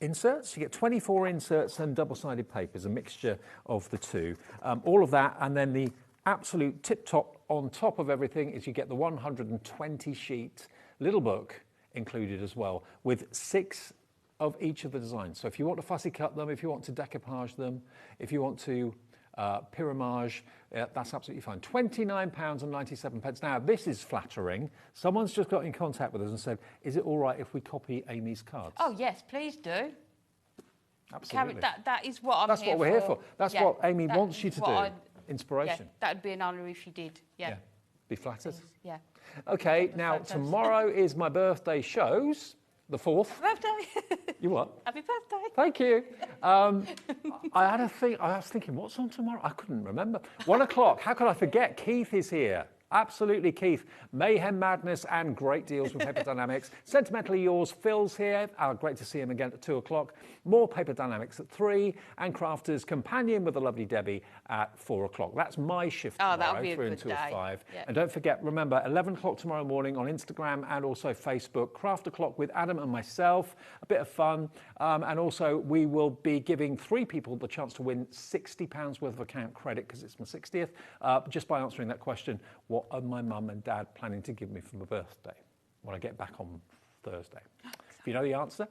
inserts. You get 24 inserts and double-sided papers, a mixture of the two. All of that, and then the absolute tip-top on top of everything is you get the 120-sheet little book included as well, with 6 of each of the designs. So if you want to fussy cut them, if you want to decoupage them, if you want to pyramage, that's absolutely fine. £29.97. Now, this is flattering. Someone's just got in contact with us and said, is it all right if we copy Amy's cards? Oh, yes, please do. Absolutely. That is what I'm That's here what we're here for. That's Yeah, what Amy that wants you is to what do. Inspiration. Yeah, that would be an honour if you did. Yeah. Be flattered. Yeah. Okay, now tomorrow is my birthday shows, the 4th. Birthday. You what? Happy birthday. Thank you. I was thinking, what's on tomorrow? I couldn't remember. 1 o'clock. How could I forget? Keith is here. Absolutely, Keith. Mayhem, madness, and great deals with Paper Dynamics. Sentimentally Yours, Phil's here. Great to see him again at 2 o'clock. More Paper Dynamics at 3, and Crafters Companion with the lovely Debbie at 4 o'clock. That's my shift tomorrow, that'll be a 3 good until day. 5. Yeah. And don't forget, remember, 11 o'clock tomorrow morning on Instagram and also Facebook. Craft O'Clock with Adam and myself. A bit of fun. And also, we will be giving 3 people the chance to win £60 worth of account credit because it's my 60th, just by answering that question. What are my mum and dad planning to give me for my birthday when I get back on Thursday? If you know the answer,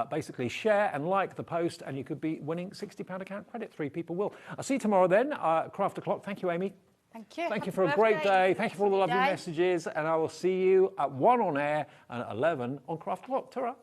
basically share and like the post and you could be winning £60 account credit. 3 people will. I'll see you tomorrow then, Craft O'Clock. Thank you, Amy. Thank you. Thank you for a great day. Thank you for all the lovely messages. And I will see you at 1 on air and at 11 on Craft O'Clock. Ta-ra.